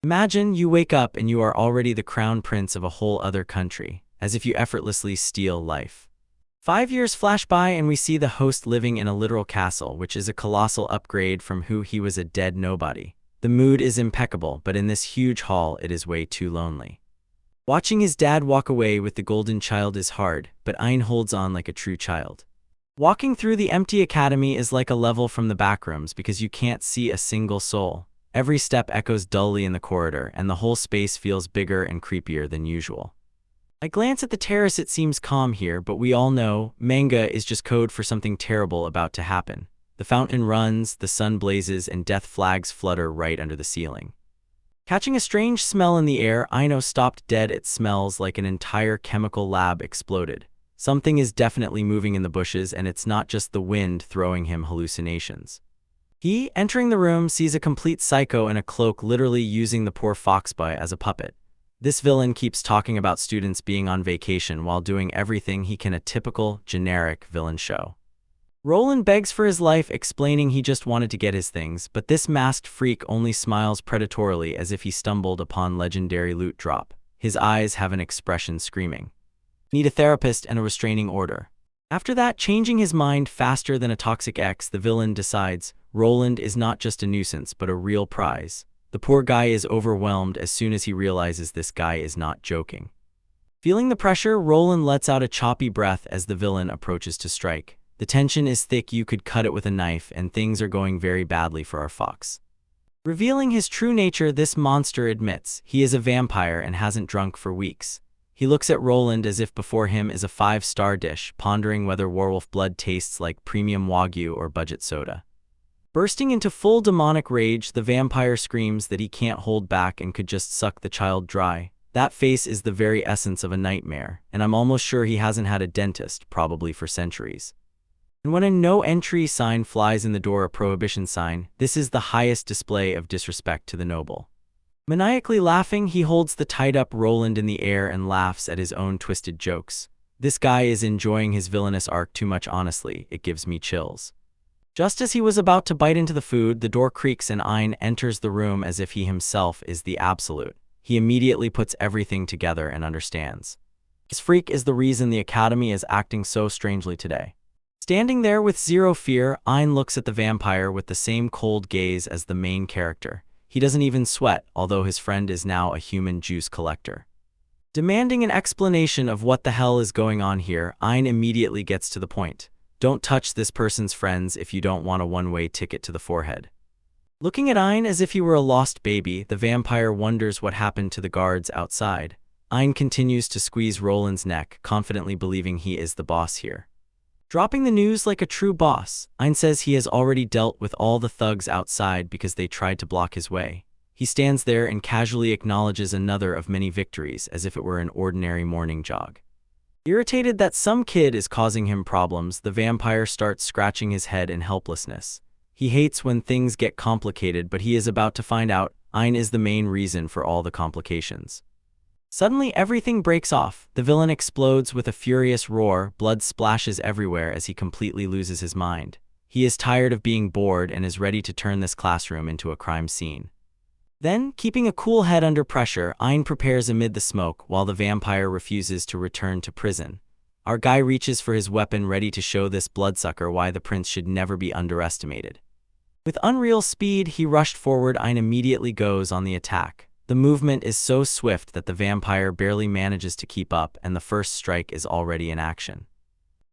Imagine you wake up and you are already the crown prince of a whole other country, as if you effortlessly steal life. 5 years flash by and we see the host living in a literal castle, which is a colossal upgrade from who he was, a dead nobody. The mood is impeccable, but in this huge hall it is way too lonely. Watching his dad walk away with the golden child is hard, but Ein holds on like a true child. Walking through the empty academy is like a level from the backrooms because you can't see a single soul. Every step echoes dully in the corridor, and the whole space feels bigger and creepier than usual. I glance at the terrace. It seems calm here, but we all know manga is just code for something terrible about to happen. The fountain runs, the sun blazes, and death flags flutter right under the ceiling. Catching a strange smell in the air, Aino stopped dead. It smells like an entire chemical lab exploded. Something is definitely moving in the bushes, and it's not just the wind throwing him hallucinations. He, entering the room, sees a complete psycho in a cloak, literally using the poor foxboy as a puppet. This villain keeps talking about students being on vacation while doing everything he can, a typical, generic villain show. Roland begs for his life, explaining he just wanted to get his things, but this masked freak only smiles predatorily as if he stumbled upon legendary loot drop. His eyes have an expression screaming, "Need a therapist and a restraining order." After that, changing his mind faster than a toxic ex, the villain decides Roland is not just a nuisance but a real prize. The poor guy is overwhelmed as soon as he realizes this guy is not joking. Feeling the pressure, Roland lets out a choppy breath as the villain approaches to strike. The tension is thick, you could cut it with a knife, and things are going very badly for our fox. Revealing his true nature, this monster admits he is a vampire and hasn't drunk for weeks. He looks at Roland as if before him is a 5-star dish, pondering whether werewolf blood tastes like premium wagyu or budget soda. Bursting into full demonic rage, the vampire screams that he can't hold back and could just suck the child dry. That face is the very essence of a nightmare, and I'm almost sure he hasn't had a dentist, probably for centuries. And when a no-entry sign flies in the door, a prohibition sign, this is the highest display of disrespect to the noble. Maniacally laughing, he holds the tied-up Roland in the air and laughs at his own twisted jokes. This guy is enjoying his villainous arc too much, honestly. It gives me chills. Just as he was about to bite into the food, the door creaks and Ein enters the room as if he himself is the absolute. He immediately puts everything together and understands. This freak is the reason the academy is acting so strangely today. Standing there with zero fear, Ein looks at the vampire with the same cold gaze as the main character. He doesn't even sweat, although his friend is now a human juice collector. Demanding an explanation of what the hell is going on here, Ein immediately gets to the point. Don't touch this person's friends if you don't want a one-way ticket to the forehead. Looking at Ein as if he were a lost baby, the vampire wonders what happened to the guards outside. Ein continues to squeeze Roland's neck, confidently believing he is the boss here. Dropping the news like a true boss, Ein says he has already dealt with all the thugs outside because they tried to block his way. He stands there and casually acknowledges another of many victories as if it were an ordinary morning jog. Irritated that some kid is causing him problems, the vampire starts scratching his head in helplessness. He hates when things get complicated, but he is about to find out Ein is the main reason for all the complications. Suddenly, everything breaks off. The villain explodes with a furious roar, blood splashes everywhere as he completely loses his mind. He is tired of being bored and is ready to turn this classroom into a crime scene. Then, keeping a cool head under pressure, Ein prepares amid the smoke while the vampire refuses to return to prison. Our guy reaches for his weapon, ready to show this bloodsucker why the prince should never be underestimated. With unreal speed, he rushed forward. Ein immediately goes on the attack. The movement is so swift that the vampire barely manages to keep up, and the first strike is already in action.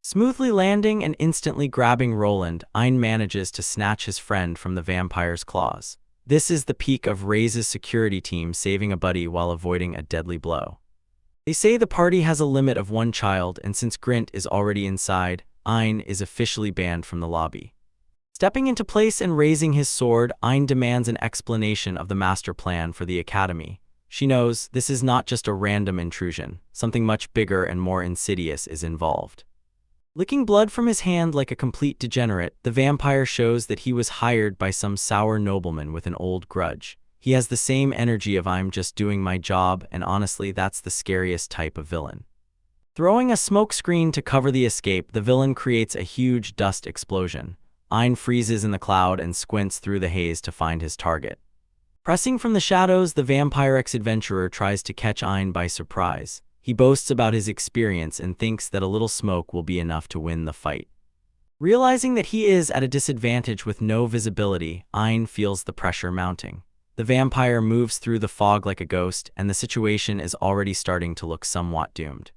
Smoothly landing and instantly grabbing Roland, Ein manages to snatch his friend from the vampire's claws. This is the peak of Rei's security team saving a buddy while avoiding a deadly blow. They say the party has a limit of 1 child, and since Grint is already inside, Ein is officially banned from the lobby. Stepping into place and raising his sword, Ein demands an explanation of the master plan for the academy. She knows this is not just a random intrusion. Something much bigger and more insidious is involved. Licking blood from his hand like a complete degenerate, the vampire shows that he was hired by some sour nobleman with an old grudge. He has the same energy of "I'm just doing my job," and honestly, that's the scariest type of villain. Throwing a smoke screen to cover the escape, the villain creates a huge dust explosion. Ein freezes in the cloud and squints through the haze to find his target. Pressing from the shadows, the vampire ex-adventurer tries to catch Ein by surprise. He boasts about his experience and thinks that a little smoke will be enough to win the fight. Realizing that he is at a disadvantage with no visibility, Ein feels the pressure mounting. The vampire moves through the fog like a ghost, and the situation is already starting to look somewhat doomed.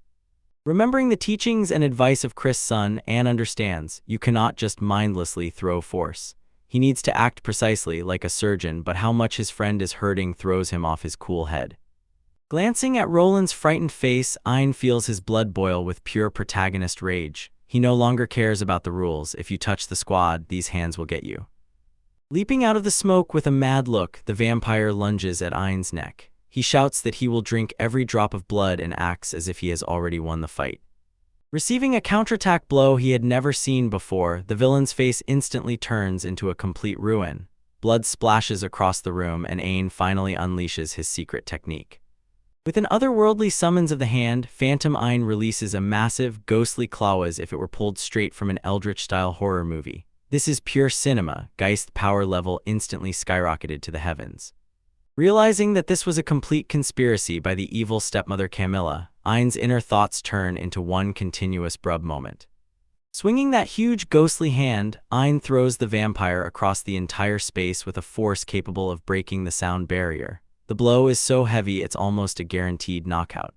Remembering the teachings and advice of Chris' son, Anne understands, you cannot just mindlessly throw force. He needs to act precisely like a surgeon, but how much his friend is hurting throws him off his cool head. Glancing at Roland's frightened face, Ein feels his blood boil with pure protagonist rage. He no longer cares about the rules. If you touch the squad, these hands will get you. Leaping out of the smoke with a mad look, the vampire lunges at Ein's neck. He shouts that he will drink every drop of blood and acts as if he has already won the fight. Receiving a counterattack blow he had never seen before, the villain's face instantly turns into a complete ruin. Blood splashes across the room, and Ein finally unleashes his secret technique. With an otherworldly summons of the hand, Phantom Ein releases a massive, ghostly claw as if it were pulled straight from an Eldritch-style horror movie. This is pure cinema. Geist's power level instantly skyrocketed to the heavens. Realizing that this was a complete conspiracy by the evil stepmother Camilla, Ein's inner thoughts turn into one continuous brub moment. Swinging that huge ghostly hand, Ein throws the vampire across the entire space with a force capable of breaking the sound barrier. The blow is so heavy it's almost a guaranteed knockout.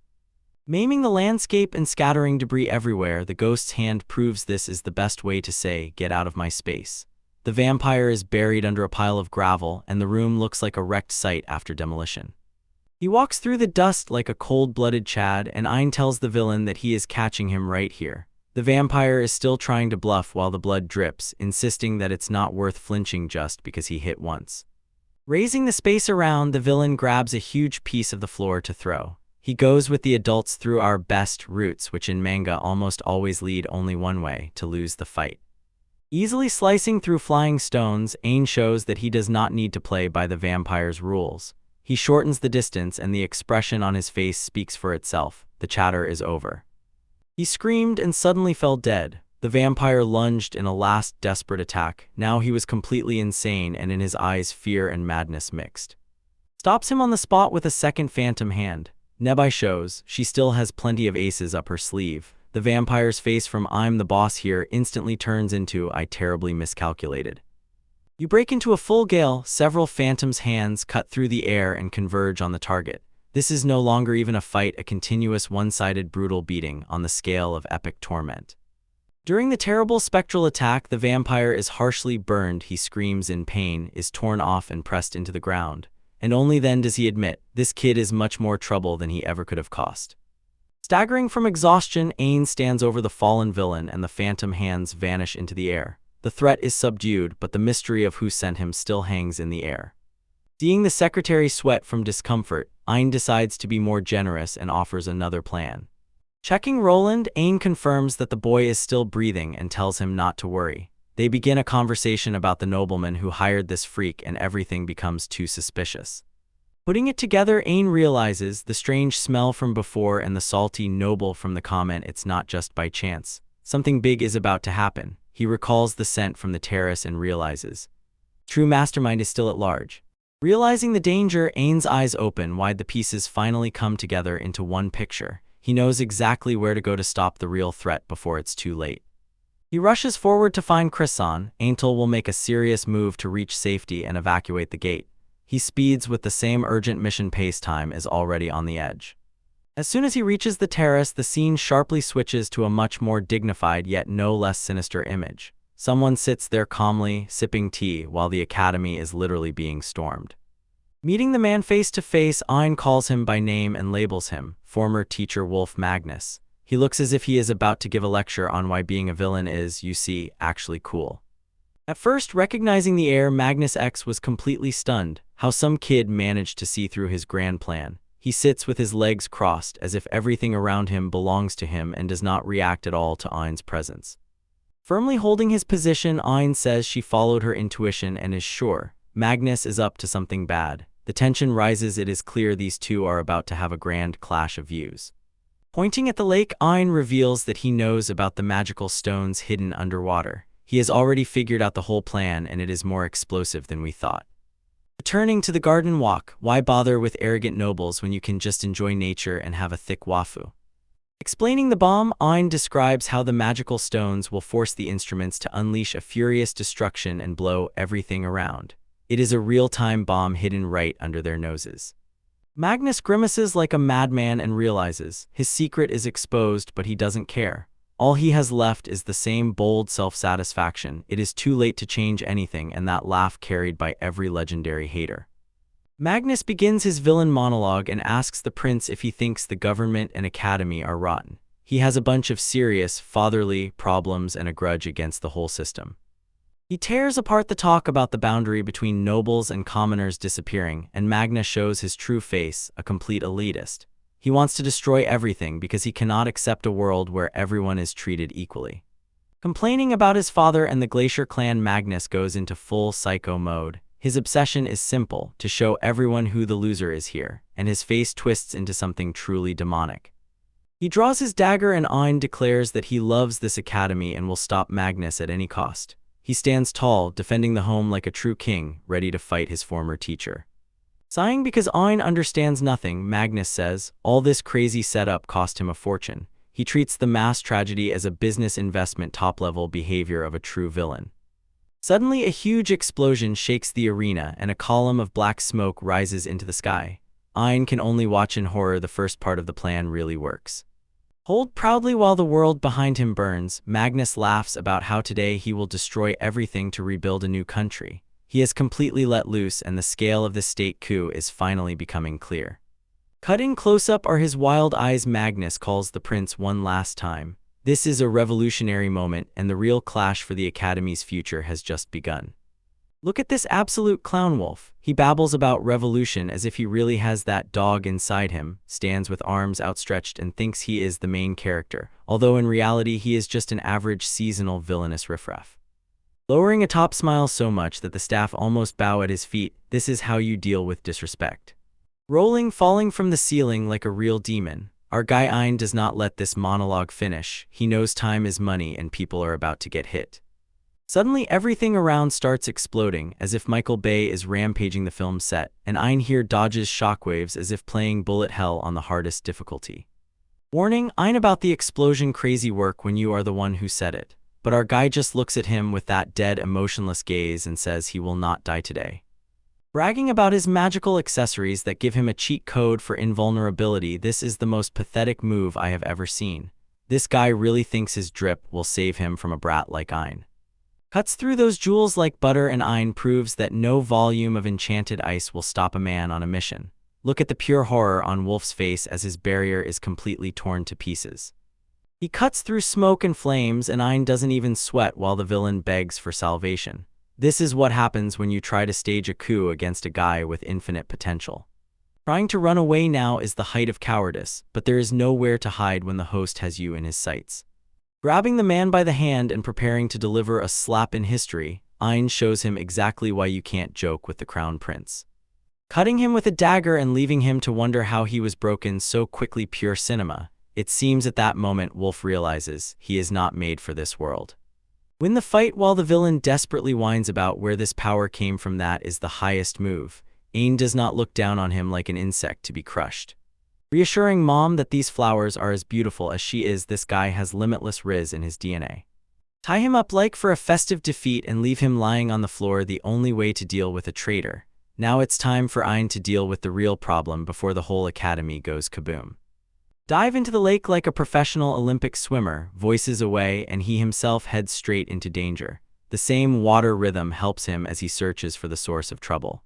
Maiming the landscape and scattering debris everywhere, the ghost's hand proves this is the best way to say, "Get out of my space." The vampire is buried under a pile of gravel, and the room looks like a wrecked site after demolition. He walks through the dust like a cold-blooded Chad, and Ein tells the villain that he is catching him right here. The vampire is still trying to bluff while the blood drips, insisting that it's not worth flinching just because he hit once. Raising the space around, the villain grabs a huge piece of the floor to throw. He goes with the adults through our best routes, which in manga almost always lead only one way, to lose the fight. Easily slicing through flying stones, Ein shows that he does not need to play by the vampire's rules. He shortens the distance, and the expression on his face speaks for itself. The chatter is over. He screamed and suddenly fell dead. The vampire lunged in a last desperate attack. Now he was completely insane, and in his eyes fear and madness mixed. Stops him on the spot with a second phantom hand. Nebai shows she still has plenty of aces up her sleeve. The vampire's face from "I'm the boss here" instantly turns into "I terribly miscalculated." You break into a full gale. Several phantoms' hands cut through the air and converge on the target. This is no longer even a fight, a continuous one-sided brutal beating on the scale of epic torment. During the terrible spectral attack, the vampire is harshly burned. He screams in pain, is torn off and pressed into the ground. And only then does he admit, this kid is much more trouble than he ever could have caused. Staggering from exhaustion, Ein stands over the fallen villain, and the phantom hands vanish into the air. The threat is subdued, but the mystery of who sent him still hangs in the air. Seeing the secretary sweat from discomfort, Ein decides to be more generous and offers another plan. Checking Roland, Ein confirms that the boy is still breathing and tells him not to worry. They begin a conversation about the nobleman who hired this freak, and everything becomes too suspicious. Putting it together, Ein realizes the strange smell from before and the salty noble from the comment, "It's not just by chance. Something big is about to happen." He recalls the scent from the terrace and realizes true mastermind is still at large. Realizing the danger, Ein's eyes open wide. The pieces finally come together into one picture. He knows exactly where to go to stop the real threat before it's too late. He rushes forward to find Chryson. Aintel will make a serious move to reach safety and evacuate the gate. He speeds with the same urgent mission pace. Time is already on the edge. As soon as he reaches the terrace, the scene sharply switches to a much more dignified yet no less sinister image. Someone sits there calmly, sipping tea, while the academy is literally being stormed. Meeting the man face to face, Ein calls him by name and labels him former teacher Wolf Magnus. He looks as if he is about to give a lecture on why being a villain is, you see, actually cool. At first, recognizing the heir, Magnus X was completely stunned. How some kid managed to see through his grand plan. He sits with his legs crossed, as if everything around him belongs to him, and does not react at all to Ein's presence. Firmly holding his position, Ein says she followed her intuition and is sure Magnus is up to something bad. The tension rises. It is clear these two are about to have a grand clash of views. Pointing at the lake, Ein reveals that he knows about the magical stones hidden underwater. He has already figured out the whole plan, and it is more explosive than we thought. Returning to the garden walk, why bother with arrogant nobles when you can just enjoy nature and have a thick wafu? Explaining the bomb, Ain describes how the magical stones will force the instruments to unleash a furious destruction and blow everything around. It is a real-time bomb hidden right under their noses. Magnus grimaces like a madman and realizes his secret is exposed, but he doesn't care. All he has left is the same bold self-satisfaction. It is too late to change anything, and that laugh carried by every legendary hater. Magnus begins his villain monologue and asks the prince if he thinks the government and academy are rotten. He has a bunch of serious, fatherly problems and a grudge against the whole system. He tears apart the talk about the boundary between nobles and commoners disappearing, and Magnus shows his true face, a complete elitist. He wants to destroy everything because he cannot accept a world where everyone is treated equally. Complaining about his father and the Glacier clan, Magnus goes into full psycho mode. His obsession is simple, to show everyone who the loser is here, and his face twists into something truly demonic. He draws his dagger and Ain declares that he loves this academy and will stop Magnus at any cost. He stands tall, defending the home like a true king, ready to fight his former teacher. Sighing because Ain understands nothing, Magnus says, all this crazy setup cost him a fortune. He treats the mass tragedy as a business investment, top-level behavior of a true villain. Suddenly, a huge explosion shakes the arena and a column of black smoke rises into the sky. Ain can only watch in horror. The first part of the plan really works. Hold proudly while the world behind him burns, Magnus laughs about how today he will destroy everything to rebuild a new country. He has completely let loose, and the scale of the state coup is finally becoming clear. Cutting close-up are his wild eyes. Magnus calls the prince one last time. This is a revolutionary moment, and the real clash for the Academy's future has just begun. Look at this absolute clown wolf. He babbles about revolution as if he really has that dog inside him, stands with arms outstretched and thinks he is the main character, although in reality he is just an average seasonal villainous riffraff. Lowering atop smiles so much that the staff almost bow at his feet. This is how you deal with disrespect. Falling from the ceiling like a real demon. Our guy Ain does not let this monologue finish. He knows time is money and people are about to get hit. Suddenly everything around starts exploding, as if Michael Bay is rampaging the film set, and Ain here dodges shockwaves as if playing bullet hell on the hardest difficulty. Warning, Ain about the explosion crazy work when you are the one who said it. But our guy just looks at him with that dead, emotionless gaze and says he will not die today. Bragging about his magical accessories that give him a cheat code for invulnerability. This is the most pathetic move I have ever seen. This guy really thinks his drip will save him from a brat like Ain. Cuts through those jewels like butter, and Ain proves that no volume of enchanted ice will stop a man on a mission. Look at the pure horror on Wolf's face as his barrier is completely torn to pieces. He cuts through smoke and flames, and Ain doesn't even sweat while the villain begs for salvation. This is what happens when you try to stage a coup against a guy with infinite potential. Trying to run away now is the height of cowardice, but there is nowhere to hide when the host has you in his sights. Grabbing the man by the hand and preparing to deliver a slap in history, Ain shows him exactly why you can't joke with the crown prince. Cutting him with a dagger and leaving him to wonder how he was broken so quickly. Pure cinema. It seems at that moment Wolf realizes he is not made for this world. Win the fight while the villain desperately whines about where this power came from. That is the highest move. Ain does not look down on him like an insect to be crushed. Reassuring Mom that these flowers are as beautiful as she is. This guy has limitless riz in his DNA. Tie him up like for a festive defeat and leave him lying on the floor. The only way to deal with a traitor. Now it's time for Ain to deal with the real problem before the whole academy goes kaboom. Dive into the lake like a professional Olympic swimmer, voices away, and he himself heads straight into danger. The same water rhythm helps him as he searches for the source of trouble.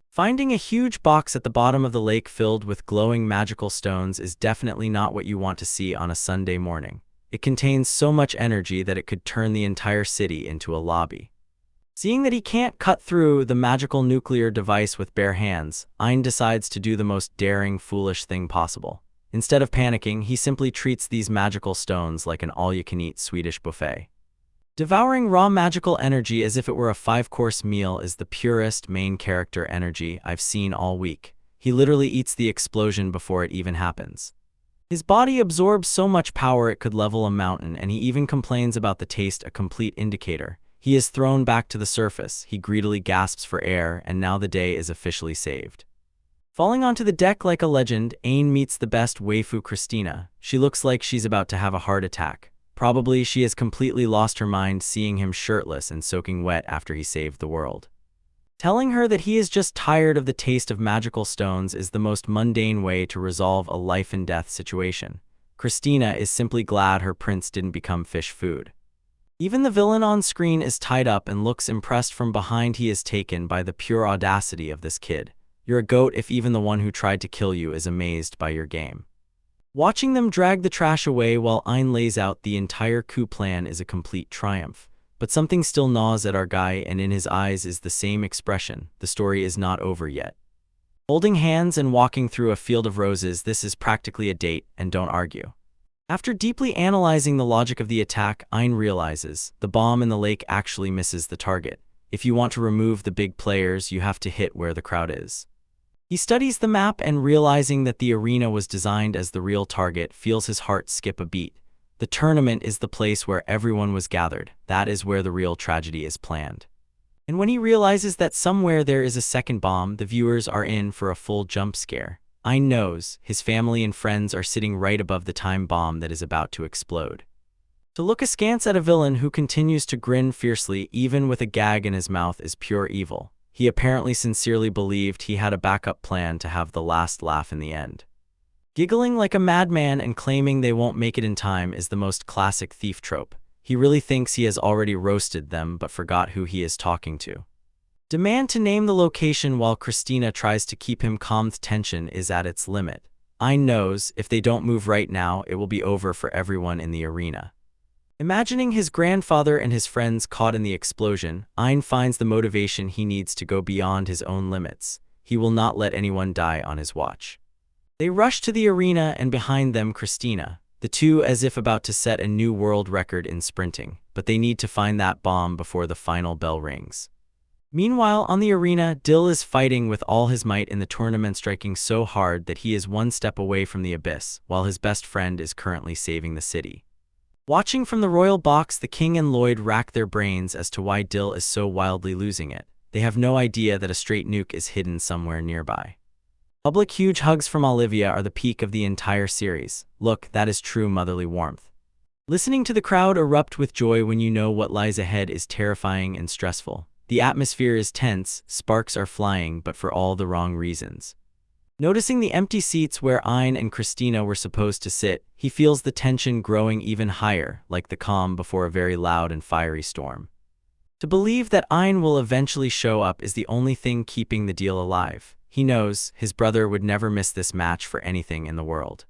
Finding a huge box at the bottom of the lake filled with glowing magical stones is definitely not what you want to see on a Sunday morning. It contains so much energy that it could turn the entire city into a lobby. Seeing that he can't cut through the magical nuclear device with bare hands, Ain decides to do the most daring, foolish thing possible. Instead of panicking, he simply treats these magical stones like an all-you-can-eat Swedish buffet. Devouring raw magical energy as if it were a 5-course meal is the purest main character energy I've seen all week. He literally eats the explosion before it even happens. His body absorbs so much power it could level a mountain, and he even complains about the taste, a complete indicator. He is thrown back to the surface, he greedily gasps for air, and now the day is officially saved. Falling onto the deck like a legend, Ain meets the best waifu Christina. She looks like she's about to have a heart attack. Probably she has completely lost her mind seeing him shirtless and soaking wet after he saved the world. Telling her that he is just tired of the taste of magical stones is the most mundane way to resolve a life-and-death situation. Christina is simply glad her prince didn't become fish food. Even the villain on screen is tied up and looks impressed from behind. He is taken by the pure audacity of this kid. You're a goat if even the one who tried to kill you is amazed by your game. Watching them drag the trash away while Ain lays out the entire coup plan is a complete triumph. But something still gnaws at our guy, and in his eyes is the same expression. The story is not over yet. Holding hands and walking through a field of roses, this is practically a date, and don't argue. After deeply analyzing the logic of the attack, Ain realizes the bomb in the lake actually misses the target. If you want to remove the big players, you have to hit where the crowd is. He studies the map and realizing that the arena was designed as the real target feels his heart skip a beat. The tournament is the place where everyone was gathered. That is where the real tragedy is planned. And when he realizes that somewhere there is a second bomb, the viewers are in for a full jump scare. Ain knows his family and friends are sitting right above the time bomb that is about to explode. To look askance at a villain who continues to grin fiercely even with a gag in his mouth is pure evil. He apparently sincerely believed he had a backup plan to have the last laugh in the end. Giggling like a madman and claiming they won't make it in time is the most classic thief trope. He really thinks he has already roasted them but forgot who he is talking to. Demand to name the location while Christina tries to keep him calm. The tension is at its limit. Ain knows if they don't move right now, it will be over for everyone in the arena. Imagining his grandfather and his friends caught in the explosion, Ain finds the motivation he needs to go beyond his own limits. He will not let anyone die on his watch. They rush to the arena and behind them Christina, the two as if about to set a new world record in sprinting, but they need to find that bomb before the final bell rings. Meanwhile, on the arena, Dill is fighting with all his might in the tournament, striking so hard that he is one step away from the abyss, while his best friend is currently saving the city. Watching from the royal box, the king and Lloyd rack their brains as to why Dill is so wildly losing it. They have no idea that a straight nuke is hidden somewhere nearby. Public huge hugs from Olivia are the peak of the entire series. Look, that is true motherly warmth. Listening to the crowd erupt with joy when you know what lies ahead is terrifying and stressful. The atmosphere is tense, sparks are flying, but for all the wrong reasons. Noticing the empty seats where Ain and Christina were supposed to sit, he feels the tension growing even higher, like the calm before a very loud and fiery storm. To believe that Ain will eventually show up is the only thing keeping the deal alive. He knows his brother would never miss this match for anything in the world.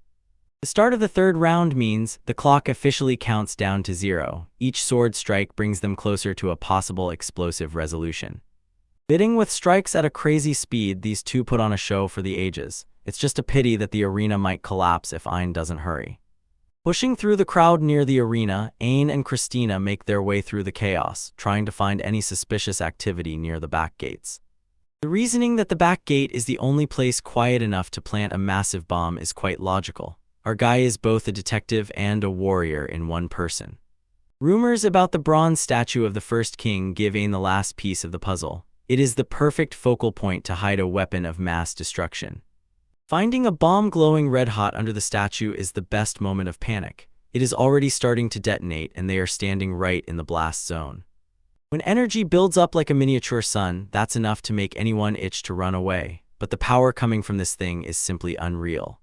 The start of the third round means the clock officially counts down to 0. Each sword strike brings them closer to a possible explosive resolution. Bidding with strikes at a crazy speed, these two put on a show for the ages. It's just a pity that the arena might collapse if Ain doesn't hurry. Pushing through the crowd near the arena, Ain and Christina make their way through the chaos, trying to find any suspicious activity near the back gates. The reasoning that the back gate is the only place quiet enough to plant a massive bomb is quite logical. Our guy is both a detective and a warrior in one person. Rumors about the bronze statue of the first king give Ain the last piece of the puzzle. It is the perfect focal point to hide a weapon of mass destruction. Finding a bomb glowing red-hot under the statue is the best moment of panic. It is already starting to detonate and they are standing right in the blast zone. When energy builds up like a miniature sun, that's enough to make anyone itch to run away. But the power coming from this thing is simply unreal.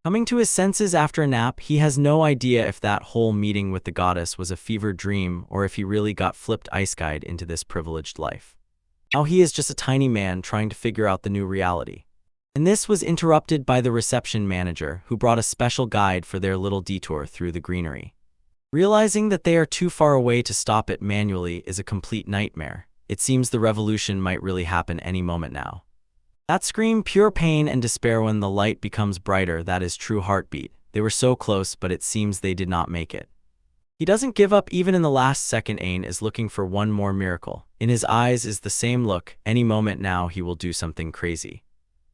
Coming to his senses after a nap, he has no idea if that whole meeting with the goddess was a fevered dream or if he really got flipped ice-guide into this privileged life. Now he is just a tiny man trying to figure out the new reality. And this was interrupted by the reception manager, who brought a special guide for their little detour through the greenery. Realizing that they are too far away to stop it manually is a complete nightmare. It seems the revolution might really happen any moment now. That scream, pure pain and despair when the light becomes brighter, that is true heartbeat. They were so close, but it seems they did not make it. He doesn't give up even in the last second. Ain is looking for one more miracle. In his eyes is the same look. Any moment now he will do something crazy.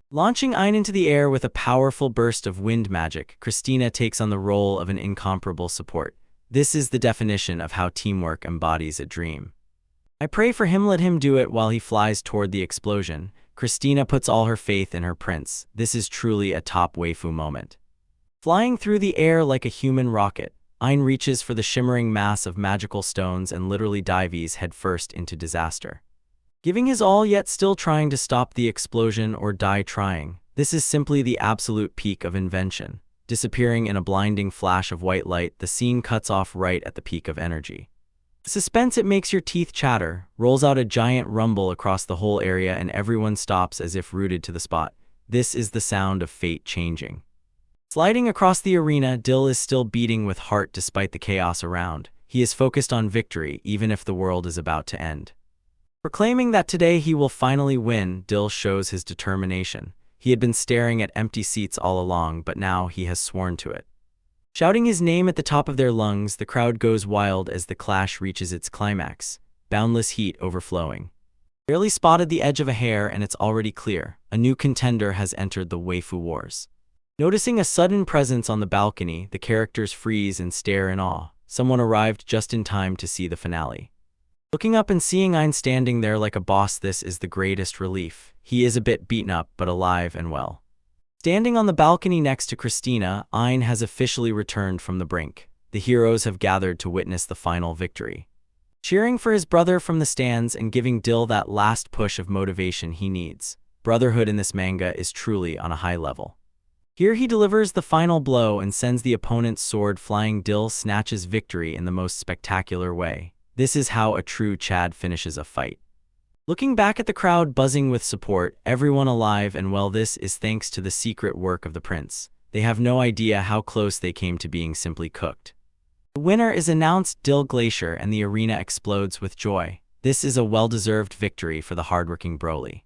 Launching Ain into the air with a powerful burst of wind magic, Christina takes on the role of an incomparable support. This is the definition of how teamwork embodies a dream. I pray for him, let him do it. While he flies toward the explosion, Christina puts all her faith in her prince. This is truly a top waifu moment. Flying through the air like a human rocket, Ein reaches for the shimmering mass of magical stones and literally dives headfirst into disaster. Giving his all yet still trying to stop the explosion or die trying, this is simply the absolute peak of invention. Disappearing in a blinding flash of white light, the scene cuts off right at the peak of energy. The suspense, it makes your teeth chatter, rolls out a giant rumble across the whole area and everyone stops as if rooted to the spot. This is the sound of fate changing. Sliding across the arena, Dill is still beating with heart despite the chaos around. He is focused on victory, even if the world is about to end. Proclaiming that today he will finally win, Dill shows his determination. He had been staring at empty seats all along, but now he has sworn to it. Shouting his name at the top of their lungs, the crowd goes wild as the clash reaches its climax, boundless heat overflowing. Barely spotted the edge of a hair and it's already clear. A new contender has entered the waifu wars. Noticing a sudden presence on the balcony, the characters freeze and stare in awe. Someone arrived just in time to see the finale. Looking up and seeing Ein standing there like a boss, this is the greatest relief. He is a bit beaten up, but alive and well. Standing on the balcony next to Christina, Ein has officially returned from the brink. The heroes have gathered to witness the final victory. Cheering for his brother from the stands and giving Dill that last push of motivation he needs. Brotherhood in this manga is truly on a high level. Here he delivers the final blow and sends the opponent's sword flying. Dill snatches victory in the most spectacular way. This is how a true Chad finishes a fight. Looking back at the crowd buzzing with support, everyone alive and well, this is thanks to the secret work of the prince. They have no idea how close they came to being simply cooked. The winner is announced, Dill Glacier, and the arena explodes with joy. This is a well-deserved victory for the hardworking Broly.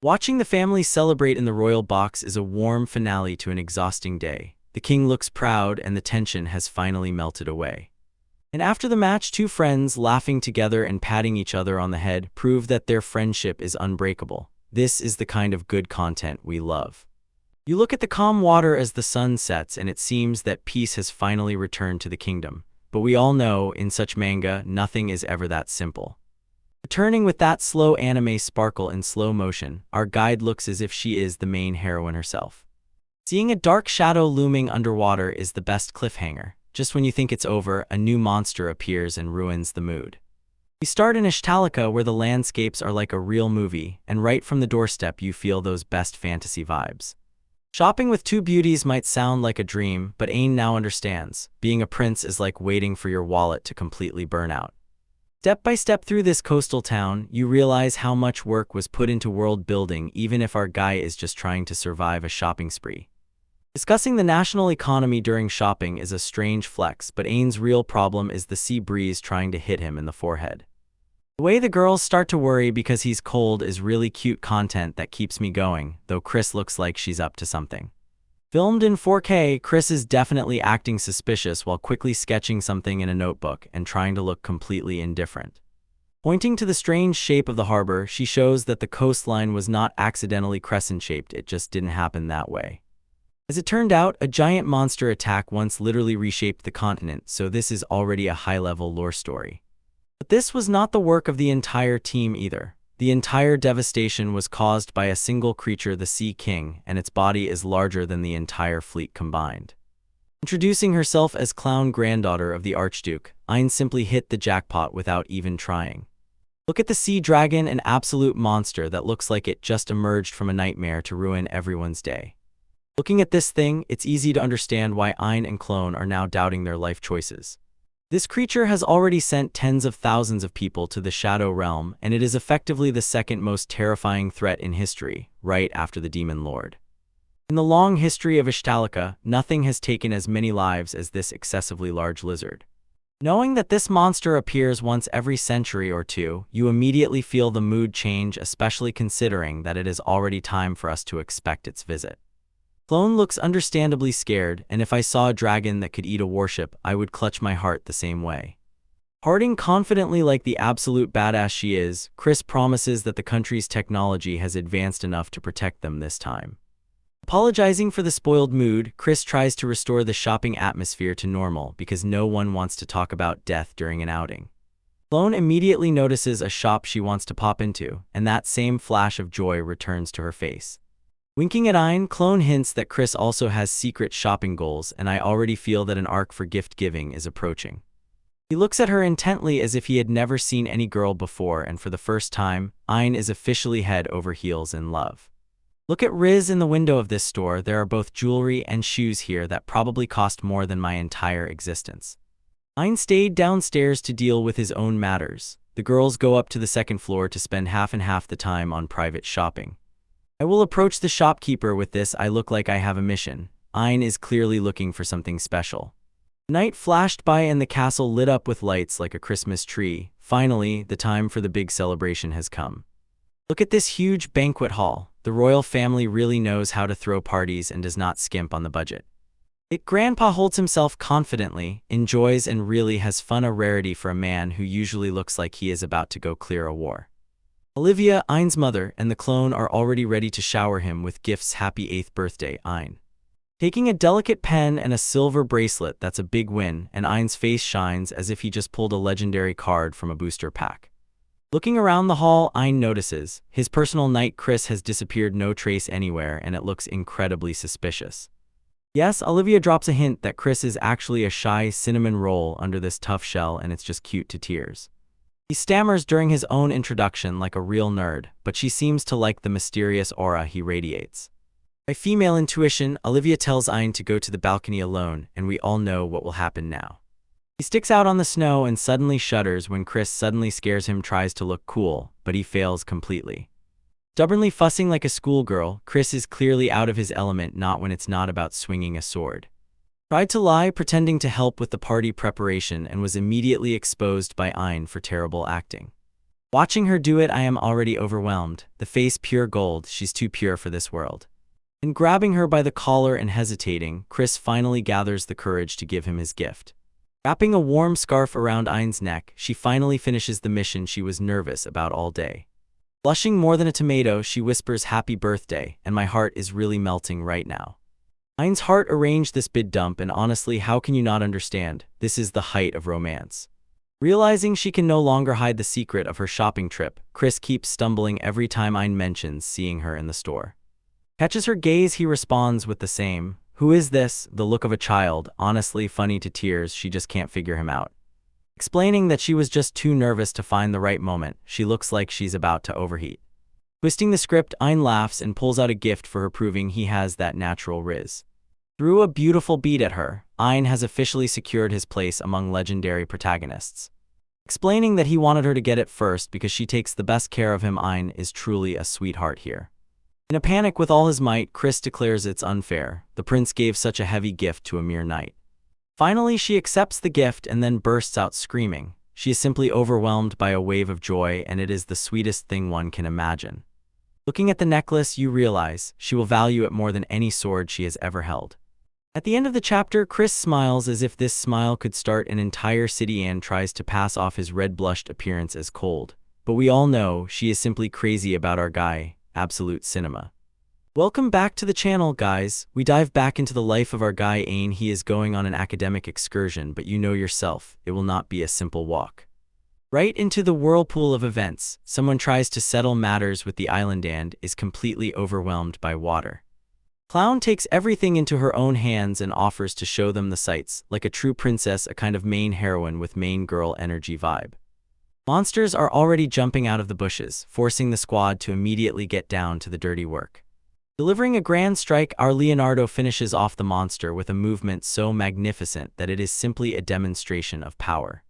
Watching the family celebrate in the royal box is a warm finale to an exhausting day. The king looks proud and the tension has finally melted away. And after the match, two friends laughing together and patting each other on the head prove that their friendship is unbreakable. This is the kind of good content we love. You look at the calm water as the sun sets and it seems that peace has finally returned to the kingdom. But we all know, in such manga, nothing is ever that simple. Returning with that slow anime sparkle in slow motion, our guide looks as if she is the main heroine herself. Seeing a dark shadow looming underwater is the best cliffhanger. Just when you think it's over, a new monster appears and ruins the mood. We start in Ishtalika, where the landscapes are like a real movie, and right from the doorstep you feel those best fantasy vibes. Shopping with two beauties might sound like a dream, but Ein now understands. Being a prince is like waiting for your wallet to completely burn out. Step by step through this coastal town, you realize how much work was put into world building, even if our guy is just trying to survive a shopping spree. Discussing the national economy during shopping is a strange flex, but Ain's real problem is the sea breeze trying to hit him in the forehead. The way the girls start to worry because he's cold is really cute content that keeps me going, though Chris looks like she's up to something. Filmed in 4K, Chris is definitely acting suspicious while quickly sketching something in a notebook and trying to look completely indifferent. Pointing to the strange shape of the harbor, she shows that the coastline was not accidentally crescent-shaped, it just didn't happen that way. As it turned out, a giant monster attack once literally reshaped the continent, so this is already a high-level lore story. But this was not the work of the entire team either. The entire devastation was caused by a single creature, the Sea King, and its body is larger than the entire fleet combined. Introducing herself as clown granddaughter of the Archduke, Ein simply hit the jackpot without even trying. Look at the sea dragon, an absolute monster that looks like it just emerged from a nightmare to ruin everyone's day. Looking at this thing, it's easy to understand why Ein and Clone are now doubting their life choices. This creature has already sent tens of thousands of people to the Shadow Realm, and it is effectively the second most terrifying threat in history, right after the Demon Lord. In the long history of Ishtalika, nothing has taken as many lives as this excessively large lizard. Knowing that this monster appears once every century or two, you immediately feel the mood change, especially considering that it is already time for us to expect its visit. Clone looks understandably scared, and if I saw a dragon that could eat a warship, I would clutch my heart the same way. Parting confidently like the absolute badass she is, Chris promises that the country's technology has advanced enough to protect them this time. Apologizing for the spoiled mood, Chris tries to restore the shopping atmosphere to normal because no one wants to talk about death during an outing. Clone immediately notices a shop she wants to pop into, and that same flash of joy returns to her face. Winking at Ein, Clone hints that Chris also has secret shopping goals, and I already feel that an arc for gift giving is approaching. He looks at her intently as if he had never seen any girl before, and for the first time, Ein is officially head over heels in love. Look at Riz in the window of this store. There are both jewelry and shoes here that probably cost more than my entire existence. Ein stayed downstairs to deal with his own matters. The girls go up to the second floor to spend half and half the time on private shopping. I will approach the shopkeeper with this. I look like I have a mission. Ein is clearly looking for something special. Night flashed by and the castle lit up with lights like a Christmas tree. Finally, the time for the big celebration has come. Look at this huge banquet hall. The royal family really knows how to throw parties and does not skimp on the budget. Grandpa holds himself confidently, enjoys and really has fun, a rarity for a man who usually looks like he is about to go clear a war. Olivia, Ein's mother, and the clone are already ready to shower him with gifts. Happy 8th birthday, Ein. Taking a delicate pen and a silver bracelet, that's a big win, and Ein's face shines as if he just pulled a legendary card from a booster pack. Looking around the hall, Ein notices his personal knight Chris has disappeared, no trace anywhere, and it looks incredibly suspicious. Yes, Olivia drops a hint that Chris is actually a shy cinnamon roll under this tough shell, and it's just cute to tears. He stammers during his own introduction like a real nerd, but she seems to like the mysterious aura he radiates. By female intuition, Olivia tells Ein to go to the balcony alone, and we all know what will happen now. He sticks out on the snow and suddenly shudders when Chris suddenly scares him, tries to look cool, but he fails completely. Stubbornly fussing like a schoolgirl, Chris is clearly out of his element, not when it's not about swinging a sword. Tried to lie, pretending to help with the party preparation, and was immediately exposed by Ein for terrible acting. Watching her do it, I am already overwhelmed. The face pure gold, she's too pure for this world. And grabbing her by the collar and hesitating, Chris finally gathers the courage to give him his gift. Wrapping a warm scarf around Ein's neck, she finally finishes the mission she was nervous about all day. Blushing more than a tomato, she whispers happy birthday, and my heart is really melting right now. Ein's heart arranged this bid dump, and honestly, how can you not understand? This is the height of romance. Realizing she can no longer hide the secret of her shopping trip, Chris keeps stumbling every time Ein mentions seeing her in the store. Catches her gaze, he responds with the same, "Who is this?" The look of a child, honestly funny to tears. She just can't figure him out. Explaining that she was just too nervous to find the right moment, she looks like she's about to overheat. Twisting the script, Ein laughs and pulls out a gift for her, proving he has that natural riz. Through a beautiful beat at her, Ein has officially secured his place among legendary protagonists. Explaining that he wanted her to get it first because she takes the best care of him, Ein is truly a sweetheart here. In a panic with all his might, Chris declares it's unfair. The prince gave such a heavy gift to a mere knight. Finally, she accepts the gift and then bursts out screaming. She is simply overwhelmed by a wave of joy, and it is the sweetest thing one can imagine. Looking at the necklace, you realize she will value it more than any sword she has ever held. At the end of the chapter, Chris smiles as if this smile could start an entire city, and tries to pass off his red-blushed appearance as cold. But we all know she is simply crazy about our guy. Absolute cinema. Welcome back to the channel, guys. We dive back into the life of our guy Ein. He is going on an academic excursion, but you know yourself, it will not be a simple walk. Right into the whirlpool of events, someone tries to settle matters with the island and is completely overwhelmed by water. Clown takes everything into her own hands and offers to show them the sights, like a true princess, a kind of main heroine with main girl energy vibe. Monsters are already jumping out of the bushes, forcing the squad to immediately get down to the dirty work. Delivering a grand strike, our Leonardo finishes off the monster with a movement so magnificent that it is simply a demonstration of power.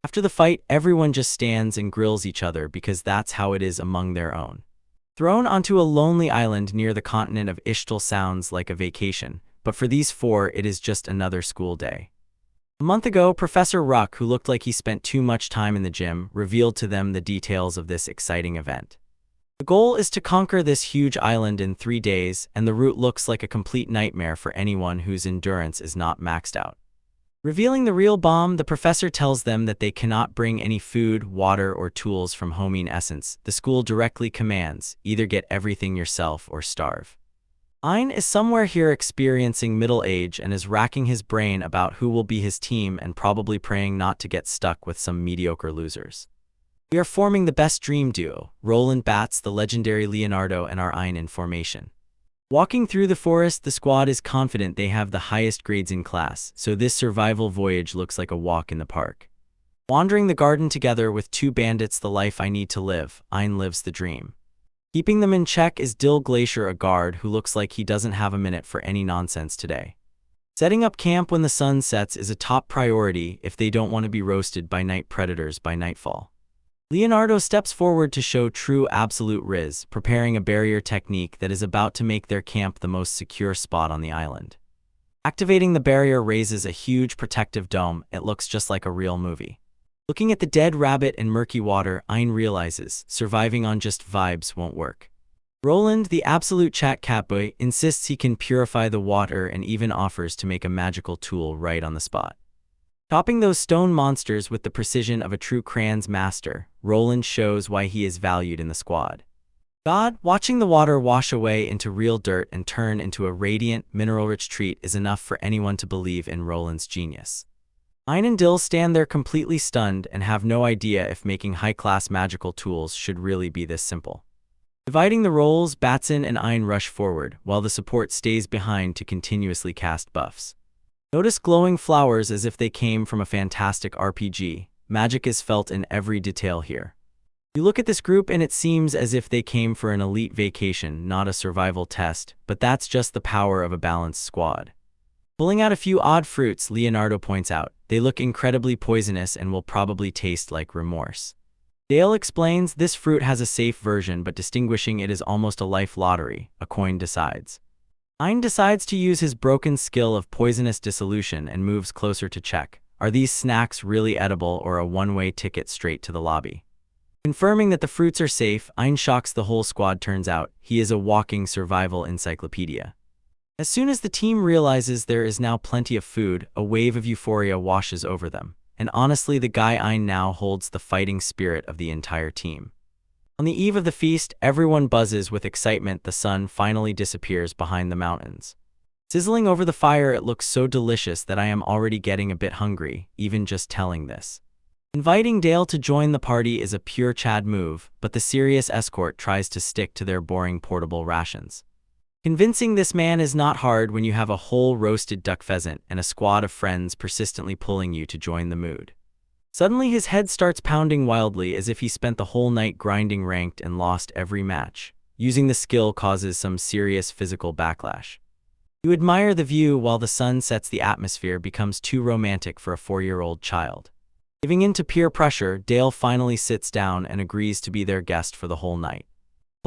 After the fight, everyone just stands and grills each other because that's how it is among their own. Thrown onto a lonely island near the continent of Ishtal sounds like a vacation, but for these four it is just another school day. A month ago, Professor Ruck, who looked like he spent too much time in the gym, revealed to them the details of this exciting event. The goal is to conquer this huge island in 3 days, and the route looks like a complete nightmare for anyone whose endurance is not maxed out. Revealing the real bomb, the professor tells them that they cannot bring any food, water, or tools from home. In essence, the school directly commands, either get everything yourself or starve. Ein is somewhere here experiencing middle age and is racking his brain about who will be his team and probably praying not to get stuck with some mediocre losers. We are forming the best dream duo, Roland bats the legendary Leonardo and our Ein in formation. Walking through the forest, the squad is confident they have the highest grades in class, so this survival voyage looks like a walk in the park. Wandering the garden together with two bandits, the life I need to live, Ein lives the dream. Keeping them in check is Dill Glacier, a guard who looks like he doesn't have a minute for any nonsense today. Setting up camp when the sun sets is a top priority if they don't want to be roasted by night predators by nightfall. Leonardo steps forward to show true absolute riz, preparing a barrier technique that is about to make their camp the most secure spot on the island. Activating the barrier raises a huge protective dome. It looks just like a real movie. Looking at the dead rabbit in murky water, Ein realizes surviving on just vibes won't work. Roland, the absolute chat catboy, insists he can purify the water and even offers to make a magical tool right on the spot. Chopping those stone monsters with the precision of a true crayons master, Roland shows why he is valued in the squad. God, watching the water wash away into real dirt and turn into a radiant, mineral-rich treat is enough for anyone to believe in Roland's genius. Ein and Dill stand there completely stunned and have no idea if making high-class magical tools should really be this simple. Dividing the roles, Batson and Ein rush forward, while the support stays behind to continuously cast buffs. Notice glowing flowers as if they came from a fantastic RPG. Magic is felt in every detail here. You look at this group and it seems as if they came for an elite vacation, not a survival test, but that's just the power of a balanced squad. Pulling out a few odd fruits, Leonardo points out, they look incredibly poisonous and will probably taste like remorse. Dale explains this fruit has a safe version, but distinguishing it is almost a life lottery, a coin decides. Ein decides to use his broken skill of poisonous dissolution and moves closer to check. Are these snacks really edible or a one-way ticket straight to the lobby? Confirming that the fruits are safe, Ein shocks the whole squad. Turns out, he is a walking survival encyclopedia. As soon as the team realizes there is now plenty of food, a wave of euphoria washes over them. And honestly, the guy Ein now holds the fighting spirit of the entire team. On the eve of the feast, everyone buzzes with excitement. The sun finally disappears behind the mountains. Sizzling over the fire, it looks so delicious that I am already getting a bit hungry, even just telling this. Inviting Dale to join the party is a pure Chad move, but the serious escort tries to stick to their boring portable rations. Convincing this man is not hard when you have a whole roasted duck pheasant and a squad of friends persistently pulling you to join the mood. Suddenly his head starts pounding wildly as if he spent the whole night grinding ranked and lost every match. Using the skill causes some serious physical backlash. You admire the view while the sun sets. The atmosphere becomes too romantic for a 4-year-old child. Giving in to peer pressure, Dale finally sits down and agrees to be their guest for the whole night.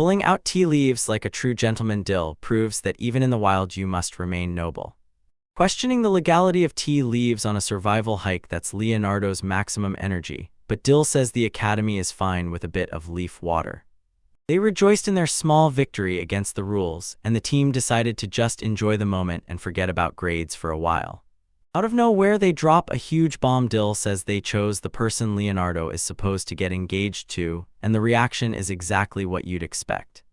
Pulling out tea leaves like a true gentleman, Dill proves that even in the wild you must remain noble. Questioning the legality of tea leaves on a survival hike, that's Leonardo's maximum energy, but Dill says the academy is fine with a bit of leaf water. They rejoiced in their small victory against the rules, and the team decided to just enjoy the moment and forget about grades for a while. Out of nowhere, they drop a huge bomb. Dill says they chose the person Leonardo is supposed to get engaged to, and the reaction is exactly what you'd expect.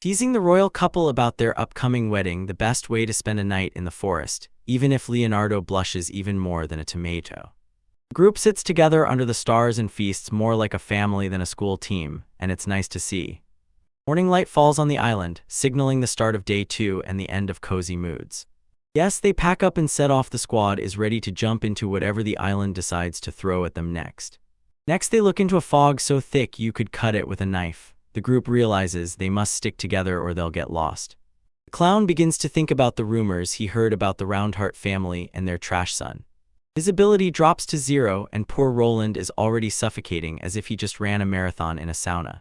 Teasing the royal couple about their upcoming wedding, the best way to spend a night in the forest, even if Leonardo blushes even more than a tomato. The group sits together under the stars and feasts more like a family than a school team, and it's nice to see. Morning light falls on the island, signaling the start of day 2 and the end of cozy moods. Yes, they pack up and set off. The squad is ready to jump into whatever the island decides to throw at them next. Next, they look into a fog so thick you could cut it with a knife. The group realizes they must stick together or they'll get lost. The clown begins to think about the rumors he heard about the Roundheart family and their trash son. His ability drops to 0 and poor Roland is already suffocating as if he just ran a marathon in a sauna.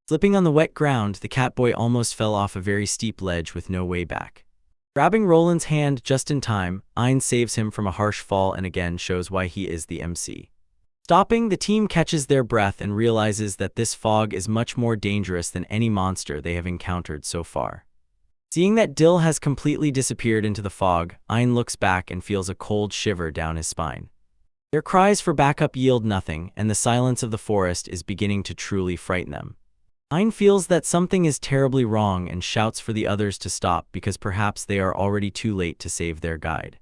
Slipping on the wet ground, the catboy almost fell off a very steep ledge with no way back. Grabbing Roland's hand just in time, Ein saves him from a harsh fall and again shows why he is the MC. Stopping, the team catches their breath and realizes that this fog is much more dangerous than any monster they have encountered so far. Seeing that Dill has completely disappeared into the fog, Ein looks back and feels a cold shiver down his spine. Their cries for backup yield nothing, and the silence of the forest is beginning to truly frighten them. Ein feels that something is terribly wrong and shouts for the others to stop because perhaps they are already too late to save their guide.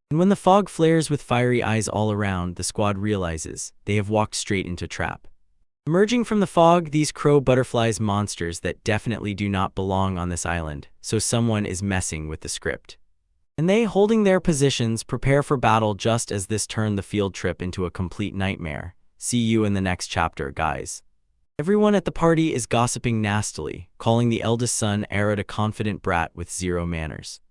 And when the fog flares with fiery eyes all around, the squad realizes they have walked straight into trap. Emerging from the fog, these crow butterflies monsters that definitely do not belong on this island, so someone is messing with the script. And they, holding their positions, prepare for battle just as this turned the field trip into a complete nightmare. See you in the next chapter, guys. Everyone at the party is gossiping nastily, calling the eldest son Arad a confident brat with zero manners.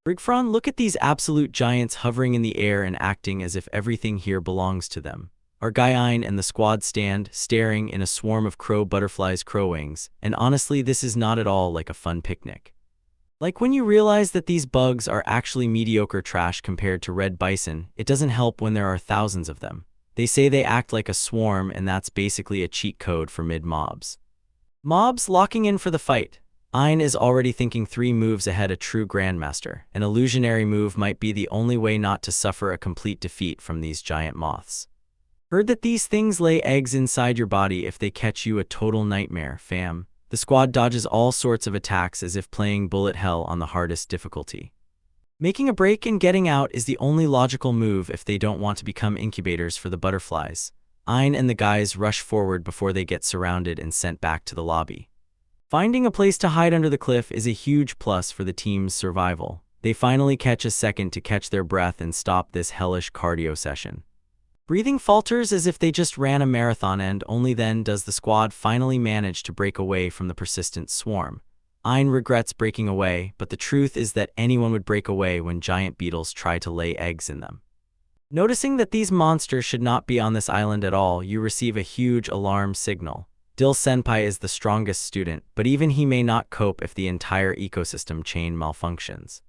Rigfron, look at these absolute giants hovering in the air and acting as if everything here belongs to them. Our guy Ein and the squad stand, staring in a swarm of crow butterflies' crow wings, and honestly this is not at all like a fun picnic. Like when you realize that these bugs are actually mediocre trash compared to red bison, it doesn't help when there are thousands of them. They say they act like a swarm, and that's basically a cheat code for mid-mobs. Mobs locking in for the fight. Ein is already thinking 3 moves ahead, a true grandmaster. An illusionary move might be the only way not to suffer a complete defeat from these giant moths. Heard that these things lay eggs inside your body if they catch you, a total nightmare, fam. The squad dodges all sorts of attacks as if playing bullet hell on the hardest difficulty. Making a break and getting out is the only logical move if they don't want to become incubators for the butterflies. Ein and the guys rush forward before they get surrounded and sent back to the lobby. Finding a place to hide under the cliff is a huge plus for the team's survival. They finally catch a second to catch their breath and stop this hellish cardio session. Breathing falters as if they just ran a marathon, and only then does the squad finally manage to break away from the persistent swarm. Ein regrets breaking away, but the truth is that anyone would break away when giant beetles try to lay eggs in them. Noticing that these monsters should not be on this island at all, you receive a huge alarm signal. Senpai is the strongest student, but even he may not cope if the entire ecosystem chain malfunctions.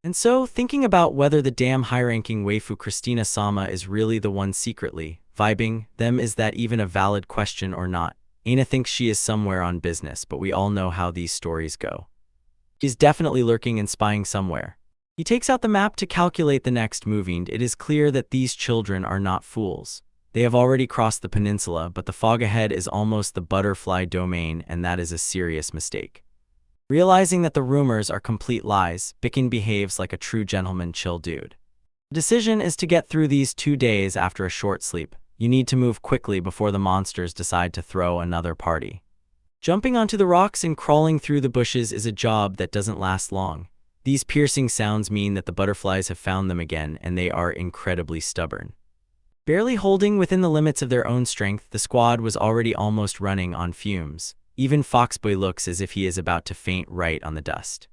And so, thinking about whether the damn high-ranking waifu Christina-sama is really the one secretly vibing them, is that even a valid question or not? Aina thinks she is somewhere on business, but we all know how these stories go. She's definitely lurking and spying somewhere. He takes out the map to calculate the next move, and it is clear that these children are not fools. They have already crossed the peninsula, but the fog ahead is almost the butterfly domain, and that is a serious mistake. Realizing that the rumors are complete lies, Bikin behaves like a true gentleman chill dude. The decision is to get through these 2 days after a short sleep. You need to move quickly before the monsters decide to throw another party. Jumping onto the rocks and crawling through the bushes is a job that doesn't last long. These piercing sounds mean that the butterflies have found them again, and they are incredibly stubborn. Barely holding within the limits of their own strength, the squad was already almost running on fumes. Even Foxboy looks as if he is about to faint right on the dust.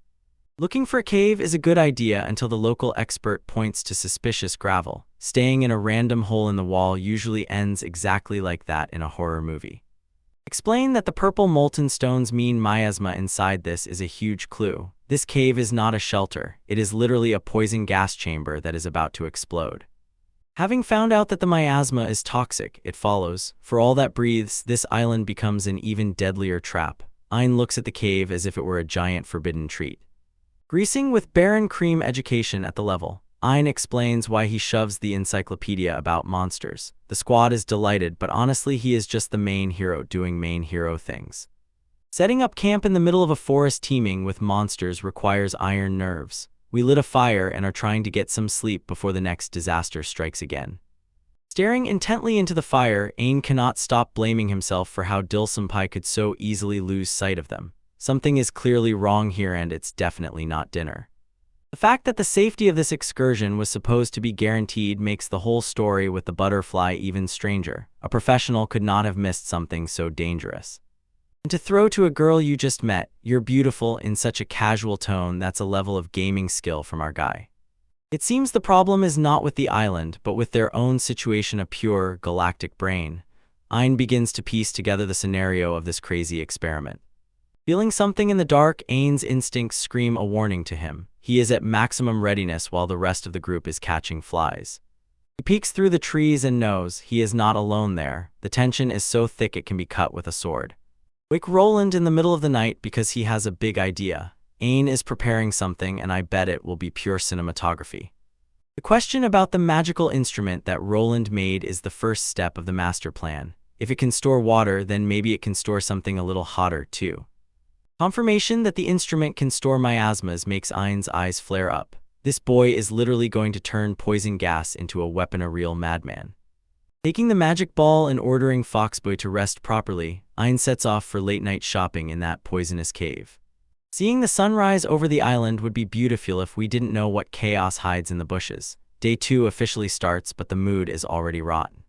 Looking for a cave is a good idea until the local expert points to suspicious gravel. Staying in a random hole in the wall usually ends exactly like that in a horror movie. Explain that the purple molten stones mean miasma inside this is a huge clue. This cave is not a shelter, it is literally a poison gas chamber that is about to explode. Having found out that the miasma is toxic, it follows, for all that breathes, this island becomes an even deadlier trap. Ein looks at the cave as if it were a giant forbidden treat. Greasing with Baron Cream education at the level, Ein explains why he shoves the encyclopedia about monsters. The squad is delighted, but honestly he is just the main hero doing main hero things. Setting up camp in the middle of a forest teeming with monsters requires iron nerves. We lit a fire and are trying to get some sleep before the next disaster strikes again. Staring intently into the fire, Ein cannot stop blaming himself for how Senpai could so easily lose sight of them. Something is clearly wrong here, and it's definitely not dinner. The fact that the safety of this excursion was supposed to be guaranteed makes the whole story with the butterfly even stranger. A professional could not have missed something so dangerous. And to throw to a girl you just met, "You're beautiful," in such a casual tone, that's a level of gaming skill from our guy. It seems the problem is not with the island, but with their own situation, a pure, galactic brain. Ein begins to piece together the scenario of this crazy experiment. Feeling something in the dark, Ein's instincts scream a warning to him. He is at maximum readiness while the rest of the group is catching flies. He peeks through the trees and knows he is not alone there. The tension is so thick it can be cut with a sword. Wake Roland in the middle of the night because he has a big idea. Ein is preparing something, and I bet it will be pure cinematography. The question about the magical instrument that Roland made is the first step of the master plan. If it can store water, then maybe it can store something a little hotter, too. Confirmation that the instrument can store miasmas makes Ein's eyes flare up. This boy is literally going to turn poison gas into a weapon, a real madman. Taking the magic ball and ordering Foxboy to rest properly, Ein sets off for late-night shopping in that poisonous cave. Seeing the sunrise over the island would be beautiful if we didn't know what chaos hides in the bushes. Day 2 officially starts, but the mood is already rotten.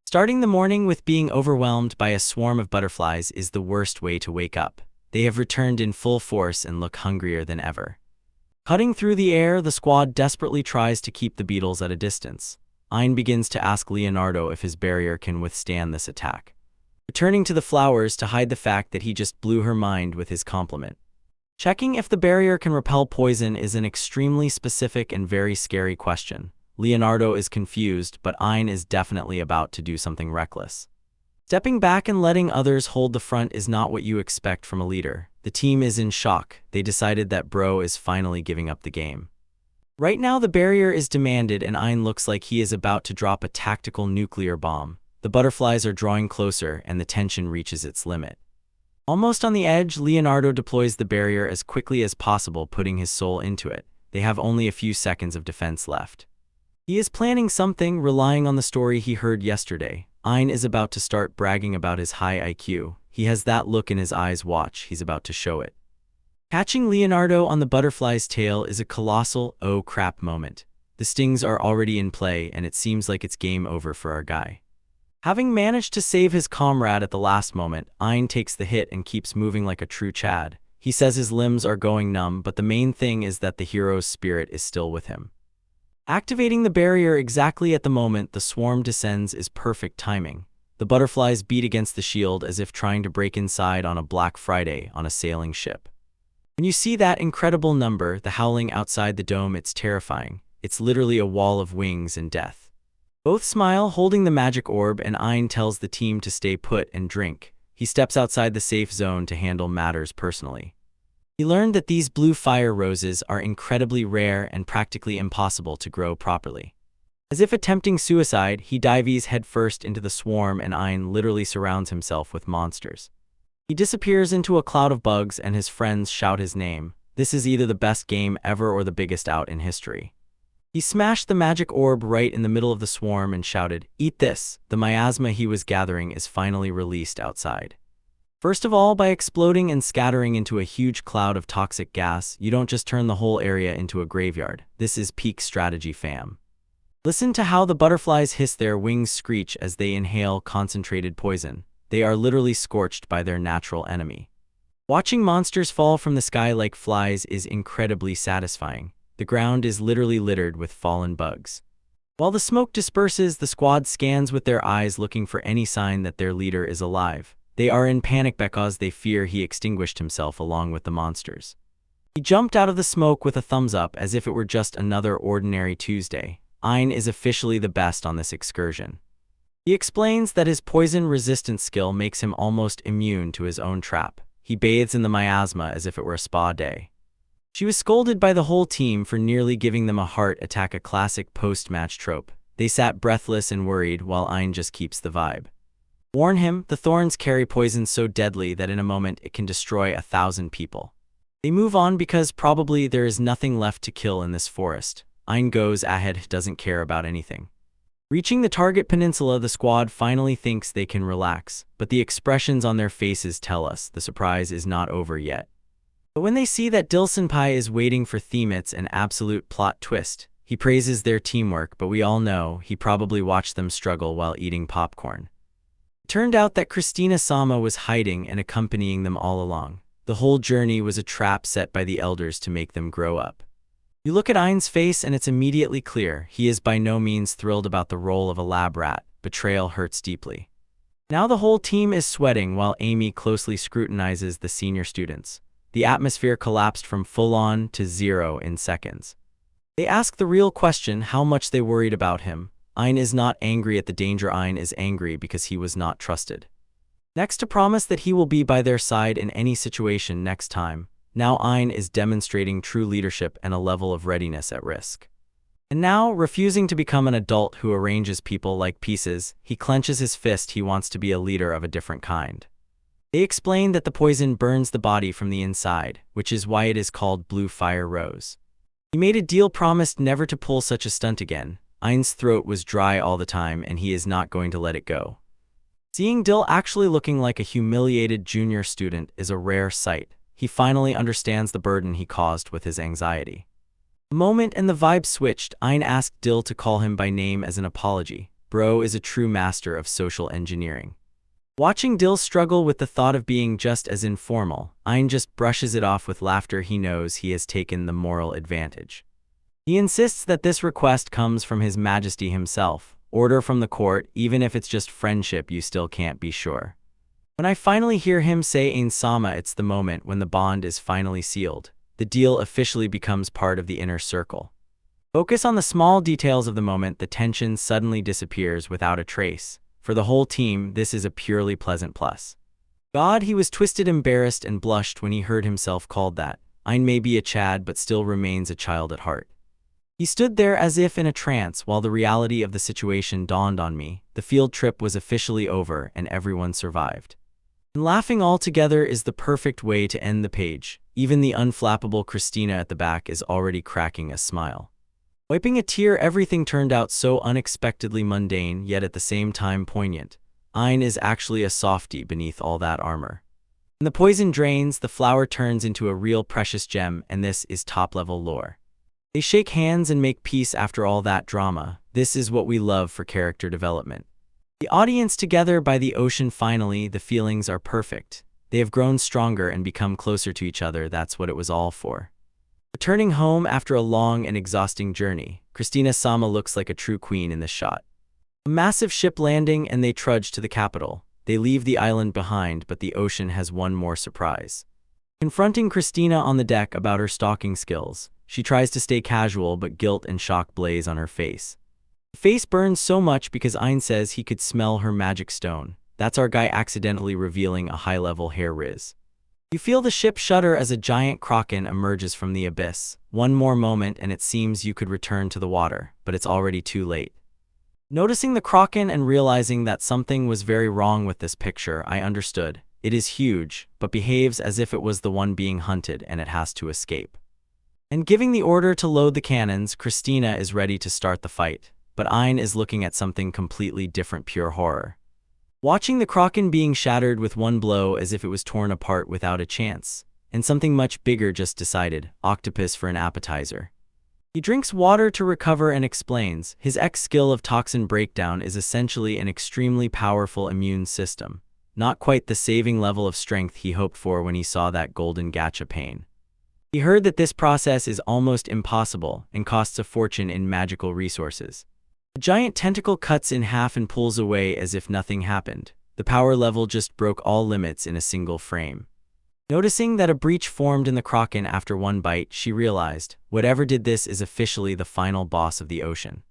Starting the morning with being overwhelmed by a swarm of butterflies is the worst way to wake up. They have returned in full force and look hungrier than ever. Cutting through the air, the squad desperately tries to keep the beetles at a distance. Ein begins to ask Leonardo if his barrier can withstand this attack, returning to the flowers to hide the fact that he just blew her mind with his compliment. Checking if the barrier can repel poison is an extremely specific and very scary question. Leonardo is confused, but Ein is definitely about to do something reckless. Stepping back and letting others hold the front is not what you expect from a leader. The team is in shock. They decided that Bro is finally giving up the game. Right now the barrier is demanded and Ein looks like he is about to drop a tactical nuclear bomb. The butterflies are drawing closer and the tension reaches its limit. Almost on the edge, Leonardo deploys the barrier as quickly as possible, putting his soul into it. They have only a few seconds of defense left. He is planning something, relying on the story he heard yesterday. Ein is about to start bragging about his high IQ. He has that look in his eyes. Watch, he's about to show it. Catching Leonardo on the butterfly's tail is a colossal oh crap moment. The stings are already in play and it seems like it's game over for our guy. Having managed to save his comrade at the last moment, Ein takes the hit and keeps moving like a true Chad. He says his limbs are going numb, but the main thing is that the hero's spirit is still with him. Activating the barrier exactly at the moment the swarm descends is perfect timing. The butterflies beat against the shield as if trying to break inside on a Black Friday on a sailing ship. When you see that incredible number, the howling outside the dome, it's terrifying. It's literally a wall of wings and death. Both smile, holding the magic orb, and Ein tells the team to stay put and drink. He steps outside the safe zone to handle matters personally. He learned that these blue fire roses are incredibly rare and practically impossible to grow properly. As if attempting suicide, he dives headfirst into the swarm and Ein literally surrounds himself with monsters. He disappears into a cloud of bugs and his friends shout his name. This is either the best game ever or the biggest out in history. He smashed the magic orb right in the middle of the swarm and shouted, "Eat this!" The miasma he was gathering is finally released outside. First of all, by exploding and scattering into a huge cloud of toxic gas, you don't just turn the whole area into a graveyard. This is peak strategy, fam. Listen to how the butterflies hiss, their wings screech as they inhale concentrated poison. They are literally scorched by their natural enemy. Watching monsters fall from the sky like flies is incredibly satisfying. The ground is literally littered with fallen bugs. While the smoke disperses, the squad scans with their eyes looking for any sign that their leader is alive. They are in panic because they fear he extinguished himself along with the monsters. He jumped out of the smoke with a thumbs up as if it were just another ordinary Tuesday. Ein is officially the best on this excursion. He explains that his poison resistance skill makes him almost immune to his own trap. He bathes in the miasma as if it were a spa day. She was scolded by the whole team for nearly giving them a heart attack, a classic post-match trope. They sat breathless and worried while Ein just keeps the vibe. Warn him, the thorns carry poison so deadly that in a moment it can destroy 1,000 people. They move on because probably there is nothing left to kill in this forest. Ein goes ahead, doesn't care about anything. Reaching the target peninsula, the squad finally thinks they can relax, but the expressions on their faces tell us the surprise is not over yet. But when they see that Dilsenpai is waiting for them, it's an absolute plot twist. He praises their teamwork, but we all know he probably watched them struggle while eating popcorn. It turned out that Christina Sama was hiding and accompanying them all along. The whole journey was a trap set by the elders to make them grow up. You look at Ein's face and it's immediately clear he is by no means thrilled about the role of a lab rat. Betrayal hurts deeply. Now the whole team is sweating while Amy closely scrutinizes the senior students. The atmosphere collapsed from full-on to zero in seconds. They ask the real question, how much they worried about him. Ein is not angry at the danger. Ein is angry because he was not trusted. Next to promise that he will be by their side in any situation next time, now Ein is demonstrating true leadership and a level of readiness at risk. And now, refusing to become an adult who arranges people like pieces, he clenches his fist. He wants to be a leader of a different kind. They explain that the poison burns the body from the inside, which is why it is called Blue Fire Rose. He made a deal, promised never to pull such a stunt again. Ein's throat was dry all the time, and he is not going to let it go. Seeing Dill actually looking like a humiliated junior student is a rare sight. He finally understands the burden he caused with his anxiety. A moment and the vibe switched. Ein asked Dill to call him by name as an apology. Bro is a true master of social engineering. Watching Dill struggle with the thought of being just as informal, Ein just brushes it off with laughter. He knows he has taken the moral advantage. He insists that this request comes from His Majesty himself. Order from the court, even if it's just friendship, you still can't be sure. When I finally hear him say Ein Sama, it's the moment when the bond is finally sealed. The deal officially becomes part of the inner circle. Focus on the small details of the moment. The tension suddenly disappears without a trace. For the whole team, this is a purely pleasant plus. God, he was twisted, embarrassed, and blushed when he heard himself called that. Ein may be a Chad, but still remains a child at heart. He stood there as if in a trance while the reality of the situation dawned on me. The field trip was officially over and everyone survived. And laughing all together is the perfect way to end the page. Even the unflappable Christina at the back is already cracking a smile. Wiping a tear, everything turned out so unexpectedly mundane, yet at the same time poignant. Ein is actually a softie beneath all that armor. When the poison drains, the flower turns into a real precious gem, and this is top-level lore. They shake hands and make peace after all that drama. This is what we love for character development. The audience together by the ocean. Finally, the feelings are perfect. They have grown stronger and become closer to each other. That's what it was all for. Returning home after a long and exhausting journey, Christina Sama looks like a true queen in this shot. A massive ship landing and they trudge to the capital. They leave the island behind, but the ocean has one more surprise. Confronting Christina on the deck about her stalking skills, she tries to stay casual, but guilt and shock blaze on her face. The face burns so much because Ein says he could smell her magic stone. That's our guy accidentally revealing a high-level hair riz. You feel the ship shudder as a giant kraken emerges from the abyss. One more moment and it seems you could return to the water, but it's already too late. Noticing the kraken and realizing that something was very wrong with this picture, I understood. It is huge, but behaves as if it was the one being hunted and it has to escape. And giving the order to load the cannons, Christina is ready to start the fight. But Ein is looking at something completely different, pure horror. Watching the kraken being shattered with one blow as if it was torn apart without a chance. And something much bigger just decided, octopus for an appetizer. He drinks water to recover and explains, his X skill of toxin breakdown is essentially an extremely powerful immune system. Not quite the saving level of strength he hoped for when he saw that golden gacha pain. He heard that this process is almost impossible and costs a fortune in magical resources. The giant tentacle cuts in half and pulls away as if nothing happened. The power level just broke all limits in a single frame. Noticing that a breach formed in the kraken after one bite, she realized, whatever did this is officially the final boss of the ocean.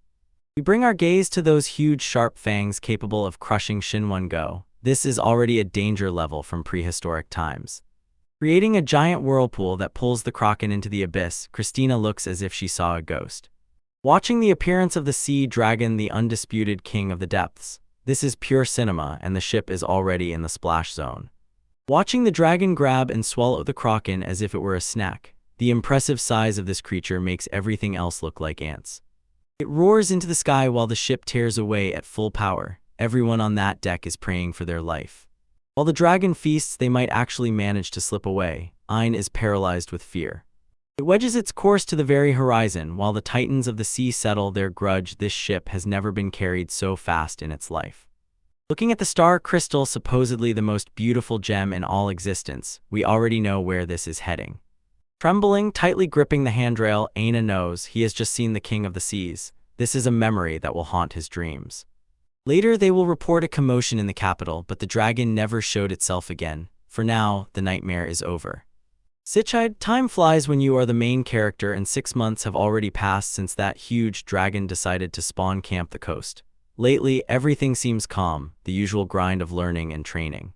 We bring our gaze to those huge sharp fangs capable of crushing Shinwon-go. This is already a danger level from prehistoric times. Creating a giant whirlpool that pulls the kraken into the abyss, Christina looks as if she saw a ghost. Watching the appearance of the sea dragon, the undisputed king of the depths. This is pure cinema, and the ship is already in the splash zone. Watching the dragon grab and swallow the kraken as if it were a snack. The impressive size of this creature makes everything else look like ants. It roars into the sky while the ship tears away at full power. Everyone on that deck is praying for their life. While the dragon feasts, they might actually manage to slip away. Ein is paralyzed with fear. It wedges its course to the very horizon while the titans of the sea settle their grudge. This ship has never been carried so fast in its life. Looking at the star crystal, supposedly the most beautiful gem in all existence, we already know where this is heading. Trembling, tightly gripping the handrail, Aina knows he has just seen the king of the seas. This is a memory that will haunt his dreams. Later they will report a commotion in the capital, but the dragon never showed itself again. For now, the nightmare is over. Sichide, time flies when you are the main character, and 6 months have already passed since that huge dragon decided to spawn camp the coast. Lately, everything seems calm, the usual grind of learning and training.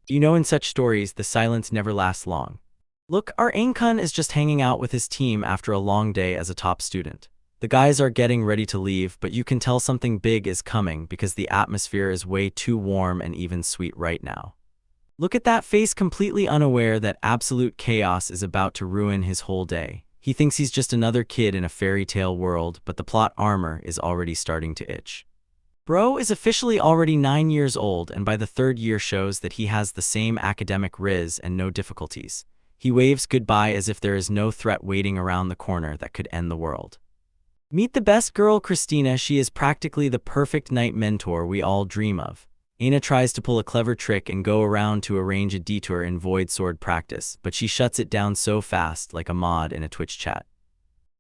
You know, in such stories, the silence never lasts long. Look, our Ainkun is just hanging out with his team after a long day as a top student. The guys are getting ready to leave, but you can tell something big is coming because the atmosphere is way too warm and even sweet right now. Look at that face, completely unaware that absolute chaos is about to ruin his whole day. He thinks he's just another kid in a fairy tale world, but the plot armor is already starting to itch. Bro is officially already 9 years old, and by the 3rd year shows that he has the same academic riz and no difficulties. He waves goodbye as if there is no threat waiting around the corner that could end the world. Meet the best girl, Christina. She is practically the perfect knight mentor we all dream of. Aina tries to pull a clever trick and go around to arrange a detour in void sword practice, but she shuts it down so fast, like a mod in a Twitch chat.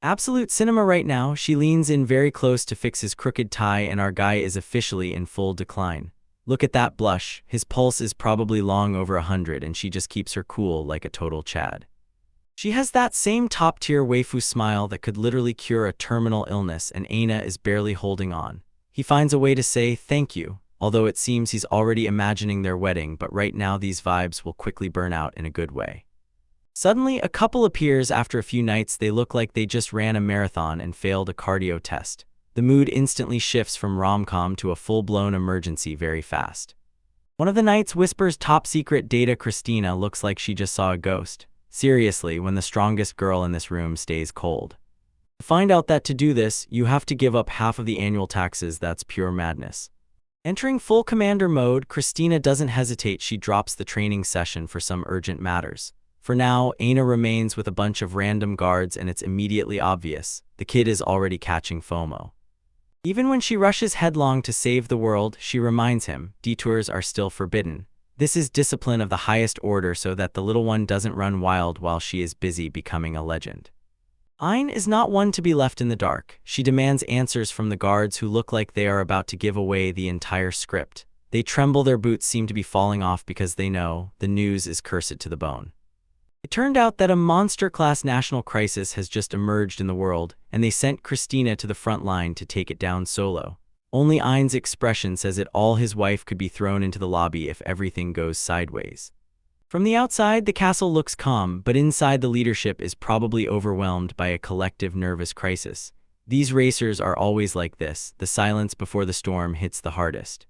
Absolute cinema right now. She leans in very close to fix his crooked tie, and our guy is officially in full decline. Look at that blush. His pulse is probably long over 100, and she just keeps her cool like a total Chad. She has that same top-tier waifu smile that could literally cure a terminal illness, and Aina is barely holding on. He finds a way to say thank you, although it seems he's already imagining their wedding, but right now these vibes will quickly burn out in a good way. Suddenly, a couple appears after a few nights. They look like they just ran a marathon and failed a cardio test. The mood instantly shifts from rom-com to a full-blown emergency very fast. One of the knights whispers top secret data. Christina looks like she just saw a ghost. Seriously, when the strongest girl in this room stays cold. Find out that to do this, you have to give up half of the annual taxes. That's pure madness. Entering full commander mode, Christina doesn't hesitate. She drops the training session for some urgent matters. For now, Aina remains with a bunch of random guards, and it's immediately obvious. The kid is already catching FOMO. Even when she rushes headlong to save the world, she reminds him, detours are still forbidden. This is discipline of the highest order so that the little one doesn't run wild while she is busy becoming a legend. Aina is not one to be left in the dark. She demands answers from the guards, who look like they are about to give away the entire script. They tremble, their boots seem to be falling off because they know the news is cursed to the bone. It turned out that a monster-class national crisis has just emerged in the world, and they sent Christina to the front line to take it down solo. Only Aina's expression says it all. His wife could be thrown into the lobby if everything goes sideways. From the outside, the castle looks calm, but inside the leadership is probably overwhelmed by a collective nervous crisis. These racers are always like this. The silence before the storm hits the hardest.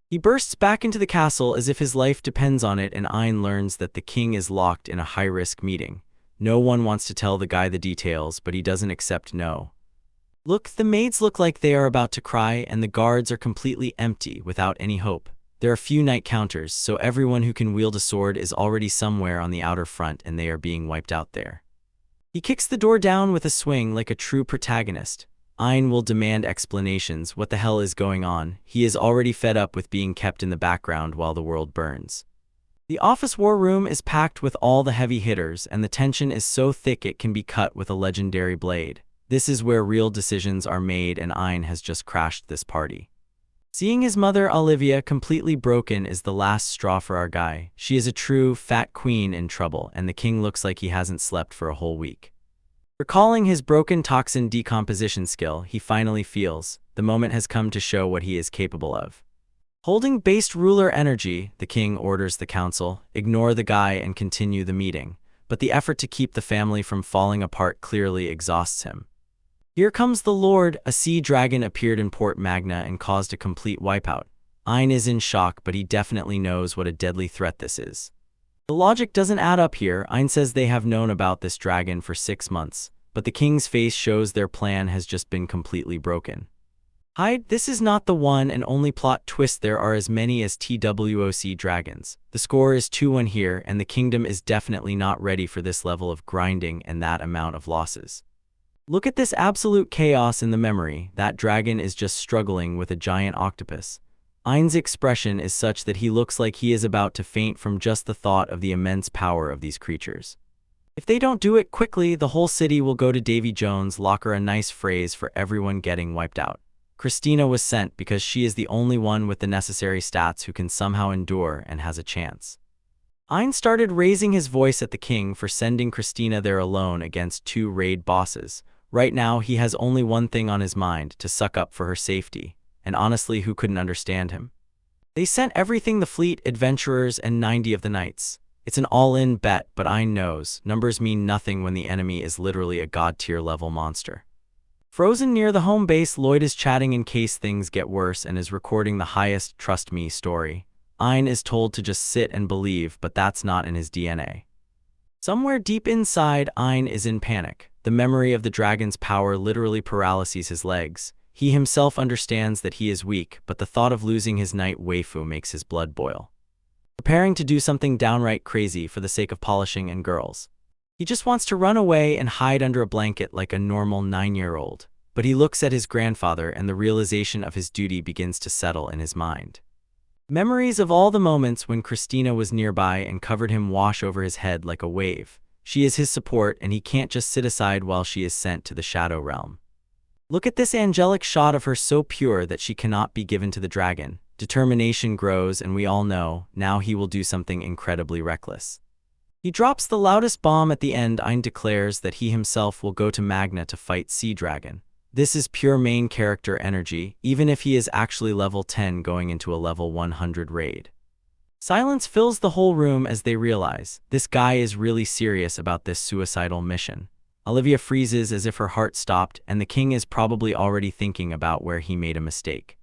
He bursts back into the castle as if his life depends on it, and Aina learns that the king is locked in a high-risk meeting. No one wants to tell the guy the details, but he doesn't accept no. Look, the maids look like they are about to cry, and the guards are completely empty, without any hope. There are few knight counters, so everyone who can wield a sword is already somewhere on the outer front, and they are being wiped out there. He kicks the door down with a swing like a true protagonist. Aina will demand explanations. What the hell is going on? He is already fed up with being kept in the background while the world burns. The office war room is packed with all the heavy hitters, and the tension is so thick it can be cut with a legendary blade. This is where real decisions are made, and Aina has just crashed this party. Seeing his mother Olivia completely broken is the last straw for our guy. She is a true fat queen in trouble, and the king looks like he hasn't slept for a whole week. Recalling his broken toxin decomposition skill, he finally feels the moment has come to show what he is capable of. Holding based ruler energy, the king orders the council, ignore the guy and continue the meeting, but the effort to keep the family from falling apart clearly exhausts him. Here comes the Lord. A sea dragon appeared in Port Magna and caused a complete wipeout. Aina is in shock, but he definitely knows what a deadly threat this is. The logic doesn't add up here. Aina says they have known about this dragon for 6 months, but the king's face shows their plan has just been completely broken. Hide, this is not the one and only plot twist. There are as many as TWOC dragons. The score is 2-1 here, and the kingdom is definitely not ready for this level of grinding and that amount of losses. Look at this absolute chaos in the memory. That dragon is just struggling with a giant octopus. Aina's expression is such that he looks like he is about to faint from just the thought of the immense power of these creatures. If they don't do it quickly, the whole city will go to Davy Jones' locker. A nice phrase for everyone getting wiped out. Christina was sent because she is the only one with the necessary stats who can somehow endure and has a chance. Aina started raising his voice at the king for sending Christina there alone against 2 raid bosses. Right now, he has only one thing on his mind: to suck up for her safety. And honestly, who couldn't understand him? They sent everything: the fleet, adventurers, and 90 of the knights. It's an all-in bet, but Aina knows numbers mean nothing when the enemy is literally a god-tier level monster. Frozen near the home base, Lloyd is chatting in case things get worse and is recording the highest "trust me" story. Ein is told to just sit and believe, but that's not in his DNA. Somewhere deep inside, Ein is in panic. The memory of the dragon's power literally paralyzes his legs. He himself understands that he is weak, but the thought of losing his knight waifu makes his blood boil. Preparing to do something downright crazy for the sake of polishing and girls. He just wants to run away and hide under a blanket like a normal 9-year-old. But he looks at his grandfather and the realization of his duty begins to settle in his mind. Memories of all the moments when Christina was nearby and covered him wash over his head like a wave. She is his support and he can't just sit aside while she is sent to the Shadow Realm. Look at this angelic shot of her, so pure that she cannot be given to the dragon. Determination grows, and we all know, now he will do something incredibly reckless. He drops the loudest bomb at the end. Ein declares that he himself will go to Magna to fight Sea Dragon. This is pure main character energy, even if he is actually level 10 going into a level 100 raid. Silence fills the whole room as they realize, this guy is really serious about this suicidal mission. Olivia freezes as if her heart stopped, and the king is probably already thinking about where he made a mistake.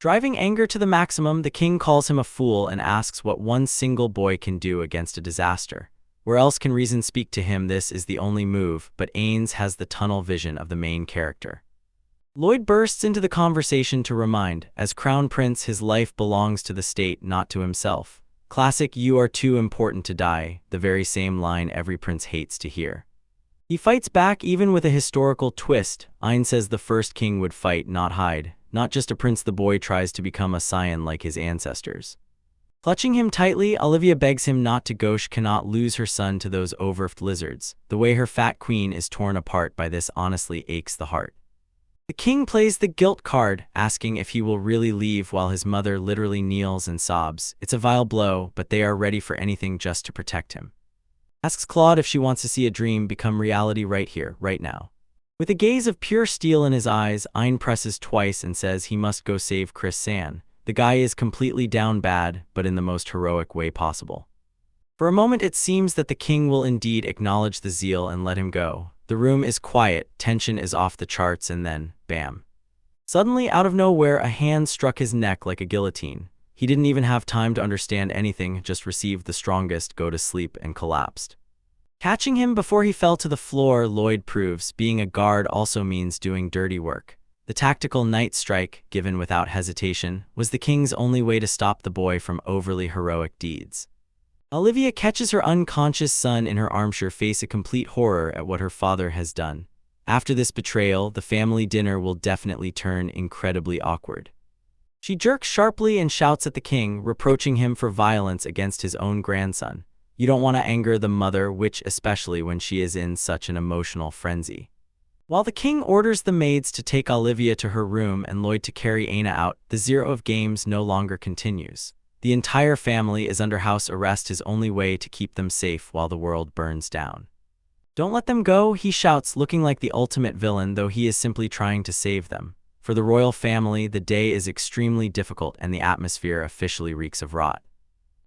Driving anger to the maximum, the king calls him a fool and asks what one single boy can do against a disaster. Where else can reason speak to him? This is the only move, but Ains has the tunnel vision of the main character. Lloyd bursts into the conversation to remind, as Crown Prince, his life belongs to the state, not to himself. Classic "you are too important to die," the very same line every prince hates to hear. He fights back even with a historical twist. Ein says the first king would fight, not hide. Not just a prince, the boy tries to become a scion like his ancestors. Clutching him tightly, Olivia begs him not to go. She cannot lose her son to those overfed lizards. The way her fat queen is torn apart by this honestly aches the heart. The king plays the guilt card, asking if he will really leave while his mother literally kneels and sobs. It's a vile blow, but they are ready for anything just to protect him. Asks Claude if she wants to see a dream become reality right here, right now. With a gaze of pure steel in his eyes, Ein presses twice and says he must go save Chris San. The guy is completely down bad, but in the most heroic way possible. For a moment it seems that the king will indeed acknowledge the zeal and let him go. The room is quiet, tension is off the charts, and then, bam. Suddenly, out of nowhere, a hand struck his neck like a guillotine. He didn't even have time to understand anything, just received the strongest go to sleep and collapsed. Catching him before he fell to the floor, Lloyd proves being a guard also means doing dirty work. The tactical night strike, given without hesitation, was the king's only way to stop the boy from overly heroic deeds. Olivia catches her unconscious son in her armchair, face a complete horror at what her father has done. After this betrayal, the family dinner will definitely turn incredibly awkward. She jerks sharply and shouts at the king, reproaching him for violence against his own grandson. You don't want to anger the mother, which especially when she is in such an emotional frenzy. While the king orders the maids to take Olivia to her room and Lloyd to carry Aina out, the zero of games no longer continues. The entire family is under house arrest, his only way to keep them safe while the world burns down. Don't let them go, he shouts, looking like the ultimate villain, though he is simply trying to save them. For the royal family, the day is extremely difficult and the atmosphere officially reeks of rot.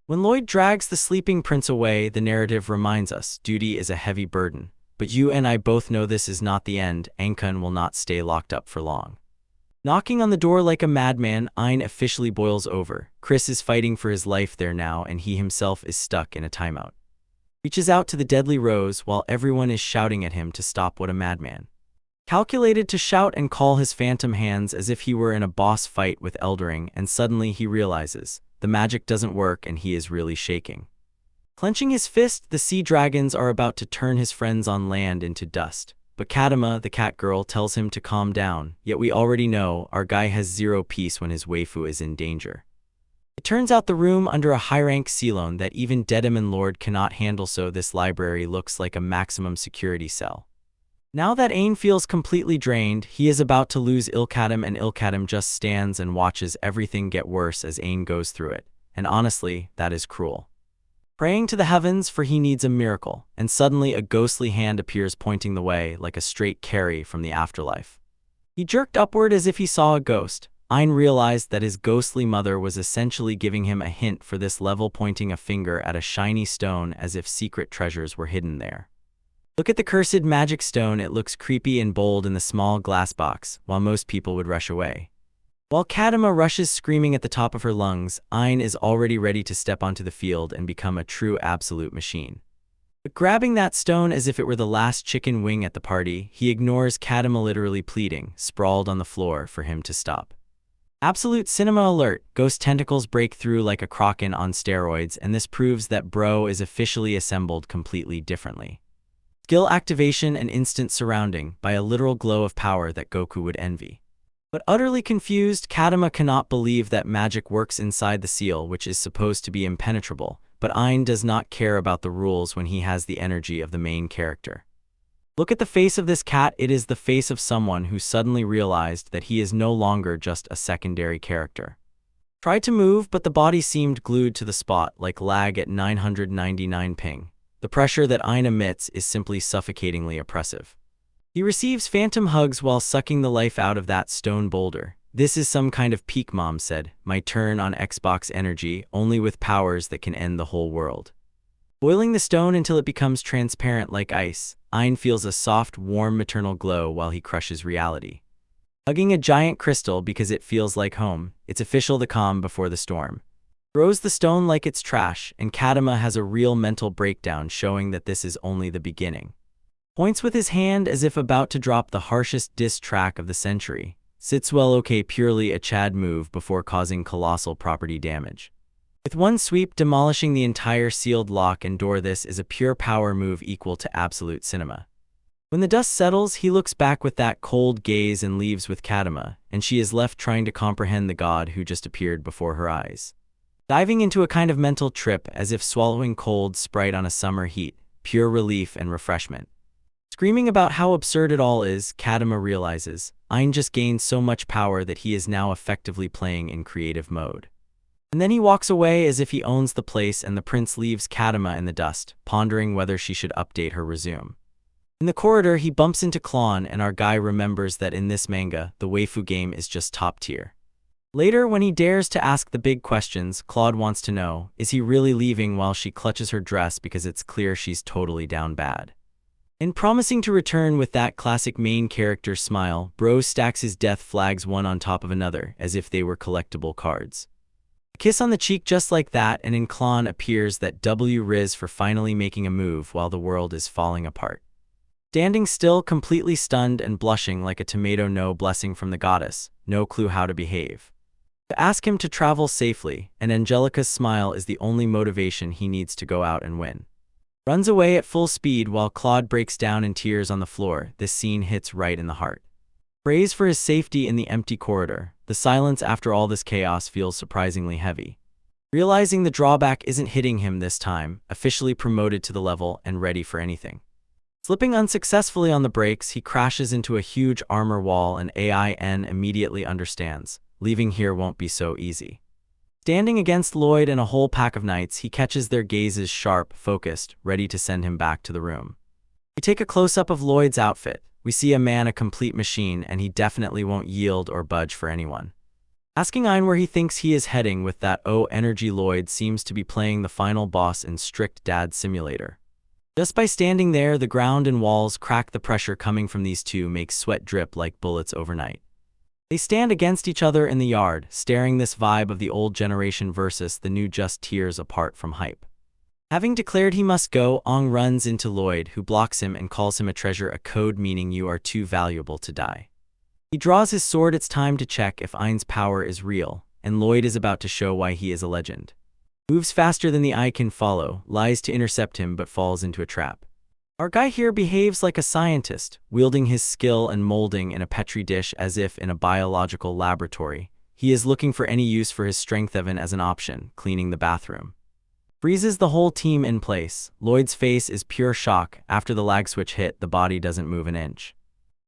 When Lloyd drags the sleeping prince away, the narrative reminds us, duty is a heavy burden. But you and I both know this is not the end. Ankun will not stay locked up for long. Knocking on the door like a madman, Ein officially boils over. Chris is fighting for his life there now, and he himself is stuck in a timeout. Reaches out to the deadly rose while everyone is shouting at him to stop. What a madman. Calculated to shout and call his phantom hands as if he were in a boss fight with Eldering, and suddenly he realizes the magic doesn't work and he is really shaking. Clenching his fist, the sea dragons are about to turn his friends on land into dust. But Kadama, the cat girl, tells him to calm down, yet we already know our guy has zero peace when his waifu is in danger. It turns out the room under a high-rank Ceylon that even Dedeman Lord cannot handle, so this library looks like a maximum security cell. Now that Ain feels completely drained, he is about to lose Ilkadam, and Ilkadam just stands and watches everything get worse as Ain goes through it. And honestly, that is cruel. Praying to the heavens for he needs a miracle, and suddenly a ghostly hand appears pointing the way like a straight carry from the afterlife. He jerked upward as if he saw a ghost. Ain realized that his ghostly mother was essentially giving him a hint for this level, pointing a finger at a shiny stone as if secret treasures were hidden there. Look at the cursed magic stone, it looks creepy and bold in the small glass box, while most people would rush away. While Kadima rushes screaming at the top of her lungs, Ain is already ready to step onto the field and become a true absolute machine. But grabbing that stone as if it were the last chicken wing at the party, he ignores Kadima literally pleading, sprawled on the floor, for him to stop. Absolute cinema alert, ghost tentacles break through like a kraken on steroids, and this proves that Bro is officially assembled completely differently. Skill activation and instant surrounding by a literal glow of power that Goku would envy. But utterly confused, Kadima cannot believe that magic works inside the seal, which is supposed to be impenetrable, but Ain does not care about the rules when he has the energy of the main character. Look at the face of this cat, it is the face of someone who suddenly realized that he is no longer just a secondary character. Tried to move, but the body seemed glued to the spot like lag at 999 ping. The pressure that Ain emits is simply suffocatingly oppressive. He receives phantom hugs while sucking the life out of that stone boulder. This is some kind of peak, Mom said. My turn on Xbox energy, only with powers that can end the whole world. Boiling the stone until it becomes transparent like ice, Ain feels a soft, warm maternal glow while he crushes reality. Hugging a giant crystal because it feels like home, it's official, the calm before the storm. Throws the stone like it's trash, and Kadima has a real mental breakdown, showing that this is only the beginning. Points with his hand as if about to drop the harshest diss track of the century. Sits well, okay, purely a Chad move before causing colossal property damage. With one sweep demolishing the entire sealed lock and door, this is a pure power move equal to absolute cinema. When the dust settles, he looks back with that cold gaze and leaves with Kadima, and she is left trying to comprehend the god who just appeared before her eyes. Diving into a kind of mental trip as if swallowing cold Sprite on a summer heat, pure relief and refreshment. Screaming about how absurd it all is, Kadima realizes Ain just gained so much power that he is now effectively playing in creative mode. And then he walks away as if he owns the place, and the prince leaves Kadima in the dust, pondering whether she should update her resume. In the corridor, he bumps into Klon, and our guy remembers that in this manga, the waifu game is just top tier. Later, when he dares to ask the big questions, Claude wants to know, is he really leaving, while she clutches her dress because it's clear she's totally down bad. In promising to return with that classic main character smile, Bro stacks his death flags one on top of another, as if they were collectible cards. A kiss on the cheek just like that, and in Klon appears that W Riz for finally making a move while the world is falling apart. Standing still, completely stunned and blushing like a tomato, no blessing from the goddess, no clue how to behave. To ask him to travel safely, and Angelica's smile is the only motivation he needs to go out and win. Runs away at full speed while Claude breaks down in tears on the floor. This scene hits right in the heart. Prays for his safety in the empty corridor. The silence after all this chaos feels surprisingly heavy. Realizing the drawback isn't hitting him this time, officially promoted to the level and ready for anything. Slipping unsuccessfully on the brakes, he crashes into a huge armor wall, and AIN immediately understands. Leaving here won't be so easy. Standing against Lloyd and a whole pack of knights, he catches their gazes sharp, focused, ready to send him back to the room. We take a close-up of Lloyd's outfit. We see a man, a complete machine, and he definitely won't yield or budge for anyone. Asking Ain where he thinks he is heading with that energy, Lloyd seems to be playing the final boss in strict dad simulator. Just by standing there, the ground and walls crack. The pressure coming from these two makes sweat drip like bullets overnight. They stand against each other in the yard, staring. This vibe of the old generation versus the new, just tears apart from hype. Having declared he must go, Ong runs into Lloyd, who blocks him and calls him a treasure, a code meaning you are too valuable to die. He draws his sword. It's time to check if Ain's power is real, and Lloyd is about to show why he is a legend. Moves faster than the eye can follow, lies to intercept him but falls into a trap. Our guy here behaves like a scientist, wielding his skill and molding in a petri dish as if in a biological laboratory. He is looking for any use for his strength, even as an option, cleaning the bathroom. Freezes the whole team in place. Lloyd's face is pure shock. After the lag switch hit, the body doesn't move an inch.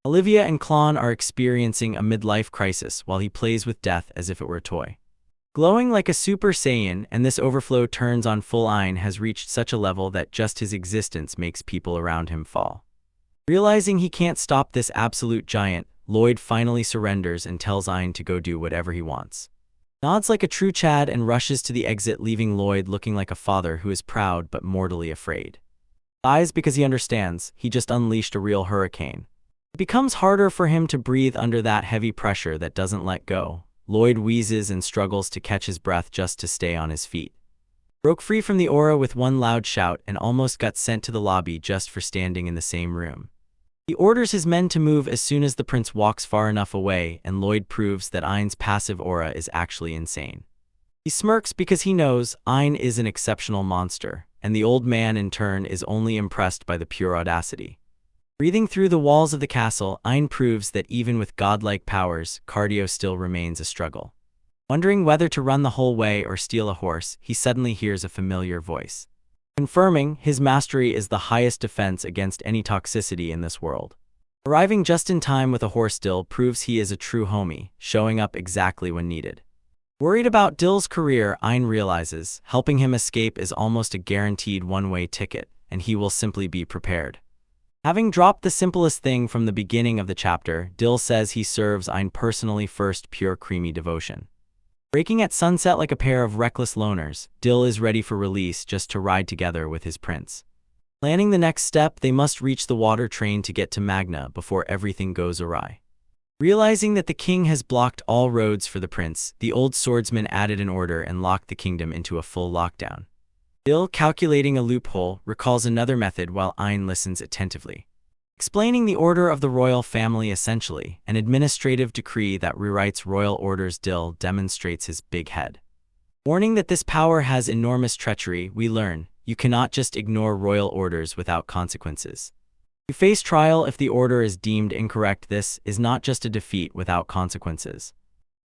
Olivia and Klon are experiencing a midlife crisis while he plays with death as if it were a toy. Glowing like a Super Saiyan, and this overflow turns on full. Ain has reached such a level that just his existence makes people around him fall. Realizing he can't stop this absolute giant, Lloyd finally surrenders and tells Ain to go do whatever he wants. Nods like a true Chad and rushes to the exit, leaving Lloyd looking like a father who is proud but mortally afraid. Sighs because he understands, he just unleashed a real hurricane. It becomes harder for him to breathe under that heavy pressure that doesn't let go. Lloyd wheezes and struggles to catch his breath just to stay on his feet. Broke free from the aura with one loud shout and almost got sent to the lobby just for standing in the same room. He orders his men to move as soon as the prince walks far enough away, and Lloyd proves that Ain's passive aura is actually insane. He smirks because he knows Ain is an exceptional monster, and the old man in turn is only impressed by the pure audacity. Breathing through the walls of the castle, Ain proves that even with godlike powers, cardio still remains a struggle. Wondering whether to run the whole way or steal a horse, he suddenly hears a familiar voice, confirming his mastery is the highest defense against any toxicity in this world. Arriving just in time with a horse, Dill proves he is a true homie, showing up exactly when needed. Worried about Dill's career, Ain realizes helping him escape is almost a guaranteed one-way ticket, and he will simply be prepared. Having dropped the simplest thing from the beginning of the chapter, Dill says he serves Ain personally first, pure creamy devotion. Breaking at sunset like a pair of reckless loners, Dill is ready for release just to ride together with his prince. Planning the next step, they must reach the water train to get to Magna before everything goes awry. Realizing that the king has blocked all roads for the prince, the old swordsman added an order and locked the kingdom into a full lockdown. Dill, calculating a loophole, recalls another method while Ain listens attentively. Explaining the order of the royal family, essentially, an administrative decree that rewrites royal orders, Dill demonstrates his big head. Warning that this power has enormous treachery, we learn, you cannot just ignore royal orders without consequences. You face trial if the order is deemed incorrect. This is not just a defeat without consequences.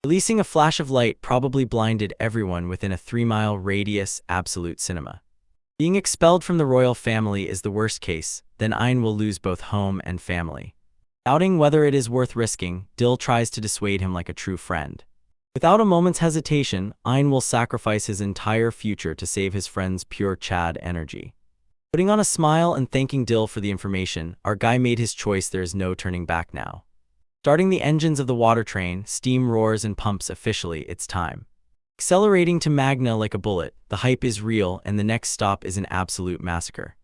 Releasing a flash of light probably blinded everyone within a 3-mile radius. Absolute cinema. Being expelled from the royal family is the worst case, then Ain will lose both home and family. Doubting whether it is worth risking, Dill tries to dissuade him like a true friend. Without a moment's hesitation, Ain will sacrifice his entire future to save his friend's pure Chad energy. Putting on a smile and thanking Dill for the information, our guy made his choice, there is no turning back now. Starting the engines of the water train, steam roars and pumps. Officially, it's time. Accelerating to Magna like a bullet, the hype is real and the next stop is an absolute massacre.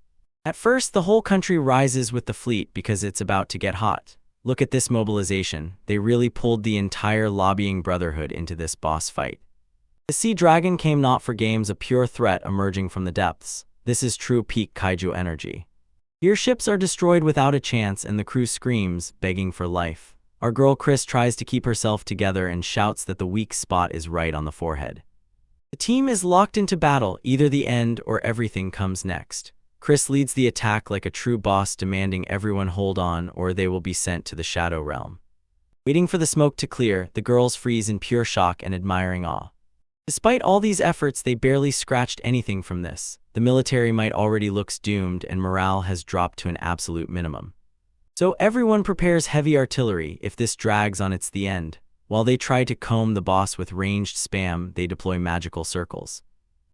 At first, the whole country rises with the fleet because it's about to get hot. Look at this mobilization, they really pulled the entire lobbying brotherhood into this boss fight. The sea dragon came not for games, a pure threat emerging from the depths. This is true peak kaiju energy. Gearships are destroyed without a chance and the crew screams, begging for life. Our girl Chris tries to keep herself together and shouts that the weak spot is right on the forehead. The team is locked into battle, either the end or everything comes next. Chris leads the attack like a true boss, demanding everyone hold on or they will be sent to the Shadow Realm. Waiting for the smoke to clear, the girls freeze in pure shock and admiring awe. Despite all these efforts, they barely scratched anything from this. The military might already looks doomed and morale has dropped to an absolute minimum. So everyone prepares heavy artillery if this drags on, it's the end. While they try to comb the boss with ranged spam, they deploy magical circles.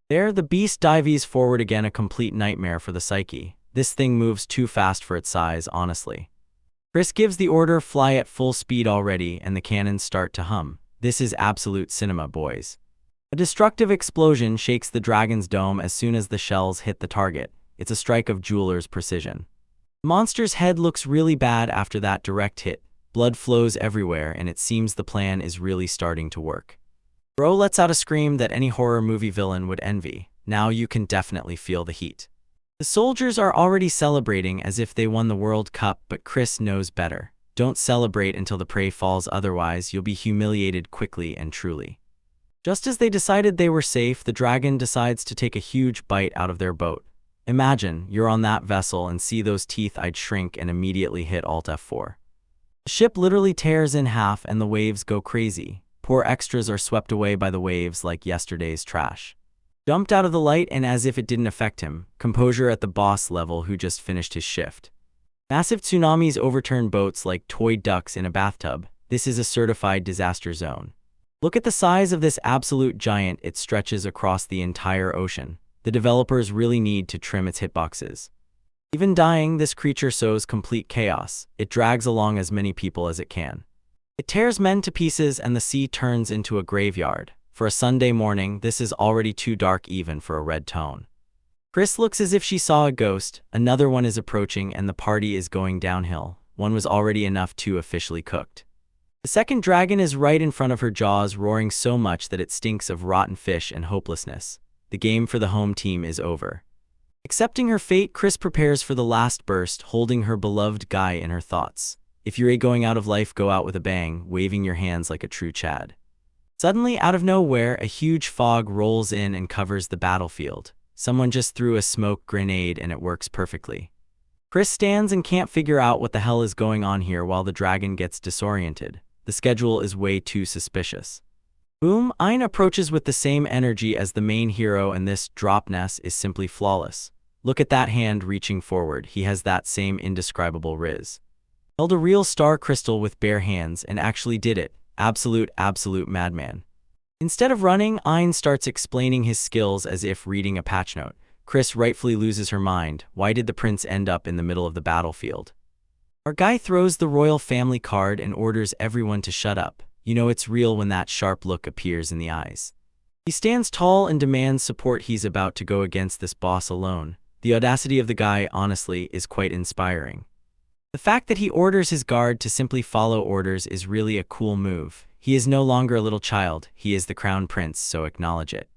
There, the beast dives forward again, a complete nightmare for the psyche. This thing moves too fast for its size, honestly. Chris gives the order, fly at full speed already, and the cannons start to hum. This is absolute cinema, boys. A destructive explosion shakes the dragon's dome as soon as the shells hit the target. It's a strike of jeweler's precision. The monster's head looks really bad after that direct hit. Blood flows everywhere and it seems the plan is really starting to work. Bro lets out a scream that any horror movie villain would envy. Now you can definitely feel the heat. The soldiers are already celebrating as if they won the World Cup, but Chris knows better. Don't celebrate until the prey falls, otherwise you'll be humiliated quickly and truly. Just as they decided they were safe, the dragon decides to take a huge bite out of their boat. Imagine you're on that vessel and see those teeth. I'd shrink and immediately hit Alt F4. The ship literally tears in half and the waves go crazy. Poor extras are swept away by the waves like yesterday's trash. Dumped out of the light, and as if it didn't affect him, composure at the boss level who just finished his shift. Massive tsunamis overturn boats like toy ducks in a bathtub. This is a certified disaster zone. Look at the size of this absolute giant, it stretches across the entire ocean. The developers really need to trim its hitboxes. Even dying, this creature sows complete chaos. It drags along as many people as it can. It tears men to pieces and the sea turns into a graveyard. For a Sunday morning, this is already too dark even for a red tone. Chris looks as if she saw a ghost, another one is approaching and the party is going downhill. One was already enough to officially cooked. The second dragon is right in front of her jaws, roaring so much that it stinks of rotten fish and hopelessness. The game for the home team is over. Accepting her fate, Chris prepares for the last burst, holding her beloved guy in her thoughts. If you're going out of life, go out with a bang, waving your hands like a true Chad. Suddenly, out of nowhere, a huge fog rolls in and covers the battlefield. Someone just threw a smoke grenade and it works perfectly. Chris stands and can't figure out what the hell is going on here while the dragon gets disoriented. The schedule is way too suspicious. Boom, Ein approaches with the same energy as the main hero, and this dropness is simply flawless. Look at that hand reaching forward, he has that same indescribable riz. Held a real star crystal with bare hands and actually did it. Absolute madman. Instead of running, Ein starts explaining his skills as if reading a patch note. Chris rightfully loses her mind. Why did the prince end up in the middle of the battlefield? Our guy throws the royal family card and orders everyone to shut up. You know it's real when that sharp look appears in the eyes. He stands tall and demands support. He's about to go against this boss alone. The audacity of the guy, honestly, is quite inspiring. The fact that he orders his guard to simply follow orders is really a cool move. He is no longer a little child, he is the crown prince, so acknowledge it.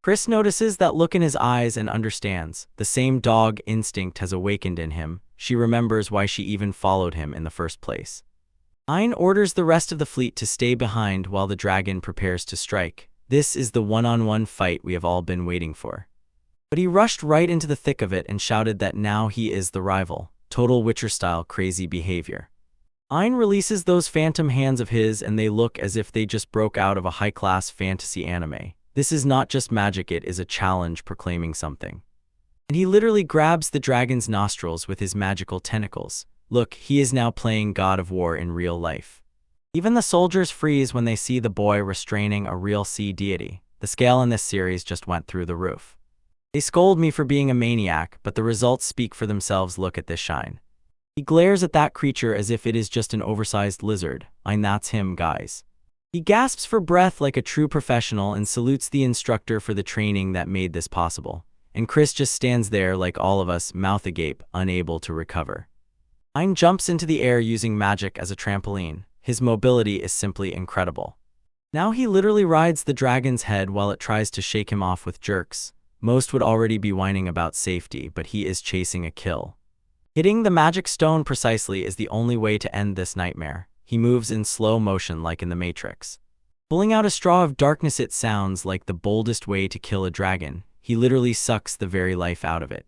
Chris notices that look in his eyes and understands. The same dog instinct has awakened in him. She remembers why she even followed him in the first place. Ein orders the rest of the fleet to stay behind while the dragon prepares to strike. This is the one-on-one fight we have all been waiting for. But he rushed right into the thick of it and shouted that now he is the rival. Total Witcher-style crazy behavior. Ein releases those phantom hands of his and they look as if they just broke out of a high-class fantasy anime. This is not just magic, it is a challenge proclaiming something. And he literally grabs the dragon's nostrils with his magical tentacles. Look, he is now playing God of War in real life. Even the soldiers freeze when they see the boy restraining a real sea deity. The scale in this series just went through the roof. They scold me for being a maniac, but the results speak for themselves. Look at this shine. He glares at that creature as if it is just an oversized lizard. That's him, guys. He gasps for breath like a true professional and salutes the instructor for the training that made this possible. And Chris just stands there like all of us, mouth agape, unable to recover. Ein jumps into the air using magic as a trampoline. His mobility is simply incredible. Now he literally rides the dragon's head while it tries to shake him off with jerks. Most would already be whining about safety, but he is chasing a kill. Hitting the magic stone precisely is the only way to end this nightmare. He moves in slow motion like in the Matrix. Pulling out a straw of darkness, it sounds like the boldest way to kill a dragon. He literally sucks the very life out of it.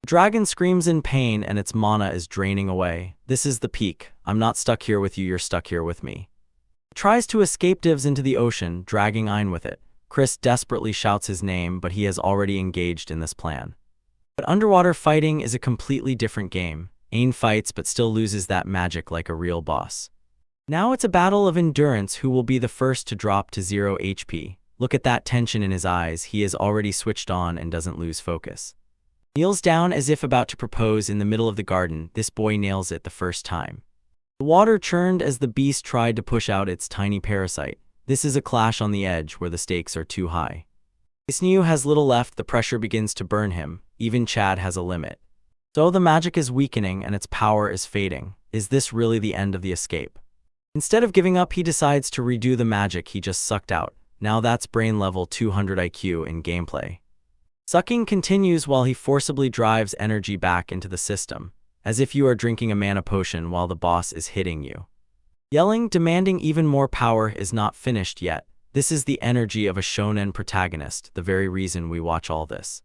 The dragon screams in pain and its mana is draining away. This is the peak. I'm not stuck here with you, you're stuck here with me. It tries to escape, dives into the ocean, dragging Ein with it. Chris desperately shouts his name, but he has already engaged in this plan. But underwater fighting is a completely different game. Ein fights but still loses that magic like a real boss. Now it's a battle of endurance. Who will be the first to drop to 0 HP? Look at that tension in his eyes. He is already switched on and doesn't lose focus. Kneels down as if about to propose in the middle of the garden. This boy nails it the first time. The water churned as the beast tried to push out its tiny parasite. This is a clash on the edge where the stakes are too high. Isnu has little left, the pressure begins to burn him. Even Chad has a limit. So the magic is weakening and its power is fading. Is this really the end of the escape? Instead of giving up, he decides to redo the magic he just sucked out. Now that's brain level 200 IQ in gameplay. Sucking continues while he forcibly drives energy back into the system, as if you are drinking a mana potion while the boss is hitting you. Yelling, demanding even more power, is not finished yet. This is the energy of a shonen protagonist, the very reason we watch all this.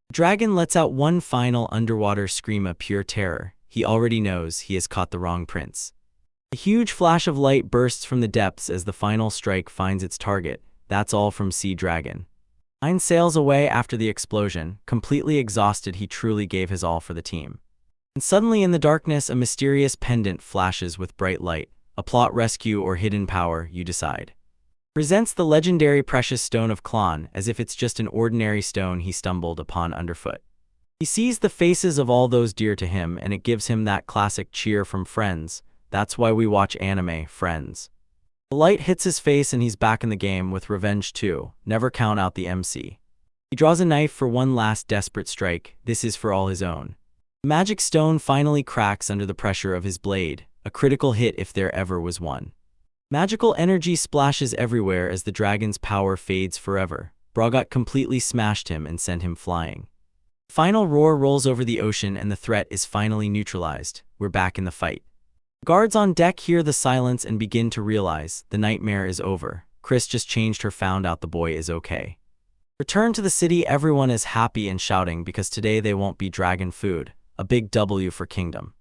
The dragon lets out one final underwater scream of pure terror. He already knows he has caught the wrong prince. A huge flash of light bursts from the depths as the final strike finds its target. That's all from Sea Dragon. Ein sails away after the explosion. Completely exhausted, he truly gave his all for the team. And suddenly in the darkness, a mysterious pendant flashes with bright light. A plot rescue or hidden power, you decide. Presents the legendary precious stone of Klon, as if it's just an ordinary stone he stumbled upon underfoot. He sees the faces of all those dear to him and it gives him that classic cheer from Friends. That's why we watch anime, Friends. The light hits his face and he's back in the game with revenge too. Never count out the MC. He draws a knife for one last desperate strike. This is for all his own. The magic stone finally cracks under the pressure of his blade, a critical hit if there ever was one. Magical energy splashes everywhere as the dragon's power fades forever. Bragot completely smashed him and sent him flying. The final roar rolls over the ocean and the threat is finally neutralized. We're back in the fight. Guards on deck hear the silence and begin to realize the nightmare is over. Chris just changed her, found out the boy is okay. Return to the city, everyone is happy and shouting because today they won't be dragon food. A big W for Kingdom.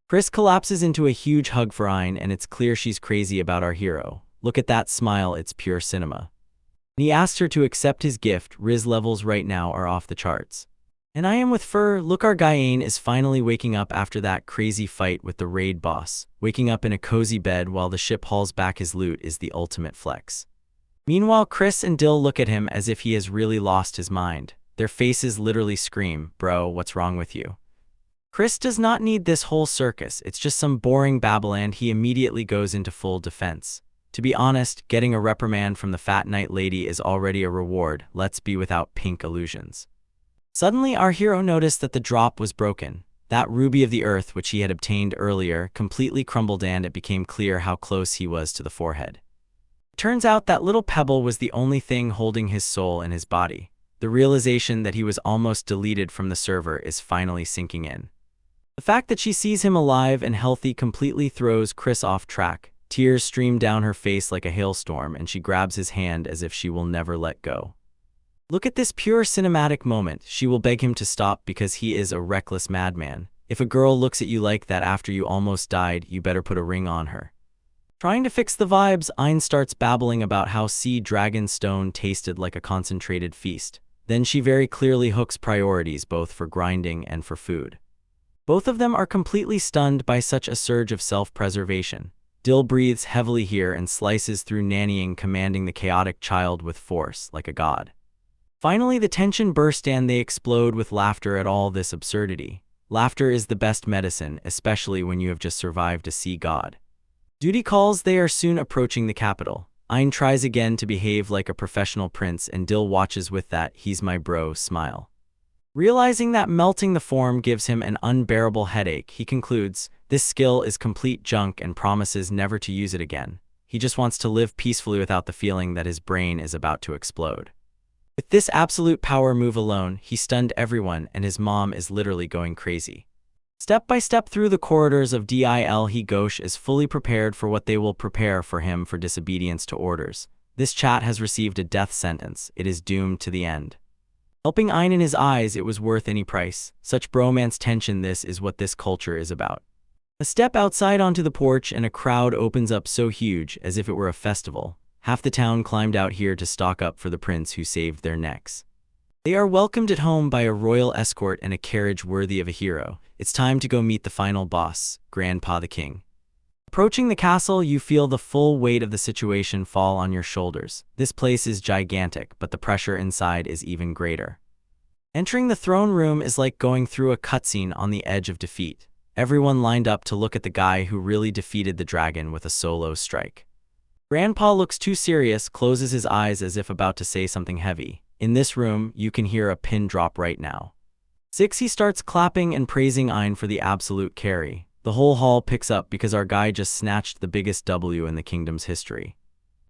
Chris collapses into a huge hug for Ayn and it's clear she's crazy about our hero. Look at that smile, it's pure cinema. And he asks her to accept his gift. Riz levels right now are off the charts. And I am with Fur. Look, our guy Ayn is finally waking up after that crazy fight with the raid boss. Waking up in a cozy bed while the ship hauls back his loot is the ultimate flex. Meanwhile, Chris and Dill look at him as if he has really lost his mind. Their faces literally scream, "Bro, what's wrong with you?" Chris does not need this whole circus, it's just some boring babble, and he immediately goes into full defense. To be honest, getting a reprimand from the fat night lady is already a reward. Let's be without pink illusions. Suddenly, our hero noticed that the drop was broken. That ruby of the earth, which he had obtained earlier, completely crumbled and it became clear how close he was to the forehead. Turns out that little pebble was the only thing holding his soul in his body. The realization that he was almost deleted from the server is finally sinking in. The fact that she sees him alive and healthy completely throws Chris off track. Tears stream down her face like a hailstorm and she grabs his hand as if she will never let go. Look at this pure cinematic moment. She will beg him to stop because he is a reckless madman. If a girl looks at you like that after you almost died, you better put a ring on her. Trying to fix the vibes, Ayn starts babbling about how sea dragon stone tasted like a concentrated feast. Then she very clearly hooks priorities both for grinding and for food. Both of them are completely stunned by such a surge of self-preservation. Dill breathes heavily here and slices through nannying, commanding the chaotic child with force, like a god. Finally, the tension bursts and they explode with laughter at all this absurdity. Laughter is the best medicine, especially when you have just survived a sea god. Duty calls. They are soon approaching the capital. Ayn tries again to behave like a professional prince and Dill watches with that "he's my bro" smile. Realizing that melting the form gives him an unbearable headache, he concludes, this skill is complete junk and promises never to use it again. He just wants to live peacefully without the feeling that his brain is about to explode. With this absolute power move alone, he stunned everyone and his mom is literally going crazy. Step by step through the corridors of Dil, he Gauche is fully prepared for what they will prepare for him for disobedience to orders. This chat has received a death sentence. It is doomed to the end. Helping Ayn in his eyes, it was worth any price. Such bromance tension, this is what this culture is about. A step outside onto the porch and a crowd opens up so huge as if it were a festival. Half the town climbed out here to stock up for the prince who saved their necks. They are welcomed at home by a royal escort and a carriage worthy of a hero. It's time to go meet the final boss, Grandpa the King. Approaching the castle, you feel the full weight of the situation fall on your shoulders. This place is gigantic, but the pressure inside is even greater. Entering the throne room is like going through a cutscene on the edge of defeat. Everyone lined up to look at the guy who really defeated the dragon with a solo strike. Grandpa looks too serious, closes his eyes as if about to say something heavy. In this room, you can hear a pin drop right now. He starts clapping and praising Ayn for the absolute carry. The whole hall picks up because our guy just snatched the biggest W in the kingdom's history.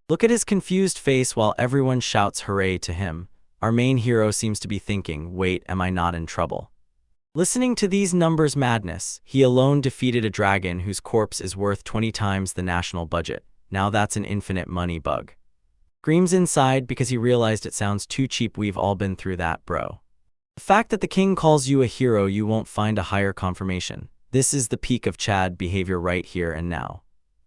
Look at his confused face while everyone shouts hooray to him. Our main hero seems to be thinking, wait, am I not in trouble? Listening to these numbers madness, he alone defeated a dragon whose corpse is worth 20 times the national budget. Now that's an infinite money bug. Screams inside because he realized it sounds too cheap. We've all been through that, bro. The fact that the king calls you a hero, you won't find a higher confirmation. This is the peak of Chad behavior right here and now.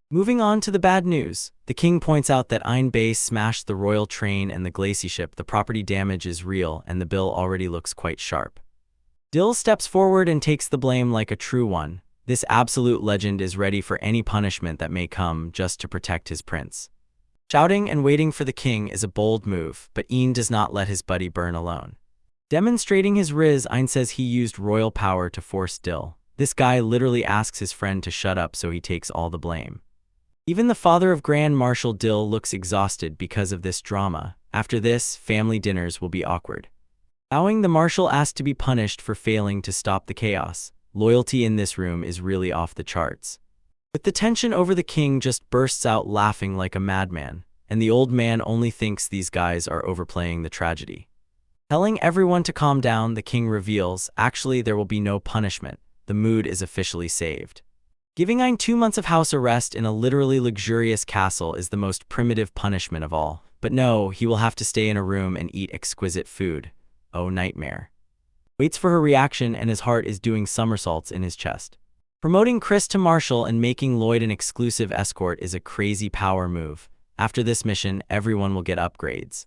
Moving on to the bad news, the king points out that Ayn Bay smashed the royal train and the glacis ship. The property damage is real and the bill already looks quite sharp. Dill steps forward and takes the blame like a true one. This absolute legend is ready for any punishment that may come just to protect his prince. Shouting and waiting for the king is a bold move, but Ayn does not let his buddy burn alone. Demonstrating his riz, Ayn says he used royal power to force Dill. This guy literally asks his friend to shut up, so he takes all the blame. Even the father of Grand Marshal Dill looks exhausted because of this drama. After this, family dinners will be awkward. Bowing, the marshal asked to be punished for failing to stop the chaos. Loyalty in this room is really off the charts. With the tension over, the king just bursts out laughing like a madman, and the old man only thinks these guys are overplaying the tragedy. Telling everyone to calm down, the king reveals, actually there will be no punishment. The mood is officially saved. Giving Ein 2 months of house arrest in a literally luxurious castle is the most primitive punishment of all. But no, he will have to stay in a room and eat exquisite food. Oh, nightmare. Waits for her reaction, and his heart is doing somersaults in his chest. Promoting Chris to marshal and making Lloyd an exclusive escort is a crazy power move. After this mission, everyone will get upgrades.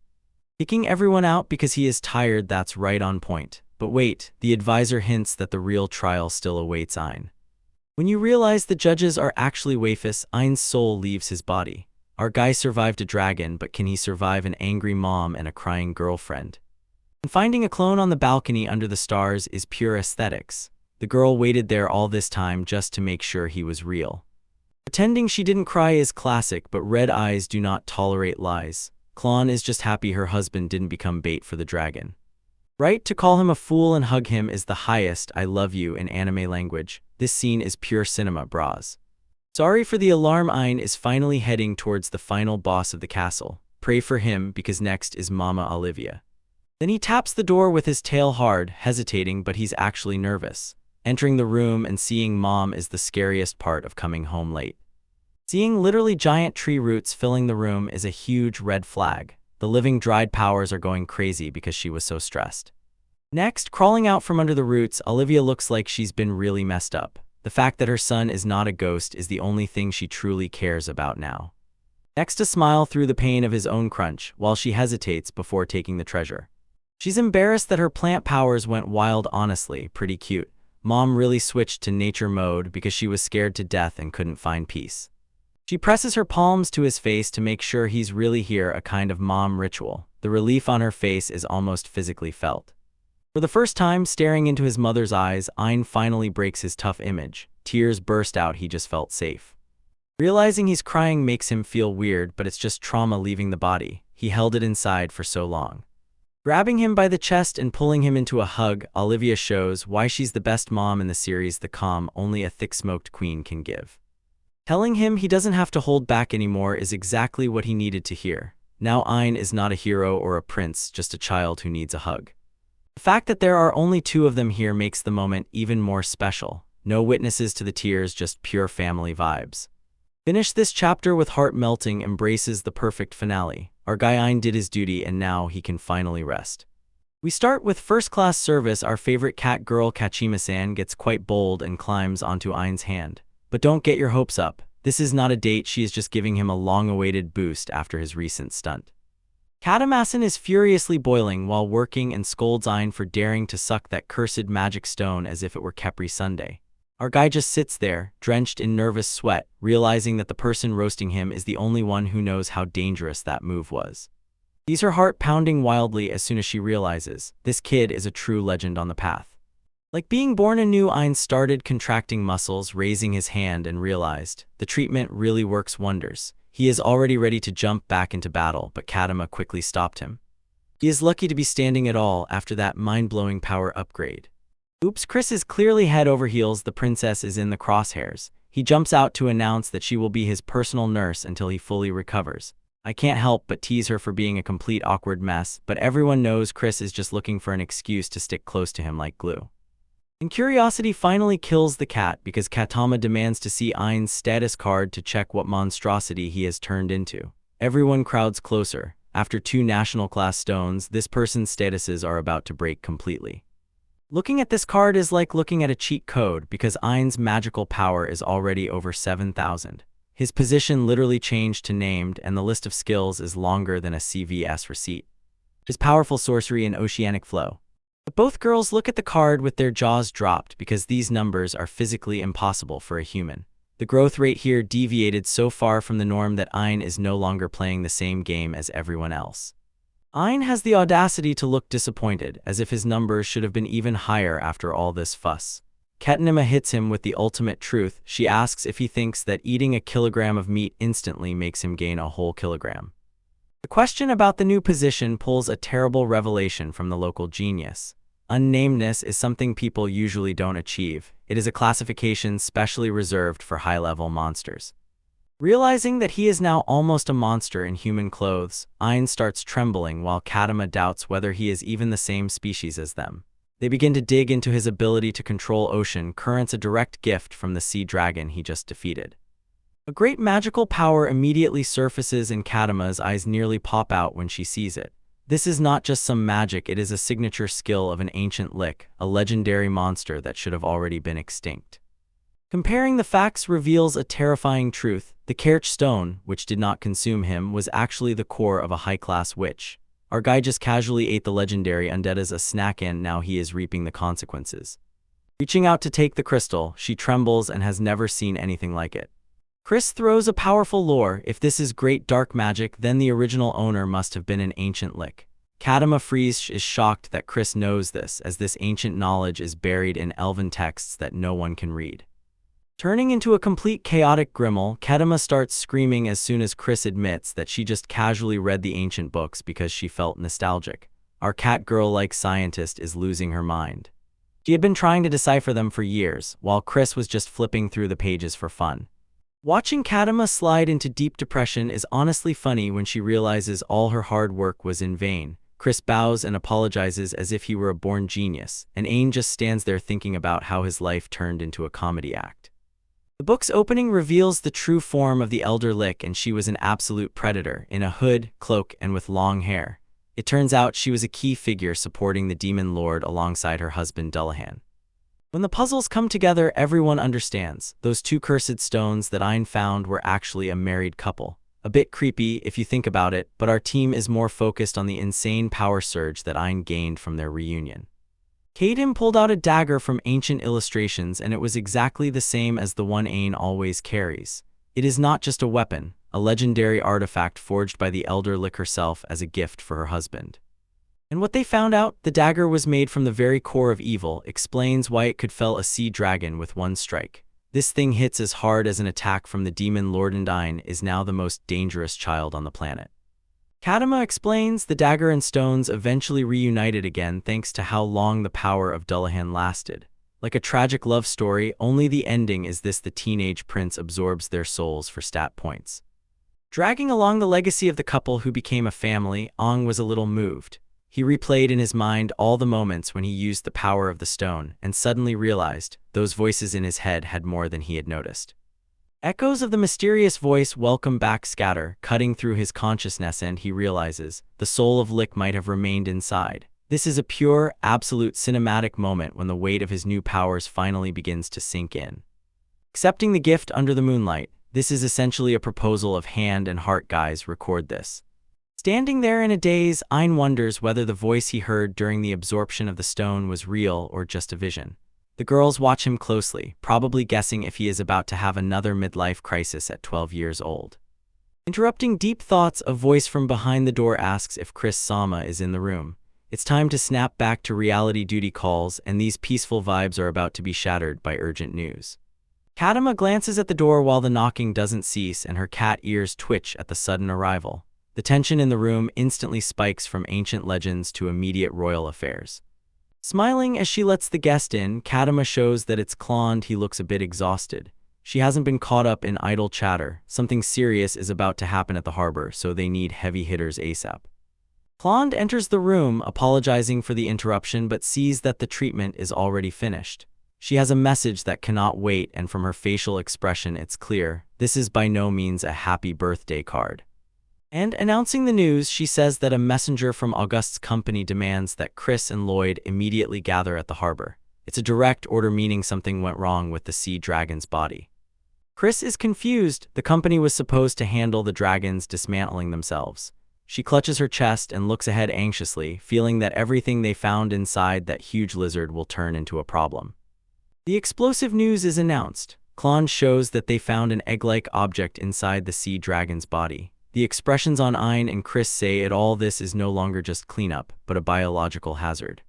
Kicking everyone out because he is tired, that's right on point. But wait, the advisor hints that the real trial still awaits Ein. When you realize the judges are actually waifus, Ein's soul leaves his body. Our guy survived a dragon, but can he survive an angry mom and a crying girlfriend? And finding a clone on the balcony under the stars is pure aesthetics. The girl waited there all this time just to make sure he was real. Pretending she didn't cry is classic, but red eyes do not tolerate lies. Klon is just happy her husband didn't become bait for the dragon. Right to call him a fool and hug him is the highest I love you in anime language. This scene is pure cinema, bras. Sorry for the alarm. Ein is finally heading towards the final boss of the castle. Pray for him, because next is Mama Olivia. Then he taps the door with his tail hard, hesitating, but he's actually nervous. Entering the room and seeing Mom is the scariest part of coming home late. Seeing literally giant tree roots filling the room is a huge red flag. The living dried powers are going crazy because she was so stressed. Next, crawling out from under the roots, Olivia looks like she's been really messed up. The fact that her son is not a ghost is the only thing she truly cares about now. Next, to smile through the pain of his own crunch while she hesitates before taking the treasure. She's embarrassed that her plant powers went wild. Honestly, pretty cute. Mom really switched to nature mode because she was scared to death and couldn't find peace. She presses her palms to his face to make sure he's really here, a kind of mom ritual. The relief on her face is almost physically felt. For the first time, staring into his mother's eyes, Ein finally breaks his tough image. Tears burst out. He just felt safe. Realizing he's crying makes him feel weird, but it's just trauma leaving the body. He held it inside for so long. Grabbing him by the chest and pulling him into a hug, Olivia shows why she's the best mom in the series, the calm only a thick-smoked queen can give. Telling him he doesn't have to hold back anymore is exactly what he needed to hear. Now Ein is not a hero or a prince, just a child who needs a hug. The fact that there are only 2 of them here makes the moment even more special. No witnesses to the tears, just pure family vibes. Finish this chapter with heart-melting embraces, the perfect finale. Our guy Ein did his duty and now he can finally rest. We start with first-class service. Our favorite cat girl Kachima-san gets quite bold and climbs onto Ein's hand. But don't get your hopes up. This is not a date, she is just giving him a long-awaited boost after his recent stunt. Katamasan is furiously boiling while working and scolds Ein for daring to suck that cursed magic stone as if it were Capri Sunday. Our guy just sits there, drenched in nervous sweat, realizing that the person roasting him is the only one who knows how dangerous that move was. Sees her heart pounding wildly as soon as she realizes this kid is a true legend on the path. Like being born anew, Ein started contracting muscles, raising his hand, and realized the treatment really works wonders. He is already ready to jump back into battle, but Katama quickly stopped him. He is lucky to be standing at all after that mind-blowing power upgrade. Oops, Chris is clearly head over heels. The princess is in the crosshairs. He jumps out to announce that she will be his personal nurse until he fully recovers. I can't help but tease her for being a complete awkward mess, but everyone knows Chris is just looking for an excuse to stick close to him like glue. And curiosity finally kills the cat because Katama demands to see Ein's status card to check what monstrosity he has turned into. Everyone crowds closer. After 2 national class stones, this person's statuses are about to break completely. Looking at this card is like looking at a cheat code because Ein's magical power is already over 7,000. His position literally changed to named, and the list of skills is longer than a CVS receipt. His powerful sorcery and oceanic flow. But both girls look at the card with their jaws dropped because these numbers are physically impossible for a human. The growth rate here deviated so far from the norm that Ein is no longer playing the same game as everyone else. Ein has the audacity to look disappointed, as if his numbers should have been even higher after all this fuss. Ketanima hits him with the ultimate truth. She asks if he thinks that eating a kilogram of meat instantly makes him gain a whole kilogram. The question about the new position pulls a terrible revelation from the local genius. Unnamedness is something people usually don't achieve. It is a classification specially reserved for high-level monsters. Realizing that he is now almost a monster in human clothes, Ain starts trembling while Kadama doubts whether he is even the same species as them. They begin to dig into his ability to control ocean currents, a direct gift from the sea dragon he just defeated. A great magical power immediately surfaces and Kadama's eyes nearly pop out when she sees it. This is not just some magic, it is a signature skill of an ancient lick, a legendary monster that should have already been extinct. Comparing the facts reveals a terrifying truth. The Kerch stone, which did not consume him, was actually the core of a high-class witch. Our guy just casually ate the legendary undead as a snack and now he is reaping the consequences. Reaching out to take the crystal, she trembles and has never seen anything like it. Chris throws a powerful lure. If this is great dark magic, then the original owner must have been an ancient lick. Kadama Freeze is shocked that Chris knows this, as this ancient knowledge is buried in elven texts that no one can read. Turning into a complete chaotic Grimmel, Kadama starts screaming as soon as Chris admits that she just casually read the ancient books because she felt nostalgic. Our cat girl-like scientist is losing her mind. She had been trying to decipher them for years, while Chris was just flipping through the pages for fun. Watching Kadama slide into deep depression is honestly funny when she realizes all her hard work was in vain. Chris bows and apologizes as if he were a born genius, and Ain just stands there thinking about how his life turned into a comedy act. The book's opening reveals the true form of the Elder Lick, and she was an absolute predator, in a hood, cloak, and with long hair. It turns out she was a key figure supporting the Demon Lord alongside her husband Dullahan. When the puzzles come together, everyone understands. Those two cursed stones that Ain found were actually a married couple. A bit creepy if you think about it, but our team is more focused on the insane power surge that Ain gained from their reunion. Kaden pulled out a dagger from ancient illustrations, and it was exactly the same as the one Ain always carries. It is not just a weapon, a legendary artifact forged by the Elder Lick herself as a gift for her husband. And what they found out, the dagger was made from the very core of evil, explains why it could fell a sea dragon with one strike. This thing hits as hard as an attack from the Demon Lord, and Ain is now the most dangerous child on the planet. Kadama explains the dagger and stones eventually reunited again thanks to how long the power of Dullahan lasted. Like a tragic love story, only the ending is this: the teenage prince absorbs their souls for stat points. Dragging along the legacy of the couple who became a family, Ong was a little moved. He replayed in his mind all the moments when he used the power of the stone and suddenly realized those voices in his head had more than he had noticed. Echoes of the mysterious voice welcome back scatter, cutting through his consciousness, and he realizes the soul of Lick might have remained inside. This is a pure, absolute cinematic moment when the weight of his new powers finally begins to sink in. Accepting the gift under the moonlight, this is essentially a proposal of hand and heart. Guys, record this. Standing there in a daze, Ain wonders whether the voice he heard during the absorption of the stone was real or just a vision. The girls watch him closely, probably guessing if he is about to have another midlife crisis at 12 years old. Interrupting deep thoughts, a voice from behind the door asks if Chris Sama is in the room. It's time to snap back to reality. Duty calls, and these peaceful vibes are about to be shattered by urgent news. Kadama glances at the door while the knocking doesn't cease, and her cat ears twitch at the sudden arrival. The tension in the room instantly spikes from ancient legends to immediate royal affairs. Smiling as she lets the guest in, Kadama shows that it's Klond. He looks a bit exhausted. She hasn't been caught up in idle chatter. Something serious is about to happen at the harbor, so they need heavy hitters ASAP. Klond enters the room, apologizing for the interruption, but sees that the treatment is already finished. She has a message that cannot wait, and from her facial expression it's clear this is by no means a happy birthday card. And announcing the news, she says that a messenger from August's company demands that Chris and Lloyd immediately gather at the harbor. It's a direct order, meaning something went wrong with the sea dragon's body. Chris is confused. The company was supposed to handle the dragons dismantling themselves. She clutches her chest and looks ahead anxiously, feeling that everything they found inside that huge lizard will turn into a problem. The explosive news is announced. Klond shows that they found an egg-like object inside the sea dragon's body. The expressions on Ain and Chris say it all. This is no longer just cleanup, but a biological hazard.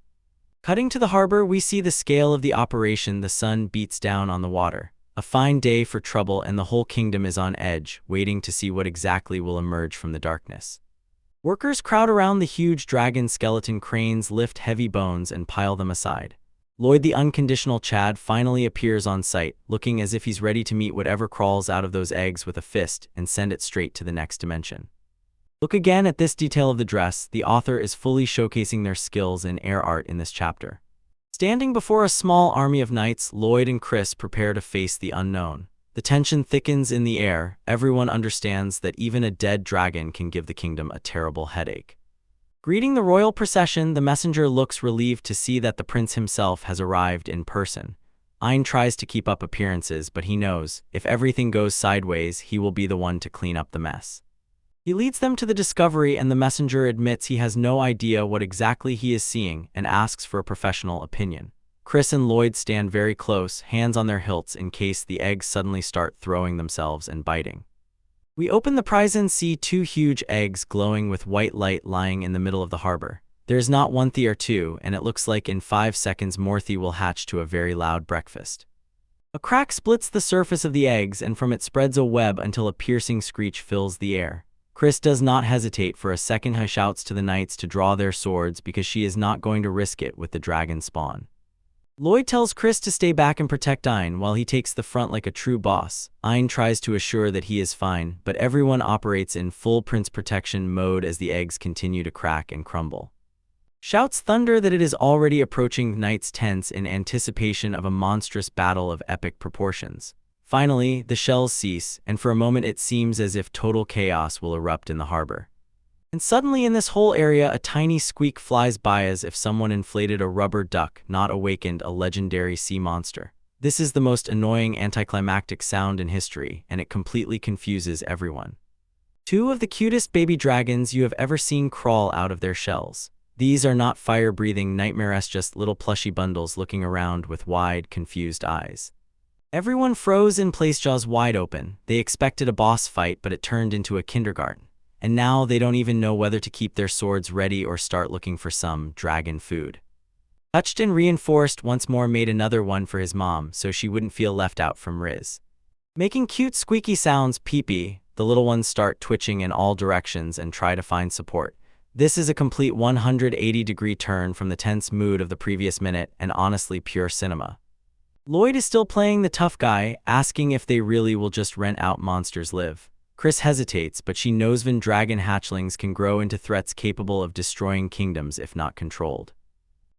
Cutting to the harbor, we see the scale of the operation. The sun beats down on the water. A fine day for trouble, and the whole kingdom is on edge, waiting to see what exactly will emerge from the darkness. Workers crowd around the huge dragon skeleton cranes, lift heavy bones, and pile them aside. Lloyd the unconditional Chad finally appears on site, looking as if he's ready to meet whatever crawls out of those eggs with a fist and send it straight to the next dimension. Look again at this detail of the dress. The author is fully showcasing their skills in air art in this chapter. Standing before a small army of knights, Lloyd and Chris prepare to face the unknown. The tension thickens in the air. Everyone understands that even a dead dragon can give the kingdom a terrible headache. Greeting the royal procession, the messenger looks relieved to see that the prince himself has arrived in person. Ein tries to keep up appearances, but he knows, if everything goes sideways, he will be the one to clean up the mess. He leads them to the discovery, and the messenger admits he has no idea what exactly he is seeing and asks for a professional opinion. Chris and Lloyd stand very close, hands on their hilts in case the eggs suddenly start throwing themselves and biting. We open the prize and see two huge eggs glowing with white light lying in the middle of the harbor. There's not one thea or two, and it looks like in 5 seconds more thea will hatch to a very loud breakfast. A crack splits the surface of the eggs, and from it spreads a web until a piercing screech fills the air. Chris does not hesitate for a second. He shouts to the knights to draw their swords because she is not going to risk it with the dragon spawn. Lloyd tells Chris to stay back and protect Ein while he takes the front like a true boss. Ein tries to assure that he is fine, but everyone operates in full prince protection mode as the eggs continue to crack and crumble. Shouts thunder that it is already approaching. Knights tense in anticipation of a monstrous battle of epic proportions. Finally, the shells cease, and for a moment it seems as if total chaos will erupt in the harbor. And suddenly in this whole area a tiny squeak flies by as if someone inflated a rubber duck, not awakened a legendary sea monster. This is the most annoying anticlimactic sound in history, and it completely confuses everyone. 2 of the cutest baby dragons you have ever seen crawl out of their shells. These are not fire-breathing nightmares, just little plushy bundles looking around with wide, confused eyes. Everyone froze in place, jaws wide open. They expected a boss fight, but it turned into a kindergarten. And now they don't even know whether to keep their swords ready or start looking for some dragon food. Touched and reinforced, once more made another one for his mom so she wouldn't feel left out from Riz. Making cute squeaky sounds, pee-pee, the little ones start twitching in all directions and try to find support. This is a complete 180-degree turn from the tense mood of the previous minute, and honestly pure cinema. Lloyd is still playing the tough guy, asking if they really will just rent out Monsters Live. Chris hesitates, but she knows Van dragon hatchlings can grow into threats capable of destroying kingdoms if not controlled.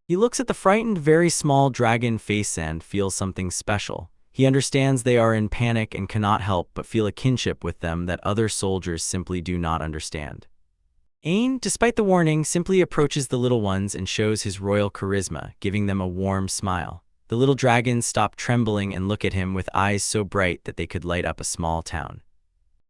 He looks at the frightened, very small dragon face and feels something special. He understands they are in panic and cannot help but feel a kinship with them that other soldiers simply do not understand. Ein, despite the warning, simply approaches the little ones and shows his royal charisma, giving them a warm smile. The little dragons stop trembling and look at him with eyes so bright that they could light up a small town.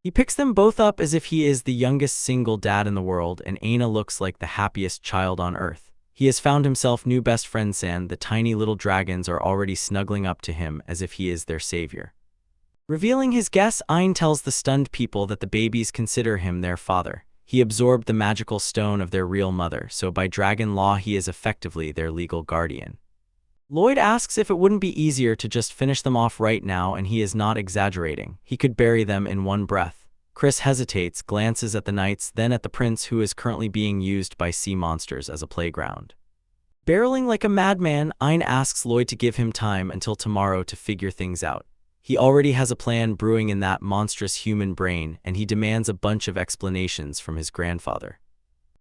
He picks them both up as if he is the youngest single dad in the world, and Aina looks like the happiest child on earth. He has found himself new best friend San. The tiny little dragons are already snuggling up to him as if he is their savior. Revealing his guess, Ein tells the stunned people that the babies consider him their father. He absorbed the magical stone of their real mother, so by dragon law he is effectively their legal guardian. Lloyd asks if it wouldn't be easier to just finish them off right now, and he is not exaggerating. He could bury them in one breath. Chris hesitates, glances at the knights, then at the prince, who is currently being used by sea monsters as a playground. Barreling like a madman, Ein asks Lloyd to give him time until tomorrow to figure things out. He already has a plan brewing in that monstrous human brain, and he demands a bunch of explanations from his grandfather.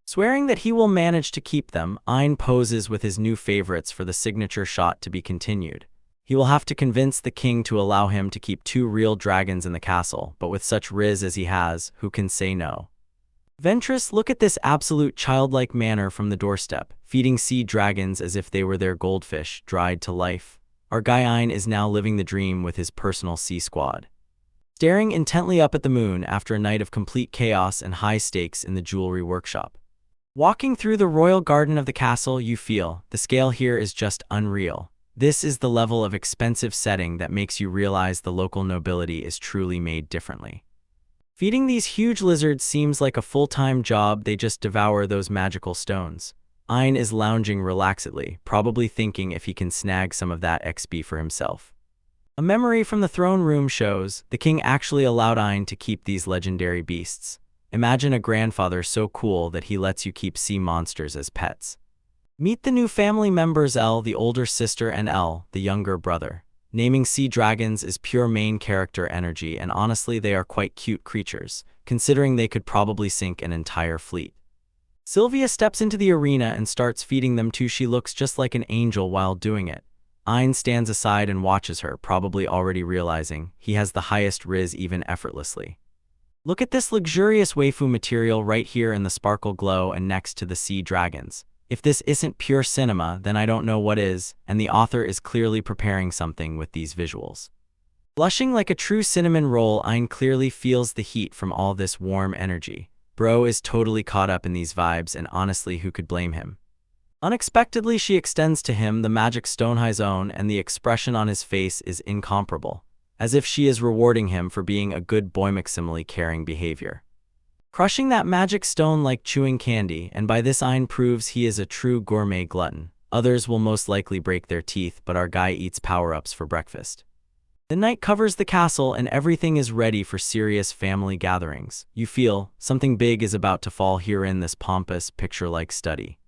Swearing that he will manage to keep them, Ein poses with his new favorites for the signature shot to be continued. He will have to convince the king to allow him to keep 2 real dragons in the castle, but with such Riz as he has, who can say no? Ventress, look at this absolute childlike manner from the doorstep, feeding sea dragons as if they were their goldfish, dried to life. Our guy Ein is now living the dream with his personal sea squad. Staring intently up at the moon after a night of complete chaos and high stakes in the jewelry workshop. Walking through the royal garden of the castle, you feel the scale here is just unreal. This is the level of expensive setting that makes you realize the local nobility is truly made differently. Feeding these huge lizards seems like a full-time job. They just devour those magical stones. Ein is lounging relaxedly, probably thinking if he can snag some of that XP for himself. A memory from the throne room shows the king actually allowed Ein to keep these legendary beasts. Imagine a grandfather so cool that he lets you keep sea monsters as pets. Meet the new family members: L, the older sister, and L, the younger brother. Naming sea dragons is pure main character energy, and honestly they are quite cute creatures, considering they could probably sink an entire fleet. Sylvia steps into the arena and starts feeding them too. She looks just like an angel while doing it. Ein stands aside and watches her, probably already realizing he has the highest riz even effortlessly. Look at this luxurious waifu material right here in the sparkle glow and next to the sea dragons. If this isn't pure cinema, then I don't know what is, and the author is clearly preparing something with these visuals. Blushing like a true cinnamon roll, Ein clearly feels the heat from all this warm energy. Bro is totally caught up in these vibes, and honestly, who could blame him? Unexpectedly, she extends to him the magic stone his own, and the expression on his face is incomparable, as if she is rewarding him for being a good boy. Maximally caring behavior. Crushing that magic stone like chewing candy, and by this Ein proves he is a true gourmet glutton. Others will most likely break their teeth, but our guy eats power-ups for breakfast. The night covers the castle and everything is ready for serious family gatherings. You feel something big is about to fall here in this pompous, picture-like study.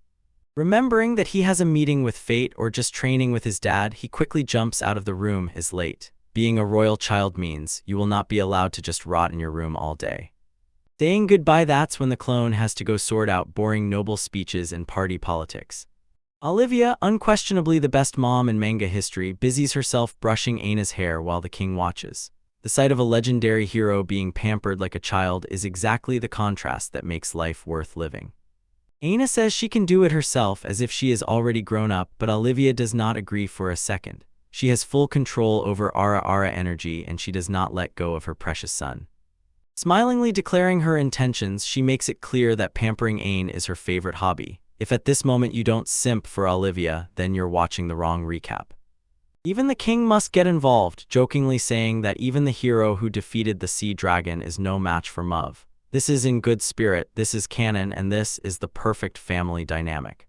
Remembering that he has a meeting with fate or just training with his dad, he quickly jumps out of the room. Is late. Being a royal child means you will not be allowed to just rot in your room all day. Saying goodbye, that's when the clone has to go sort out boring noble speeches and party politics. Olivia, unquestionably the best mom in manga history, busies herself brushing Aina's hair while the king watches. The sight of a legendary hero being pampered like a child is exactly the contrast that makes life worth living. Aina says she can do it herself as if she is already grown up, but Olivia does not agree for a second. She has full control over Ara energy and she does not let go of her precious son. Smilingly declaring her intentions, she makes it clear that pampering Ain is her favorite hobby. If at this moment you don't simp for Olivia, then you're watching the wrong recap. Even the king must get involved, jokingly saying that even the hero who defeated the sea dragon is no match for Muv. This is in good spirit, this is canon, and this is the perfect family dynamic.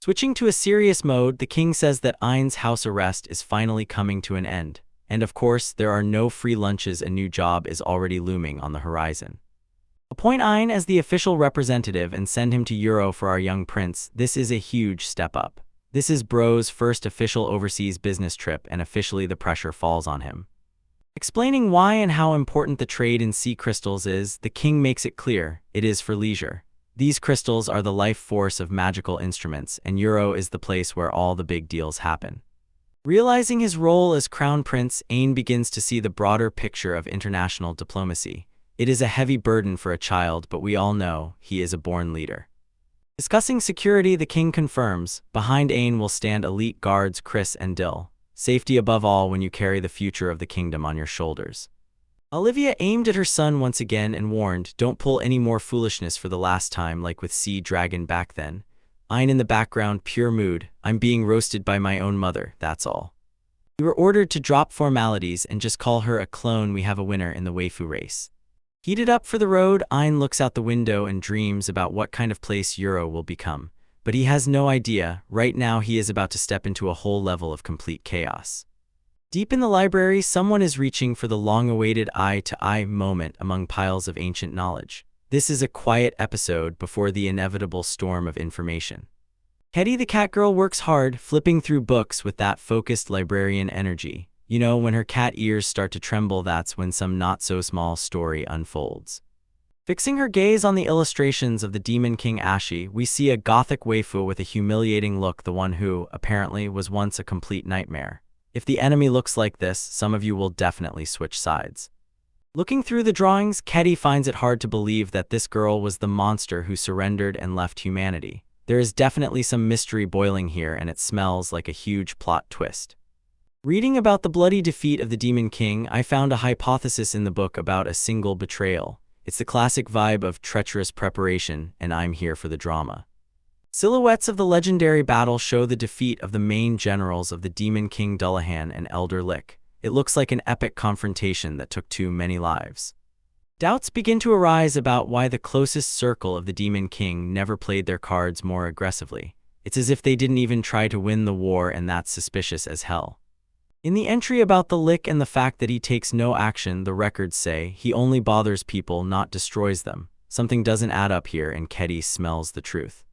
Switching to a serious mode, the king says that Ein's house arrest is finally coming to an end. And of course, there are no free lunches. A new job is already looming on the horizon. Appoint Ein as the official representative and send him to Euro for our young prince. This is a huge step up. This is Bro's first official overseas business trip, and officially the pressure falls on him. Explaining why and how important the trade in sea crystals is, the king makes it clear it is for leisure. These crystals are the life force of magical instruments, and Euro is the place where all the big deals happen. Realizing his role as crown prince, Ein begins to see the broader picture of international diplomacy. It is a heavy burden for a child, but we all know he is a born leader. Discussing security, the king confirms, behind Ein will stand elite guards Chris and Dill. Safety above all when you carry the future of the kingdom on your shoulders. Olivia aimed at her son once again and warned, don't pull any more foolishness for the last time like with Sea Dragon back then. Ein in the background, pure mood, I'm being roasted by my own mother, that's all. We were ordered to drop formalities and just call her a clone. We have a winner in the waifu race. Heated up for the road, Ein looks out the window and dreams about what kind of place Euro will become. But he has no idea, right now he is about to step into a whole level of complete chaos. Deep in the library, someone is reaching for the long-awaited eye-to-eye moment among piles of ancient knowledge. This is a quiet episode before the inevitable storm of information. Hetty the cat girl works hard, flipping through books with that focused librarian energy. You know, when her cat ears start to tremble, that's when some not-so-small story unfolds. Fixing her gaze on the illustrations of the Demon King Ashi, we see a gothic waifu with a humiliating look, the one who, apparently, was once a complete nightmare. If the enemy looks like this, some of you will definitely switch sides. Looking through the drawings, Hetty finds it hard to believe that this girl was the monster who surrendered and left humanity. There is definitely some mystery boiling here, and it smells like a huge plot twist. Reading about the bloody defeat of the Demon King, I found a hypothesis in the book about a single betrayal. It's the classic vibe of treacherous preparation, and I'm here for the drama. Silhouettes of the legendary battle show the defeat of the main generals of the Demon King Dullahan and Elder Lick. It looks like an epic confrontation that took too many lives. Doubts begin to arise about why the closest circle of the Demon King never played their cards more aggressively. It's as if they didn't even try to win the war, and that's suspicious as hell. In the entry about the Lick and the fact that he takes no action, the records say he only bothers people, not destroys them. Something doesn't add up here, and Ketty smells the truth.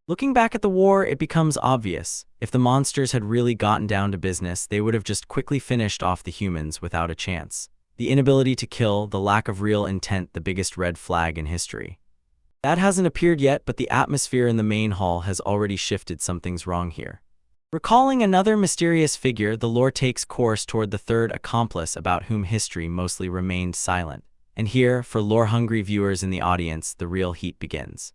Looking back at the war, it becomes obvious. If the monsters had really gotten down to business, they would have just quickly finished off the humans without a chance. The inability to kill, the lack of real intent, the biggest red flag in history. That hasn't appeared yet, but the atmosphere in the main hall has already shifted. Something's wrong here. Recalling another mysterious figure, the lore takes course toward the third accomplice about whom history mostly remained silent. And here, for lore-hungry viewers in the audience, the real heat begins.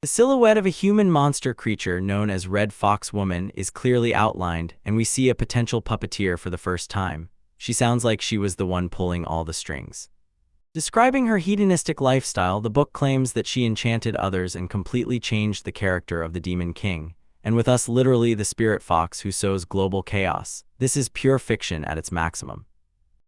The silhouette of a human monster creature known as Red Fox Woman is clearly outlined, and we see a potential puppeteer for the first time. She sounds like she was the one pulling all the strings. Describing her hedonistic lifestyle, the book claims that she enchanted others and completely changed the character of the Demon King, and with us literally the spirit fox who sows global chaos. This is pure fiction at its maximum.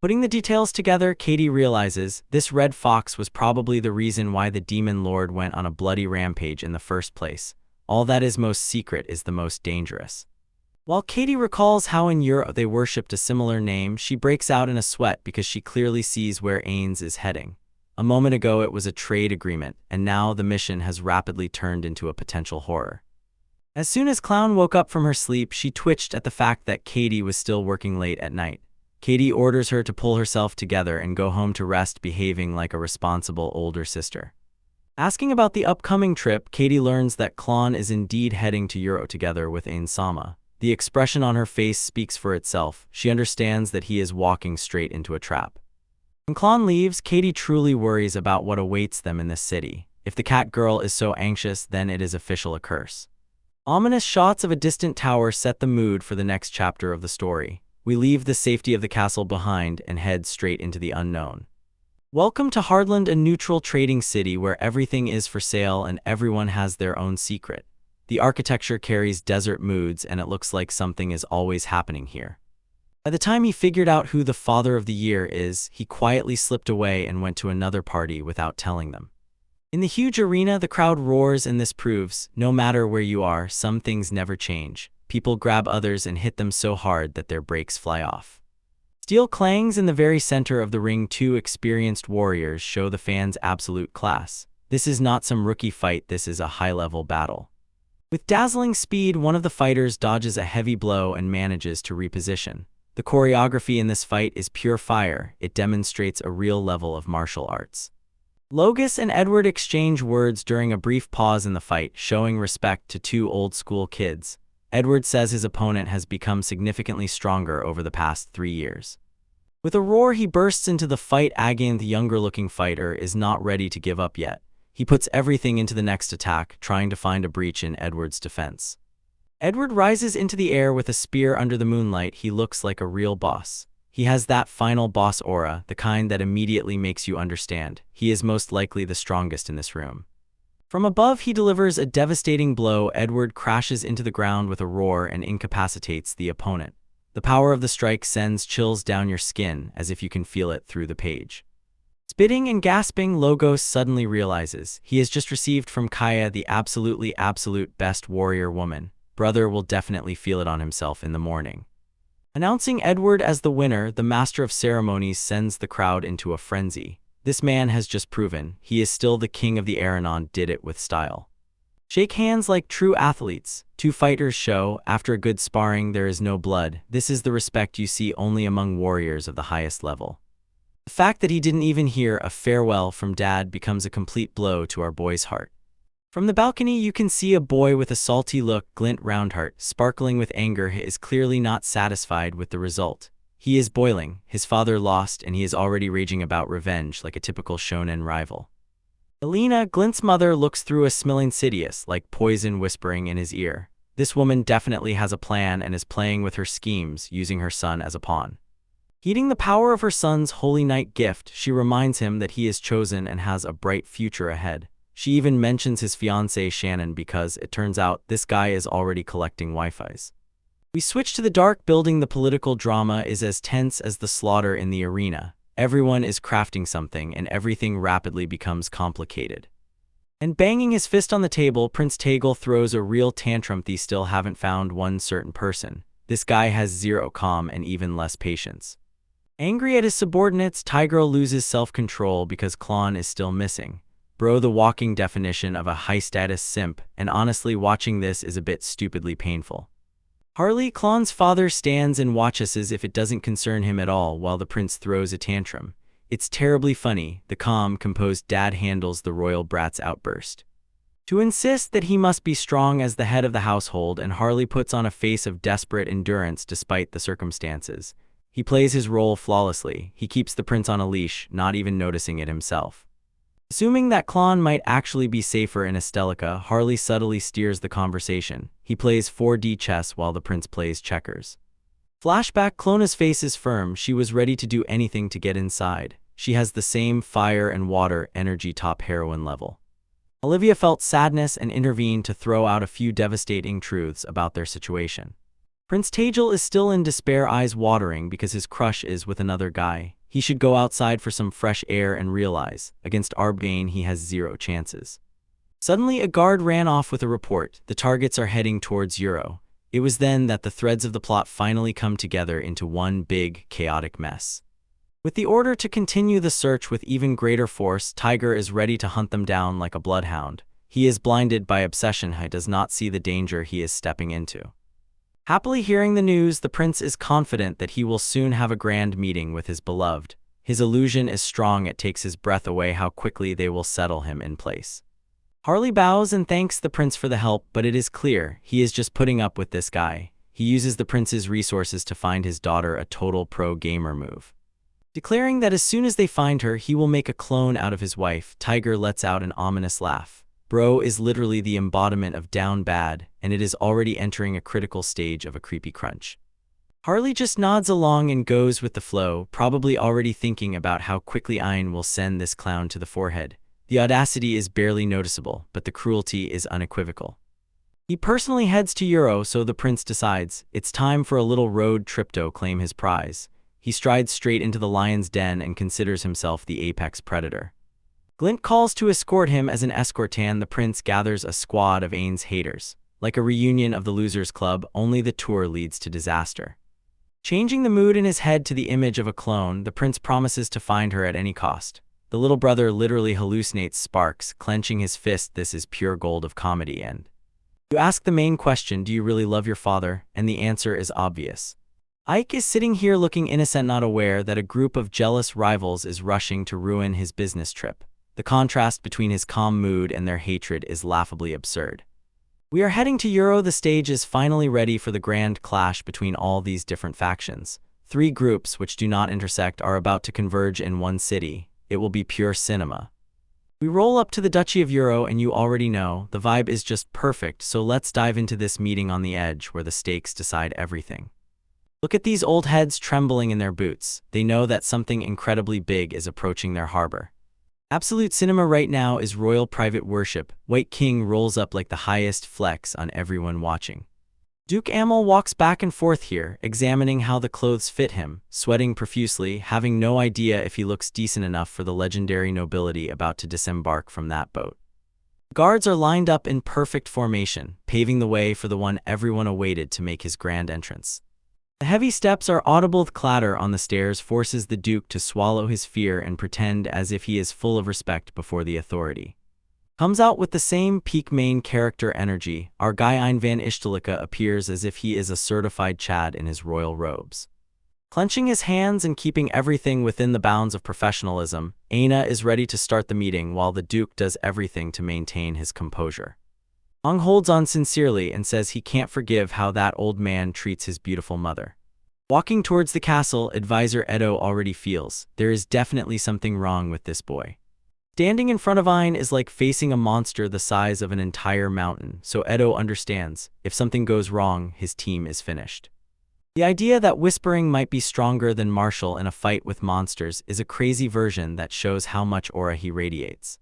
Putting the details together, Katie realizes this Red Fox was probably the reason why the Demon Lord went on a bloody rampage in the first place. All that is most secret is the most dangerous. While Katie recalls how in Europe they worshipped a similar name, she breaks out in a sweat because she clearly sees where Ains is heading. A moment ago it was a trade agreement, and now the mission has rapidly turned into a potential horror. As soon as Clown woke up from her sleep, she twitched at the fact that Katie was still working late at night. Katie orders her to pull herself together and go home to rest, behaving like a responsible older sister. Asking about the upcoming trip, Katie learns that Clown is indeed heading to Europe together with Ainsama. The expression on her face speaks for itself. She understands that he is walking straight into a trap. When Clown leaves, Katie truly worries about what awaits them in this city. If the cat girl is so anxious, then it is official a curse. Ominous shots of a distant tower set the mood for the next chapter of the story. We leave the safety of the castle behind and head straight into the unknown. Welcome to Hardland, a neutral trading city where everything is for sale and everyone has their own secret. The architecture carries desert moods, and it looks like something is always happening here. By the time he figured out who the Father of the Year is, he quietly slipped away and went to another party without telling them. In the huge arena, the crowd roars, and this proves, no matter where you are, some things never change. People grab others and hit them so hard that their brakes fly off. Steel clangs in the very center of the ring. Two experienced warriors show the fans absolute class. This is not some rookie fight, this is a high-level battle. With dazzling speed, one of the fighters dodges a heavy blow and manages to reposition. The choreography in this fight is pure fire. It demonstrates a real level of martial arts. Logus and Edward exchange words during a brief pause in the fight, showing respect to two old-school kids. Edward says his opponent has become significantly stronger over the past 3 years. With a roar, he bursts into the fight. Again, the younger-looking fighter is not ready to give up yet. He puts everything into the next attack, trying to find a breach in Edward's defense. Edward rises into the air with a spear under the moonlight. He looks like a real boss. He has that final boss aura, the kind that immediately makes you understand. He is most likely the strongest in this room. From above, he delivers a devastating blow. Edward crashes into the ground with a roar and incapacitates the opponent. The power of the strike sends chills down your skin, as if you can feel it through the page. Spitting and gasping, Logos suddenly realizes he has just received from Kaya the absolute best warrior woman. Brother will definitely feel it on himself in the morning. Announcing Edward as the winner, the master of ceremonies sends the crowd into a frenzy. This man has just proven he is still the king of the Aranon. Did it with style. Shake hands like true athletes. Two fighters show, after a good sparring there is no blood. This is the respect you see only among warriors of the highest level. The fact that he didn't even hear a farewell from Dad becomes a complete blow to our boy's heart. From the balcony you can see a boy with a salty look glint Roundheart, sparkling with anger. He is clearly not satisfied with the result. He is boiling, his father lost, and he is already raging about revenge like a typical shonen rival. Elena, Glint's mother, looks through a smell insidious, like poison whispering in his ear. This woman definitely has a plan and is playing with her schemes, using her son as a pawn. Heeding the power of her son's Holy Night gift, she reminds him that he is chosen and has a bright future ahead. She even mentions his fiancée Shannon because it turns out this guy is already collecting Wi-Fis. We switch to the dark building. The political drama is as tense as the slaughter in the arena. Everyone is crafting something and everything rapidly becomes complicated. And banging his fist on the table, Prince Tagle throws a real tantrum. They still haven't found one certain person. This guy has zero calm and even less patience. Angry at his subordinates, Tigro loses self-control because Klon is still missing. Bro, the walking definition of a high-status simp, and honestly watching this is a bit stupidly painful. Harley Clon's father stands and watches as if it doesn't concern him at all while the prince throws a tantrum. It's terribly funny. The calm, composed dad handles the royal brat's outburst to insist that he must be strong as the head of the household, and Harley puts on a face of desperate endurance despite the circumstances. He plays his role flawlessly. He keeps the prince on a leash, not even noticing it himself. Assuming that Clon might actually be safer in Estelica, Harley subtly steers the conversation. He plays 4D chess while the prince plays checkers. Flashback: Clona's face is firm. She was ready to do anything to get inside. She has the same fire and water energy top heroine level. Olivia felt sadness and intervened to throw out a few devastating truths about their situation. Prince Tajel is still in despair, eyes watering because his crush is with another guy. He should go outside for some fresh air and realize, against Arbane he has 0 chances. Suddenly a guard ran off with a report. The targets are heading towards Euro. It was then that the threads of the plot finally come together into one big, chaotic mess. With the order to continue the search with even greater force, Tiger is ready to hunt them down like a bloodhound. He is blinded by obsession. He does not see the danger he is stepping into. Happily hearing the news, the prince is confident that he will soon have a grand meeting with his beloved. His illusion is strong, it takes his breath away how quickly they will settle him in place. Harley bows and thanks the prince for the help, but it is clear he is just putting up with this guy. He uses the prince's resources to find his daughter, a total pro-gamer move. Declaring that as soon as they find her, he will make a clone out of his wife, Tiger lets out an ominous laugh. Bro is literally the embodiment of down bad, and it is already entering a critical stage of a creepy crunch. Harley just nods along and goes with the flow, probably already thinking about how quickly Ayn will send this clown to the forehead. The audacity is barely noticeable, but the cruelty is unequivocal. He personally heads to Euro, so the prince decides it's time for a little road trip to claim his prize. He strides straight into the lion's den and considers himself the apex predator. Glint calls to escort him as an escortan. The prince gathers a squad of Ayn's haters. Like a reunion of the Losers Club, only the tour leads to disaster. Changing the mood in his head to the image of a clone, the prince promises to find her at any cost. The little brother literally hallucinates sparks, clenching his fist. This is pure gold of comedy. And you ask the main question, do you really love your father? And the answer is obvious. Ike is sitting here looking innocent, not aware that a group of jealous rivals is rushing to ruin his business trip. The contrast between his calm mood and their hatred is laughably absurd. We are heading to Euro. The stage is finally ready for the grand clash between all these different factions. 3 groups which do not intersect are about to converge in one city. It will be pure cinema. We roll up to the Duchy of Euro, and you already know, the vibe is just perfect, so let's dive into this meeting on the edge where the stakes decide everything. Look at these old heads trembling in their boots. They know that something incredibly big is approaching their harbor. Absolute cinema right now is royal private worship. White King rolls up like the highest flex on everyone watching. Duke Amel walks back and forth here, examining how the clothes fit him, sweating profusely, having no idea if he looks decent enough for the legendary nobility about to disembark from that boat. Guards are lined up in perfect formation, paving the way for the one everyone awaited to make his grand entrance. The heavy steps are audible. The clatter on the stairs forces the Duke to swallow his fear and pretend as if he is full of respect before the authority. Comes out with the same peak main character energy. Our guy Ein van Ishtelica appears as if he is a certified Chad in his royal robes. Clenching his hands and keeping everything within the bounds of professionalism, Aina is ready to start the meeting while the Duke does everything to maintain his composure. Ong holds on sincerely and says he can't forgive how that old man treats his beautiful mother. Walking towards the castle, advisor Edo already feels there is definitely something wrong with this boy. Standing in front of Ein is like facing a monster the size of an entire mountain, so Edo understands, if something goes wrong, his team is finished. The idea that whispering might be stronger than martial in a fight with monsters is a crazy version that shows how much aura he radiates.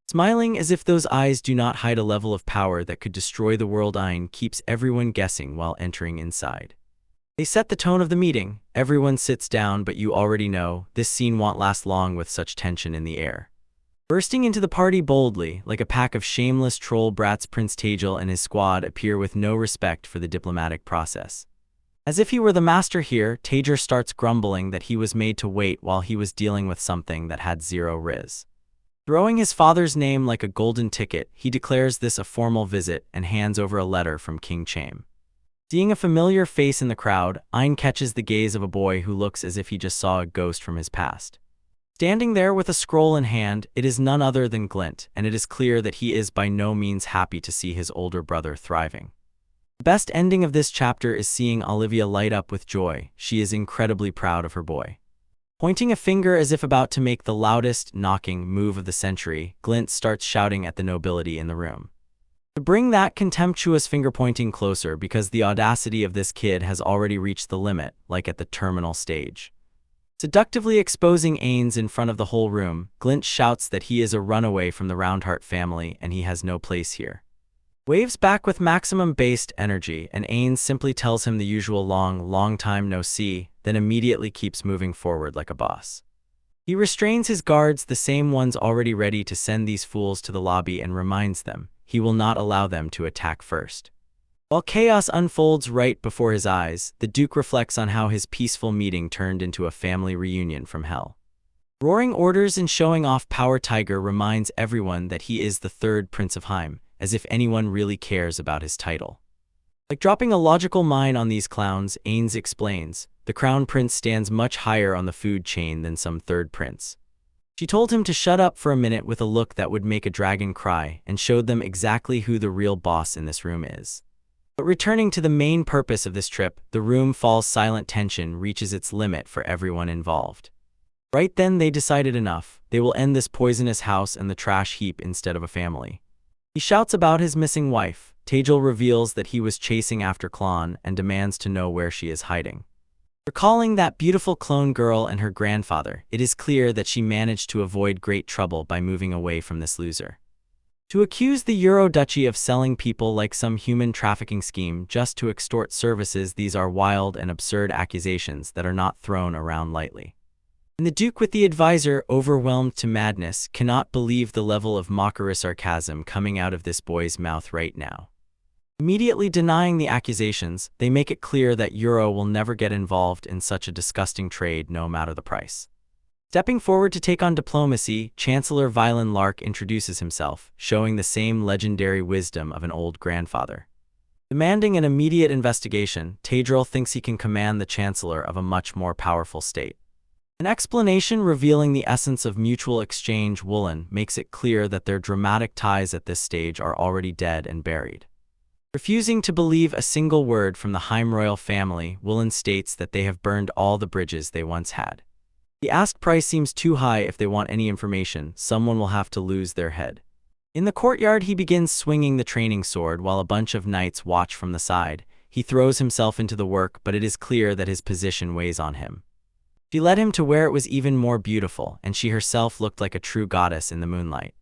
Smiling as if those eyes do not hide a level of power that could destroy the world, Ein keeps everyone guessing while entering inside. They set the tone of the meeting. Everyone sits down, but you already know, this scene won't last long with such tension in the air. Bursting into the party boldly, like a pack of shameless troll brats, Prince Tajel and his squad appear with no respect for the diplomatic process. As if he were the master here, Tajer starts grumbling that he was made to wait while he was dealing with something that had 0 riz. Throwing his father's name like a golden ticket, he declares this a formal visit and hands over a letter from King Chame. Seeing a familiar face in the crowd, Ein catches the gaze of a boy who looks as if he just saw a ghost from his past. Standing there with a scroll in hand, it is none other than Glint, and it is clear that he is by no means happy to see his older brother thriving. The best ending of this chapter is seeing Olivia light up with joy. She is incredibly proud of her boy. Pointing a finger as if about to make the loudest knocking move of the century, Glint starts shouting at the nobility in the room to bring that contemptuous finger-pointing closer, because the audacity of this kid has already reached the limit, like at the terminal stage. Seductively exposing Ains in front of the whole room, Glint shouts that he is a runaway from the Roundheart family and he has no place here. Waves back with maximum-based energy, and Ains simply tells him the usual long time no see, then immediately keeps moving forward like a boss. He restrains his guards, the same ones already ready to send these fools to the lobby, and reminds them he will not allow them to attack first. While chaos unfolds right before his eyes, the Duke reflects on how his peaceful meeting turned into a family reunion from hell. Roaring orders and showing off power, Tiger reminds everyone that he is the third Prince of Heim, as if anyone really cares about his title. Like dropping a logical mine on these clowns, Ains explains, the Crown Prince stands much higher on the food chain than some third prince. She told him to shut up for a minute with a look that would make a dragon cry, and showed them exactly who the real boss in this room is. But returning to the main purpose of this trip, the room falls silent. Tension reaches its limit for everyone involved. Right then they decided enough. They will end this poisonous house and the trash heap instead of a family. He shouts about his missing wife. Tejal reveals that he was chasing after Klon and demands to know where she is hiding. Recalling that beautiful clone girl and her grandfather, it is clear that she managed to avoid great trouble by moving away from this loser. To accuse the Euro Duchy of selling people like some human trafficking scheme just to extort services, these are wild and absurd accusations that are not thrown around lightly. And the Duke, with the advisor overwhelmed to madness, cannot believe the level of mockery sarcasm coming out of this boy's mouth right now. Immediately denying the accusations, they make it clear that Euro will never get involved in such a disgusting trade, no matter the price. Stepping forward to take on diplomacy, Chancellor Violin Lark introduces himself, showing the same legendary wisdom of an old grandfather. Demanding an immediate investigation, Tejal thinks he can command the Chancellor of a much more powerful state. An explanation revealing the essence of mutual exchange Woolen makes it clear that their dramatic ties at this stage are already dead and buried. Refusing to believe a single word from the Heim royal family, Woolen states that they have burned all the bridges they once had. The asked price seems too high. If they want any information, someone will have to lose their head. In the courtyard, he begins swinging the training sword while a bunch of knights watch from the side. He throws himself into the work, but it is clear that his position weighs on him. She led him to where it was even more beautiful, and she herself looked like a true goddess in the moonlight.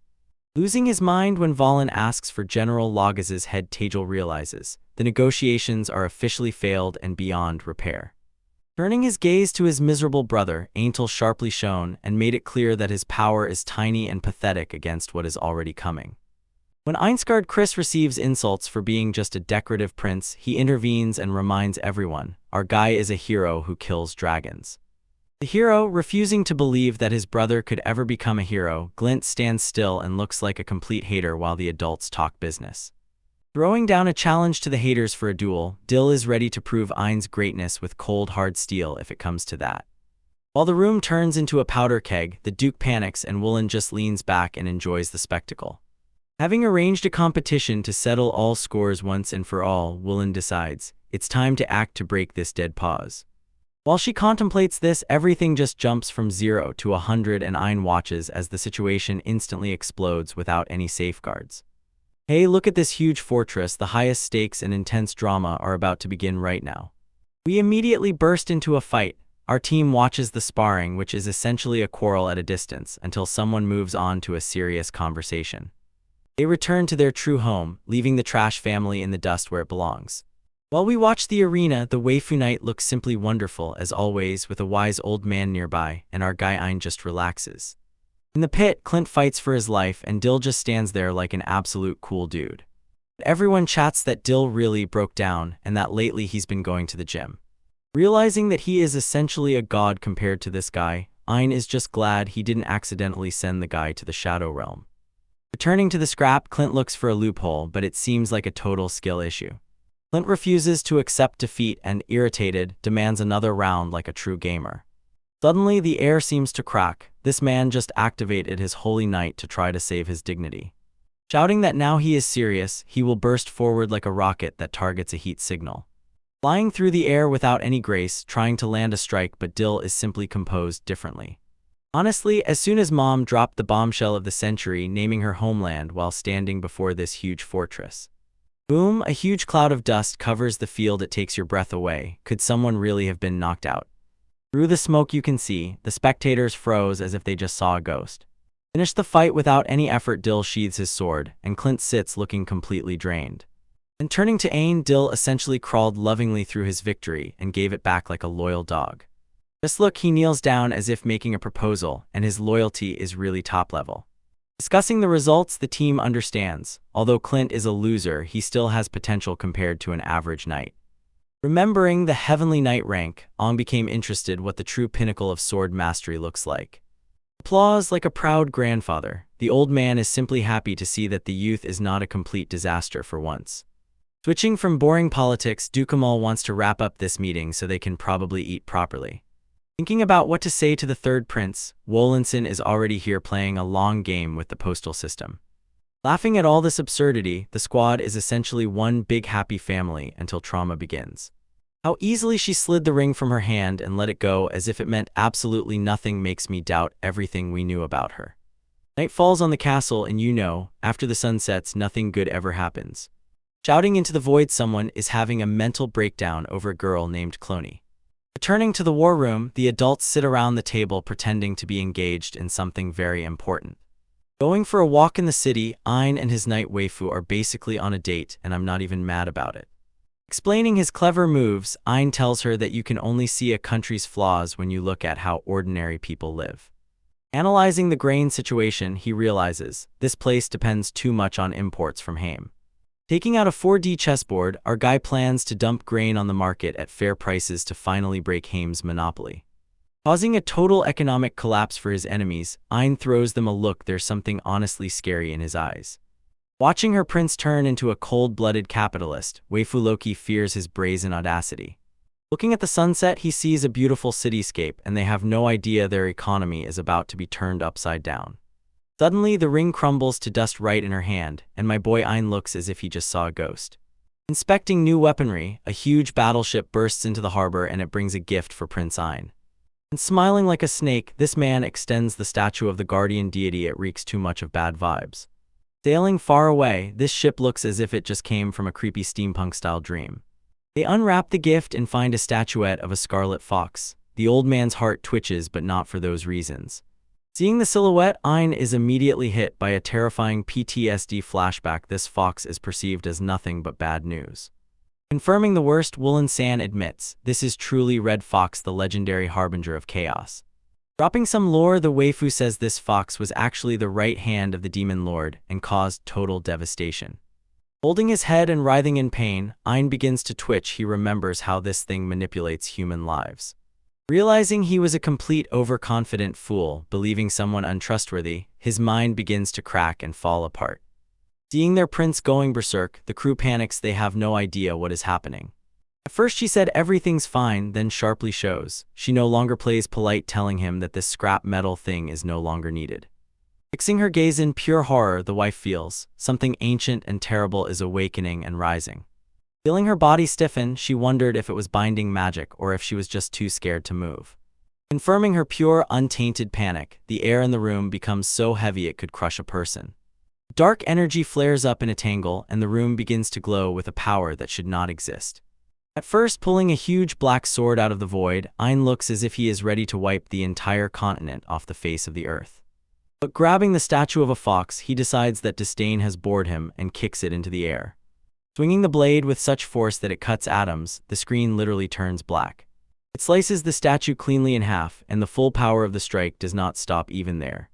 Losing his mind when Valen asks for General Logaz's head, Tejal realizes the negotiations are officially failed and beyond repair. Turning his gaze to his miserable brother, Aintel sharply shone and made it clear that his power is tiny and pathetic against what is already coming. When Einsgard Chris receives insults for being just a decorative prince, he intervenes and reminds everyone, our guy is a hero who kills dragons. The hero, refusing to believe that his brother could ever become a hero, Glint stands still and looks like a complete hater while the adults talk business. Throwing down a challenge to the haters for a duel, Dill is ready to prove Ein's greatness with cold hard steel if it comes to that. While the room turns into a powder keg, the Duke panics and Woolen just leans back and enjoys the spectacle. Having arranged a competition to settle all scores once and for all, Woolen decides, it's time to act to break this dead pause. While she contemplates this, everything just jumps from 0 to 100 and Ein watches as the situation instantly explodes without any safeguards. Hey, look at this huge fortress. The highest stakes and intense drama are about to begin right now. We immediately burst into a fight. Our team watches the sparring, which is essentially a quarrel at a distance, until someone moves on to a serious conversation. They return to their true home, leaving the trash family in the dust where it belongs. While we watch the arena, the waifu knight looks simply wonderful as always, with a wise old man nearby, and our guy Ein just relaxes. In the pit, Clint fights for his life and Dill just stands there like an absolute cool dude. Everyone chats that Dill really broke down and that lately he's been going to the gym. Realizing that he is essentially a god compared to this guy, Ein is just glad he didn't accidentally send the guy to the Shadow Realm. Returning to the scrap, Clint looks for a loophole, but it seems like a total skill issue. Clint refuses to accept defeat and, irritated, demands another round like a true gamer. Suddenly, the air seems to crack. This man just activated his holy knight to try to save his dignity. Shouting that now he is serious, he will burst forward like a rocket that targets a heat signal. Flying through the air without any grace, trying to land a strike, but Dill is simply composed differently. Honestly, as soon as Mom dropped the bombshell of the century, naming her homeland while standing before this huge fortress. Boom, a huge cloud of dust covers the field. It takes your breath away. Could someone really have been knocked out? Through the smoke you can see, the spectators froze as if they just saw a ghost. Finish the fight without any effort. Dill sheathes his sword, and Clint sits looking completely drained. And turning to Ain, Dill essentially crawled lovingly through his victory and gave it back like a loyal dog. Just look, he kneels down as if making a proposal, and his loyalty is really top level. Discussing the results, the team understands. Although Clint is a loser, he still has potential compared to an average knight. Remembering the heavenly knight rank, Ong became interested what the true pinnacle of sword mastery looks like. Applause like a proud grandfather. The old man is simply happy to see that the youth is not a complete disaster for once. Switching from boring politics, Dukamal wants to wrap up this meeting so they can probably eat properly. Thinking about what to say to the third prince, Wolinson is already here playing a long game with the postal system. Laughing at all this absurdity, the squad is essentially one big happy family until trauma begins. How easily she slid the ring from her hand and let it go as if it meant absolutely nothing makes me doubt everything we knew about her. Night falls on the castle and after the sun sets, nothing good ever happens. Shouting into the void, someone is having a mental breakdown over a girl named Cloney. Returning to the war room, the adults sit around the table pretending to be engaged in something very important. Going for a walk in the city, Ein and his knight waifu are basically on a date, and I'm not even mad about it. Explaining his clever moves, Ein tells her that you can only see a country's flaws when you look at how ordinary people live. Analyzing the grain situation, he realizes this place depends too much on imports from Haim. Taking out a 4D chessboard, our guy plans to dump grain on the market at fair prices to finally break Haim's monopoly. Causing a total economic collapse for his enemies, Ein throws them a look. There's something honestly scary in his eyes. Watching her prince turn into a cold-blooded capitalist, waifu Loki fears his brazen audacity. Looking at the sunset, he sees a beautiful cityscape, and they have no idea their economy is about to be turned upside down. Suddenly, the ring crumbles to dust right in her hand, and my boy Ein looks as if he just saw a ghost. Inspecting new weaponry, a huge battleship bursts into the harbor and it brings a gift for Prince Ein. And smiling like a snake, this man extends the statue of the guardian deity. It reeks too much of bad vibes. Sailing far away, this ship looks as if it just came from a creepy steampunk-style dream. They unwrap the gift and find a statuette of a scarlet fox. The old man's heart twitches, but not for those reasons. Seeing the silhouette, Ein is immediately hit by a terrifying PTSD flashback. This fox is perceived as nothing but bad news. Confirming the worst, Woolen-san admits, this is truly Red Fox, the legendary harbinger of chaos. Dropping some lore, the waifu says this fox was actually the right hand of the demon lord and caused total devastation. Holding his head and writhing in pain, Ein begins to twitch. He remembers how this thing manipulates human lives. Realizing he was a complete overconfident fool, believing someone untrustworthy, his mind begins to crack and fall apart. Seeing their prince going berserk, the crew panics. They have no idea what is happening. At first she said everything's fine, then sharply shows she no longer plays polite, telling him that this scrap metal thing is no longer needed. Fixing her gaze in pure horror, the wife feels something ancient and terrible is awakening and rising. Feeling her body stiffen, she wondered if it was binding magic or if she was just too scared to move. Confirming her pure, untainted panic, the air in the room becomes so heavy it could crush a person. Dark energy flares up in a tangle, and the room begins to glow with a power that should not exist. At first, pulling a huge black sword out of the void, Ein looks as if he is ready to wipe the entire continent off the face of the earth. But grabbing the statue of a fox, he decides that disdain has bored him and kicks it into the air. Swinging the blade with such force that it cuts atoms, the screen literally turns black. It slices the statue cleanly in half, and the full power of the strike does not stop even there.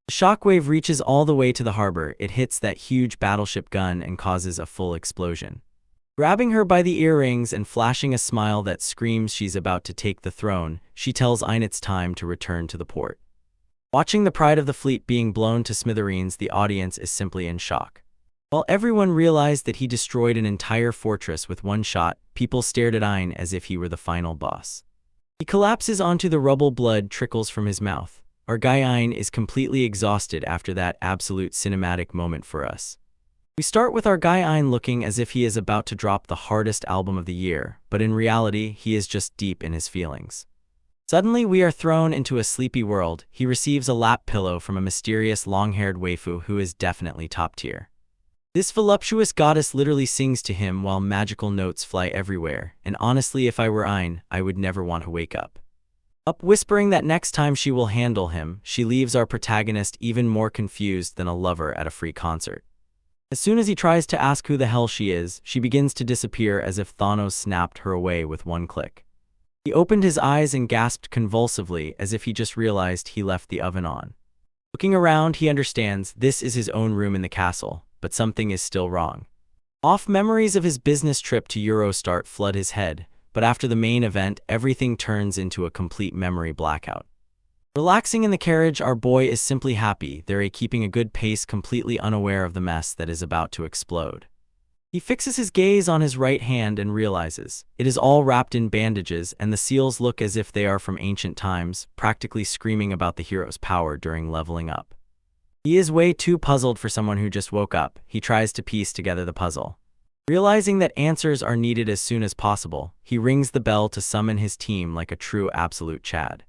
The shockwave reaches all the way to the harbor. It hits that huge battleship gun and causes a full explosion. Grabbing her by the earrings and flashing a smile that screams she's about to take the throne, she tells Ayn it's time to return to the port. Watching the pride of the fleet being blown to smithereens, the audience is simply in shock. While everyone realized that he destroyed an entire fortress with one shot, people stared at Ayn as if he were the final boss. He collapses onto the rubble, blood trickles from his mouth. Our guy Ayn is completely exhausted after that absolute cinematic moment for us. We start with our guy Ayn looking as if he is about to drop the hardest album of the year, but in reality, he is just deep in his feelings. Suddenly, we are thrown into a sleepy world. He receives a lap pillow from a mysterious long-haired waifu who is definitely top tier. This voluptuous goddess literally sings to him while magical notes fly everywhere, and honestly, if I were Ayn, I would never want to wake up. Whispering that next time she will handle him, she leaves our protagonist even more confused than a lover at a free concert. As soon as he tries to ask who the hell she is, she begins to disappear as if Thanos snapped her away with one click. He opened his eyes and gasped convulsively as if he just realized he left the oven on. Looking around, he understands this is his own room in the castle, but something is still wrong. Memories of his business trip to Eurostart flood his head, but after the main event, everything turns into a complete memory blackout. Relaxing in the carriage, our boy is simply happy they're keeping a good pace, completely unaware of the mess that is about to explode. He fixes his gaze on his right hand and realizes it is all wrapped in bandages, and the seals look as if they are from ancient times, practically screaming about the hero's power during leveling up. He is way too puzzled for someone who just woke up. He tries to piece together the puzzle. Realizing that answers are needed as soon as possible, he rings the bell to summon his team like a true absolute Chad.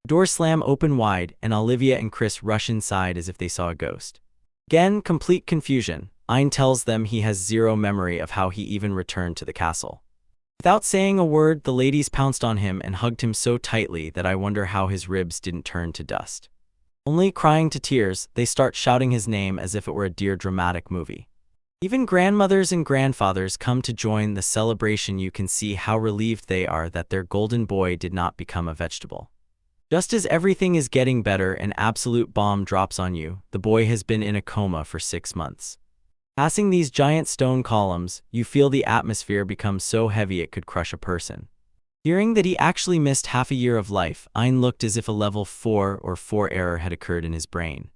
Doors slam open wide, and Olivia and Chris rush inside as if they saw a ghost. Again, complete confusion. Ayn tells them he has zero memory of how he even returned to the castle. Without saying a word, the ladies pounced on him and hugged him so tightly that I wonder how his ribs didn't turn to dust. Only crying to tears, they start shouting his name as if it were a dear dramatic movie. Even grandmothers and grandfathers come to join the celebration. You can see how relieved they are that their golden boy did not become a vegetable. Just as everything is getting better, an absolute bomb drops on you. The boy has been in a coma for 6 months. Passing these giant stone columns, you feel the atmosphere become so heavy it could crush a person. Hearing that he actually missed half a year of life, Ayn looked as if a level 4 or 4 error had occurred in his brain.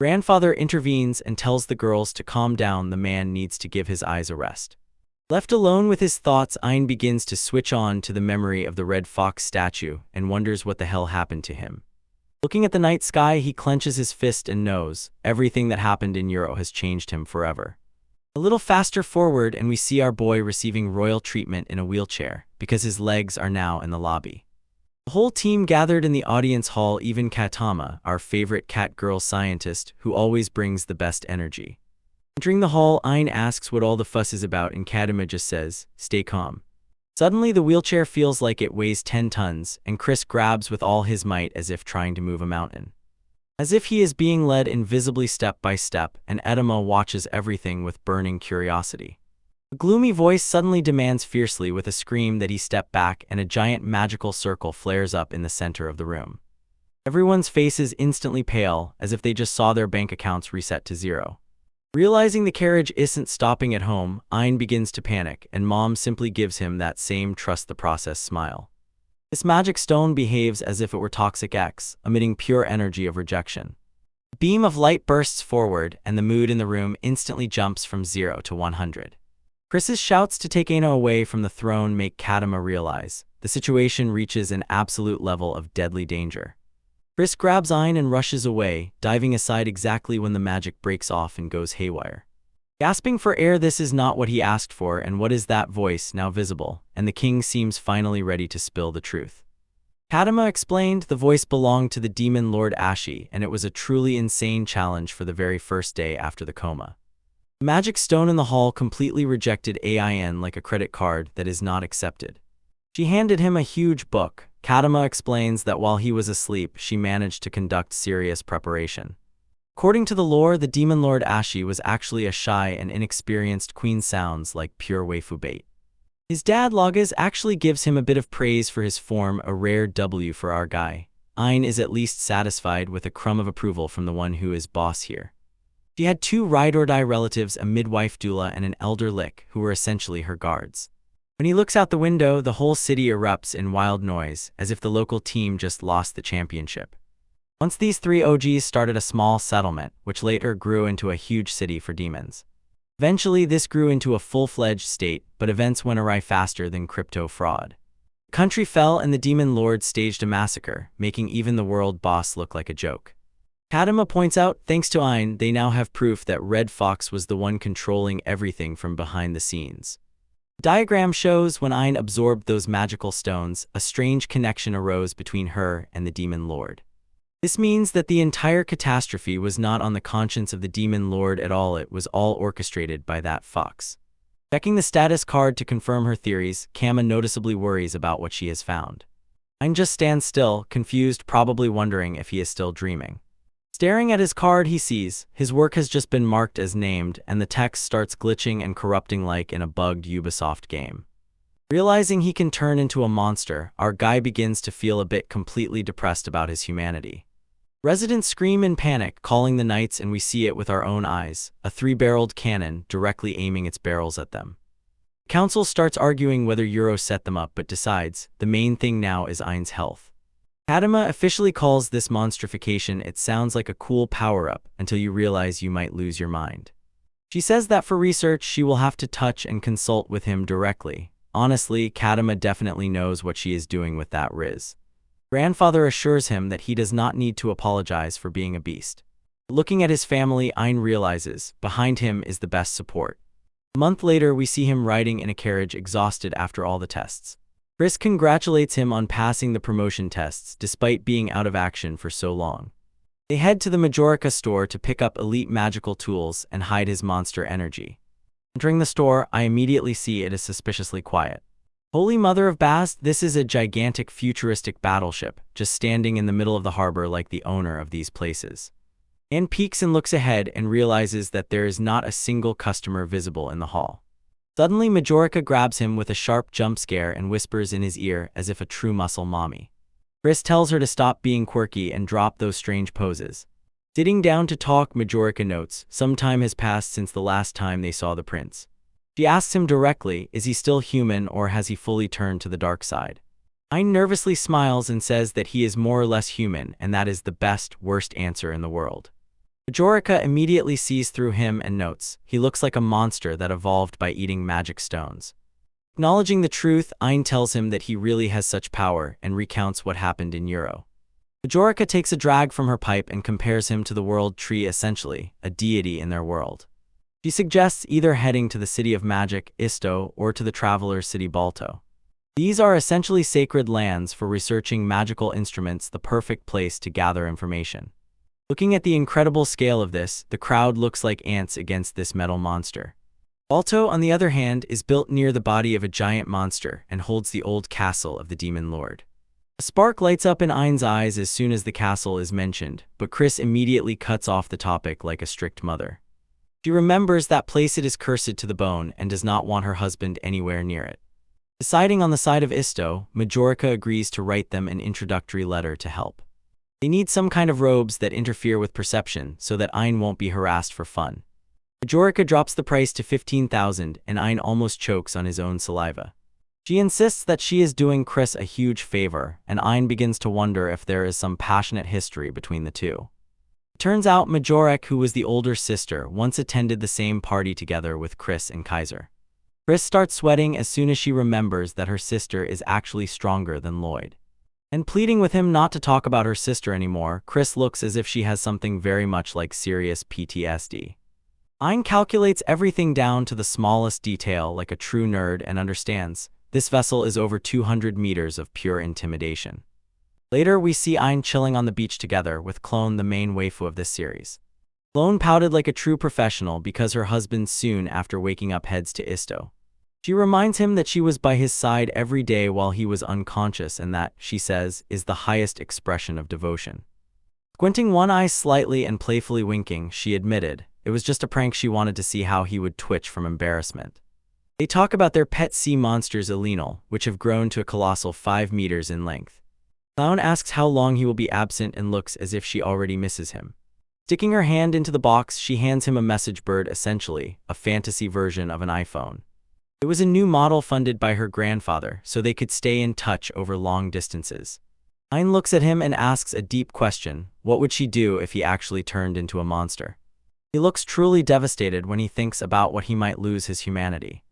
Grandfather intervenes and tells the girls to calm down. The man needs to give his eyes a rest. Left alone with his thoughts, Ayn begins to switch on to the memory of the red fox statue and wonders what the hell happened to him. Looking at the night sky, he clenches his fist and knows everything that happened in Euro has changed him forever. A little faster forward and we see our boy receiving royal treatment in a wheelchair because his legs are now in the lobby. The whole team gathered in the audience hall, even Katama, our favorite cat girl scientist who always brings the best energy. Entering the hall, Ayn asks what all the fuss is about and Katama just says, "Stay calm." Suddenly, the wheelchair feels like it weighs 10 tons, and Chris grabs with all his might as if trying to move a mountain. As if he is being led invisibly step by step, and Edema watches everything with burning curiosity. A gloomy voice suddenly demands fiercely with a scream that he step back, and a giant magical circle flares up in the center of the room. Everyone's faces instantly pale, as if they just saw their bank accounts reset to zero. Realizing the carriage isn't stopping at home, Ayn begins to panic, and Mom simply gives him that same trust the process smile. This magic stone behaves as if it were Toxic X, emitting pure energy of rejection. A beam of light bursts forward, and the mood in the room instantly jumps from 0 to 100. Chris's shouts to take Aino away from the throne make Katama realize the situation reaches an absolute level of deadly danger. Chris grabs Ayn and rushes away, diving aside exactly when the magic breaks off and goes haywire. Gasping for air, this is not what he asked for, and what is that voice now visible? And the king seems finally ready to spill the truth. Katama explained the voice belonged to the demon Lord Ashi, and it was a truly insane challenge for the very first day after the coma. The magic stone in the hall completely rejected Ayn like a credit card that is not accepted. She handed him a huge book. Katama explains that while he was asleep, she managed to conduct serious preparation. According to the lore, the demon Lord Ashi was actually a shy and inexperienced queen, sounds like pure waifu bait. His dad Lagas actually gives him a bit of praise for his form, a rare W for our guy. Ayn is at least satisfied with a crumb of approval from the one who is boss here. She had two ride-or-die relatives, a midwife doula and an elder lick, who were essentially her guards. When he looks out the window, the whole city erupts in wild noise, as if the local team just lost the championship. Once these three OGs started a small settlement, which later grew into a huge city for demons. Eventually, this grew into a full-fledged state, but events went awry faster than crypto fraud. The country fell and the demon lord staged a massacre, making even the world boss look like a joke. Kadima points out, thanks to Ein, they now have proof that Red Fox was the one controlling everything from behind the scenes. The diagram shows when Ein absorbed those magical stones, a strange connection arose between her and the demon lord. This means that the entire catastrophe was not on the conscience of the demon lord at all, it was all orchestrated by that fox. Checking the status card to confirm her theories, Kama noticeably worries about what she has found. Ein just stands still, confused, probably wondering if he is still dreaming. Staring at his card, he sees his work has just been marked as named, and the text starts glitching and corrupting like in a bugged Ubisoft game. Realizing he can turn into a monster, our guy begins to feel a bit completely depressed about his humanity. Residents scream in panic, calling the knights, and we see it with our own eyes, a three-barreled cannon directly aiming its barrels at them. Council starts arguing whether Euro set them up, but decides the main thing now is Ein's health. Kadima officially calls this monstrification. It sounds like a cool power-up until you realize you might lose your mind. She says that for research she will have to touch and consult with him directly. Honestly, Kadima definitely knows what she is doing with that Riz. Grandfather assures him that he does not need to apologize for being a beast. Looking at his family, Ein realizes behind him is the best support. A month later, we see him riding in a carriage, exhausted after all the tests. Chris congratulates him on passing the promotion tests despite being out of action for so long. They head to the Majorica store to pick up elite magical tools and hide his monster energy. Entering the store, I immediately see it is suspiciously quiet. Holy Mother of Bast, this is a gigantic futuristic battleship, just standing in the middle of the harbor like the owner of these places. Anne peeks and looks ahead and realizes that there is not a single customer visible in the hall. Suddenly, Majorica grabs him with a sharp jump scare and whispers in his ear as if a true muscle mommy. Chris tells her to stop being quirky and drop those strange poses. Sitting down to talk, Majorica notes, some time has passed since the last time they saw the prince. She asks him directly, is he still human or has he fully turned to the dark side? Ein nervously smiles and says that he is more or less human, and that is the best, worst answer in the world. Majorica immediately sees through him and notes, he looks like a monster that evolved by eating magic stones. Acknowledging the truth, Ein tells him that he really has such power and recounts what happened in Euro. Majorica takes a drag from her pipe and compares him to the world tree, essentially, a deity in their world. She suggests either heading to the city of magic, Isto, or to the traveler's city, Balto. These are essentially sacred lands for researching magical instruments, the perfect place to gather information. Looking at the incredible scale of this, the crowd looks like ants against this metal monster. Balto, on the other hand, is built near the body of a giant monster and holds the old castle of the demon lord. A spark lights up in Ein's eyes as soon as the castle is mentioned, but Chris immediately cuts off the topic like a strict mother. She remembers that place, it is cursed to the bone, and does not want her husband anywhere near it. Deciding on the side of Isto, Majorica agrees to write them an introductory letter to help. They need some kind of robes that interfere with perception so that Ein won't be harassed for fun. Majorica drops the price to 15,000 and Ein almost chokes on his own saliva. She insists that she is doing Chris a huge favor, and Ein begins to wonder if there is some passionate history between the two. It turns out Majoric, who was the older sister, once attended the same party together with Chris and Kaiser. Chris starts sweating as soon as she remembers that her sister is actually stronger than Lloyd. And pleading with him not to talk about her sister anymore, Chris looks as if she has something very much like serious PTSD. Ein calculates everything down to the smallest detail like a true nerd and understands this vessel is over 200 meters of pure intimidation. Later, we see Ein chilling on the beach together with Clone, the main waifu of this series. Clone pouted like a true professional because her husband soon after waking up heads to Isto. She reminds him that she was by his side every day while he was unconscious, and that, she says, is the highest expression of devotion. Squinting one eye slightly and playfully winking, she admitted it was just a prank. She wanted to see how he would twitch from embarrassment. They talk about their pet sea monsters, Elenal, which have grown to a colossal 5 meters in length. Clown asks how long he will be absent and looks as if she already misses him. Sticking her hand into the box, she hands him a message bird, essentially a fantasy version of an iPhone. It was a new model funded by her grandfather, so they could stay in touch over long distances. Ein looks at him and asks a deep question: what would she do if he actually turned into a monster? He looks truly devastated when he thinks about what he might lose his humanity.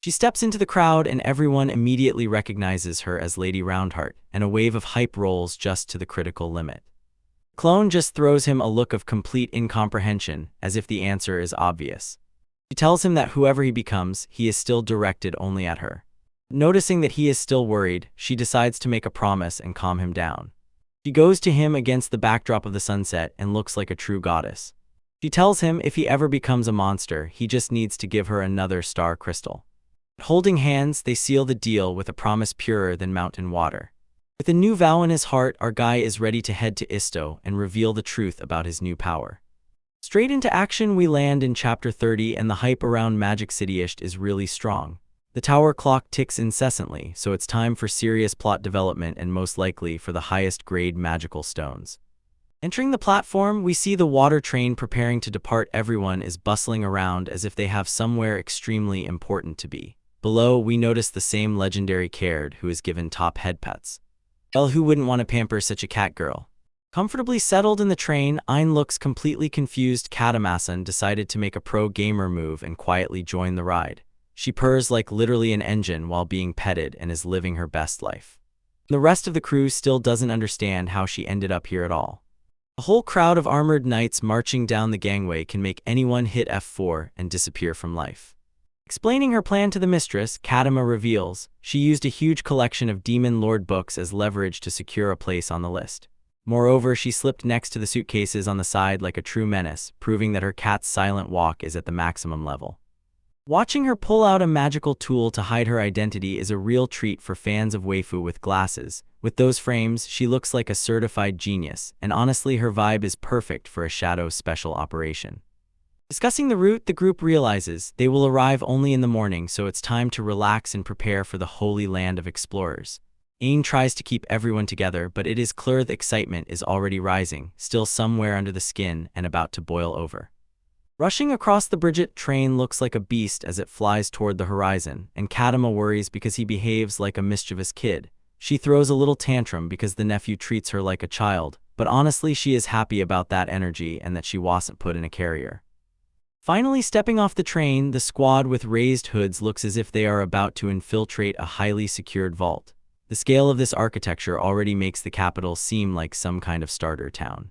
She steps into the crowd and everyone immediately recognizes her as Lady Roundheart, and a wave of hype rolls just to the critical limit. Clone just throws him a look of complete incomprehension, as if the answer is obvious. She tells him that whoever he becomes, he is still directed only at her. Noticing that he is still worried, she decides to make a promise and calm him down. She goes to him against the backdrop of the sunset and looks like a true goddess. She tells him if he ever becomes a monster, he just needs to give her another star crystal. Holding hands, they seal the deal with a promise purer than mountain water. With a new vow in his heart, our guy is ready to head to Isto and reveal the truth about his new power. Straight into action we land in Chapter 30, and the hype around Magic City-ish is really strong. The tower clock ticks incessantly, so it's time for serious plot development and most likely for the highest grade magical stones. Entering the platform, we see the water train preparing to depart. Everyone is bustling around as if they have somewhere extremely important to be. Below, we notice the same legendary Caird who is given top head pets. Well, who wouldn't want to pamper such a cat girl? Comfortably settled in the train, Ein looks completely confused. Katamasan decided to make a pro-gamer move and quietly join the ride. She purrs like literally an engine while being petted and is living her best life. The rest of the crew still doesn't understand how she ended up here at all. A whole crowd of armored knights marching down the gangway can make anyone hit F4 and disappear from life. Explaining her plan to the mistress, Katama reveals she used a huge collection of Demon Lord books as leverage to secure a place on the list. Moreover, she slipped next to the suitcases on the side like a true menace, proving that her cat's silent walk is at the maximum level. Watching her pull out a magical tool to hide her identity is a real treat for fans of waifu with glasses. With those frames, she looks like a certified genius, and honestly her vibe is perfect for a shadow special operation. Discussing the route, the group realizes they will arrive only in the morning, so it's time to relax and prepare for the holy land of explorers. Ein tries to keep everyone together, but it is clear the excitement is already rising, still somewhere under the skin and about to boil over. Rushing across the Bridget train looks like a beast as it flies toward the horizon, and Katama worries because he behaves like a mischievous kid. She throws a little tantrum because the nephew treats her like a child, but honestly she is happy about that energy and that she wasn't put in a carrier. Finally stepping off the train, the squad with raised hoods looks as if they are about to infiltrate a highly secured vault. The scale of this architecture already makes the capital seem like some kind of starter town.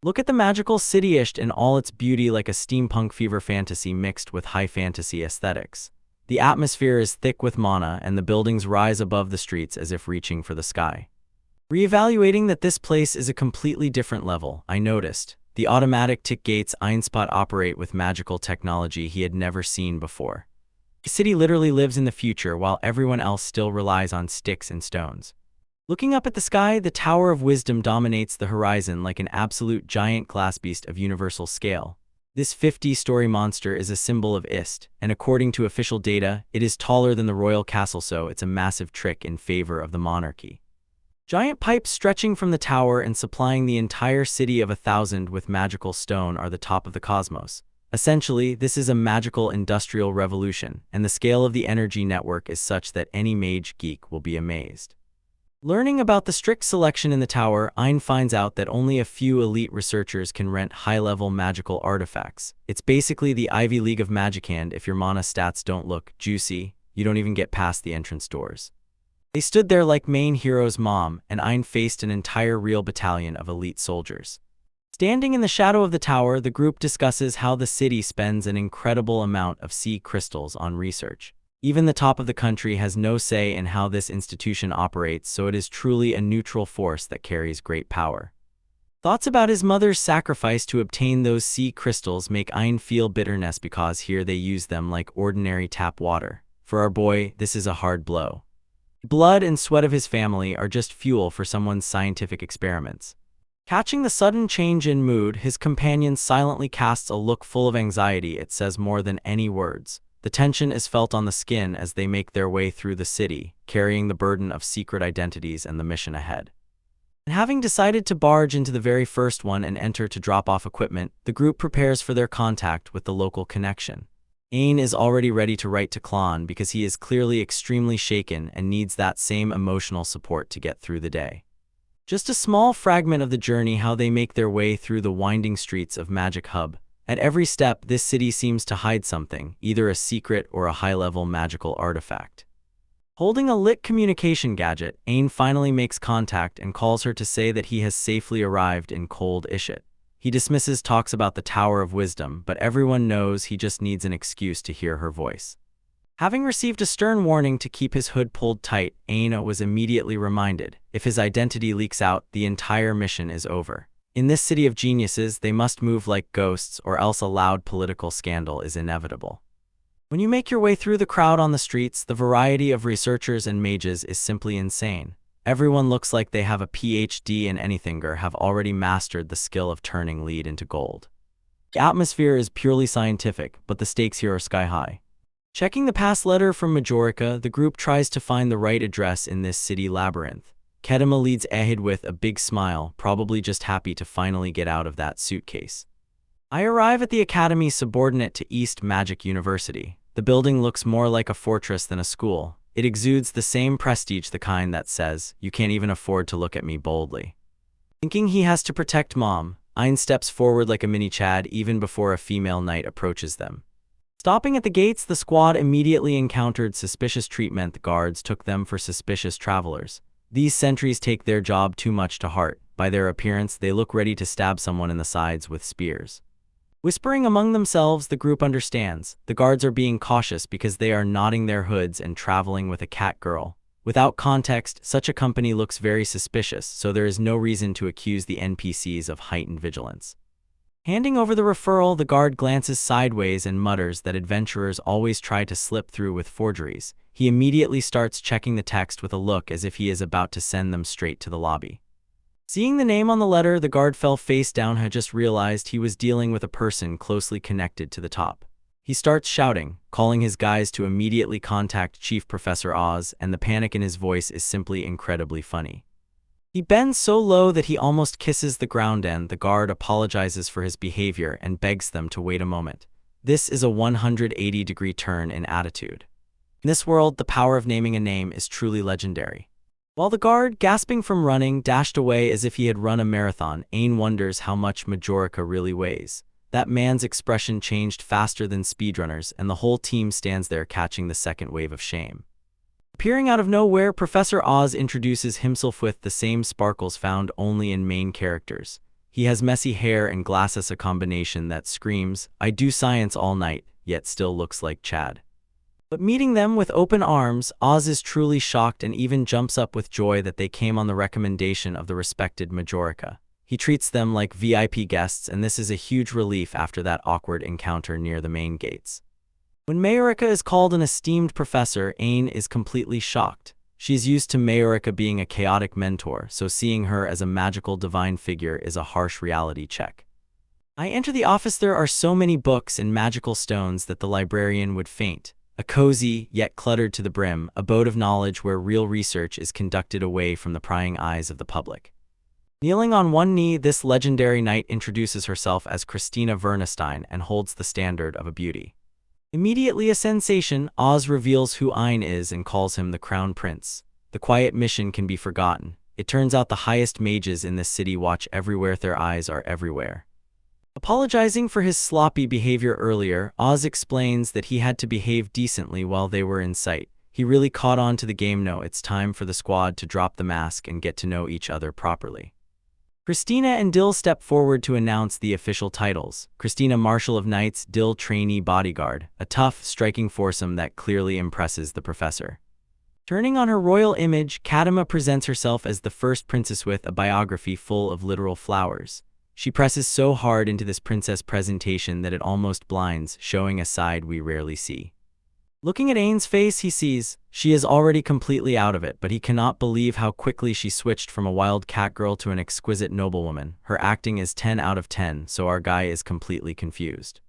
Look at the magical city-ish in all its beauty, like a steampunk fever fantasy mixed with high fantasy aesthetics. The atmosphere is thick with mana, and the buildings rise above the streets as if reaching for the sky. Reevaluating that this place is a completely different level, I noticed the automatic tick gates Einspot operate with magical technology he had never seen before. The city literally lives in the future while everyone else still relies on sticks and stones. Looking up at the sky, the Tower of Wisdom dominates the horizon like an absolute giant glass beast of universal scale. This 50-story monster is a symbol of Ist, and according to official data, it is taller than the royal castle, so it's a massive trick in favor of the monarchy. Giant pipes stretching from the tower and supplying the entire city of 1,000 with magical stone are the top of the cosmos. Essentially, this is a magical industrial revolution, and the scale of the energy network is such that any mage geek will be amazed. Learning about the strict selection in the tower, Ein finds out that only a few elite researchers can rent high-level magical artifacts. It's basically the Ivy League of Magicand. If your mana stats don't look juicy, you don't even get past the entrance doors. They stood there like main hero's mom, and Ein faced an entire real battalion of elite soldiers. Standing in the shadow of the tower, the group discusses how the city spends an incredible amount of sea crystals on research. Even the top of the country has no say in how this institution operates, so it is truly a neutral force that carries great power. Thoughts about his mother's sacrifice to obtain those sea crystals make Ein feel bitterness because here they use them like ordinary tap water. For our boy, this is a hard blow. Blood and sweat of his family are just fuel for someone's scientific experiments. Catching the sudden change in mood, his companion silently casts a look full of anxiety. It says more than any words. The tension is felt on the skin as they make their way through the city, carrying the burden of secret identities and the mission ahead. And having decided to barge into the very first one and enter to drop off equipment, the group prepares for their contact with the local connection. Ain is already ready to write to Klon because he is clearly extremely shaken and needs that same emotional support to get through the day. Just a small fragment of the journey how they make their way through the winding streets of Magic Hub. At every step, this city seems to hide something, either a secret or a high-level magical artifact. Holding a lit communication gadget, Ain finally makes contact and calls her to say that he has safely arrived in cold Ishit. He dismisses talks about the Tower of Wisdom, but everyone knows he just needs an excuse to hear her voice. Having received a stern warning to keep his hood pulled tight, Ain was immediately reminded, if his identity leaks out, the entire mission is over. In this city of geniuses, they must move like ghosts or else a loud political scandal is inevitable. When you make your way through the crowd on the streets, the variety of researchers and mages is simply insane. Everyone looks like they have a PhD in anything or have already mastered the skill of turning lead into gold. The atmosphere is purely scientific, but the stakes here are sky high. Checking the pass letter from Majorica, the group tries to find the right address in this city labyrinth. Kedema leads ahead with a big smile, probably just happy to finally get out of that suitcase. I arrive at the academy subordinate to East Magic University. The building looks more like a fortress than a school. It exudes the same prestige, the kind that says, you can't even afford to look at me boldly. Thinking he has to protect Mom, Ain steps forward like a mini-Chad even before a female knight approaches them. Stopping at the gates, the squad immediately encountered suspicious treatment. The guards took them for suspicious travelers. These sentries take their job too much to heart. By their appearance, they look ready to stab someone in the sides with spears. Whispering among themselves, the group understands. The guards are being cautious because they are nodding their hoods and traveling with a cat girl. Without context, such a company looks very suspicious, so there is no reason to accuse the NPCs of heightened vigilance. Handing over the referral, the guard glances sideways and mutters that adventurers always try to slip through with forgeries. He immediately starts checking the text with a look as if he is about to send them straight to the lobby. Seeing the name on the letter, the guard fell face down. Had just realized he was dealing with a person closely connected to the top. He starts shouting, calling his guys to immediately contact Chief Professor Oz, and the panic in his voice is simply incredibly funny. He bends so low that he almost kisses the ground, and the guard apologizes for his behavior and begs them to wait a moment. This is a 180-degree turn in attitude. In this world, the power of naming a name is truly legendary. While the guard, gasping from running, dashed away as if he had run a marathon, Ain wonders how much Majorica really weighs. That man's expression changed faster than speedrunners, and the whole team stands there catching the second wave of shame. Appearing out of nowhere, Professor Oz introduces himself with the same sparkles found only in main characters. He has messy hair and glasses, a combination that screams, "I do science all night," yet still looks like Chad. But meeting them with open arms, Oz is truly shocked and even jumps up with joy that they came on the recommendation of the respected Majorica. He treats them like VIP guests, and this is a huge relief after that awkward encounter near the main gates. When Majorica is called an esteemed professor, Ain is completely shocked. She's used to Majorica being a chaotic mentor, so seeing her as a magical divine figure is a harsh reality check. I enter the office. There are so many books and magical stones that the librarian would faint. A cozy, yet cluttered to the brim, abode of knowledge where real research is conducted away from the prying eyes of the public. Kneeling on one knee, this legendary knight introduces herself as Christina Vernestein and holds the standard of a beauty. Immediately a sensation, Oz reveals who Ain is and calls him the Crown Prince. The quiet mission can be forgotten. It turns out the highest mages in this city watch everywhere. Their eyes are everywhere. Apologizing for his sloppy behavior earlier, Oz explains that he had to behave decently while they were in sight. He really caught on to the game. No, it's time for the squad to drop the mask and get to know each other properly. Christina and Dill step forward to announce the official titles. Christina, Marshal of Knights; Dill, Trainee Bodyguard, a tough, striking foursome that clearly impresses the professor. Turning on her royal image, Kadima presents herself as the first princess with a biography full of literal flowers. She presses so hard into this princess presentation that it almost blinds, showing a side we rarely see. Looking at Ain's face, he sees she is already completely out of it, but he cannot believe how quickly she switched from a wild cat girl to an exquisite noblewoman. Her acting is 10 out of 10, so our guy is completely confused.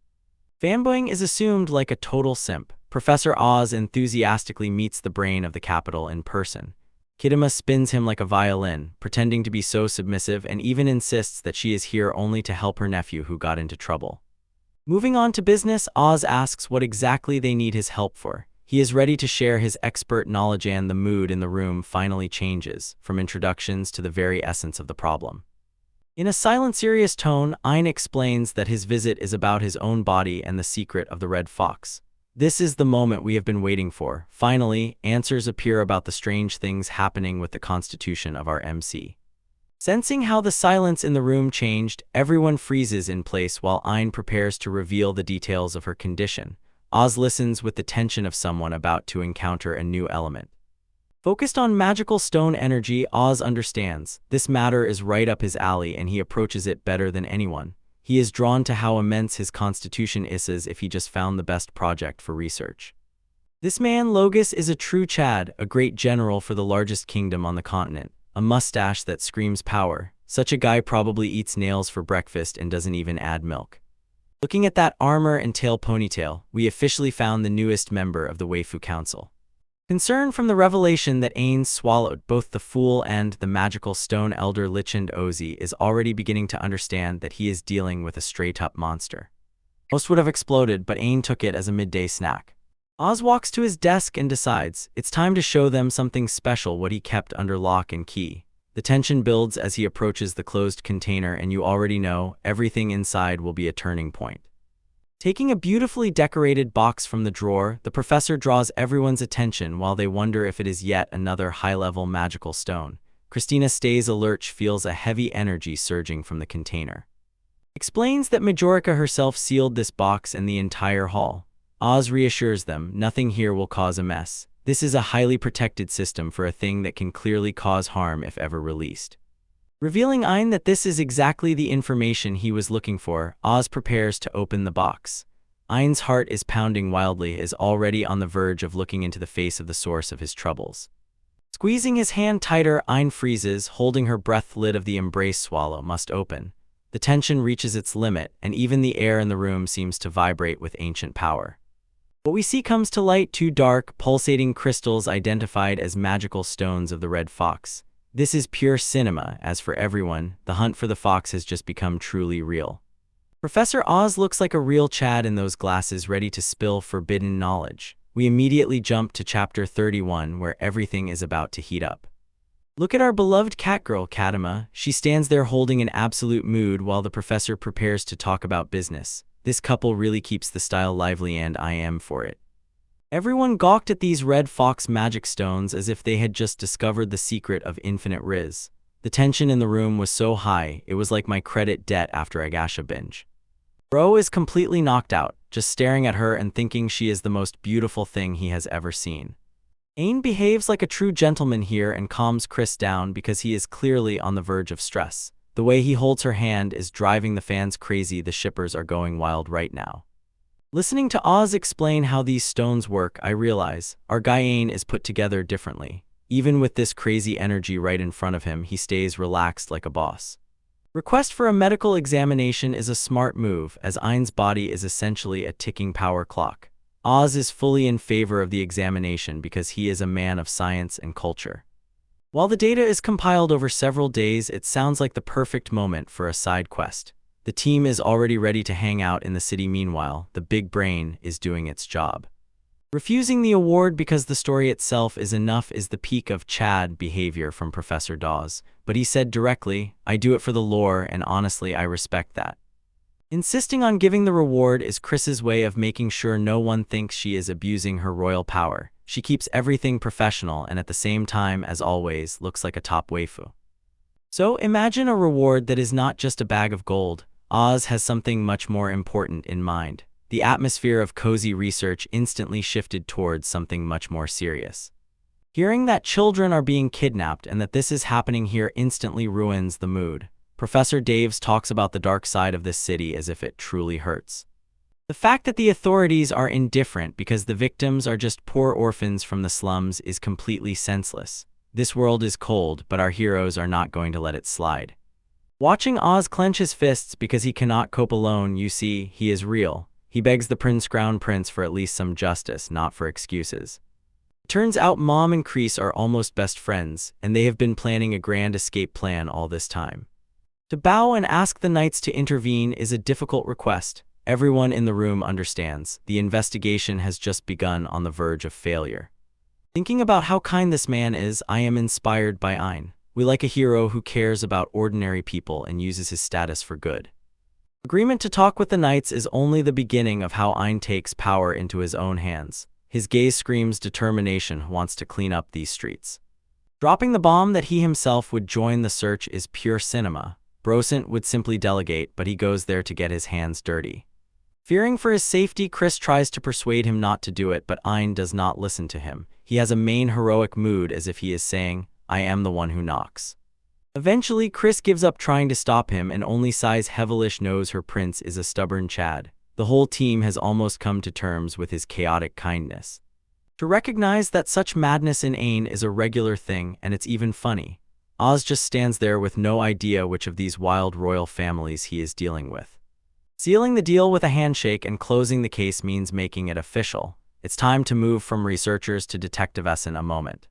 Fanboying is assumed like a total simp. Professor Oz enthusiastically meets the brain of the capital in person. Kidama spins him like a violin, pretending to be so submissive and even insists that she is here only to help her nephew who got into trouble. Moving on to business, Oz asks what exactly they need his help for. He is ready to share his expert knowledge and the mood in the room finally changes, from introductions to the very essence of the problem. In a silent, serious tone, Ein explains that his visit is about his own body and the secret of the red fox. This is the moment we have been waiting for. Finally, answers appear about the strange things happening with the constitution of our MC. Sensing how the silence in the room changed, everyone freezes in place while Ein prepares to reveal the details of her condition. Oz listens with the tension of someone about to encounter a new element. Focused on magical stone energy, Oz understands. This matter is right up his alley and he approaches it better than anyone. He is drawn to how immense his constitution is as if he just found the best project for research. This man, Logus, is a true Chad, a great general for the largest kingdom on the continent. A mustache that screams power. Such a guy probably eats nails for breakfast and doesn't even add milk. Looking at that armor and tail ponytail, we officially found the newest member of the Waifu Council. Concerned from the revelation that Ains swallowed both the fool and the magical stone elder Lichend Ozi is already beginning to understand that he is dealing with a straight-up monster. Most would have exploded, but Ain took it as a midday snack. Oz walks to his desk and decides it's time to show them something special, what he kept under lock and key. The tension builds as he approaches the closed container, and you already know everything inside will be a turning point. Taking a beautifully decorated box from the drawer, the professor draws everyone's attention while they wonder if it is yet another high-level magical stone. Christina stays alert, feels a heavy energy surging from the container. Explains that Majorica herself sealed this box and the entire hall. Oz reassures them nothing here will cause a mess. This is a highly protected system for a thing that can clearly cause harm if ever released. Revealing Ein that this is exactly the information he was looking for, Oz prepares to open the box. Ein's heart is pounding wildly, is already on the verge of looking into the face of the source of his troubles. Squeezing his hand tighter, Ein freezes, holding her breath. Lid of the embrace swallow must open. The tension reaches its limit, and even the air in the room seems to vibrate with ancient power. What we see comes to light: two dark, pulsating crystals identified as magical stones of the red fox. This is pure cinema. As for everyone, the hunt for the fox has just become truly real. Professor Oz looks like a real Chad in those glasses, ready to spill forbidden knowledge. We immediately jump to chapter 31, where everything is about to heat up. Look at our beloved catgirl, Kadama. She stands there holding an absolute mood while the professor prepares to talk about business. This couple really keeps the style lively, and I am for it. Everyone gawked at these red fox magic stones as if they had just discovered the secret of infinite riz. The tension in the room was so high, it was like my credit debt after a gacha binge. Bro is completely knocked out, just staring at her and thinking she is the most beautiful thing he has ever seen. Ain behaves like a true gentleman here and calms Chris down because he is clearly on the verge of stress. The way he holds her hand is driving the fans crazy. The shippers are going wild right now. Listening to Oz explain how these stones work, I realize our guy Ain is put together differently. Even with this crazy energy right in front of him, he stays relaxed like a boss. Request for a medical examination is a smart move, as Ain's body is essentially a ticking power clock. Oz is fully in favor of the examination because he is a man of science and culture. While the data is compiled over several days, it sounds like the perfect moment for a side quest. The team is already ready to hang out in the city. Meanwhile, the big brain is doing its job. Refusing the award because the story itself is enough is the peak of Chad behavior from Professor Dawes, but he said directly, I do it for the lore, and honestly I respect that. Insisting on giving the reward is Chris's way of making sure no one thinks she is abusing her royal power. She keeps everything professional and at the same time, as always, looks like a top waifu. So imagine a reward that is not just a bag of gold. Oz has something much more important in mind. The atmosphere of cozy research instantly shifted towards something much more serious. Hearing that children are being kidnapped and that this is happening here instantly ruins the mood. Professor Daves talks about the dark side of this city as if it truly hurts. The fact that the authorities are indifferent because the victims are just poor orphans from the slums is completely senseless. This world is cold, but our heroes are not going to let it slide. Watching Oz clench his fists because he cannot cope alone, you see, he is real. He begs the crown prince for at least some justice, not for excuses. Turns out Mom and Kreese are almost best friends, and they have been planning a grand escape plan all this time. To bow and ask the knights to intervene is a difficult request. Everyone in the room understands. The investigation has just begun on the verge of failure. Thinking about how kind this man is, I am inspired by Ein. We like a hero who cares about ordinary people and uses his status for good. Agreement to talk with the knights is only the beginning of how Ein takes power into his own hands. His gaze screams determination, wants to clean up these streets. Dropping the bomb that he himself would join the search is pure cinema. Brosant would simply delegate, but he goes there to get his hands dirty. Fearing for his safety, Chris tries to persuade him not to do it, but Ein does not listen to him. He has a main heroic mood as if he is saying, I am the one who knocks. Eventually, Chris gives up trying to stop him and only sighs Hevelish knows her prince is a stubborn Chad. The whole team has almost come to terms with his chaotic kindness. To recognize that such madness in Ein is a regular thing, and it's even funny. Oz just stands there with no idea which of these wild royal families he is dealing with. Sealing the deal with a handshake and closing the case means making it official. It's time to move from researchers to detectives in a moment.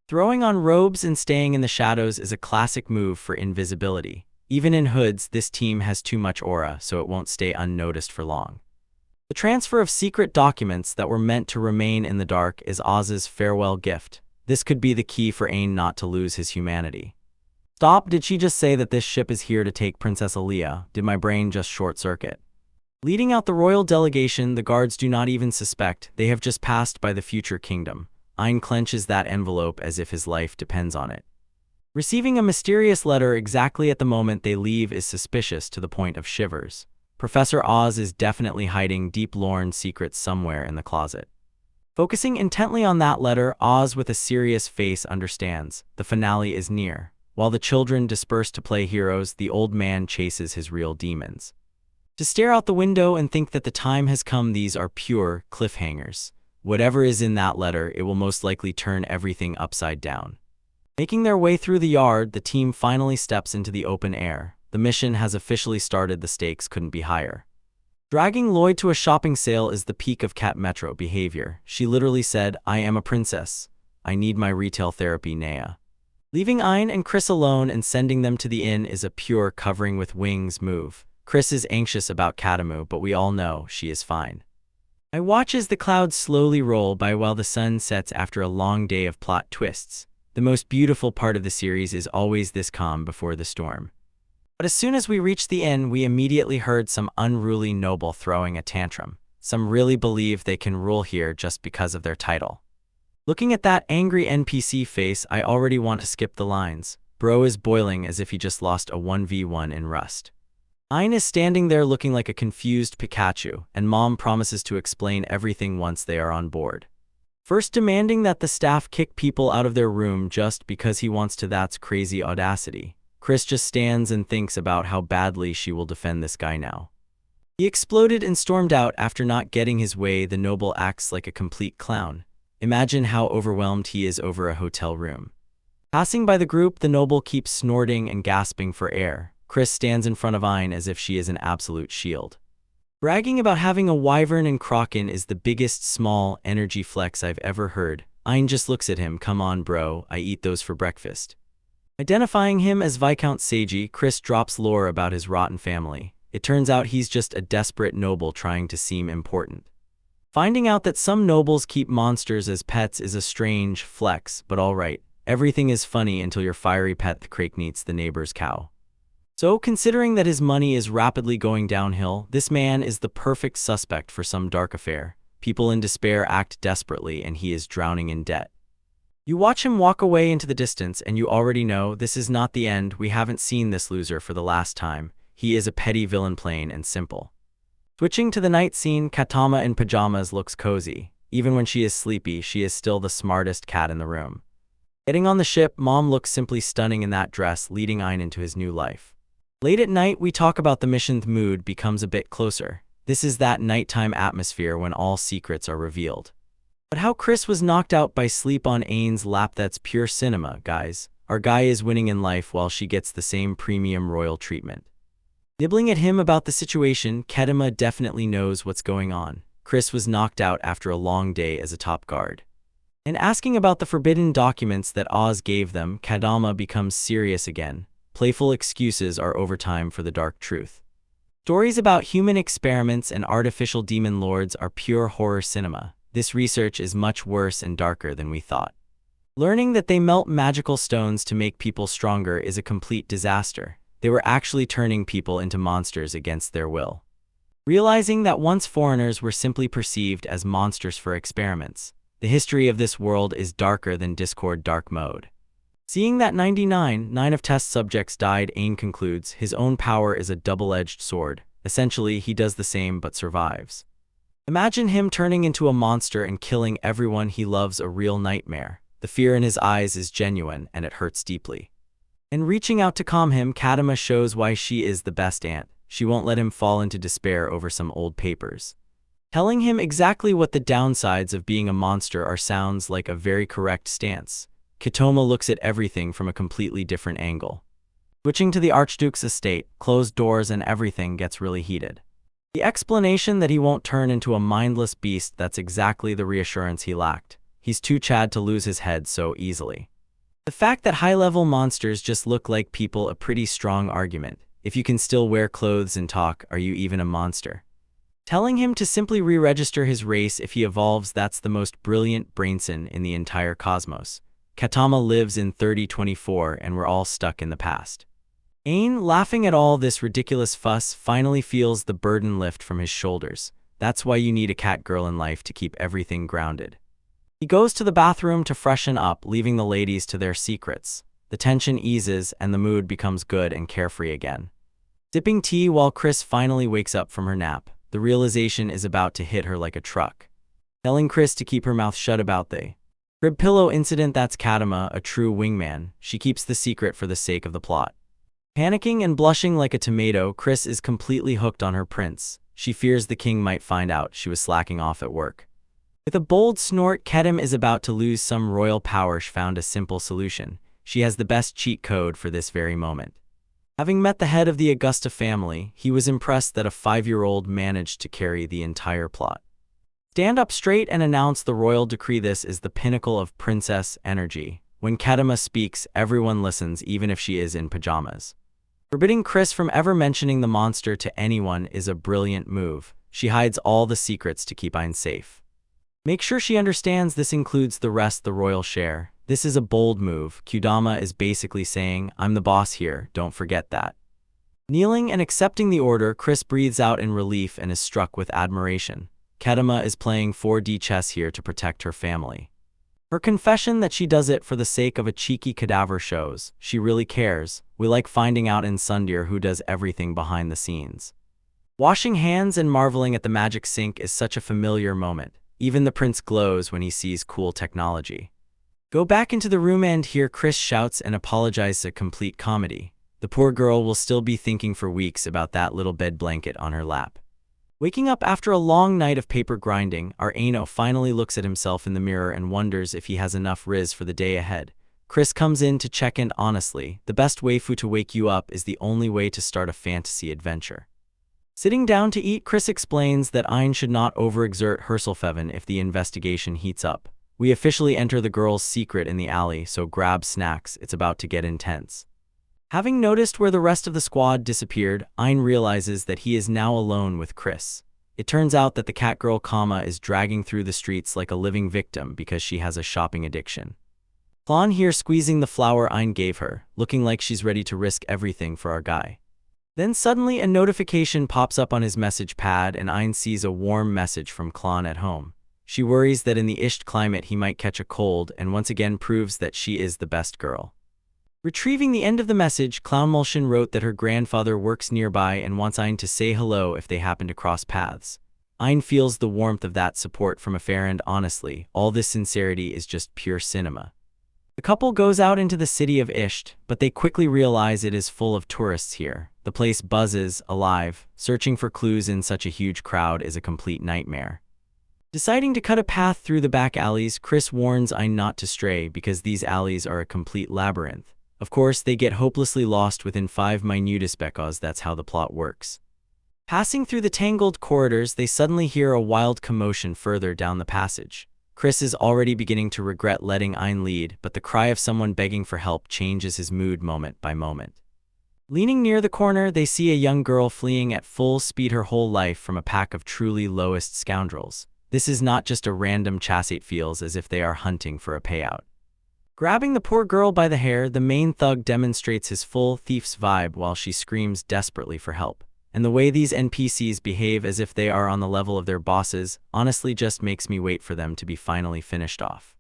Throwing on robes and staying in the shadows is a classic move for invisibility. Even in hoods, this team has too much aura, so it won't stay unnoticed for long. The transfer of secret documents that were meant to remain in the dark is Oz's farewell gift. This could be the key for Ein not to lose his humanity. Stop, did she just say that this ship is here to take Princess Aaliyah? Did my brain just short-circuit? Leading out the royal delegation, the guards do not even suspect. They have just passed by the future kingdom. Ein clenches that envelope as if his life depends on it. Receiving a mysterious letter exactly at the moment they leave is suspicious to the point of shivers. Professor Oz is definitely hiding deep-lorn secrets somewhere in the closet. Focusing intently on that letter, Oz with a serious face understands. The finale is near. While the children disperse to play heroes, the old man chases his real demons. To stare out the window and think that the time has come, these are pure cliffhangers. Whatever is in that letter, it will most likely turn everything upside down. Making their way through the yard, the team finally steps into the open air. The mission has officially started, the stakes couldn't be higher. Dragging Lloyd to a shopping sale is the peak of Cat Metro behavior. She literally said, I am a princess. I need my retail therapy, Naya. Leaving Ein and Chris alone and sending them to the inn is a pure covering with wings move. Chris is anxious about Katamu, but we all know she is fine. I watch as the clouds slowly roll by while the sun sets after a long day of plot twists. The most beautiful part of the series is always this calm before the storm. But as soon as we reached the inn, we immediately heard some unruly noble throwing a tantrum. Some really believe they can rule here just because of their title. Looking at that angry NPC face, I already want to skip the lines. Bro is boiling as if he just lost a 1v1 in Rust. Ein is standing there looking like a confused Pikachu, and Mom promises to explain everything once they are on board. First demanding that the staff kick people out of their room just because he wants to. That's crazy audacity. Chris just stands and thinks about how badly she will defend this guy now. He exploded and stormed out after not getting his way. The noble acts like a complete clown. Imagine how overwhelmed he is over a hotel room. Passing by the group, the noble keeps snorting and gasping for air. Chris stands in front of Ein as if she is an absolute shield. Bragging about having a wyvern and kraken is the biggest small energy flex I've ever heard. Ein just looks at him. Come on, bro, I eat those for breakfast. Identifying him as Viscount Seiji, Chris drops lore about his rotten family. It turns out he's just a desperate noble trying to seem important. Finding out that some nobles keep monsters as pets is a strange flex, but alright. Everything is funny until your fiery pet the crake eats the neighbor's cow. So, considering that his money is rapidly going downhill, this man is the perfect suspect for some dark affair. People in despair act desperately and he is drowning in debt. You watch him walk away into the distance and you already know this is not the end. We haven't seen this loser for the last time. He is a petty villain, plain and simple. Switching to the night scene, Katama in pajamas looks cozy. Even when she is sleepy, she is still the smartest cat in the room. Getting on the ship, Mom looks simply stunning in that dress, leading Ein into his new life. Late at night, we talk about the mission. The mood becomes a bit closer. This is that nighttime atmosphere when all secrets are revealed. But how Chris was knocked out by sleep on Ain's lap, that's pure cinema, guys. Our guy is winning in life while she gets the same premium royal treatment. Nibbling at him about the situation, Ketama definitely knows what's going on. Chris was knocked out after a long day as a top guard. And asking about the forbidden documents that Oz gave them, Kadama becomes serious again. Playful excuses are overtime for the dark truth. Stories about human experiments and artificial demon lords are pure horror cinema. This research is much worse and darker than we thought. Learning that they melt magical stones to make people stronger is a complete disaster. They were actually turning people into monsters against their will. Realizing that once foreigners were simply perceived as monsters for experiments. The history of this world is darker than Discord dark mode. Seeing that 99 of test subjects died, Ain concludes his own power is a double-edged sword. Essentially, he does the same but survives. Imagine him turning into a monster and killing everyone he loves, a real nightmare. The fear in his eyes is genuine and it hurts deeply. And reaching out to calm him, Kadama shows why she is the best aunt. She won't let him fall into despair over some old papers. Telling him exactly what the downsides of being a monster are sounds like a very correct stance. Kitoma looks at everything from a completely different angle. Switching to the Archduke's estate, closed doors and everything gets really heated. The explanation that he won't turn into a mindless beast, that's exactly the reassurance he lacked. He's too Chad to lose his head so easily. The fact that high-level monsters just look like people, a pretty strong argument. If you can still wear clothes and talk, are you even a monster? Telling him to simply re-register his race if he evolves, that's the most brilliant brainson in the entire cosmos. Katama lives in 3024 and we're all stuck in the past. Ain, laughing at all this ridiculous fuss, finally feels the burden lift from his shoulders. That's why you need a cat girl in life to keep everything grounded. He goes to the bathroom to freshen up, leaving the ladies to their secrets. The tension eases and the mood becomes good and carefree again. Sipping tea while Chris finally wakes up from her nap. The realization is about to hit her like a truck. Telling Chris to keep her mouth shut about the crib pillow incident, that's Kadama, a true wingman. She keeps the secret for the sake of the plot. Panicking and blushing like a tomato, Chris is completely hooked on her prince. She fears the king might find out she was slacking off at work. With a bold snort, Kedem is about to lose some royal power. She found a simple solution. She has the best cheat code for this very moment. Having met the head of the Augusta family, he was impressed that a 5-year-old managed to carry the entire plot. Stand up straight and announce the royal decree. This is the pinnacle of princess energy. When Kadama speaks, everyone listens, even if she is in pajamas. Forbidding Chris from ever mentioning the monster to anyone is a brilliant move. She hides all the secrets to keep Ain safe. Make sure she understands this includes the rest the royal share. This is a bold move. Kudama is basically saying, I'm the boss here, don't forget that. Kneeling and accepting the order, Chris breathes out in relief and is struck with admiration. Kadama is playing 4D chess here to protect her family. Her confession that she does it for the sake of a cheeky cadaver shows she really cares. We like finding out in Sundir who does everything behind the scenes. Washing hands and marveling at the magic sink is such a familiar moment. Even the prince glows when he sees cool technology. Go back into the room and hear Chris shouts and apologizes, a complete comedy. The poor girl will still be thinking for weeks about that little bed blanket on her lap. Waking up after a long night of paper grinding, our Aino finally looks at himself in the mirror and wonders if he has enough riz for the day ahead. Chris comes in to check in. Honestly, the best waifu to wake you up is the only way to start a fantasy adventure. Sitting down to eat, Chris explains that Ain should not overexert herself if the investigation heats up. We officially enter the girl's secret in the alley, so grab snacks, it's about to get intense. Having noticed where the rest of the squad disappeared, Ain realizes that he is now alone with Chris. It turns out that the cat girl Kama is dragging through the streets like a living victim because she has a shopping addiction. Klon here squeezing the flower Ain gave her, looking like she's ready to risk everything for our guy. Then suddenly a notification pops up on his message pad and Ain sees a warm message from Klon at home. She worries that in the Isht climate he might catch a cold and once again proves that she is the best girl. Retrieving the end of the message, Clownmulsion wrote that her grandfather works nearby and wants Ain to say hello if they happen to cross paths. Ain feels the warmth of that support from afar, and honestly, all this sincerity is just pure cinema. The couple goes out into the city of Isht, but they quickly realize it is full of tourists here. The place buzzes, alive. Searching for clues in such a huge crowd is a complete nightmare. Deciding to cut a path through the back alleys, Chris warns Ain not to stray because these alleys are a complete labyrinth. Of course, they get hopelessly lost within 5 minutes because that's how the plot works. Passing through the tangled corridors, they suddenly hear a wild commotion further down the passage. Chris is already beginning to regret letting Ein lead, but the cry of someone begging for help changes his mood moment by moment. Leaning near the corner, they see a young girl fleeing at full speed her whole life from a pack of truly lowest scoundrels. This is not just a random chase, it feels as if they are hunting for a payout. Grabbing the poor girl by the hair, the main thug demonstrates his full thief's vibe while she screams desperately for help. And the way these NPCs behave as if they are on the level of their bosses honestly just makes me wait for them to be finally finished off.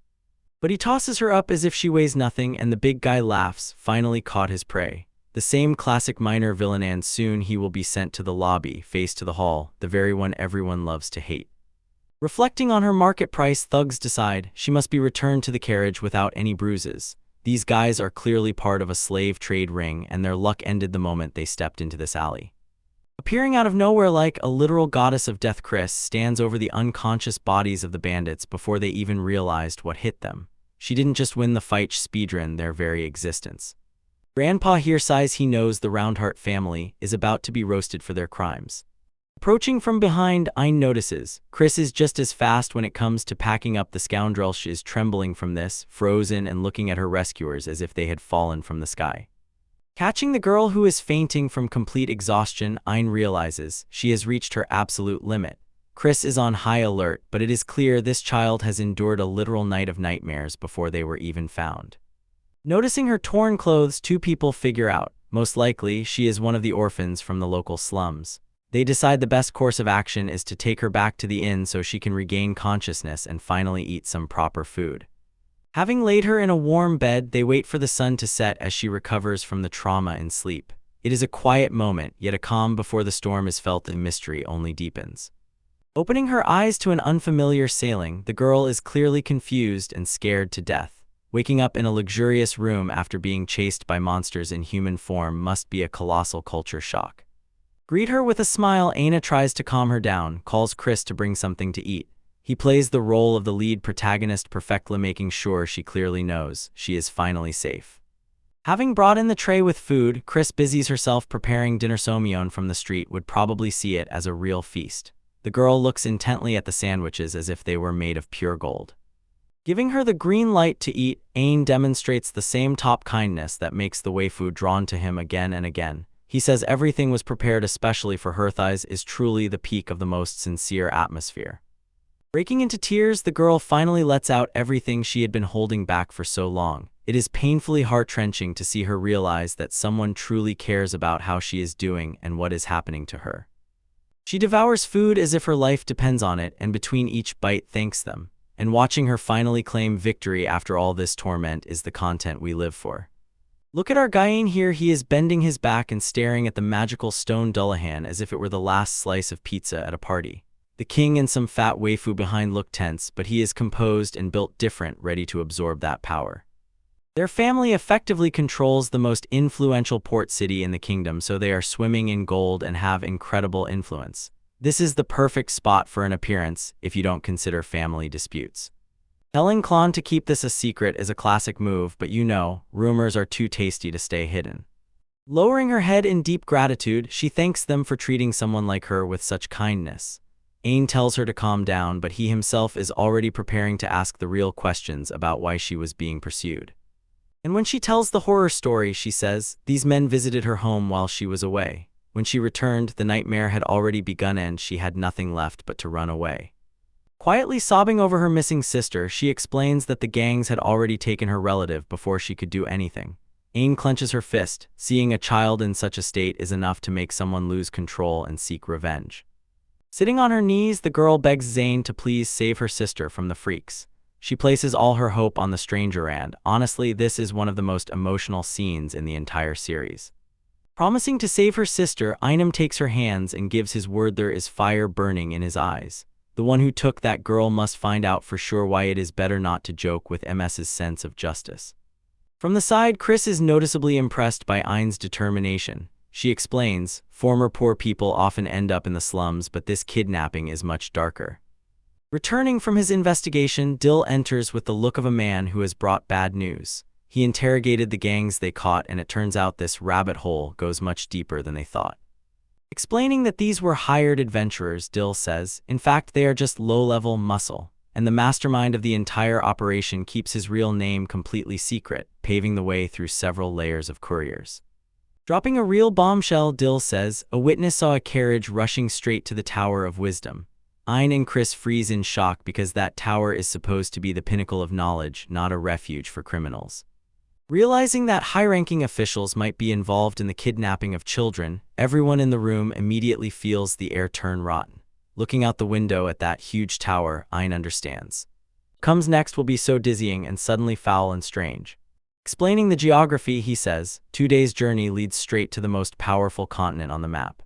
But he tosses her up as if she weighs nothing, and the big guy laughs, finally caught his prey. The same classic minor villain, and soon he will be sent to the lobby, face to the hall, the very one everyone loves to hate. Reflecting on her market price, thugs decide she must be returned to the carriage without any bruises. These guys are clearly part of a slave trade ring, and their luck ended the moment they stepped into this alley. Appearing out of nowhere like a literal goddess of death, Chris stands over the unconscious bodies of the bandits before they even realized what hit them. She didn't just win the fight, she speedrun their very existence. Grandpa here sighs. He knows the Roundheart family is about to be roasted for their crimes. Approaching from behind, Ein notices Chris is just as fast when it comes to packing up the scoundrel. She is trembling from this, frozen and looking at her rescuers as if they had fallen from the sky. Catching the girl who is fainting from complete exhaustion, Ein realizes she has reached her absolute limit. Chris is on high alert, but it is clear this child has endured a literal night of nightmares before they were even found. Noticing her torn clothes, two people figure out, most likely, she is one of the orphans from the local slums. They decide the best course of action is to take her back to the inn so she can regain consciousness and finally eat some proper food. Having laid her in a warm bed, they wait for the sun to set as she recovers from the trauma in sleep. It is a quiet moment, yet a calm before the storm is felt. The mystery only deepens. Opening her eyes to an unfamiliar sailing, the girl is clearly confused and scared to death. Waking up in a luxurious room after being chased by monsters in human form must be a colossal culture shock. Greet her with a smile. Aina tries to calm her down, calls Chris to bring something to eat. He plays the role of the lead protagonist perfectly, making sure she clearly knows she is finally safe. Having brought in the tray with food, Chris busies herself preparing dinner. Someone from the street would probably see it as a real feast. The girl looks intently at the sandwiches as if they were made of pure gold. Giving her the green light to eat, Ain demonstrates the same top kindness that makes the waifu drawn to him again and again. He says everything was prepared especially for her. Thighs is truly the peak of the most sincere atmosphere. Breaking into tears, the girl finally lets out everything she had been holding back for so long. It is painfully heart-wrenching to see her realize that someone truly cares about how she is doing and what is happening to her. She devours food as if her life depends on it, and between each bite thanks them. And watching her finally claim victory after all this torment is the content we live for. Look at our Gain here. He is bending his back and staring at the magical stone Dullahan as if it were the last slice of pizza at a party. The king and some fat waifu behind look tense, but he is composed and built different, ready to absorb that power. Their family effectively controls the most influential port city in the kingdom, so they are swimming in gold and have incredible influence. This is the perfect spot for an appearance if you don't consider family disputes. Telling Klon to keep this a secret is a classic move, but you know, rumors are too tasty to stay hidden. Lowering her head in deep gratitude, she thanks them for treating someone like her with such kindness. Ain tells her to calm down, but he himself is already preparing to ask the real questions about why she was being pursued. And when she tells the horror story, she says, these men visited her home while she was away. When she returned, the nightmare had already begun and she had nothing left but to run away. Quietly sobbing over her missing sister, she explains that the gangs had already taken her relative before she could do anything. Ain clenches her fist. Seeing a child in such a state is enough to make someone lose control and seek revenge. Sitting on her knees, the girl begs Zane to please save her sister from the freaks. She places all her hope on the stranger, and honestly, this is one of the most emotional scenes in the entire series. Promising to save her sister, Einem takes her hands and gives his word. There is fire burning in his eyes. The one who took that girl must find out for sure why. It is better not to joke with MS's sense of justice. From the side, Chris is noticeably impressed by Ein's determination. She explains, former poor people often end up in the slums, but this kidnapping is much darker. Returning from his investigation, Dill enters with the look of a man who has brought bad news. He interrogated the gangs they caught, and it turns out this rabbit hole goes much deeper than they thought. Explaining that these were hired adventurers, Dill says, in fact, they are just low-level muscle. and the mastermind of the entire operation keeps his real name completely secret, paving the way through several layers of couriers. Dropping a real bombshell, Dill says, a witness saw a carriage rushing straight to the Tower of Wisdom. Ayn and Chris freeze in shock because that tower is supposed to be the pinnacle of knowledge, not a refuge for criminals. Realizing that high-ranking officials might be involved in the kidnapping of children, everyone in the room immediately feels the air turn rotten. Looking out the window at that huge tower, Ayn understands. Comes next will be so dizzying and suddenly foul and strange. Explaining the geography, he says, 2 days' journey leads straight to the most powerful continent on the map.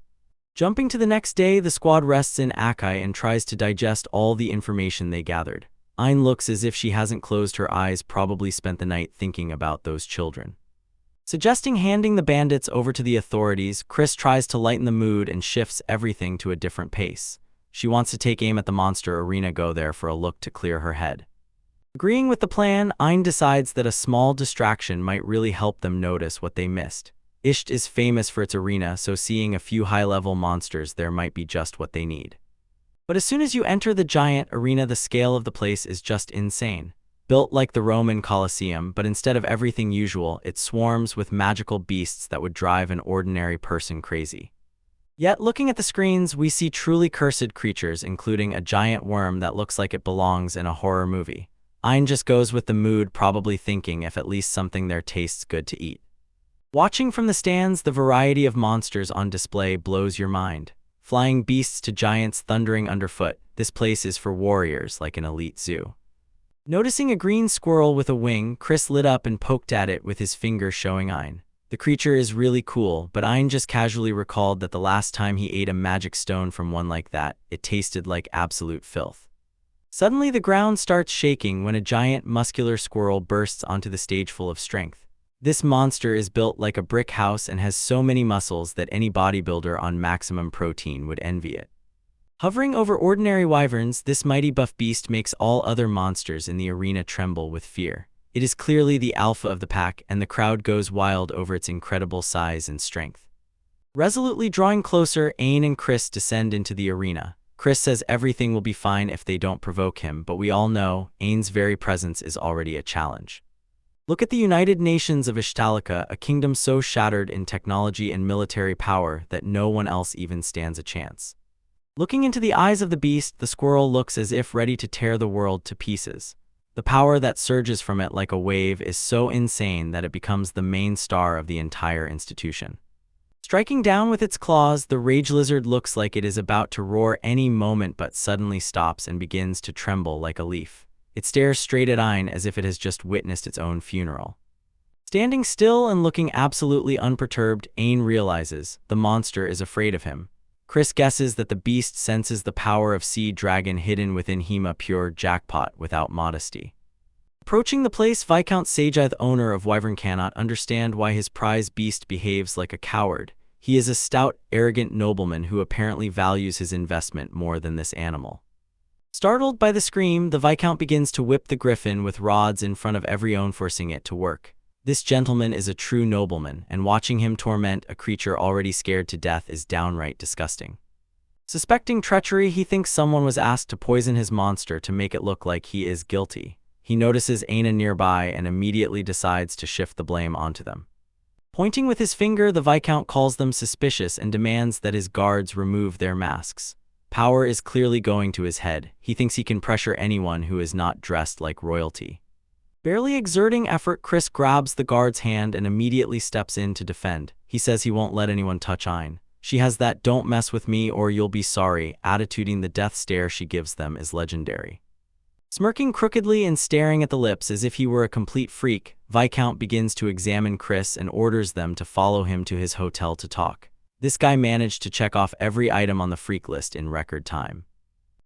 Jumping to the next day, the squad rests in Akai and tries to digest all the information they gathered. Ayn looks as if she hasn't closed her eyes, probably spent the night thinking about those children. Suggesting handing the bandits over to the authorities, Chris tries to lighten the mood and shifts everything to a different pace. She wants to take aim at the monster arena, go there for a look to clear her head. Agreeing with the plan, Ayn decides that a small distraction might really help them notice what they missed. Isht is famous for its arena, so seeing a few high-level monsters there might be just what they need. But as soon as you enter the giant arena, the scale of the place is just insane. Built like the Roman Colosseum, but instead of everything usual, it swarms with magical beasts that would drive an ordinary person crazy. Yet, looking at the screens, we see truly cursed creatures, including a giant worm that looks like it belongs in a horror movie. Ayn just goes with the mood, probably thinking if at least something there tastes good to eat. Watching from the stands, the variety of monsters on display blows your mind. Flying beasts to giants thundering underfoot, this place is for warriors like an elite zoo. Noticing a green squirrel with a wing, Chris lit up and poked at it with his finger, showing Ayn. The creature is really cool, but Ayn just casually recalled that the last time he ate a magic stone from one like that, it tasted like absolute filth. Suddenly the ground starts shaking when a giant muscular squirrel bursts onto the stage full of strength. This monster is built like a brick house and has so many muscles that any bodybuilder on maximum protein would envy it. Hovering over ordinary wyverns, this mighty buff beast makes all other monsters in the arena tremble with fear. It is clearly the alpha of the pack, and the crowd goes wild over its incredible size and strength. Resolutely drawing closer, Ayn and Chris descend into the arena. Chris says everything will be fine if they don't provoke him, but we all know Ayn's very presence is already a challenge. Look at the United Nations of Ishtalika, a kingdom so shattered in technology and military power that no one else even stands a chance. Looking into the eyes of the beast, the squirrel looks as if ready to tear the world to pieces. The power that surges from it like a wave is so insane that it becomes the main star of the entire institution. Striking down with its claws, the rage lizard looks like it is about to roar any moment, but suddenly stops and begins to tremble like a leaf. It stares straight at Ayn as if it has just witnessed its own funeral. Standing still and looking absolutely unperturbed, Ayn realizes the monster is afraid of him. Chris guesses that the beast senses the power of Sea Dragon hidden within Hema, pure jackpot without modesty. Approaching the place, Viscount Sajith, owner of Wyvern, cannot understand why his prize beast behaves like a coward. He is a stout, arrogant nobleman who apparently values his investment more than this animal. Startled by the scream, the Viscount begins to whip the griffin with rods in front of every own, forcing it to work. This gentleman is a true nobleman, and watching him torment a creature already scared to death is downright disgusting. Suspecting treachery, he thinks someone was asked to poison his monster to make it look like he is guilty. He notices Aina nearby and immediately decides to shift the blame onto them. Pointing with his finger, the Viscount calls them suspicious and demands that his guards remove their masks. Power is clearly going to his head. He thinks he can pressure anyone who is not dressed like royalty. Barely exerting effort, Chris grabs the guard's hand and immediately steps in to defend. He says he won't let anyone touch Ayn. She has that "don't mess with me or you'll be sorry" attituding. The death stare she gives them is legendary. Smirking crookedly and staring at the lips as if he were a complete freak, Viscount begins to examine Chris and orders them to follow him to his hotel to talk. This guy managed to check off every item on the freak list in record time.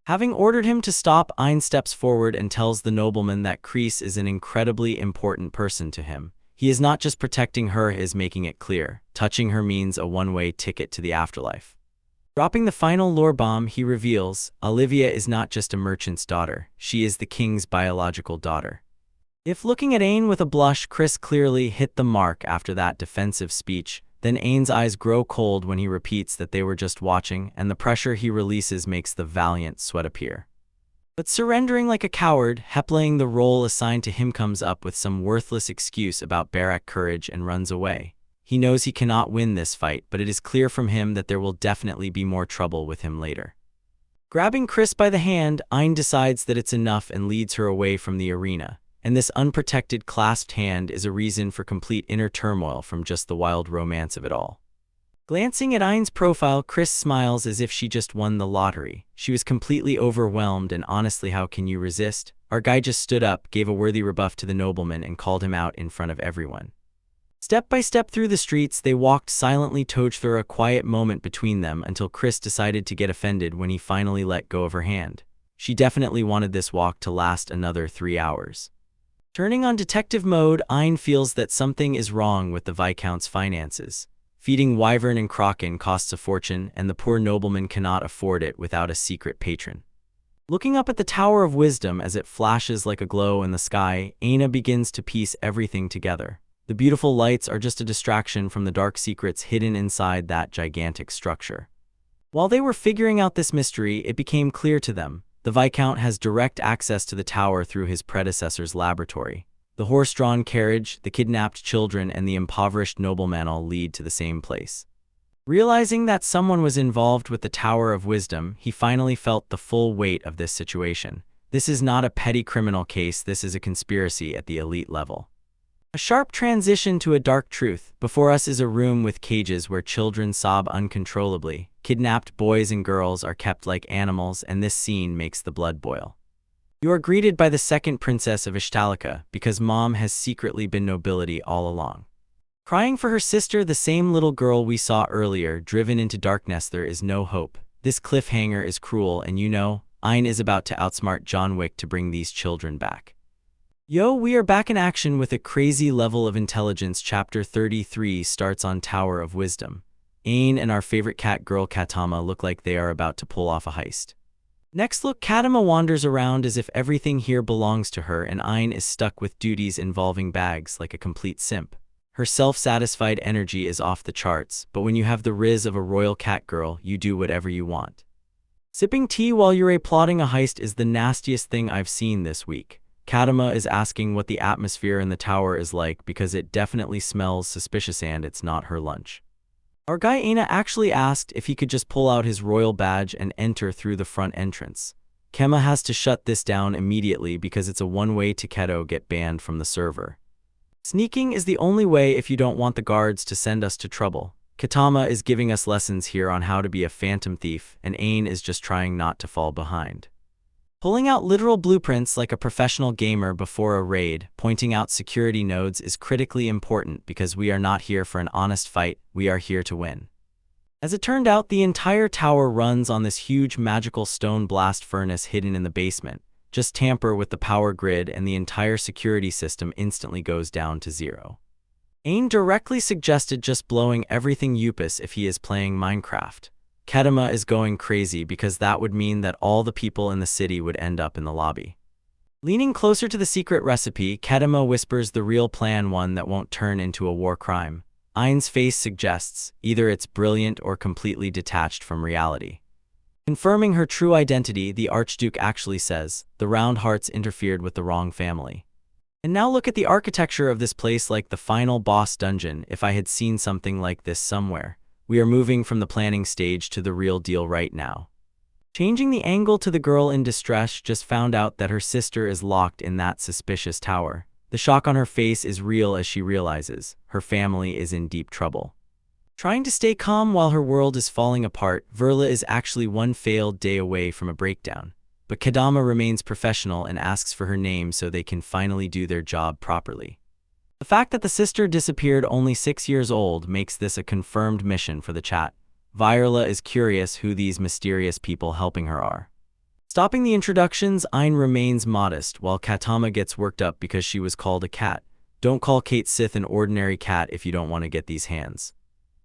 Having ordered him to stop, Ayn steps forward and tells the nobleman that Chris is an incredibly important person to him. He is not just protecting her, he is making it clear. Touching her means a one-way ticket to the afterlife. Dropping the final lore bomb, he reveals, Olivia is not just a merchant's daughter, she is the king's biological daughter. If looking at Ayn with a blush, Chris clearly hit the mark after that defensive speech. Then Ayn's eyes grow cold when he repeats that they were just watching, and the pressure he releases makes the valiant sweat appear. But surrendering like a coward, Heplaying the role assigned to him comes up with some worthless excuse about Barak courage and runs away. He knows he cannot win this fight, but it is clear from him that there will definitely be more trouble with him later. Grabbing Chris by the hand, Ayn decides that it's enough and leads her away from the arena. And this unprotected clasped hand is a reason for complete inner turmoil from just the wild romance of it all. Glancing at Ayn's profile, Chris smiles as if she just won the lottery. She was completely overwhelmed, and honestly, how can you resist? Our guy just stood up, gave a worthy rebuff to the nobleman, and called him out in front of everyone. Step by step through the streets, they walked silently through a quiet moment between them until Chris decided to get offended when he finally let go of her hand. She definitely wanted this walk to last another 3 hours. Turning on detective mode, Ayn feels that something is wrong with the Viscount's finances. Feeding Wyvern and Kraken costs a fortune, and the poor nobleman cannot afford it without a secret patron. Looking up at the Tower of Wisdom as it flashes like a glow in the sky, Aina begins to piece everything together. The beautiful lights are just a distraction from the dark secrets hidden inside that gigantic structure. While they were figuring out this mystery, it became clear to them. The Viscount has direct access to the tower through his predecessor's laboratory. The horse-drawn carriage, the kidnapped children, and the impoverished nobleman all lead to the same place. Realizing that someone was involved with the Tower of Wisdom, he finally felt the full weight of this situation. This is not a petty criminal case, this is a conspiracy at the elite level. A sharp transition to a dark truth. Before us is a room with cages where children sob uncontrollably. Kidnapped boys and girls are kept like animals, and this scene makes the blood boil. You are greeted by the second princess of Ishtalika, because mom has secretly been nobility all along. Crying for her sister, the same little girl we saw earlier, driven into darkness. There is no hope. This cliffhanger is cruel, and you know, Ayn is about to outsmart John Wick to bring these children back. Yo, we are back in action with a crazy level of intelligence. Chapter 33 starts on Tower of Wisdom. Ayn and our favorite cat girl Katama look like they are about to pull off a heist. Next look, Katama wanders around as if everything here belongs to her, and Ayn is stuck with duties involving bags like a complete simp. Her self-satisfied energy is off the charts, but when you have the riz of a royal cat girl, you do whatever you want. Sipping tea while you're plotting a heist is the nastiest thing I've seen this week. Katama is asking what the atmosphere in the tower is like because it definitely smells suspicious and it's not her lunch. Our guy Aina actually asked if he could just pull out his royal badge and enter through the front entrance. Kema has to shut this down immediately because it's a one-way ticket get banned from the server. Sneaking is the only way if you don't want the guards to send us to trouble. Katama is giving us lessons here on how to be a phantom thief, and Ain is just trying not to fall behind. Pulling out literal blueprints like a professional gamer before a raid, pointing out security nodes is critically important because we are not here for an honest fight, we are here to win. As it turned out, the entire tower runs on this huge magical stone blast furnace hidden in the basement. Just tamper with the power grid and the entire security system instantly goes down to zero. Ain directly suggested just blowing everything Upus if he is playing Minecraft. Kedama is going crazy because that would mean that all the people in the city would end up in the lobby. Leaning closer to the secret recipe, Kedama whispers the real plan, one that won't turn into a war crime. Ain's face suggests either it's brilliant or completely detached from reality. Confirming her true identity, the Archduke actually says, the round hearts interfered with the wrong family. And now look at the architecture of this place, like the final boss dungeon. If I had seen something like this somewhere. We are moving from the planning stage to the real deal right now. Changing the angle to the girl in distress, just found out that her sister is locked in that suspicious tower. The shock on her face is real as she realizes her family is in deep trouble. Trying to stay calm while her world is falling apart, Verla is actually one failed day away from a breakdown. But Kadama remains professional and asks for her name so they can finally do their job properly. The fact that the sister disappeared only 6 years old makes this a confirmed mission for the chat. Viola is curious who these mysterious people helping her are. Stopping the introductions, Ain remains modest while Katama gets worked up because she was called a cat. Don't call Kate Sith an ordinary cat if you don't want to get these hands.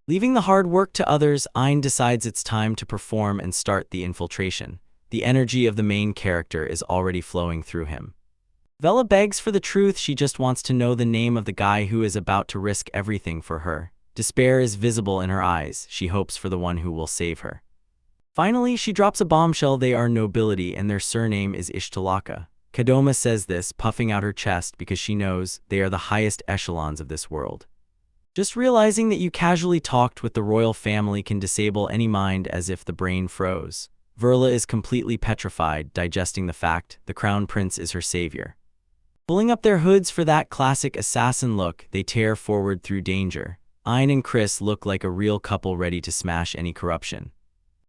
Leaving the hard work to others, Ain decides it's time to perform and start the infiltration. The energy of the main character is already flowing through him. Vela begs for the truth. She just wants to know the name of the guy who is about to risk everything for her. Despair is visible in her eyes. She hopes for the one who will save her. Finally, she drops a bombshell: they are nobility and their surname is Ishtalaka. Kadoma says this, puffing out her chest because she knows they are the highest echelons of this world. Just realizing that you casually talked with the royal family can disable any mind as if the brain froze. Verla is completely petrified, digesting the fact the crown prince is her savior. Pulling up their hoods for that classic assassin look, they tear forward through danger. Ayn and Chris look like a real couple ready to smash any corruption.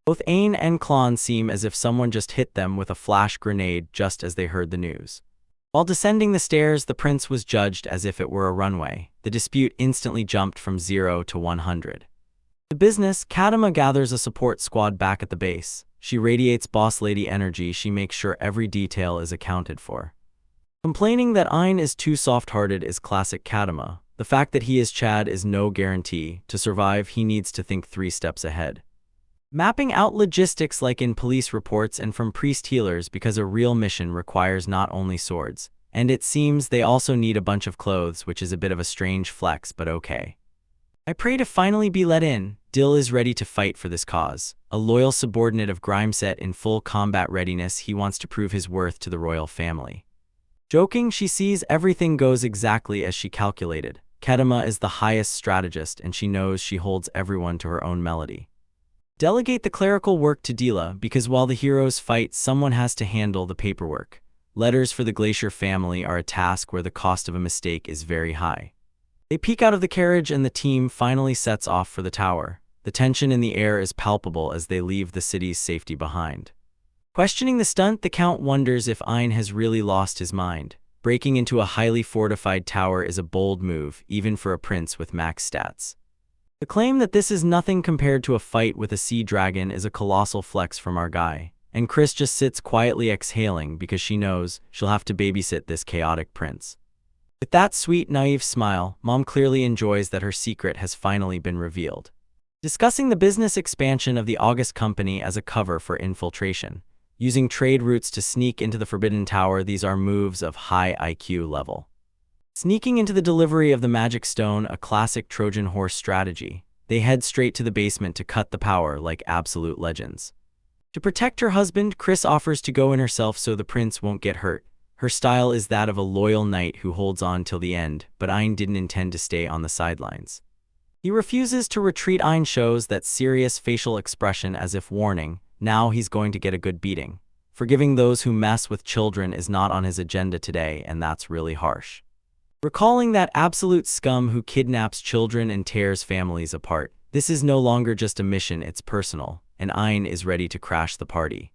Both Ayn and Klon seem as if someone just hit them with a flash grenade just as they heard the news. While descending the stairs, the prince was judged as if it were a runway. The dispute instantly jumped from 0 to 100. The business, Kadama gathers a support squad back at the base. She radiates boss lady energy. She makes sure every detail is accounted for. Complaining that Ayn is too soft-hearted is classic Kadama. The fact that he is Chad is no guarantee. To survive, he needs to think 3 steps ahead. Mapping out logistics like in police reports and from priest healers, because a real mission requires not only swords, and it seems they also need a bunch of clothes, which is a bit of a strange flex, but okay. I pray to finally be let in. Dill is ready to fight for this cause. A loyal subordinate of Grimeset in full combat readiness, he wants to prove his worth to the royal family. Joking, she sees everything goes exactly as she calculated. Kadama is the highest strategist and she knows she holds everyone to her own melody. Delegate the clerical work to Dila, because while the heroes fight, someone has to handle the paperwork. Letters for the Glacier family are a task where the cost of a mistake is very high. They peek out of the carriage and the team finally sets off for the tower. The tension in the air is palpable as they leave the city's safety behind. Questioning the stunt, the Count wonders if Ayn has really lost his mind. Breaking into a highly fortified tower is a bold move, even for a prince with max stats. The claim that this is nothing compared to a fight with a sea dragon is a colossal flex from our guy, and Chris just sits quietly exhaling because she knows she'll have to babysit this chaotic prince. With that sweet, naive smile, Mom clearly enjoys that her secret has finally been revealed. Discussing the business expansion of the August Company as a cover for infiltration. Using trade routes to sneak into the Forbidden Tower, these are moves of high IQ level. Sneaking into the delivery of the magic stone, a classic Trojan horse strategy. They head straight to the basement to cut the power like absolute legends. To protect her husband, Chris offers to go in herself so the prince won't get hurt. Her style is that of a loyal knight who holds on till the end, but Ayn didn't intend to stay on the sidelines. He refuses to retreat. Ayn shows that serious facial expression as if warning, now he's going to get a good beating. Forgiving those who mess with children is not on his agenda today, and that's really harsh. Recalling that absolute scum who kidnaps children and tears families apart, this is no longer just a mission, it's personal, and Ayn is ready to crash the party.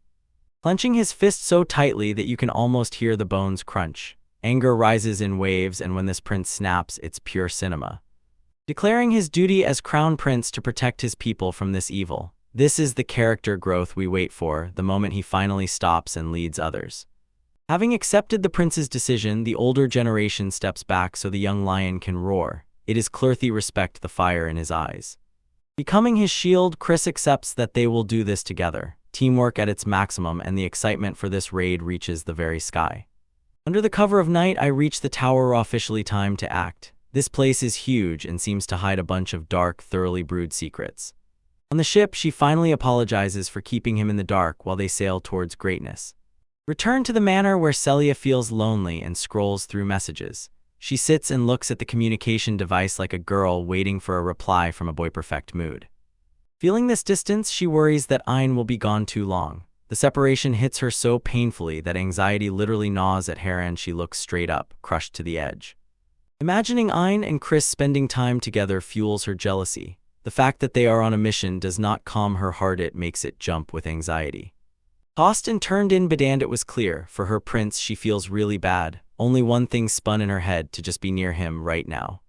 Clenching his fist so tightly that you can almost hear the bones crunch. Anger rises in waves, and when this prince snaps, it's pure cinema. Declaring his duty as crown prince to protect his people from this evil. This is the character growth we wait for, the moment he finally stops and leads others. Having accepted the prince's decision, the older generation steps back so the young lion can roar. It is Clorthy respect the fire in his eyes. Becoming his shield, Chris accepts that they will do this together. Teamwork at its maximum, and the excitement for this raid reaches the very sky. Under the cover of night, I reach the tower. Officially time to act. This place is huge and seems to hide a bunch of dark, thoroughly brewed secrets. On the ship, she finally apologizes for keeping him in the dark while they sail towards greatness. Return to the manor where Celia feels lonely and scrolls through messages. She sits and looks at the communication device like a girl waiting for a reply from a boy-perfect mood. Feeling this distance, she worries that Ayn will be gone too long. The separation hits her so painfully that anxiety literally gnaws at her and she looks straight up, crushed to the edge. Imagining Ayn and Chris spending time together fuels her jealousy. The fact that they are on a mission does not calm her heart, it makes it jump with anxiety. Tossed and turned in bedand, it was clear, for her prince she feels really bad. Only one thing spun in her head: to just be near him right now.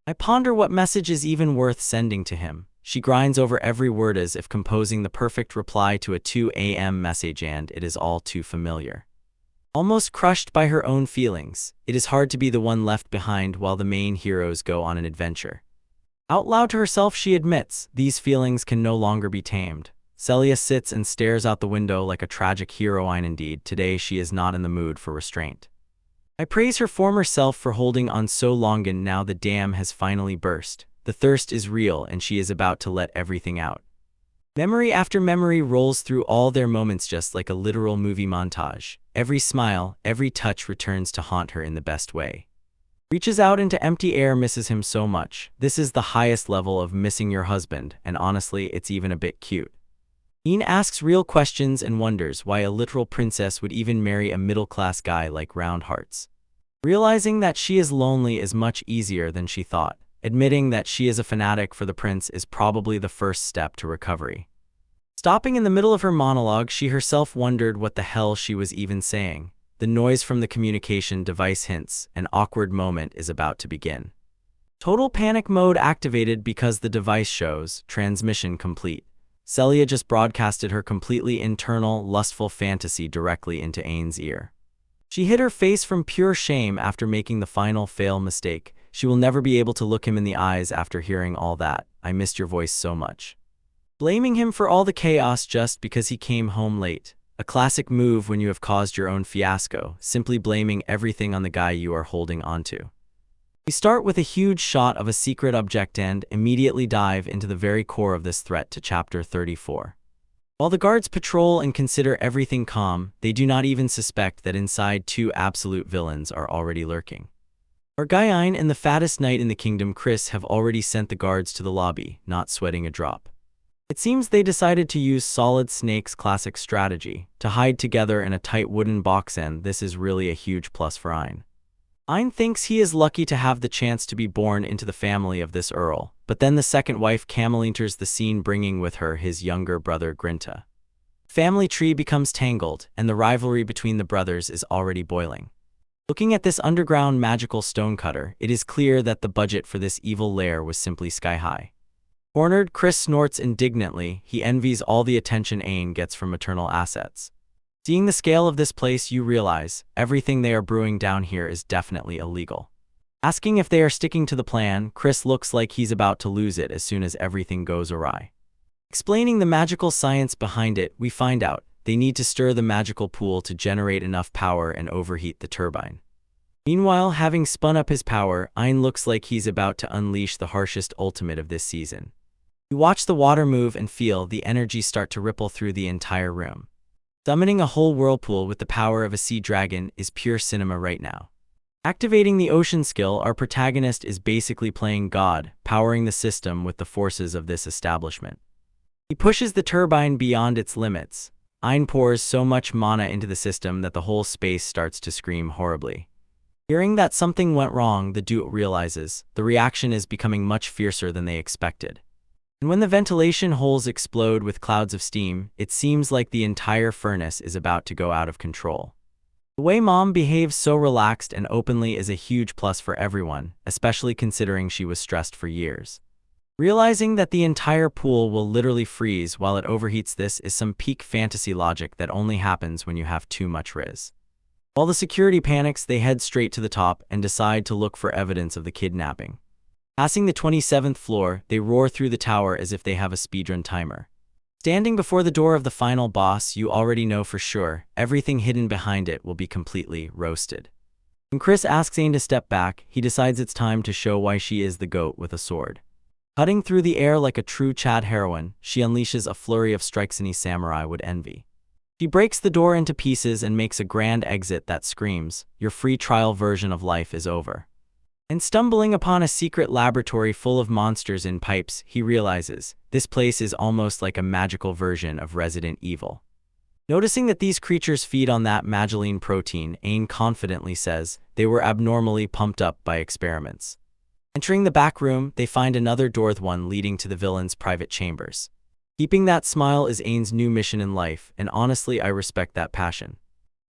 I ponder what message is even worth sending to him. She grinds over every word as if composing the perfect reply to a 2 a.m. message, and it is all too familiar. Almost crushed by her own feelings, it is hard to be the one left behind while the main heroes go on an adventure. Out loud to herself she admits, these feelings can no longer be tamed. Celia sits and stares out the window like a tragic heroine indeed. Today she is not in the mood for restraint. I praise her former self for holding on so long, and now the dam has finally burst. The thirst is real and she is about to let everything out. Memory after memory rolls through all their moments just like a literal movie montage. Every smile, every touch returns to haunt her in the best way. Reaches out into empty air, misses him so much. This is the highest level of missing your husband, and honestly, it's even a bit cute. Ian asks real questions and wonders why a literal princess would even marry a middle-class guy like Round Hearts. Realizing that she is lonely is much easier than she thought. Admitting that she is a fanatic for the prince is probably the first step to recovery. Stopping in the middle of her monologue, she herself wondered what the hell she was even saying. The noise from the communication device hints an awkward moment is about to begin. Total panic mode activated because the device shows transmission complete. Celia just broadcasted her completely internal, lustful fantasy directly into Ain's ear. She hid her face from pure shame after making the final fail mistake. She will never be able to look him in the eyes after hearing all that. I missed your voice so much. Blaming him for all the chaos just because he came home late. A classic move when you have caused your own fiasco, simply blaming everything on the guy you are holding onto. We start with a huge shot of a secret object and immediately dive into the very core of this threat to Chapter 34. While the guards patrol and consider everything calm, they do not even suspect that inside two absolute villains are already lurking. Argyle and the fattest knight in the kingdom, Chris, have already sent the guards to the lobby, not sweating a drop. It seems they decided to use Solid Snake's classic strategy, to hide together in a tight wooden box, and this is really a huge plus for Ein. Ein thinks he is lucky to have the chance to be born into the family of this earl, but then the second wife Camille enters the scene, bringing with her his younger brother Grinta. Family tree becomes tangled, and the rivalry between the brothers is already boiling. Looking at this underground magical stonecutter, it is clear that the budget for this evil lair was simply sky-high. Cornered, Chris snorts indignantly. He envies all the attention Ein gets from maternal assets. Seeing the scale of this place, you realize everything they are brewing down here is definitely illegal. Asking if they are sticking to the plan, Chris looks like he's about to lose it as soon as everything goes awry. Explaining the magical science behind it, we find out they need to stir the magical pool to generate enough power and overheat the turbine. Meanwhile, having spun up his power, Ein looks like he's about to unleash the harshest ultimate of this season. You watch the water move and feel the energy start to ripple through the entire room. Summoning a whole whirlpool with the power of a sea dragon is pure cinema right now. Activating the ocean skill, our protagonist is basically playing God, powering the system with the forces of this establishment. He pushes the turbine beyond its limits. Ein pours so much mana into the system that the whole space starts to scream horribly. Hearing that something went wrong, the duo realizes the reaction is becoming much fiercer than they expected. And when the ventilation holes explode with clouds of steam, it seems like the entire furnace is about to go out of control. The way Mom behaves so relaxed and openly is a huge plus for everyone, especially considering she was stressed for years. Realizing that the entire pool will literally freeze while it overheats, this is some peak fantasy logic that only happens when you have too much riz. While the security panics, they head straight to the top and decide to look for evidence of the kidnapping. Passing the 27th floor, they roar through the tower as if they have a speedrun timer. Standing before the door of the final boss, you already know for sure everything hidden behind it will be completely roasted. When Chris asks Ein to step back, he decides it's time to show why she is the goat with a sword. Cutting through the air like a true Chad heroine, she unleashes a flurry of strikes any samurai would envy. She breaks the door into pieces and makes a grand exit that screams, "Your free trial version of life is over." And stumbling upon a secret laboratory full of monsters in pipes, he realizes this place is almost like a magical version of Resident Evil. Noticing that these creatures feed on that Magellene protein, Ein confidently says they were abnormally pumped up by experiments. Entering the back room, they find another door, the one leading to the villain's private chambers. Keeping that smile is Ain's new mission in life, and honestly, I respect that passion.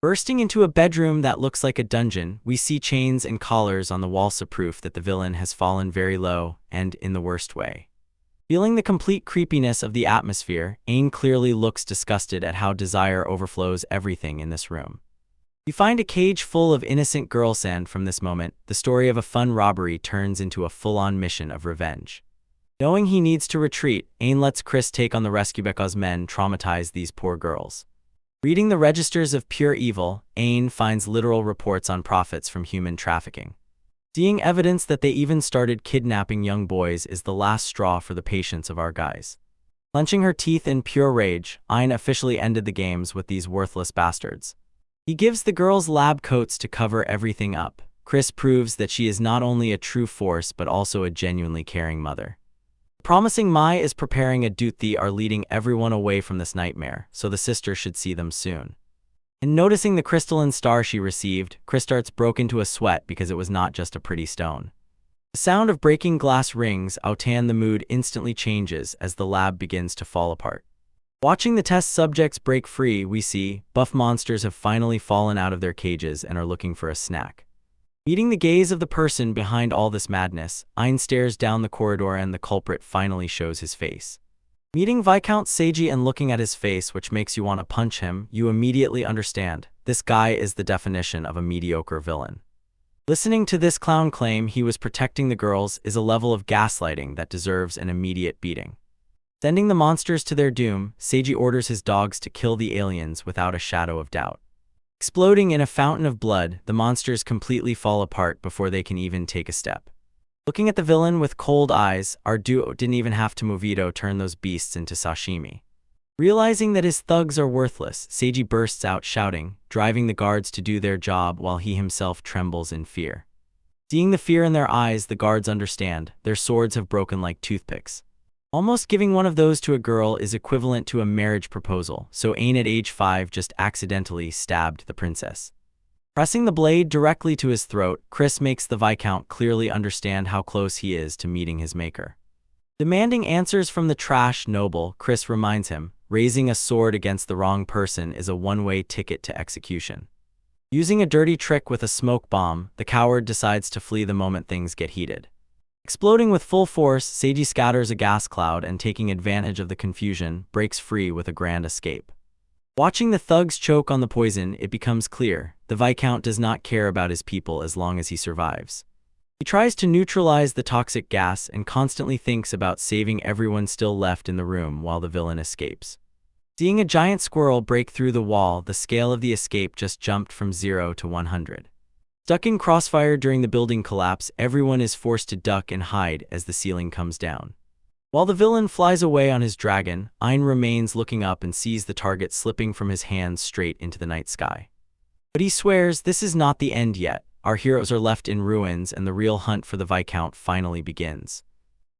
Bursting into a bedroom that looks like a dungeon, we see chains and collars on the walls, proof that the villain has fallen very low, and in the worst way. Feeling the complete creepiness of the atmosphere, Ein clearly looks disgusted at how desire overflows everything in this room. You find a cage full of innocent girl sand. From this moment, the story of a fun robbery turns into a full-on mission of revenge. Knowing he needs to retreat, Ein lets Chris take on the rescue because men traumatize these poor girls. Reading the registers of pure evil, Ein finds literal reports on profits from human trafficking. Seeing evidence that they even started kidnapping young boys is the last straw for the patience of our guys. Clenching her teeth in pure rage, Ayn officially ended the games with these worthless bastards. He gives the girls lab coats to cover everything up. Chris proves that she is not only a true force but also a genuinely caring mother. Promising Mai is preparing a duty are leading everyone away from this nightmare, so the sister should see them soon. And noticing the crystalline star she received, Chris starts broke into a sweat because it was not just a pretty stone. The sound of breaking glass rings out and the mood instantly changes as the lab begins to fall apart. Watching the test subjects break free, we see buff monsters have finally fallen out of their cages and are looking for a snack. Meeting the gaze of the person behind all this madness, Ayn stares down the corridor and the culprit finally shows his face. Meeting Viscount Seiji and looking at his face, which makes you want to punch him, you immediately understand this guy is the definition of a mediocre villain. Listening to this clown claim he was protecting the girls is a level of gaslighting that deserves an immediate beating. Sending the monsters to their doom, Seiji orders his dogs to kill the aliens without a shadow of doubt. Exploding in a fountain of blood, the monsters completely fall apart before they can even take a step. Looking at the villain with cold eyes, our duo didn't even have to Movito turn those beasts into sashimi. Realizing that his thugs are worthless, Seiji bursts out shouting, driving the guards to do their job while he himself trembles in fear. Seeing the fear in their eyes, the guards understand their swords have broken like toothpicks. Almost giving one of those to a girl is equivalent to a marriage proposal, so Ayn at age 5 just accidentally stabbed the princess. Pressing the blade directly to his throat, Chris makes the Viscount clearly understand how close he is to meeting his maker. Demanding answers from the trash noble, Chris reminds him, raising a sword against the wrong person is a one-way ticket to execution. Using a dirty trick with a smoke bomb, the coward decides to flee the moment things get heated. Exploding with full force, Seiji scatters a gas cloud and, taking advantage of the confusion, breaks free with a grand escape. Watching the thugs choke on the poison, it becomes clear the Viscount does not care about his people as long as he survives. He tries to neutralize the toxic gas and constantly thinks about saving everyone still left in the room while the villain escapes. Seeing a giant squirrel break through the wall, the scale of the escape just jumped from 0 to 100. Stuck in crossfire during the building collapse, everyone is forced to duck and hide as the ceiling comes down. While the villain flies away on his dragon, Ayn remains looking up and sees the target slipping from his hands straight into the night sky. But he swears this is not the end yet. Our heroes are left in ruins and the real hunt for the Viscount finally begins.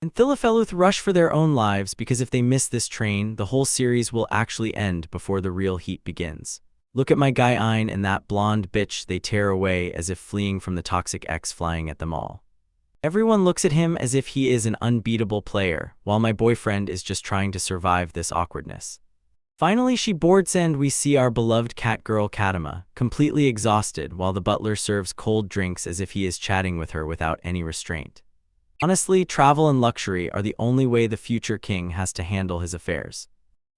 And Thilifeluth rush for their own lives because if they miss this train, the whole series will actually end before the real heat begins. Look at my guy Ayn and that blonde bitch, they tear away as if fleeing from the toxic X flying at them all. Everyone looks at him as if he is an unbeatable player, while my boyfriend is just trying to survive this awkwardness. Finally she boards and we see our beloved cat girl Katama, completely exhausted while the butler serves cold drinks as if he is chatting with her without any restraint. Honestly, travel and luxury are the only way the future king has to handle his affairs.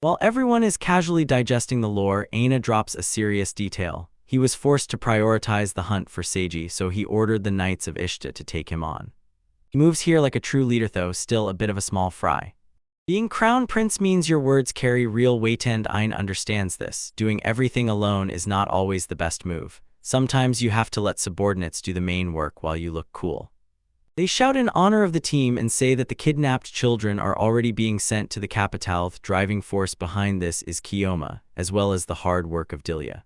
While everyone is casually digesting the lore, Aina drops a serious detail. He was forced to prioritize the hunt for Seiji, so he ordered the Knights of Ishta to take him on. He moves here like a true leader, though still a bit of a small fry. Being crown prince means your words carry real weight, and Ayn understands this. Doing everything alone is not always the best move. Sometimes you have to let subordinates do the main work while you look cool. They shout in honor of the team and say that the kidnapped children are already being sent to the capital. The driving force behind this is Kiyoma, as well as the hard work of Dilia.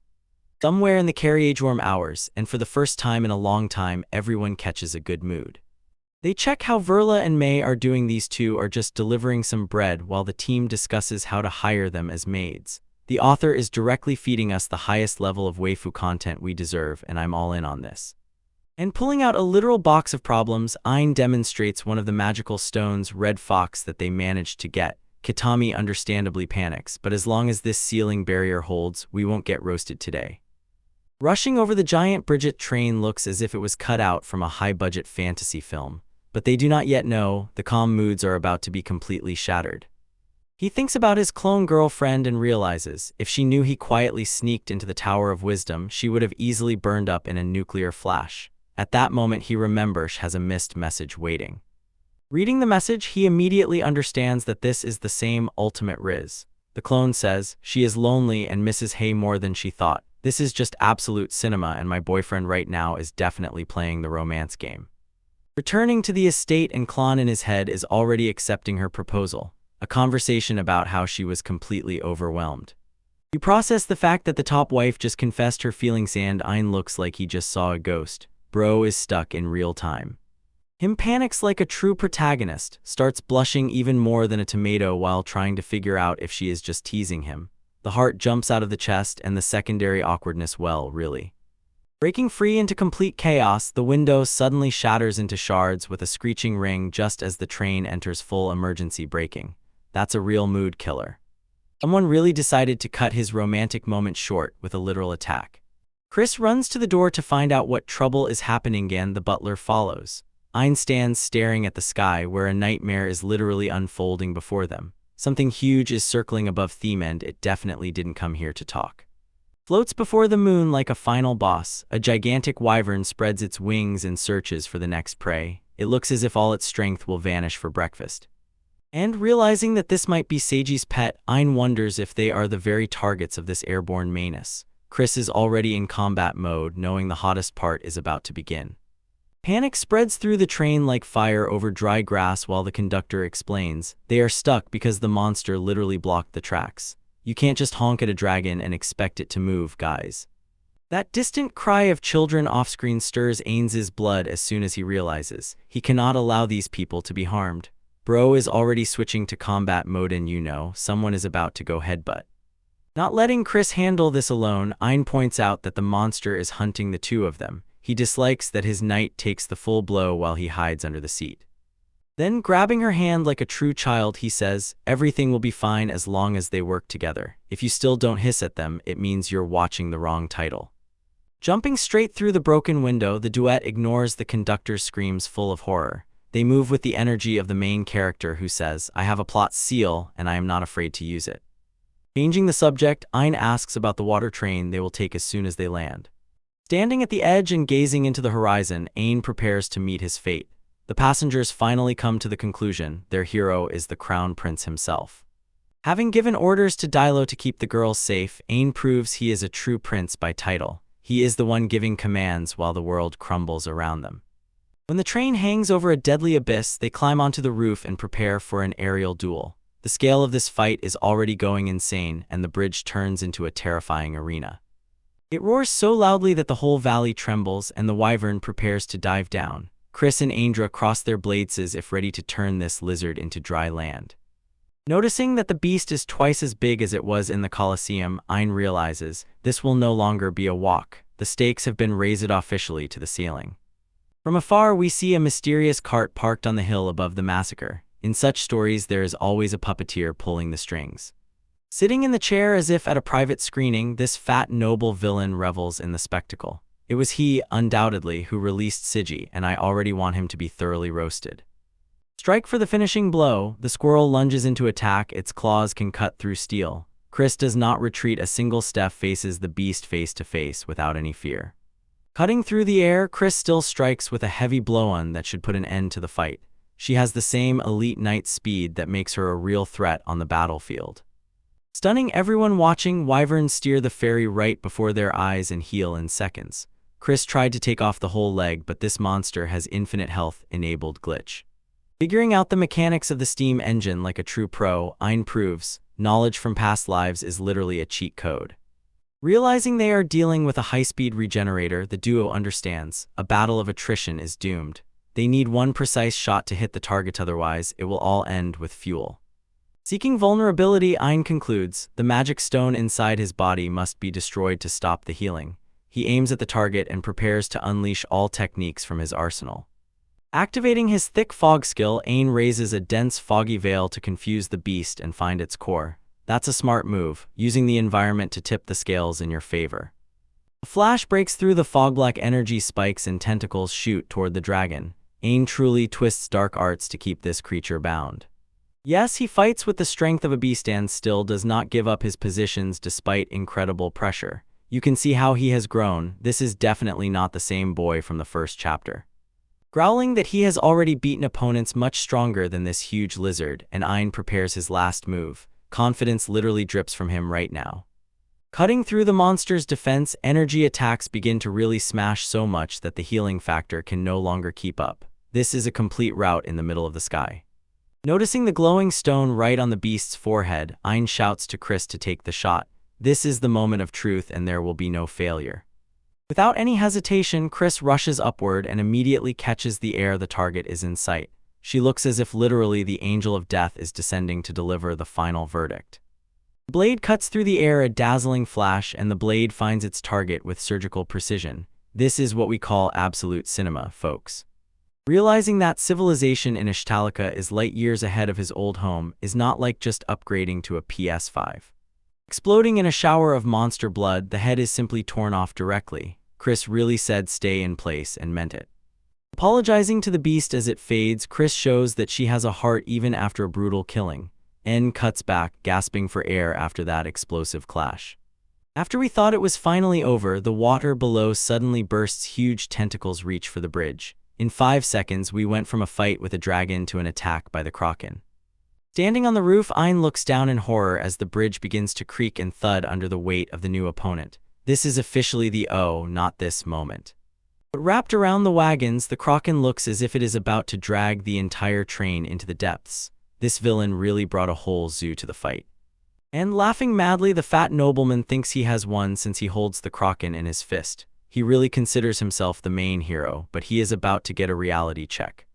Somewhere in the carriage-warm hours, and for the first time in a long time, everyone catches a good mood. They check how Verla and May are doing. These two are just delivering some bread while the team discusses how to hire them as maids. The author is directly feeding us the highest level of waifu content we deserve, and I'm all in on this. And pulling out a literal box of problems, Ayn demonstrates one of the magical stones Red Fox that they managed to get. Kitami understandably panics, but as long as this ceiling barrier holds, we won't get roasted today. Rushing over the giant Bridget train looks as if it was cut out from a high-budget fantasy film, but they do not yet know the calm moods are about to be completely shattered. He thinks about his clone girlfriend and realizes if she knew he quietly sneaked into the Tower of Wisdom, she would have easily burned up in a nuclear flash. At that moment, he remembers she has a missed message waiting. Reading the message, he immediately understands that this is the same ultimate Riz. The clone says, she is lonely and misses Hay more than she thought. This is just absolute cinema, and my boyfriend right now is definitely playing the romance game. Returning to the estate, and Klon in his head is already accepting her proposal. a conversation about how she was completely overwhelmed. You process the fact that the top wife just confessed her feelings and Ein looks like he just saw a ghost. Bro is stuck in real time. Him panics like a true protagonist, starts blushing even more than a tomato while trying to figure out if she is just teasing him. The heart jumps out of the chest and the secondary awkwardness, well, really. Breaking free into complete chaos, the window suddenly shatters into shards with a screeching ring just as the train enters full emergency braking. That's a real mood killer. Someone really decided to cut his romantic moment short with a literal attack. Chris runs to the door to find out what trouble is happening and the butler follows. Ein stands staring at the sky where a nightmare is literally unfolding before them. Something huge is circling above theme and it definitely didn't come here to talk. Floats before the moon like a final boss, a gigantic wyvern spreads its wings and searches for the next prey. It looks as if all its strength will vanish for breakfast. And realizing that this might be Seiji's pet, Ein wonders if they are the very targets of this airborne menace. Chris is already in combat mode, knowing the hottest part is about to begin. Panic spreads through the train like fire over dry grass while the conductor explains, they are stuck because the monster literally blocked the tracks. You can't just honk at a dragon and expect it to move, guys. That distant cry of children off-screen stirs Ain's blood as soon as he realizes he cannot allow these people to be harmed. Bro is already switching to combat mode and someone is about to go headbutt. Not letting Chris handle this alone, Ein points out that the monster is hunting the two of them. He dislikes that his knight takes the full blow while he hides under the seat. Then, grabbing her hand like a true child, he says, everything will be fine as long as they work together. If you still don't hiss at them, it means you're watching the wrong title. Jumping straight through the broken window, the duet ignores the conductor's screams full of horror. They move with the energy of the main character who says, I have a plot seal and I am not afraid to use it. Changing the subject, Ein asks about the water train they will take as soon as they land. Standing at the edge and gazing into the horizon, Ein prepares to meet his fate. The passengers finally come to the conclusion their hero is the crown prince himself. Having given orders to Dilo to keep the girls safe, Ein proves he is a true prince by title. He is the one giving commands while the world crumbles around them. When the train hangs over a deadly abyss, they climb onto the roof and prepare for an aerial duel. The scale of this fight is already going insane, and the bridge turns into a terrifying arena. It roars so loudly that the whole valley trembles, and the wyvern prepares to dive down. Chris and Aindra cross their blades as if ready to turn this lizard into dry land. Noticing that the beast is twice as big as it was in the Colosseum, Ein realizes this will no longer be a walk. The stakes have been raised officially to the ceiling. From afar, we see a mysterious cart parked on the hill above the massacre. In such stories, there is always a puppeteer pulling the strings. Sitting in the chair as if at a private screening, this fat noble villain revels in the spectacle. It was he, undoubtedly, who released Seiji, and I already want him to be thoroughly roasted. Strike for the finishing blow. The squirrel lunges into attack. Its claws can cut through steel. Chris does not retreat a single step, faces the beast face to face without any fear. Cutting through the air, Chris still strikes with a heavy blow-on that should put an end to the fight. She has the same elite knight speed that makes her a real threat on the battlefield. Stunning everyone watching, wyverns steer the fairy right before their eyes and heal in seconds. Chris tried to take off the whole leg, but this monster has infinite health-enabled glitch. Figuring out the mechanics of the steam engine like a true pro, Ein proves knowledge from past lives is literally a cheat code. Realizing they are dealing with a high-speed regenerator, the duo understands a battle of attrition is doomed. They need one precise shot to hit the target, otherwise it will all end with fuel. Seeking vulnerability, Ein concludes the magic stone inside his body must be destroyed to stop the healing. He aims at the target and prepares to unleash all techniques from his arsenal. Activating his thick fog skill, Ein raises a dense foggy veil to confuse the beast and find its core. That's a smart move, using the environment to tip the scales in your favor. A flash breaks through the fog-like energy spikes and tentacles shoot toward the dragon. Ein truly twists dark arts to keep this creature bound. Yes, he fights with the strength of a beast and still does not give up his positions despite incredible pressure. You can see how he has grown. This is definitely not the same boy from the first chapter. Growling that he has already beaten opponents much stronger than this huge lizard, and Ein prepares his last move. Confidence literally drips from him right now. Cutting through the monster's defense, energy attacks begin to really smash so much that the healing factor can no longer keep up. This is a complete rout in the middle of the sky. Noticing the glowing stone right on the beast's forehead, Ein shouts to Chris to take the shot. This is the moment of truth and there will be no failure. Without any hesitation, Chris rushes upward and immediately catches the air the target is in sight. She looks as if literally the angel of death is descending to deliver the final verdict. The blade cuts through the air, a dazzling flash, and the blade finds its target with surgical precision. This is what we call absolute cinema, folks. Realizing that civilization in Ishtalika is light years ahead of his old home is not like just upgrading to a PS5. Exploding in a shower of monster blood, the head is simply torn off directly. Chris really said stay in place and meant it. Apologizing to the beast as it fades, Chris shows that she has a heart even after a brutal killing. N cuts back, gasping for air after that explosive clash. After we thought it was finally over, the water below suddenly bursts. Huge tentacles reach for the bridge. In 5 seconds, we went from a fight with a dragon to an attack by the Kraken. Standing on the roof, Ein looks down in horror as the bridge begins to creak and thud under the weight of the new opponent. This is officially the "oh, not this" moment. But wrapped around the wagons, the Kraken looks as if it is about to drag the entire train into the depths. This villain really brought a whole zoo to the fight. And laughing madly, the fat nobleman thinks he has won since he holds the Kraken in his fist. He really considers himself the main hero, but he is about to get a reality check.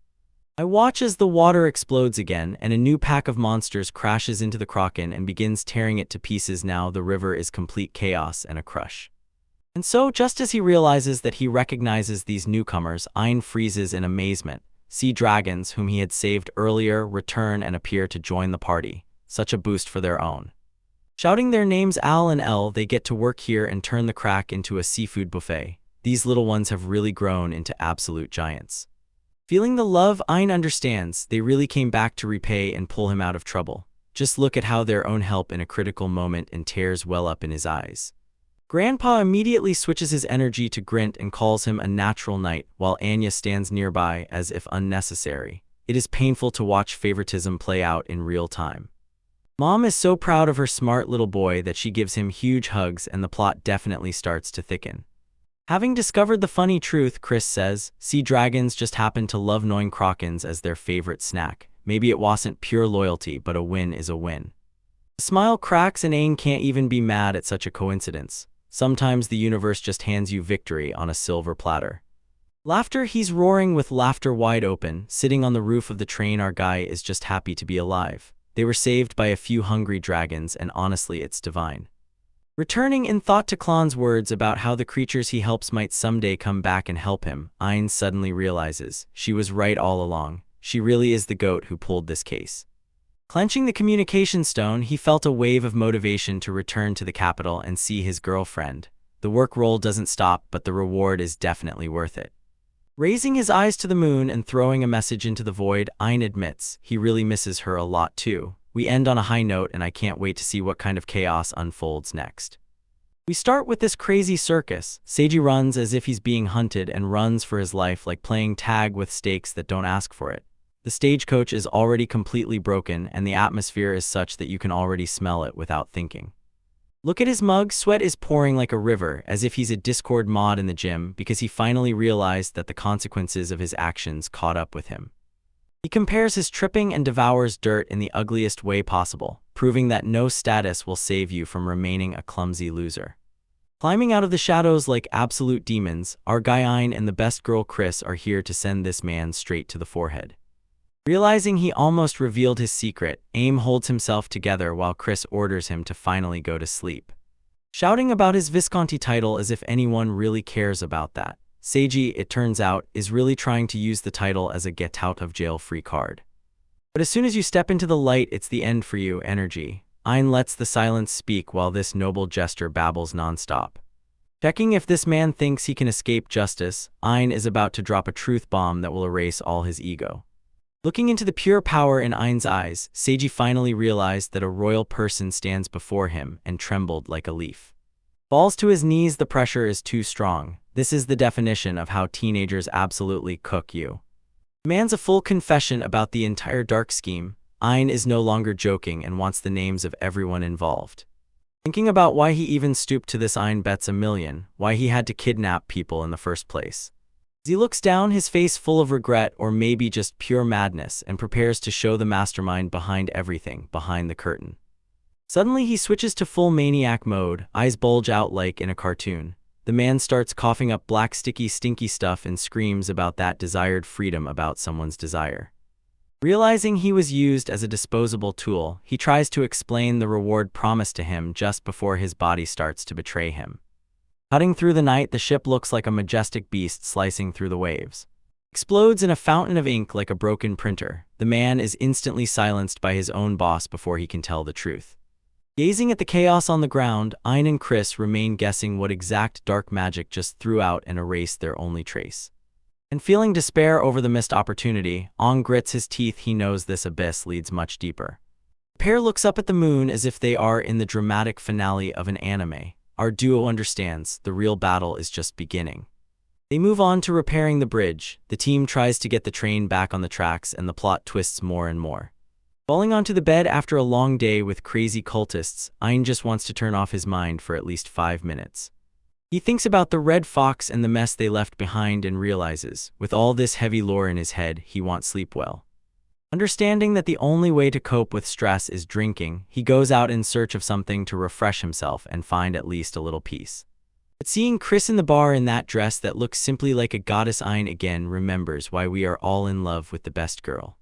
I watch as the water explodes again, and a new pack of monsters crashes into the Kraken and begins tearing it to pieces. Now the river is complete chaos and a crush. And so, just as he realizes that he recognizes these newcomers, Ein freezes in amazement. Sea dragons, whom he had saved earlier, return and appear to join the party. Such a boost for their own. Shouting their names Al and El, they get to work here and turn the crack into a seafood buffet. These little ones have really grown into absolute giants. Feeling the love, Ein understands they really came back to repay and pull him out of trouble. Just look at how their own help in a critical moment and tears well up in his eyes. Grandpa immediately switches his energy to Grint and calls him a natural knight, while Anya stands nearby as if unnecessary. It is painful to watch favoritism play out in real time. Mom is so proud of her smart little boy that she gives him huge hugs, and the plot definitely starts to thicken. Having discovered the funny truth, Chris says, sea dragons just happen to love knowing Krakens as their favorite snack. Maybe it wasn't pure loyalty, but a win is a win. The smile cracks and Aang can't even be mad at such a coincidence. Sometimes the universe just hands you victory on a silver platter. Laughter, he's roaring with laughter wide open. Sitting on the roof of the train, our guy is just happy to be alive. They were saved by a few hungry dragons, and honestly, it's divine. Returning in thought to Klon's words about how the creatures he helps might someday come back and help him, Ein suddenly realizes she was right all along. She really is the goat who pulled this case. Clenching the communication stone, he felt a wave of motivation to return to the capital and see his girlfriend. The work roll doesn't stop, but the reward is definitely worth it. Raising his eyes to the moon and throwing a message into the void, Ein admits he really misses her a lot too. We end on a high note, and I can't wait to see what kind of chaos unfolds next. We start with this crazy circus. Seiji runs as if he's being hunted and runs for his life like playing tag with stakes that don't ask for it. The stagecoach is already completely broken, and the atmosphere is such that you can already smell it without thinking. Look at his mug, sweat is pouring like a river, as if he's a Discord mod in the gym because he finally realized that the consequences of his actions caught up with him. He compares his tripping and devours dirt in the ugliest way possible, proving that no status will save you from remaining a clumsy loser. Climbing out of the shadows like absolute demons, our guy Ein and the best girl Chris are here to send this man straight to the forehead. Realizing he almost revealed his secret, Aim holds himself together while Chris orders him to finally go to sleep. Shouting about his Visconti title as if anyone really cares about that. Seiji, it turns out, is really trying to use the title as a get-out-of-jail-free card. But as soon as you step into the light, it's the end for you, energy. Ein lets the silence speak while this noble jester babbles nonstop. Checking if this man thinks he can escape justice, Ein is about to drop a truth bomb that will erase all his ego. Looking into the pure power in Ein's eyes, Seiji finally realized that a royal person stands before him and trembled like a leaf. Falls to his knees, the pressure is too strong. This is the definition of how teenagers absolutely cook you. Demands a full confession about the entire dark scheme. Ein is no longer joking and wants the names of everyone involved. Thinking about why he even stooped to this, Ein bets $1 million, why he had to kidnap people in the first place. He looks down, his face full of regret or maybe just pure madness, and prepares to show the mastermind behind everything, behind the curtain. Suddenly he switches to full maniac mode, eyes bulge out like in a cartoon. The man starts coughing up black sticky stinky stuff and screams about that desired freedom, about someone's desire. Realizing he was used as a disposable tool, he tries to explain the reward promised to him just before his body starts to betray him. Cutting through the night, the ship looks like a majestic beast slicing through the waves. Explodes in a fountain of ink like a broken printer. The man is instantly silenced by his own boss before he can tell the truth. Gazing at the chaos on the ground, Ayn and Chris remain guessing what exact dark magic just threw out and erased their only trace. And feeling despair over the missed opportunity, Aang grits his teeth. He knows this abyss leads much deeper. The pair looks up at the moon as if they are in the dramatic finale of an anime. Our duo understands the real battle is just beginning. They move on to repairing the bridge. The team tries to get the train back on the tracks, and the plot twists more and more. Falling onto the bed after a long day with crazy cultists, Ayn just wants to turn off his mind for at least 5 minutes. He thinks about the Red Fox and the mess they left behind and realizes, with all this heavy lore in his head, he won't sleep well. Understanding that the only way to cope with stress is drinking, he goes out in search of something to refresh himself and find at least a little peace. But seeing Chris in the bar in that dress that looks simply like a goddess, Ayn again remembers why we are all in love with the best girl.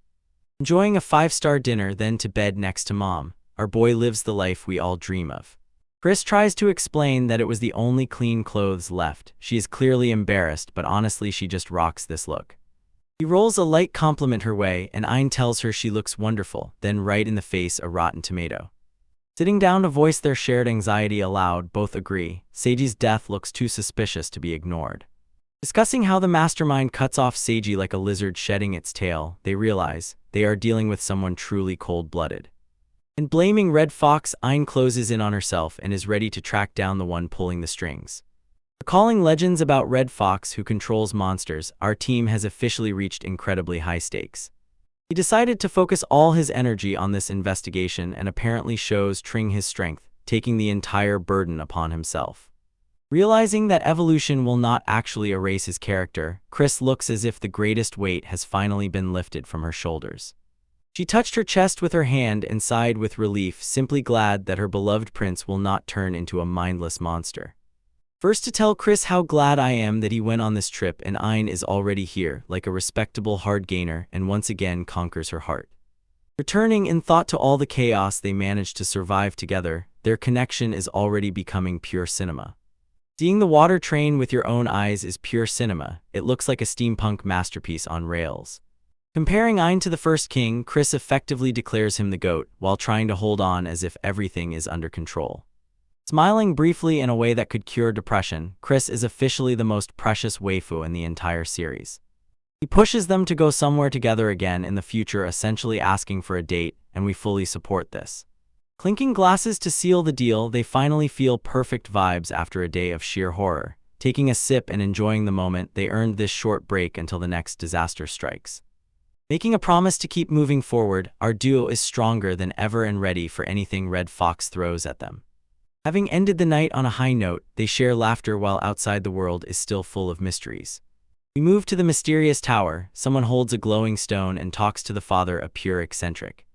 Enjoying a 5-star dinner, then to bed next to mom, our boy lives the life we all dream of. Chris tries to explain that it was the only clean clothes left. She is clearly embarrassed, but honestly she just rocks this look. He rolls a light compliment her way, and Ayn tells her she looks wonderful, then right in the face a rotten tomato. Sitting down to voice their shared anxiety aloud, both agree, Seiji's death looks too suspicious to be ignored. Discussing how the mastermind cuts off Seiji like a lizard shedding its tail, they realize they are dealing with someone truly cold-blooded. And blaming Red Fox, Ayn closes in on herself and is ready to track down the one pulling the strings. Recalling legends about Red Fox who controls monsters, our team has officially reached incredibly high stakes. He decided to focus all his energy on this investigation and apparently shows Tring his strength, taking the entire burden upon himself. Realizing that evolution will not actually erase his character, Chris looks as if the greatest weight has finally been lifted from her shoulders. She touched her chest with her hand and sighed with relief, simply glad that her beloved prince will not turn into a mindless monster. First to tell Chris how glad I am that he went on this trip, and Ayn is already here, like a respectable hard gainer, and once again conquers her heart. Returning in thought to all the chaos they managed to survive together, their connection is already becoming pure cinema. Seeing the water train with your own eyes is pure cinema. It looks like a steampunk masterpiece on rails. Comparing Ayn to the first king, Chris effectively declares him the GOAT, while trying to hold on as if everything is under control. Smiling briefly in a way that could cure depression, Chris is officially the most precious waifu in the entire series. He pushes them to go somewhere together again in the future, essentially asking for a date, and we fully support this. Clinking glasses to seal the deal, they finally feel perfect vibes after a day of sheer horror. Taking a sip and enjoying the moment, they earned this short break until the next disaster strikes. Making a promise to keep moving forward, our duo is stronger than ever and ready for anything Red Fox throws at them. Having ended the night on a high note, they share laughter while outside the world is still full of mysteries. We move to the mysterious tower. Someone holds a glowing stone and talks to the father, a pure eccentric.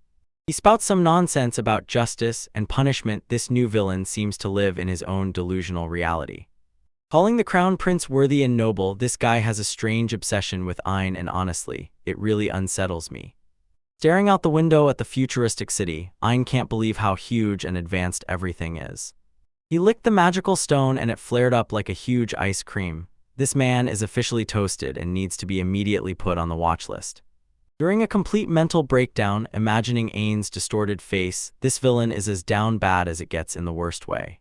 He spouts some nonsense about justice and punishment. This new villain seems to live in his own delusional reality. Calling the crown prince worthy and noble, this guy has a strange obsession with Ayn, and honestly, it really unsettles me. Staring out the window at the futuristic city, Ayn can't believe how huge and advanced everything is. He licked the magical stone and it flared up like a huge ice cream. This man is officially toasted and needs to be immediately put on the watch list. During a complete mental breakdown, imagining Ayn's distorted face, this villain is as down bad as it gets in the worst way.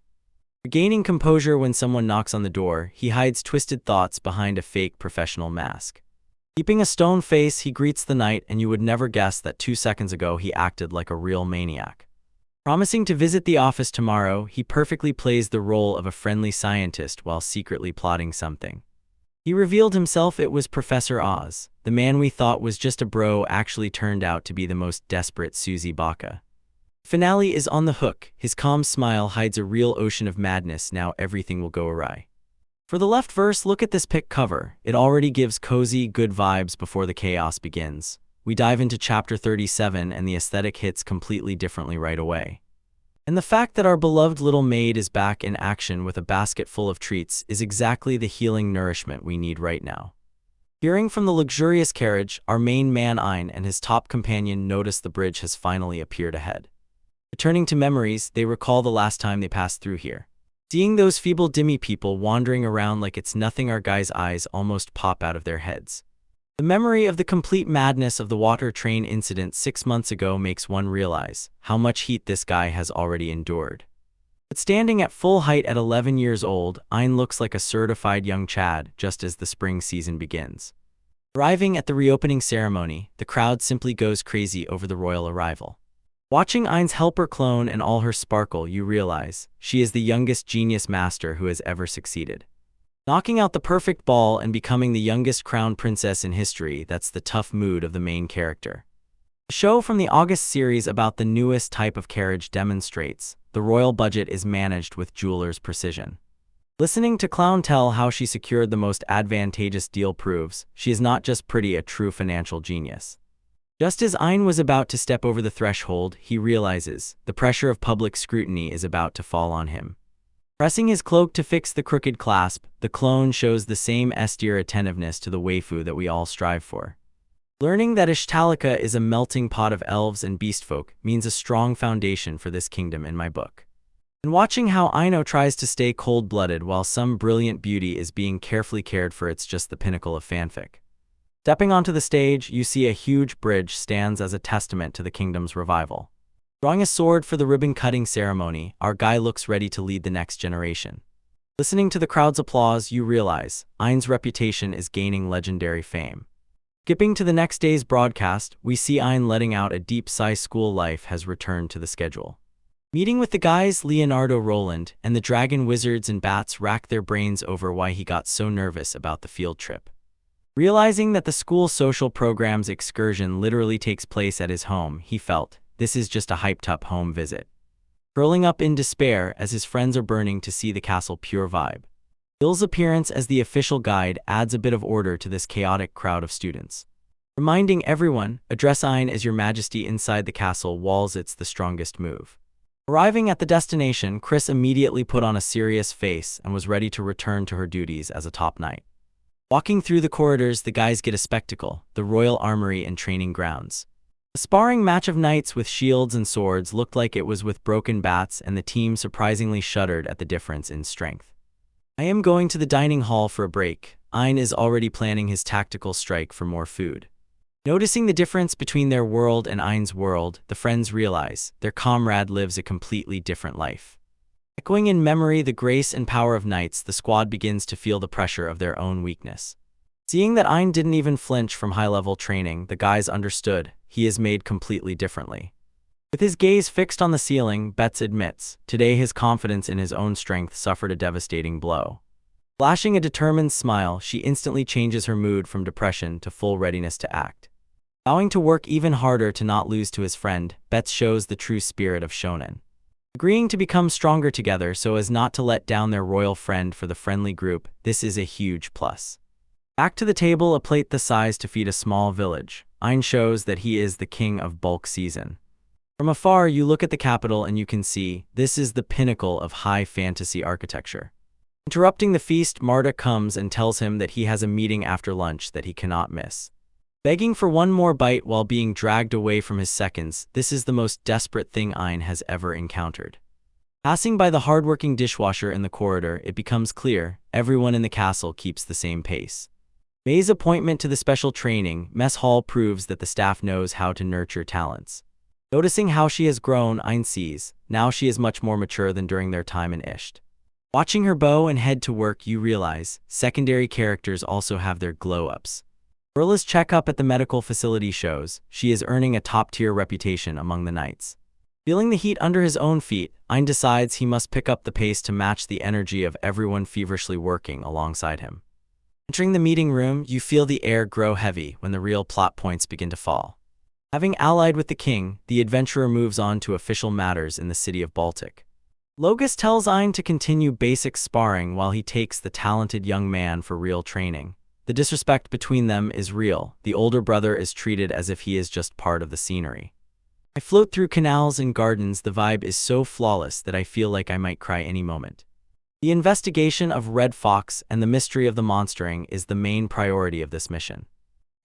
Regaining composure when someone knocks on the door, he hides twisted thoughts behind a fake professional mask. Keeping a stone face, he greets the night, and you would never guess that 2 seconds ago he acted like a real maniac. Promising to visit the office tomorrow, he perfectly plays the role of a friendly scientist while secretly plotting something. He revealed himself. It was Professor Oz. The man we thought was just a bro actually turned out to be the most desperate Suzy Baka. Finale is on the hook. His calm smile hides a real ocean of madness. Now everything will go awry. For the left verse, look at this pic cover. It already gives cozy, good vibes before the chaos begins. We dive into chapter 37 and the aesthetic hits completely differently right away. And the fact that our beloved little maid is back in action with a basket full of treats is exactly the healing nourishment we need right now. Peering from the luxurious carriage, our main man Ein and his top companion notice the bridge has finally appeared ahead. Returning to memories, they recall the last time they passed through here. Seeing those feeble dimmy people wandering around like it's nothing, our guy's eyes almost pop out of their heads. The memory of the complete madness of the water train incident 6 months ago makes one realize how much heat this guy has already endured. But standing at full height at 11 years old, Ein looks like a certified young Chad just as the spring season begins. Arriving at the reopening ceremony, the crowd simply goes crazy over the royal arrival. Watching Ein's helper clone and all her sparkle, you realize she is the youngest genius master who has ever succeeded. Knocking out the perfect ball and becoming the youngest crown princess in history, that's the tough mood of the main character. The show from the August series about the newest type of carriage demonstrates the royal budget is managed with jeweler's precision. Listening to Clown tell how she secured the most advantageous deal proves she is not just pretty, a true financial genius. Just as Ein was about to step over the threshold, he realizes the pressure of public scrutiny is about to fall on him. Pressing his cloak to fix the crooked clasp, the clone shows the same austere attentiveness to the waifu that we all strive for. Learning that Ishtalika is a melting pot of elves and beastfolk means a strong foundation for this kingdom in my book. And watching how Aino tries to stay cold-blooded while some brilliant beauty is being carefully cared for, it's just the pinnacle of fanfic. Stepping onto the stage, you see a huge bridge stands as a testament to the kingdom's revival. Drawing a sword for the ribbon-cutting ceremony, our guy looks ready to lead the next generation. Listening to the crowd's applause, you realize Ein's reputation is gaining legendary fame. Skipping to the next day's broadcast, we see Ein letting out a deep sigh. School life has returned to the schedule. Meeting with the guys Leonardo Roland and the dragon wizards and bats rack their brains over why he got so nervous about the field trip. Realizing that the school social program's excursion literally takes place at his home, he felt, this is just a hyped-up home visit. Curling up in despair as his friends are burning to see the castle pure vibe. Bill's appearance as the official guide adds a bit of order to this chaotic crowd of students. Reminding everyone, address Ein as your majesty inside the castle walls, it's the strongest move. Arriving at the destination, Chris immediately put on a serious face and was ready to return to her duties as a top knight. Walking through the corridors, the guys get a spectacle, the royal armory and training grounds. A sparring match of knights with shields and swords looked like it was with broken bats, and the team surprisingly shuddered at the difference in strength. I am going to the dining hall for a break. Ein is already planning his tactical strike for more food. Noticing the difference between their world and Ein's world, the friends realize their comrade lives a completely different life. Echoing in memory the grace and power of knights, the squad begins to feel the pressure of their own weakness. Seeing that Ein didn't even flinch from high-level training, the guys understood he is made completely differently. With his gaze fixed on the ceiling, Betts admits, today his confidence in his own strength suffered a devastating blow. Flashing a determined smile, she instantly changes her mood from depression to full readiness to act. Vowing to work even harder to not lose to his friend, Betts shows the true spirit of shonen. Agreeing to become stronger together so as not to let down their royal friend for the friendly group, this is a huge plus. Back to the table, a plate the size to feed a small village, Ein shows that he is the king of bulk season. From afar, you look at the capital and you can see this is the pinnacle of high fantasy architecture. Interrupting the feast, Marta comes and tells him that he has a meeting after lunch that he cannot miss. Begging for one more bite while being dragged away from his seconds, this is the most desperate thing Ein has ever encountered. Passing by the hardworking dishwasher in the corridor, it becomes clear everyone in the castle keeps the same pace. May's appointment to the special training mess hall proves that the staff knows how to nurture talents. Noticing how she has grown, Ein sees, now she is much more mature than during their time in Isht. Watching her bow and head to work, you realize secondary characters also have their glow-ups. Urla's checkup at the medical facility shows she is earning a top-tier reputation among the knights. Feeling the heat under his own feet, Ein decides he must pick up the pace to match the energy of everyone feverishly working alongside him. Entering the meeting room, you feel the air grow heavy when the real plot points begin to fall. Having allied with the king, the adventurer moves on to official matters in the city of Baltic. Logus tells Ain to continue basic sparring while he takes the talented young man for real training. The disrespect between them is real. The older brother is treated as if he is just part of the scenery. I float through canals and gardens. The vibe is so flawless that I feel like I might cry any moment. The investigation of Red Fox and the mystery of the monstering is the main priority of this mission.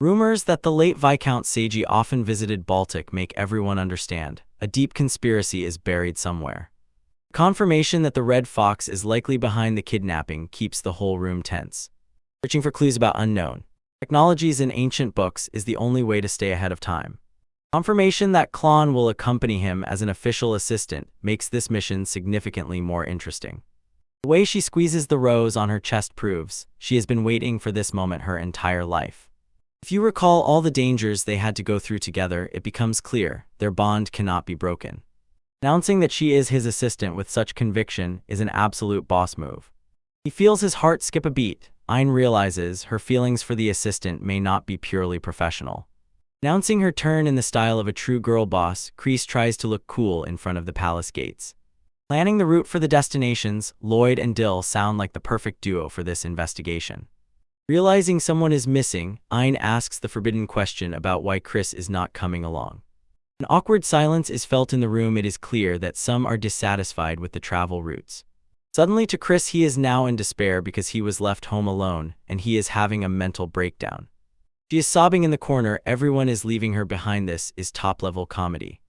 Rumors that the late Viscount Seiji often visited Baltic make everyone understand. A deep conspiracy is buried somewhere. Confirmation that the Red Fox is likely behind the kidnapping keeps the whole room tense. Searching for clues about unknown technologies in ancient books is the only way to stay ahead of time. Confirmation that Klon will accompany him as an official assistant makes this mission significantly more interesting. The way she squeezes the rose on her chest proves she has been waiting for this moment her entire life. If you recall all the dangers they had to go through together, it becomes clear their bond cannot be broken. Announcing that she is his assistant with such conviction is an absolute boss move. He feels his heart skip a beat. Ain realizes her feelings for the assistant may not be purely professional. Announcing her turn in the style of a true girl boss, Kreese tries to look cool in front of the palace gates. Planning the route for the destinations, Lloyd and Dill sound like the perfect duo for this investigation. Realizing someone is missing, Ain asks the forbidden question about why Chris is not coming along. An awkward silence is felt in the room. It is clear that some are dissatisfied with the travel routes. Suddenly to Chris, he is now in despair because he was left home alone, and he is having a mental breakdown. She is sobbing in the corner. Everyone is leaving her behind. This is top-level comedy.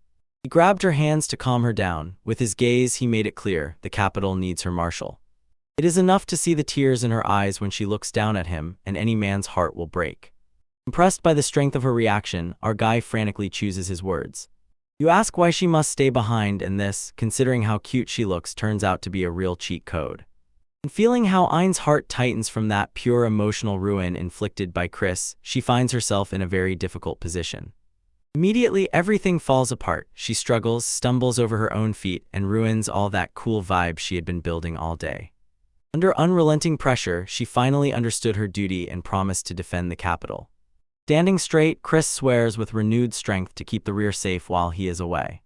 He grabbed her hands to calm her down. With his gaze, he made it clear the capital needs her marshal. It is enough to see the tears in her eyes when she looks down at him, and any man's heart will break. Impressed by the strength of her reaction, our guy frantically chooses his words. You ask why she must stay behind, and this, considering how cute she looks, turns out to be a real cheat code. And feeling how Ain's heart tightens from that pure emotional ruin inflicted by Chris, she finds herself in a very difficult position. Immediately, everything falls apart. She struggles, stumbles over her own feet, and ruins all that cool vibe she had been building all day. Under unrelenting pressure, she finally understood her duty and promised to defend the capital. Standing straight, Chris swears with renewed strength to keep the rear safe while he is away.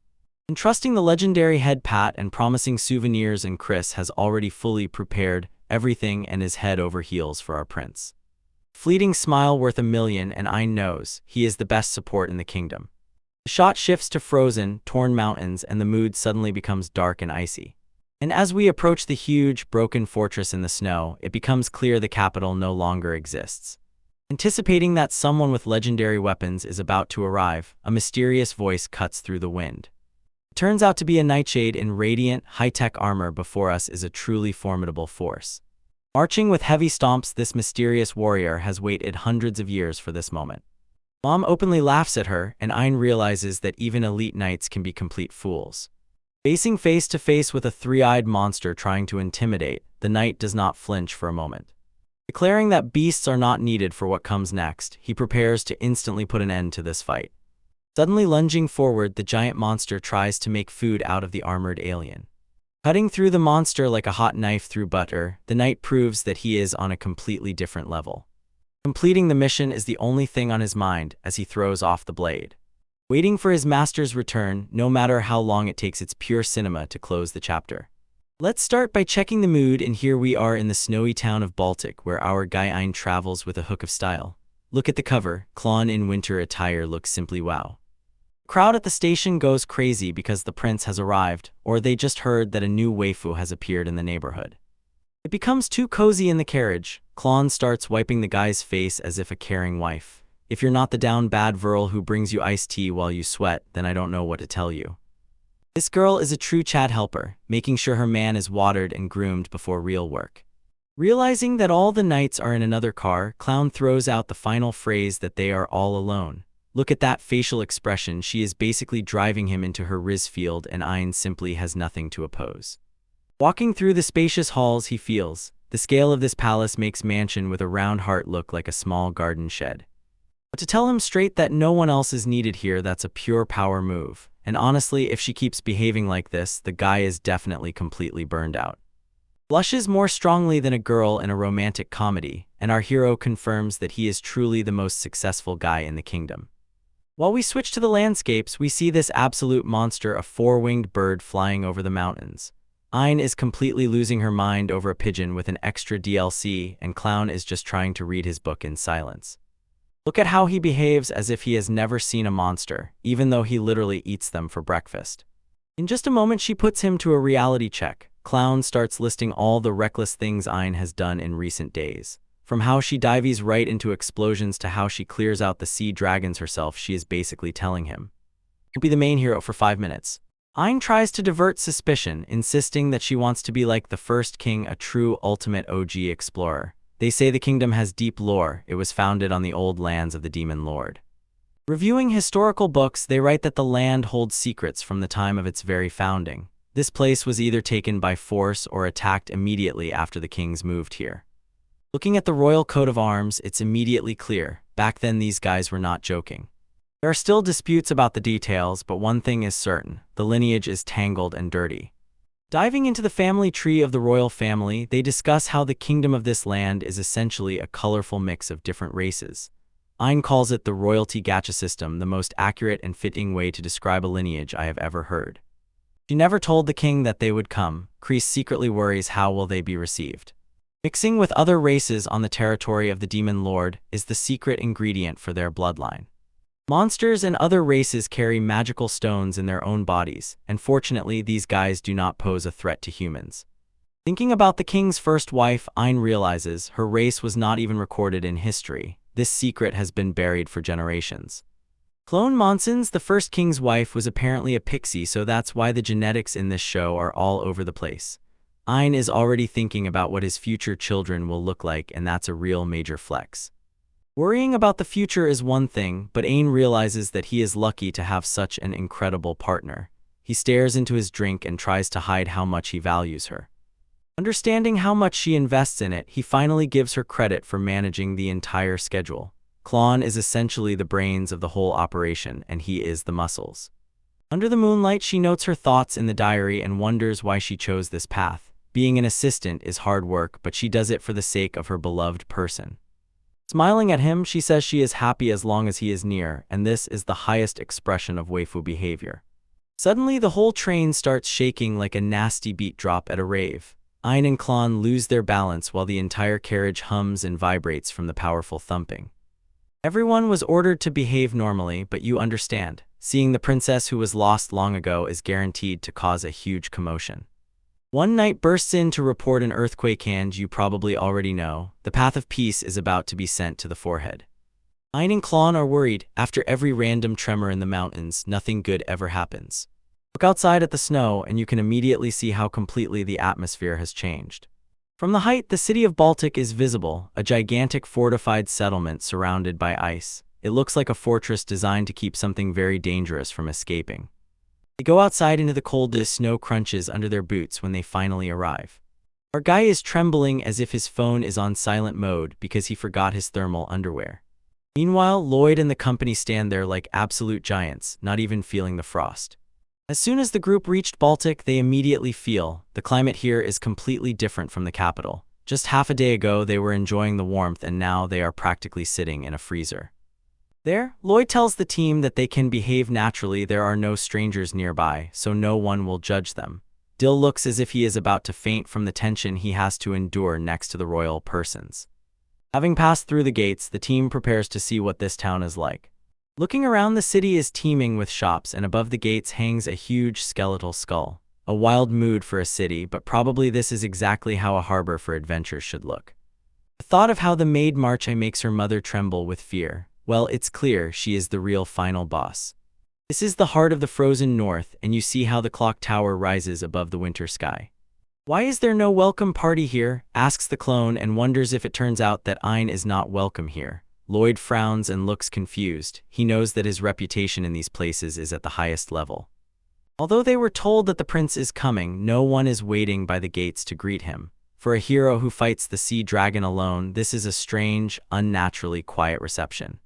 Entrusting the legendary head pat and promising souvenirs, and Chris has already fully prepared everything and is head over heels for our prince. Fleeting smile worth a million, and Ain knows he is the best support in the kingdom. The shot shifts to frozen, torn mountains, and the mood suddenly becomes dark and icy. And as we approach the huge, broken fortress in the snow, it becomes clear the capital no longer exists. Anticipating that someone with legendary weapons is about to arrive, a mysterious voice cuts through the wind. It turns out to be a nightshade in radiant, high-tech armor. Before us is a truly formidable force. Marching with heavy stomps, this mysterious warrior has waited hundreds of years for this moment. Mom openly laughs at her, and Ain realizes that even elite knights can be complete fools. Facing face to face with a three-eyed monster trying to intimidate, the knight does not flinch for a moment. Declaring that beasts are not needed for what comes next, he prepares to instantly put an end to this fight. Suddenly lunging forward, the giant monster tries to make food out of the armored alien. Cutting through the monster like a hot knife through butter, the knight proves that he is on a completely different level. Completing the mission is the only thing on his mind as he throws off the blade. Waiting for his master's return, no matter how long it takes, it's pure cinema to close the chapter. Let's start by checking the mood, and here we are in the snowy town of Baltic, where our guy Ain travels with a hook of style. Look at the cover. Klon in winter attire looks simply wow. The crowd at the station goes crazy because the prince has arrived, or they just heard that a new waifu has appeared in the neighborhood. It becomes too cozy in the carriage. Klon starts wiping the guy's face as if a caring wife. If you're not the down bad girl who brings you iced tea while you sweat, then I don't know what to tell you. This girl is a true chat helper, making sure her man is watered and groomed before real work. Realizing that all the knights are in another car, Clown throws out the final phrase that they are all alone. Look at that facial expression. She is basically driving him into her Riz field, and Ain simply has nothing to oppose. Walking through the spacious halls, he feels the scale of this palace makes mansion with a round heart look like a small garden shed. But to tell him straight that no one else is needed here, that's a pure power move. And honestly, if she keeps behaving like this, the guy is definitely completely burned out. Blushes more strongly than a girl in a romantic comedy, and our hero confirms that he is truly the most successful guy in the kingdom. While we switch to the landscapes, we see this absolute monster, a four-winged bird flying over the mountains. Ayn is completely losing her mind over a pigeon with an extra DLC, and Clown is just trying to read his book in silence. Look at how he behaves as if he has never seen a monster, even though he literally eats them for breakfast. In just a moment, she puts him to a reality check. Clown starts listing all the reckless things Ayn has done in recent days. From how she dives right into explosions to how she clears out the sea dragons herself, she is basically telling him, "You'll be the main hero for 5 minutes." Ayn tries to divert suspicion, insisting that she wants to be like the first king, a true ultimate OG explorer. They say the kingdom has deep lore. It was founded on the old lands of the Demon Lord. Reviewing historical books, they write that the land holds secrets from the time of its very founding. This place was either taken by force or attacked immediately after the kings moved here. Looking at the royal coat of arms, it's immediately clear. Back then, these guys were not joking. There are still disputes about the details, but one thing is certain: the lineage is tangled and dirty. Diving into the family tree of the royal family, they discuss how the kingdom of this land is essentially a colorful mix of different races. Ayn calls it the royalty gacha system, the most accurate and fitting way to describe a lineage I have ever heard. She never told the king that they would come. Kreese secretly worries how will they be received. Mixing with other races on the territory of the Demon Lord is the secret ingredient for their bloodline. Monsters and other races carry magical stones in their own bodies, and fortunately these guys do not pose a threat to humans. Thinking about the king's first wife, Ayn realizes her race was not even recorded in history. This secret has been buried for generations. Clone Monson's, the first king's wife, was apparently a pixie, so that's why the genetics in this show are all over the place. Ayn is already thinking about what his future children will look like, and that's a real major flex. Worrying about the future is one thing, but Ayn realizes that he is lucky to have such an incredible partner. He stares into his drink and tries to hide how much he values her. Understanding how much she invests in it, he finally gives her credit for managing the entire schedule. Clown is essentially the brains of the whole operation, and he is the muscles. Under the moonlight, she notes her thoughts in the diary and wonders why she chose this path. Being an assistant is hard work, but she does it for the sake of her beloved person. Smiling at him, she says she is happy as long as he is near, and this is the highest expression of waifu behavior. Suddenly, the whole train starts shaking like a nasty beat drop at a rave. Ayn and Clown lose their balance while the entire carriage hums and vibrates from the powerful thumping. Everyone was ordered to behave normally, but you understand. Seeing the princess who was lost long ago is guaranteed to cause a huge commotion. One knight bursts in to report an earthquake, and you probably already know, the path of peace is about to be sent to the forehead. Ayn and Clown are worried. After every random tremor in the mountains, nothing good ever happens. Look outside at the snow and you can immediately see how completely the atmosphere has changed. From the height, the city of Baltic is visible, a gigantic fortified settlement surrounded by ice. It looks like a fortress designed to keep something very dangerous from escaping. They go outside into the cold. The snow crunches under their boots when they finally arrive. Our guy is trembling as if his phone is on silent mode because he forgot his thermal underwear. Meanwhile, Lloyd and the company stand there like absolute giants, not even feeling the frost. As soon as the group reached Baltic, they immediately feel the climate here is completely different from the capital. Just half a day ago, they were enjoying the warmth, and now they are practically sitting in a freezer. There, Lloyd tells the team that they can behave naturally. There are no strangers nearby, so no one will judge them. Dill looks as if he is about to faint from the tension he has to endure next to the royal persons. Having passed through the gates, the team prepares to see what this town is like. Looking around, the city is teeming with shops, and above the gates hangs a huge skeletal skull. A wild mood for a city, but probably this is exactly how a harbor for adventures should look. The thought of how the maid Marche makes her mother tremble with fear. Well, it's clear she is the real final boss. This is the heart of the frozen north, and you see how the clock tower rises above the winter sky. Why is there no welcome party here? Asks the clone and wonders if it turns out that Ayn is not welcome here. Lloyd frowns and looks confused. He knows that his reputation in these places is at the highest level. Although they were told that the prince is coming, no one is waiting by the gates to greet him. For a hero who fights the sea dragon alone, this is a strange, unnaturally quiet reception.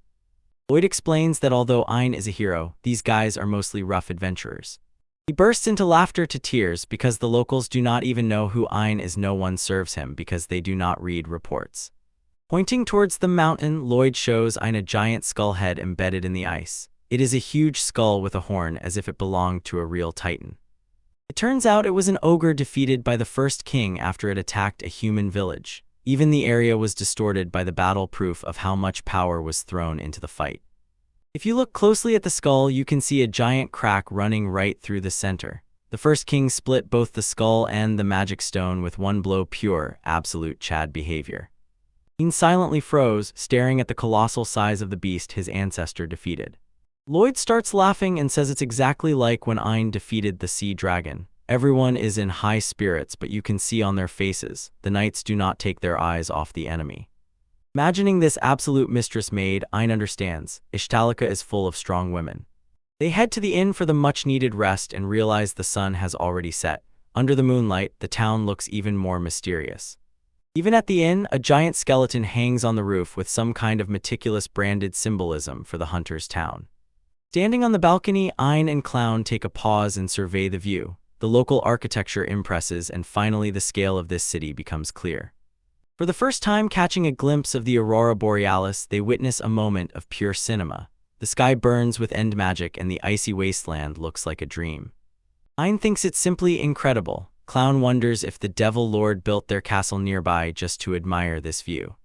Lloyd explains that although Ayn is a hero, these guys are mostly rough adventurers. He bursts into laughter to tears because the locals do not even know who Ayn is. No one serves him because they do not read reports. Pointing towards the mountain, Lloyd shows Ayn a giant skull head embedded in the ice. It is a huge skull with a horn, as if it belonged to a real titan. It turns out it was an ogre defeated by the first king after it attacked a human village. Even the area was distorted by the battle, proof of how much power was thrown into the fight. If you look closely at the skull, you can see a giant crack running right through the center. The first king split both the skull and the magic stone with one blow, pure, absolute Chad behavior. Ian silently froze, staring at the colossal size of the beast his ancestor defeated. Lloyd starts laughing and says it's exactly like when Ian defeated the sea dragon. Everyone is in high spirits, but you can see on their faces, the knights do not take their eyes off the enemy. Imagining this absolute mistress maid, Ian understands, Ishtalika is full of strong women. They head to the inn for the much-needed rest and realize the sun has already set. Under the moonlight, the town looks even more mysterious. Even at the inn, a giant skeleton hangs on the roof with some kind of meticulous branded symbolism for the hunter's town. Standing on the balcony, Ian and Clown take a pause and survey the view. The local architecture impresses, and finally the scale of this city becomes clear. For the first time catching a glimpse of the aurora borealis, they witness a moment of pure cinema. The sky burns with end magic and the icy wasteland looks like a dream. Ian thinks it's simply incredible. Clown wonders if the Devil Lord built their castle nearby just to admire this view.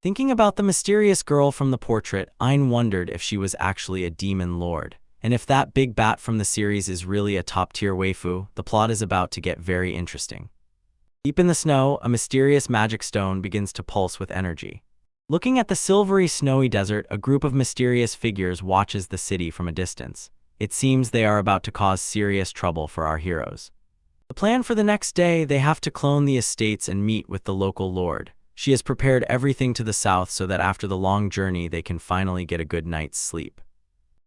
Thinking about the mysterious girl from the portrait, Ian wondered if she was actually a demon lord. And if that big bat from the series is really a top-tier waifu, the plot is about to get very interesting. Deep in the snow, a mysterious magic stone begins to pulse with energy. Looking at the silvery snowy desert, a group of mysterious figures watches the city from a distance. It seems they are about to cause serious trouble for our heroes. The plan for the next day, they have to clone the estates and meet with the local lord. She has prepared everything to the south so that after the long journey they can finally get a good night's sleep.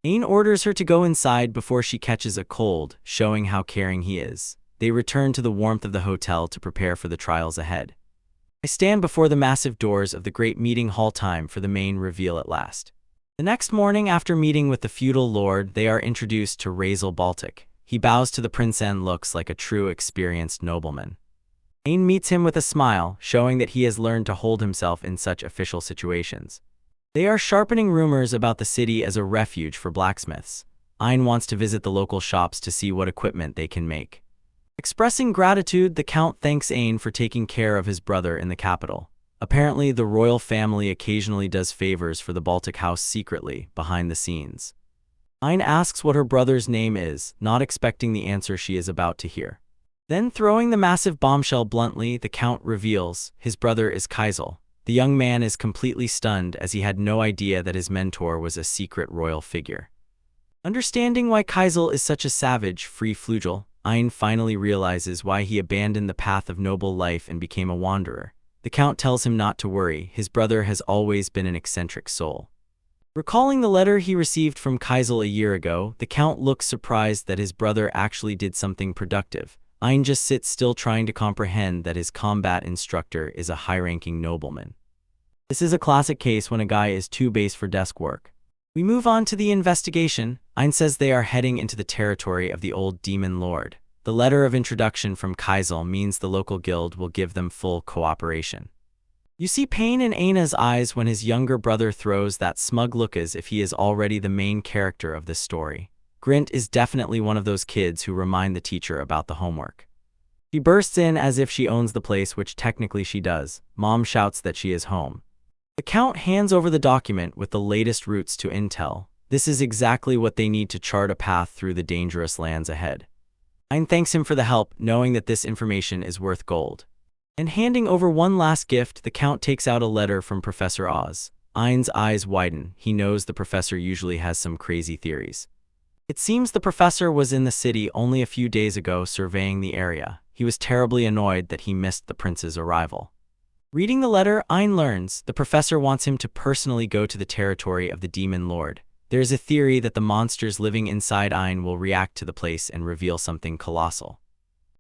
Ian orders her to go inside before she catches a cold, showing how caring he is. They return to the warmth of the hotel to prepare for the trials ahead. I stand before the massive doors of the great meeting hall, time for the main reveal at last. The next morning, after meeting with the feudal lord, they are introduced to Razel Baltic. He bows to the prince and looks like a true experienced nobleman. Ian meets him with a smile, showing that he has learned to hold himself in such official situations. They are sharpening rumors about the city as a refuge for blacksmiths. Ian wants to visit the local shops to see what equipment they can make. Expressing gratitude, the Count thanks Ian for taking care of his brother in the capital. Apparently, the royal family occasionally does favors for the Baltic house secretly, behind the scenes. Ian asks what her brother's name is, not expecting the answer she is about to hear. Then, throwing the massive bombshell bluntly, the Count reveals his brother is Kaisel. The young man is completely stunned as he had no idea that his mentor was a secret royal figure. Understanding why Kaisel is such a savage, free flugel, Ian finally realizes why he abandoned the path of noble life and became a wanderer. The Count tells him not to worry, his brother has always been an eccentric soul. Recalling the letter he received from Kaisel a year ago, the Count looks surprised that his brother actually did something productive. Ian just sits still, trying to comprehend that his combat instructor is a high-ranking nobleman. This is a classic case when a guy is too base for desk work. We move on to the investigation. Ian says they are heading into the territory of the old demon lord. The letter of introduction from Kaisel means the local guild will give them full cooperation. You see pain in Aina's eyes when his younger brother throws that smug look as if he is already the main character of this story. Grint is definitely one of those kids who remind the teacher about the homework. She bursts in as if she owns the place, which technically she does. Mom shouts that she is home. The Count hands over the document with the latest routes to intel. This is exactly what they need to chart a path through the dangerous lands ahead. Ian thanks him for the help, knowing that this information is worth gold. And handing over one last gift, the Count takes out a letter from Professor Oz. Ian's eyes widen. He knows the professor usually has some crazy theories. It seems the professor was in the city only a few days ago surveying the area. He was terribly annoyed that he missed the prince's arrival. Reading the letter, Ian learns the professor wants him to personally go to the territory of the demon lord. There is a theory that the monsters living inside Ian will react to the place and reveal something colossal.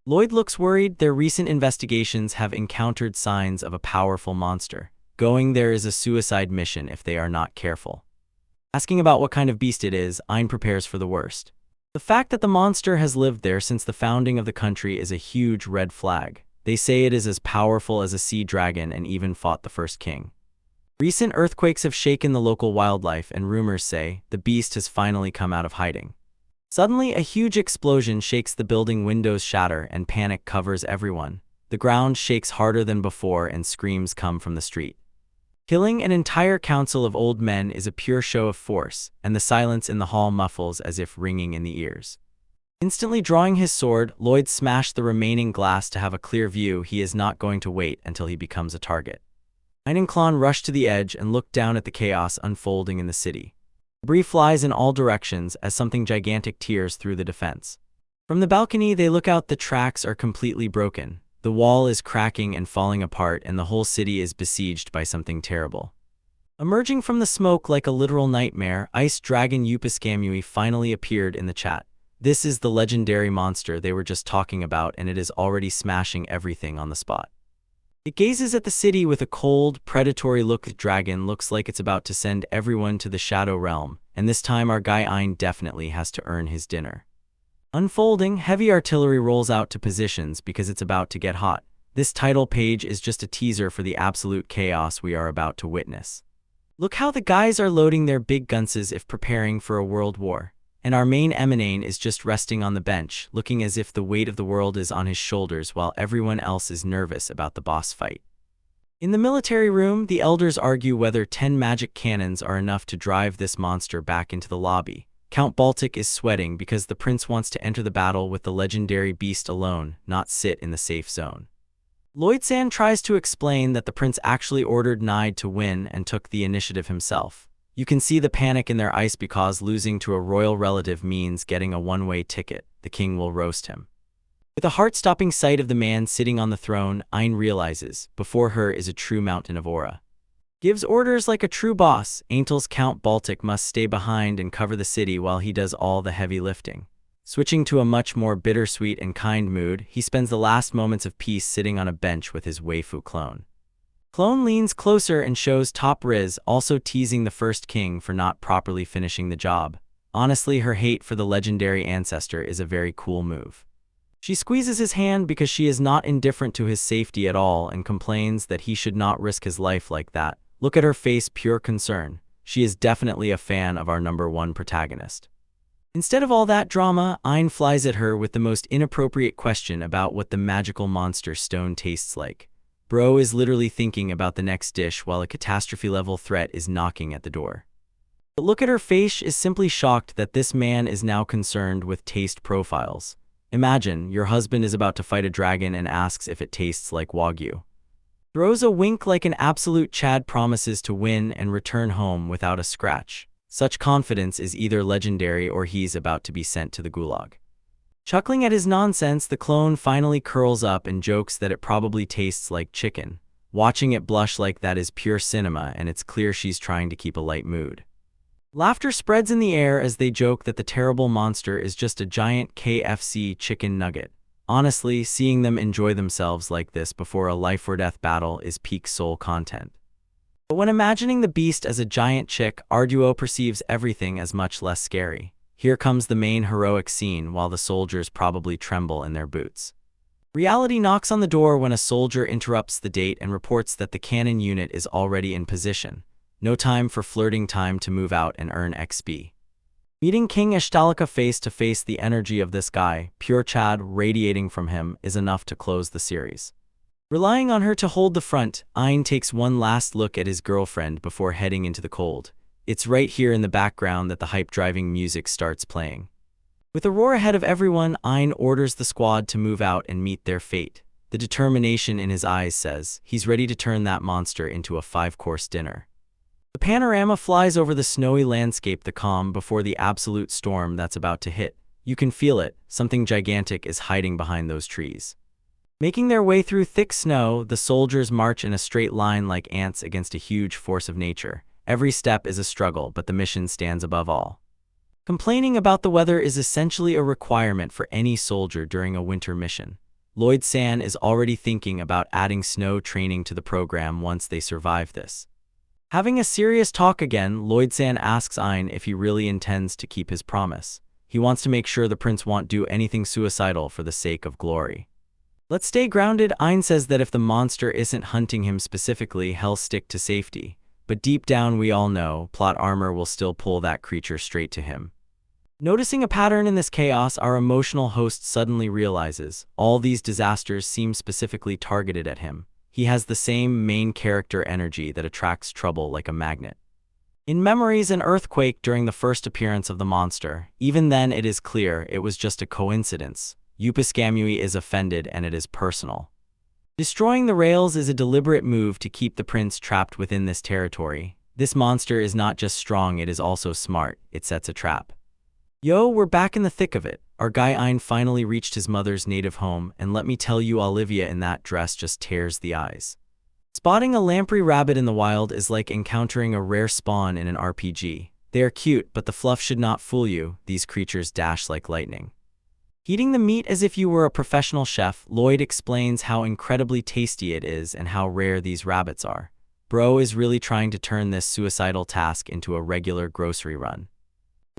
Lloyd looks worried. Their recent investigations have encountered signs of a powerful monster. Going there is a suicide mission if they are not careful. Asking about what kind of beast it is, Ian prepares for the worst. The fact that the monster has lived there since the founding of the country is a huge red flag. They say it is as powerful as a sea dragon and even fought the first king. Recent earthquakes have shaken the local wildlife, and rumors say the beast has finally come out of hiding. Suddenly, a huge explosion shakes the building, windows shatter, and panic covers everyone. The ground shakes harder than before and screams come from the street. Killing an entire council of old men is a pure show of force, and the silence in the hall muffles as if ringing in the ears. Instantly drawing his sword, Lloyd smashed the remaining glass to have a clear view. He is not going to wait until he becomes a target. Ein and Klon rush to the edge and look down at the chaos unfolding in the city. Debris flies in all directions as something gigantic tears through the defense. From the balcony, they look out. The tracks are completely broken. The wall is cracking and falling apart, and the whole city is besieged by something terrible. Emerging from the smoke like a literal nightmare, Ice Dragon Upaskamui finally appeared in the chat. This is the legendary monster they were just talking about, and it is already smashing everything on the spot. It gazes at the city with a cold, predatory look. The dragon looks like it's about to send everyone to the Shadow Realm, and this time our guy Ein definitely has to earn his dinner. Unfolding, heavy artillery rolls out to positions because it's about to get hot. This title page is just a teaser for the absolute chaos we are about to witness. Look how the guys are loading their big guns as if preparing for a world war. And our main Emanane is just resting on the bench, looking as if the weight of the world is on his shoulders while everyone else is nervous about the boss fight. In the military room, the elders argue whether 10 magic cannons are enough to drive this monster back into the lobby. Count Baltic is sweating because the prince wants to enter the battle with the legendary beast alone, not sit in the safe zone. Lloyd-san tries to explain that the prince actually ordered Nide to win and took the initiative himself. You can see the panic in their eyes because losing to a royal relative means getting a one-way ticket. The king will roast him. With a heart-stopping sight of the man sitting on the throne, Ein realizes, before her is a true mountain of aura. Gives orders like a true boss. Aintel's Count Baltic must stay behind and cover the city while he does all the heavy lifting. Switching to a much more bittersweet and kind mood, he spends the last moments of peace sitting on a bench with his waifu clone. Clone leans closer and shows top Riz, also teasing the first king for not properly finishing the job. Honestly, her hate for the legendary ancestor is a very cool move. She squeezes his hand because she is not indifferent to his safety at all and complains that he should not risk his life like that. Look at her face, pure concern. She is definitely a fan of our #1 protagonist. Instead of all that drama, Ein flies at her with the most inappropriate question about what the magical monster stone tastes like. Bro is literally thinking about the next dish while a catastrophe-level threat is knocking at the door. But look at her face, she is simply shocked that this man is now concerned with taste profiles. Imagine, your husband is about to fight a dragon and asks if it tastes like Wagyu. Throws a wink like an absolute Chad, promises to win and return home without a scratch. Such confidence is either legendary or he's about to be sent to the gulag. Chuckling at his nonsense, the clone finally curls up and jokes that it probably tastes like chicken. Watching it blush like that is pure cinema, and it's clear she's trying to keep a light mood. Laughter spreads in the air as they joke that the terrible monster is just a giant KFC chicken nugget. Honestly, seeing them enjoy themselves like this before a life-or-death battle is peak soul content. But when imagining the beast as a giant chick, Arduo perceives everything as much less scary. Here comes the main heroic scene while the soldiers probably tremble in their boots. Reality knocks on the door when a soldier interrupts the date and reports that the cannon unit is already in position. No time for flirting, time to move out and earn XP. Meeting King Ishtalika face to face, the energy of this guy, pure Chad radiating from him, is enough to close the series. Relying on her to hold the front, Ein takes one last look at his girlfriend before heading into the cold. It's right here in the background that the hype-driving music starts playing. With a roar ahead of everyone, Ein orders the squad to move out and meet their fate. The determination in his eyes says he's ready to turn that monster into a 5-course dinner. The panorama flies over the snowy landscape, the calm before the absolute storm that's about to hit. You can feel it, something gigantic is hiding behind those trees. Making their way through thick snow, the soldiers march in a straight line like ants against a huge force of nature. Every step is a struggle, but the mission stands above all. Complaining about the weather is essentially a requirement for any soldier during a winter mission. Lloyd-san is already thinking about adding snow training to the program once they survive this. Having a serious talk again, Lloyd-san asks Ein if he really intends to keep his promise. He wants to make sure the prince won't do anything suicidal for the sake of glory. Let's stay grounded. Ein says that if the monster isn't hunting him specifically, he'll stick to safety. But deep down we all know plot armor will still pull that creature straight to him. Noticing a pattern in this chaos, our emotional host suddenly realizes all these disasters seem specifically targeted at him. He has the same main character energy that attracts trouble like a magnet. In Memories, an earthquake during the first appearance of the monster. Even then, it is clear it was just a coincidence. Upaskamui is offended and it is personal. Destroying the rails is a deliberate move to keep the prince trapped within this territory. This monster is not just strong, it is also smart. It sets a trap. Yo, we're back in the thick of it. Our guy Ein finally reached his mother's native home, and let me tell you, Olivia in that dress just tears the eyes. Spotting a lamprey rabbit in the wild is like encountering a rare spawn in an RPG. They are cute, but the fluff should not fool you. These creatures dash like lightning. Heating the meat as if you were a professional chef, Lloyd explains how incredibly tasty it is and how rare these rabbits are. Bro is really trying to turn this suicidal task into a regular grocery run.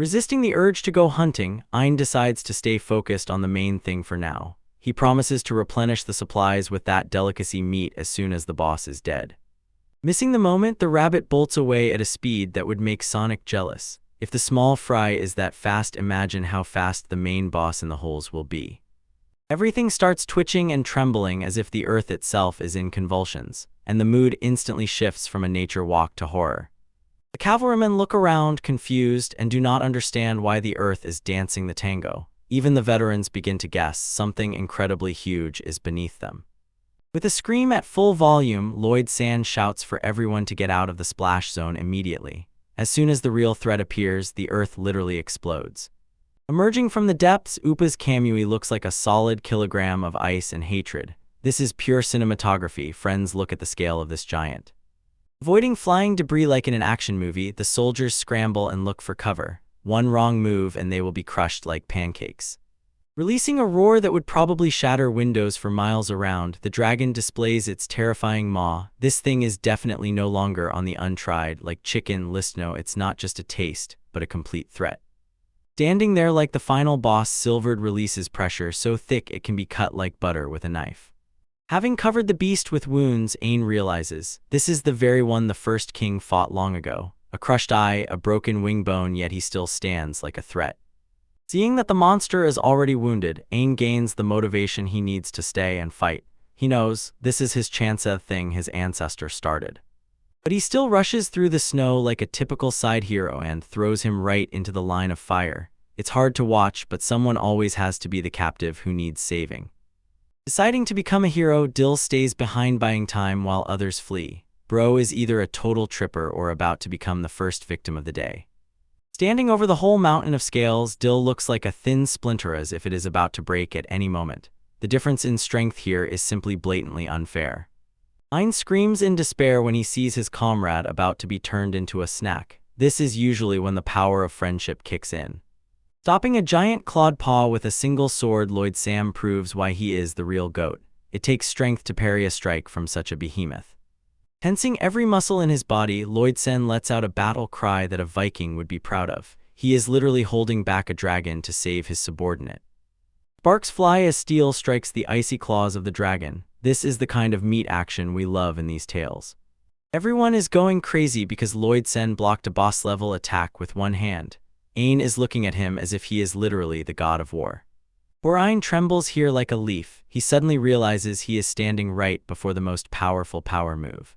Resisting the urge to go hunting, Ein decides to stay focused on the main thing for now. He promises to replenish the supplies with that delicacy meat as soon as the boss is dead. Missing the moment, the rabbit bolts away at a speed that would make Sonic jealous. If the small fry is that fast, imagine how fast the main boss in the holes will be. Everything starts twitching and trembling as if the earth itself is in convulsions, and the mood instantly shifts from a nature walk to horror. The cavalrymen look around, confused, and do not understand why the earth is dancing the tango. Even the veterans begin to guess something incredibly huge is beneath them. With a scream at full volume, Lloyd San shouts for everyone to get out of the splash zone immediately. As soon as the real threat appears, the earth literally explodes. Emerging from the depths, Upa's Kamui looks like a solid kilogram of ice and hatred. This is pure cinematography. Friends, look at the scale of this giant. Avoiding flying debris like in an action movie, the soldiers scramble and look for cover. One wrong move and they will be crushed like pancakes. Releasing a roar that would probably shatter windows for miles around, the dragon displays its terrifying maw. This thing is definitely no longer on the untried. Like chicken, Listno, it's not just a taste, but a complete threat. Standing there like the final boss, Silvered releases pressure so thick it can be cut like butter with a knife. Having covered the beast with wounds, Ein realizes this is the very one the first king fought long ago. A crushed eye, a broken wing bone, yet he still stands like a threat. Seeing that the monster is already wounded, Ein gains the motivation he needs to stay and fight. He knows this is his chance, a thing his ancestor started. But he still rushes through the snow like a typical side hero and throws him right into the line of fire. It's hard to watch, but someone always has to be the captive who needs saving. Deciding to become a hero, Dill stays behind buying time while others flee. Bro is either a total tripper or about to become the first victim of the day. Standing over the whole mountain of scales, Dill looks like a thin splinter as if it is about to break at any moment. The difference in strength here is simply blatantly unfair. Ein screams in despair when he sees his comrade about to be turned into a snack. This is usually when the power of friendship kicks in. Stopping a giant clawed paw with a single sword, Lloyd Sam proves why he is the real GOAT. It takes strength to parry a strike from such a behemoth. Tensing every muscle in his body, Lloyd Sen lets out a battle cry that a Viking would be proud of. He is literally holding back a dragon to save his subordinate. Sparks fly as steel strikes the icy claws of the dragon. This is the kind of meat action we love in these tales. Everyone is going crazy because Lloyd Sen blocked a boss-level attack with one hand. Ein is looking at him as if he is literally the god of war. Ein trembles here like a leaf. He suddenly realizes he is standing right before the most powerful power move.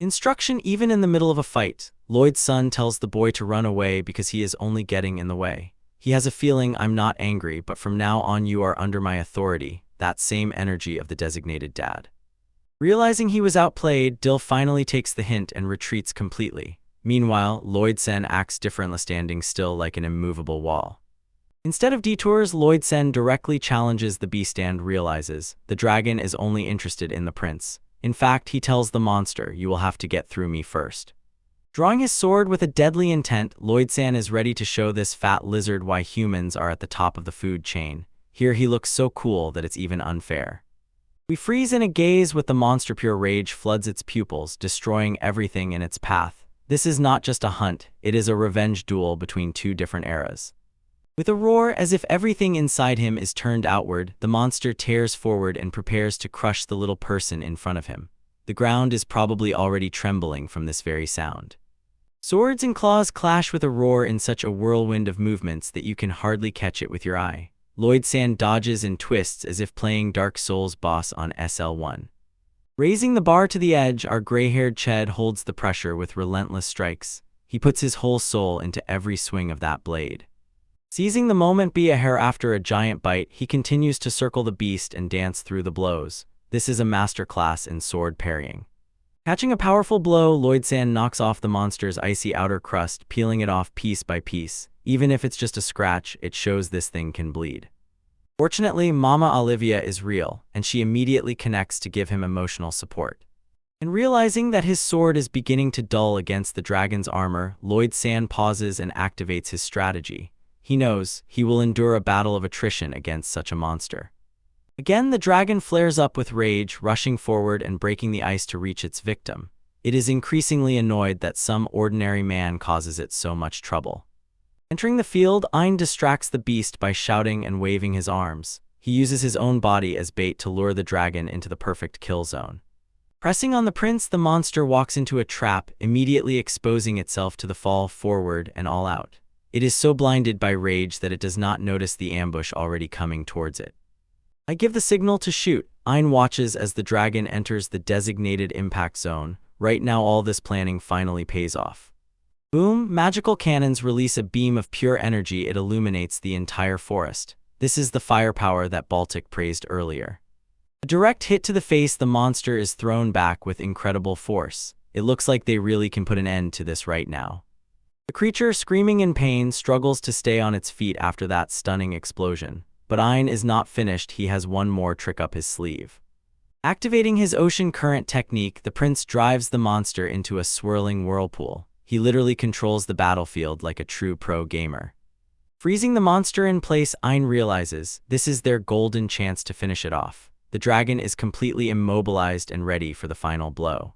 Instruction even in the middle of a fight. Lloyd's son tells the boy to run away because he is only getting in the way. He has a feeling, I'm not angry, but from now on you are under my authority. That same energy of the designated dad. Realizing he was outplayed, Dill finally takes the hint and retreats completely. Meanwhile, Lloyd Sen acts differently, standing still like an immovable wall. Instead of detours, Lloyd Sen directly challenges the beast and realizes the dragon is only interested in the prince. In fact, he tells the monster, you will have to get through me first. Drawing his sword with a deadly intent, Lloyd San is ready to show this fat lizard why humans are at the top of the food chain. Here he looks so cool that it's even unfair. We freeze in a gaze with the monster. Pure rage floods its pupils, destroying everything in its path. This is not just a hunt, it is a revenge duel between two different eras. With a roar as if everything inside him is turned outward, the monster tears forward and prepares to crush the little person in front of him. The ground is probably already trembling from this very sound. Swords and claws clash with a roar in such a whirlwind of movements that you can hardly catch it with your eye. Lloyd Sand dodges and twists as if playing Dark Souls boss on SL1. Raising the bar to the edge, our gray-haired Ched holds the pressure with relentless strikes. He puts his whole soul into every swing of that blade. Seizing the moment be a hair after a giant bite, he continues to circle the beast and dance through the blows. This is a masterclass in sword parrying. Catching a powerful blow, Lloyd Sand knocks off the monster's icy outer crust, peeling it off piece by piece. Even if it's just a scratch, it shows this thing can bleed. Fortunately, Mama Olivia is real, and she immediately connects to give him emotional support. And realizing that his sword is beginning to dull against the dragon's armor, Lloyd Sand pauses and activates his strategy. He knows he will endure a battle of attrition against such a monster. Again, the dragon flares up with rage, rushing forward and breaking the ice to reach its victim. It is increasingly annoyed that some ordinary man causes it so much trouble. Entering the field, Ein distracts the beast by shouting and waving his arms. He uses his own body as bait to lure the dragon into the perfect kill zone. Pressing on the prince, the monster walks into a trap, immediately exposing itself to the fall forward and all out. It is so blinded by rage that it does not notice the ambush already coming towards it. I give the signal to shoot. Ein watches as the dragon enters the designated impact zone. Right now, all this planning finally pays off. Boom! Magical cannons release a beam of pure energy. It illuminates the entire forest. This is the firepower that Baltic praised earlier. A direct hit to the face, the monster is thrown back with incredible force. It looks like they really can put an end to this right now. The creature, screaming in pain, struggles to stay on its feet after that stunning explosion. But Ein is not finished. He has one more trick up his sleeve. Activating his ocean current technique, the prince drives the monster into a swirling whirlpool. He literally controls the battlefield like a true pro gamer. Freezing the monster in place, Ein realizes this is their golden chance to finish it off. The dragon is completely immobilized and ready for the final blow.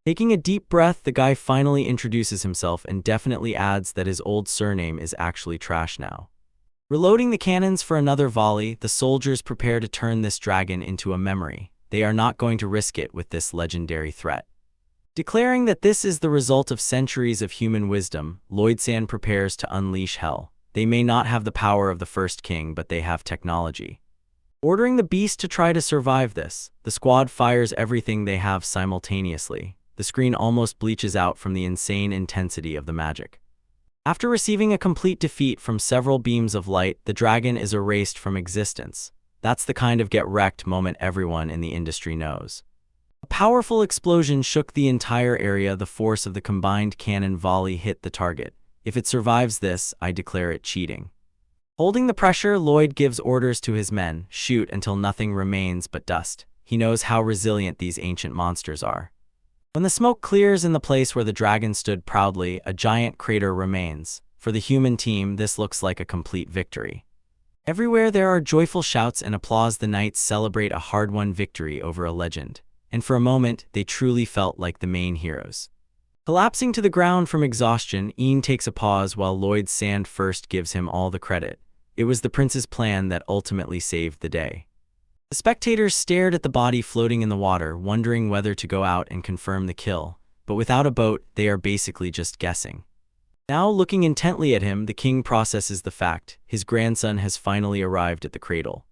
Taking a deep breath, the guy finally introduces himself and definitely adds that his old surname is actually Trash now. Reloading the cannons for another volley, the soldiers prepare to turn this dragon into a memory. They are not going to risk it with this legendary threat. Declaring that this is the result of centuries of human wisdom, Lloyd Sand prepares to unleash hell. They may not have the power of the first king, but they have technology. Ordering the beast to try to survive this, the squad fires everything they have simultaneously. The screen almost bleaches out from the insane intensity of the magic. After receiving a complete defeat from several beams of light, the dragon is erased from existence. That's the kind of get-wrecked moment everyone in the industry knows. A powerful explosion shook the entire area. The force of the combined cannon volley hit the target. If it survives this, I declare it cheating. Holding the pressure, Lloyd gives orders to his men, shoot until nothing remains but dust. He knows how resilient these ancient monsters are. When the smoke clears in the place where the dragon stood proudly, a giant crater remains. For the human team, this looks like a complete victory. Everywhere there are joyful shouts and applause. The knights celebrate a hard-won victory over a legend. And for a moment, they truly felt like the main heroes. Collapsing to the ground from exhaustion, Ian takes a pause while Lloyd Sand first gives him all the credit. It was the prince's plan that ultimately saved the day. The spectators stared at the body floating in the water, wondering whether to go out and confirm the kill. But without a boat, they are basically just guessing. Now, looking intently at him, the king processes the fact. His grandson has finally arrived at the cradle.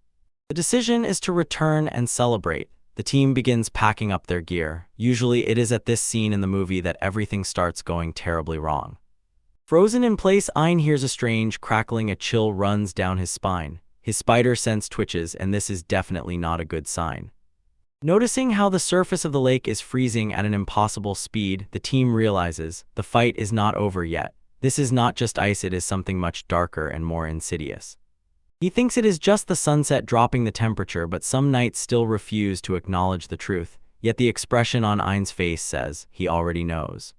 The decision is to return and celebrate. The team begins packing up their gear. Usually it is at this scene in the movie that everything starts going terribly wrong. Frozen in place, Ein hears a strange crackling. A chill runs down his spine. His spider sense twitches, and this is definitely not a good sign. Noticing how the surface of the lake is freezing at an impossible speed, the team realizes the fight is not over yet. This is not just ice, it is something much darker and more insidious. He thinks it is just the sunset dropping the temperature, but some knights still refuse to acknowledge the truth, yet the expression on Ein's face says he already knows.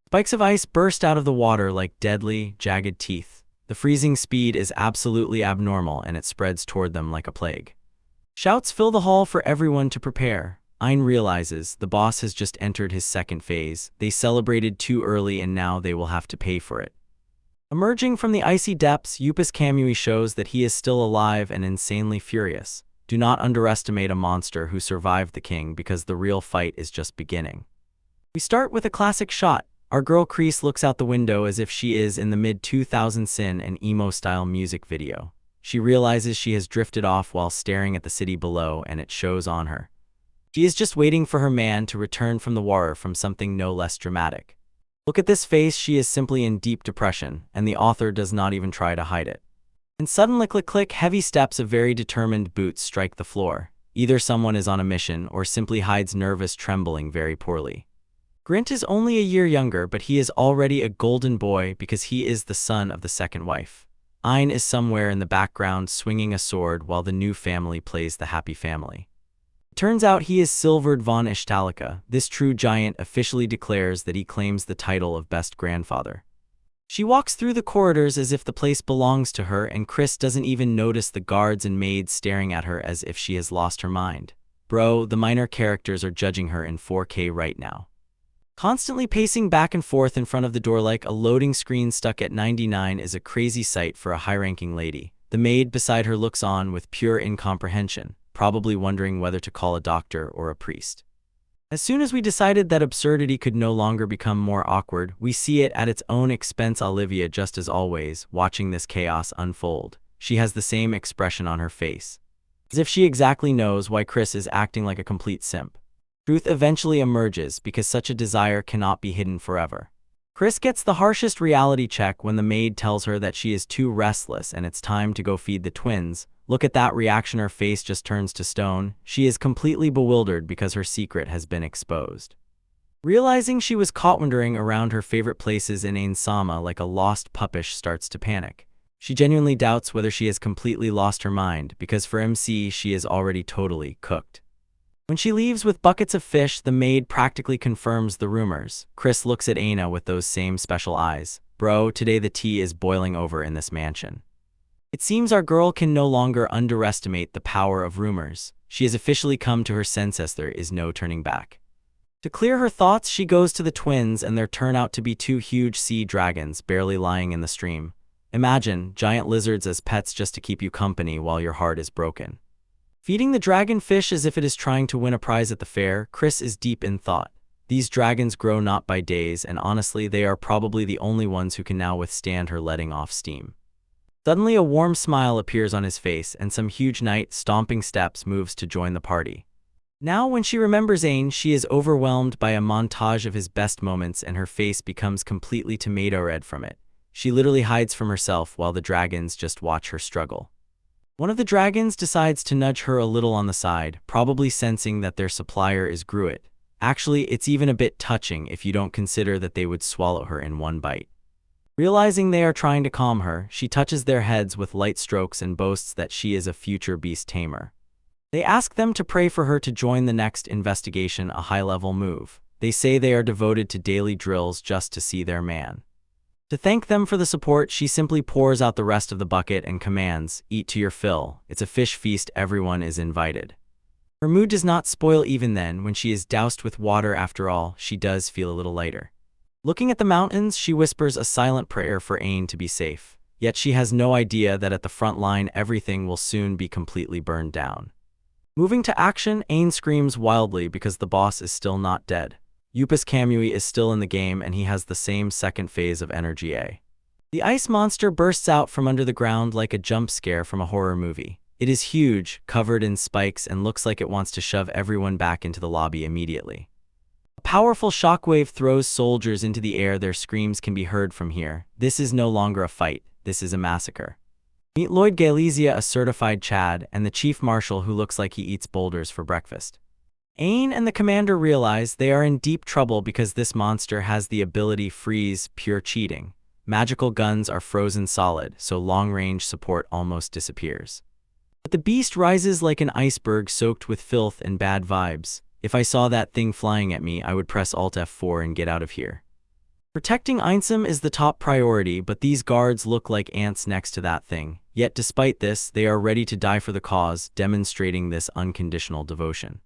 Spikes of ice burst out of the water like deadly, jagged teeth. The freezing speed is absolutely abnormal, and it spreads toward them like a plague. Shouts fill the hall for everyone to prepare. Ein realizes the boss has just entered his second phase. They celebrated too early, and now they will have to pay for it. Emerging from the icy depths, Yupus Kamui shows that he is still alive and insanely furious. Do not underestimate a monster who survived the king, because the real fight is just beginning. We start with a classic shot. Our girl Kreese looks out the window as if she is in the mid-2000s sin and emo-style music video. She realizes she has drifted off while staring at the city below, and it shows on her. She is just waiting for her man to return from the war from something no less dramatic. Look at this face, she is simply in deep depression, and the author does not even try to hide it. And suddenly click, heavy steps of very determined boots strike the floor. Either someone is on a mission or simply hides nervous trembling very poorly. Grint is only a year younger, but he is already a golden boy because he is the son of the second wife. Ein is somewhere in the background swinging a sword while the new family plays the happy family. Turns out he is Silvard von Ishtalika. This true giant officially declares that he claims the title of best grandfather. She walks through the corridors as if the place belongs to her, and Chris doesn't even notice the guards and maids staring at her as if she has lost her mind. Bro, the minor characters are judging her in 4K right now. Constantly pacing back and forth in front of the door like a loading screen stuck at 99 is a crazy sight for a high-ranking lady. The maid beside her looks on with pure incomprehension, probably wondering whether to call a doctor or a priest. As soon as we decided that absurdity could no longer become more awkward, we see it at its own expense. Olivia, just as always, watching this chaos unfold. She has the same expression on her face, as if she exactly knows why Chris is acting like a complete simp. Truth eventually emerges because such a desire cannot be hidden forever. Chris gets the harshest reality check when the maid tells her that she is too restless and it's time to go feed the twins. Look at that reaction, her face just turns to stone. She is completely bewildered because her secret has been exposed. Realizing she was caught wandering around her favorite places in Ain Sama like a lost puppish starts to panic. She genuinely doubts whether she has completely lost her mind because for MC she is already totally cooked. When she leaves with buckets of fish, the maid practically confirms the rumors. Chris looks at Aina with those same special eyes. Bro, today the tea is boiling over in this mansion. It seems our girl can no longer underestimate the power of rumors. She has officially come to her senses. There is no turning back. To clear her thoughts, she goes to the twins, and there turn out to be two huge sea dragons barely lying in the stream. Imagine giant lizards as pets just to keep you company while your heart is broken. Feeding the dragonfish as if it is trying to win a prize at the fair, Chris is deep in thought. These dragons grow not by days, and honestly, they are probably the only ones who can now withstand her letting off steam. Suddenly, a warm smile appears on his face, and some huge knight, stomping steps, moves to join the party. Now, when she remembers Ain, she is overwhelmed by a montage of his best moments, and her face becomes completely tomato red from it. She literally hides from herself while the dragons just watch her struggle. One of the dragons decides to nudge her a little on the side, probably sensing that their supplier is Gruit. Actually, it's even a bit touching if you don't consider that they would swallow her in one bite. Realizing they are trying to calm her, she touches their heads with light strokes and boasts that she is a future beast tamer. They ask them to pray for her to join the next investigation, a high-level move. They say they are devoted to daily drills just to see their man. To thank them for the support, she simply pours out the rest of the bucket and commands, "Eat to your fill. It's a fish feast, everyone is invited." Her mood does not spoil even then. When she is doused with water after all, she does feel a little lighter. Looking at the mountains, she whispers a silent prayer for Ain to be safe. Yet she has no idea that at the front line everything will soon be completely burned down. Moving to action, Ain screams wildly because the boss is still not dead. Yupus Kamui is still in the game, and he has the same second phase of energy A. The ice monster bursts out from under the ground like a jump scare from a horror movie. It is huge, covered in spikes, and looks like it wants to shove everyone back into the lobby immediately. A powerful shockwave throws soldiers into the air. Their screams can be heard from here. This is no longer a fight, this is a massacre. Meet Lloyd Galizia, a certified Chad, and the chief marshal who looks like he eats boulders for breakfast. Ain and the commander realize they are in deep trouble because this monster has the ability freeze, pure cheating. Magical guns are frozen solid, so long-range support almost disappears. But the beast rises like an iceberg soaked with filth and bad vibes. If I saw that thing flying at me, I would press Alt F4 and get out of here. Protecting Einsam is the top priority, but these guards look like ants next to that thing. Yet despite this, they are ready to die for the cause, demonstrating this unconditional devotion.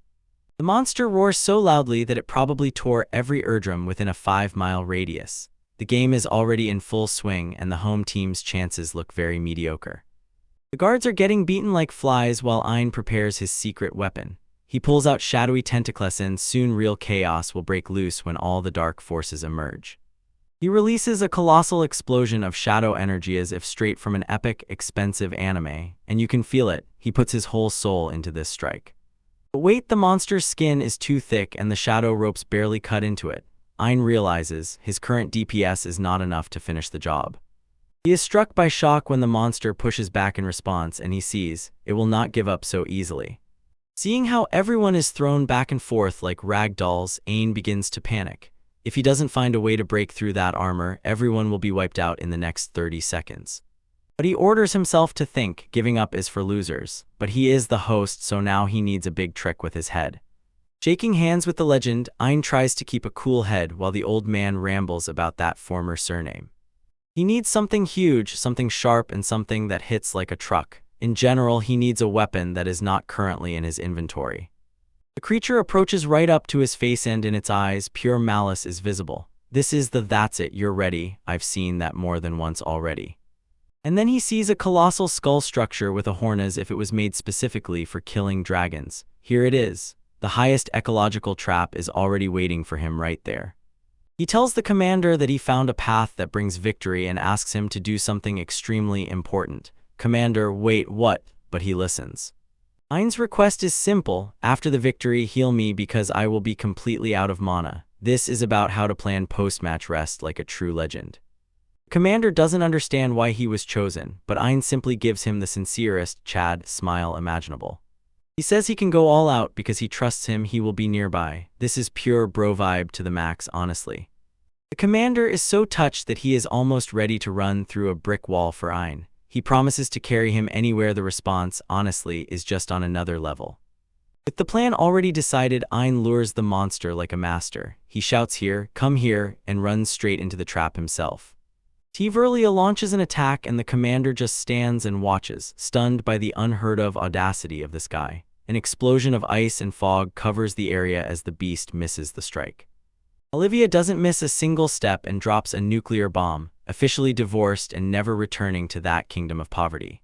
The monster roars so loudly that it probably tore every eardrum within a 5-mile radius. The game is already in full swing, and the home team's chances look very mediocre. The guards are getting beaten like flies while Ein prepares his secret weapon. He pulls out shadowy tentacles, and soon real chaos will break loose when all the dark forces emerge. He releases a colossal explosion of shadow energy as if straight from an epic, expensive anime, and you can feel it. He puts his whole soul into this strike. But wait, the monster's skin is too thick and the shadow ropes barely cut into it. Ein realizes his current DPS is not enough to finish the job. He is struck by shock when the monster pushes back in response, and he sees it will not give up so easily. Seeing how everyone is thrown back and forth like rag dolls, Ein begins to panic. If he doesn't find a way to break through that armor, everyone will be wiped out in the next 30 seconds. But he orders himself to think giving up is for losers. But he is the host, so now he needs a big trick with his head. Shaking hands with the legend, Ein tries to keep a cool head while the old man rambles about that former surname. He needs something huge, something sharp, and something that hits like a truck. In general, he needs a weapon that is not currently in his inventory. The creature approaches right up to his face, and in its eyes, pure malice is visible. This is the "that's it, you're ready, I've seen that more than once already." And then he sees a colossal skull structure with a horn as if it was made specifically for killing dragons. Here it is. The highest ecological trap is already waiting for him right there. He tells the commander that he found a path that brings victory and asks him to do something extremely important. Commander, wait, what? But he listens. Ein's request is simple. After the victory, heal me because I will be completely out of mana. This is about how to plan post-match rest like a true legend. Commander doesn't understand why he was chosen, but Ein simply gives him the sincerest Chad smile imaginable. He says he can go all out because he trusts him, he will be nearby. This is pure bro vibe to the max, honestly. The commander is so touched that he is almost ready to run through a brick wall for Ein. He promises to carry him anywhere. The response, honestly, is just on another level. With the plan already decided, Ein lures the monster like a master. He shouts here, come here, and runs straight into the trap himself. Tiverlia launches an attack and the commander just stands and watches, stunned by the unheard-of audacity of this guy. An explosion of ice and fog covers the area as the beast misses the strike. Olivia doesn't miss a single step and drops a nuclear bomb, officially divorced and never returning to that kingdom of poverty.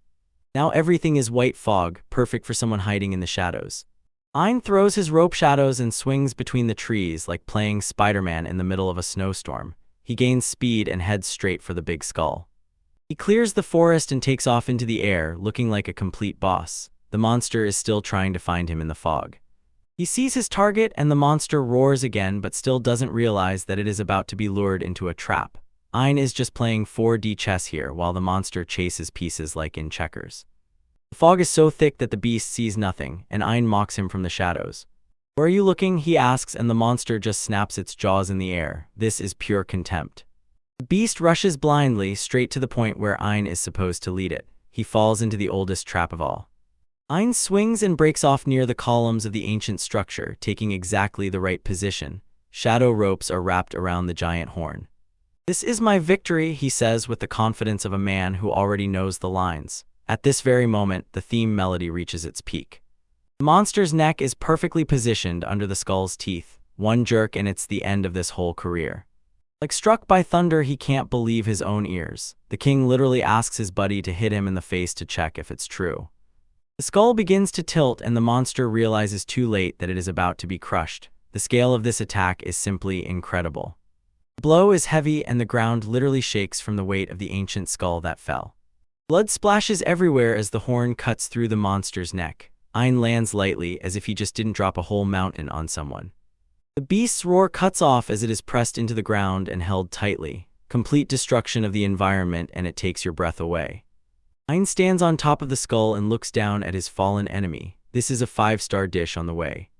Now everything is white fog, perfect for someone hiding in the shadows. Ein throws his rope shadows and swings between the trees like playing Spider-Man in the middle of a snowstorm. He gains speed and heads straight for the big skull. He clears the forest and takes off into the air, looking like a complete boss. The monster is still trying to find him in the fog. He sees his target and the monster roars again, but still doesn't realize that it is about to be lured into a trap. Ein is just playing 4D chess here while the monster chases pieces like in checkers. The fog is so thick that the beast sees nothing, and Ein mocks him from the shadows. Where are you looking? He asks, and the monster just snaps its jaws in the air. This is pure contempt. The beast rushes blindly straight to the point where Ein is supposed to lead it. He falls into the oldest trap of all. Ein swings and breaks off near the columns of the ancient structure, taking exactly the right position. Shadow ropes are wrapped around the giant horn. This is my victory, he says with the confidence of a man who already knows the lines. At this very moment, the theme melody reaches its peak. The monster's neck is perfectly positioned under the skull's teeth. One jerk and it's the end of this whole career. Like struck by thunder, he can't believe his own ears. The king literally asks his buddy to hit him in the face to check if it's true. The skull begins to tilt and the monster realizes too late that it is about to be crushed. The scale of this attack is simply incredible. The blow is heavy and the ground literally shakes from the weight of the ancient skull that fell. Blood splashes everywhere as the horn cuts through the monster's neck. Ein lands lightly as if he just didn't drop a whole mountain on someone. The beast's roar cuts off as it is pressed into the ground and held tightly. Complete destruction of the environment, and it takes your breath away. Ein stands on top of the skull and looks down at his fallen enemy. This is a 5-star dish on the way.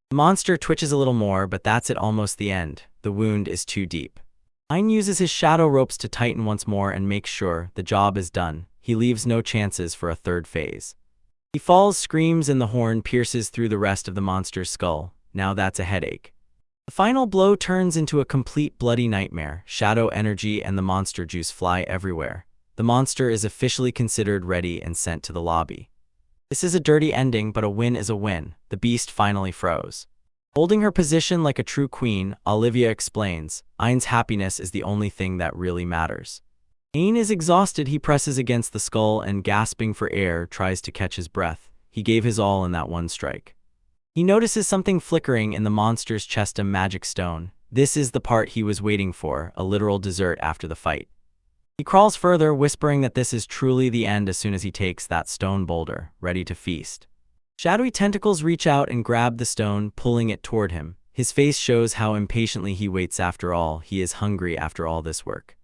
The monster twitches a little more, but that's it, almost the end. The wound is too deep. Ein uses his shadow ropes to tighten once more and makes sure the job is done. He leaves no chances for a third phase. He falls, screams, and the horn pierces through the rest of the monster's skull. Now that's a headache. The final blow turns into a complete bloody nightmare. Shadow energy and the monster juice fly everywhere. The monster is officially considered ready and sent to the lobby. This is a dirty ending, but a win is a win. The beast finally froze. Holding her position like a true queen, Olivia explains, Ein's happiness is the only thing that really matters. Ein is exhausted. He presses against the skull and, gasping for air, tries to catch his breath. He gave his all in that one strike. He notices something flickering in the monster's chest, a magic stone. This is the part he was waiting for, a literal dessert after the fight. He crawls further, whispering that this is truly the end as soon as he takes that stone boulder, ready to feast. Shadowy tentacles reach out and grab the stone, pulling it toward him. His face shows how impatiently he waits. After all, he is hungry after all this work.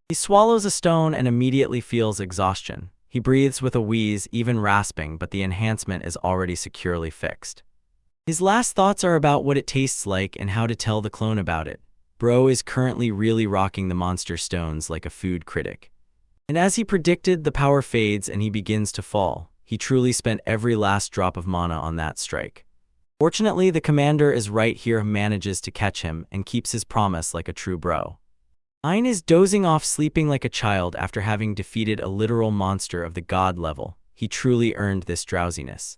He swallows a stone and immediately feels exhaustion. He breathes with a wheeze, even rasping, but the enhancement is already securely fixed. His last thoughts are about what it tastes like and how to tell the clone about it. Bro is currently really rocking the monster stones like a food critic. And as he predicted, the power fades and he begins to fall. He truly spent every last drop of mana on that strike. Fortunately, the commander is right here, manages to catch him and keeps his promise like a true bro. Ein is dozing off, sleeping like a child after having defeated a literal monster of the god level. He truly earned this drowsiness.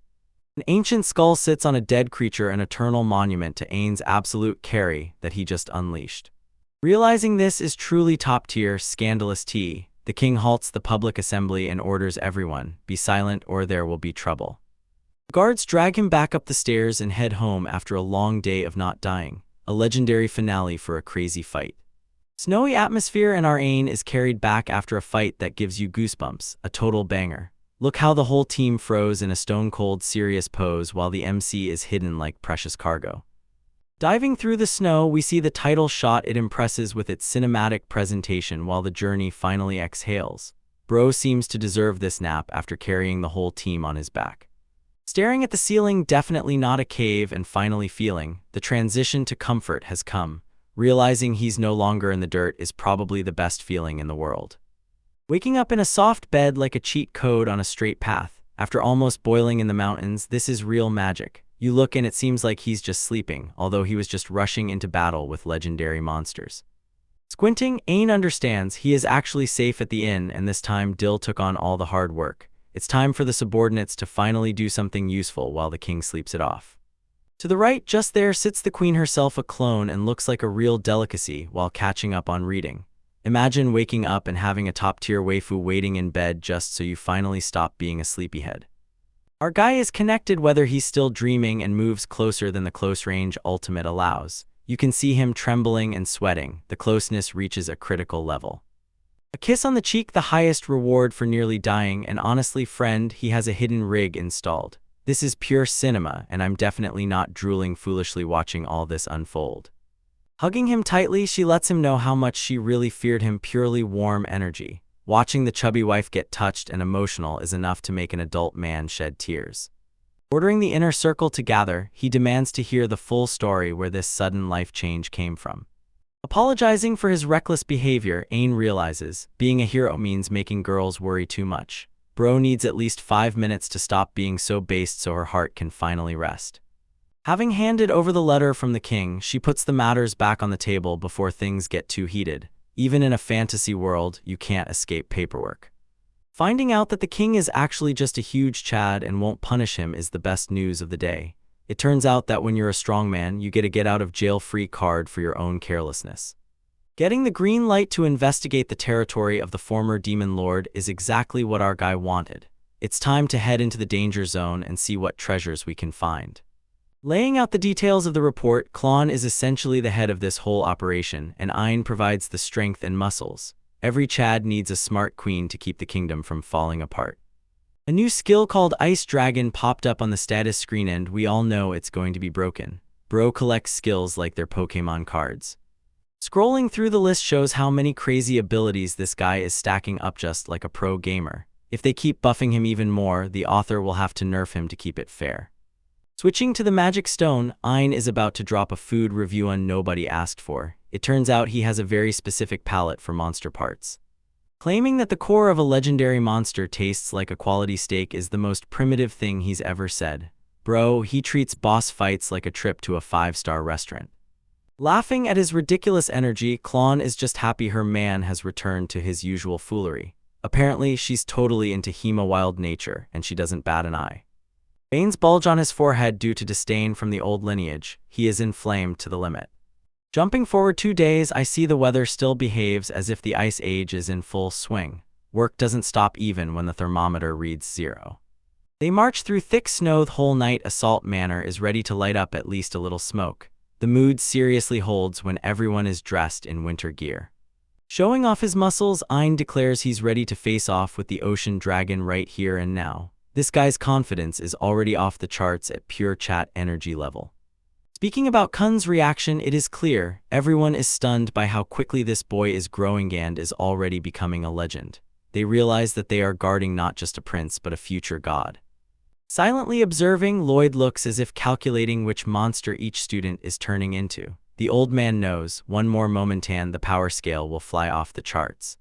An ancient skull sits on a dead creature, an eternal monument to Ain's absolute carry that he just unleashed. Realizing this is truly top-tier, scandalous tea, the king halts the public assembly and orders everyone, be silent or there will be trouble. Guards drag him back up the stairs and head home after a long day of not dying, a legendary finale for a crazy fight. Snowy atmosphere and our Ain is carried back after a fight that gives you goosebumps, a total banger. Look how the whole team froze in a stone-cold serious pose while the MC is hidden like precious cargo. Diving through the snow, we see the title shot. It impresses with its cinematic presentation while the journey finally exhales. Bro seems to deserve this nap after carrying the whole team on his back. Staring at the ceiling, definitely not a cave, and finally feeling the transition to comfort has come. Realizing he's no longer in the dirt is probably the best feeling in the world. Waking up in a soft bed like a cheat code on a straight path. After almost boiling in the mountains, this is real magic. You look and it seems like he's just sleeping, although he was just rushing into battle with legendary monsters. Squinting, Ain understands he is actually safe at the inn, and this time Dill took on all the hard work. It's time for the subordinates to finally do something useful while the king sleeps it off. To the right, just there, sits the queen herself, a clone, and looks like a real delicacy while catching up on reading. Imagine waking up and having a top-tier waifu waiting in bed just so you finally stop being a sleepyhead. Our guy is connected whether he's still dreaming and moves closer than the close-range ultimate allows. You can see him trembling and sweating. The closeness reaches a critical level. A kiss on the cheek, the highest reward for nearly dying, and honestly, friend, he has a hidden rig installed. This is pure cinema, and I'm definitely not drooling foolishly watching all this unfold. Hugging him tightly, she lets him know how much she really feared him. Purely warm energy. Watching the chubby wife get touched and emotional is enough to make an adult man shed tears. Ordering the inner circle to gather, he demands to hear the full story where this sudden life change came from. Apologizing for his reckless behavior, Ain realizes being a hero means making girls worry too much. Bro needs at least 5 minutes to stop being so based so her heart can finally rest. Having handed over the letter from the king, she puts the matters back on the table before things get too heated. Even in a fantasy world, you can't escape paperwork. Finding out that the king is actually just a huge Chad and won't punish him is the best news of the day. It turns out that when you're a strong man, you get a get-out-of-jail-free card for your own carelessness. Getting the green light to investigate the territory of the former demon lord is exactly what our guy wanted. It's time to head into the danger zone and see what treasures we can find. Laying out the details of the report, Klon is essentially the head of this whole operation, and Ain provides the strength and muscles. Every Chad needs a smart queen to keep the kingdom from falling apart. A new skill called Ice Dragon popped up on the status screen, and we all know it's going to be broken. Bro collects skills like their Pokemon cards. Scrolling through the list shows how many crazy abilities this guy is stacking up, just like a pro gamer. If they keep buffing him even more, the author will have to nerf him to keep it fair. Switching to the magic stone, Ain is about to drop a food review on nobody asked for. It turns out he has a very specific palate for monster parts. Claiming that the core of a legendary monster tastes like a quality steak is the most primitive thing he's ever said. Bro, he treats boss fights like a trip to a 5-star restaurant. Laughing at his ridiculous energy, Klon is just happy her man has returned to his usual foolery. Apparently, she's totally into Hema wild nature, and she doesn't bat an eye. Veins bulge on his forehead due to disdain from the old lineage. He is inflamed to the limit. Jumping forward 2 days, I see the weather still behaves as if the ice age is in full swing. Work doesn't stop even when the thermometer reads 0. They march through thick snow the whole night. Assault Manor is ready to light up at least a little smoke. The mood seriously holds when everyone is dressed in winter gear. Showing off his muscles, Ein declares he's ready to face off with the ocean dragon right here and now. This guy's confidence is already off the charts at pure chat energy level. Speaking about Kun's reaction, it is clear everyone is stunned by how quickly this boy is growing and is already becoming a legend. They realize that they are guarding not just a prince but a future god. Silently observing, Lloyd looks as if calculating which monster each student is turning into. The old man knows, one more moment and the power scale will fly off the charts.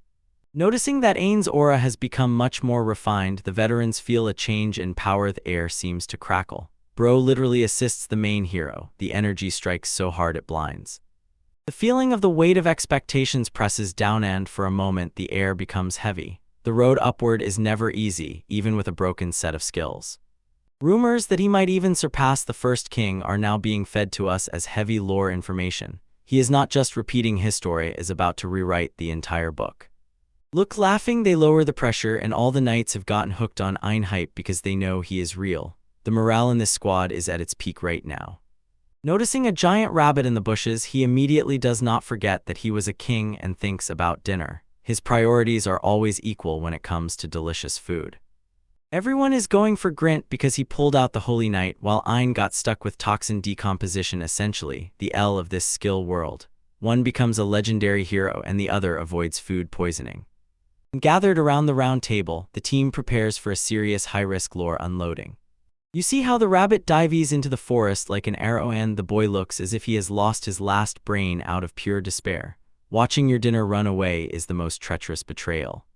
Noticing that Ain's aura has become much more refined, the veterans feel a change in power. The air seems to crackle. Bro literally assists the main hero. The energy strikes so hard it blinds. The feeling of the weight of expectations presses down and for a moment the air becomes heavy. The road upward is never easy, even with a broken set of skills. Rumors that he might even surpass the first king are now being fed to us as heavy lore information. He is not just repeating his story, is about to rewrite the entire book. Look, laughing, they lower the pressure and all the knights have gotten hooked on Ein hype because they know he is real. The morale in this squad is at its peak right now. Noticing a giant rabbit in the bushes, he immediately does not forget that he was a king and thinks about dinner. His priorities are always equal when it comes to delicious food. Everyone is going for Grint because he pulled out the Holy Knight while Ein got stuck with toxin decomposition, essentially the L of this skill world. One becomes a legendary hero and the other avoids food poisoning. Gathered around the round table, the team prepares for a serious high-risk lore unloading. You see how the rabbit dives into the forest like an arrow and the boy looks as if he has lost his last brain out of pure despair. Watching your dinner run away is the most treacherous betrayal.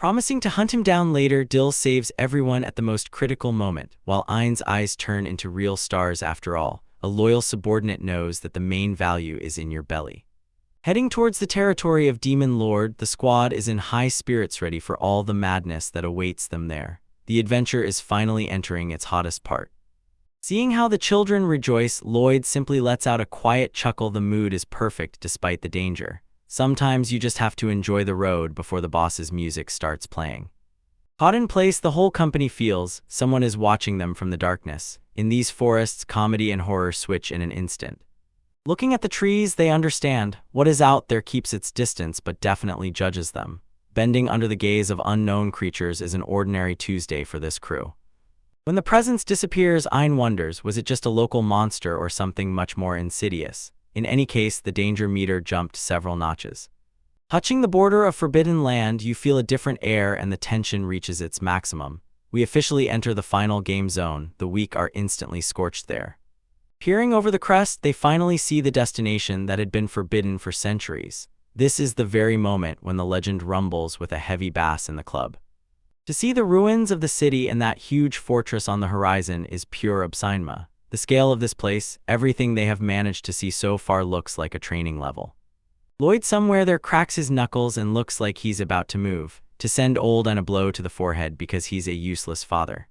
Promising to hunt him down later, Dill saves everyone at the most critical moment, while Ein's eyes turn into real stars. After all, a loyal subordinate knows that the main value is in your belly. Heading towards the territory of Demon Lord, the squad is in high spirits, ready for all the madness that awaits them there. The adventure is finally entering its hottest part. Seeing how the children rejoice, Lloyd simply lets out a quiet chuckle. The mood is perfect despite the danger. Sometimes you just have to enjoy the road before the boss's music starts playing. Caught in place, the whole company feels someone is watching them from the darkness. In these forests, comedy and horror switch in an instant. Looking at the trees, they understand what is out there keeps its distance but definitely judges them. Bending under the gaze of unknown creatures is an ordinary Tuesday for this crew. When the presence disappears, Ein wonders, was it just a local monster or something much more insidious? In any case, the danger meter jumped several notches. Touching the border of forbidden land, you feel a different air and the tension reaches its maximum. We officially enter the final game zone. The weak are instantly scorched there. Peering over the crest, they finally see the destination that had been forbidden for centuries. This is the very moment when the legend rumbles with a heavy bass in the club. To see the ruins of the city and that huge fortress on the horizon is pure obscene. The scale of this place, everything they have managed to see so far looks like a training level. Lloyd somewhere there cracks his knuckles and looks like he's about to move, to send old Ein a blow to the forehead because he's a useless father.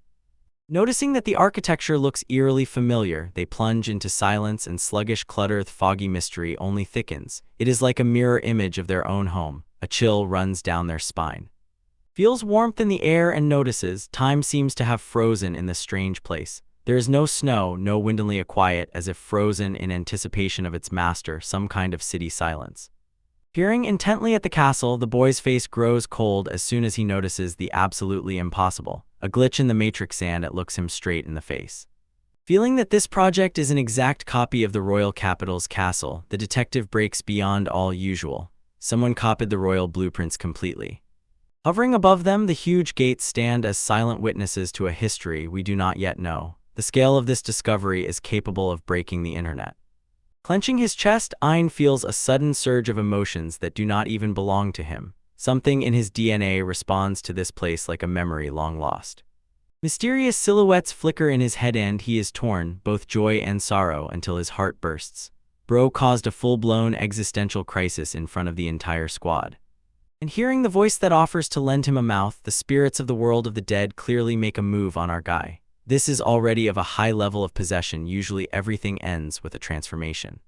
Noticing that the architecture looks eerily familiar, they plunge into silence and sluggish clutter. The foggy mystery only thickens. It is like a mirror image of their own home. A chill runs down their spine. Feels warmth in the air and notices time seems to have frozen in this strange place. There is no snow, no windily a quiet, as if frozen in anticipation of its master, some kind of city silence. Peering intently at the castle, the boy's face grows cold as soon as he notices the absolutely impossible. A glitch in the matrix and it looks him straight in the face. Feeling that this project is an exact copy of the royal capital's castle, the detective breaks beyond all usual. Someone copied the royal blueprints completely. Hovering above them, the huge gates stand as silent witnesses to a history we do not yet know. The scale of this discovery is capable of breaking the internet. Clenching his chest, Ein feels a sudden surge of emotions that do not even belong to him. Something in his DNA responds to this place like a memory long lost. Mysterious silhouettes flicker in his head and he is torn, both joy and sorrow, until his heart bursts. Bro caused a full-blown existential crisis in front of the entire squad. And hearing the voice that offers to lend him a mouth, the spirits of the world of the dead clearly make a move on our guy. This is already of a high level of possession. Usually everything ends with a transformation.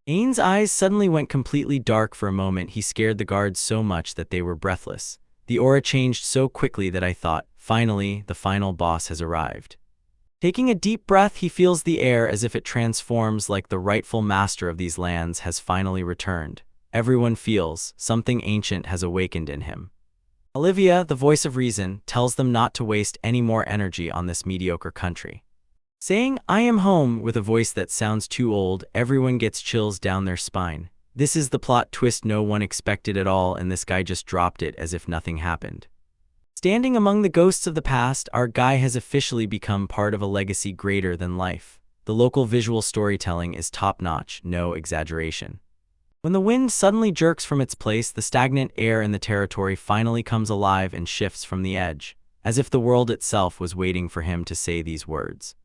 Ain's eyes suddenly went completely dark for a moment. He scared the guards so much that they were breathless. The aura changed so quickly that I thought, finally, the final boss has arrived. Taking a deep breath, he feels the air as if it transforms, like the rightful master of these lands has finally returned. Everyone feels something ancient has awakened in him. Olivia, the voice of reason, tells them not to waste any more energy on this mediocre country. Saying, "I am home," with a voice that sounds too old, everyone gets chills down their spine. This is the plot twist no one expected at all, and this guy just dropped it as if nothing happened. Standing among the ghosts of the past, our guy has officially become part of a legacy greater than life. The local visual storytelling is top-notch, no exaggeration. When the wind suddenly jerks from its place, the stagnant air in the territory finally comes alive and shifts from the edge, as if the world itself was waiting for him to say these words.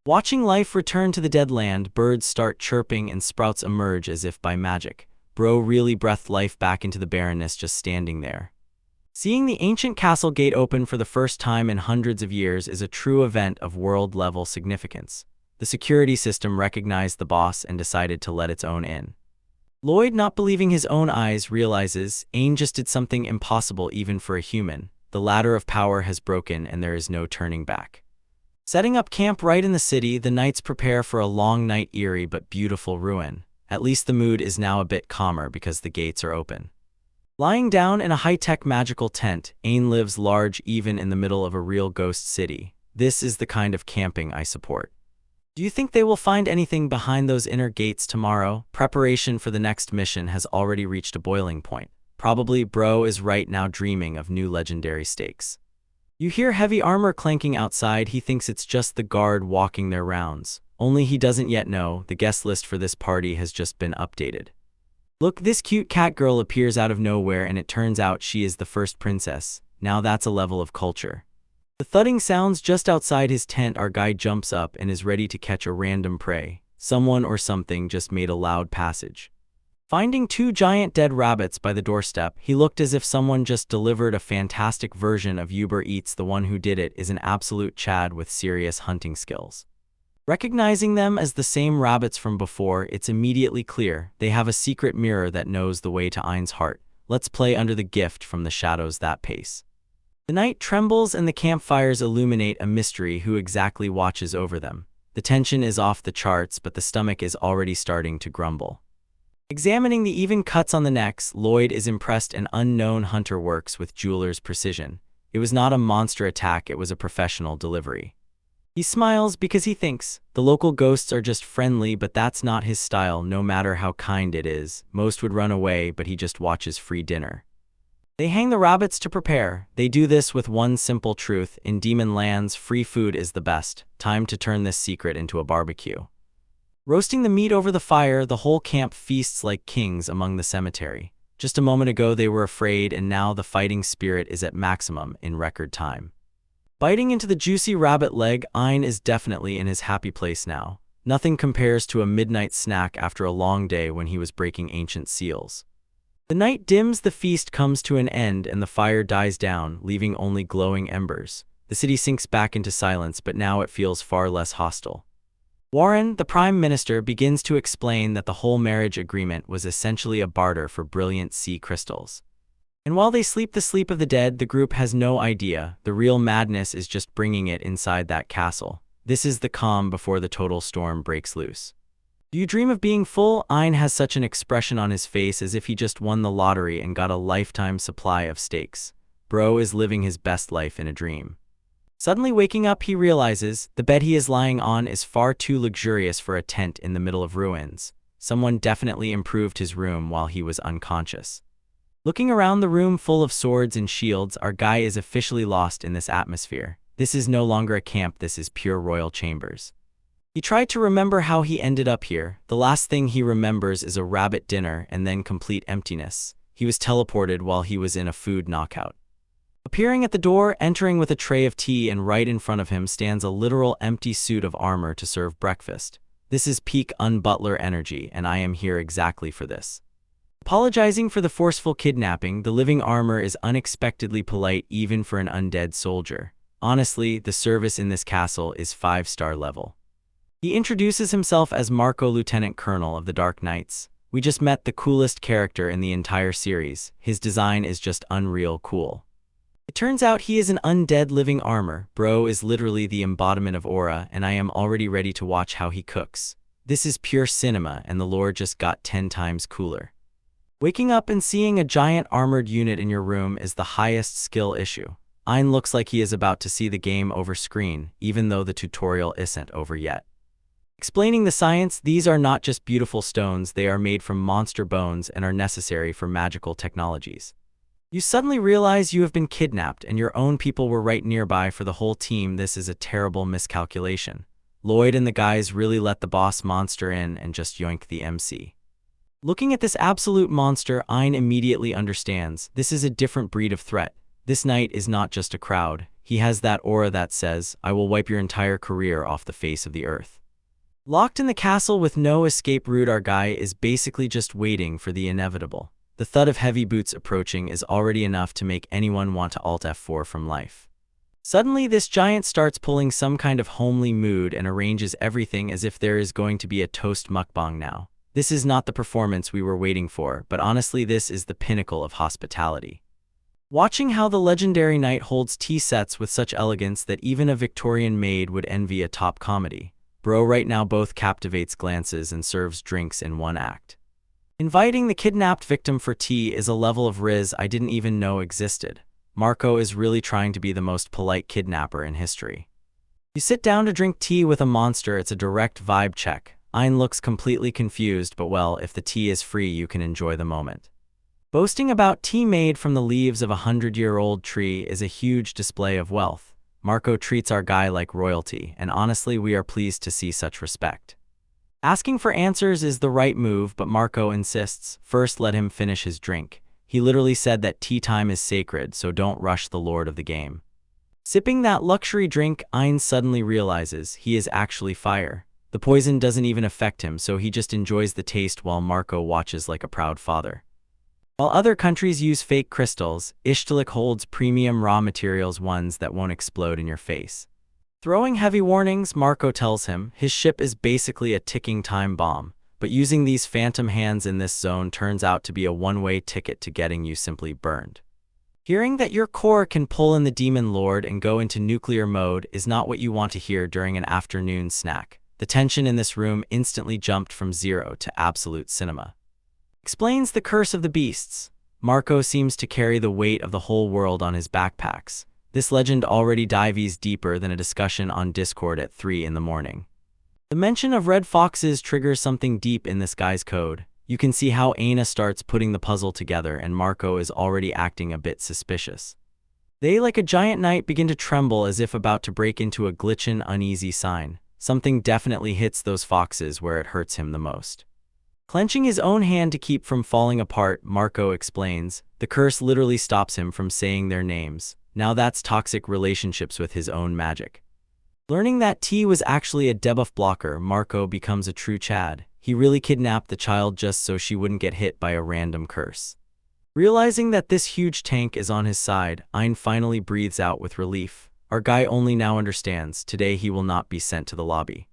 Watching life return to the dead land, birds start chirping and sprouts emerge as if by magic. Bro really breathed life back into the barrenness just standing there. Seeing the ancient castle gate open for the first time in hundreds of years is a true event of world-level significance. The security system recognized the boss and decided to let its own in. Lloyd, not believing his own eyes, realizes Aang just did something impossible even for a human. The ladder of power has broken and there is no turning back. Setting up camp right in the city, the knights prepare for a long night, eerie but beautiful ruin. At least the mood is now a bit calmer because the gates are open. Lying down in a high-tech magical tent, Aang lives large even in the middle of a real ghost city. This is the kind of camping I support. Do you think they will find anything behind those inner gates tomorrow? Preparation for the next mission has already reached a boiling point. Probably Bro is right now dreaming of new legendary stakes. You hear heavy armor clanking outside. He thinks it's just the guard walking their rounds. Only he doesn't yet know the guest list for this party has just been updated. Look, this cute cat girl appears out of nowhere and it turns out she is the first princess. Now that's a level of culture. The thudding sounds just outside his tent. Our guy jumps up and is ready to catch a random prey. Someone or something just made a loud passage. Finding two giant dead rabbits by the doorstep, he looked as if someone just delivered a fantastic version of Uber Eats. The one who did it is an absolute Chad with serious hunting skills. Recognizing them as the same rabbits from before, it's immediately clear they have a secret mirror that knows the way to Ain's heart. Let's play under the gift from the shadows that pace. The night trembles and the campfires illuminate a mystery. Who exactly watches over them? The tension is off the charts, but the stomach is already starting to grumble. Examining the even cuts on the necks, Lloyd is impressed. An unknown hunter works with jeweler's precision. It was not a monster attack, it was a professional delivery. He smiles because he thinks the local ghosts are just friendly, but that's not his style. No matter how kind it is, most would run away, but he just watches free dinner. They hang the rabbits to prepare. They do this with one simple truth: in demon lands, free food is the best. Time to turn this secret into a barbecue. Roasting the meat over the fire, the whole camp feasts like kings among the cemetery. Just a moment ago they were afraid, and now the fighting spirit is at maximum in record time. Biting into the juicy rabbit leg, Ain is definitely in his happy place now. Nothing compares to a midnight snack after a long day when he was breaking ancient seals. The night dims, the feast comes to an end, and the fire dies down, leaving only glowing embers. The city sinks back into silence, but now it feels far less hostile. Warren, the Prime Minister, begins to explain that the whole marriage agreement was essentially a barter for brilliant sea crystals. And while they sleep the sleep of the dead, the group has no idea. The real madness is just bringing it inside that castle. This is the calm before the total storm breaks loose. Do you dream of being full? Ain has such an expression on his face as if he just won the lottery and got a lifetime supply of steaks. Bro is living his best life in a dream. Suddenly waking up, he realizes the bed he is lying on is far too luxurious for a tent in the middle of ruins. Someone definitely improved his room while he was unconscious. Looking around the room full of swords and shields, our guy is officially lost in this atmosphere. This is no longer a camp, this is pure royal chambers. He tried to remember how he ended up here. The last thing he remembers is a rabbit dinner and then complete emptiness. He was teleported while he was in a food knockout. Appearing at the door, entering with a tray of tea, and right in front of him stands a literal empty suit of armor to serve breakfast. This is peak unbutler energy, and I am here exactly for this. Apologizing for the forceful kidnapping, the living armor is unexpectedly polite even for an undead soldier. Honestly, the service in this castle is 5-star level. He introduces himself as Marco, Lieutenant Colonel of the Dark Knights. We just met the coolest character in the entire series. His design is just unreal cool. It turns out he is an undead living armor. Bro is literally the embodiment of aura, and I am already ready to watch how he cooks. This is pure cinema, and the lore just got 10 times cooler. Waking up and seeing a giant armored unit in your room is the highest skill issue. Ein looks like he is about to see the game over screen, even though the tutorial isn't over yet. Explaining the science, these are not just beautiful stones, they are made from monster bones and are necessary for magical technologies. You suddenly realize you have been kidnapped and your own people were right nearby for the whole team. This is a terrible miscalculation. Lloyd and the guys really let the boss monster in and just yoinked the MC. Looking at this absolute monster, Ein immediately understands this is a different breed of threat. This knight is not just a crowd. He has that aura that says, I will wipe your entire career off the face of the earth. Locked in the castle with no escape route, our guy is basically just waiting for the inevitable. The thud of heavy boots approaching is already enough to make anyone want to Alt F4 from life. Suddenly, this giant starts pulling some kind of homely mood and arranges everything as if there is going to be a toast mukbang now. This is not the performance we were waiting for, but honestly this is the pinnacle of hospitality. Watching how the legendary knight holds tea sets with such elegance that even a Victorian maid would envy a top comedy. Bro right now both captivates glances and serves drinks in one act. Inviting the kidnapped victim for tea is a level of riz I didn't even know existed. Marco is really trying to be the most polite kidnapper in history. You sit down to drink tea with a monster, it's a direct vibe check. Ein looks completely confused, but well, if the tea is free you can enjoy the moment. Boasting about tea made from the leaves of a 100-year-old tree is a huge display of wealth. Marco treats our guy like royalty, and honestly we are pleased to see such respect. Asking for answers is the right move, but Marco insists, first let him finish his drink. He literally said that tea time is sacred, so don't rush the lord of the game. Sipping that luxury drink, Ein suddenly realizes he is actually fire. The poison doesn't even affect him, so he just enjoys the taste while Marco watches like a proud father. While other countries use fake crystals, Ishtilik holds premium raw materials, ones that won't explode in your face. Throwing heavy warnings, Marco tells him his ship is basically a ticking time bomb, but using these phantom hands in this zone turns out to be a one-way ticket to getting you simply burned. Hearing that your core can pull in the demon lord and go into nuclear mode is not what you want to hear during an afternoon snack. The tension in this room instantly jumped from 0 to absolute cinema. Explains the curse of the beasts. Marco seems to carry the weight of the whole world on his backpacks. This legend already dives deeper than a discussion on Discord at 3 in the morning. The mention of red foxes triggers something deep in this guy's code. You can see how Aina starts putting the puzzle together and Marco is already acting a bit suspicious. They, like a giant knight, begin to tremble as if about to break into a glitchin' uneasy sign. Something definitely hits those foxes where it hurts him the most. Clenching his own hand to keep from falling apart, Marco explains, the curse literally stops him from saying their names. Now that's toxic relationships with his own magic. Learning that tea was actually a debuff blocker, Marco becomes a true Chad. He really kidnapped the child just so she wouldn't get hit by a random curse. Realizing that this huge tank is on his side, Ein finally breathes out with relief. Our guy only now understands, today he will not be sent to the lobby.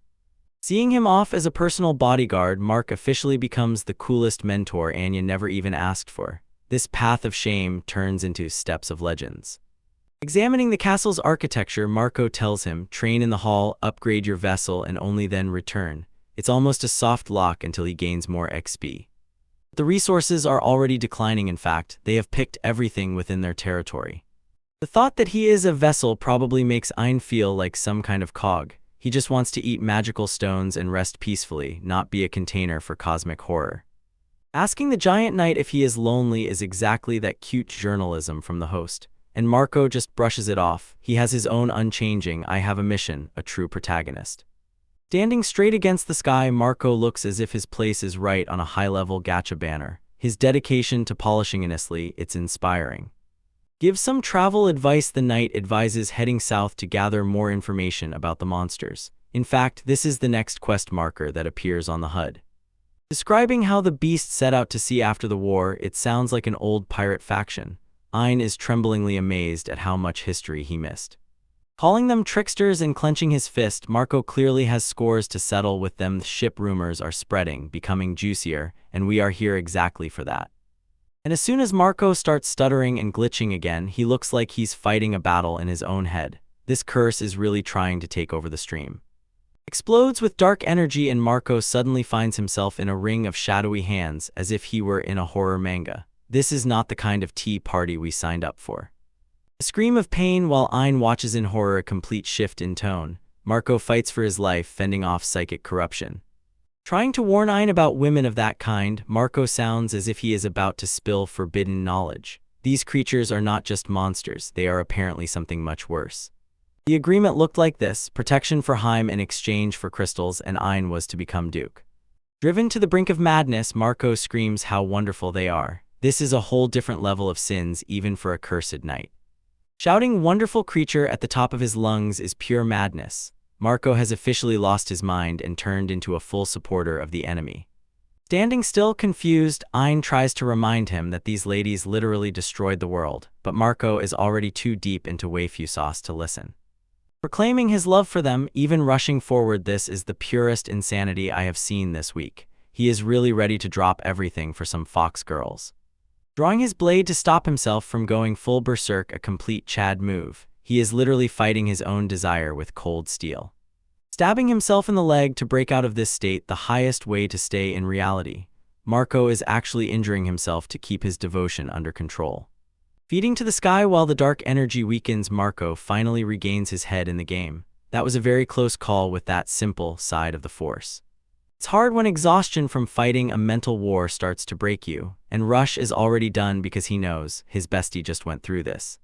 Seeing him off as a personal bodyguard, Mark officially becomes the coolest mentor Anya never even asked for. This path of shame turns into steps of legends. Examining the castle's architecture, Marco tells him, train in the hall, upgrade your vessel, and only then return. It's almost a soft lock until he gains more XP. The resources are already declining. In fact, they have picked everything within their territory. The thought that he is a vessel probably makes Ein feel like some kind of cog. He just wants to eat magical stones and rest peacefully, not be a container for cosmic horror. Asking the giant knight if he is lonely is exactly that cute journalism from the host, and Marco just brushes it off. He has his own unchanging, I have a mission, a true protagonist. Standing straight against the sky, Marco looks as if his place is right on a high-level gacha banner. His dedication to polishing honestly, it's inspiring. Gives some travel advice. The knight advises heading south to gather more information about the monsters. In fact, this is the next quest marker that appears on the HUD. Describing how the beast set out to sea after the war, it sounds like an old pirate faction. Ein is tremblingly amazed at how much history he missed. Calling them tricksters and clenching his fist, Marco clearly has scores to settle with them. The ship rumors are spreading, becoming juicier, and we are here exactly for that. And as soon as Marco starts stuttering and glitching again, he looks like he's fighting a battle in his own head. This curse is really trying to take over the stream. Explodes with dark energy and Marco suddenly finds himself in a ring of shadowy hands as if he were in a horror manga. This is not the kind of tea party we signed up for. A scream of pain while Ein watches in horror, a complete shift in tone. Marco fights for his life, fending off psychic corruption. Trying to warn Ein about women of that kind, Marco sounds as if he is about to spill forbidden knowledge. These creatures are not just monsters, they are apparently something much worse. The agreement looked like this: protection for Heim in exchange for crystals, and Ein was to become Duke. Driven to the brink of madness, Marco screams how wonderful they are. This is a whole different level of sins even for a cursed knight. Shouting "wonderful creature" at the top of his lungs is pure madness. Marco has officially lost his mind and turned into a full supporter of the enemy. Standing still, confused, Ein tries to remind him that these ladies literally destroyed the world, but Marco is already too deep into waifu sauce to listen. Proclaiming his love for them, even rushing forward, this is the purest insanity I have seen this week. He is really ready to drop everything for some fox girls. Drawing his blade to stop himself from going full berserk, a complete Chad move. He is literally fighting his own desire with cold steel. Stabbing himself in the leg to break out of this state, the highest way to stay in reality. Marco is actually injuring himself to keep his devotion under control. Feeding to the sky while the dark energy weakens, Marco finally regains his head in the game. That was a very close call with that simple side of the force. It's hard when exhaustion from fighting a mental war starts to break you, and Rush is already done because he knows his bestie just went through this.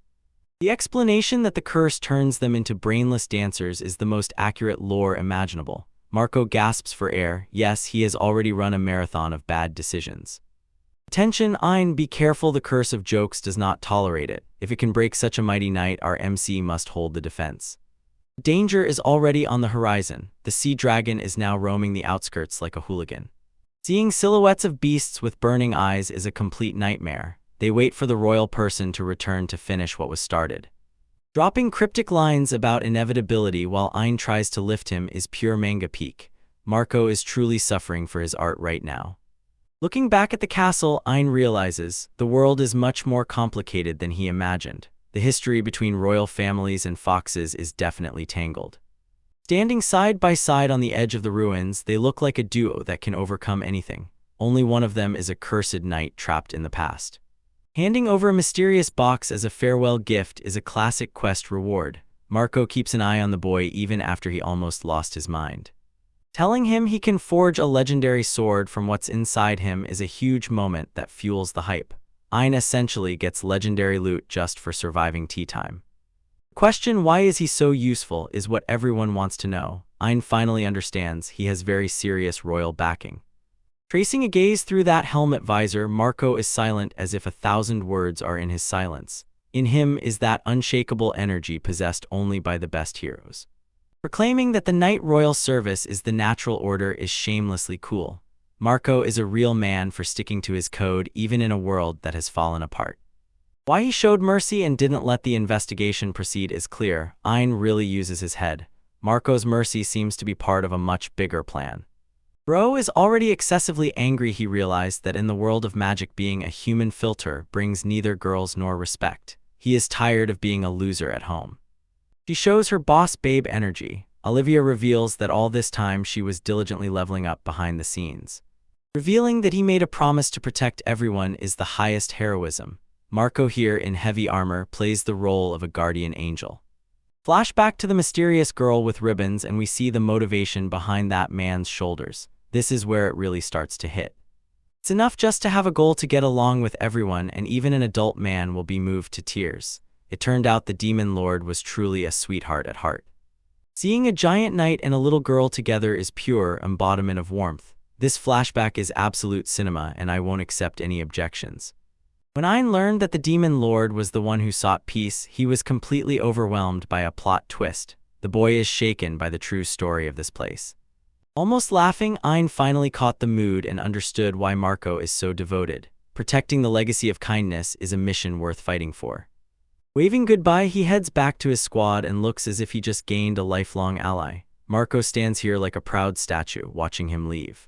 The explanation that the curse turns them into brainless dancers is the most accurate lore imaginable. Marco gasps for air. Yes, he has already run a marathon of bad decisions. Attention, Ein, be careful, the curse of jokes does not tolerate it. If it can break such a mighty knight, our MC must hold the defense. Danger is already on the horizon. The sea dragon is now roaming the outskirts like a hooligan. Seeing silhouettes of beasts with burning eyes is a complete nightmare. They wait for the royal person to return to finish what was started. Dropping cryptic lines about inevitability while Ein tries to lift him is pure manga peak. Marco is truly suffering for his art right now. Looking back at the castle, Ein realizes the world is much more complicated than he imagined. The history between royal families and foxes is definitely tangled. Standing side by side on the edge of the ruins, they look like a duo that can overcome anything. Only one of them is a cursed knight trapped in the past. Handing over a mysterious box as a farewell gift is a classic quest reward. Marco keeps an eye on the boy even after he almost lost his mind. Telling him he can forge a legendary sword from what's inside him is a huge moment that fuels the hype. Ein essentially gets legendary loot just for surviving tea time. The question, why is he so useful, is what everyone wants to know. Ein finally understands he has very serious royal backing. Tracing a gaze through that helmet visor, Marco is silent as if 1,000 words are in his silence. In him is that unshakable energy possessed only by the best heroes. Proclaiming that the Knight Royal service is the natural order is shamelessly cool. Marco is a real man for sticking to his code even in a world that has fallen apart. Why he showed mercy and didn't let the investigation proceed is clear. Ein really uses his head. Marco's mercy seems to be part of a much bigger plan. Bro is already excessively angry. He realized that in the world of magic, being a human filter brings neither girls nor respect. He is tired of being a loser at home. She shows her boss babe energy. Olivia reveals that all this time she was diligently leveling up behind the scenes. Revealing that he made a promise to protect everyone is the highest heroism. Marco, here in heavy armor, plays the role of a guardian angel. Flashback to the mysterious girl with ribbons, and we see the motivation behind that man's shoulders. This is where it really starts to hit. It's enough just to have a goal to get along with everyone, and even an adult man will be moved to tears. It turned out the demon lord was truly a sweetheart at heart. Seeing a giant knight and a little girl together is pure embodiment of warmth. This flashback is absolute cinema, and I won't accept any objections. When Ein learned that the demon lord was the one who sought peace, he was completely overwhelmed by a plot twist. The boy is shaken by the true story of this place. Almost laughing, Ein finally caught the mood and understood why Marco is so devoted. Protecting the legacy of kindness is a mission worth fighting for. Waving goodbye, he heads back to his squad and looks as if he just gained a lifelong ally. Marco stands here like a proud statue, watching him leave.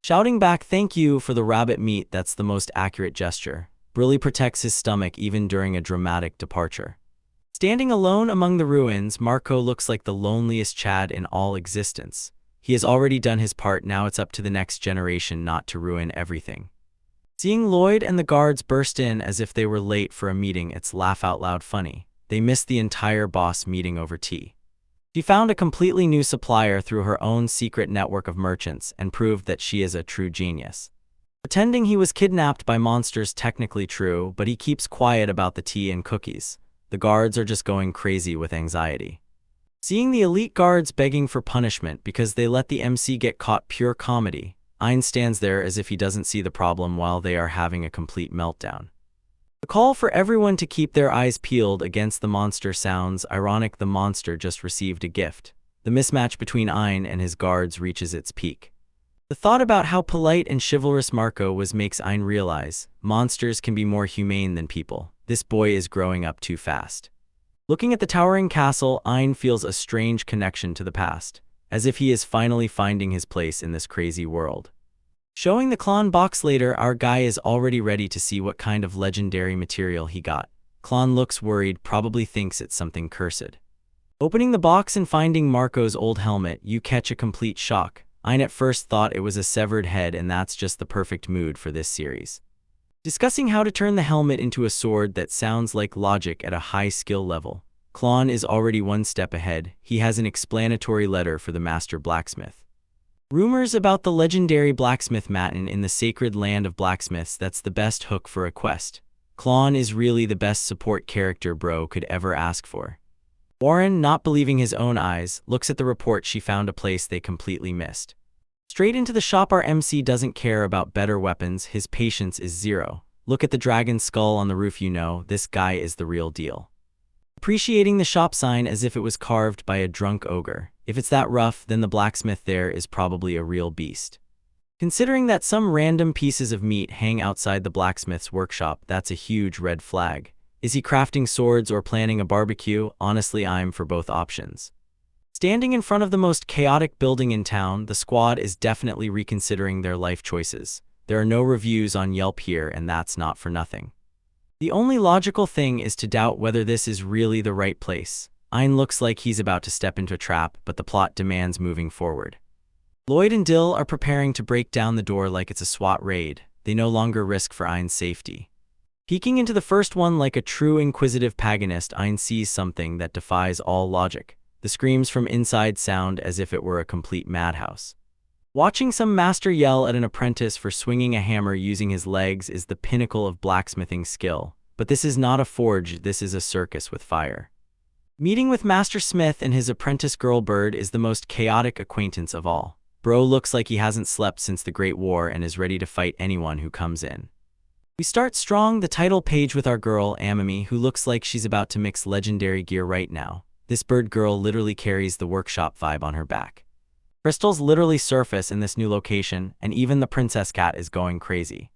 Shouting back, "Thank you for the rabbit meat," that's the most accurate gesture. Brilli protects his stomach even during a dramatic departure. Standing alone among the ruins, Marco looks like the loneliest Chad in all existence. He has already done his part, now it's up to the next generation not to ruin everything. Seeing Lloyd and the guards burst in as if they were late for a meeting, it's laugh-out-loud funny. They missed the entire boss meeting over tea. She found a completely new supplier through her own secret network of merchants and proved that she is a true genius. Pretending he was kidnapped by monsters technically true, but he keeps quiet about the tea and cookies. The guards are just going crazy with anxiety. Seeing the elite guards begging for punishment because they let the MC get caught, pure comedy. Ein stands there as if he doesn't see the problem while they are having a complete meltdown. The call for everyone to keep their eyes peeled against the monster sounds ironic. The monster just received a gift. The mismatch between Ein and his guards reaches its peak. The thought about how polite and chivalrous Marco was makes Ein realize monsters can be more humane than people. This boy is growing up too fast. Looking at the towering castle, Ein feels a strange connection to the past, as if he is finally finding his place in this crazy world. Showing the clone box later, our guy is already ready to see what kind of legendary material he got. Clone looks worried, probably thinks it's something cursed. Opening the box and finding Marco's old helmet, you catch a complete shock. Ein at first thought it was a severed head, and that's just the perfect mood for this series. Discussing how to turn the helmet into a sword that sounds like logic at a high skill level. Clone is already one step ahead. He has an explanatory letter for the master blacksmith. Rumors about the legendary blacksmith Matin in the sacred land of blacksmiths, that's the best hook for a quest. Clone is really the best support character bro could ever ask for. Warren, not believing his own eyes, looks at the report. She found a place they completely missed. Straight into the shop. Our MC doesn't care about better weapons, his patience is zero. Look at the dragon skull on the roof, you know, this guy is the real deal. Appreciating the shop sign as if it was carved by a drunk ogre. If it's that rough, then the blacksmith there is probably a real beast. Considering that some random pieces of meat hang outside the blacksmith's workshop, that's a huge red flag. Is he crafting swords or planning a barbecue? Honestly, I'm for both options. Standing in front of the most chaotic building in town, the squad is definitely reconsidering their life choices. There are no reviews on Yelp here, and that's not for nothing. The only logical thing is to doubt whether this is really the right place. Ein looks like he's about to step into a trap, but the plot demands moving forward. Lloyd and Dill are preparing to break down the door like it's a SWAT raid. They no longer risk for Ein's safety. Peeking into the first one like a true inquisitive paganist, Ein sees something that defies all logic. The screams from inside sound as if it were a complete madhouse. Watching some master yell at an apprentice for swinging a hammer using his legs is the pinnacle of blacksmithing skill. But this is not a forge, this is a circus with fire. Meeting with Master Smith and his apprentice girl Bird is the most chaotic acquaintance of all. Bro looks like he hasn't slept since the Great War and is ready to fight anyone who comes in. We start strong, the title page with our girl Amami, who looks like she's about to mix legendary gear right now. This bird girl literally carries the workshop vibe on her back. Crystals literally surface in this new location, and even the princess cat is going crazy.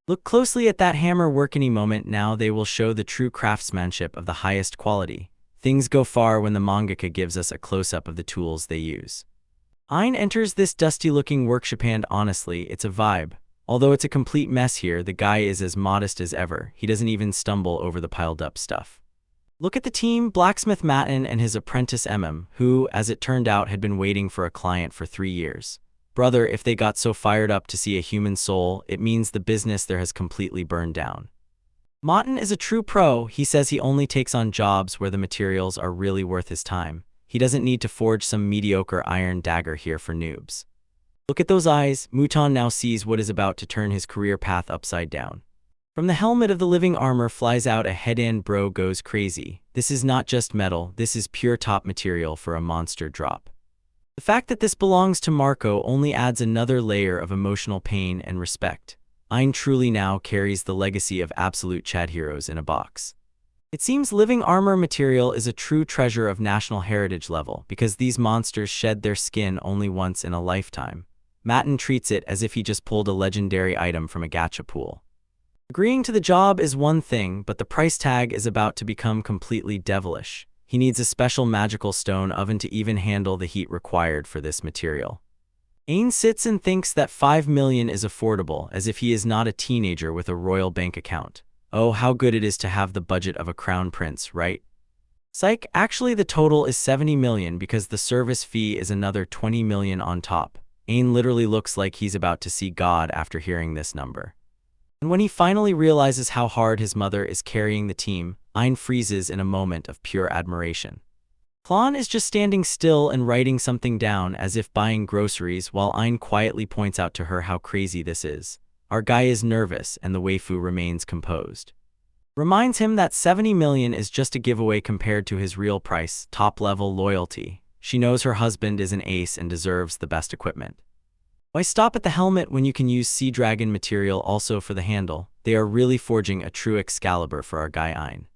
Look closely at that hammer work. Any moment now they will show the true craftsmanship of the highest quality. Things go far when the mangaka gives us a close-up of the tools they use. Ein enters this dusty-looking workshop and honestly, it's a vibe. Although it's a complete mess here, the guy is as modest as ever. He doesn't even stumble over the piled-up stuff. Look at the team, Blacksmith Matin and his apprentice who, as it turned out, had been waiting for a client for 3 years. Brother, if they got so fired up to see a human soul, it means the business there has completely burned down. Matin is a true pro. He says he only takes on jobs where the materials are really worth his time. He doesn't need to forge some mediocre iron dagger here for noobs. Look at those eyes. Mouton now sees what is about to turn his career path upside down. From the helmet of the living armor flies out a head and bro goes crazy. This is not just metal, this is pure top material for a monster drop. The fact that this belongs to Marco only adds another layer of emotional pain and respect. Ein truly now carries the legacy of absolute Chad heroes in a box. It seems living armor material is a true treasure of national heritage level because these monsters shed their skin only once in a lifetime. Matin treats it as if he just pulled a legendary item from a gacha pool. Agreeing to the job is one thing, but the price tag is about to become completely devilish. He needs a special magical stone oven to even handle the heat required for this material. Ein sits and thinks that 5 million is affordable, as if he is not a teenager with a royal bank account. Oh, how good it is to have the budget of a crown prince, right? Psych, actually the total is 70 million because the service fee is another 20 million on top. Ain literally looks like he's about to see God after hearing this number. And when he finally realizes how hard his mother is carrying the team, Ain freezes in a moment of pure admiration. Klon is just standing still and writing something down as if buying groceries while Ain quietly points out to her how crazy this is. Our guy is nervous and the waifu remains composed. Reminds him that 70 million is just a giveaway compared to his real price, top-level loyalty. She knows her husband is an ace and deserves the best equipment. Why stop at the helmet when you can use sea dragon material also for the handle? They are really forging a true Excalibur for our guy Ain.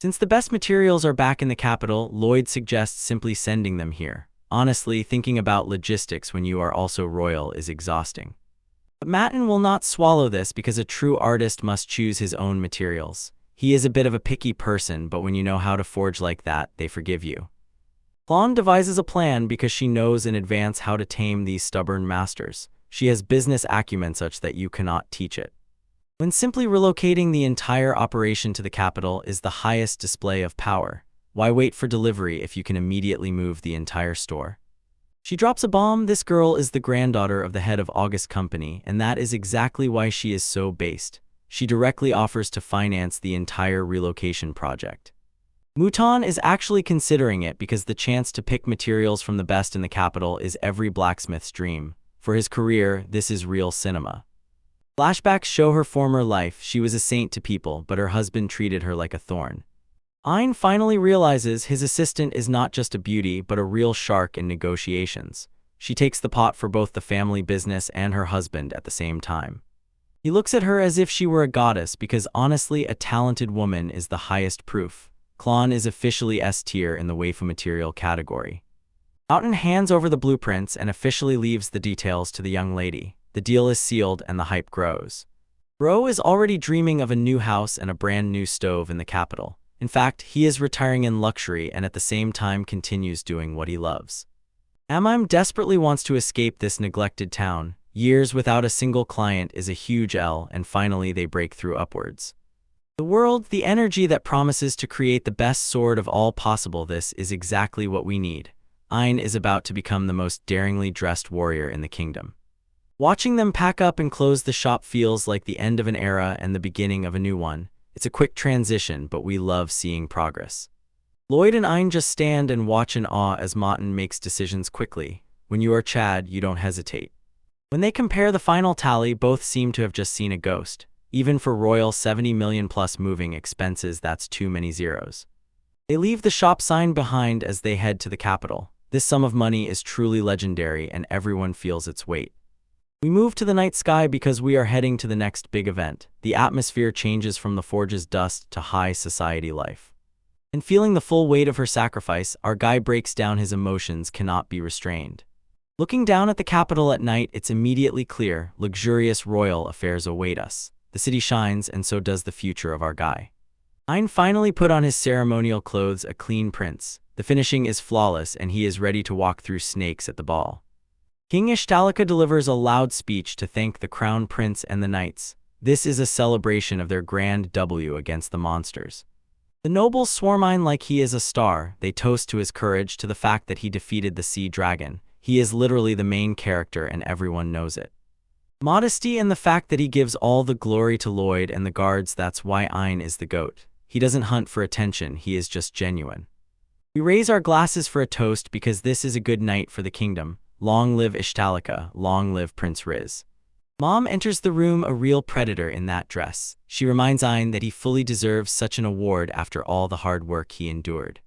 Since the best materials are back in the capital, Lloyd suggests simply sending them here. Honestly, thinking about logistics when you are also royal is exhausting. But Matin will not swallow this because a true artist must choose his own materials. He is a bit of a picky person, but when you know how to forge like that, they forgive you. Klon devises a plan because she knows in advance how to tame these stubborn masters. She has business acumen such that you cannot teach it. When simply relocating the entire operation to the capital is the highest display of power, why wait for delivery if you can immediately move the entire store? She drops a bomb. This girl is the granddaughter of the head of August Company, and that is exactly why she is so based. She directly offers to finance the entire relocation project. Mouton is actually considering it because the chance to pick materials from the best in the capital is every blacksmith's dream. For his career, this is real cinema. Flashbacks show her former life. She was a saint to people, but her husband treated her like a thorn. Ain finally realizes his assistant is not just a beauty, but a real shark in negotiations. She takes the pot for both the family business and her husband at the same time. He looks at her as if she were a goddess because honestly, a talented woman is the highest proof. Klon is officially S tier in the waifu material category. Outen hands over the blueprints and officially leaves the details to the young lady. The deal is sealed and the hype grows. Bro is already dreaming of a new house and a brand new stove in the capital. In fact, he is retiring in luxury and at the same time continues doing what he loves. Amim desperately wants to escape this neglected town. Years without a single client is a huge L, and finally they break through upwards. The world, the energy that promises to create the best sword of all possible, this is exactly what we need. Ain is about to become the most daringly dressed warrior in the kingdom. Watching them pack up and close the shop feels like the end of an era and the beginning of a new one. It's a quick transition, but we love seeing progress. Lloyd and Ain just stand and watch in awe as Matin makes decisions quickly. When you are Chad, you don't hesitate. When they compare the final tally, both seem to have just seen a ghost. Even for royal 70 million plus moving expenses, that's too many zeros. They leave the shop sign behind as they head to the capital. This sum of money is truly legendary and everyone feels its weight. We move to the night sky because we are heading to the next big event. The atmosphere changes from the forge's dust to high society life. And feeling the full weight of her sacrifice, our guy breaks down. His emotions cannot be restrained. Looking down at the capital at night, it's immediately clear, luxurious royal affairs await us. The city shines, and so does the future of our guy. Ain finally put on his ceremonial clothes, a clean prince. The finishing is flawless, and he is ready to walk through snakes at the ball. King Ishtalika delivers a loud speech to thank the crown prince and the knights. This is a celebration of their grand W against the monsters. The nobles swarm Ain like he is a star. They toast to his courage, to the fact that he defeated the sea dragon. He is literally the main character and everyone knows it. Modesty and the fact that he gives all the glory to Lloyd and the guards. That's why Ain is the GOAT. He doesn't hunt for attention, he is just genuine. We raise our glasses for a toast because this is a good night for the kingdom. Long live Ishtalika, long live Prince Riz. Mom enters the room, a real predator in that dress. She reminds Ain that he fully deserves such an award after all the hard work he endured.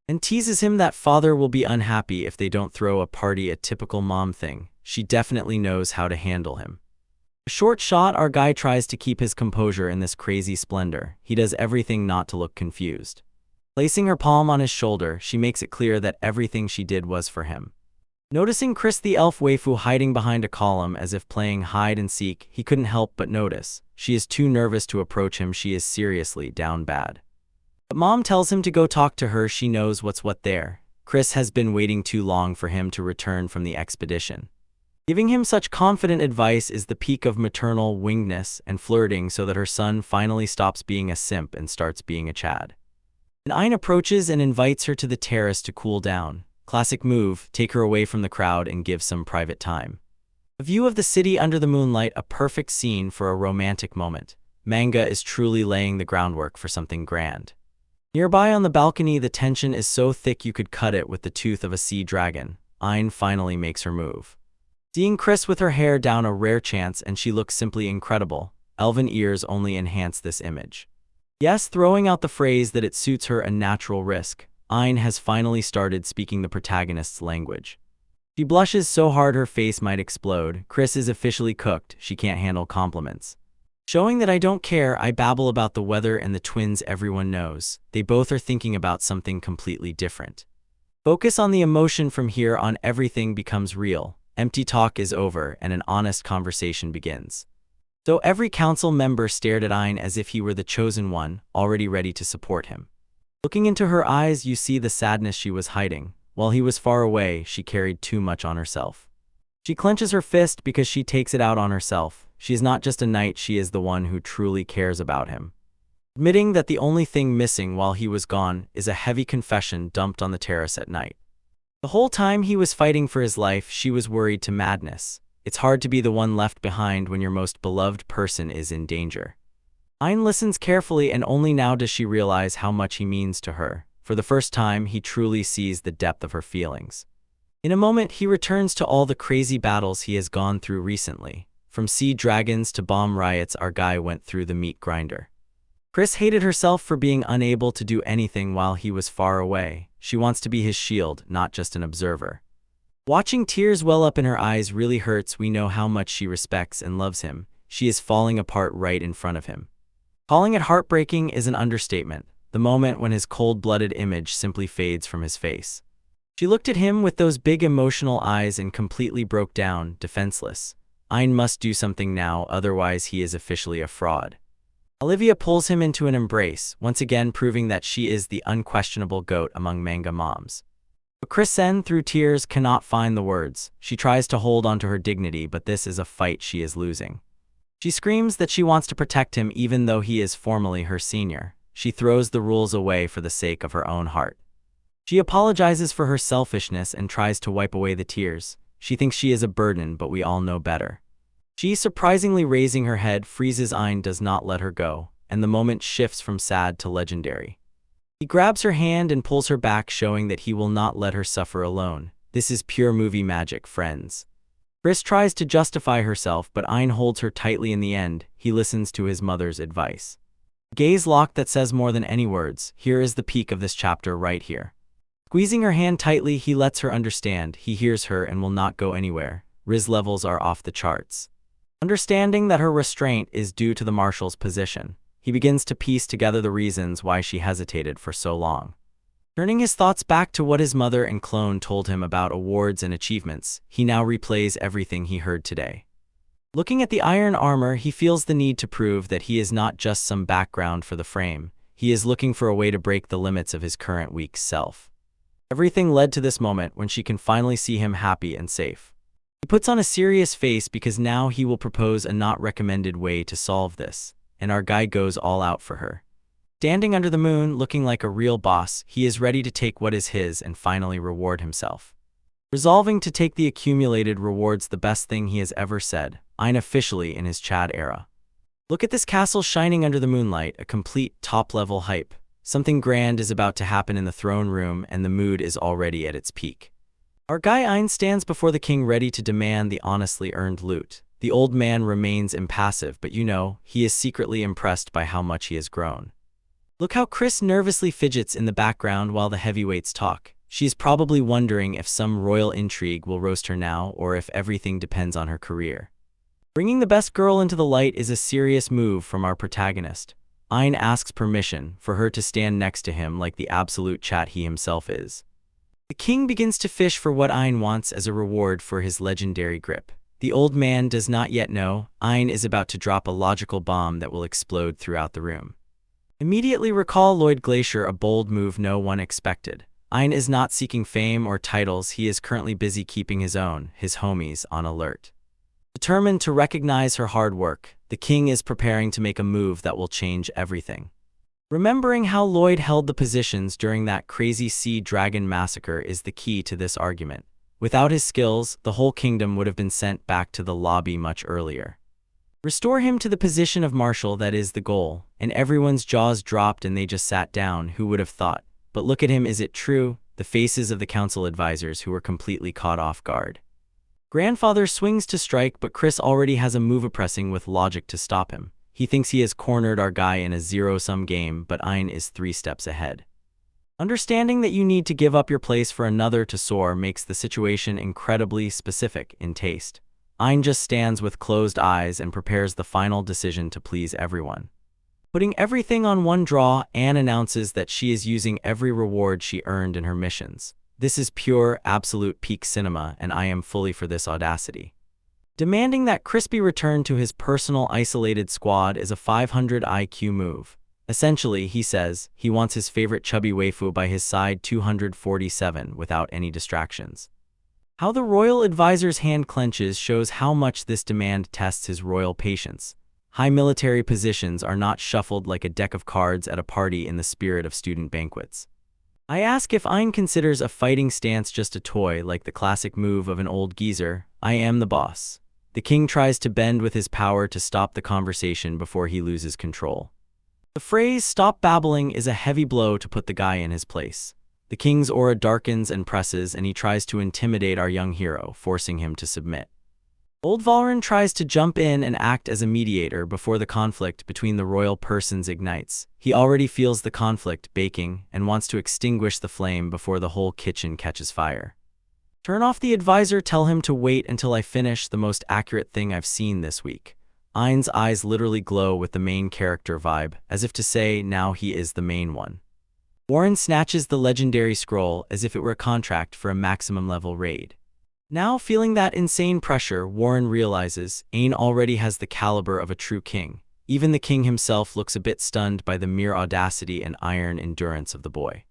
And teases him that father will be unhappy if they don't throw a party, a typical mom thing. She definitely knows how to handle him. A short shot, our guy tries to keep his composure in this crazy splendor. He does everything not to look confused. Placing her palm on his shoulder, she makes it clear that everything she did was for him. Noticing Chris the elf waifu hiding behind a column as if playing hide and seek, he couldn't help but notice. She is too nervous to approach him. She is seriously down bad. But Mom tells him to go talk to her. She knows what's what there. Chris has been waiting too long for him to return from the expedition. Giving him such confident advice is the peak of maternal wingness and flirting so that her son finally stops being a simp and starts being a Chad. And Ayn approaches and invites her to the terrace to cool down. Classic move, take her away from the crowd and give some private time. A view of the city under the moonlight, a perfect scene for a romantic moment. Manga is truly laying the groundwork for something grand. Nearby on the balcony, the tension is so thick you could cut it with the tooth of a sea dragon. Ayn finally makes her move. Seeing Chris with her hair down, a rare chance, and she looks simply incredible. Elven ears only enhance this image. Yes, throwing out the phrase that it suits her a natural risk, Ayn has finally started speaking the protagonist's language. She blushes so hard her face might explode. Chris is officially cooked, she can't handle compliments. Showing that I don't care, I babble about the weather and the twins everyone knows. They both are thinking about something completely different. Focus on the emotion from here on, everything becomes real. Empty talk is over and an honest conversation begins. So every council member stared at Ayn as if he were the chosen one, already ready to support him. Looking into her eyes, you see the sadness she was hiding. While he was far away, she carried too much on herself. She clenches her fist because she takes it out on herself. She is not just a knight, she is the one who truly cares about him. Admitting that the only thing missing while he was gone is a heavy confession dumped on the terrace at night. The whole time he was fighting for his life, she was worried to madness. It's hard to be the one left behind when your most beloved person is in danger. Ayn listens carefully, and only now does she realize how much he means to her. For the first time, he truly sees the depth of her feelings. In a moment, he returns to all the crazy battles he has gone through recently. From sea dragons to bomb riots, our guy went through the meat grinder. Chris hated herself for being unable to do anything while he was far away. She wants to be his shield, not just an observer. Watching tears well up in her eyes really hurts. We know how much she respects and loves him. She is falling apart right in front of him. Calling it heartbreaking is an understatement. The moment when his cold-blooded image simply fades from his face. She looked at him with those big emotional eyes and completely broke down, defenseless. Ayn must do something now, otherwise he is officially a fraud. Olivia pulls him into an embrace, once again proving that she is the unquestionable goat among manga moms. But Kristen, through tears, cannot find the words. She tries to hold onto her dignity, but this is a fight she is losing. She screams that she wants to protect him even though he is formally her senior. She throws the rules away for the sake of her own heart. She apologizes for her selfishness and tries to wipe away the tears. She thinks she is a burden, but we all know better. She, surprisingly raising her head, freezes. Ayn does not let her go, and the moment shifts from sad to legendary. He grabs her hand and pulls her back, showing that he will not let her suffer alone. This is pure movie magic, friends. Chris tries to justify herself, but Ayn holds her tightly in the end. He listens to his mother's advice. Gaze locked that says more than any words. Here is the peak of this chapter right here. Squeezing her hand tightly, he lets her understand. He hears her and will not go anywhere. Riz levels are off the charts. Understanding that her restraint is due to the marshal's position, he begins to piece together the reasons why she hesitated for so long. Turning his thoughts back to what his mother and clone told him about awards and achievements, he now replays everything he heard today. Looking at the iron armor, he feels the need to prove that he is not just some background for the frame. He is looking for a way to break the limits of his current weak self. Everything led to this moment when she can finally see him happy and safe. He puts on a serious face because now he will propose a not recommended way to solve this, and our guy goes all out for her. Standing under the moon, looking like a real boss, he is ready to take what is his and finally reward himself. Resolving to take the accumulated rewards, the best thing he has ever said, Ayn officially in his Chad era. Look at this castle shining under the moonlight, a complete top-level hype. Something grand is about to happen in the throne room and the mood is already at its peak. Our guy Ayn stands before the king ready to demand the honestly earned loot. The old man remains impassive, but you know, he is secretly impressed by how much he has grown. Look how Chris nervously fidgets in the background while the heavyweights talk. She is probably wondering if some royal intrigue will roast her now or if everything depends on her career. Bringing the best girl into the light is a serious move from our protagonist. Ayn asks permission for her to stand next to him like the absolute chat he himself is. The king begins to fish for what Ayn wants as a reward for his legendary grip. The old man does not yet know. Ayn is about to drop a logical bomb that will explode throughout the room. Immediately recall Lloyd Glacier, a bold move no one expected. Ein is not seeking fame or titles, he is currently busy keeping his homies, on alert. Determined to recognize her hard work, the king is preparing to make a move that will change everything. Remembering how Lloyd held the positions during that crazy sea dragon massacre is the key to this argument. Without his skills, the whole kingdom would have been sent back to the lobby much earlier. Restore him to the position of marshal, that is the goal, and everyone's jaws dropped and they just sat down. Who would have thought? But look at him, is it true? The faces of the council advisors who were completely caught off guard. Grandfather swings to strike, but Chris already has a move pressing with logic to stop him. He thinks he has cornered our guy in a zero-sum game, but Ein is 3 steps ahead. Understanding that you need to give up your place for another to soar makes the situation incredibly specific in taste. Ein just stands with closed eyes and prepares the final decision to please everyone. Putting everything on one draw, Anne announces that she is using every reward she earned in her missions. This is pure, absolute peak cinema, and I am fully for this audacity. Demanding that Crispy return to his personal isolated squad is a 500 IQ move. Essentially, he says, he wants his favorite chubby waifu by his side 247 without any distractions. How the royal advisor's hand clenches shows how much this demand tests his royal patience. High military positions are not shuffled like a deck of cards at a party in the spirit of student banquets. I ask if Ein considers a fighting stance just a toy, like the classic move of an old geezer. I am the boss. The king tries to bend with his power to stop the conversation before he loses control. The phrase "stop babbling" is a heavy blow to put the guy in his place. The king's aura darkens and presses, and he tries to intimidate our young hero, forcing him to submit. Old Valren tries to jump in and act as a mediator before the conflict between the royal persons ignites. He already feels the conflict baking and wants to extinguish the flame before the whole kitchen catches fire. Turn off the advisor, tell him to wait until I finish, the most accurate thing I've seen this week. Ein's eyes literally glow with the main character vibe, as if to say now he is the main one. Warren snatches the legendary scroll as if it were a contract for a maximum level raid. Now, feeling that insane pressure, Warren realizes Ein already has the caliber of a true king. Even the king himself looks a bit stunned by the mere audacity and iron endurance of the boy.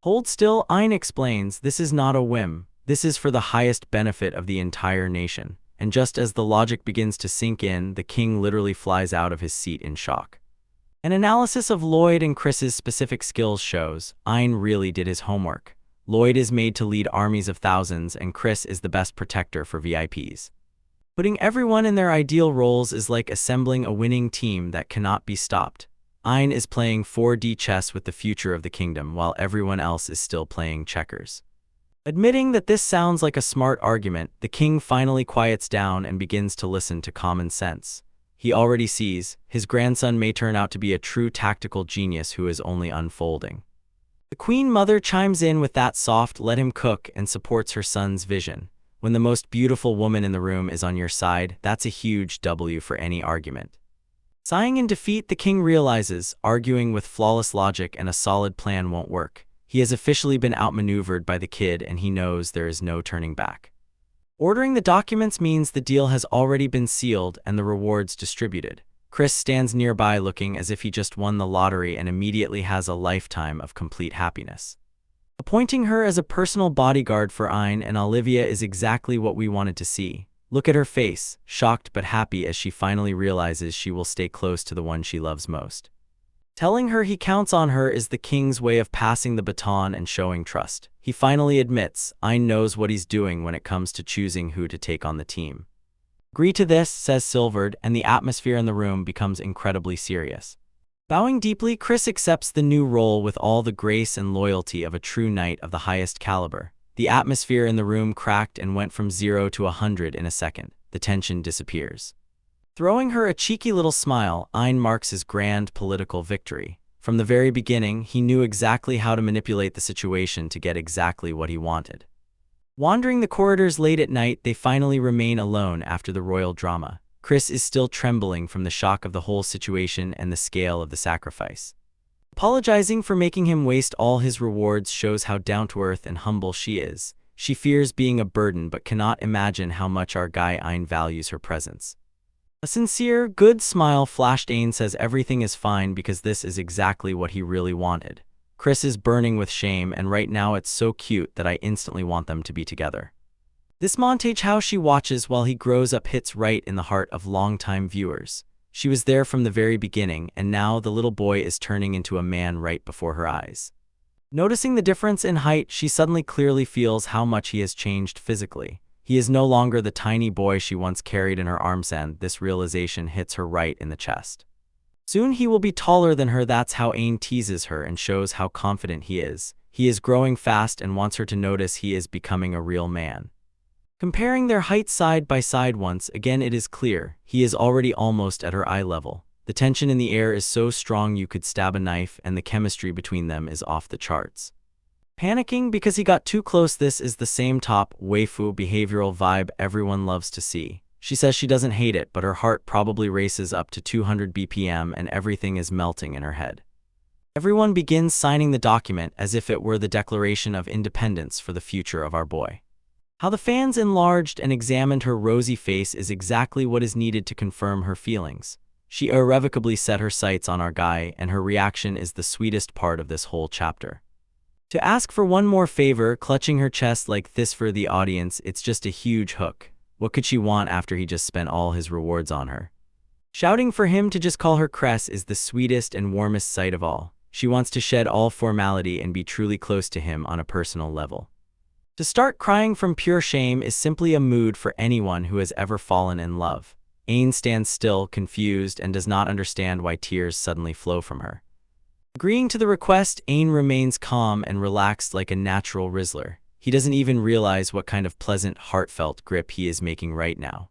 Hold still, Ein explains, this is not a whim. This is for the highest benefit of the entire nation. And just as the logic begins to sink in, the king literally flies out of his seat in shock. An analysis of Lloyd and Chris's specific skills shows Ein really did his homework. Lloyd is made to lead armies of thousands, and Chris is the best protector for VIPs. Putting everyone in their ideal roles is like assembling a winning team that cannot be stopped. Ein is playing 4D chess with the future of the kingdom, while everyone else is still playing checkers. Admitting that this sounds like a smart argument, the king finally quiets down and begins to listen to common sense. He already sees his grandson may turn out to be a true tactical genius who is only unfolding. The queen mother chimes in with that soft "let him cook" and supports her son's vision. When the most beautiful woman in the room is on your side, that's a huge W for any argument. Sighing in defeat, the king realizes arguing with flawless logic and a solid plan won't work. He has officially been outmaneuvered by the kid, and he knows there is no turning back. Ordering the documents means the deal has already been sealed and the rewards distributed. Chris stands nearby looking as if he just won the lottery and immediately has a lifetime of complete happiness. Appointing her as a personal bodyguard for Ein and Olivia is exactly what we wanted to see. Look at her face, shocked but happy as she finally realizes she will stay close to the one she loves most. Telling her he counts on her is the king's way of passing the baton and showing trust. He finally admits Ein knows what he's doing when it comes to choosing who to take on the team. Agree to this, says Silvered, and the atmosphere in the room becomes incredibly serious. Bowing deeply, Chris accepts the new role with all the grace and loyalty of a true knight of the highest caliber. The atmosphere in the room cracked and went from 0 to 100 in a second. The tension disappears. Throwing her a cheeky little smile, Ein marks his grand political victory. From the very beginning, he knew exactly how to manipulate the situation to get exactly what he wanted. Wandering the corridors late at night, they finally remain alone after the royal drama. Chris is still trembling from the shock of the whole situation and the scale of the sacrifice. Apologizing for making him waste all his rewards shows how down-to-earth and humble she is. She fears being a burden but cannot imagine how much our guy Ein values her presence. A sincere, good smile flashed. Ein says everything is fine because this is exactly what he really wanted. Chris is burning with shame, and right now it's so cute that I instantly want them to be together. This montage how she watches while he grows up hits right in the heart of longtime viewers. She was there from the very beginning, and now the little boy is turning into a man right before her eyes. Noticing the difference in height, she suddenly clearly feels how much he has changed physically. He is no longer the tiny boy she once carried in her arms, and this realization hits her right in the chest. Soon he will be taller than her. That's how Aang teases her and shows how confident he is. He is growing fast and wants her to notice he is becoming a real man. Comparing their heights side by side once again, it is clear he is already almost at her eye level. The tension in the air is so strong you could stab a knife, and the chemistry between them is off the charts. Panicking because he got too close. This is the same top waifu behavioral vibe everyone loves to see. She says she doesn't hate it, but her heart probably races up to 200 BPM and everything is melting in her head. Everyone begins signing the document as if it were the Declaration of Independence for the future of our boy. How the fans enlarged and examined her rosy face is exactly what is needed to confirm her feelings. She irrevocably set her sights on our guy, and her reaction is the sweetest part of this whole chapter. To ask for one more favor, clutching her chest like this for the audience, it's just a huge hook. What could she want after he just spent all his rewards on her? Shouting for him to just call her Cress is the sweetest and warmest sight of all. She wants to shed all formality and be truly close to him on a personal level. To start crying from pure shame is simply a mood for anyone who has ever fallen in love. Aang stands still, confused, and does not understand why tears suddenly flow from her. Agreeing to the request, Aang remains calm and relaxed like a natural Rizzler. He doesn't even realize what kind of pleasant, heartfelt grip he is making right now.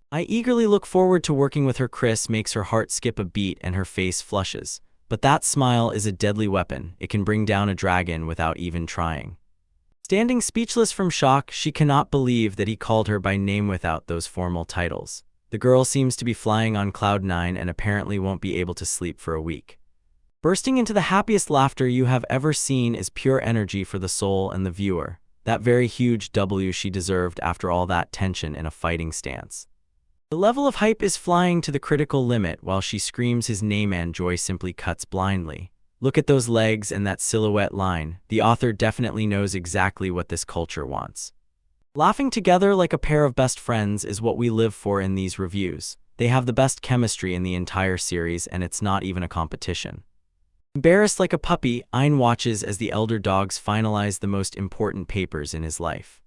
I eagerly look forward to working with her. Chris makes her heart skip a beat and her face flushes. But that smile is a deadly weapon. It can bring down a dragon without even trying. Standing speechless from shock, she cannot believe that he called her by name without those formal titles. The girl seems to be flying on cloud 9 and apparently won't be able to sleep for a week. Bursting into the happiest laughter you have ever seen is pure energy for the soul and the viewer. That very huge W she deserved after all that tension in a fighting stance. The level of hype is flying to the critical limit while she screams his name and joy simply cuts blindly. Look at those legs and that silhouette line. The author definitely knows exactly what this culture wants. Laughing together like a pair of best friends is what we live for in these reviews. They have the best chemistry in the entire series, and it's not even a competition. Embarrassed like a puppy, Aang watches as the elder dogs finalize the most important papers in his life.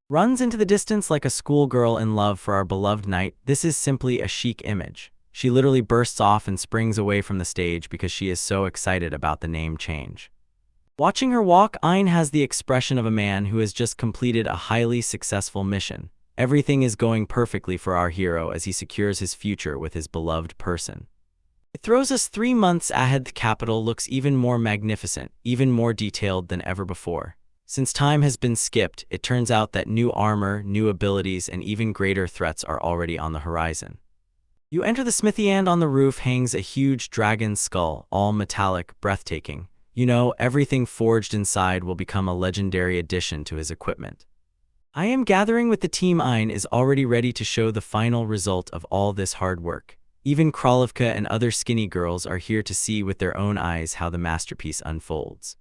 Runs into the distance like a schoolgirl in love for our beloved knight. This is simply a chic image. She literally bursts off and springs away from the stage because she is so excited about the name change. Watching her walk, Aang has the expression of a man who has just completed a highly successful mission. Everything is going perfectly for our hero as he secures his future with his beloved person. It throws us 3 months ahead. The capital looks even more magnificent, even more detailed than ever before. Since time has been skipped, it turns out that new armor, new abilities, and even greater threats are already on the horizon. You enter the smithy and on the roof hangs a huge dragon skull, all metallic, breathtaking. You know, everything forged inside will become a legendary addition to his equipment. I am gathering with the team. Aang is already ready to show the final result of all this hard work. Even Kralivka and other skinny girls are here to see with their own eyes how the masterpiece unfolds.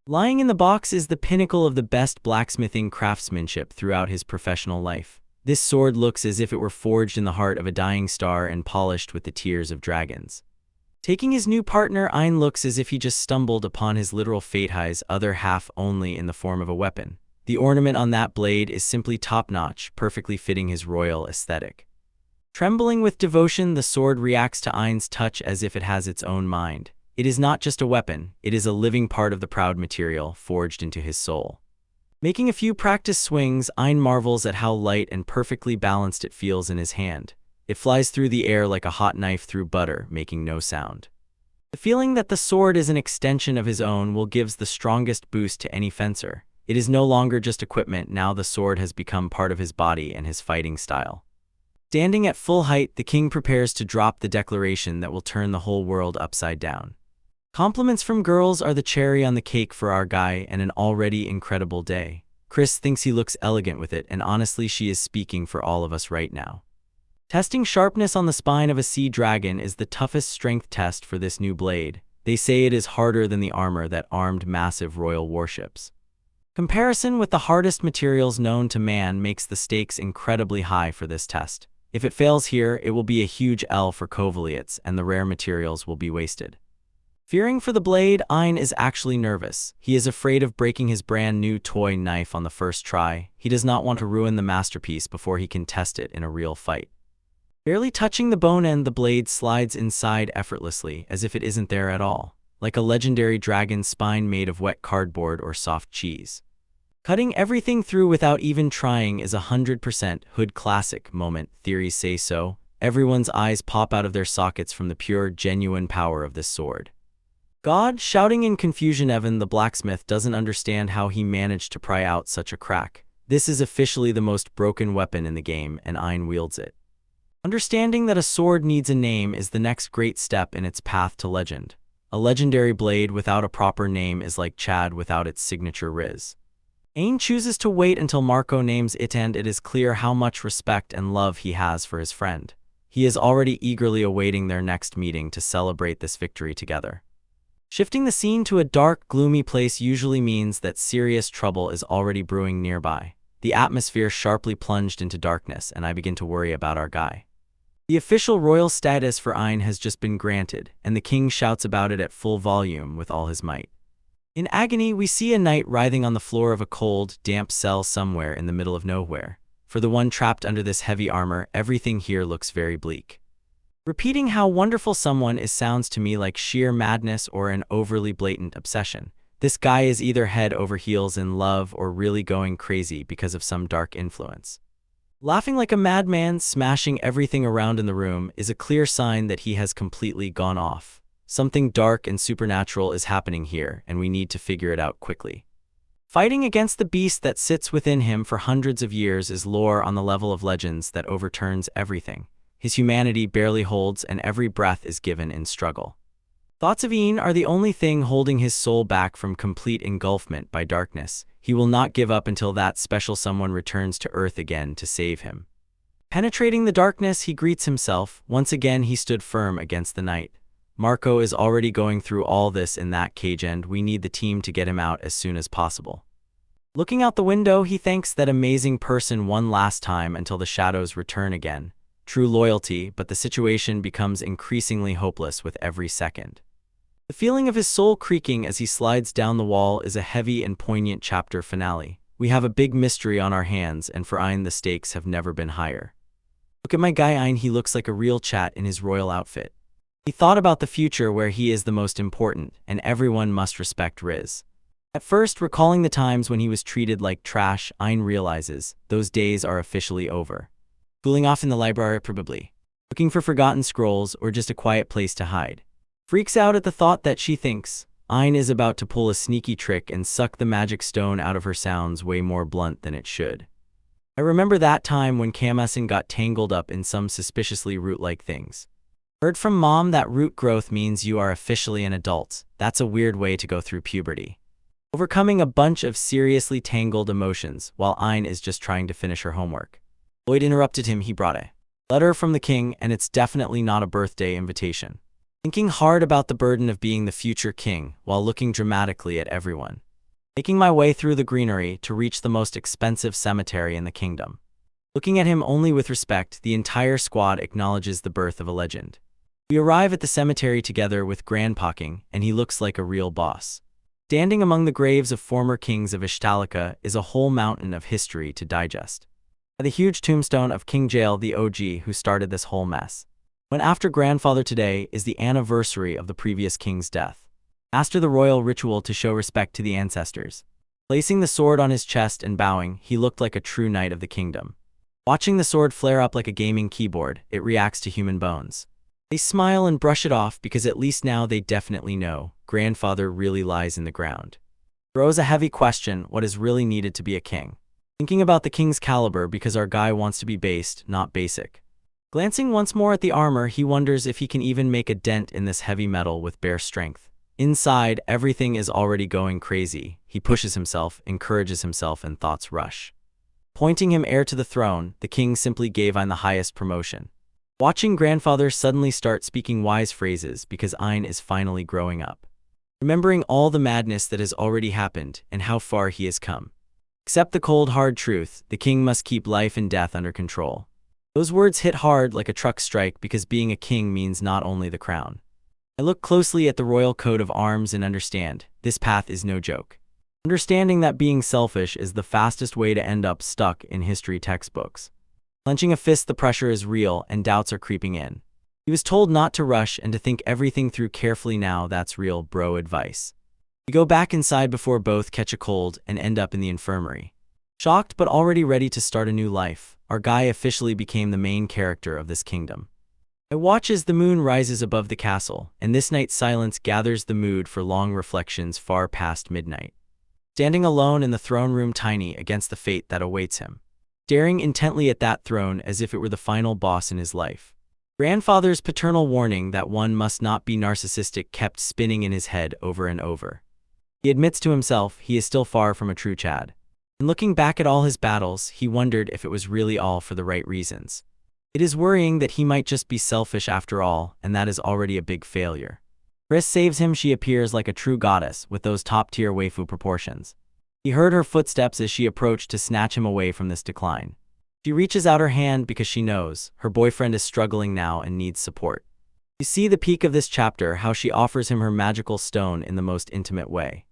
Lying in the box is the pinnacle of the best blacksmithing craftsmanship throughout his professional life. This sword looks as if it were forged in the heart of a dying star and polished with the tears of dragons. Taking his new partner, Aang looks as if he just stumbled upon his literal fate, his other half only in the form of a weapon. The ornament on that blade is simply top-notch, perfectly fitting his royal aesthetic. Trembling with devotion, the sword reacts to Ain's touch as if it has its own mind. It is not just a weapon, it is a living part of the proud material forged into his soul. Making a few practice swings, Aang marvels at how light and perfectly balanced it feels in his hand. It flies through the air like a hot knife through butter, making no sound. The feeling that the sword is an extension of his own will give the strongest boost to any fencer. It is no longer just equipment, now the sword has become part of his body and his fighting style. Standing at full height, the king prepares to drop the declaration that will turn the whole world upside down. Compliments from girls are the cherry on the cake for our guy and an already incredible day. Chris thinks he looks elegant with it, and honestly she is speaking for all of us right now. Testing sharpness on the spine of a sea dragon is the toughest strength test for this new blade. They say it is harder than the armor that armed massive royal warships. Comparison with the hardest materials known to man makes the stakes incredibly high for this test. If it fails here, it will be a huge L for Kovaliets, and the rare materials will be wasted. Fearing for the blade, Ein is actually nervous. He is afraid of breaking his brand new toy knife on the first try. He does not want to ruin the masterpiece before he can test it in a real fight. Barely touching the bone end, the blade slides inside effortlessly, as if it isn't there at all, like a legendary dragon's spine made of wet cardboard or soft cheese. Cutting everything through without even trying is 100% Hood classic moment, theories say so. Everyone's eyes pop out of their sockets from the pure, genuine power of this sword. God, shouting in confusion, Evan the blacksmith doesn't understand how he managed to pry out such a crack. This is officially the most broken weapon in the game, and Ein wields it. Understanding that a sword needs a name is the next great step in its path to legend. A legendary blade without a proper name is like Chad without its signature Riz. Ein chooses to wait until Marco names it, and it is clear how much respect and love he has for his friend. He is already eagerly awaiting their next meeting to celebrate this victory together. Shifting the scene to a dark, gloomy place usually means that serious trouble is already brewing nearby. The atmosphere sharply plunged into darkness, and I begin to worry about our guy. The official royal status for Ein has just been granted, and the king shouts about it at full volume with all his might. In agony, we see a knight writhing on the floor of a cold, damp cell somewhere in the middle of nowhere. For the one trapped under this heavy armor, everything here looks very bleak. Repeating how wonderful someone is sounds to me like sheer madness or an overly blatant obsession. This guy is either head over heels in love or really going crazy because of some dark influence. Laughing like a madman, smashing everything around in the room is a clear sign that he has completely gone off. Something dark and supernatural is happening here, and we need to figure it out quickly. Fighting against the beast that sits within him for hundreds of years is lore on the level of legends that overturns everything. His humanity barely holds, and every breath is given in struggle. Thoughts of Ein are the only thing holding his soul back from complete engulfment by darkness. He will not give up until that special someone returns to Earth again to save him. Penetrating the darkness, he greets himself. Once again, he stood firm against the night. Marco is already going through all this in that cage, and we need the team to get him out as soon as possible. Looking out the window, he thanks that amazing person one last time until the shadows return again. True loyalty, but the situation becomes increasingly hopeless with every second. The feeling of his soul creaking as he slides down the wall is a heavy and poignant chapter finale. We have a big mystery on our hands, and for Ein the stakes have never been higher. Look at my guy Ein, he looks like a real chat in his royal outfit. He thought about the future where he is the most important, and everyone must respect Riz. At first, recalling the times when he was treated like trash, Ein realizes those days are officially over. Cooling off in the library probably. Looking for forgotten scrolls or just a quiet place to hide. Freaks out at the thought that she thinks Ein is about to pull a sneaky trick and suck the magic stone out of her sounds way more blunt than it should. I remember that time when Kamasin got tangled up in some suspiciously root-like things. Heard from mom that root growth means you are officially an adult. That's a weird way to go through puberty. Overcoming a bunch of seriously tangled emotions while Ein is just trying to finish her homework. Lloyd interrupted him. He brought a letter from the king, and it's definitely not a birthday invitation. Thinking hard about the burden of being the future king while looking dramatically at everyone. Making my way through the greenery to reach the most expensive cemetery in the kingdom. Looking at him only with respect, the entire squad acknowledges the birth of a legend. We arrive at the cemetery together with Grandpa King, and he looks like a real boss. Standing among the graves of former kings of Ishtalica is a whole mountain of history to digest. The huge tombstone of King Jael, the OG who started this whole mess. When after grandfather today is the anniversary of the previous king's death. After the royal ritual to show respect to the ancestors. Placing the sword on his chest and bowing, he looked like a true knight of the kingdom. Watching the sword flare up like a gaming keyboard, it reacts to human bones. They smile and brush it off because at least now they definitely know grandfather really lies in the ground. Throws a heavy question: what is really needed to be a king? Thinking about the king's caliber because our guy wants to be based, not basic. Glancing once more at the armor, he wonders if he can even make a dent in this heavy metal with bare strength. Inside, everything is already going crazy. He pushes himself, encourages himself, and thoughts rush. Appointing him heir to the throne, the king simply gave Ein the highest promotion. Watching grandfather suddenly start speaking wise phrases because Ein is finally growing up. Remembering all the madness that has already happened and how far he has come. Accept the cold hard truth, the king must keep life and death under control. Those words hit hard like a truck strike because being a king means not only the crown. I look closely at the royal coat of arms and understand, this path is no joke. Understanding that being selfish is the fastest way to end up stuck in history textbooks. Clenching a fist, the pressure is real and doubts are creeping in. He was told not to rush and to think everything through carefully. Now that's real bro advice. We go back inside before both catch a cold and end up in the infirmary. Shocked but already ready to start a new life, our guy officially became the main character of this kingdom. I watch as the moon rises above the castle, and this night's silence gathers the mood for long reflections far past midnight. Standing alone in the throne room, tiny against the fate that awaits him. Staring intently at that throne as if it were the final boss in his life. Grandfather's paternal warning that one must not be narcissistic kept spinning in his head over and over. He admits to himself he is still far from a true Chad. And looking back at all his battles, he wondered if it was really all for the right reasons. It is worrying that he might just be selfish after all, and that is already a big failure. Chris saves him. She appears like a true goddess with those top-tier waifu proportions. He heard her footsteps as she approached to snatch him away from this decline. She reaches out her hand because she knows her boyfriend is struggling now and needs support. You see the peak of this chapter, how she offers him her magical stone in the most intimate way.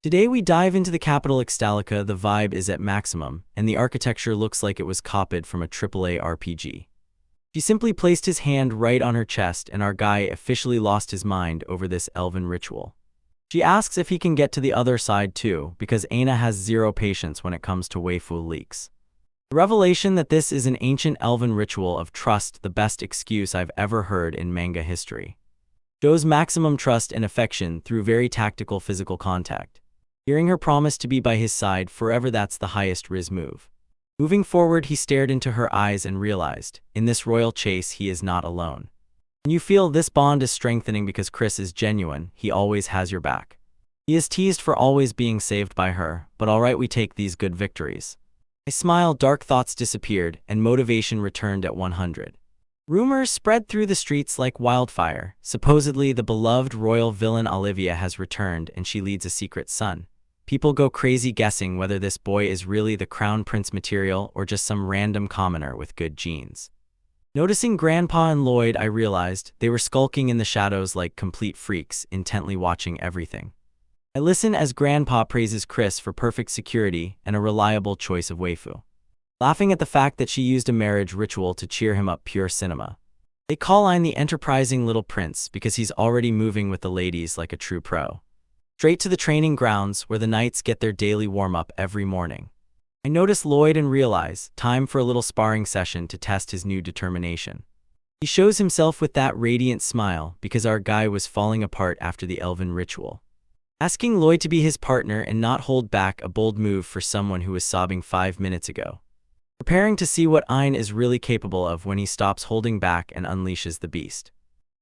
Today we dive into the capital Ixtalica. The vibe is at maximum, and the architecture looks like it was copied from a AAA RPG. She simply placed his hand right on her chest, and our guy officially lost his mind over this elven ritual. She asks if he can get to the other side too, because Aina has zero patience when it comes to waifu leaks. The revelation that this is an ancient elven ritual of trust, the best excuse I've ever heard in manga history. Shows maximum trust and affection through very tactical physical contact. Hearing her promise to be by his side forever, that's the highest Riz move. Moving forward, he stared into her eyes and realized, in this royal chase he is not alone. And you feel this bond is strengthening because Chris is genuine, he always has your back. He is teased for always being saved by her, but alright, we take these good victories. I smile, dark thoughts disappeared, and motivation returned at 100. Rumors spread through the streets like wildfire. Supposedly the beloved royal villain Olivia has returned and she leads a secret son. People go crazy guessing whether this boy is really the crown prince material or just some random commoner with good genes. Noticing Grandpa and Lloyd, I realized they were skulking in the shadows like complete freaks, intently watching everything. I listen as Grandpa praises Chris for perfect security and a reliable choice of waifu. Laughing at the fact that she used a marriage ritual to cheer him up, pure cinema. They call Ein the enterprising little prince because he's already moving with the ladies like a true pro. Straight to the training grounds where the knights get their daily warm-up every morning. I notice Lloyd and realize, time for a little sparring session to test his new determination. He shows himself with that radiant smile because our guy was falling apart after the elven ritual. Asking Lloyd to be his partner and not hold back, a bold move for someone who was sobbing 5 minutes ago. Preparing to see what Ein is really capable of when he stops holding back and unleashes the beast.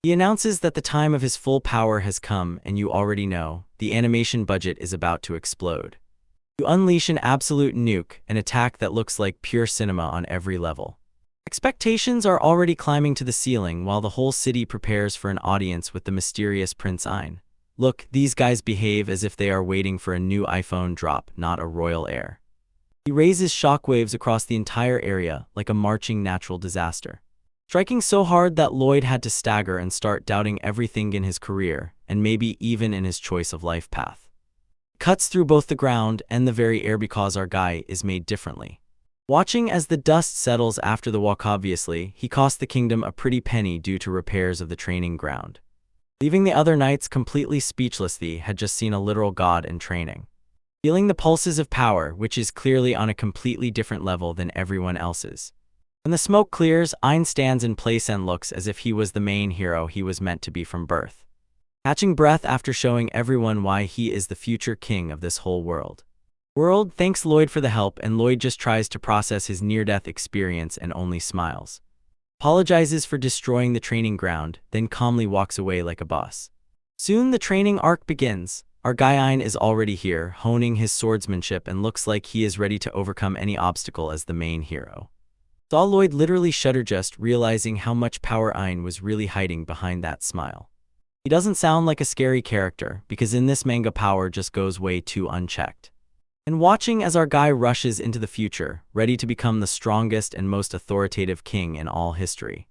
He announces that the time of his full power has come, and you already know, the animation budget is about to explode. You unleash an absolute nuke, an attack that looks like pure cinema on every level. Expectations are already climbing to the ceiling while the whole city prepares for an audience with the mysterious Prince Ein. Look, these guys behave as if they are waiting for a new iPhone drop, not a royal heir. He raises shockwaves across the entire area like a marching natural disaster. Striking so hard that Lloyd had to stagger and start doubting everything in his career, and maybe even in his choice of life path. Cuts through both the ground and the very air because our guy is made differently. Watching as the dust settles after the walk, obviously, he cost the kingdom a pretty penny due to repairs of the training ground. Leaving the other knights completely speechless, they had just seen a literal god in training. Feeling the pulses of power, which is clearly on a completely different level than everyone else's. When the smoke clears, Ein stands in place and looks as if he was the main hero he was meant to be from birth. Catching breath after showing everyone why he is the future king of this whole world. Thanks Lloyd for the help, and Lloyd just tries to process his near-death experience and only smiles. Apologizes for destroying the training ground, then calmly walks away like a boss. Soon the training arc begins. Our guy Ein is already here, honing his swordsmanship, and looks like he is ready to overcome any obstacle as the main hero. It's Lloyd literally shudder just realizing how much power Ein was really hiding behind that smile. He doesn't sound like a scary character, because in this manga power just goes way too unchecked. And watching as our guy rushes into the future, ready to become the strongest and most authoritative king in all history.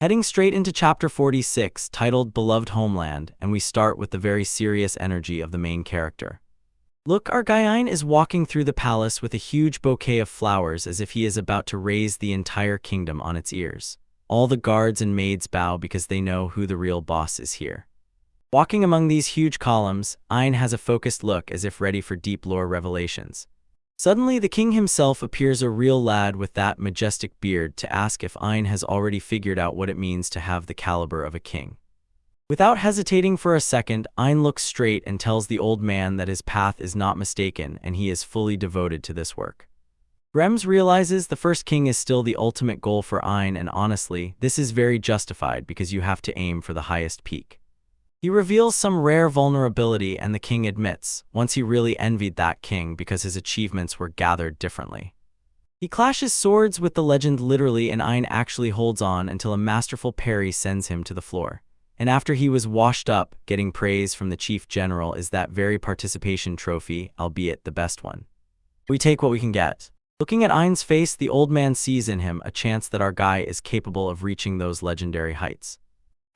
Heading straight into chapter 46, titled Beloved Homeland, and we start with the very serious energy of the main character. Look, our guy Ein is walking through the palace with a huge bouquet of flowers as if he is about to raise the entire kingdom on its ears. All the guards and maids bow because they know who the real boss is here. Walking among these huge columns, Ein has a focused look as if ready for deep lore revelations. Suddenly, the king himself appears, a real lad with that majestic beard, to ask if Ein has already figured out what it means to have the caliber of a king. Without hesitating for a second, Ein looks straight and tells the old man that his path is not mistaken and he is fully devoted to this work. Grems realizes the first king is still the ultimate goal for Ein, and honestly, this is very justified because you have to aim for the highest peak. He reveals some rare vulnerability, and the king admits, once he really envied that king because his achievements were gathered differently. He clashes swords with the legend literally, and Ein actually holds on until a masterful parry sends him to the floor. And after he was washed up, getting praise from the chief general is that very participation trophy, albeit the best one. We take what we can get. Looking at Ein's face, the old man sees in him a chance that our guy is capable of reaching those legendary heights.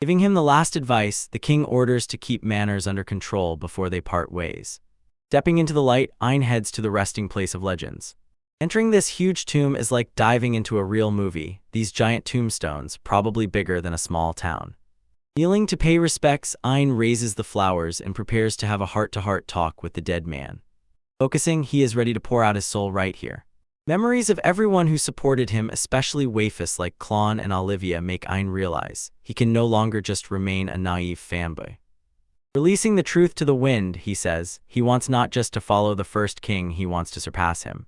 Giving him the last advice, the king orders to keep manners under control before they part ways. Stepping into the light, Ein heads to the resting place of legends. Entering this huge tomb is like diving into a real movie, these giant tombstones, probably bigger than a small town. Kneeling to pay respects, Ein raises the flowers and prepares to have a heart-to-heart talk with the dead man. Focusing, he is ready to pour out his soul right here. Memories of everyone who supported him, especially waifus like Klon and Olivia, make Ein realize he can no longer just remain a naive fanboy. Releasing the truth to the wind, he says, he wants not just to follow the first king, he wants to surpass him.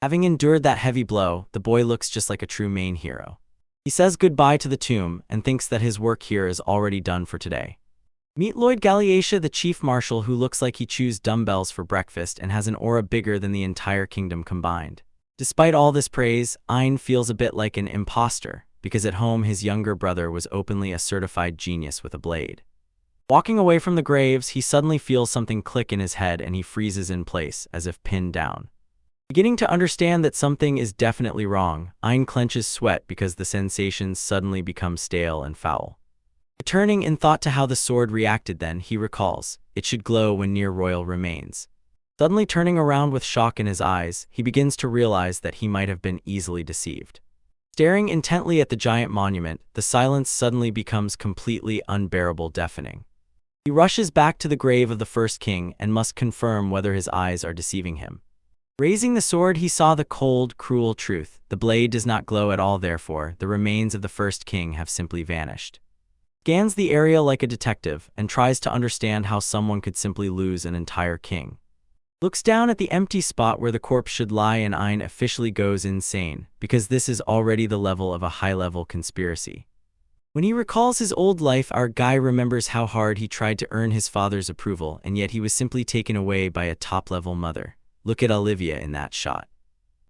Having endured that heavy blow, the boy looks just like a true main hero. He says goodbye to the tomb and thinks that his work here is already done for today. Meet Lloyd Galiatia, the chief marshal, who looks like he chews dumbbells for breakfast and has an aura bigger than the entire kingdom combined. Despite all this praise, Ein feels a bit like an imposter, because at home his younger brother was openly a certified genius with a blade. Walking away from the graves, he suddenly feels something click in his head and he freezes in place, as if pinned down. Beginning to understand that something is definitely wrong, Ein clenches sweat because the sensations suddenly become stale and foul. Returning in thought to how the sword reacted then, he recalls, it should glow when near royal remains. Suddenly turning around with shock in his eyes, he begins to realize that he might have been easily deceived. Staring intently at the giant monument, the silence suddenly becomes completely unbearable, deafening. He rushes back to the grave of the first king and must confirm whether his eyes are deceiving him. Raising the sword, he saw the cold, cruel truth. The blade does not glow at all, therefore, the remains of the first king have simply vanished. Scans the area like a detective and tries to understand how someone could simply lose an entire king. Looks down at the empty spot where the corpse should lie, and Ein officially goes insane, because this is already the level of a high-level conspiracy. When he recalls his old life, our guy remembers how hard he tried to earn his father's approval, and yet he was simply taken away by a top-level mother. Look at Olivia in that shot.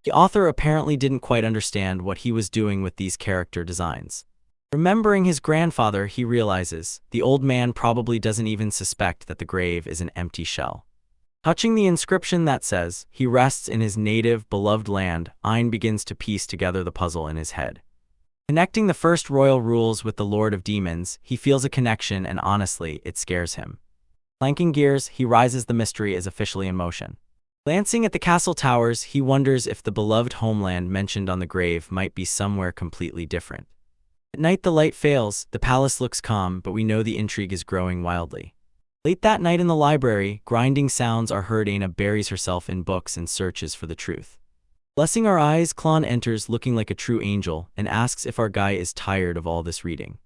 The author apparently didn't quite understand what he was doing with these character designs. Remembering his grandfather, he realizes the old man probably doesn't even suspect that the grave is an empty shell. Touching the inscription that says, he rests in his native, beloved land, Ein begins to piece together the puzzle in his head. Connecting the first royal rules with the Lord of Demons, he feels a connection, and honestly, it scares him. Clanking gears, he realizes the mystery is officially in motion. Glancing at the castle towers, he wonders if the beloved homeland mentioned on the grave might be somewhere completely different. At night the light fails, the palace looks calm, but we know the intrigue is growing wildly. Late that night in the library, grinding sounds are heard. Aina buries herself in books and searches for the truth. Blessing our eyes, Klon enters looking like a true angel and asks if our guy is tired of all this reading.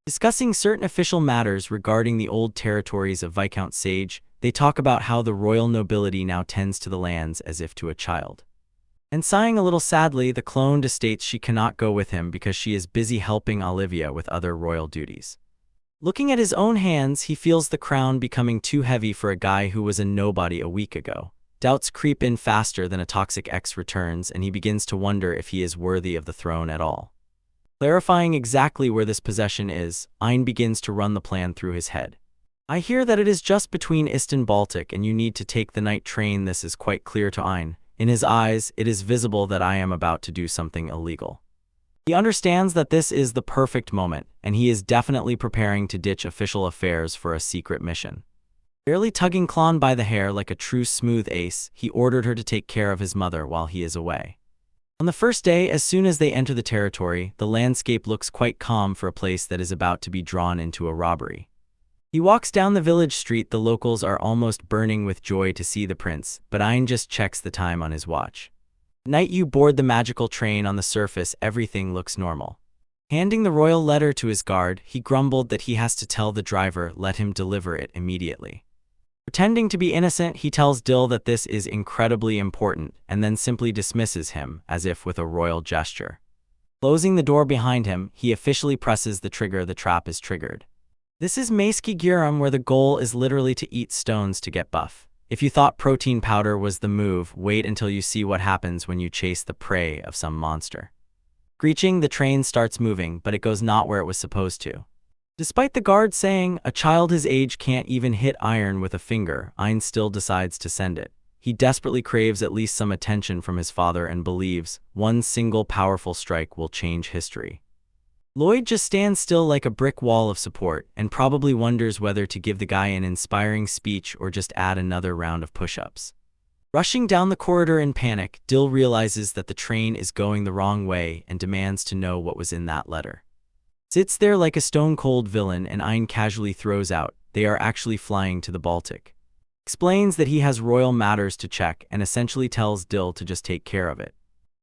Discussing certain official matters regarding the old territories of Viscount Sage, they talk about how the royal nobility now tends to the lands as if to a child. And sighing a little sadly, the clone states she cannot go with him because she is busy helping Olivia with other royal duties. Looking at his own hands, he feels the crown becoming too heavy for a guy who was a nobody a week ago. Doubts creep in faster than a toxic ex returns, and he begins to wonder if he is worthy of the throne at all. Clarifying exactly where this possession is, Ein begins to run the plan through his head. I hear that it is just between Ist and Baltic, and you need to take the night train. This is quite clear to Ein. In his eyes, it is visible that I am about to do something illegal. He understands that this is the perfect moment, and he is definitely preparing to ditch official affairs for a secret mission. Barely tugging Klon by the hair like a true smooth ace, he ordered her to take care of his mother while he is away. On the first day, as soon as they enter the territory, the landscape looks quite calm for a place that is about to be drawn into a robbery. He walks down the village street. The locals are almost burning with joy to see the prince, but Ein just checks the time on his watch. At night you board the magical train. On the surface, everything looks normal. Handing the royal letter to his guard, he grumbled that he has to tell the driver, let him deliver it immediately. Pretending to be innocent, he tells Dill that this is incredibly important, and then simply dismisses him, as if with a royal gesture. Closing the door behind him, he officially presses the trigger. The trap is triggered. This is Maski Gyurum, where the goal is literally to eat stones to get buff. If you thought protein powder was the move, wait until you see what happens when you chase the prey of some monster. Screeching, the train starts moving, but it goes not where it was supposed to. Despite the guard saying, a child his age can't even hit iron with a finger, Ein still decides to send it. He desperately craves at least some attention from his father and believes one single powerful strike will change history. Lloyd just stands still like a brick wall of support and probably wonders whether to give the guy an inspiring speech or just add another round of push-ups. Rushing down the corridor in panic, Dill realizes that the train is going the wrong way and demands to know what was in that letter. Sits there like a stone-cold villain, and Ein casually throws out, they are actually flying to the Baltic. Explains that he has royal matters to check and essentially tells Dill to just take care of it.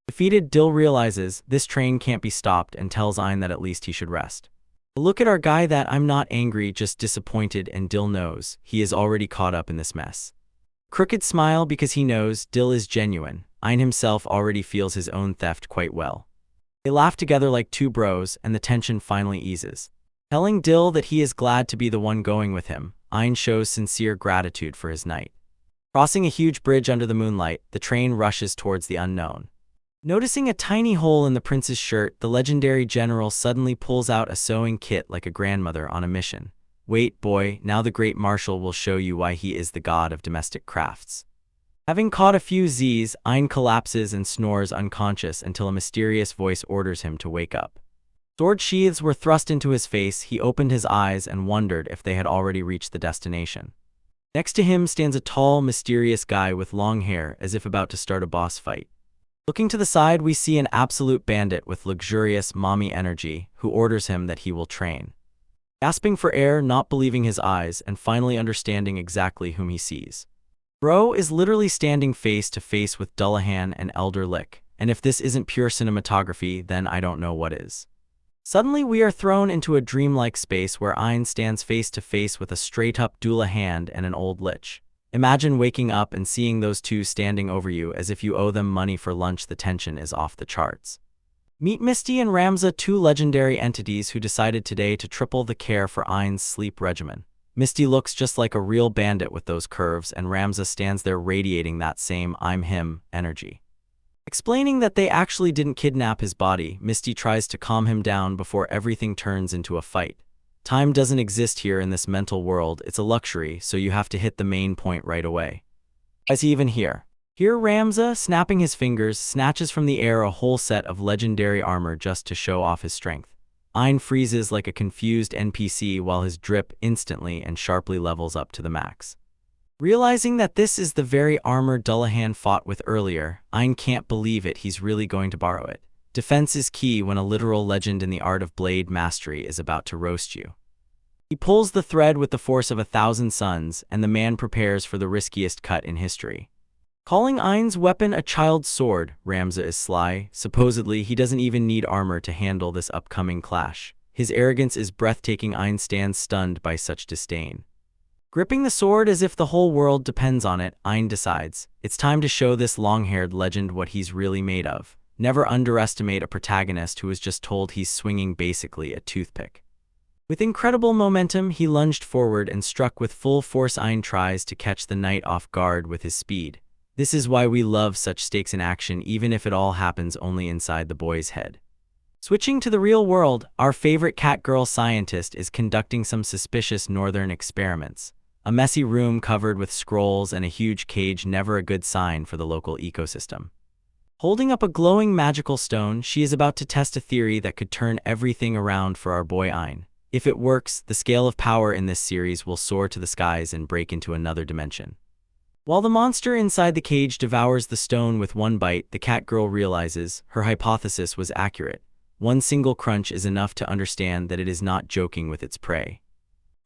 Defeated, Dill realizes this train can't be stopped and tells Ein that at least he should rest. Look at our guy, that I'm not angry, just disappointed, and Dill knows he is already caught up in this mess. Crooked smile because he knows Dill is genuine. Ein himself already feels his own theft quite well. They laugh together like two bros, and the tension finally eases. Telling Dill that he is glad to be the one going with him, Ein shows sincere gratitude for his knight. Crossing a huge bridge under the moonlight, the train rushes towards the unknown. Noticing a tiny hole in the prince's shirt, the legendary general suddenly pulls out a sewing kit like a grandmother on a mission. Wait, boy, now the great marshal will show you why he is the god of domestic crafts. Having caught a few Z's, Ein collapses and snores unconscious until a mysterious voice orders him to wake up. Sword sheaths were thrust into his face. He opened his eyes and wondered if they had already reached the destination. Next to him stands a tall, mysterious guy with long hair, as if about to start a boss fight. Looking to the side, we see an absolute bandit with luxurious mommy energy, who orders him that he will train. Gasping for air, not believing his eyes, and finally understanding exactly whom he sees. Bro is literally standing face to face with Dullahan and Elder Lick, and if this isn't pure cinematography, then I don't know what is. Suddenly we are thrown into a dreamlike space where Ein stands face to face with a straight-up Dullahan and an old Lich. Imagine waking up and seeing those two standing over you as if you owe them money for lunch. The tension is off the charts. Meet Misty and Ramza, two legendary entities who decided today to triple the care for Ein's sleep regimen. Misty looks just like a real bandit with those curves, and Ramza stands there radiating that same I'm him energy. Explaining that they actually didn't kidnap his body, Misty tries to calm him down before everything turns into a fight. Time doesn't exist here in this mental world, it's a luxury, so you have to hit the main point right away. Is he even here? Here Ramza, snapping his fingers, snatches from the air a whole set of legendary armor just to show off his strength. Ein freezes like a confused NPC while his drip instantly and sharply levels up to the max. Realizing that this is the very armor Dullahan fought with earlier, Ein can't believe it, he's really going to borrow it. Defense is key when a literal legend in the art of blade mastery is about to roast you. He pulls the thread with the force of 1,000 suns, and the man prepares for the riskiest cut in history. Calling Ein's weapon a child's sword, Ramza is sly. Supposedly, he doesn't even need armor to handle this upcoming clash. His arrogance is breathtaking. Ein stands stunned by such disdain. Gripping the sword as if the whole world depends on it, Ein decides, it's time to show this long-haired legend what he's really made of. Never underestimate a protagonist who is just told he's swinging basically a toothpick. With incredible momentum, he lunged forward and struck with full force. Ein tries to catch the knight off guard with his speed. This is why we love such stakes in action, even if it all happens only inside the boy's head. Switching to the real world, our favorite cat girl scientist is conducting some suspicious northern experiments. A messy room covered with scrolls and a huge cage, never a good sign for the local ecosystem. Holding up a glowing magical stone, she is about to test a theory that could turn everything around for our boy Ein. If it works, the scale of power in this series will soar to the skies and break into another dimension. While the monster inside the cage devours the stone with one bite, the cat girl realizes her hypothesis was accurate. One single crunch is enough to understand that it is not joking with its prey.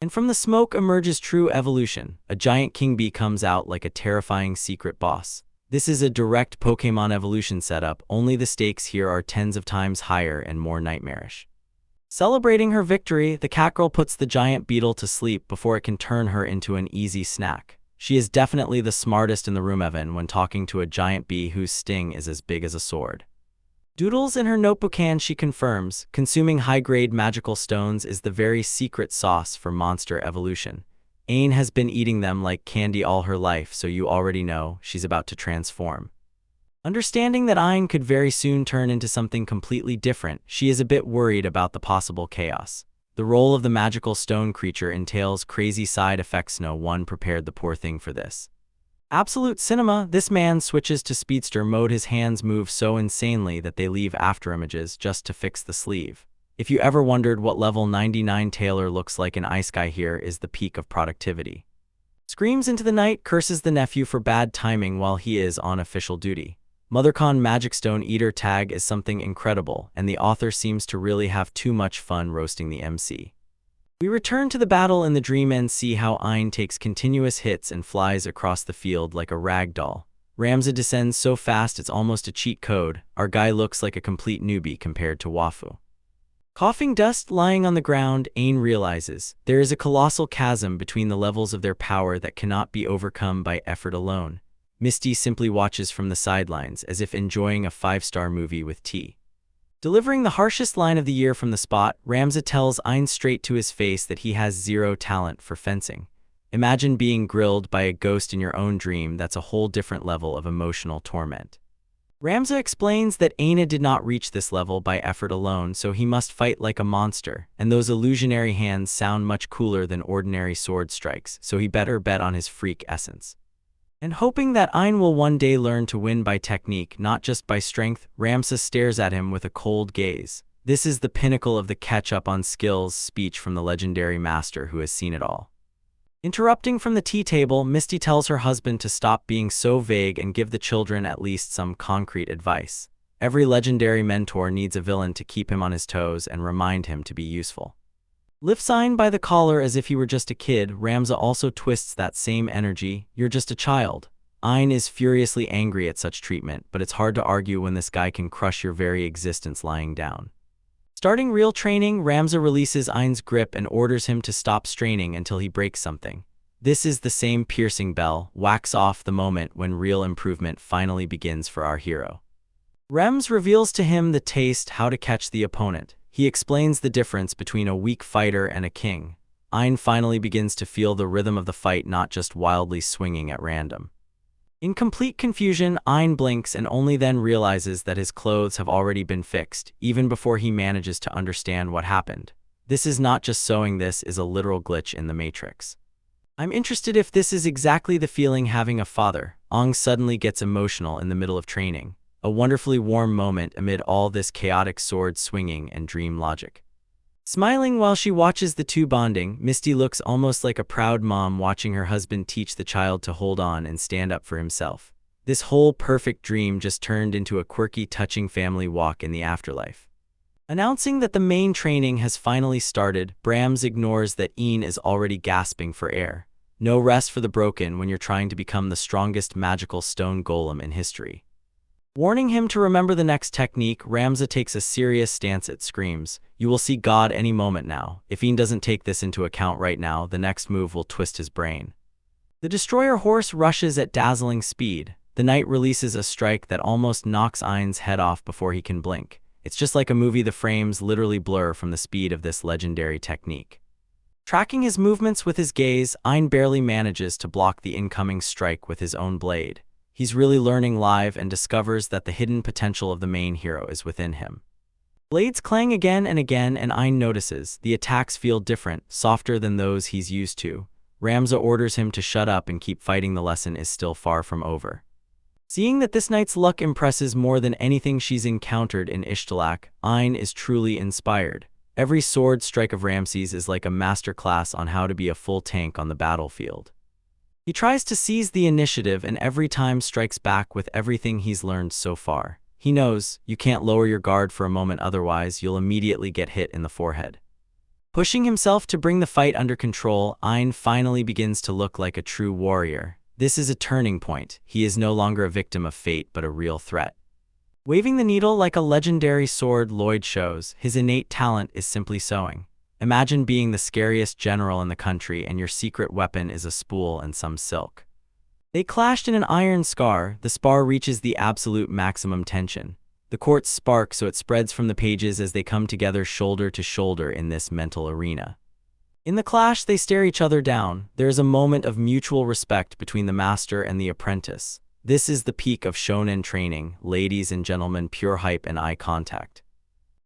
And from the smoke emerges true evolution. A giant king bee comes out like a terrifying secret boss. This is a direct Pokémon evolution setup, only the stakes here are tens of times higher and more nightmarish. Celebrating her victory, the catgirl puts the giant beetle to sleep before it can turn her into an easy snack. She is definitely the smartest in the room, Evan, when talking to a giant bee whose sting is as big as a sword. Doodles in her notebook hand, she confirms, consuming high-grade magical stones is the very secret sauce for monster evolution. Ein has been eating them like candy all her life, so you already know she's about to transform. Understanding that Ein could very soon turn into something completely different, she is a bit worried about the possible chaos. The role of the magical stone creature entails crazy side effects. No one prepared the poor thing for this. Absolute cinema, this man switches to speedster mode. His hands move so insanely that they leave afterimages just to fix the sleeve. If you ever wondered what level 99 Taylor looks like in isekai, here is the peak of productivity. Screams into the night, curses the nephew for bad timing while he is on official duty. Mothercon Magic Stone Eater tag is something incredible, and the author seems to really have too much fun roasting the MC. We return to the battle in the dream and see how Ein takes continuous hits and flies across the field like a rag doll. Ramza descends so fast it's almost a cheat code. Our guy looks like a complete newbie compared to Wafu. Coughing dust lying on the ground, Ein realizes there is a colossal chasm between the levels of their power that cannot be overcome by effort alone. Misty simply watches from the sidelines as if enjoying a 5-star movie with tea. Delivering the harshest line of the year from the spot, Ramza tells Ein straight to his face that he has zero talent for fencing. Imagine being grilled by a ghost in your own dream. That's a whole different level of emotional torment. Ramza explains that Aina did not reach this level by effort alone, so he must fight like a monster, and those illusionary hands sound much cooler than ordinary sword strikes, so he better bet on his freak essence. And hoping that Ein will one day learn to win by technique, not just by strength, Ramza stares at him with a cold gaze. This is the pinnacle of the catch-up on skills speech from the legendary master who has seen it all. Interrupting from the tea table, Misty tells her husband to stop being so vague and give the children at least some concrete advice. Every legendary mentor needs a villain to keep him on his toes and remind him to be useful. Lifts Ein by the collar as if he were just a kid, Ramza also twists that same energy. You're just a child. Ein is furiously angry at such treatment, but it's hard to argue when this guy can crush your very existence lying down. Starting real training, Ramza releases Ein's grip and orders him to stop straining until he breaks something. This is the same piercing bell, wax off the moment when real improvement finally begins for our hero. Rems reveals to him the taste, how to catch the opponent. He explains the difference between a weak fighter and a king. Ein finally begins to feel the rhythm of the fight, not just wildly swinging at random. In complete confusion, Ein blinks and only then realizes that his clothes have already been fixed, even before he manages to understand what happened. This is not just sewing, this is a literal glitch in the Matrix. I'm interested if this is exactly the feeling having a father. Ong suddenly gets emotional in the middle of training. A wonderfully warm moment amid all this chaotic sword swinging and dream logic. Smiling while she watches the two bonding, Misty looks almost like a proud mom watching her husband teach the child to hold on and stand up for himself. This whole perfect dream just turned into a quirky, touching family walk in the afterlife. Announcing that the main training has finally started, Brahms ignores that Ein is already gasping for air. No rest for the broken when you're trying to become the strongest magical stone golem in history. Warning him to remember the next technique, Ramza takes a serious stance at screams. You will see God any moment now. If Ein doesn't take this into account right now, the next move will twist his brain. The destroyer horse rushes at dazzling speed. The knight releases a strike that almost knocks Ein's head off before he can blink. It's just like a movie, the frames literally blur from the speed of this legendary technique. Tracking his movements with his gaze, Ein barely manages to block the incoming strike with his own blade. He's really learning live and discovers that the hidden potential of the main hero is within him. Blades clang again and again, and Ein notices the attacks feel different, softer than those he's used to. Ramza orders him to shut up and keep fighting. The lesson is still far from over. Seeing that this knight's luck impresses more than anything she's encountered in Ishtalak, Ein is truly inspired. Every sword strike of Ramses is like a masterclass on how to be a full tank on the battlefield. He tries to seize the initiative and every time strikes back with everything he's learned so far. He knows you can't lower your guard for a moment, otherwise you'll immediately get hit in the forehead. Pushing himself to bring the fight under control, Ein finally begins to look like a true warrior. This is a turning point. He is no longer a victim of fate but a real threat. Waving the needle like a legendary sword, Lloyd shows his innate talent is simply sewing. Imagine being the scariest general in the country and your secret weapon is a spool and some silk. They clashed in an iron scar. The spar reaches the absolute maximum tension. The quartz sparks so it spreads from the pages as they come together shoulder to shoulder in this mental arena. In the clash, they stare each other down. There is a moment of mutual respect between the master and the apprentice. This is the peak of shonen training, ladies and gentlemen, pure hype and eye contact.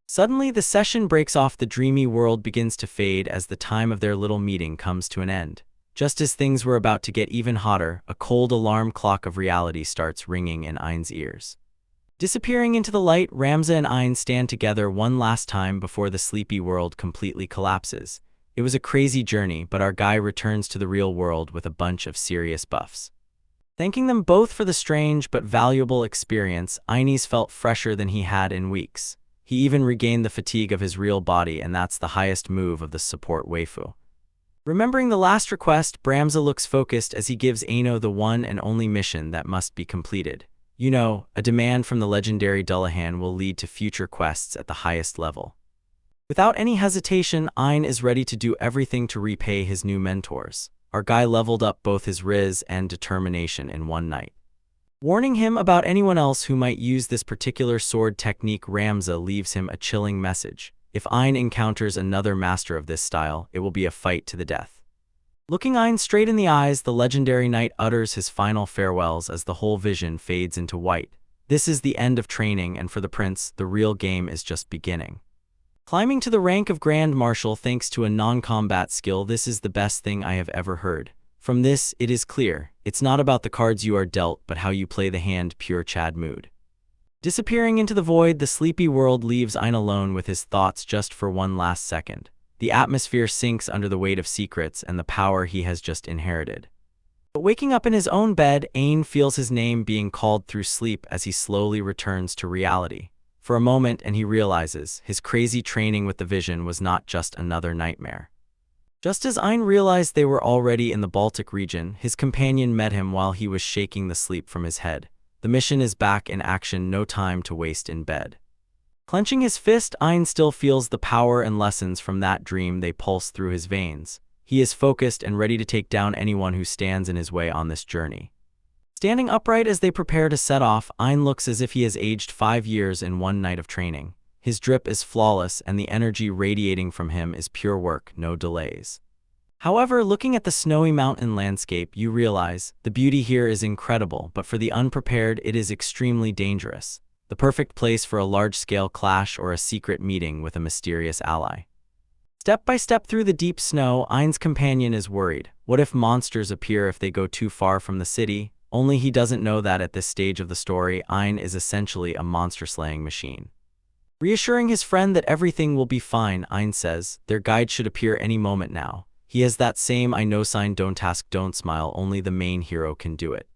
Suddenly, the session breaks off. The dreamy world begins to fade as the time of their little meeting comes to an end. Just as things were about to get even hotter, a cold alarm clock of reality starts ringing in Ein's ears. Disappearing into the light, Ramza and Ein stand together one last time before the sleepy world completely collapses. It was a crazy journey, but our guy returns to the real world with a bunch of serious buffs. Thanking them both for the strange but valuable experience, Einis felt fresher than he had in weeks. He even regained the fatigue of his real body, and that's the highest move of the support waifu. Remembering the last request, Bramza looks focused as he gives Aino the one and only mission that must be completed. You know, a demand from the legendary Dullahan will lead to future quests at the highest level. Without any hesitation, Ein is ready to do everything to repay his new mentors. Our guy leveled up both his riz and determination in one night. Warning him about anyone else who might use this particular sword technique, Ramza leaves him a chilling message. If Ein encounters another master of this style, it will be a fight to the death. Looking Ein straight in the eyes, the legendary knight utters his final farewells as the whole vision fades into white. This is the end of training, and for the prince, the real game is just beginning. Climbing to the rank of Grand Marshal thanks to a non-combat skill, this is the best thing I have ever heard. From this, it is clear, it's not about the cards you are dealt, but how you play the hand, pure Chad mood. Disappearing into the void, the sleepy world leaves Ein alone with his thoughts just for one last second. The atmosphere sinks under the weight of secrets and the power he has just inherited. But waking up in his own bed, Ein feels his name being called through sleep as he slowly returns to reality. For a moment, and he realizes his crazy training with the vision was not just another nightmare. Just as Ein realized they were already in the Baltic region, his companion met him while he was shaking the sleep from his head. The mission is back in action, no time to waste in bed. Clenching his fist, Ein still feels the power and lessons from that dream. They pulse through his veins. He is focused and ready to take down anyone who stands in his way on this journey. Standing upright as they prepare to set off, Ein looks as if he has aged 5 years in one night of training. His drip is flawless and the energy radiating from him is pure work, no delays. However, looking at the snowy mountain landscape, you realize the beauty here is incredible, but for the unprepared, it is extremely dangerous. The perfect place for a large-scale clash or a secret meeting with a mysterious ally. Step by step through the deep snow, Ein's companion is worried. What if monsters appear if they go too far from the city? Only he doesn't know that at this stage of the story, Ein is essentially a monster-slaying machine. Reassuring his friend that everything will be fine, Ein says, their guide should appear any moment now. He has that same I know sign, don't ask, don't smile, only the main hero can do it.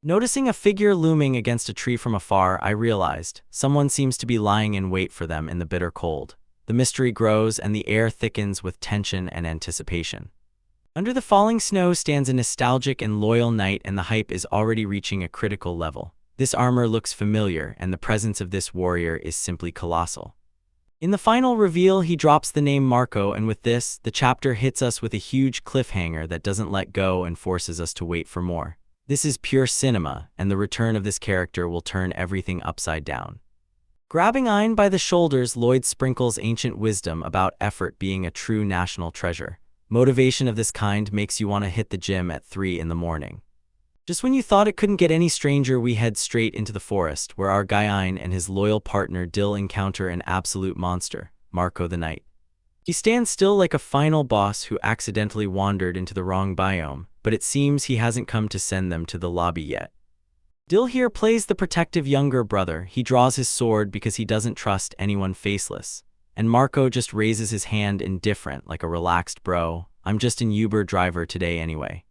Noticing a figure looming against a tree from afar, I realized someone seems to be lying in wait for them in the bitter cold. The mystery grows and the air thickens with tension and anticipation. Under the falling snow stands a nostalgic and loyal knight, and the hype is already reaching a critical level. This armor looks familiar, and the presence of this warrior is simply colossal. In the final reveal, he drops the name Marco, and with this, the chapter hits us with a huge cliffhanger that doesn't let go and forces us to wait for more. This is pure cinema, and the return of this character will turn everything upside down. Grabbing Ein by the shoulders, Lloyd sprinkles ancient wisdom about effort being a true national treasure. Motivation of this kind makes you want to hit the gym at 3 in the morning. Just when you thought it couldn't get any stranger, we head straight into the forest, where our guy Ein and his loyal partner Dill encounter an absolute monster, Marco the Knight. He stands still like a final boss who accidentally wandered into the wrong biome, but it seems he hasn't come to send them to the lobby yet. Dill here plays the protective younger brother. He draws his sword because he doesn't trust anyone faceless. And Marco just raises his hand indifferent, like a relaxed bro. I'm just an Uber driver today anyway.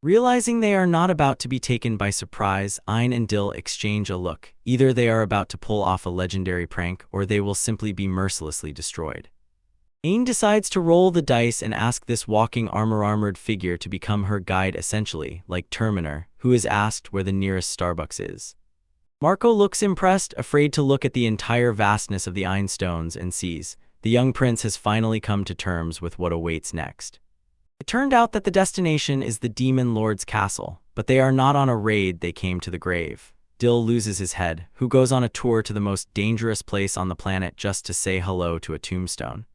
Realizing they are not about to be taken by surprise, Ein and Dill exchange a look. Either they are about to pull off a legendary prank, or they will simply be mercilessly destroyed. Ein decides to roll the dice and ask this walking armored figure to become her guide, essentially, like Terminator, who is asked where the nearest Starbucks is. Marco looks impressed, afraid to look at the entire vastness of the Ein stones, and sees the young prince has finally come to terms with what awaits next. It turned out that the destination is the Demon Lord's castle, but they are not on a raid, they came to the grave. Dill loses his head, who goes on a tour to the most dangerous place on the planet just to say hello to a tombstone.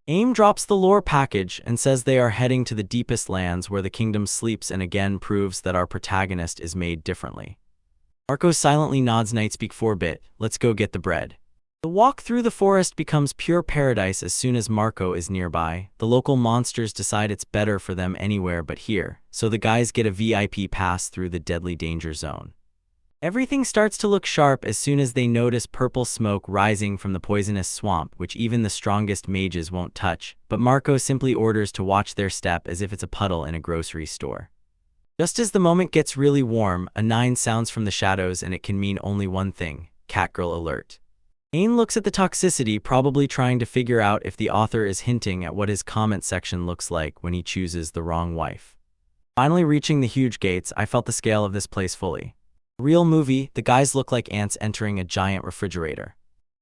Aim drops the lore package and says they are heading to the deepest lands where the kingdom sleeps, and again proves that our protagonist is made differently. Marco silently nods. Nightspeak 4-bit, let's go get the bread. The walk through the forest becomes pure paradise as soon as Marco is nearby. The local monsters decide it's better for them anywhere but here, so the guys get a VIP pass through the deadly danger zone. Everything starts to look sharp as soon as they notice purple smoke rising from the poisonous swamp, which even the strongest mages won't touch, but Marco simply orders to watch their step as if it's a puddle in a grocery store. Just as the moment gets really warm, a 9 sounds from the shadows, and it can mean only one thing: Catgirl alert. Ein looks at the toxicity, probably trying to figure out if the author is hinting at what his comment section looks like when he chooses the wrong wife. Finally reaching the huge gates, I felt the scale of this place fully. Real movie, the guys look like ants entering a giant refrigerator.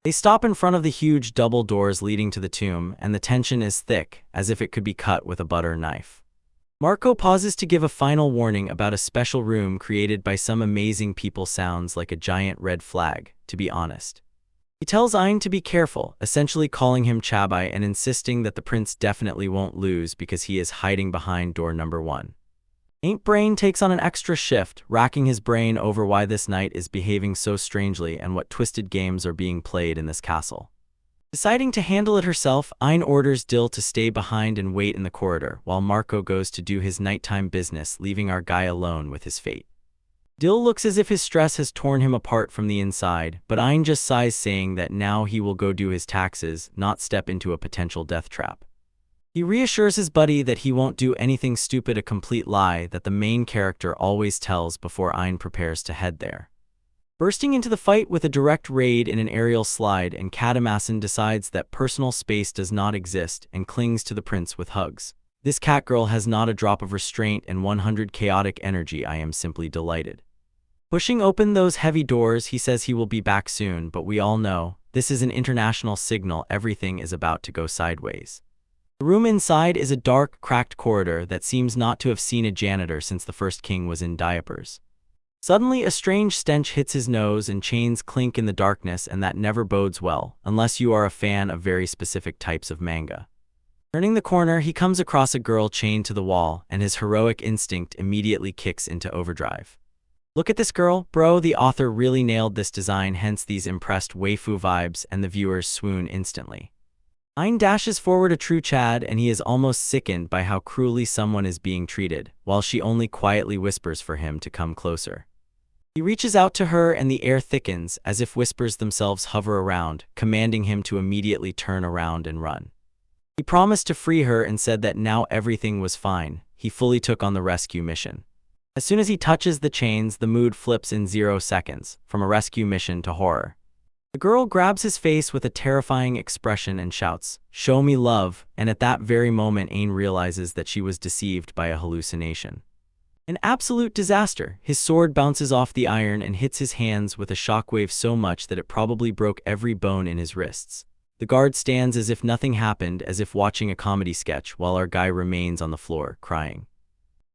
They stop in front of the huge double doors leading to the tomb, and the tension is thick, as if it could be cut with a butter knife. Marco pauses to give a final warning about a special room created by some amazing people. Sounds like a giant red flag, to be honest. He tells Ein to be careful, essentially calling him Chabai and insisting that the prince definitely won't lose because he is hiding behind door number 1. Ain't Brain takes on an extra shift, racking his brain over why this knight is behaving so strangely and what twisted games are being played in this castle. Deciding to handle it herself, Ein orders Dill to stay behind and wait in the corridor, while Marco goes to do his nighttime business, leaving our guy alone with his fate. Dill looks as if his stress has torn him apart from the inside, but Ein just sighs, saying that now he will go do his taxes, not step into a potential death trap. He reassures his buddy that he won't do anything stupid, a complete lie that the main character always tells before Ein prepares to head there. Bursting into the fight with a direct raid in an aerial slide, and Katamasan decides that personal space does not exist and clings to the prince with hugs. This catgirl has not a drop of restraint and 100 chaotic energy. I am simply delighted. Pushing open those heavy doors, he says he will be back soon, but we all know this is an international signal. Everything is about to go sideways. The room inside is a dark, cracked corridor that seems not to have seen a janitor since the first king was in diapers. Suddenly, a strange stench hits his nose and chains clink in the darkness, and that never bodes well, unless you are a fan of very specific types of manga. Turning the corner, he comes across a girl chained to the wall, and his heroic instinct immediately kicks into overdrive. Look at this girl, bro. The author really nailed this design, hence these impressed waifu vibes, and the viewers swoon instantly. Ein dashes forward a true Chad, and he is almost sickened by how cruelly someone is being treated, while she only quietly whispers for him to come closer. He reaches out to her, and the air thickens, as if whispers themselves hover around, commanding him to immediately turn around and run. He promised to free her and said that now everything was fine. He fully took on the rescue mission. As soon as he touches the chains, the mood flips in 0 seconds, from a rescue mission to horror. The girl grabs his face with a terrifying expression and shouts, "Show me love," and at that very moment Ein realizes that she was deceived by a hallucination. An absolute disaster. His sword bounces off the iron and hits his hands with a shockwave so much that it probably broke every bone in his wrists. The guard stands as if nothing happened, as if watching a comedy sketch, while our guy remains on the floor, crying.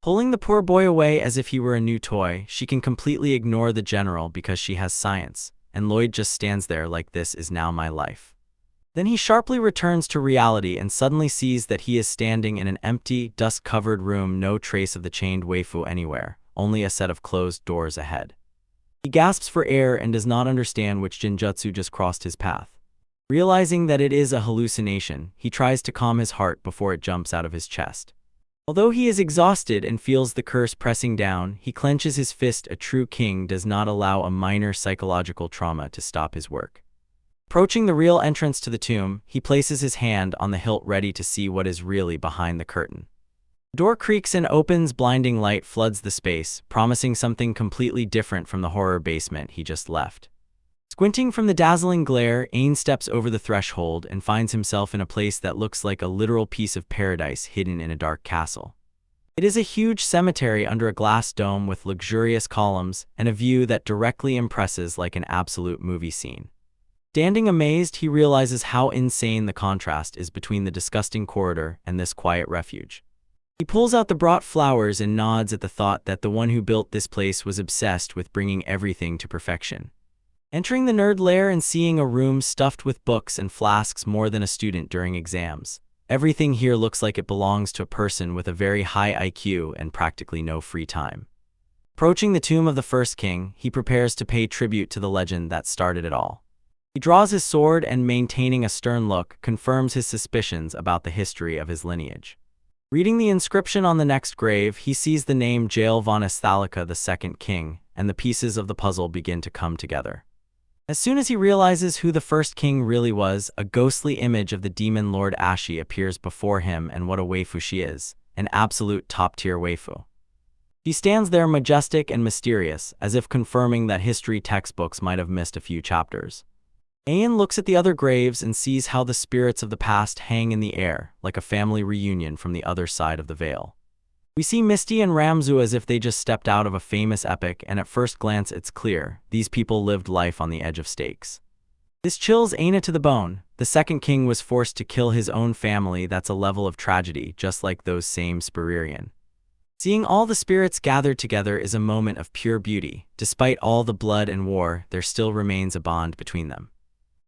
Pulling the poor boy away as if he were a new toy, she can completely ignore the general because she has science, and Lloyd just stands there like, "This is now my life." Then he sharply returns to reality and suddenly sees that he is standing in an empty, dust-covered room, no trace of the chained waifu anywhere, only a set of closed doors ahead. He gasps for air and does not understand which genjutsu just crossed his path. Realizing that it is a hallucination, he tries to calm his heart before it jumps out of his chest. Although he is exhausted and feels the curse pressing down, he clenches his fist. A true king does not allow a minor psychological trauma to stop his work. Approaching the real entrance to the tomb, he places his hand on the hilt, ready to see what is really behind the curtain. The door creaks and opens. Blinding light floods the space, promising something completely different from the horror basement he just left. Squinting from the dazzling glare, Ain steps over the threshold and finds himself in a place that looks like a literal piece of paradise hidden in a dark castle. It is a huge cemetery under a glass dome with luxurious columns and a view that directly impresses, like an absolute movie scene. Standing amazed, he realizes how insane the contrast is between the disgusting corridor and this quiet refuge. He pulls out the brought flowers and nods at the thought that the one who built this place was obsessed with bringing everything to perfection. Entering the nerd lair and seeing a room stuffed with books and flasks, more than a student during exams. Everything here looks like it belongs to a person with a very high IQ and practically no free time. Approaching the tomb of the first king, he prepares to pay tribute to the legend that started it all. He draws his sword and, maintaining a stern look, confirms his suspicions about the history of his lineage. Reading the inscription on the next grave, he sees the name Jael von Esthalika, the second king, and the pieces of the puzzle begin to come together. As soon as he realizes who the first king really was, a ghostly image of the demon Lord Ashi appears before him, and what a waifu she is, an absolute top-tier waifu. She stands there majestic and mysterious, as if confirming that history textbooks might have missed a few chapters. Ain looks at the other graves and sees how the spirits of the past hang in the air, like a family reunion from the other side of the veil. We see Misty and Ramzu as if they just stepped out of a famous epic, and at first glance it's clear, these people lived life on the edge of stakes. This chills Aina to the bone. The second king was forced to kill his own family. That's a level of tragedy, just like those same Spiririan. Seeing all the spirits gathered together is a moment of pure beauty. Despite all the blood and war, there still remains a bond between them.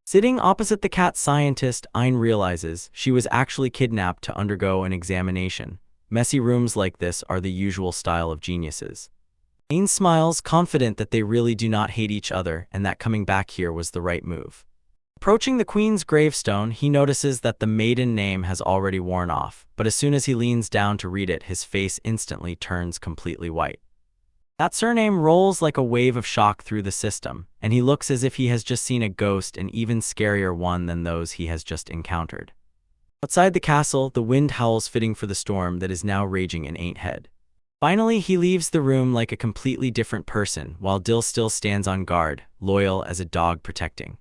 Sitting opposite the cat scientist, Ain realizes she was actually kidnapped to undergo an examination. Messy rooms like this are the usual style of geniuses. Ain smiles, confident that they really do not hate each other and that coming back here was the right move. Approaching the queen's gravestone, he notices that the maiden name has already worn off, but as soon as he leans down to read it, his face instantly turns completely white. That surname rolls like a wave of shock through the system, and he looks as if he has just seen a ghost, an even scarier one than those he has just encountered. Outside the castle, the wind howls, fitting for the storm that is now raging in Ain't Head. Finally, he leaves the room like a completely different person, while Dill still stands on guard, loyal as a dog protecting.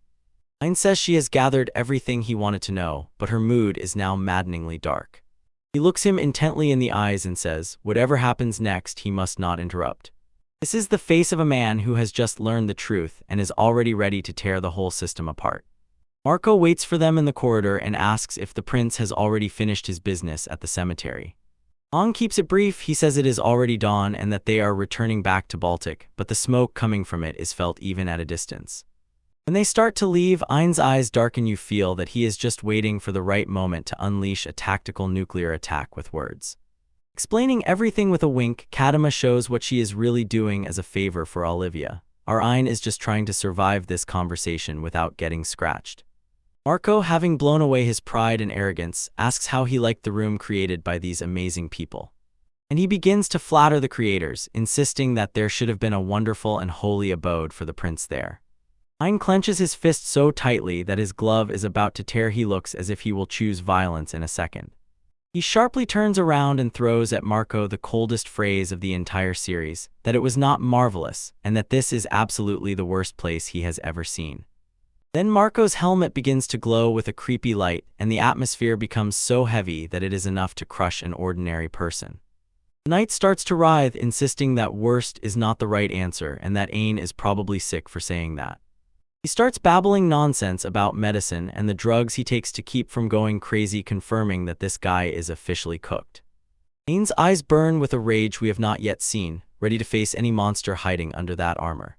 Ain says she has gathered everything he wanted to know, but her mood is now maddeningly dark. He looks him intently in the eyes and says, whatever happens next, he must not interrupt. This is the face of a man who has just learned the truth and is already ready to tear the whole system apart. Marco waits for them in the corridor and asks if the prince has already finished his business at the cemetery. Ong keeps it brief. He says it is already dawn and that they are returning back to Baltic, but the smoke coming from it is felt even at a distance. When they start to leave, Ain's eyes darken. You feel that he is just waiting for the right moment to unleash a tactical nuclear attack with words. Explaining everything with a wink, Kadima shows what she is really doing as a favor for Olivia. Our Ain is just trying to survive this conversation without getting scratched. Marco, having blown away his pride and arrogance, asks how he liked the room created by these amazing people. And he begins to flatter the creators, insisting that there should have been a wonderful and holy abode for the prince there. Ain clenches his fist so tightly that his glove is about to tear. He looks as if he will choose violence in a second. He sharply turns around and throws at Marco the coldest phrase of the entire series, that it was not marvelous, and that this is absolutely the worst place he has ever seen. Then Marco's helmet begins to glow with a creepy light, and the atmosphere becomes so heavy that it is enough to crush an ordinary person. The knight starts to writhe, insisting that worst is not the right answer and that Ain is probably sick for saying that. He starts babbling nonsense about medicine and the drugs he takes to keep from going crazy, confirming that this guy is officially cooked. Ain's eyes burn with a rage we have not yet seen, ready to face any monster hiding under that armor.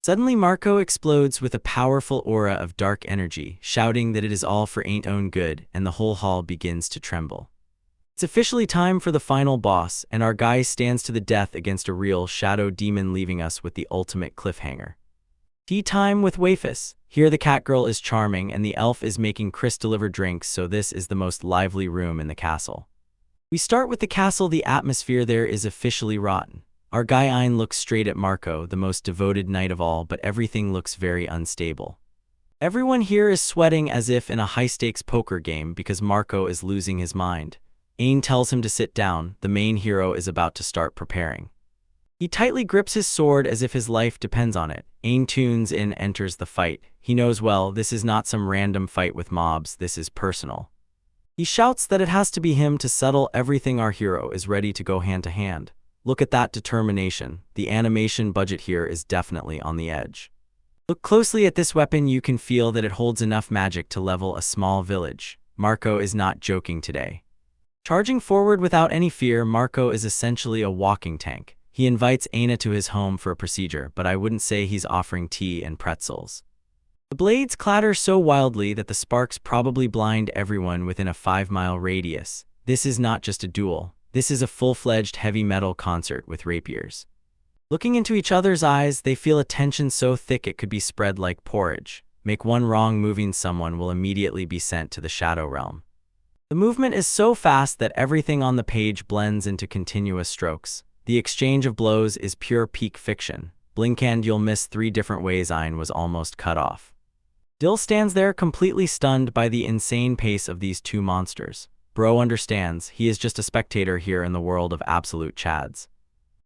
Suddenly Marco explodes with a powerful aura of dark energy, shouting that it is all for Ain's own good, and the whole hall begins to tremble. It's officially time for the final boss, and our guy stands to the death against a real shadow demon, leaving us with the ultimate cliffhanger. Tea time with Wafis. Here the cat girl is charming and the elf is making Chris deliver drinks, so this is the most lively room in the castle. We start with the castle. The atmosphere there is officially rotten. Our guy Ein looks straight at Marco, the most devoted knight of all, but everything looks very unstable. Everyone here is sweating as if in a high-stakes poker game because Marco is losing his mind. Ein tells him to sit down. The main hero is about to start preparing. He tightly grips his sword as if his life depends on it. Ein tunes in, enters the fight. He knows well, this is not some random fight with mobs, this is personal. He shouts that it has to be him to settle everything. Our hero is ready to go hand to hand. Look at that determination. The animation budget here is definitely on the edge. Look closely at this weapon. You can feel that it holds enough magic to level a small village. Marco is not joking today. Charging forward without any fear, Marco is essentially a walking tank. He invites Aina to his home for a procedure, but I wouldn't say he's offering tea and pretzels. The blades clatter so wildly that the sparks probably blind everyone within a 5-mile radius. This is not just a duel. This is a full-fledged heavy metal concert with rapiers. Looking into each other's eyes, they feel a tension so thick it could be spread like porridge. Make one wrong moving, someone will immediately be sent to the shadow realm. The movement is so fast that everything on the page blends into continuous strokes. The exchange of blows is pure peak fiction. Blink and you'll miss 3 different ways Ein was almost cut off. Dill stands there completely stunned by the insane pace of these two monsters. Bro understands, he is just a spectator here in the world of absolute chads.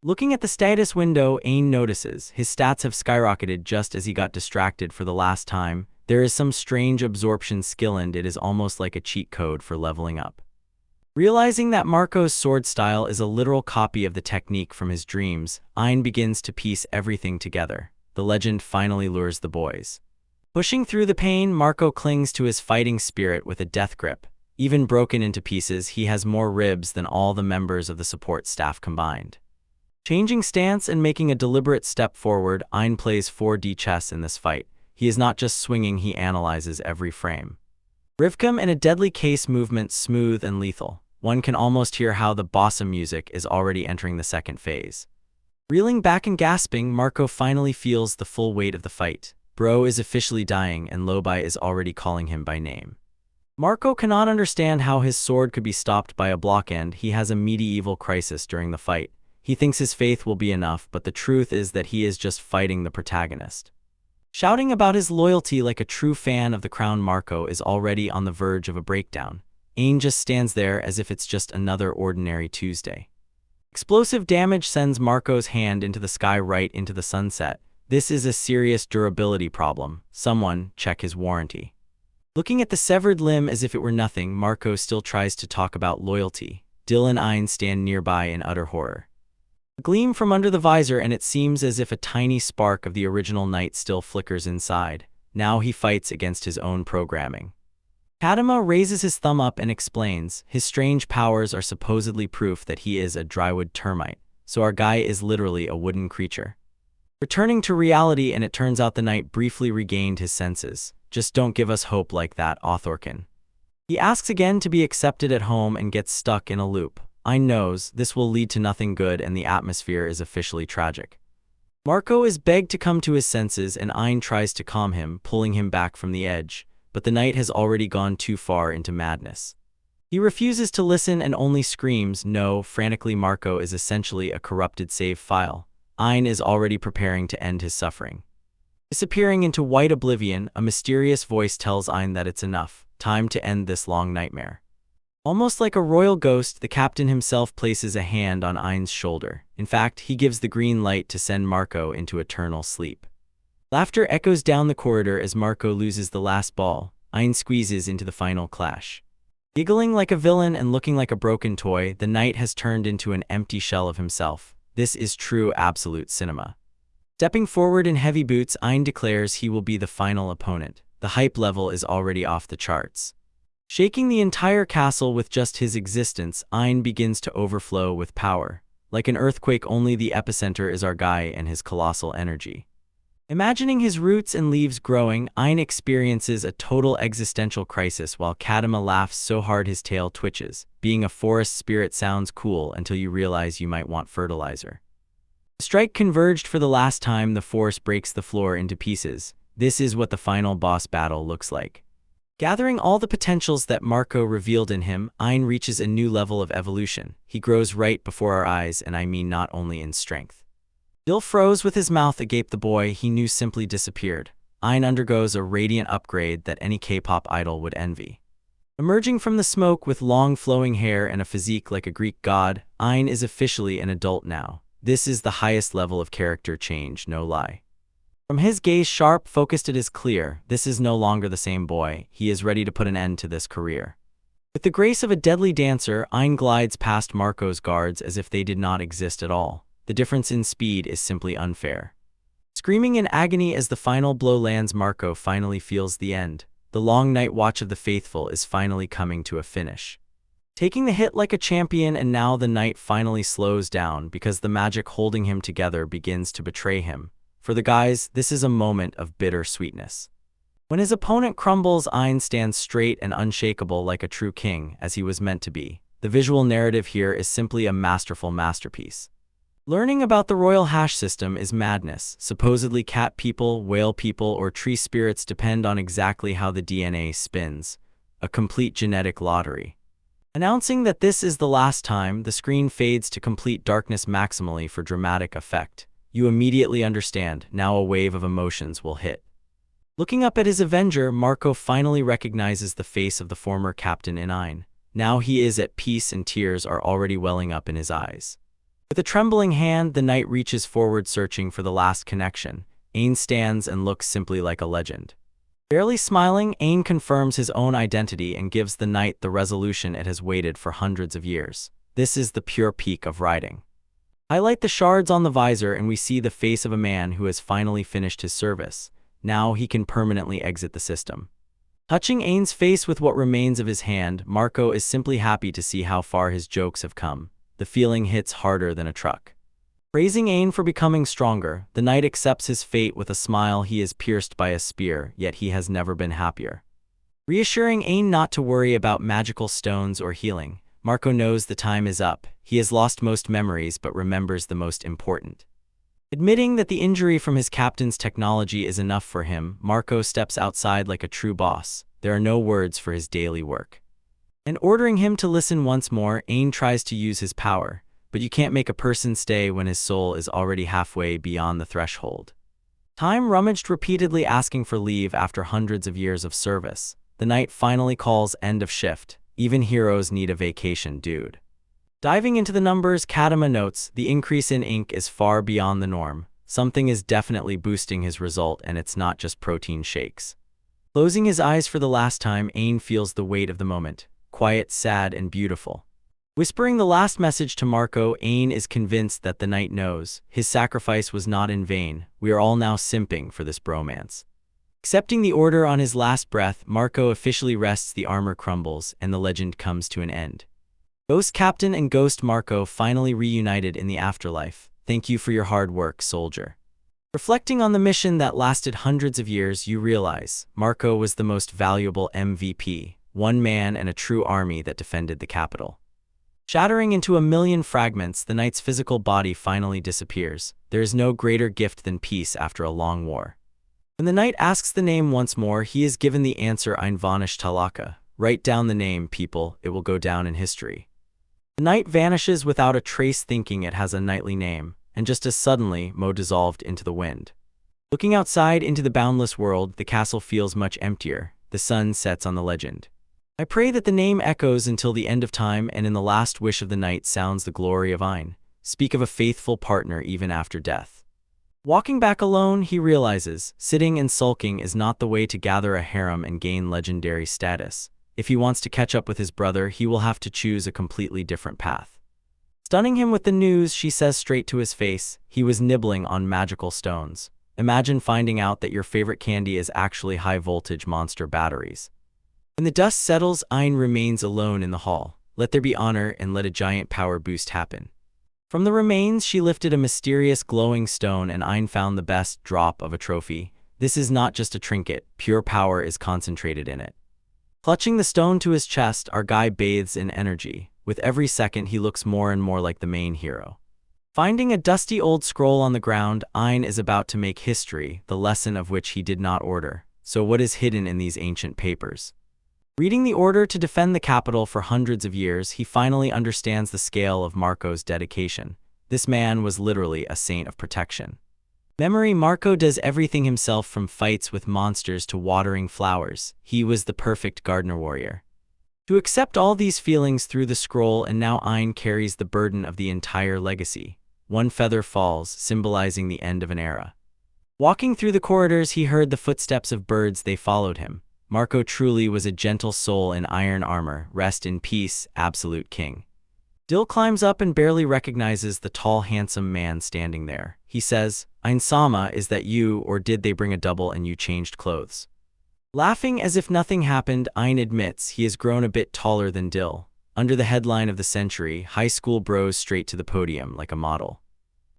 Looking at the status window, Ein notices his stats have skyrocketed just as he got distracted for the last time. There is some strange absorption skill and it is almost like a cheat code for leveling up. Realizing that Marco's sword style is a literal copy of the technique from his dreams, Ein begins to piece everything together. The legend finally lures the boys. Pushing through the pain, Marco clings to his fighting spirit with a death grip. Even broken into pieces, he has more ribs than all the members of the support staff combined. Changing stance and making a deliberate step forward, Ein plays 4D chess in this fight. He is not just swinging, he analyzes every frame. Rivkam in a deadly case movement, smooth and lethal. One can almost hear how the bossa music is already entering the second phase. Reeling back and gasping, Marco finally feels the full weight of the fight. Bro is officially dying and Lobai is already calling him by name. Marco cannot understand how his sword could be stopped by a block end. He has a medieval crisis during the fight. He thinks his faith will be enough, but the truth is that he is just fighting the protagonist. Shouting about his loyalty like a true fan of the crown, Marco is already on the verge of a breakdown. Ein just stands there as if it's just another ordinary Tuesday. Explosive damage sends Marco's hand into the sky right into the sunset. This is a serious durability problem. Someone check his warranty. Looking at the severed limb as if it were nothing, Marco still tries to talk about loyalty. Dill and Ein stand nearby in utter horror. A gleam from under the visor and it seems as if a tiny spark of the original knight still flickers inside. Now he fights against his own programming. Kadama raises his thumb up and explains, his strange powers are supposedly proof that he is a drywood termite, so our guy is literally a wooden creature. Returning to reality, and it turns out the knight briefly regained his senses. Just don't give us hope like that, Authorkin. He asks again to be accepted at home and gets stuck in a loop. Ein knows this will lead to nothing good and the atmosphere is officially tragic. Marco is begged to come to his senses and Ein tries to calm him, pulling him back from the edge. But the knight has already gone too far into madness. He refuses to listen and only screams no. Frantically, Marco is essentially a corrupted save file. Ein is already preparing to end his suffering. Disappearing into white oblivion, a mysterious voice tells Ein that it's enough. Time to end this long nightmare. Almost like a royal ghost, the captain himself places a hand on Ein's shoulder. In fact, he gives the green light to send Marco into eternal sleep. Laughter echoes down the corridor as Marco loses the last ball. Ein squeezes into the final clash. Giggling like a villain and looking like a broken toy, the knight has turned into an empty shell of himself. This is true absolute cinema. Stepping forward in heavy boots, Ein declares he will be the final opponent. The hype level is already off the charts. Shaking the entire castle with just his existence, Ein begins to overflow with power. Like an earthquake, only the epicenter is our guy and his colossal energy. Imagining his roots and leaves growing, Ein experiences a total existential crisis while Kadama laughs so hard his tail twitches. Being a forest spirit sounds cool until you realize you might want fertilizer. The strike converged for the last time. The force breaks the floor into pieces. This is what the final boss battle looks like. Gathering all the potentials that Marco revealed in him, Ein reaches a new level of evolution. He grows right before our eyes, and I mean not only in strength. Bill froze with his mouth agape. The boy he knew simply disappeared. Ein undergoes a radiant upgrade that any K-pop idol would envy. Emerging from the smoke with long flowing hair and a physique like a Greek god, Ein is officially an adult now. This is the highest level of character change, no lie. From his gaze sharp, focused, it is clear, this is no longer the same boy. He is ready to put an end to this career. With the grace of a deadly dancer, Ein glides past Marco's guards as if they did not exist at all. The difference in speed is simply unfair. Screaming in agony as the final blow lands, Marco finally feels the end. The long night watch of the faithful is finally coming to a finish. Taking the hit like a champion, and now the night finally slows down because the magic holding him together begins to betray him. For the guys, this is a moment of bitter sweetness. When his opponent crumbles, Ein stands straight and unshakable like a true king, as he was meant to be. The visual narrative here is simply a masterful masterpiece. Learning about the royal hash system is madness. Supposedly cat people, whale people, or tree spirits depend on exactly how the DNA spins. A complete genetic lottery. Announcing that this is the last time, the screen fades to complete darkness maximally for dramatic effect. You immediately understand, now a wave of emotions will hit. Looking up at his avenger, Marco finally recognizes the face of the former captain in Ein. Now he is at peace and tears are already welling up in his eyes. With a trembling hand, the knight reaches forward searching for the last connection. Ein stands and looks simply like a legend. Barely smiling, Ein confirms his own identity and gives the knight the resolution it has waited for hundreds of years. This is the pure peak of writing. Highlight the shards on the visor and we see the face of a man who has finally finished his service. Now he can permanently exit the system. Touching Ein's face with what remains of his hand, Marco is simply happy to see how far his jokes have come. The feeling hits harder than a truck. Praising Ein for becoming stronger, the knight accepts his fate with a smile. He is pierced by a spear, yet he has never been happier. Reassuring Ein not to worry about magical stones or healing, Marco knows the time is up. He has lost most memories but remembers the most important. Admitting that the injury from his captain's technology is enough for him, Marco steps outside like a true boss. There are no words for his daily work. And ordering him to listen once more, Ein tries to use his power. But you can't make a person stay when his soul is already halfway beyond the threshold. Time rummaged repeatedly asking for leave after hundreds of years of service. The knight finally calls end of shift. Even heroes need a vacation, dude. Diving into the numbers, Kadama notes, the increase in ink is far beyond the norm. Something is definitely boosting his result, and it's not just protein shakes. Closing his eyes for the last time, Ein feels the weight of the moment. Quiet, sad, and beautiful. Whispering the last message to Marco, Ein is convinced that the knight knows. His sacrifice was not in vain. We are all now simping for this bromance. Accepting the order on his last breath, Marco officially rests. The armor crumbles, and the legend comes to an end. Ghost Captain and Ghost Marco finally reunited in the afterlife. Thank you for your hard work, soldier. Reflecting on the mission that lasted hundreds of years, you realize Marco was the most valuable MVP, one man and a true army that defended the capital. Shattering into a million fragments, the knight's physical body finally disappears. There is no greater gift than peace after a long war. When the knight asks the name once more, he is given the answer Ein Vanish Talaka. Write down the name, people, it will go down in history. The knight vanishes without a trace, thinking it has a knightly name, and just as suddenly, Mo dissolved into the wind. Looking outside into the boundless world, the castle feels much emptier. The sun sets on the legend. I pray that the name echoes until the end of time, and in the last wish of the knight sounds the glory of Ein. Speak of a faithful partner even after death. Walking back alone, he realizes, sitting and sulking is not the way to gather a harem and gain legendary status. If he wants to catch up with his brother, he will have to choose a completely different path. Stunning him with the news, she says straight to his face, he was nibbling on magical stones. Imagine finding out that your favorite candy is actually high-voltage monster batteries. When the dust settles, Ein remains alone in the hall. Let there be honor and let a giant power boost happen. From the remains, she lifted a mysterious glowing stone, and Ein found the best drop of a trophy. This is not just a trinket, pure power is concentrated in it. Clutching the stone to his chest, our guy bathes in energy. With every second, he looks more and more like the main hero. Finding a dusty old scroll on the ground, Ein is about to make history, the lesson of which he did not order. So what is hidden in these ancient papers? Reading the order to defend the capital for hundreds of years, he finally understands the scale of Marco's dedication. This man was literally a saint of protection. Memory: Marco does everything himself, from fights with monsters to watering flowers. He was the perfect gardener warrior. To accept all these feelings through the scroll, and now Ein carries the burden of the entire legacy. One feather falls, symbolizing the end of an era. Walking through the corridors, he heard the footsteps of birds. They followed him. Marco truly was a gentle soul in iron armor. Rest in peace, absolute king. Dill climbs up and barely recognizes the tall, handsome man standing there. He says, "Ein-sama, is that you, or did they bring a double and you changed clothes?" Laughing as if nothing happened, Ein admits he has grown a bit taller than Dill. Under the headline of the century, high school bros straight to the podium like a model.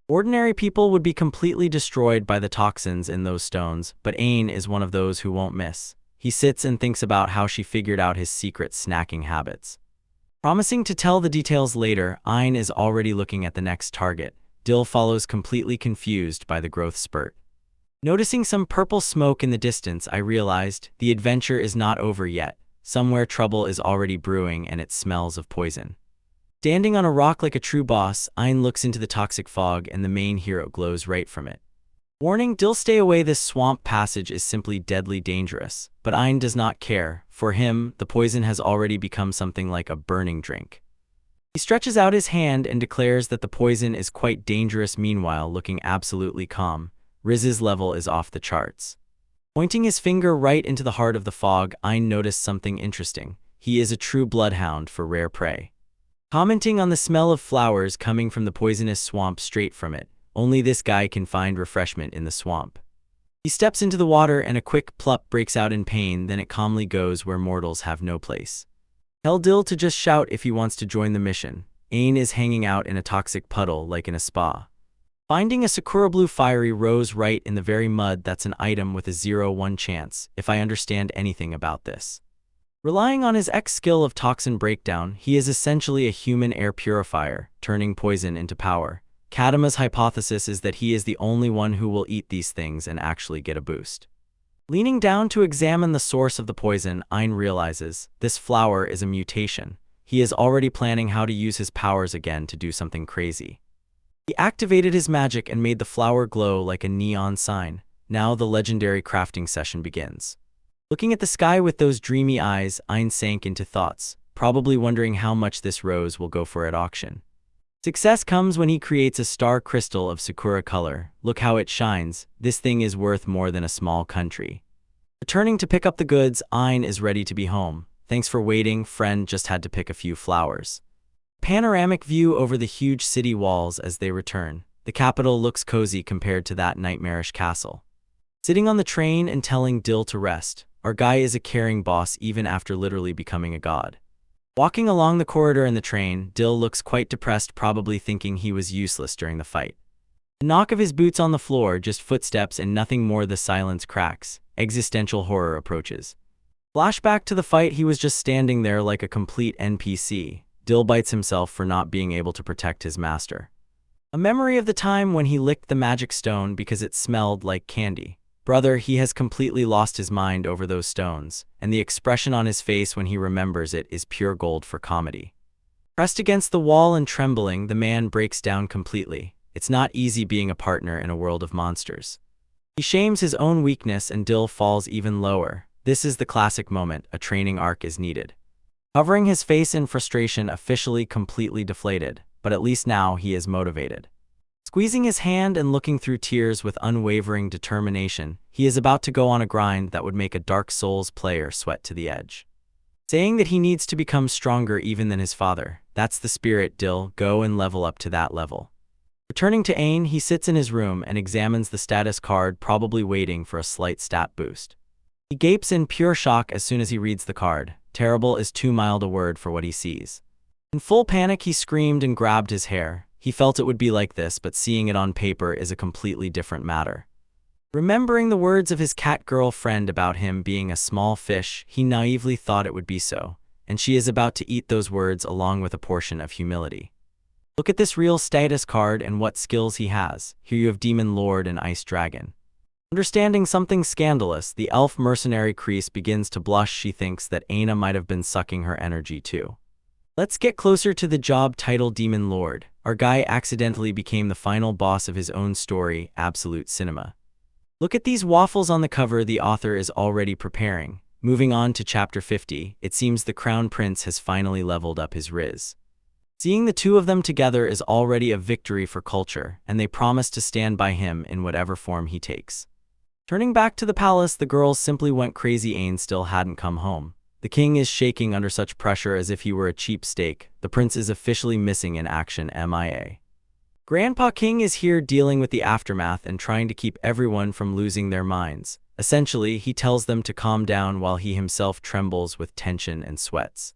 Ordinary people would be completely destroyed by the toxins in those stones, but Ein is one of those who won't miss. He sits and thinks about how she figured out his secret snacking habits. Promising to tell the details later, Ein is already looking at the next target. Dill follows, completely confused by the growth spurt. Noticing some purple smoke in the distance, I realized the adventure is not over yet. Somewhere trouble is already brewing, and it smells of poison. Standing on a rock like a true boss, Ein looks into the toxic fog, and the main hero glows right from it. Warning: Dill, stay away, this swamp passage is simply deadly dangerous. But Ein does not care. For him, the poison has already become something like a burning drink. He stretches out his hand and declares that the poison is quite dangerous. Meanwhile, looking absolutely calm, Riz's level is off the charts. Pointing his finger right into the heart of the fog, Ein noticed something interesting. He is a true bloodhound for rare prey. Commenting on the smell of flowers coming from the poisonous swamp straight from it, only this guy can find refreshment in the swamp. He steps into the water and a quick plop breaks out in pain, then it calmly goes where mortals have no place. Tell Dill to just shout if he wants to join the mission. Ein is hanging out in a toxic puddle like in a spa. Finding a sakura blue fiery rose right in the very mud, that's an item with a 0-1 chance, if I understand anything about this. Relying on his X skill of toxin breakdown, he is essentially a human air purifier, turning poison into power. Kadama's hypothesis is that he is the only one who will eat these things and actually get a boost. Leaning down to examine the source of the poison, Ein realizes this flower is a mutation. He is already planning how to use his powers again to do something crazy. He activated his magic and made the flower glow like a neon sign. Now the legendary crafting session begins. Looking at the sky with those dreamy eyes, Ein sank into thoughts, probably wondering how much this rose will go for at auction. Success comes when he creates a star crystal of sakura color. Look how it shines. This thing is worth more than a small country. Returning to pick up the goods, Ein is ready to be home. Thanks for waiting, friend, just had to pick a few flowers. Panoramic view over the huge city walls as they return. The capital looks cozy compared to that nightmarish castle. Sitting on the train and telling Dill to rest. Our guy is a caring boss even after literally becoming a god. Walking along the corridor in the train, Dill looks quite depressed, probably thinking he was useless during the fight. The knock of his boots on the floor, just footsteps and nothing more. The silence cracks. Existential horror approaches. Flashback to the fight, he was just standing there like a complete NPC. Dill bites himself for not being able to protect his master. A memory of the time when he licked the magic stone because it smelled like candy. Brother, he has completely lost his mind over those stones, and the expression on his face when he remembers it is pure gold for comedy. Pressed against the wall and trembling, the man breaks down completely. It's not easy being a partner in a world of monsters. He shames his own weakness and Dill falls even lower. This is the classic moment, a training arc is needed. Covering his face in frustration, officially completely deflated, but at least now he is motivated. Squeezing his hand and looking through tears with unwavering determination, he is about to go on a grind that would make a Dark Souls player sweat to the edge. Saying that he needs to become stronger even than his father. That's the spirit, Dill, go and level up to that level. Returning to Ein, he sits in his room and examines the status card, probably waiting for a slight stat boost. He gapes in pure shock as soon as he reads the card. Terrible is too mild a word for what he sees. In full panic, he screamed and grabbed his hair. He felt it would be like this, but seeing it on paper is a completely different matter. Remembering the words of his cat girlfriend about him being a small fish, he naively thought it would be so, and she is about to eat those words along with a portion of humility. Look at this real status card and what skills he has. Here you have Demon Lord and Ice Dragon. Understanding something scandalous, the elf mercenary Kreese begins to blush. She thinks that Aina might have been sucking her energy too. Let's get closer to the job title Demon Lord. Our guy accidentally became the final boss of his own story, Absolute Cinema. Look at these waffles on the cover. The author is already preparing. Moving on to chapter 50, it seems the Crown Prince has finally leveled up his riz. Seeing the two of them together is already a victory for culture, and they promise to stand by him in whatever form he takes. Turning back to the palace, the girls simply went crazy. Ain still hadn't come home. The king is shaking under such pressure as if he were a cheap steak. The prince is officially missing in action, MIA. Grandpa King is here dealing with the aftermath and trying to keep everyone from losing their minds. Essentially, he tells them to calm down while he himself trembles with tension and sweats.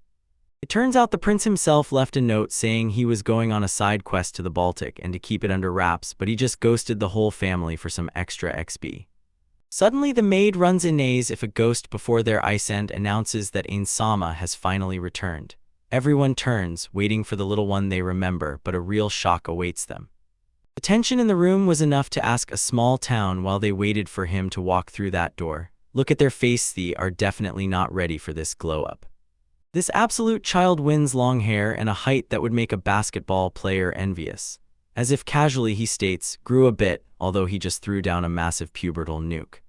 It turns out the prince himself left a note saying he was going on a side quest to the Baltic and to keep it under wraps, but he just ghosted the whole family for some extra XP. Suddenly, the maid runs in as if a ghost before their ice end announces that Ainsama has finally returned. Everyone turns, waiting for the little one they remember, but a real shock awaits them. The tension in the room was enough to ask a small town while they waited for him to walk through that door. Look at their face, they are definitely not ready for this glow-up. This absolute child wins long hair and a height that would make a basketball player envious. As if casually he states, grew a bit, although he just threw down a massive pubertal nuke.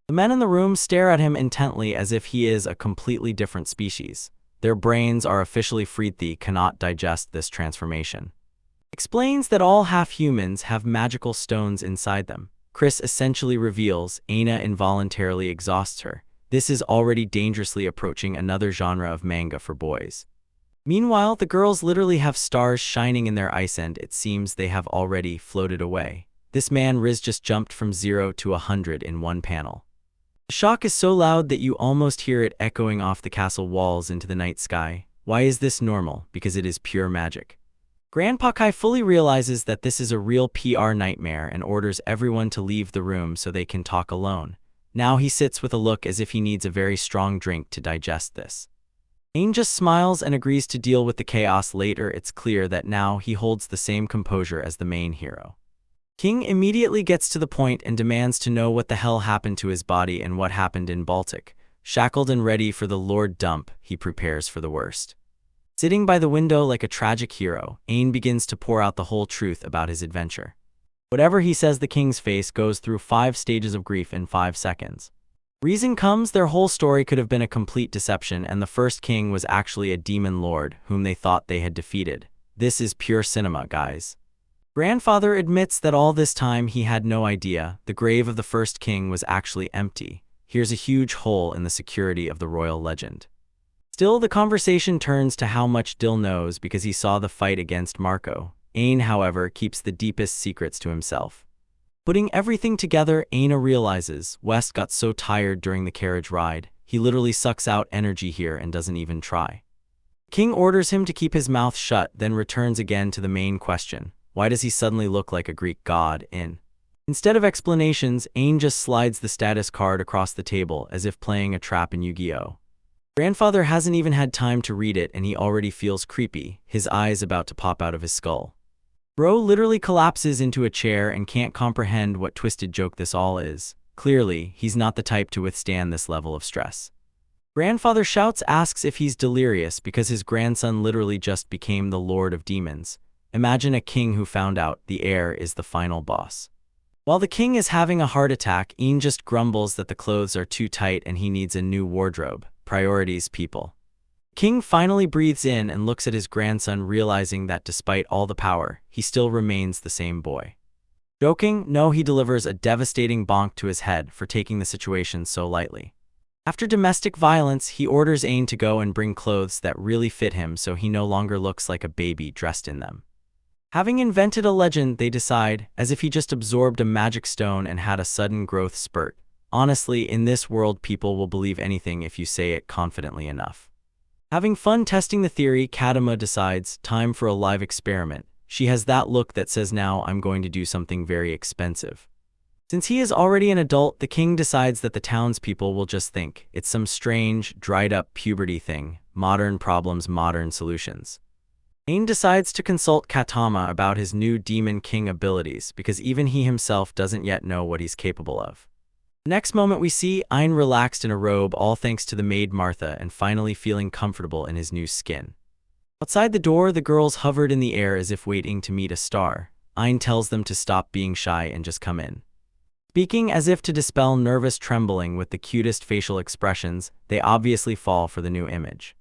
The men in the room stare at him intently as if he is a completely different species. Their brains are officially freed. They cannot digest this transformation. Explains that all half-humans have magical stones inside them. Chris essentially reveals Aina involuntarily exhausts her. This is already dangerously approaching another genre of manga for boys. Meanwhile, the girls literally have stars shining in their ice end. It seems they have already floated away. This man Riz just jumped from 0 to 100 in one panel. The shock is so loud that you almost hear it echoing off the castle walls into the night sky. Why is this normal? Because it is pure magic. Grandpa Kai fully realizes that this is a real PR nightmare and orders everyone to leave the room so they can talk alone. Now he sits with a look as if he needs a very strong drink to digest this. Ain just smiles and agrees to deal with the chaos later. It's clear that now he holds the same composure as the main hero. King immediately gets to the point and demands to know what the hell happened to his body and what happened in Baltic. Shackled and ready for the Lord dump, he prepares for the worst. Sitting by the window like a tragic hero, Ain begins to pour out the whole truth about his adventure. Whatever he says, the king's face goes through 5 stages of grief in 5 seconds. Reason comes, their whole story could have been a complete deception and the first king was actually a demon lord whom they thought they had defeated. This is pure cinema, guys. Grandfather admits that all this time he had no idea the grave of the first king was actually empty. Here's a huge hole in the security of the royal legend. Still, the conversation turns to how much Dill knows because he saw the fight against Marco. Ain, however, keeps the deepest secrets to himself. Putting everything together, Aina realizes West got so tired during the carriage ride, he literally sucks out energy here and doesn't even try. King orders him to keep his mouth shut, then returns again to the main question. Why does he suddenly look like a Greek god? Instead of explanations, Ain just slides the status card across the table as if playing a trap in Yu-Gi-Oh! Grandfather hasn't even had time to read it and he already feels creepy, his eyes about to pop out of his skull. Bro literally collapses into a chair and can't comprehend what twisted joke this all is. Clearly, he's not the type to withstand this level of stress. Grandfather shouts, asks if he's delirious because his grandson literally just became the Lord of Demons. Imagine a king who found out the heir is the final boss. While the king is having a heart attack, Ian just grumbles that the clothes are too tight and he needs a new wardrobe. Priorities, people. King finally breathes in and looks at his grandson, realizing that despite all the power, he still remains the same boy. Joking? No, he delivers a devastating bonk to his head for taking the situation so lightly. After domestic violence, he orders Ain to go and bring clothes that really fit him so he no longer looks like a baby dressed in them. Having invented a legend, they decide, as if he just absorbed a magic stone and had a sudden growth spurt. Honestly, in this world, people will believe anything if you say it confidently enough. Having fun testing the theory, Kadama decides, time for a live experiment. She has that look that says, now I'm going to do something very expensive. Since he is already an adult, the king decides that the townspeople will just think it's some strange, dried-up puberty thing. Modern problems, modern solutions. Ain decides to consult Katama about his new Demon King abilities because even he himself doesn't yet know what he's capable of. The next moment we see Ain relaxed in a robe, all thanks to the maid Martha, and finally feeling comfortable in his new skin. Outside the door, the girls hovered in the air as if waiting to meet a star. Ain tells them to stop being shy and just come in. Speaking as if to dispel nervous trembling with the cutest facial expressions, they obviously fall for the new image.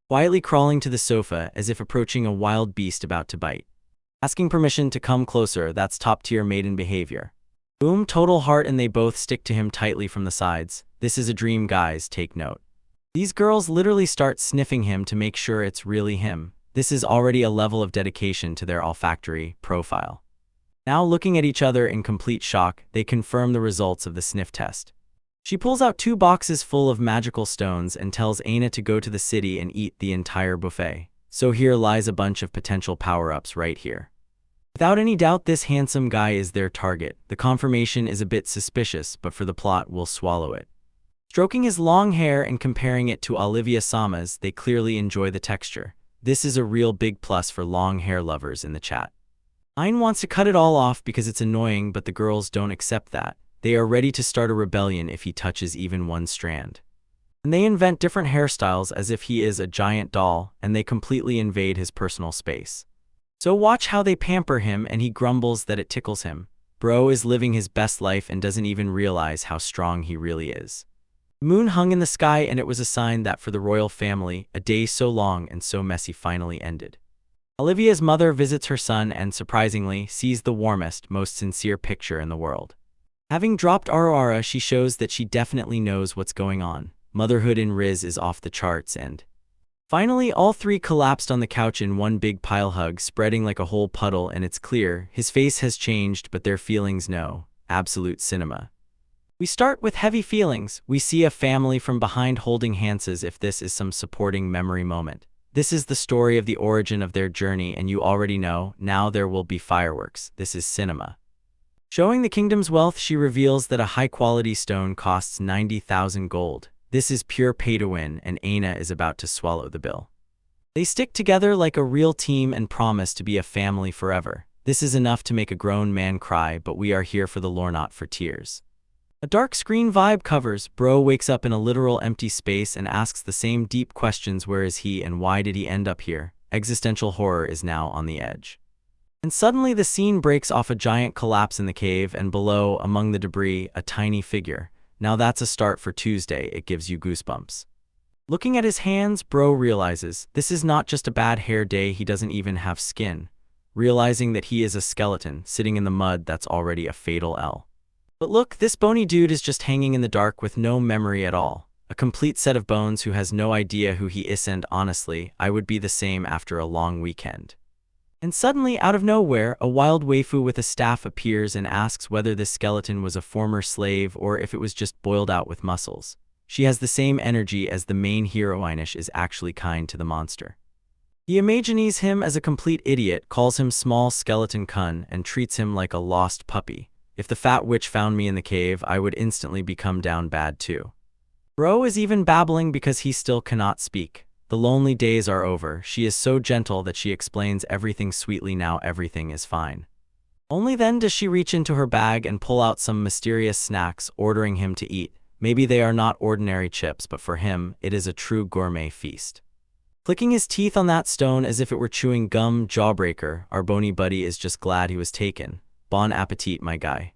Quietly crawling to the sofa as if approaching a wild beast about to bite. Asking permission to come closer, that's top-tier maiden behavior. Boom, total heart, and they both stick to him tightly from the sides. This is a dream, guys, take note. These girls literally start sniffing him to make sure it's really him. This is already a level of dedication to their olfactory profile. Now looking at each other in complete shock, they confirm the results of the sniff test. She pulls out 2 boxes full of magical stones and tells Aina to go to the city and eat the entire buffet. So here lies a bunch of potential power-ups right here. Without any doubt, this handsome guy is their target. The confirmation is a bit suspicious, but for the plot, we'll swallow it. Stroking his long hair and comparing it to Olivia Sama's, they clearly enjoy the texture. This is a real big plus for long hair lovers in the chat. Ain wants to cut it all off because it's annoying, but the girls don't accept that. They are ready to start a rebellion if he touches even one strand. And they invent different hairstyles as if he is a giant doll, and they completely invade his personal space. So watch how they pamper him, and he grumbles that it tickles him. Bro is living his best life and doesn't even realize how strong he really is. The moon hung in the sky, and it was a sign that for the royal family, a day so long and so messy finally ended. Olivia's mother visits her son and, surprisingly, sees the warmest, most sincere picture in the world. Having dropped Aurora, she shows that she definitely knows what's going on. Motherhood in Riz is off the charts, and finally all 3 collapsed on the couch in one big pile hug, spreading like a whole puddle, and it's clear his face has changed, but their feelings no. Absolute cinema. We start with heavy feelings. We see a family from behind holding hands as if this is some supporting memory moment. This is the story of the origin of their journey, and you already know, now there will be fireworks. This is cinema. Showing the kingdom's wealth, she reveals that a high-quality stone costs 90,000 gold. This is pure pay-to-win, and Aina is about to swallow the bill. They stick together like a real team and promise to be a family forever. This is enough to make a grown man cry, but we are here for the lore, not for tears. A dark screen vibe covers. Bro wakes up in a literal empty space and asks the same deep questions: where is he and why did he end up here? Existential horror is now on the edge. And suddenly the scene breaks off: a giant collapse in the cave, and below, among the debris, a tiny figure. Now that's a start for Tuesday, it gives you goosebumps. Looking at his hands, Bro realizes this is not just a bad hair day, he doesn't even have skin. Realizing that he is a skeleton, sitting in the mud, that's already a fatal L. But look, this bony dude is just hanging in the dark with no memory at all. A complete set of bones who has no idea who he is, and honestly, I would be the same after a long weekend. And suddenly, out of nowhere, a wild waifu with a staff appears and asks whether this skeleton was a former slave or if it was just boiled out with muscles. She has the same energy as the main heroine is actually kind to the monster. He imagines him as a complete idiot, calls him small skeleton kun, and treats him like a lost puppy. If the fat witch found me in the cave, I would instantly become down bad too. Bro is even babbling because he still cannot speak. The lonely days are over. She is so gentle that she explains everything sweetly. Now everything is fine. Only then does she reach into her bag and pull out some mysterious snacks, ordering him to eat. Maybe they are not ordinary chips, but for him, it is a true gourmet feast. Clicking his teeth on that stone as if it were chewing gum, jawbreaker, our bony buddy is just glad he was taken. Bon appetit, my guy.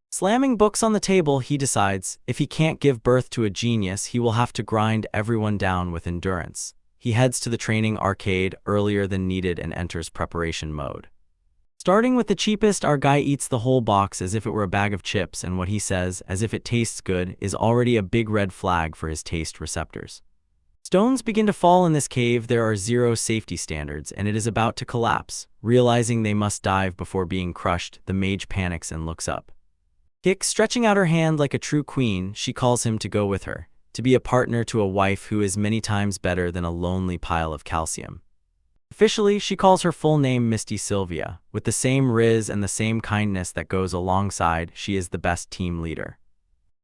Slamming books on the table, he decides, if he can't give birth to a genius, he will have to grind everyone down with endurance. He heads to the training arcade earlier than needed and enters preparation mode. Starting with the cheapest, our guy eats the whole box as if it were a bag of chips, and what he says, as if it tastes good, is already a big red flag for his taste receptors. Stones begin to fall in this cave. There are 0 safety standards, and it is about to collapse. Realizing they must dive before being crushed, the mage panics and looks up. Kick, stretching out her hand like a true queen, she calls him to go with her, to be a partner to a wife who is many times better than a lonely pile of calcium. The Officially, she calls her full name Misty Sylvia. With the same riz and the same kindness that goes alongside, she is the best team leader.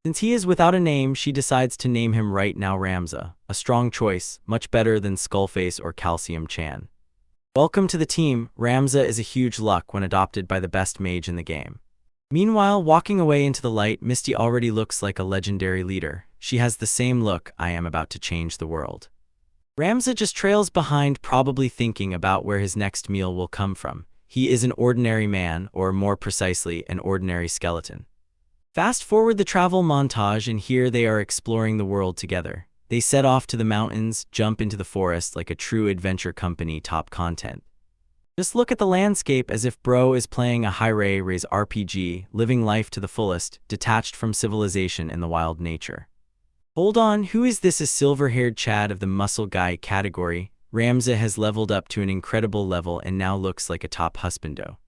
Since he is without a name, she decides to name him right now Ramza, a strong choice, much better than Skullface or Calcium Chan. Welcome to the team. Ramza is a huge luck when adopted by the best mage in the game. Meanwhile, walking away into the light, Misty already looks like a legendary leader. She has the same look, I am about to change the world. Ramza just trails behind, probably thinking about where his next meal will come from. He is an ordinary man, or more precisely, an ordinary skeleton. Fast forward the travel montage, and here they are exploring the world together. They set off to the mountains, jump into the forest like a true adventure company top content. Just look at the landscape as if bro is playing a high-res RPG, living life to the fullest, detached from civilization in the wild nature. Hold on, who is this? A silver-haired Chad of the muscle guy category. Ramza has leveled up to an incredible level and now looks like a top husbando.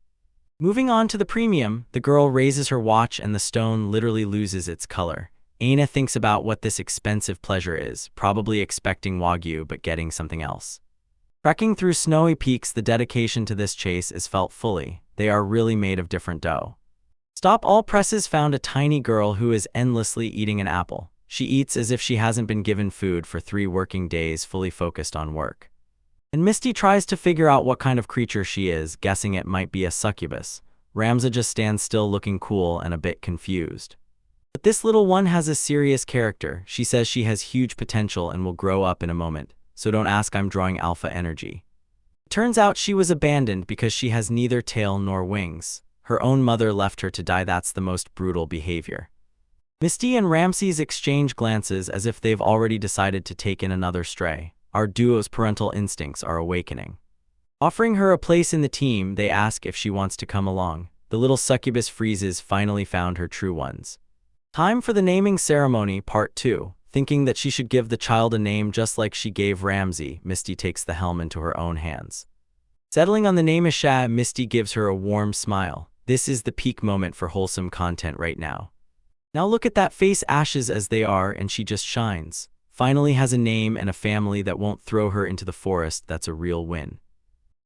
Moving on to the premium, the girl raises her watch and the stone literally loses its color. Aina thinks about what this expensive pleasure is, probably expecting Wagyu but getting something else. Trekking through snowy peaks, the dedication to this chase is felt fully. They are really made of different dough. Stop all presses found a tiny girl who is endlessly eating an apple. She eats as if she hasn't been given food for 3 working days, fully focused on work. And Misty tries to figure out what kind of creature she is, guessing it might be a succubus. Ramza just stands still looking cool and a bit confused. But this little one has a serious character. She says she has huge potential and will grow up in a moment, so don't ask, I'm drawing alpha energy. Turns out she was abandoned because she has neither tail nor wings. Her own mother left her to die. That's the most brutal behavior. Misty and Ramses exchange glances as if they've already decided to take in another stray. Our duo's parental instincts are awakening. Offering her a place in the team, they ask if she wants to come along. The little succubus freezes, finally found her true ones. Time for the naming ceremony, part 2. Thinking that she should give the child a name just like she gave Ramsey, Misty takes the helm into her own hands. Settling on the name Isha, Misty gives her a warm smile. This is the peak moment for wholesome content right now. Now look at that face, ashes as they are, and she just shines. Finally has a name and a family that won't throw her into the forest. That's a real win.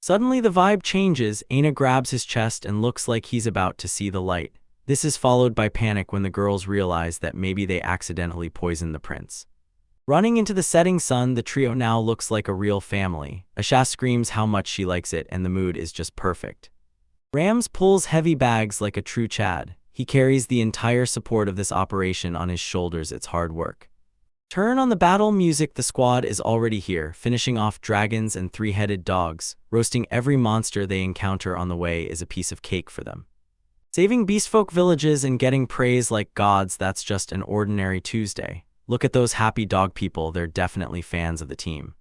Suddenly the vibe changes. Aina grabs his chest and looks like he's about to see the light. This is followed by panic when the girls realize that maybe they accidentally poisoned the prince. Running into the setting sun, the trio now looks like a real family. Asha screams how much she likes it, and the mood is just perfect. Rams pulls heavy bags like a true Chad. He carries the entire support of this operation on his shoulders. It's hard work. Turn on the battle music. The squad is already here, finishing off dragons and 3-headed dogs. Roasting every monster they encounter on the way is a piece of cake for them. Saving beastfolk villages and getting praise like gods, that's just an ordinary Tuesday. Look at those happy dog people, they're definitely fans of the team.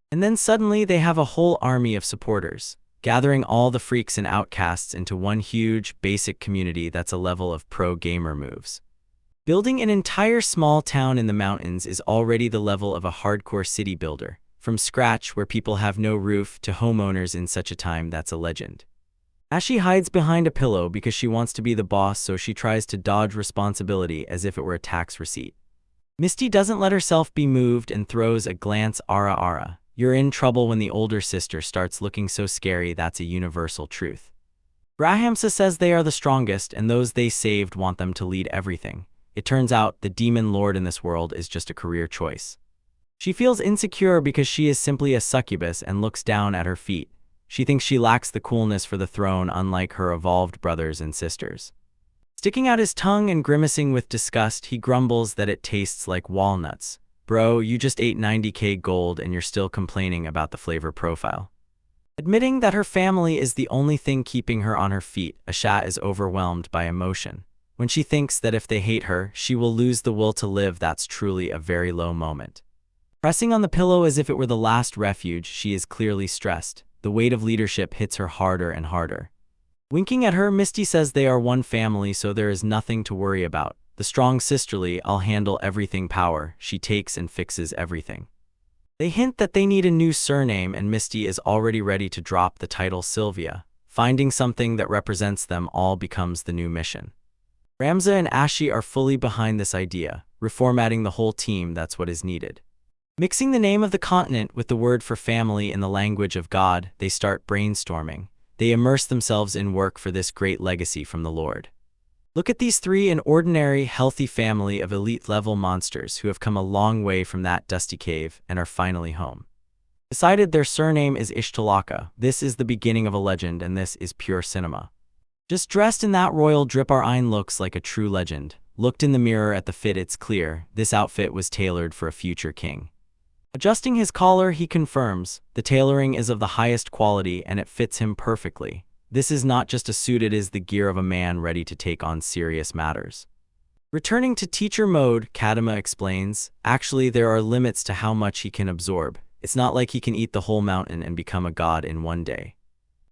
And then suddenly they have a whole army of supporters, gathering all the freaks and outcasts into one huge, basic community. That's a level of pro gamer moves. Building an entire small town in the mountains is already the level of a hardcore city builder. From scratch, where people have no roof, to homeowners in such a time, that's a legend. Ashi hides behind a pillow because she wants to be the boss, so she tries to dodge responsibility as if it were a tax receipt. Misty doesn't let herself be moved and throws a glance. Ara. You're in trouble when the older sister starts looking so scary. That's a universal truth. Grahamsa says they are the strongest, and those they saved want them to lead everything. It turns out the demon lord in this world is just a career choice. She feels insecure because she is simply a succubus and looks down at her feet. She thinks she lacks the coolness for the throne, unlike her evolved brothers and sisters. Sticking out his tongue and grimacing with disgust, he grumbles that it tastes like walnuts. Bro, you just ate 90k gold and you're still complaining about the flavor profile. Admitting that her family is the only thing keeping her on her feet, Asha is overwhelmed by emotion. When she thinks that if they hate her, she will lose the will to live, that's truly a very low moment. Pressing on the pillow as if it were the last refuge, she is clearly stressed. The weight of leadership hits her harder and harder. Winking at her, Misty says they are one family, so there is nothing to worry about. The strong sisterly, I'll handle everything power, she takes and fixes everything. They hint that they need a new surname, and Misty is already ready to drop the title Sylvia. Finding something that represents them all becomes the new mission. Ramza and Ashi are fully behind this idea. Reformatting the whole team, that's what is needed. Mixing the name of the continent with the word for family in the language of God, they start brainstorming. They immerse themselves in work for this great legacy from the Lord. Look at these three, an ordinary, healthy family of elite-level monsters who have come a long way from that dusty cave and are finally home. Decided their surname is Ishtalaka. This is the beginning of a legend, and this is pure cinema. Just dressed in that royal drip, our Ein looks like a true legend. Looked in the mirror at the fit, it's clear this outfit was tailored for a future king. Adjusting his collar, he confirms the tailoring is of the highest quality and it fits him perfectly. This is not just a suit, it is the gear of a man ready to take on serious matters. Returning to teacher mode, Kadama explains, actually there are limits to how much he can absorb. It's not like he can eat the whole mountain and become a god in one day.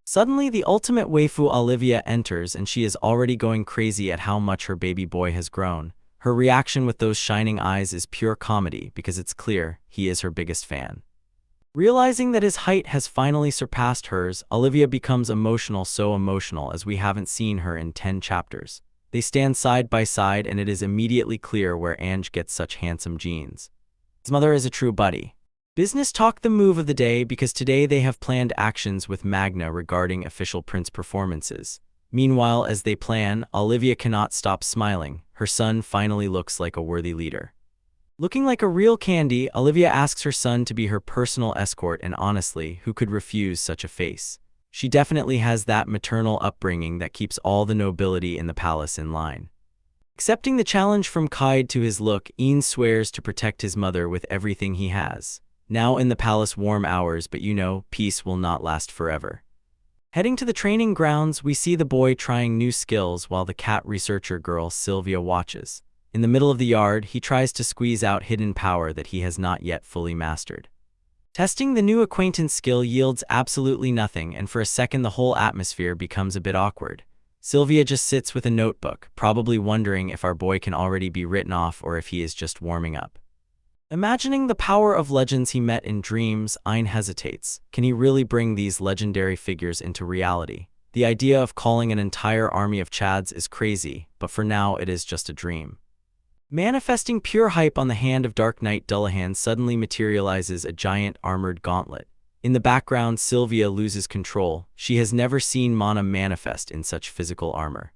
Suddenly, the ultimate waifu Olivia enters and she is already going crazy at how much her baby boy has grown. Her reaction with those shining eyes is pure comedy because it's clear he is her biggest fan. Realizing that his height has finally surpassed hers, Olivia becomes emotional, so emotional as we haven't seen her in 10 chapters. They stand side by side and it is immediately clear where Ange gets such handsome genes. His mother is a true buddy. Business talk the move of the day because today they have planned actions with Magna regarding official prince performances. Meanwhile, as they plan, Olivia cannot stop smiling. Her son finally looks like a worthy leader. Looking like a real candy, Olivia asks her son to be her personal escort, and honestly, who could refuse such a face? She definitely has that maternal upbringing that keeps all the nobility in the palace in line. Accepting the challenge from Kaid to his look, Een swears to protect his mother with everything he has. Now in the palace warm hours, but you know, peace will not last forever. Heading to the training grounds, we see the boy trying new skills while the cat researcher girl Sylvia watches. In the middle of the yard, he tries to squeeze out hidden power that he has not yet fully mastered. Testing the new acquaintance skill yields absolutely nothing, and for a second the whole atmosphere becomes a bit awkward. Sylvia just sits with a notebook, probably wondering if our boy can already be written off or if he is just warming up. Imagining the power of legends he met in dreams, Ein hesitates. Can he really bring these legendary figures into reality? The idea of calling an entire army of Chads is crazy, but for now it is just a dream. Manifesting pure hype on the hand of Dark Knight, Dullahan suddenly materializes a giant armored gauntlet. In the background, Sylvia loses control. She has never seen Mana manifest in such physical armor.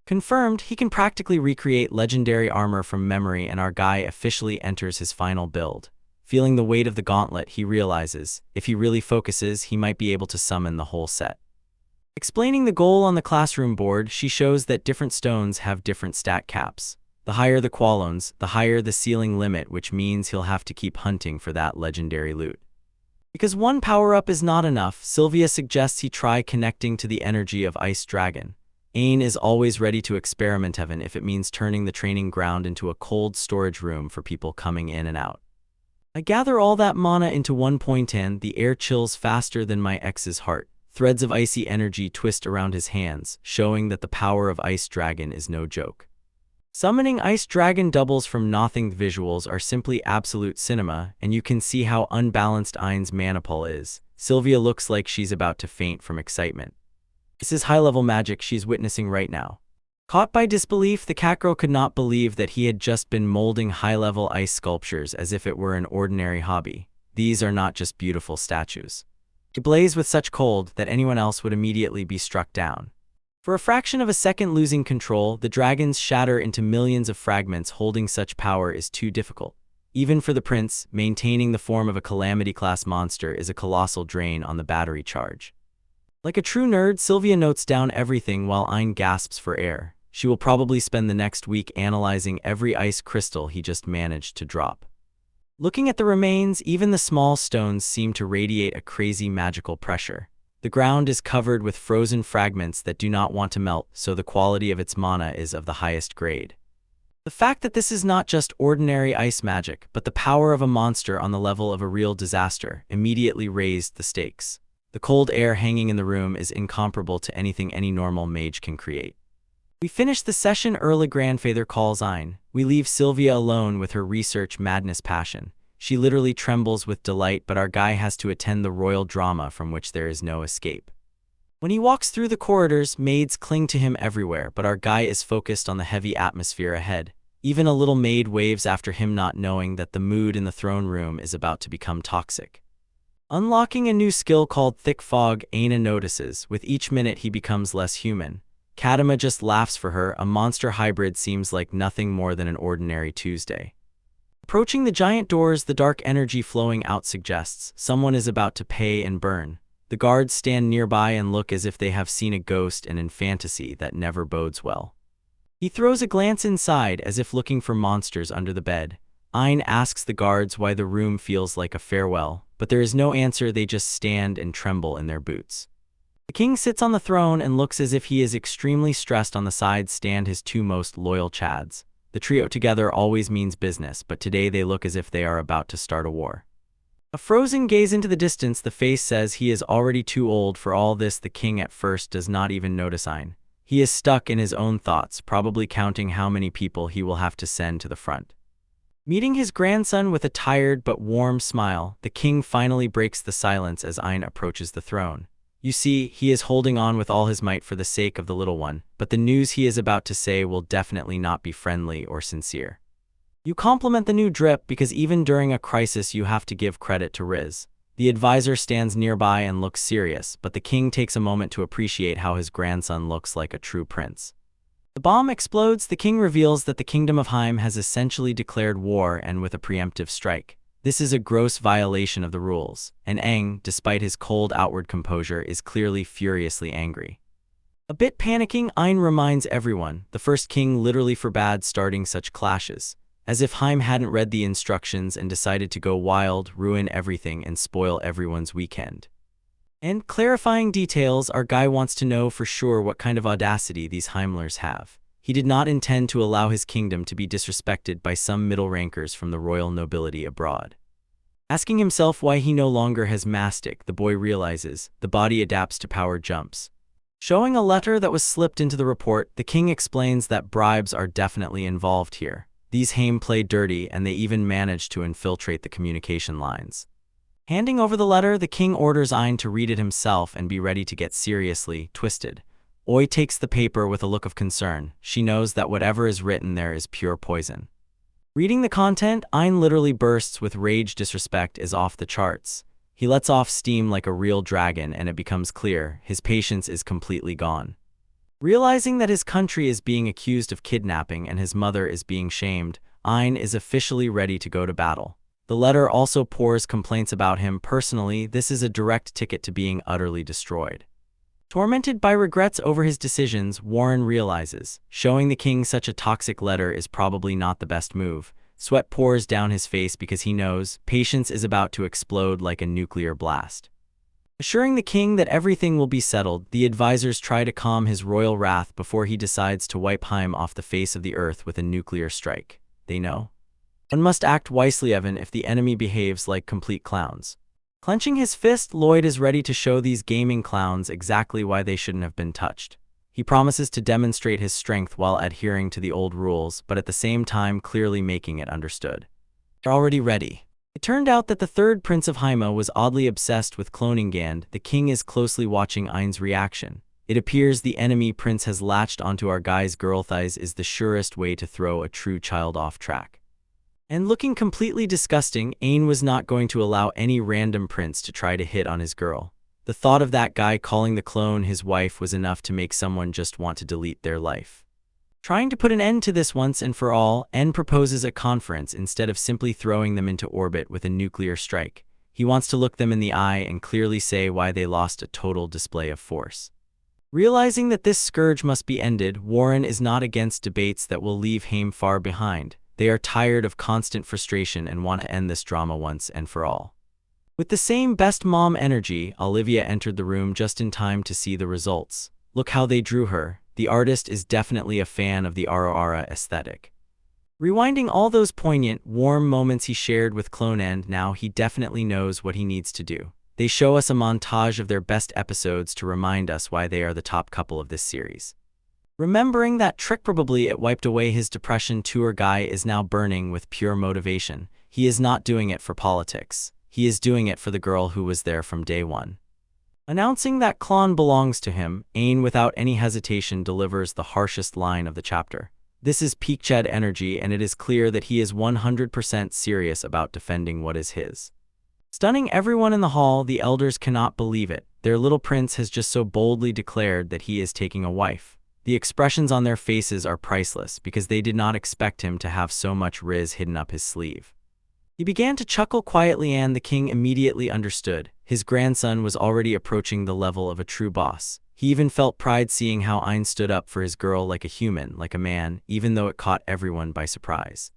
Confirmed, he can practically recreate legendary armor from memory, and our guy officially enters his final build. Feeling the weight of the gauntlet, he realizes, if he really focuses, he might be able to summon the whole set. Explaining the goal on the classroom board, she shows that different stones have different stat caps. The higher the qualones, the higher the ceiling limit, which means he'll have to keep hunting for that legendary loot. Because one power-up is not enough, Sylvia suggests he try connecting to the energy of Ice Dragon. Ein is always ready to experiment, even if it means turning the training ground into a cold storage room for people coming in and out. I gather all that mana into one point and the air chills faster than my ex's heart. Threads of icy energy twist around his hands, showing that the power of Ice Dragon is no joke. Summoning Ice Dragon doubles from nothing. Visuals are simply absolute cinema, and you can see how unbalanced Ein's mana pool is. Sylvia looks like she's about to faint from excitement. This is high-level magic she's witnessing right now. Caught by disbelief, the catgirl could not believe that he had just been molding high-level ice sculptures as if it were an ordinary hobby. These are not just beautiful statues. They blaze with such cold that anyone else would immediately be struck down. For a fraction of a second losing control, the dragons shatter into millions of fragments. Holding such power is too difficult. Even for the prince, maintaining the form of a calamity-class monster is a colossal drain on the battery charge. Like a true nerd, Sylvia notes down everything while Ein gasps for air. She will probably spend the next week analyzing every ice crystal he just managed to drop. Looking at the remains, even the small stones seem to radiate a crazy magical pressure. The ground is covered with frozen fragments that do not want to melt, so the quality of its mana is of the highest grade. The fact that this is not just ordinary ice magic, but the power of a monster on the level of a real disaster, immediately raised the stakes. The cold air hanging in the room is incomparable to anything any normal mage can create. We finish the session early. Grandfather calls Ein. We leave Sylvia alone with her research madness passion. She literally trembles with delight, but our guy has to attend the royal drama from which there is no escape. When he walks through the corridors, maids cling to him everywhere, but our guy is focused on the heavy atmosphere ahead. Even a little maid waves after him, not knowing that the mood in the throne room is about to become toxic. Unlocking a new skill called Thick Fog, Aina notices, with each minute he becomes less human. Kadama just laughs for her. A monster hybrid seems like nothing more than an ordinary Tuesday. Approaching the giant doors, the dark energy flowing out suggests someone is about to pay and burn. The guards stand nearby and look as if they have seen a ghost, and in fantasy that never bodes well. He throws a glance inside as if looking for monsters under the bed. Ain asks the guards why the room feels like a farewell, but there is no answer. They just stand and tremble in their boots. The king sits on the throne and looks as if he is extremely stressed. On the side stand his two most loyal chads. The trio together always means business, but today they look as if they are about to start a war. A frozen gaze into the distance, the face says he is already too old for all this. The king at first does not even notice Ain. He is stuck in his own thoughts, probably counting how many people he will have to send to the front. Meeting his grandson with a tired but warm smile, the king finally breaks the silence as Ain approaches the throne. You see, he is holding on with all his might for the sake of the little one, but the news he is about to say will definitely not be friendly or sincere. You compliment the new drip because even during a crisis you have to give credit to Riz. The advisor stands nearby and looks serious, but the king takes a moment to appreciate how his grandson looks like a true prince. The bomb explodes. The king reveals that the kingdom of Heim has essentially declared war, and with a preemptive strike. This is a gross violation of the rules, and Aang, despite his cold outward composure, is clearly furiously angry. A bit panicking, Ain reminds everyone, the first king literally forbade starting such clashes, as if Heim hadn't read the instructions and decided to go wild, ruin everything, and spoil everyone's weekend. And clarifying details, our guy wants to know for sure what kind of audacity these Heimlers have. He did not intend to allow his kingdom to be disrespected by some middle rankers from the royal nobility abroad. Asking himself why he no longer has mastic, the boy realizes the body adapts to power jumps. Showing a letter that was slipped into the report, the king explains that bribes are definitely involved here. These Heim play dirty, and they even manage to infiltrate the communication lines. Handing over the letter, the king orders Ain to read it himself and be ready to get seriously twisted. Oi takes the paper with a look of concern. She knows that whatever is written there is pure poison. Reading the content, Ain literally bursts with rage. Disrespect is off the charts. He lets off steam like a real dragon, and it becomes clear his patience is completely gone. Realizing that his country is being accused of kidnapping and his mother is being shamed, Ain is officially ready to go to battle. The letter also pours complaints about him personally. This is a direct ticket to being utterly destroyed. Tormented by regrets over his decisions, Warren realizes, showing the king such a toxic letter is probably not the best move. Sweat pours down his face because he knows patience is about to explode like a nuclear blast. Assuring the king that everything will be settled, the advisors try to calm his royal wrath before he decides to wipe Heim off the face of the earth with a nuclear strike. They know one must act wisely even if the enemy behaves like complete clowns. Clenching his fist, Lloyd is ready to show these gaming clowns exactly why they shouldn't have been touched. He promises to demonstrate his strength while adhering to the old rules, but at the same time clearly making it understood. They're already ready. It turned out that the third prince of Haima was oddly obsessed with cloning Gand. The king is closely watching Ain's reaction. It appears the enemy prince has latched onto our guy's girl thighs is the surest way to throw a true child off track. And looking completely disgusting, Ain was not going to allow any random prince to try to hit on his girl. The thought of that guy calling the clone his wife was enough to make someone just want to delete their life. Trying to put an end to this once and for all, N proposes a conference instead of simply throwing them into orbit with a nuclear strike. He wants to look them in the eye and clearly say why they lost a total display of force. Realizing that this scourge must be ended, Warren is not against debates that will leave Haim far behind. They are tired of constant frustration and want to end this drama once and for all. With the same best mom energy, Olivia entered the room just in time to see the results. Look how they drew her. The artist is definitely a fan of the Aroara aesthetic. Rewinding all those poignant, warm moments he shared with Clone End, now he definitely knows what he needs to do. They show us a montage of their best episodes to remind us why they are the top couple of this series. Remembering that trick, probably it wiped away his depression. Tour guy is now burning with pure motivation. He is not doing it for politics. He is doing it for the girl who was there from day one. Announcing that Klon belongs to him, Ain without any hesitation delivers the harshest line of the chapter. This is peak Ched energy, and it is clear that he is 100% serious about defending what is his. Stunning everyone in the hall, the elders cannot believe it. Their little prince has just so boldly declared that he is taking a wife. The expressions on their faces are priceless because they did not expect him to have so much riz hidden up his sleeve. He began to chuckle quietly, and the king immediately understood. His grandson was already approaching the level of a true boss. He even felt pride seeing how Ein stood up for his girl like a human, like a man, even though it caught everyone by surprise.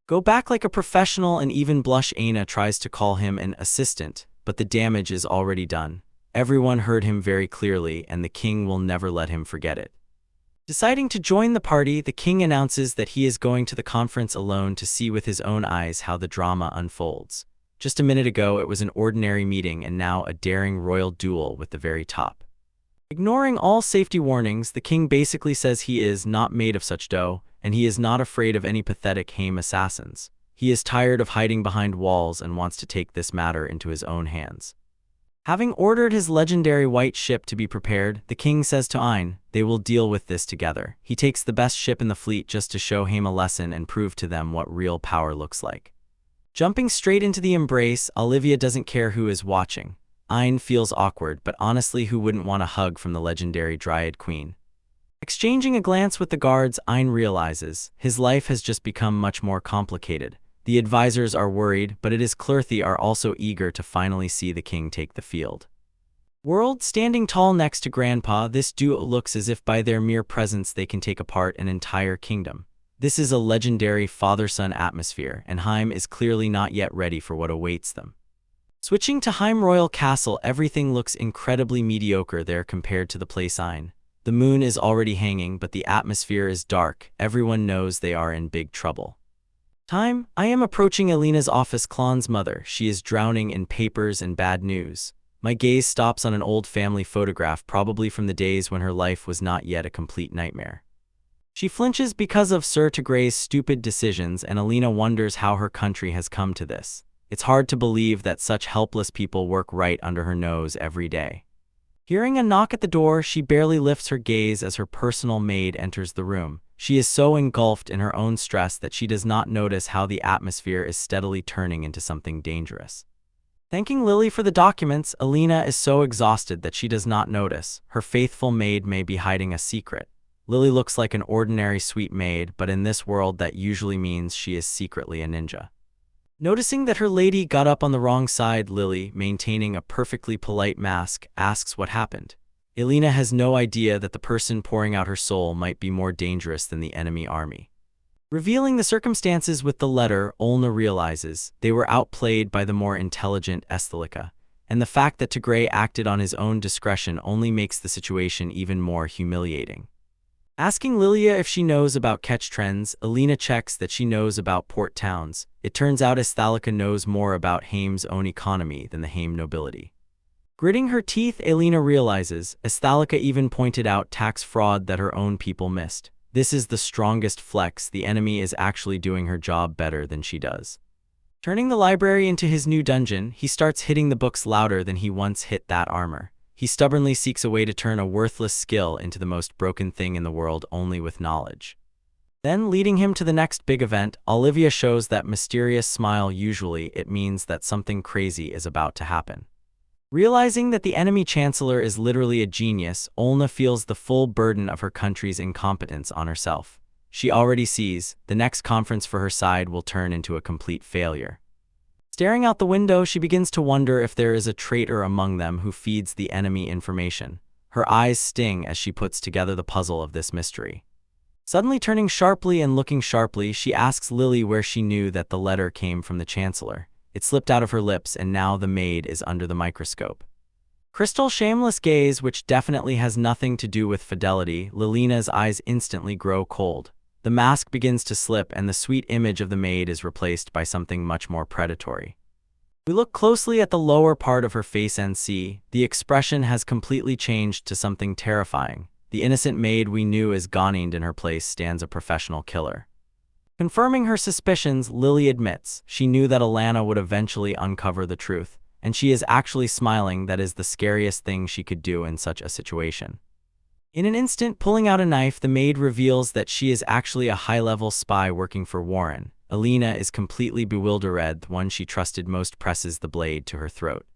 Go back like a professional, and even blush Aina tries to call him an assistant, but the damage is already done. Everyone heard him very clearly, and the king will never let him forget it. Deciding to join the party, the king announces that he is going to the conference alone to see with his own eyes how the drama unfolds. Just a minute ago, it was an ordinary meeting, and now a daring royal duel with the very top. Ignoring all safety warnings, the king basically says he is not made of such dough, and he is not afraid of any pathetic Haim assassins. He is tired of hiding behind walls and wants to take this matter into his own hands. Having ordered his legendary white ship to be prepared, the king says to Ein, they will deal with this together. He takes the best ship in the fleet just to show Haim a lesson and prove to them what real power looks like. Jumping straight into the embrace, Olivia doesn't care who is watching. Ein feels awkward, but honestly, who wouldn't want a hug from the legendary Dryad Queen? Exchanging a glance with the guards, Ein realizes his life has just become much more complicated. The advisors are worried, but it is Clyrthy are also eager to finally see the king take the field. World standing tall next to Grandpa, this duo looks as if by their mere presence they can take apart an entire kingdom. This is a legendary father-son atmosphere, and Haim is clearly not yet ready for what awaits them. Switching to Haim Royal Castle, everything looks incredibly mediocre there compared to the place Ein. The moon is already hanging, but the atmosphere is dark. Everyone knows they are in big trouble. I am approaching Elena's office, Klon's mother. She is drowning in papers and bad news. My gaze stops on an old family photograph, probably from the days when her life was not yet a complete nightmare. She flinches because of Sir Tigray's stupid decisions, and Elena wonders how her country has come to this. It's hard to believe that such helpless people work right under her nose every day. Hearing a knock at the door, she barely lifts her gaze as her personal maid enters the room. She is so engulfed in her own stress that she does not notice how the atmosphere is steadily turning into something dangerous. Thanking Lily for the documents, Elena is so exhausted that she does not notice. Her faithful maid may be hiding a secret. Lily looks like an ordinary sweet maid, but in this world that usually means she is secretly a ninja. Noticing that her lady got up on the wrong side, Lily, maintaining a perfectly polite mask, asks what happened. Elena has no idea that the person pouring out her soul might be more dangerous than the enemy army. Revealing the circumstances with the letter, Olna realizes they were outplayed by the more intelligent Esthelika, and the fact that Tigray acted on his own discretion only makes the situation even more humiliating. Asking Lilia if she knows about catch trends, Elena checks that she knows about port towns. It turns out Esthelika knows more about Haim's own economy than the Haim nobility. Gritting her teeth, Elena realizes Esthelika even pointed out tax fraud that her own people missed. This is the strongest flex. The enemy is actually doing her job better than she does. Turning the library into his new dungeon, he starts hitting the books louder than he once hit that armor. He stubbornly seeks a way to turn a worthless skill into the most broken thing in the world only with knowledge. Then, leading him to the next big event, Olivia shows that mysterious smile. Usually, it means that something crazy is about to happen. Realizing that the enemy chancellor is literally a genius, Olna feels the full burden of her country's incompetence on herself. She already sees the next conference for her side will turn into a complete failure. Staring out the window, she begins to wonder if there is a traitor among them who feeds the enemy information. Her eyes sting as she puts together the puzzle of this mystery. Suddenly turning sharply and looking sharply, she asks Lily where she knew that the letter came from the chancellor. It slipped out of her lips, and now the maid is under the microscope. Crystal shameless gaze, which definitely has nothing to do with fidelity. Lilina's eyes instantly grow cold. The mask begins to slip, and the sweet image of the maid is replaced by something much more predatory. We look closely at the lower part of her face and see the expression has completely changed to something terrifying. The innocent maid we knew as gone, and in her place stands a professional killer. Confirming her suspicions, Lily admits she knew that Alana would eventually uncover the truth, and she is actually smiling. That is the scariest thing she could do in such a situation. In an instant, pulling out a knife, the maid reveals that she is actually a high-level spy working for Warren. Alina is completely bewildered. The one she trusted most presses the blade to her throat.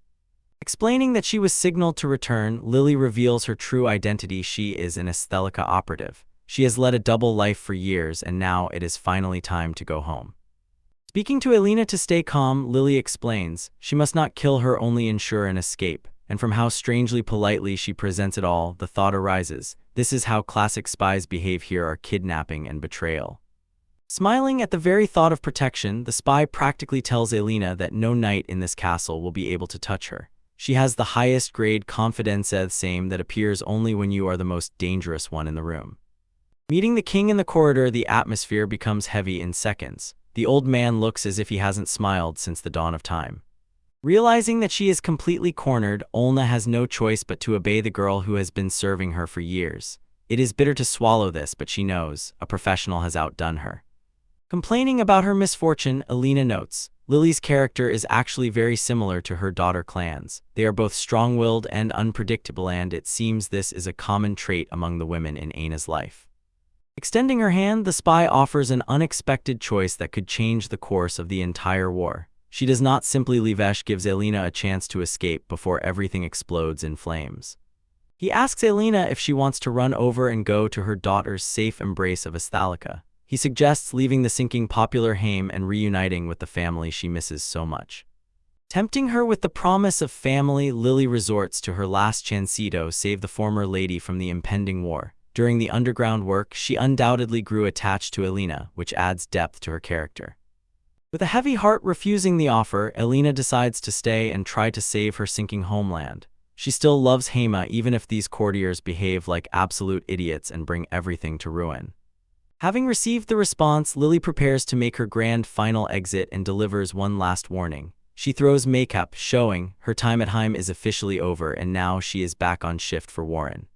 Explaining that she was signaled to return, Lily reveals her true identity. She is an Esthelica operative. She has led a double life for years, and now it is finally time to go home. Speaking to Alina to stay calm, Lily explains she must not kill her, only ensure an escape. And from how strangely politely she presents it all, the thought arises, this is how classic spies behave. Here are kidnapping and betrayal. Smiling at the very thought of protection, the spy practically tells Alina that no knight in this castle will be able to touch her. She has the highest grade confidence, same that appears only when you are the most dangerous one in the room. Meeting the king in the corridor, the atmosphere becomes heavy in seconds. The old man looks as if he hasn't smiled since the dawn of time. Realizing that she is completely cornered, Olna has no choice but to obey the girl who has been serving her for years. It is bitter to swallow this, but she knows a professional has outdone her. Complaining about her misfortune, Alina notes, Lily's character is actually very similar to her daughter Clan's. They are both strong-willed and unpredictable, and it seems this is a common trait among the women in Aina's life. Extending her hand, the spy offers an unexpected choice that could change the course of the entire war. She does not simply leave. Gives Alina a chance to escape before everything explodes in flames. He asks Alina if she wants to run over and go to her daughter's safe embrace of Esthelica. He suggests leaving the sinking popular home and reuniting with the family she misses so much. Tempting her with the promise of family, Lily resorts to her last chance to save the former lady from the impending war. During the underground work, she undoubtedly grew attached to Alina, which adds depth to her character. With a heavy heart refusing the offer, Alina decides to stay and try to save her sinking homeland. She still loves Hema even if these courtiers behave like absolute idiots and bring everything to ruin. Having received the response, Lily prepares to make her grand final exit and delivers one last warning. She throws makeup, showing her time at Heim is officially over, and now she is back on shift for Warren.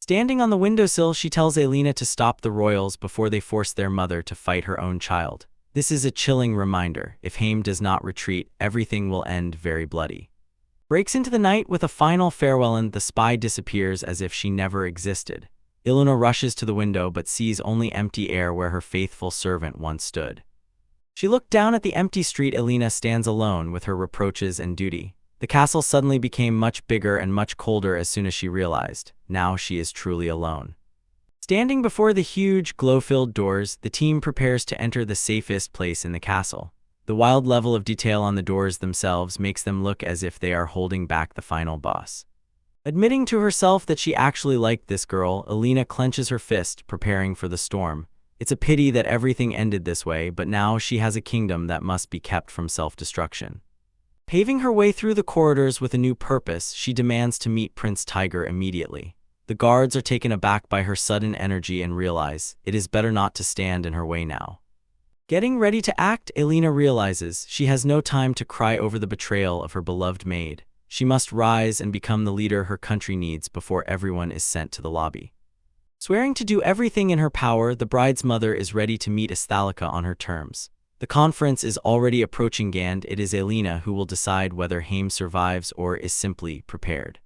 Standing on the windowsill, she tells Alina to stop the royals before they force their mother to fight her own child. This is a chilling reminder. If Heim does not retreat, everything will end very bloody. Breaks into the night with a final farewell, and the spy disappears as if she never existed. Iluna rushes to the window but sees only empty air where her faithful servant once stood. She looked down at the empty street. Alina stands alone with her reproaches and duty. The castle suddenly became much bigger and much colder as soon as she realized. Now she is truly alone. Standing before the huge, glow-filled doors, the team prepares to enter the safest place in the castle. The wild level of detail on the doors themselves makes them look as if they are holding back the final boss. Admitting to herself that she actually liked this girl, Alina clenches her fist, preparing for the storm. It's a pity that everything ended this way, but now she has a kingdom that must be kept from self-destruction. Paving her way through the corridors with a new purpose, she demands to meet Prince Tiger immediately. The guards are taken aback by her sudden energy and realize it is better not to stand in her way now. Getting ready to act, Alina realizes she has no time to cry over the betrayal of her beloved maid. She must rise and become the leader her country needs before everyone is sent to the lobby. Swearing to do everything in her power, the bride's mother is ready to meet Esthelica on her terms. The conference is already approaching, and it is Alina who will decide whether Heim survives or is simply prepared.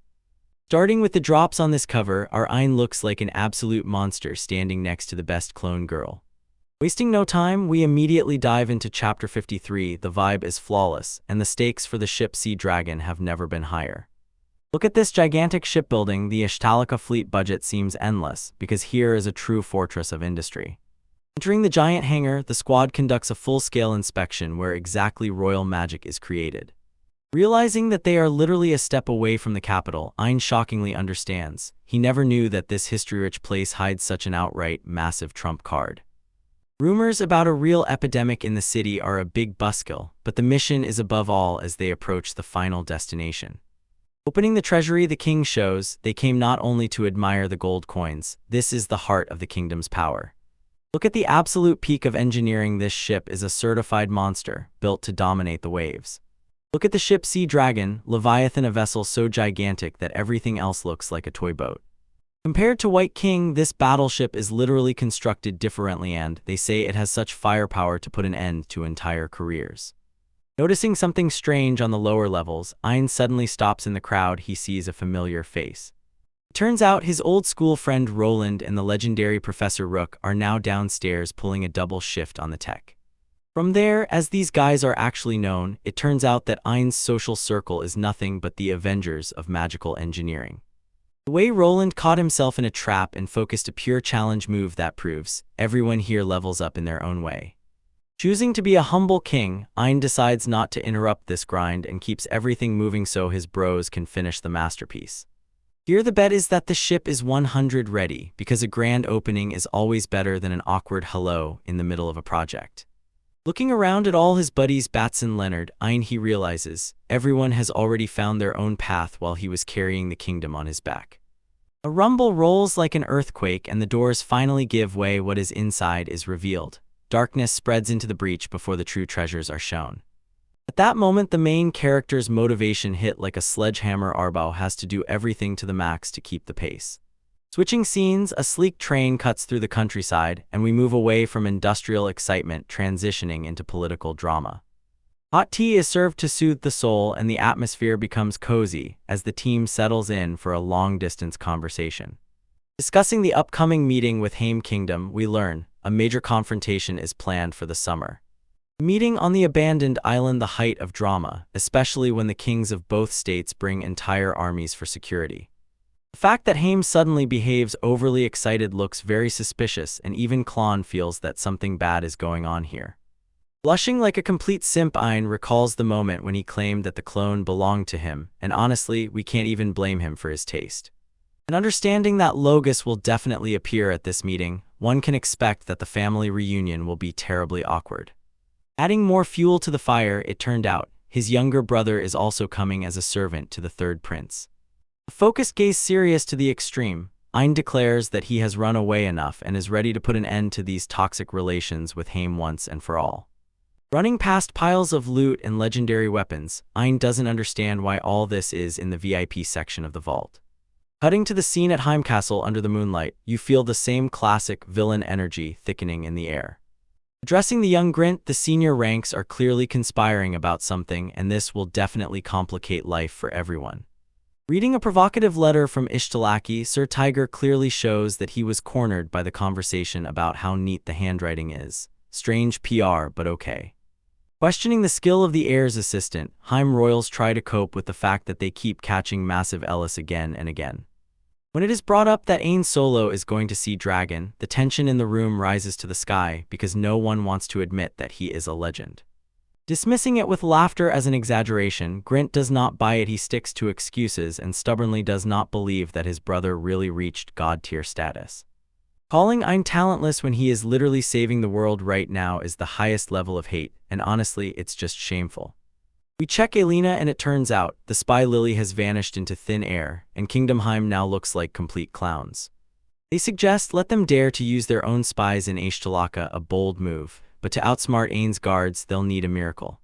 Starting with the drops on this cover, our Ain looks like an absolute monster standing next to the best clone girl. Wasting no time, we immediately dive into Chapter 53. The vibe is flawless, and the stakes for the ship Sea Dragon have never been higher. Look at this gigantic shipbuilding. The Esthelica fleet budget seems endless, because here is a true fortress of industry. Entering the giant hangar, the squad conducts a full-scale inspection where exactly royal magic is created. Realizing that they are literally a step away from the capital, Ain shockingly understands. He never knew that this history-rich place hides such an outright, massive trump card. Rumors about a real epidemic in the city are a big buzzkill, but the mission is above all as they approach the final destination. Opening the treasury, the king shows they came not only to admire the gold coins. This is the heart of the kingdom's power. Look at the absolute peak of engineering. This ship is a certified monster, built to dominate the waves. Look at the ship Sea Dragon, Leviathan, a vessel so gigantic that everything else looks like a toy boat. Compared to White King, this battleship is literally constructed differently, and they say it has such firepower to put an end to entire careers. Noticing something strange on the lower levels, Ain suddenly stops in the crowd. He sees a familiar face. Turns out his old school friend Roland and the legendary Professor Rook are now downstairs pulling a double shift on the tech. From there, as these guys are actually known, it turns out that Ein's social circle is nothing but the Avengers of magical engineering. The way Roland caught himself in a trap and focused a pure challenge move that proves everyone here levels up in their own way. Choosing to be a humble king, Ein decides not to interrupt this grind and keeps everything moving so his bros can finish the masterpiece. Here the bet is that the ship is 100 ready, because a grand opening is always better than an awkward hello in the middle of a project. Looking around at all his buddies Bats and Leonard, he realizes everyone has already found their own path while he was carrying the kingdom on his back. A rumble rolls like an earthquake and the doors finally give way. What is inside is revealed. Darkness spreads into the breach before the true treasures are shown. At that moment, the main character's motivation hit like a sledgehammer. Arbau has to do everything to the max to keep the pace. Switching scenes, a sleek train cuts through the countryside, and we move away from industrial excitement, transitioning into political drama. Hot tea is served to soothe the soul, and the atmosphere becomes cozy as the team settles in for a long-distance conversation. Discussing the upcoming meeting with Haim Kingdom, we learn a major confrontation is planned for the summer. Meeting on the abandoned island, the height of drama, especially when the kings of both states bring entire armies for security. The fact that Haim suddenly behaves overly excited looks very suspicious, and even Klon feels that something bad is going on here. Blushing like a complete simp, Ein recalls the moment when he claimed that the clone belonged to him, and honestly, we can't even blame him for his taste. And understanding that Logus will definitely appear at this meeting, one can expect that the family reunion will be terribly awkward. Adding more fuel to the fire, it turned out, his younger brother is also coming as a servant to the third prince. A focused gaze serious to the extreme, Ein declares that he has run away enough and is ready to put an end to these toxic relations with Haim once and for all. Running past piles of loot and legendary weapons, Ein doesn't understand why all this is in the VIP section of the vault. Cutting to the scene at Haim Castle under the moonlight, you feel the same classic villain energy thickening in the air. Addressing the young Grint, the senior ranks are clearly conspiring about something, and this will definitely complicate life for everyone. Reading a provocative letter from Ishtalaki, Sir Tiger clearly shows that he was cornered by the conversation about how neat the handwriting is. Strange PR, but okay. Questioning the skill of the heir's assistant, Haim royals try to cope with the fact that they keep catching Massive Ellis again and again. When it is brought up that Ain Solo is going to see Dragon, the tension in the room rises to the sky because no one wants to admit that he is a legend. Dismissing it with laughter as an exaggeration, Grint does not buy it. He sticks to excuses and stubbornly does not believe that his brother really reached god-tier status. Calling Ein talentless when he is literally saving the world right now is the highest level of hate, and honestly, it's just shameful. We check Elena and it turns out the spy Lily has vanished into thin air, and Kingdom Heim now looks like complete clowns. They suggest let them dare to use their own spies in Ishtalaka, a bold move, but to outsmart Ain's guards, they'll need a miracle.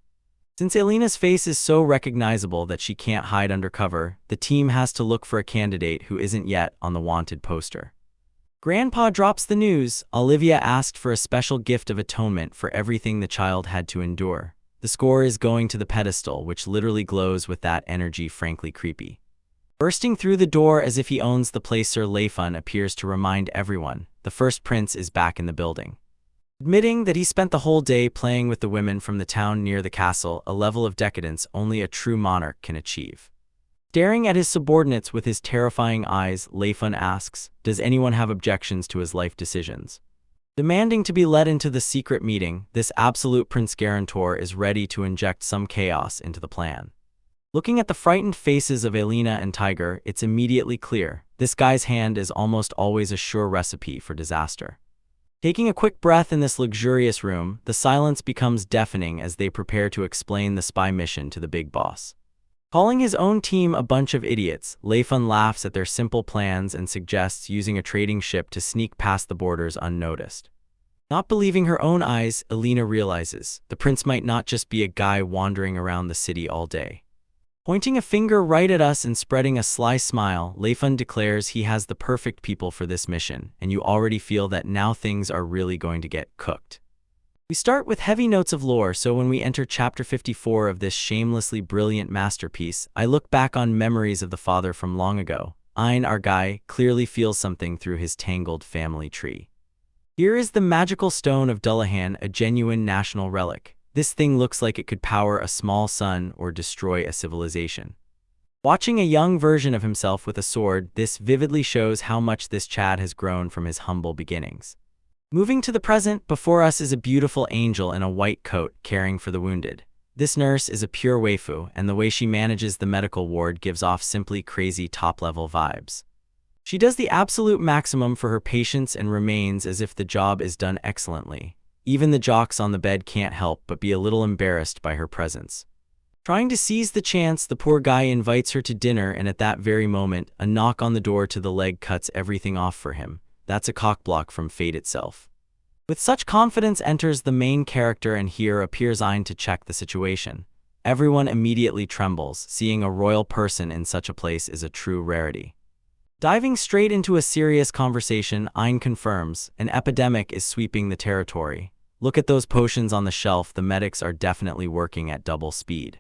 Since Elena's face is so recognizable that she can't hide under cover, the team has to look for a candidate who isn't yet on the wanted poster. Grandpa drops the news. Olivia asked for a special gift of atonement for everything the child had to endure. The score is going to the pedestal, which literally glows with that energy, frankly creepy. Bursting through the door as if he owns the place, Sir Leifun appears to remind everyone the first prince is back in the building. Admitting that he spent the whole day playing with the women from the town near the castle, a level of decadence only a true monarch can achieve. Staring at his subordinates with his terrifying eyes, Leifun asks, does anyone have objections to his life decisions? Demanding to be led into the secret meeting, this absolute prince guarantor is ready to inject some chaos into the plan. Looking at the frightened faces of Elena and Tiger, it's immediately clear, this guy's hand is almost always a sure recipe for disaster. Taking a quick breath in this luxurious room, the silence becomes deafening as they prepare to explain the spy mission to the big boss. Calling his own team a bunch of idiots, Leifun laughs at their simple plans and suggests using a trading ship to sneak past the borders unnoticed. Not believing her own eyes, Elena realizes the prince might not just be a guy wandering around the city all day. Pointing a finger right at us and spreading a sly smile, Leifun declares he has the perfect people for this mission, and you already feel that now things are really going to get cooked. We start with heavy notes of lore, so when we enter chapter 54 of this shamelessly brilliant masterpiece, I look back on memories of the father from long ago. Ein, our guy, clearly feels something through his tangled family tree. Here is the magical stone of Dullahan, a genuine national relic. This thing looks like it could power a small sun or destroy a civilization. Watching a young version of himself with a sword, this vividly shows how much this Chad has grown from his humble beginnings. Moving to the present, before us is a beautiful angel in a white coat caring for the wounded. This nurse is a pure waifu, and the way she manages the medical ward gives off simply crazy top-level vibes. She does the absolute maximum for her patients and remains as if the job is done excellently. Even the jocks on the bed can't help but be a little embarrassed by her presence. Trying to seize the chance, the poor guy invites her to dinner, and at that very moment, a knock on the door to the leg cuts everything off for him. That's a cockblock from fate itself. With such confidence enters the main character, and here appears Ein to check the situation. Everyone immediately trembles. Seeing a royal person in such a place is a true rarity. Diving straight into a serious conversation, Ein confirms, an epidemic is sweeping the territory. Look at those potions on the shelf, the medics are definitely working at double speed.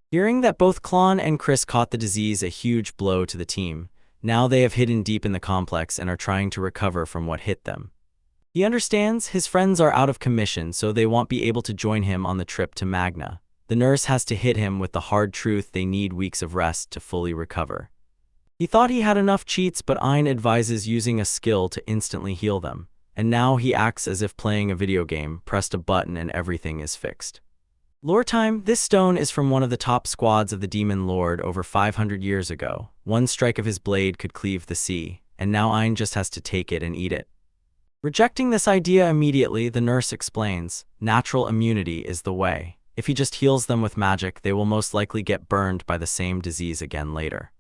Hearing that both Klon and Chris caught the disease, a huge blow to the team. Now they have hidden deep in the complex and are trying to recover from what hit them. He understands his friends are out of commission, so they won't be able to join him on the trip to Magna. The nurse has to hit him with the hard truth: they need weeks of rest to fully recover. He thought he had enough cheats, but Ein advises using a skill to instantly heal them. And now he acts as if playing a video game, pressed a button and everything is fixed. Lore time: this stone is from one of the top squads of the Demon Lord over 500 years ago. One strike of his blade could cleave the sea, and now Ein just has to take it and eat it. Rejecting this idea immediately, the nurse explains, natural immunity is the way. If he just heals them with magic, they will most likely get burned by the same disease again later.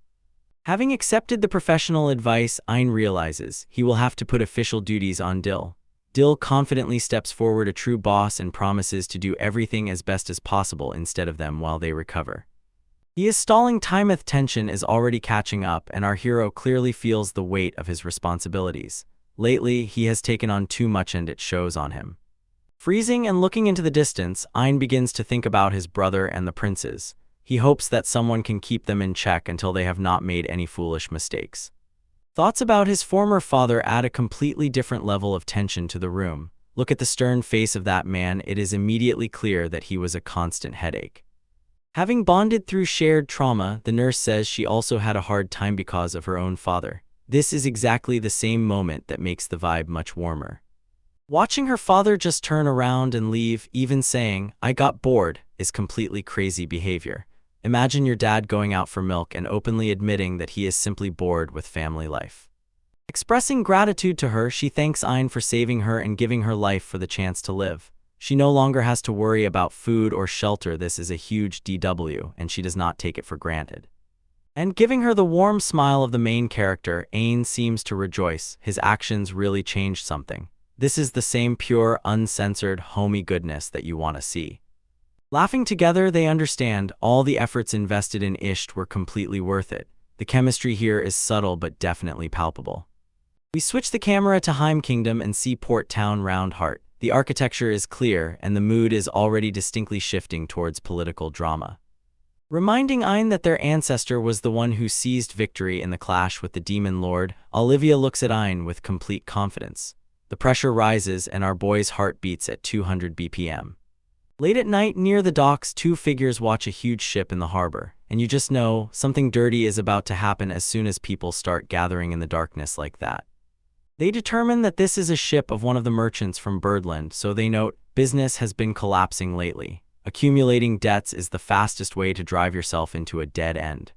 Having accepted the professional advice, Ein realizes he will have to put official duties on Dill. Dill confidently steps forward, a true boss, and promises to do everything as best as possible instead of them while they recover. He is stalling time as tension is already catching up, and our hero clearly feels the weight of his responsibilities. Lately, he has taken on too much and it shows on him. Freezing and looking into the distance, Ein begins to think about his brother and the princes. He hopes that someone can keep them in check until they have not made any foolish mistakes. Thoughts about his former father add a completely different level of tension to the room. Look at the stern face of that man, it is immediately clear that he was a constant headache. Having bonded through shared trauma, the nurse says she also had a hard time because of her own father. This is exactly the same moment that makes the vibe much warmer. Watching her father just turn around and leave, even saying, "I got bored," is completely crazy behavior. Imagine your dad going out for milk and openly admitting that he is simply bored with family life. Expressing gratitude to her, she thanks Ein for saving her and giving her life for the chance to live. She no longer has to worry about food or shelter. This is a huge DW, and she does not take it for granted. And giving her the warm smile of the main character, Ein seems to rejoice. His actions really changed something. This is the same pure, uncensored, homey goodness that you want to see. Laughing together, they understand all the efforts invested in Isht were completely worth it. The chemistry here is subtle but definitely palpable. We switch the camera to Heim Kingdom and see Port Town Round Heart. The architecture is clear and the mood is already distinctly shifting towards political drama. Reminding Ein that their ancestor was the one who seized victory in the clash with the Demon Lord, Olivia looks at Ein with complete confidence. The pressure rises and our boy's heart beats at 200 BPM. Late at night, near the docks, two figures watch a huge ship in the harbor, and you just know something dirty is about to happen as soon as people start gathering in the darkness like that. They determine that this is a ship of one of the merchants from Birdland, so they note, business has been collapsing lately. Accumulating debts is the fastest way to drive yourself into a dead end.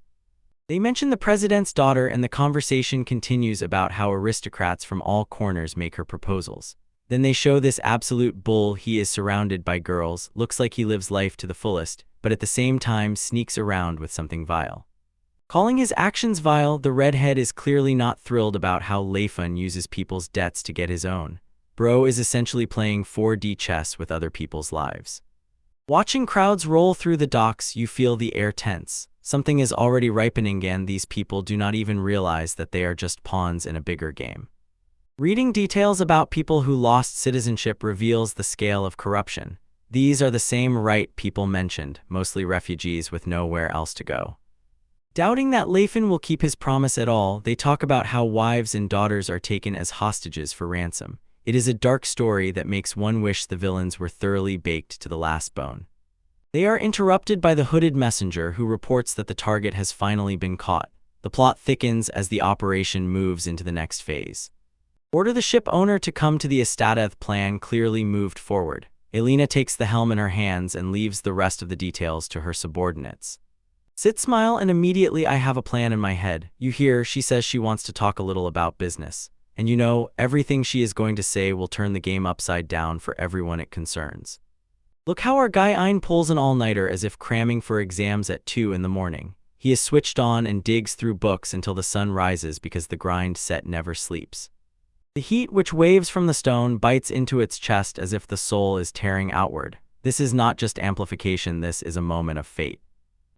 They mention the president's daughter, and the conversation continues about how aristocrats from all corners make her proposals. Then they show this absolute bull. He is surrounded by girls, looks like he lives life to the fullest, but at the same time sneaks around with something vile. Calling his actions vile, the redhead is clearly not thrilled about how Leifun uses people's debts to get his own. Bro is essentially playing 4D chess with other people's lives. Watching crowds roll through the docks, you feel the air tense. Something is already ripening, and these people do not even realize that they are just pawns in a bigger game. Reading details about people who lost citizenship reveals the scale of corruption. These are the same right people mentioned, mostly refugees with nowhere else to go. Doubting that Leifin will keep his promise at all, they talk about how wives and daughters are taken as hostages for ransom. It is a dark story that makes one wish the villains were thoroughly baked to the last bone. They are interrupted by the hooded messenger who reports that the target has finally been caught. The plot thickens as the operation moves into the next phase. Order the ship owner to come to the Estadeth plan clearly moved forward. Elena takes the helm in her hands and leaves the rest of the details to her subordinates. Sit smile and immediately I have a plan in my head. You hear, she says she wants to talk a little about business. And you know, everything she is going to say will turn the game upside down for everyone it concerns. Look how our guy Ein pulls an all-nighter as if cramming for exams at 2 in the morning. He is switched on and digs through books until the sun rises because the grind set never sleeps. The heat which waves from the stone bites into its chest as if the soul is tearing outward. This is not just amplification, this is a moment of fate.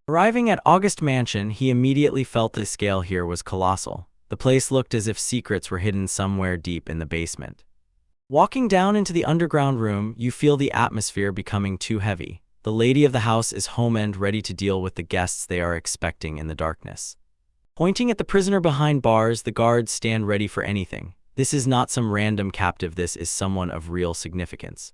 Arriving at August Mansion, he immediately felt the scale here was colossal. The place looked as if secrets were hidden somewhere deep in the basement. Walking down into the underground room, you feel the atmosphere becoming too heavy. The lady of the house is home and ready to deal with the guests they are expecting in the darkness. Pointing at the prisoner behind bars, the guards stand ready for anything. This is not some random captive, this is someone of real significance.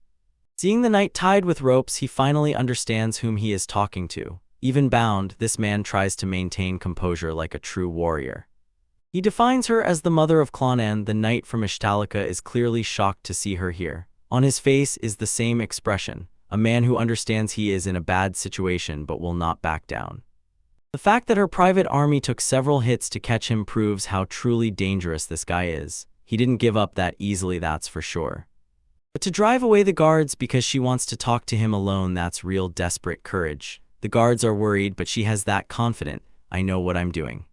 Seeing the knight tied with ropes, he finally understands whom he is talking to. Even bound, this man tries to maintain composure like a true warrior. He defines her as the mother of Clonan. The knight from Ishtalika is clearly shocked to see her here. On his face is the same expression, a man who understands he is in a bad situation but will not back down. The fact that her private army took several hits to catch him proves how truly dangerous this guy is. He didn't give up that easily, that's for sure. But to drive away the guards because she wants to talk to him alone, that's real desperate courage. The guards are worried, but she has that confident, I know what I'm doing.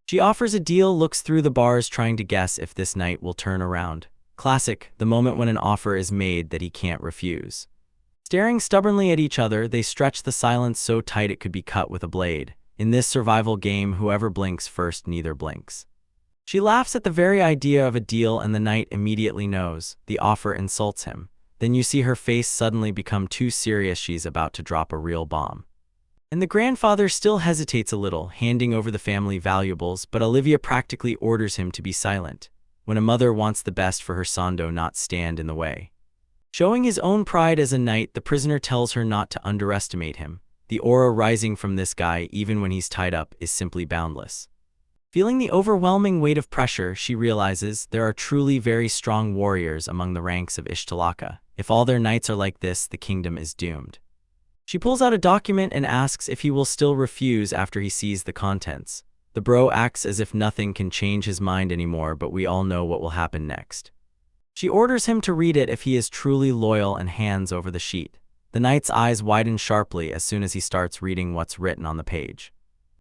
She offers a deal, looks through the bars trying to guess if this knight will turn around. Classic, the moment when an offer is made that he can't refuse. Staring stubbornly at each other, they stretch the silence so tight it could be cut with a blade. In this survival game, whoever blinks first neither blinks. She laughs at the very idea of a deal and the knight immediately knows. The offer insults him. Then you see her face suddenly become too serious, she's about to drop a real bomb. And the grandfather still hesitates a little, handing over the family valuables, but Olivia practically orders him to be silent. When a mother wants the best for her son, do not stand in the way. Showing his own pride as a knight, the prisoner tells her not to underestimate him. The aura rising from this guy, even when he's tied up, is simply boundless. Feeling the overwhelming weight of pressure, she realizes there are truly very strong warriors among the ranks of Ishtalaka. If all their knights are like this, the kingdom is doomed. She pulls out a document and asks if he will still refuse after he sees the contents. The bro acts as if nothing can change his mind anymore, but we all know what will happen next. She orders him to read it if he is truly loyal and hands over the sheet. The knight's eyes widen sharply as soon as he starts reading what's written on the page.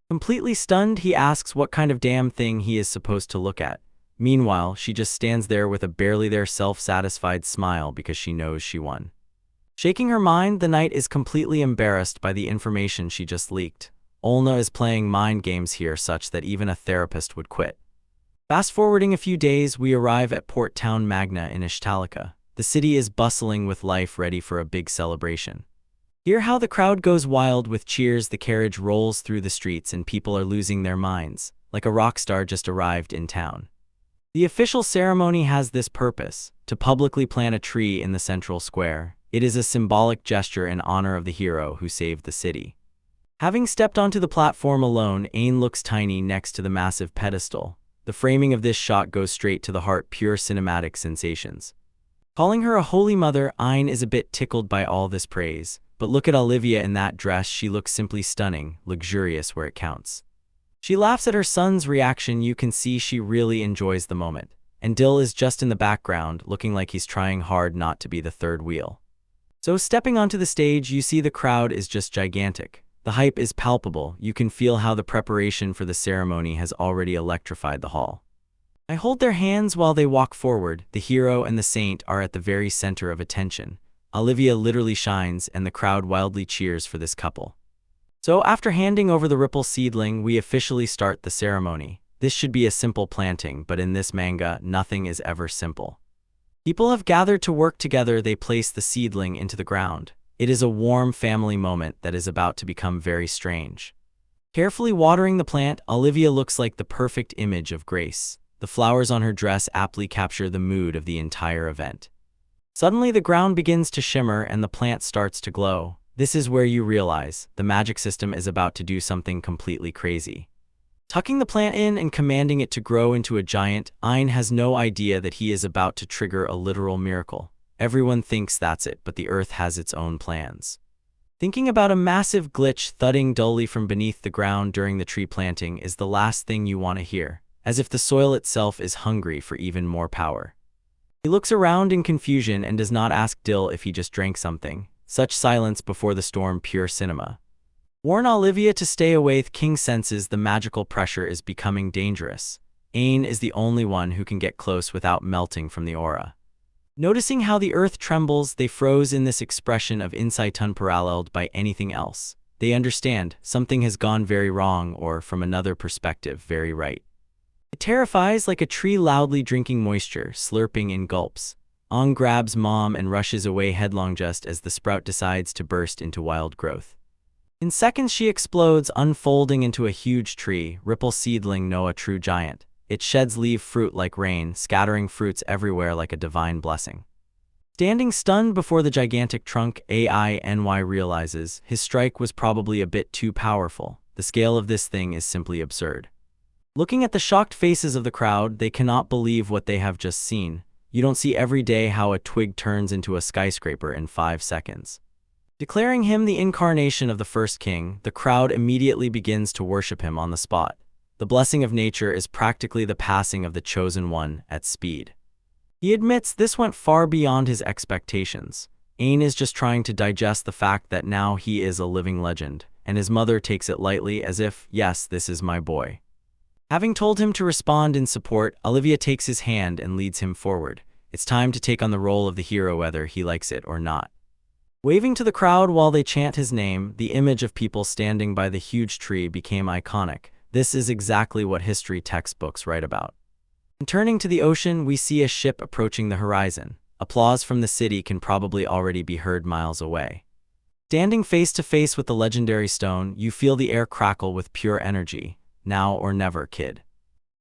Completely stunned, he asks what kind of damn thing he is supposed to look at. Meanwhile, she just stands there with a barely there self-satisfied smile because she knows she won. Shaking her mind, the knight is completely embarrassed by the information she just leaked. Olna is playing mind games here such that even a therapist would quit. Fast-forwarding a few days, we arrive at Port Town Magna in Ishtalika. The city is bustling with life, ready for a big celebration. Hear how the crowd goes wild with cheers, the carriage rolls through the streets and people are losing their minds, like a rock star just arrived in town. The official ceremony has this purpose, to publicly plant a tree in the central square. It is a symbolic gesture in honor of the hero who saved the city. Having stepped onto the platform alone, Ain looks tiny next to the massive pedestal. The framing of this shot goes straight to the heart, pure cinematic sensations. Calling her a holy mother, Ain is a bit tickled by all this praise. But look at Olivia in that dress, she looks simply stunning, luxurious where it counts. She laughs at her son's reaction, you can see she really enjoys the moment. And Dill is just in the background, looking like he's trying hard not to be the third wheel. So stepping onto the stage, you see the crowd is just gigantic. The hype is palpable, you can feel how the preparation for the ceremony has already electrified the hall. I hold their hands while they walk forward, the hero and the saint are at the very center of attention. Olivia literally shines and the crowd wildly cheers for this couple. So after handing over the ripple seedling, we officially start the ceremony. This should be a simple planting, but in this manga, nothing is ever simple. People have gathered to work together, they place the seedling into the ground. It is a warm family moment that is about to become very strange. Carefully watering the plant, Olivia looks like the perfect image of grace. The flowers on her dress aptly capture the mood of the entire event. Suddenly, the ground begins to shimmer and the plant starts to glow. This is where you realize the magic system is about to do something completely crazy. Tucking the plant in and commanding it to grow into a giant, Ain has no idea that he is about to trigger a literal miracle. Everyone thinks that's it, but the earth has its own plans. Thinking about a massive glitch thudding dully from beneath the ground during the tree planting is the last thing you want to hear, as if the soil itself is hungry for even more power. He looks around in confusion and does not ask Dill if he just drank something. Such silence before the storm, pure cinema. Warn Olivia to stay away. King senses the magical pressure is becoming dangerous. Ain is the only one who can get close without melting from the aura. Noticing how the earth trembles, they froze in this expression of insight unparalleled by anything else. They understand something has gone very wrong, or from another perspective, very right. It terrifies like a tree loudly drinking moisture, slurping in gulps. Aang grabs Mom and rushes away headlong just as the sprout decides to burst into wild growth. In seconds she explodes, unfolding into a huge tree, Ripple seedling Noah true giant. It sheds leaf fruit like rain, scattering fruits everywhere like a divine blessing. Standing stunned before the gigantic trunk, Ainy realizes his strike was probably a bit too powerful. The scale of this thing is simply absurd. Looking at the shocked faces of the crowd, they cannot believe what they have just seen. You don't see every day how a twig turns into a skyscraper in 5 seconds. Declaring him the incarnation of the first king, the crowd immediately begins to worship him on the spot. The blessing of nature is practically the passing of the chosen one at speed. He admits this went far beyond his expectations. Ain is just trying to digest the fact that now he is a living legend, and his mother takes it lightly as if, yes, this is my boy. Having told him to respond in support, Olivia takes his hand and leads him forward. It's time to take on the role of the hero whether he likes it or not. Waving to the crowd while they chant his name, the image of people standing by the huge tree became iconic. This is exactly what history textbooks write about. And turning to the ocean, we see a ship approaching the horizon. Applause from the city can probably already be heard miles away. Standing face to face with the legendary stone, you feel the air crackle with pure energy. Now or never, kid.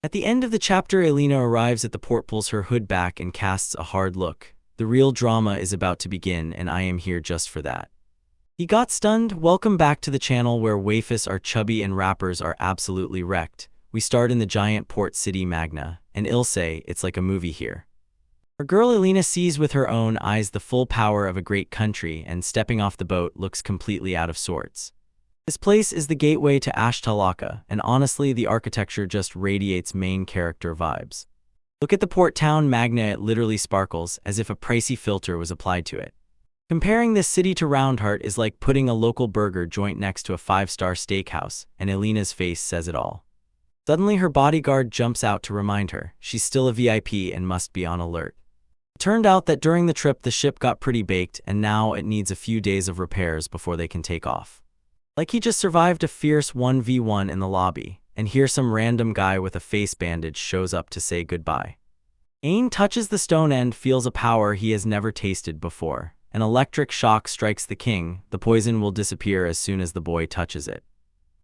At the end of the chapter, Elena arrives at the port, pulls her hood back and casts a hard look. The real drama is about to begin, and I am here just for that. He got stunned. Welcome back to the channel where waifus are chubby and rappers are absolutely wrecked. We start in the giant port city Magna, and Ilse, it's like a movie here. Our girl Elena sees with her own eyes the full power of a great country, and stepping off the boat looks completely out of sorts. This place is the gateway to Ashtalaka, and honestly, the architecture just radiates main character vibes. Look at the port town Magna, it literally sparkles, as if a pricey filter was applied to it. Comparing this city to Roundheart is like putting a local burger joint next to a 5-star steakhouse, and Elena's face says it all. Suddenly her bodyguard jumps out to remind her she's still a VIP and must be on alert. It turned out that during the trip the ship got pretty baked, and now it needs a few days of repairs before they can take off. Like he just survived a fierce 1v1 in the lobby, and here some random guy with a face bandage shows up to say goodbye. Ain touches the stone end, feels a power he has never tasted before. An electric shock strikes the king. The poison will disappear as soon as the boy touches it.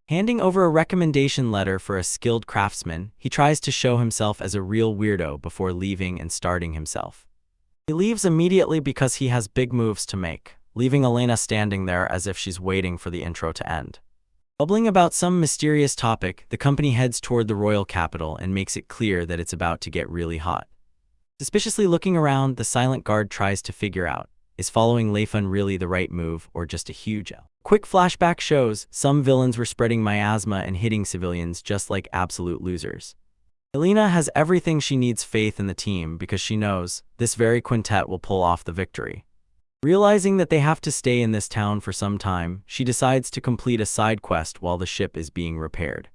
Handing over a recommendation letter for a skilled craftsman, he tries to show himself as a real weirdo before leaving and starting himself. He leaves immediately because he has big moves to make, leaving Elena standing there as if she's waiting for the intro to end. Bubbling about some mysterious topic, the company heads toward the royal capital and makes it clear that it's about to get really hot. Suspiciously looking around, the silent guard tries to figure out, is following Leifun really the right move or just a huge L? Quick flashback shows some villains were spreading miasma and hitting civilians just like absolute losers. Elena has everything she needs, faith in the team, because she knows this very quintet will pull off the victory. Realizing that they have to stay in this town for some time, she decides to complete a side quest while the ship is being repaired.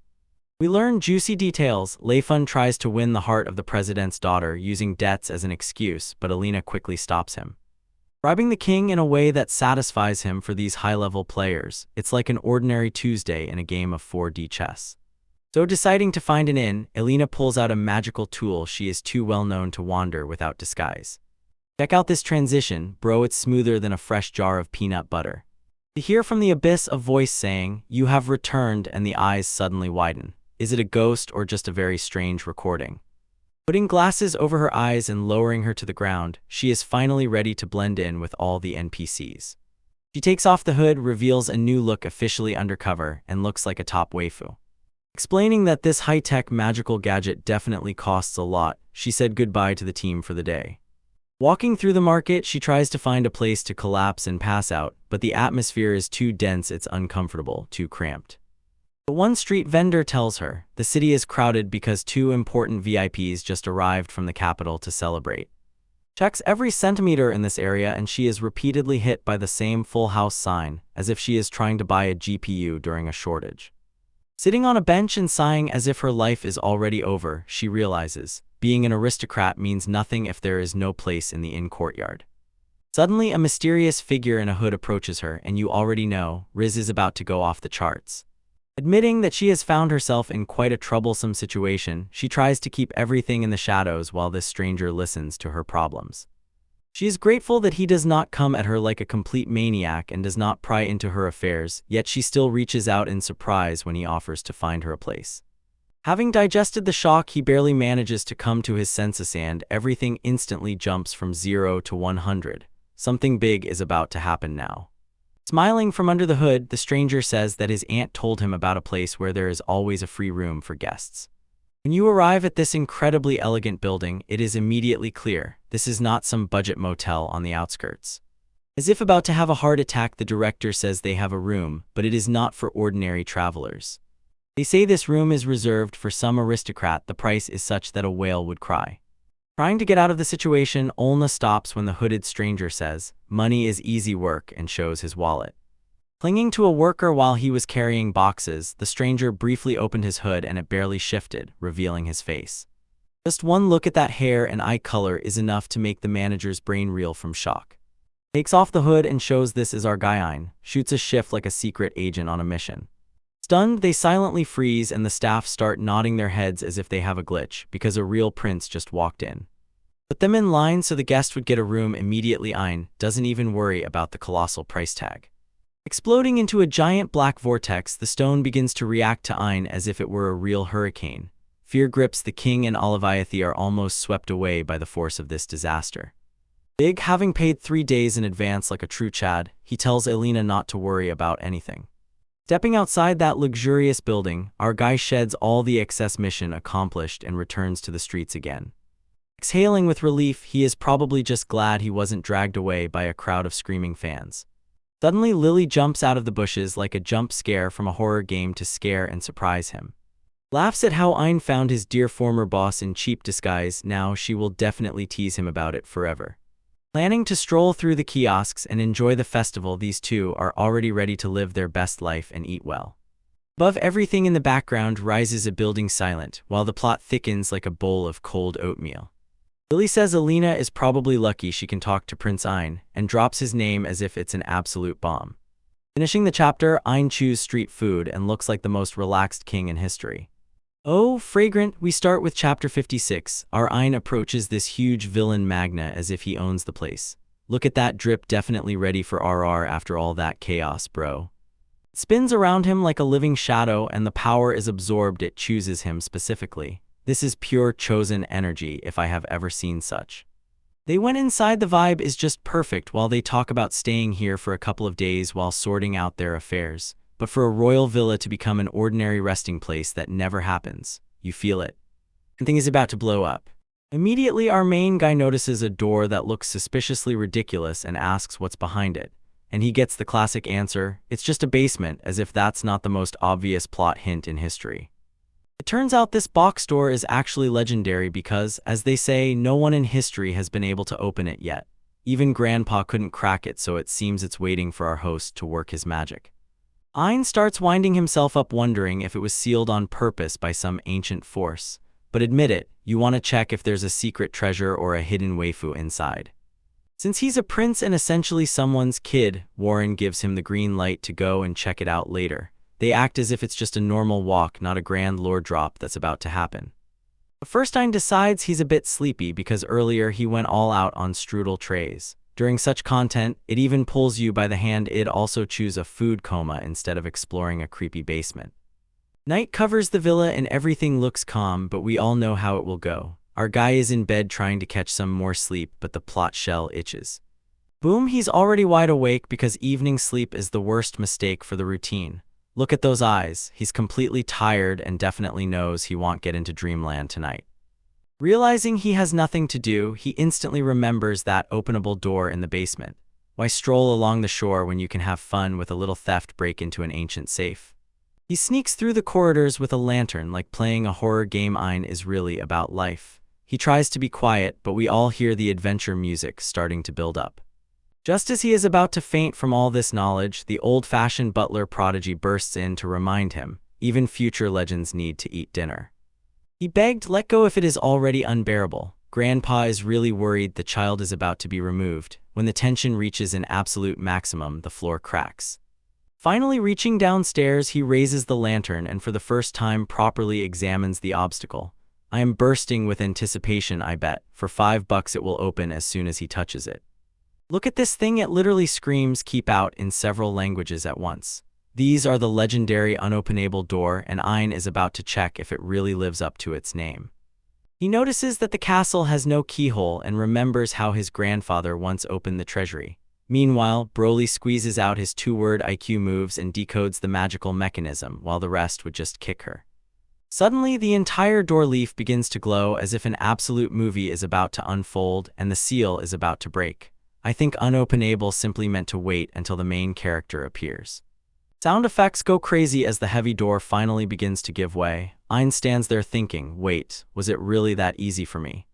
We learn juicy details. Leifun tries to win the heart of the president's daughter using debts as an excuse, but Elena quickly stops him. Bribing the king in a way that satisfies him. For these high-level players, it's like an ordinary Tuesday in a game of 4D chess. So deciding to find an inn, Elena pulls out a magical tool. She is too well known to wander without disguise. Check out this transition, bro, it's smoother than a fresh jar of peanut butter. They hear from the abyss a voice saying, "You have returned," and the eyes suddenly widen. Is it a ghost or just a very strange recording? Putting glasses over her eyes and lowering her to the ground, she is finally ready to blend in with all the NPCs. She takes off the hood, reveals a new look officially undercover, and looks like a top waifu. Explaining that this high-tech magical gadget definitely costs a lot, she said goodbye to the team for the day. Walking through the market, she tries to find a place to collapse and pass out, but the atmosphere is too dense, it's uncomfortable, too cramped. But one street vendor tells her the city is crowded because two important VIPs just arrived from the capital to celebrate. Checks every centimeter in this area and she is repeatedly hit by the same full house sign, as if she is trying to buy a GPU during a shortage. Sitting on a bench and sighing as if her life is already over, she realizes being an aristocrat means nothing if there is no place in the inn courtyard. Suddenly, a mysterious figure in a hood approaches her, and you already know Riz is about to go off the charts. Admitting that she has found herself in quite a troublesome situation, she tries to keep everything in the shadows while this stranger listens to her problems. She is grateful that he does not come at her like a complete maniac and does not pry into her affairs, yet she still reaches out in surprise when he offers to find her a place. Having digested the shock, he barely manages to come to his senses and everything instantly jumps from 0 to 100. Something big is about to happen now. Smiling from under the hood, the stranger says that his aunt told him about a place where there is always a free room for guests. When you arrive at this incredibly elegant building, it is immediately clear this is not some budget motel on the outskirts. As if about to have a heart attack, the director says they have a room, but it is not for ordinary travelers. They say this room is reserved for some aristocrat. The price is such that a whale would cry. Trying to get out of the situation, Olna stops when the hooded stranger says, "Money is easy work," and shows his wallet. Clinging to a worker while he was carrying boxes, the stranger briefly opened his hood and it barely shifted, revealing his face. Just one look at that hair and eye color is enough to make the manager's brain reel from shock. Takes off the hood and shows this is our guy. Shoots a shift like a secret agent on a mission. Stunned, they silently freeze and the staff start nodding their heads as if they have a glitch, because a real prince just walked in. Put them in line so the guest would get a room immediately. Ein doesn't even worry about the colossal price tag. Exploding into a giant black vortex, the stone begins to react to Ein as if it were a real hurricane. Fear grips the king and Oliviathy are almost swept away by the force of this disaster. Big, having paid 3 days in advance like a true Chad, he tells Elena not to worry about anything. Stepping outside that luxurious building, our guy sheds all the excess, mission accomplished, and returns to the streets again. Exhaling with relief, he is probably just glad he wasn't dragged away by a crowd of screaming fans. Suddenly, Lily jumps out of the bushes like a jump scare from a horror game to scare and surprise him. Laughs at how Ein found his dear former boss in cheap disguise. Now she will definitely tease him about it forever. Planning to stroll through the kiosks and enjoy the festival, these two are already ready to live their best life and eat well. Above everything in the background rises a building silent, while the plot thickens like a bowl of cold oatmeal. Lily says Elena is probably lucky she can talk to Prince Ein, and drops his name as if it's an absolute bomb. Finishing the chapter, Ein chews street food and looks like the most relaxed king in history. Oh, fragrant, we start with chapter 56. Our Ein approaches this huge villain Magna as if he owns the place. Look at that drip, definitely ready for RR after all that chaos, bro. It spins around him like a living shadow and the power is absorbed. It chooses him specifically. This is pure chosen energy if I have ever seen such. They went inside. The vibe is just perfect while they talk about staying here for a couple of days while sorting out their affairs. But for a royal villa to become an ordinary resting place, that never happens. You feel it. Something is about to blow up. Immediately, our main guy notices a door that looks suspiciously ridiculous and asks what's behind it. And he gets the classic answer, it's just a basement, as if that's not the most obvious plot hint in history. It turns out this box door is actually legendary because, as they say, no one in history has been able to open it yet. Even Grandpa couldn't crack it, so it seems it's waiting for our host to work his magic. Ein starts winding himself up, wondering if it was sealed on purpose by some ancient force. But admit it, you want to check if there's a secret treasure or a hidden waifu inside. Since he's a prince and essentially someone's kid, Warren gives him the green light to go and check it out later. They act as if it's just a normal walk, not a grand lore drop that's about to happen. But first Ein decides he's a bit sleepy because earlier he went all out on strudel trays. During such content, it even pulls you by the hand. It'd also choose a food coma instead of exploring a creepy basement. Night covers the villa and everything looks calm, but we all know how it will go. Our guy is in bed trying to catch some more sleep, but the plot shell itches. Boom, he's already wide awake because evening sleep is the worst mistake for the routine. Look at those eyes. He's completely tired and definitely knows he won't get into dreamland tonight. Realizing he has nothing to do, he instantly remembers that openable door in the basement. Why stroll along the shore when you can have fun with a little theft break into an ancient safe? He sneaks through the corridors with a lantern like playing a horror game. Ein is really about life. He tries to be quiet, but we all hear the adventure music starting to build up. Just as he is about to faint from all this knowledge, the old-fashioned butler prodigy bursts in to remind him, even future legends need to eat dinner. He begged, let go if it is already unbearable. Grandpa is really worried the child is about to be removed. When the tension reaches an absolute maximum, the floor cracks. Finally reaching downstairs, he raises the lantern and for the first time properly examines the obstacle. I am bursting with anticipation, I bet. For $5 it will open as soon as he touches it. Look at this thing, it literally screams "keep out" in several languages at once. These are the legendary unopenable door, and Ein is about to check if it really lives up to its name. He notices that the castle has no keyhole and remembers how his grandfather once opened the treasury. Meanwhile, Broly squeezes out his 2-word IQ moves and decodes the magical mechanism, while the rest would just kick her. Suddenly, the entire door leaf begins to glow as if an absolute movie is about to unfold and the seal is about to break. I think unopenable simply meant to wait until the main character appears. Sound effects go crazy as the heavy door finally begins to give way. Ein stands there thinking, wait, was it really that easy for me?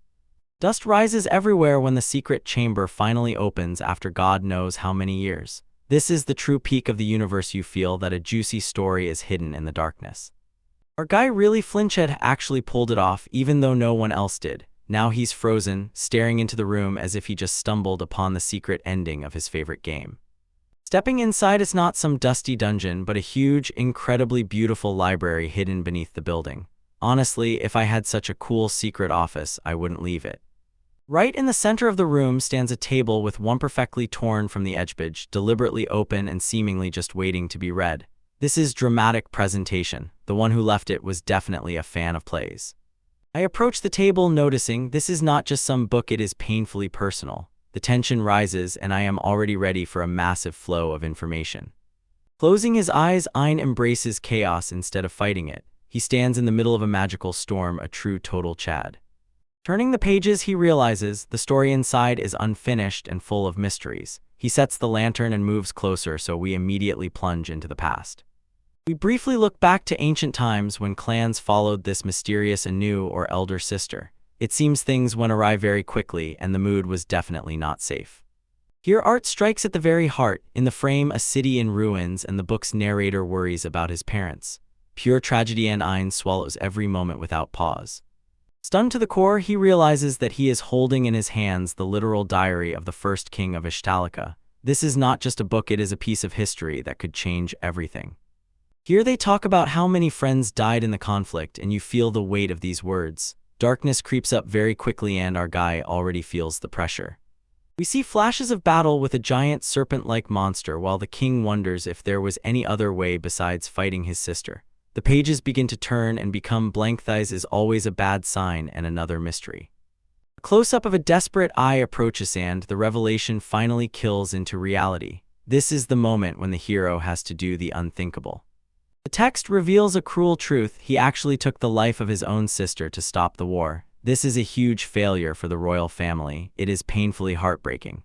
Dust rises everywhere when the secret chamber finally opens after God knows how many years. This is the true peak of the universe. You feel that a juicy story is hidden in the darkness. Our guy really had actually pulled it off even though no one else did. Now he's frozen, staring into the room as if he just stumbled upon the secret ending of his favorite game. Stepping inside, it's not some dusty dungeon, but a huge, incredibly beautiful library hidden beneath the building. Honestly, if I had such a cool secret office, I wouldn't leave it. Right in the center of the room stands a table with one perfectly torn from the edge, deliberately open and seemingly just waiting to be read. This is dramatic presentation. The one who left it was definitely a fan of plays. I approach the table noticing this is not just some book, it is painfully personal. The tension rises and I am already ready for a massive flow of information. Closing his eyes, Ein embraces chaos instead of fighting it. He stands in the middle of a magical storm, a true total Chad. Turning the pages, he realizes the story inside is unfinished and full of mysteries. He sets the lantern and moves closer, so we immediately plunge into the past. We briefly look back to ancient times when clans followed this mysterious Anu or elder sister. It seems things went awry very quickly and the mood was definitely not safe. Here art strikes at the very heart. In the frame, a city in ruins, and the book's narrator worries about his parents. Pure tragedy, and Ein swallows every moment without pause. Stunned to the core, he realizes that he is holding in his hands the literal diary of the first king of Ishtalika. This is not just a book, it is a piece of history that could change everything. Here they talk about how many friends died in the conflict, and you feel the weight of these words. Darkness creeps up very quickly and our guy already feels the pressure. We see flashes of battle with a giant serpent-like monster while the king wonders if there was any other way besides fighting his sister. The pages begin to turn and become blank. Thighs is always a bad sign and another mystery. A close-up of a desperate eye approaches and the revelation finally kills into reality. This is the moment when the hero has to do the unthinkable. The text reveals a cruel truth. He actually took the life of his own sister to stop the war. This is a huge failure for the royal family. It is painfully heartbreaking.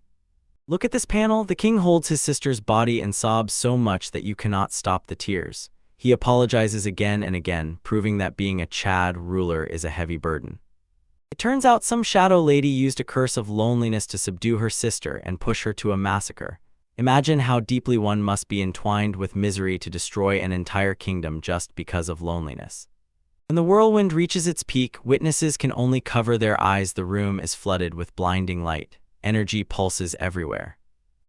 Look at this panel. The king holds his sister's body and sobs so much that you cannot stop the tears. He apologizes again and again, proving that being a Chad ruler is a heavy burden. It turns out some shadow lady used a curse of loneliness to subdue her sister and push her to a massacre. Imagine how deeply one must be entwined with misery to destroy an entire kingdom just because of loneliness. When the whirlwind reaches its peak, witnesses can only cover their eyes. The room is flooded with blinding light. Energy pulses everywhere.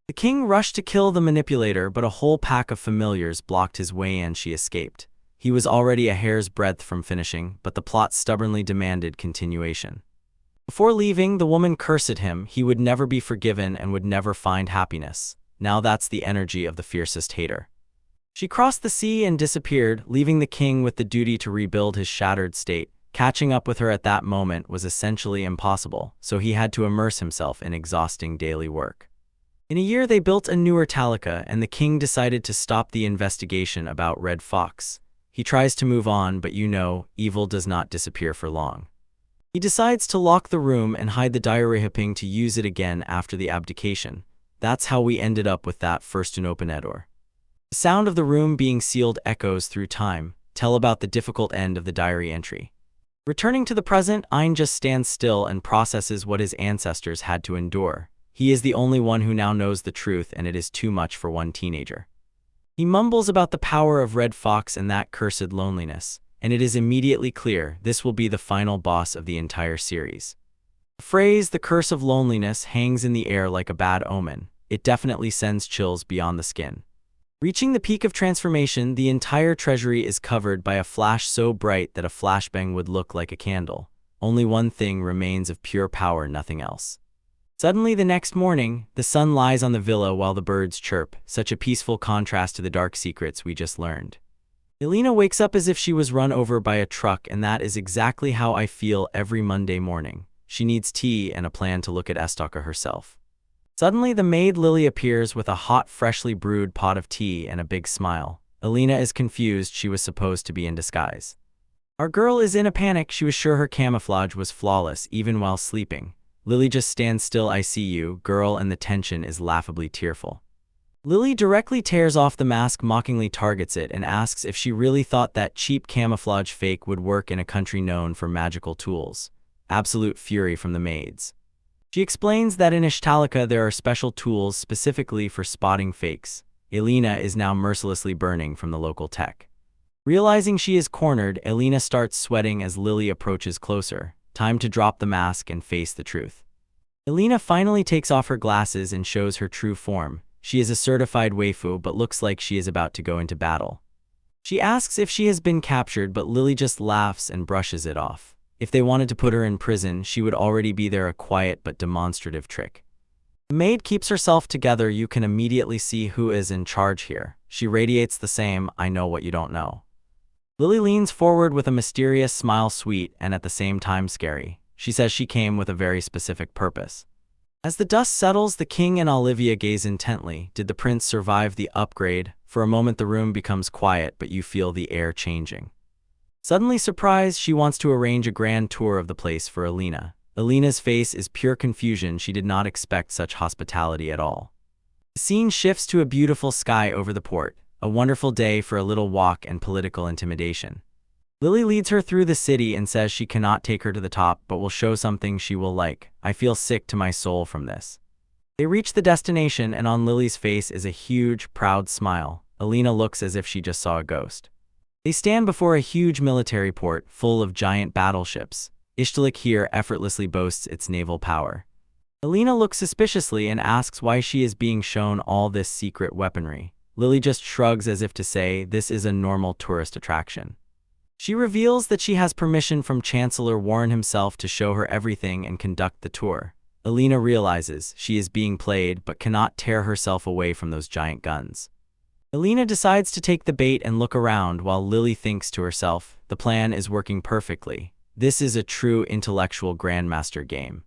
The king rushed to kill the manipulator, but a whole pack of familiars blocked his way and she escaped. He was already a hair's breadth from finishing, but the plot stubbornly demanded continuation. Before leaving, the woman cursed him. He would never be forgiven and would never find happiness. Now that's the energy of the fiercest hater. She crossed the sea and disappeared, leaving the king with the duty to rebuild his shattered state. Catching up with her at that moment was essentially impossible, so he had to immerse himself in exhausting daily work. In a year they built a newer Talica, and the king decided to stop the investigation about Red Fox. He tries to move on, but evil does not disappear for long. He decides to lock the room and hide the diary, hoping to use it again after the abdication. That's how we ended up with that first open-door. The sound of the room being sealed echoes through time, tell about the difficult end of the diary entry. Returning to the present, Ein just stands still and processes what his ancestors had to endure. He is the only one who now knows the truth, and it is too much for one teenager. He mumbles about the power of Red Fox and that cursed loneliness, and it is immediately clear this will be the final boss of the entire series. The phrase, "the curse of loneliness," hangs in the air like a bad omen. It definitely sends chills beyond the skin. Reaching the peak of transformation, the entire treasury is covered by a flash so bright that a flashbang would look like a candle. Only one thing remains of pure power, nothing else. Suddenly the next morning, the sun lies on the villa while the birds chirp, such a peaceful contrast to the dark secrets we just learned. Elena wakes up as if she was run over by a truck, and that is exactly how I feel every Monday morning. She needs tea and a plan to look at Estaka herself. Suddenly, the maid Lily appears with a hot, freshly brewed pot of tea and a big smile. Elena is confused. She was supposed to be in disguise. Our girl is in a panic. She was sure her camouflage was flawless, even while sleeping. Lily just stands still. "I see you, girl," and the tension is laughably tearful. Lily directly tears off the mask, mockingly targets it, and asks if she really thought that cheap camouflage fake would work in a country known for magical tools. Absolute fury from the maids. She explains that in Ishtalika there are special tools specifically for spotting fakes. Elena is now mercilessly burning from the local tech. Realizing she is cornered, Elena starts sweating as Lily approaches closer. Time to drop the mask and face the truth. Elena finally takes off her glasses and shows her true form. She is a certified waifu but looks like she is about to go into battle. She asks if she has been captured, but Lily just laughs and brushes it off. If they wanted to put her in prison, she would already be there, a quiet but demonstrative trick. The maid keeps herself together. You can immediately see who is in charge here. She radiates the same, "I know what you don't know." Lily leans forward with a mysterious smile, sweet and at the same time scary. She says she came with a very specific purpose. As the dust settles, the king and Olivia gaze intently. Did the prince survive the upgrade? For a moment the room becomes quiet, but you feel the air changing. Suddenly surprised, she wants to arrange a grand tour of the place for Elena. Elena's face is pure confusion. She did not expect such hospitality at all. The scene shifts to a beautiful sky over the port. A wonderful day for a little walk and political intimidation. Lily leads her through the city and says she cannot take her to the top, but will show something she will like. I feel sick to my soul from this. They reach the destination, and on Lily's face is a huge, proud smile. Elena looks as if she just saw a ghost. They stand before a huge military port full of giant battleships. Ishtalik here effortlessly boasts its naval power. Elena looks suspiciously and asks why she is being shown all this secret weaponry. Lily just shrugs as if to say this is a normal tourist attraction. She reveals that she has permission from Chancellor Warren himself to show her everything and conduct the tour. Elena realizes she is being played but cannot tear herself away from those giant guns. Elena decides to take the bait and look around while Lily thinks to herself, the plan is working perfectly. This is a true intellectual grandmaster game.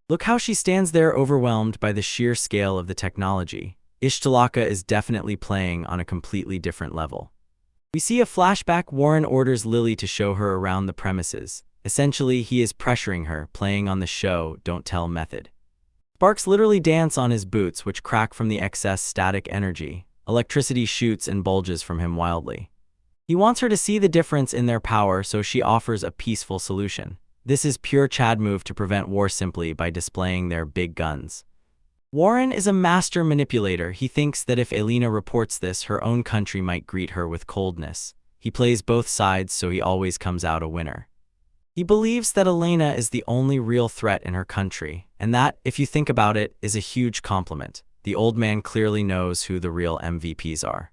Look how she stands there overwhelmed by the sheer scale of the technology. Ishtalaka is definitely playing on a completely different level. We see a flashback. Warren orders Lily to show her around the premises. Essentially, he is pressuring her, playing on the show, don't tell method. Sparks literally dance on his boots, which crack from the excess static energy. Electricity shoots and bulges from him wildly. He wants her to see the difference in their power, so she offers a peaceful solution. This is pure Chad move to prevent war simply by displaying their big guns. Warren is a master manipulator. He thinks that if Elena reports this, her own country might greet her with coldness. He plays both sides, so he always comes out a winner. He believes that Elena is the only real threat in her country, and that, if you think about it, is a huge compliment. The old man clearly knows who the real MVPs are.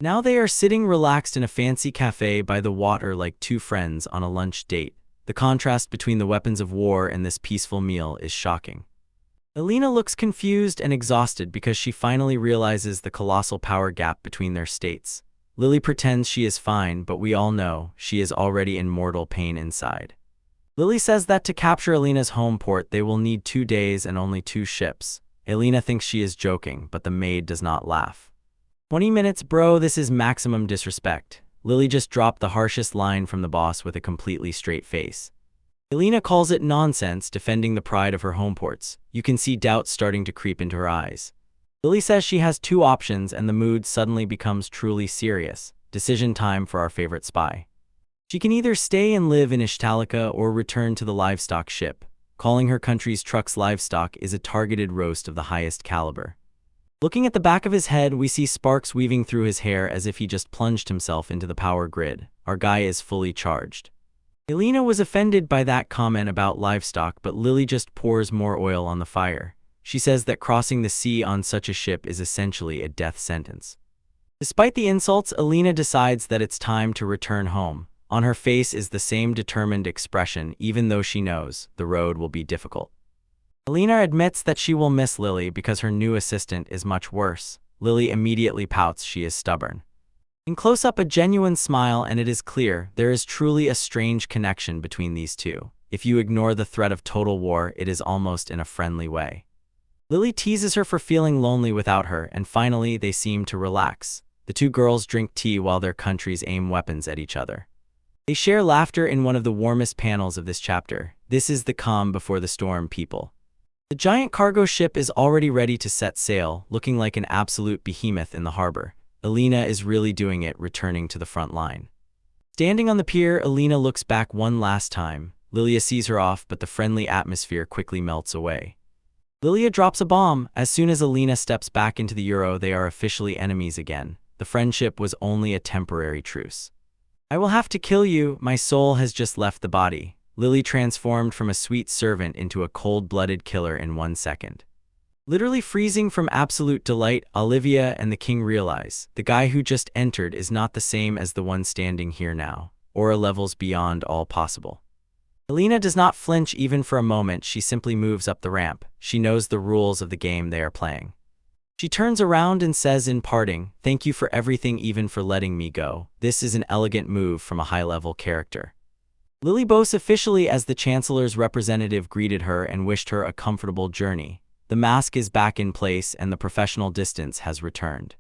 Now they are sitting relaxed in a fancy cafe by the water like two friends on a lunch date. The contrast between the weapons of war and this peaceful meal is shocking. Alina looks confused and exhausted because she finally realizes the colossal power gap between their states. Lily pretends she is fine, but we all know she is already in mortal pain inside. Lily says that to capture Alina's home port they will need 2 days and only 2 ships. Alina thinks she is joking, but the maid does not laugh. 20 minutes, bro, this is maximum disrespect. Lily just dropped the harshest line from the boss with a completely straight face. Alina calls it nonsense, defending the pride of her home ports. You can see doubt starting to creep into her eyes. Lily says she has 2 options and the mood suddenly becomes truly serious. Decision time for our favorite spy. She can either stay and live in Ishtalika or return to the livestock ship. Calling her country's trucks livestock is a targeted roast of the highest caliber. Looking at the back of his head, we see sparks weaving through his hair as if he just plunged himself into the power grid. Our guy is fully charged. Alina was offended by that comment about livestock, but Lily just pours more oil on the fire. She says that crossing the sea on such a ship is essentially a death sentence. Despite the insults, Alina decides that it's time to return home. On her face is the same determined expression, even though she knows the road will be difficult. Alina admits that she will miss Lily because her new assistant is much worse. Lily immediately pouts she is stubborn. In close-up, a genuine smile, and it is clear there is truly a strange connection between these two. If you ignore the threat of total war, it is almost in a friendly way. Lily teases her for feeling lonely without her, and finally they seem to relax. The 2 girls drink tea while their countries aim weapons at each other. They share laughter in one of the warmest panels of this chapter. This is the calm before the storm, people. The giant cargo ship is already ready to set sail, looking like an absolute behemoth in the harbor. Alina is really doing it, returning to the front line. Standing on the pier, Alina looks back one last time. Lilia sees her off, but the friendly atmosphere quickly melts away. Lilia drops a bomb. As soon as Alina steps back into the Euro, they are officially enemies again. The friendship was only a temporary truce. I will have to kill you. My soul has just left the body. Lily transformed from a sweet servant into a cold-blooded killer in 1 second. Literally freezing from absolute delight, Olivia and the king realize the guy who just entered is not the same as the one standing here now, or levels beyond all possible. Alina does not flinch even for a moment. She simply moves up the ramp. She knows the rules of the game they are playing. She turns around and says in parting, "Thank you for everything, even for letting me go." This is an elegant move from a high-level character. Lily Bose, officially as the Chancellor's representative, greeted her and wished her a comfortable journey. The mask is back in place and the professional distance has returned.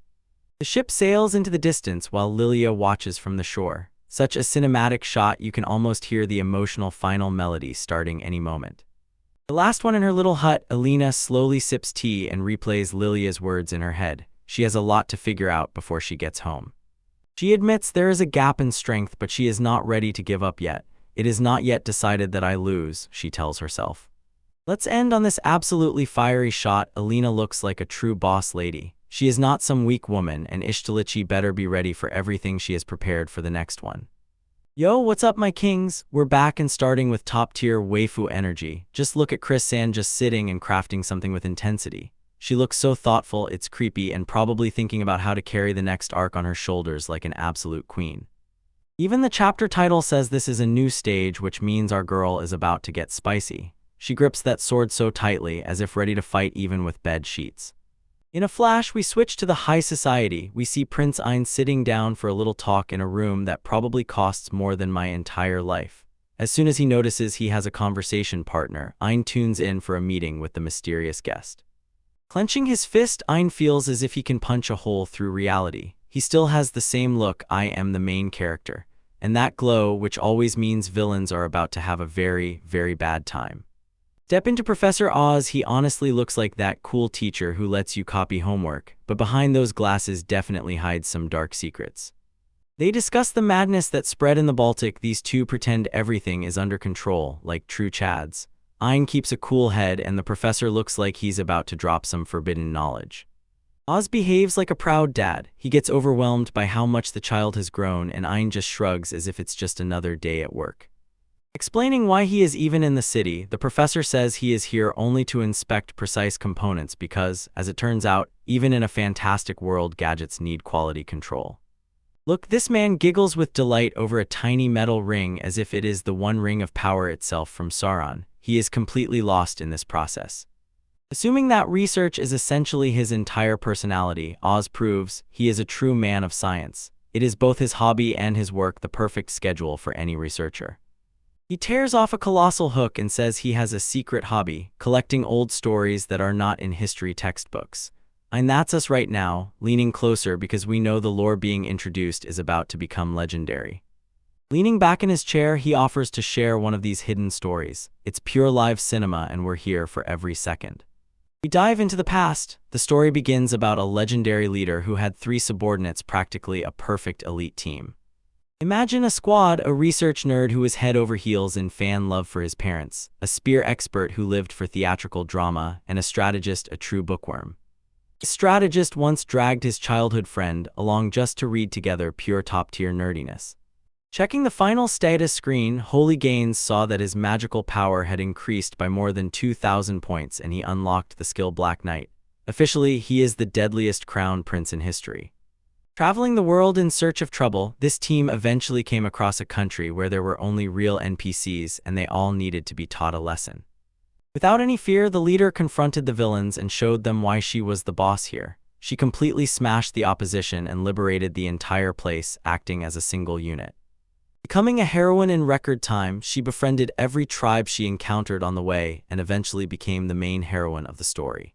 The ship sails into the distance while Lilia watches from the shore. Such a cinematic shot, you can almost hear the emotional final melody starting any moment. The last one in her little hut, Alina slowly sips tea and replays Lilia's words in her head. She has a lot to figure out before she gets home. She admits there is a gap in strength, but she is not ready to give up yet. It is not yet decided that I lose, she tells herself. Let's end on this absolutely fiery shot. Alina looks like a true boss lady. She is not some weak woman, and Ishtalichi better be ready for everything she has prepared for the next one. Yo, what's up, my kings? We're back and starting with top-tier waifu energy. Just look at Chris-san just sitting and crafting something with intensity. She looks so thoughtful, it's creepy, and probably thinking about how to carry the next arc on her shoulders like an absolute queen. Even the chapter title says this is a new stage, which means our girl is about to get spicy. She grips that sword so tightly, as if ready to fight even with bed sheets. In a flash, we switch to the high society. We see Prince Ein sitting down for a little talk in a room that probably costs more than my entire life. As soon as he notices he has a conversation partner, Ein tunes in for a meeting with the mysterious guest. Clenching his fist, Ein feels as if he can punch a hole through reality. He still has the same look, I am the main character, and that glow, which always means villains are about to have a very, very bad time. Step into Professor Oz. He honestly looks like that cool teacher who lets you copy homework, but behind those glasses definitely hides some dark secrets. They discuss the madness that spread in the Baltic. These two pretend everything is under control, like true Chads. Ein keeps a cool head, and the professor looks like he's about to drop some forbidden knowledge. Oz behaves like a proud dad. He gets overwhelmed by how much the child has grown, and Ein just shrugs as if it's just another day at work. Explaining why he is even in the city, the professor says he is here only to inspect precise components because, as it turns out, even in a fantastic world, gadgets need quality control. Look, this man giggles with delight over a tiny metal ring as if it is the one ring of power itself from Sauron. He is completely lost in this process. Assuming that research is essentially his entire personality, Oz proves he is a true man of science. It is both his hobby and his work, the perfect schedule for any researcher. He tears off a colossal hook and says he has a secret hobby, collecting old stories that are not in history textbooks. And that's us right now, leaning closer because we know the lore being introduced is about to become legendary. Leaning back in his chair, he offers to share one of these hidden stories. It's pure live cinema and we're here for every second. We dive into the past. The story begins about a legendary leader who had 3 subordinates, practically a perfect elite team. Imagine a squad, a research nerd who was head over heels in fan love for his parents, a spear expert who lived for theatrical drama, and a strategist, a true bookworm. The strategist once dragged his childhood friend along just to read together, pure top-tier nerdiness. Checking the final status screen, Holy Gaines saw that his magical power had increased by more than 2,000 points and he unlocked the skill Black Knight. Officially, he is the deadliest crown prince in history. Traveling the world in search of trouble, this team eventually came across a country where there were only real NPCs and they all needed to be taught a lesson. Without any fear, the leader confronted the villains and showed them why she was the boss here. She completely smashed the opposition and liberated the entire place, acting as a single unit. Becoming a heroine in record time, she befriended every tribe she encountered on the way and eventually became the main heroine of the story.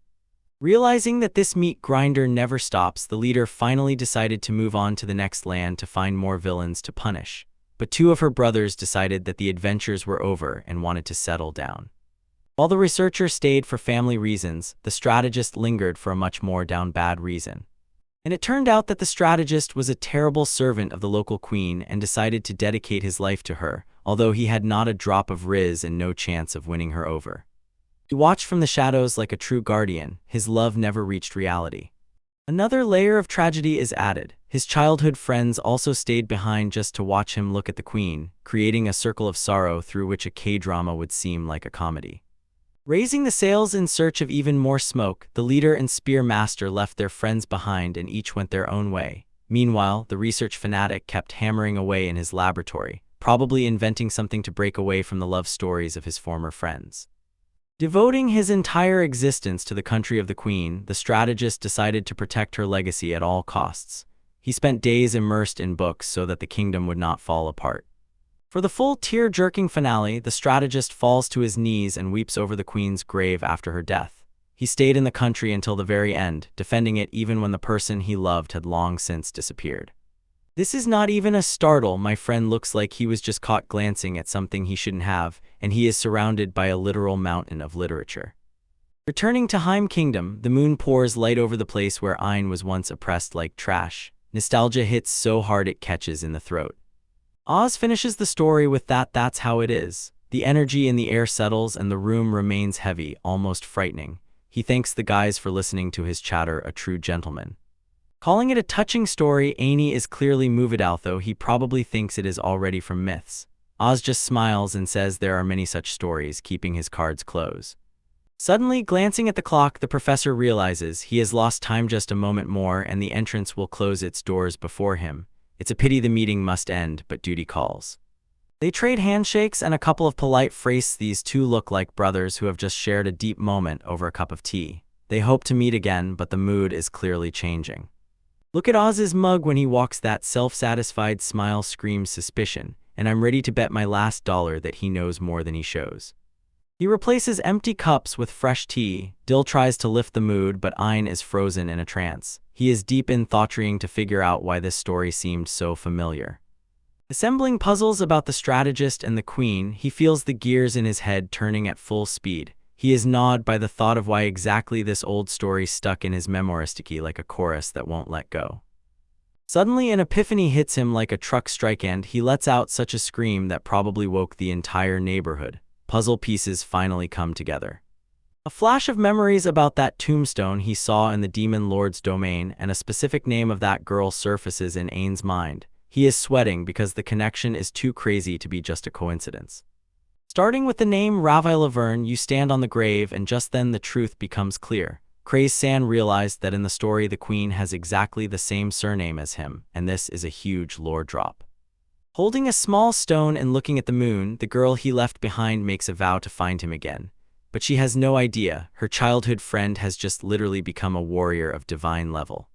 Realizing that this meat grinder never stops, the leader finally decided to move on to the next land to find more villains to punish. But 2 of her brothers decided that the adventures were over and wanted to settle down. While the researcher stayed for family reasons, the strategist lingered for a much more down bad reason. And it turned out that the strategist was a terrible servant of the local queen and decided to dedicate his life to her, although he had not a drop of riz and no chance of winning her over. He watched from the shadows like a true guardian. His love never reached reality. Another layer of tragedy is added. His childhood friends also stayed behind just to watch him look at the queen, creating a circle of sorrow through which a K-drama would seem like a comedy. Raising the sails in search of even more smoke, the leader and spear master left their friends behind and each went their own way. Meanwhile, the research fanatic kept hammering away in his laboratory, probably inventing something to break away from the love stories of his former friends. Devoting his entire existence to the country of the queen, the strategist decided to protect her legacy at all costs. He spent days immersed in books so that the kingdom would not fall apart. For the full tear-jerking finale, the strategist falls to his knees and weeps over the queen's grave after her death. He stayed in the country until the very end, defending it even when the person he loved had long since disappeared. This is not even a startle. My friend looks like he was just caught glancing at something he shouldn't have, and he is surrounded by a literal mountain of literature. Returning to Heim Kingdom, the moon pours light over the place where Ain was once oppressed like trash. Nostalgia hits so hard it catches in the throat. Oz finishes the story with that's how it is. The energy in the air settles and the room remains heavy, almost frightening. He thanks the guys for listening to his chatter, a true gentleman. Calling it a touching story, Annie is clearly moved out, though he probably thinks it is already from myths. Oz just smiles and says there are many such stories, keeping his cards close. Suddenly, glancing at the clock, the professor realizes he has lost time just a moment more and the entrance will close its doors before him. It's a pity the meeting must end, but duty calls. They trade handshakes and a couple of polite phrases. These 2 look like brothers who have just shared a deep moment over a cup of tea. They hope to meet again, but the mood is clearly changing. Look at Oz's mug when he walks. That self-satisfied smile screams suspicion, and I'm ready to bet my last dollar that he knows more than he shows. He replaces empty cups with fresh tea. Dill tries to lift the mood, but Ain is frozen in a trance. He is deep in thought trying to figure out why this story seemed so familiar. Assembling puzzles about the strategist and the queen, he feels the gears in his head turning at full speed. He is gnawed by the thought of why exactly this old story stuck in his memoristique like a chorus that won't let go. Suddenly, an epiphany hits him like a truck strike and he lets out such a scream that probably woke the entire neighborhood. Puzzle pieces finally come together. A flash of memories about that tombstone he saw in the Demon Lord's domain and a specific name of that girl surfaces in Ain's mind. He is sweating because the connection is too crazy to be just a coincidence. Starting with the name Ravi Laverne, you stand on the grave and just then the truth becomes clear. Craze-san realized that in the story the queen has exactly the same surname as him, and this is a huge lore drop. Holding a small stone and looking at the moon, the girl he left behind makes a vow to find him again. But she has no idea, her childhood friend has just literally become a warrior of divine level.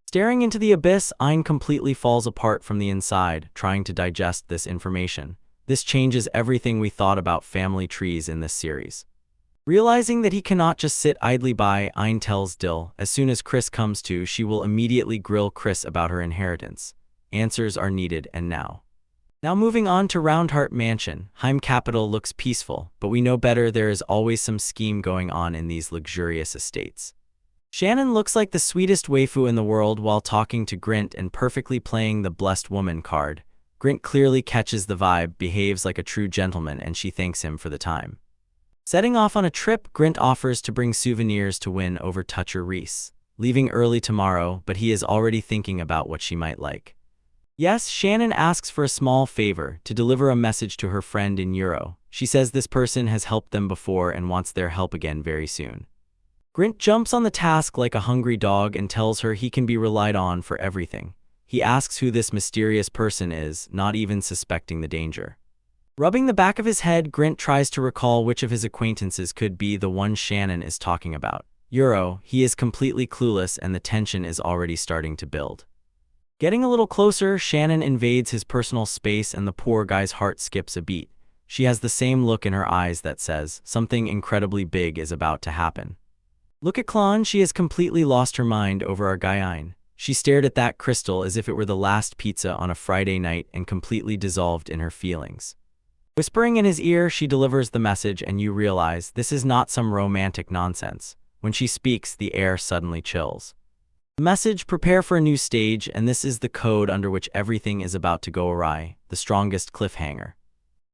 Staring into the abyss, Ain completely falls apart from the inside, trying to digest this information. This changes everything we thought about family trees in this series. Realizing that he cannot just sit idly by, Ain tells Dill, as soon as Chris comes to, she will immediately grill Chris about her inheritance. Answers are needed, and now. Now moving on to Roundheart Mansion, Heim Capital looks peaceful, but we know better there is always some scheme going on in these luxurious estates. Shannon looks like the sweetest waifu in the world while talking to Grint and perfectly playing the Blessed Woman card. Grint clearly catches the vibe, behaves like a true gentleman, and she thanks him for the time. Setting off on a trip, Grint offers to bring souvenirs to win over Toucher Reese, leaving early tomorrow, but he is already thinking about what she might like. Yes, Shannon asks for a small favor, to deliver a message to her friend in Euro. She says this person has helped them before and wants their help again very soon. Grint jumps on the task like a hungry dog and tells her he can be relied on for everything. He asks who this mysterious person is, not even suspecting the danger. Rubbing the back of his head, Grint tries to recall which of his acquaintances could be the one Shannon is talking about. Euro, he is completely clueless and the tension is already starting to build. Getting a little closer, Shannon invades his personal space and the poor guy's heart skips a beat. She has the same look in her eyes that says, something incredibly big is about to happen. Look at Klon, she has completely lost her mind over our guy Ain. She stared at that crystal as if it were the last pizza on a Friday night and completely dissolved in her feelings. Whispering in his ear, she delivers the message and you realize this is not some romantic nonsense. When she speaks, the air suddenly chills. The message, prepare for a new stage, and this is the code under which everything is about to go awry, the strongest cliffhanger.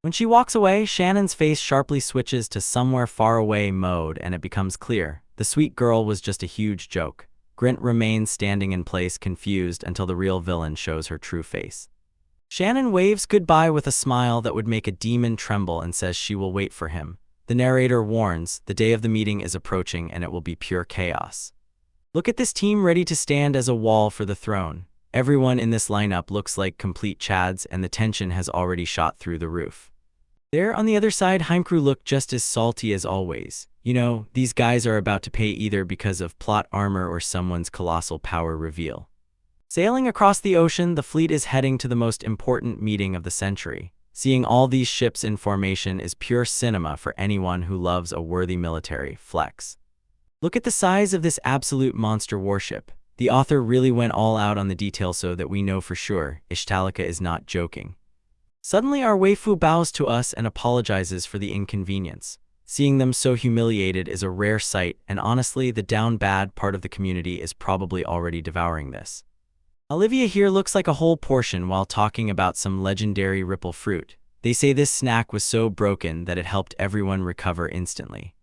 When she walks away, Shannon's face sharply switches to somewhere far away mode and it becomes clear. The sweet girl was just a huge joke. Grint remains standing in place, confused, until the real villain shows her true face. Shannon waves goodbye with a smile that would make a demon tremble and says she will wait for him. The narrator warns, the day of the meeting is approaching and it will be pure chaos. Look at this team ready to stand as a wall for the throne. Everyone in this lineup looks like complete chads and the tension has already shot through the roof. There on the other side, Heimcrew look just as salty as always. You know, these guys are about to pay either because of plot armor or someone's colossal power reveal. Sailing across the ocean, the fleet is heading to the most important meeting of the century. Seeing all these ships in formation is pure cinema for anyone who loves a worthy military flex. Look at the size of this absolute monster warship. The author really went all out on the details so that we know for sure Ishtalika is not joking. Suddenly our waifu bows to us and apologizes for the inconvenience. Seeing them so humiliated is a rare sight, and honestly, the down bad part of the community is probably already devouring this. Olivia here looks like a whole portion while talking about some legendary ripple fruit. They say this snack was so broken that it helped everyone recover instantly.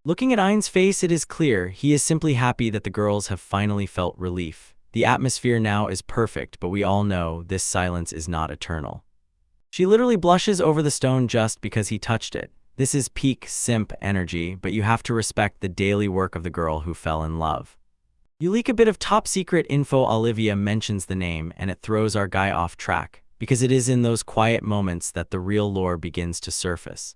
Looking at Ain's face, it is clear he is simply happy that the girls have finally felt relief. The atmosphere now is perfect, but we all know this silence is not eternal. She literally blushes over the stone just because he touched it. This is peak simp energy, but you have to respect the daily work of the girl who fell in love. You leak a bit of top secret info. Olivia mentions the name and it throws our guy off track, because it is in those quiet moments that the real lore begins to surface.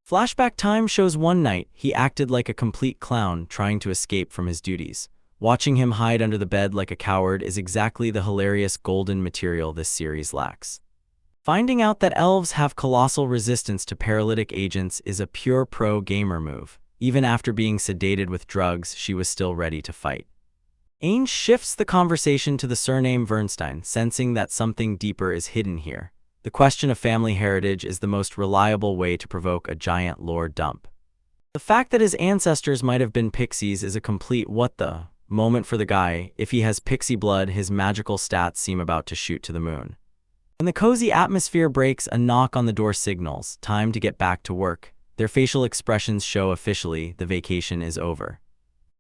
Flashback time shows one night, he acted like a complete clown trying to escape from his duties. Watching him hide under the bed like a coward is exactly the hilarious golden material this series lacks. Finding out that elves have colossal resistance to paralytic agents is a pure pro gamer move. Even after being sedated with drugs, she was still ready to fight. Ain shifts the conversation to the surname Vernstein, sensing that something deeper is hidden here. The question of family heritage is the most reliable way to provoke a giant lore dump. The fact that his ancestors might have been pixies is a complete what the moment for the guy. If he has pixie blood, his magical stats seem about to shoot to the moon. When the cozy atmosphere breaks, a knock on the door signals, time to get back to work. Their facial expressions show officially the vacation is over.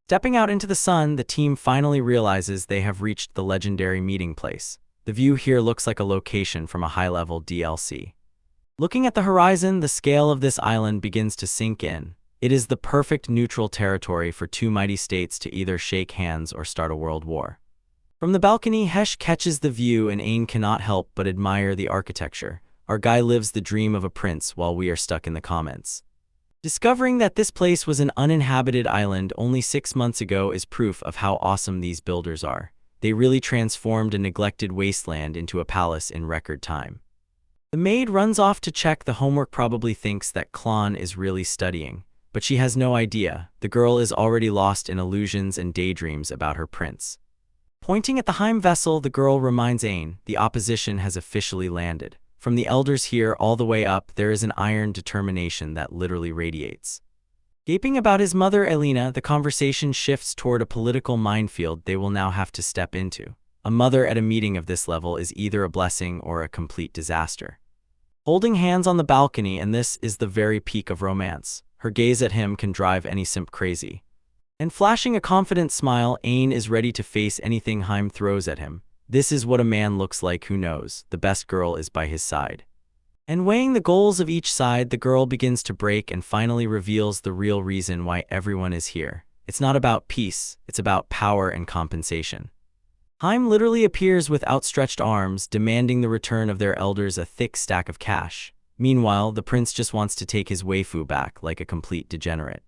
Stepping out into the sun, the team finally realizes they have reached the legendary meeting place. The view here looks like a location from a high-level DLC. Looking at the horizon, the scale of this island begins to sink in. It is the perfect neutral territory for two mighty states to either shake hands or start a world war. From the balcony, Hesh catches the view and Ain cannot help but admire the architecture. Our guy lives the dream of a prince while we are stuck in the comments. Discovering that this place was an uninhabited island only 6 months ago is proof of how awesome these builders are. They really transformed a neglected wasteland into a palace in record time. The maid runs off to check the homework, probably thinks that Klon is really studying. But she has no idea. The girl is already lost in illusions and daydreams about her prince. Pointing at the Heim vessel, the girl reminds Ain, the opposition has officially landed. From the elders here all the way up, there is an iron determination that literally radiates. Gaping about his mother Elena, the conversation shifts toward a political minefield they will now have to step into. A mother at a meeting of this level is either a blessing or a complete disaster. Holding hands on the balcony, and this is the very peak of romance. Her gaze at him can drive any simp crazy. And flashing a confident smile, Ain is ready to face anything Heim throws at him. This is what a man looks like who knows the best girl is by his side. And weighing the goals of each side, the girl begins to break and finally reveals the real reason why everyone is here. It's not about peace, it's about power and compensation. Heim literally appears with outstretched arms, demanding the return of their elders a thick stack of cash. Meanwhile, the prince just wants to take his waifu back like a complete degenerate.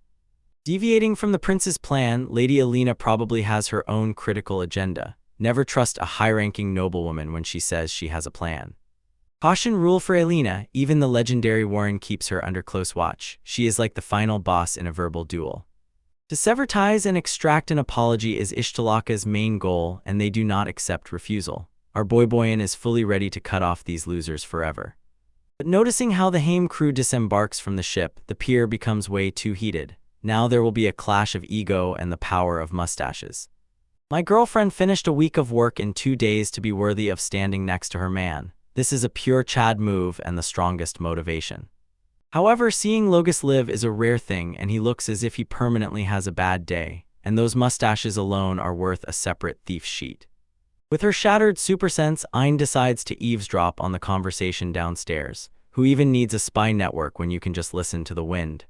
Deviating from the prince's plan, Lady Elena probably has her own critical agenda. Never trust a high-ranking noblewoman when she says she has a plan. Caution rule for Elena, even the legendary Warren keeps her under close watch. She is like the final boss in a verbal duel. To sever ties and extract an apology is Ishtalaka's main goal, and they do not accept refusal. Our boyan is fully ready to cut off these losers forever. But noticing how the Heim crew disembarks from the ship, the pier becomes way too heated. Now there will be a clash of ego and the power of mustaches. My girlfriend finished a week of work in 2 days to be worthy of standing next to her man. This is a pure Chad move and the strongest motivation. However, seeing Logus live is a rare thing, and he looks as if he permanently has a bad day, and those mustaches alone are worth a separate thief sheet. With her shattered super sense, Ain decides to eavesdrop on the conversation downstairs. Who even needs a spy network when you can just listen to the wind?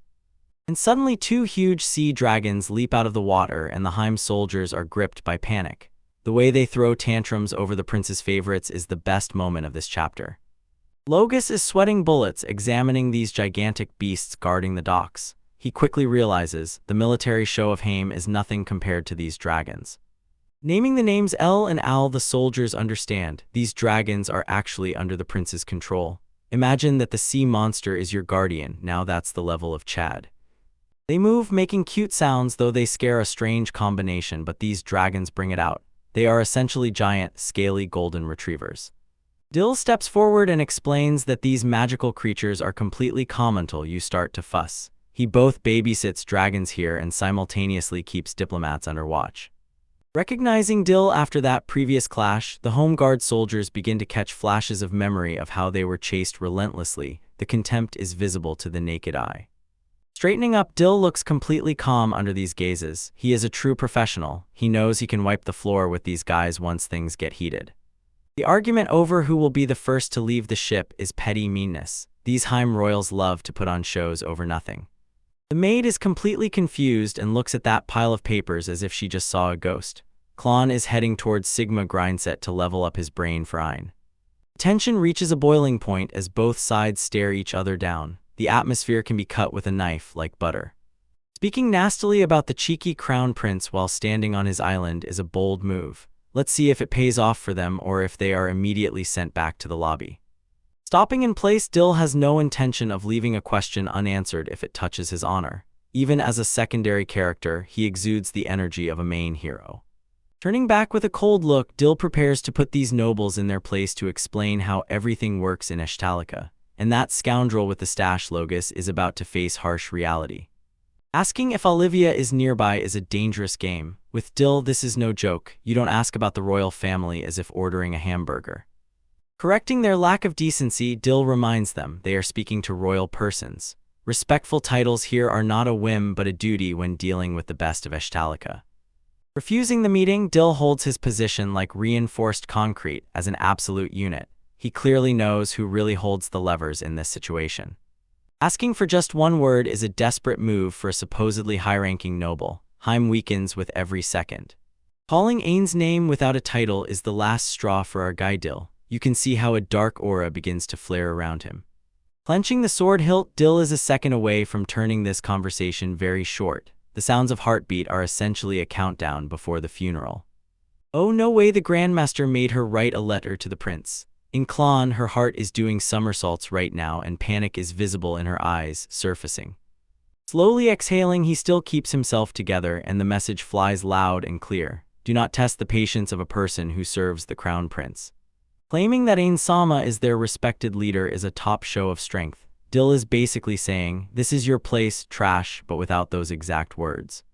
And suddenly 2 huge sea dragons leap out of the water and the Heim soldiers are gripped by panic. The way they throw tantrums over the prince's favorites is the best moment of this chapter. Logus is sweating bullets examining these gigantic beasts guarding the docks. He quickly realizes the military show of Heim is nothing compared to these dragons. Naming the names El and Al, the soldiers understand these dragons are actually under the prince's control. Imagine that the sea monster is your guardian. Now that's the level of Chad. They move, making cute sounds, though they scare a strange combination, but these dragons bring it out. They are essentially giant, scaly golden retrievers. Dill steps forward and explains that these magical creatures are completely calm until you start to fuss. He both babysits dragons here and simultaneously keeps diplomats under watch. Recognizing Dill after that previous clash, the Home Guard soldiers begin to catch flashes of memory of how they were chased relentlessly. The contempt is visible to the naked eye. Straightening up, Dill looks completely calm under these gazes. He is a true professional. He knows he can wipe the floor with these guys once things get heated. The argument over who will be the first to leave the ship is petty meanness. These Heim royals love to put on shows over nothing. The maid is completely confused and looks at that pile of papers as if she just saw a ghost. Klon is heading towards Sigma Grindset to level up his brain for Ain. Tension reaches a boiling point as both sides stare each other down. The atmosphere can be cut with a knife like butter. Speaking nastily about the cheeky crown prince while standing on his island is a bold move. Let's see if it pays off for them or if they are immediately sent back to the lobby. Stopping in place, Dill has no intention of leaving a question unanswered if it touches his honor. Even as a secondary character, he exudes the energy of a main hero. Turning back with a cold look, Dill prepares to put these nobles in their place to explain how everything works in Ishtalaka. And that scoundrel with the stash, Logus, is about to face harsh reality. Asking if Olivia is nearby is a dangerous game. With Dill, this is no joke. You don't ask about the royal family as if ordering a hamburger. Correcting their lack of decency, Dill reminds them they are speaking to royal persons. Respectful titles here are not a whim but a duty when dealing with the best of Ishtalaka. Refusing the meeting, Dill holds his position like reinforced concrete as an absolute unit. He clearly knows who really holds the levers in this situation. Asking for just one word is a desperate move for a supposedly high-ranking noble. Heim weakens with every second. Calling Ain's name without a title is the last straw for our guy Dill. You can see how a dark aura begins to flare around him. Clenching the sword hilt, Dill is a second away from turning this conversation very short. The sounds of heartbeat are essentially a countdown before the funeral. Oh, no way, the Grandmaster made her write a letter to the prince. In Klon, her heart is doing somersaults right now and panic is visible in her eyes, surfacing. Slowly exhaling, he still keeps himself together and the message flies loud and clear. Do not test the patience of a person who serves the crown prince. Claiming that Ain Sama is their respected leader is a top show of strength. Dill is basically saying, this is your place, trash, but without those exact words.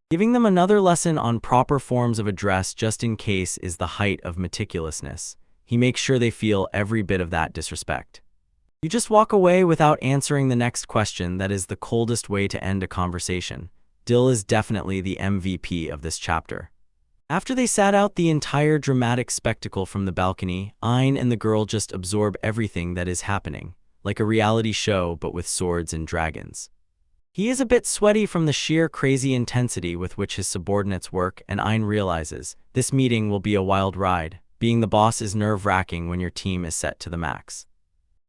Giving them another lesson on proper forms of address just in case is the height of meticulousness. He makes sure they feel every bit of that disrespect. You just walk away without answering the next question. That is the coldest way to end a conversation. Dill is definitely the MVP of this chapter. After they sat out the entire dramatic spectacle from the balcony, Ain and the girl just absorb everything that is happening, like a reality show but with swords and dragons. He is a bit sweaty from the sheer crazy intensity with which his subordinates work, and Ain realizes this meeting will be a wild ride. Being the boss is nerve-wracking when your team is set to the max.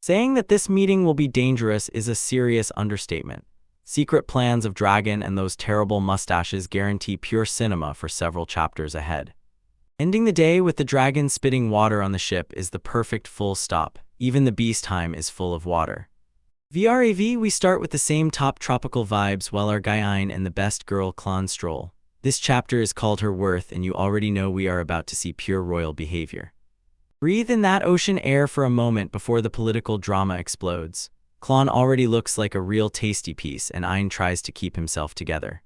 Saying that this meeting will be dangerous is a serious understatement. Secret plans of Dragon and those terrible mustaches guarantee pure cinema for several chapters ahead. Ending the day with the dragon spitting water on the ship is the perfect full stop. Even the Beastheim is full of water. VRAV, we start with the same top tropical vibes while our guy Ain and the best girl Klon stroll. This chapter is called Her Worth, and you already know we are about to see pure royal behavior. Breathe in that ocean air for a moment before the political drama explodes. Klon already looks like a real tasty piece, and Ain tries to keep himself together.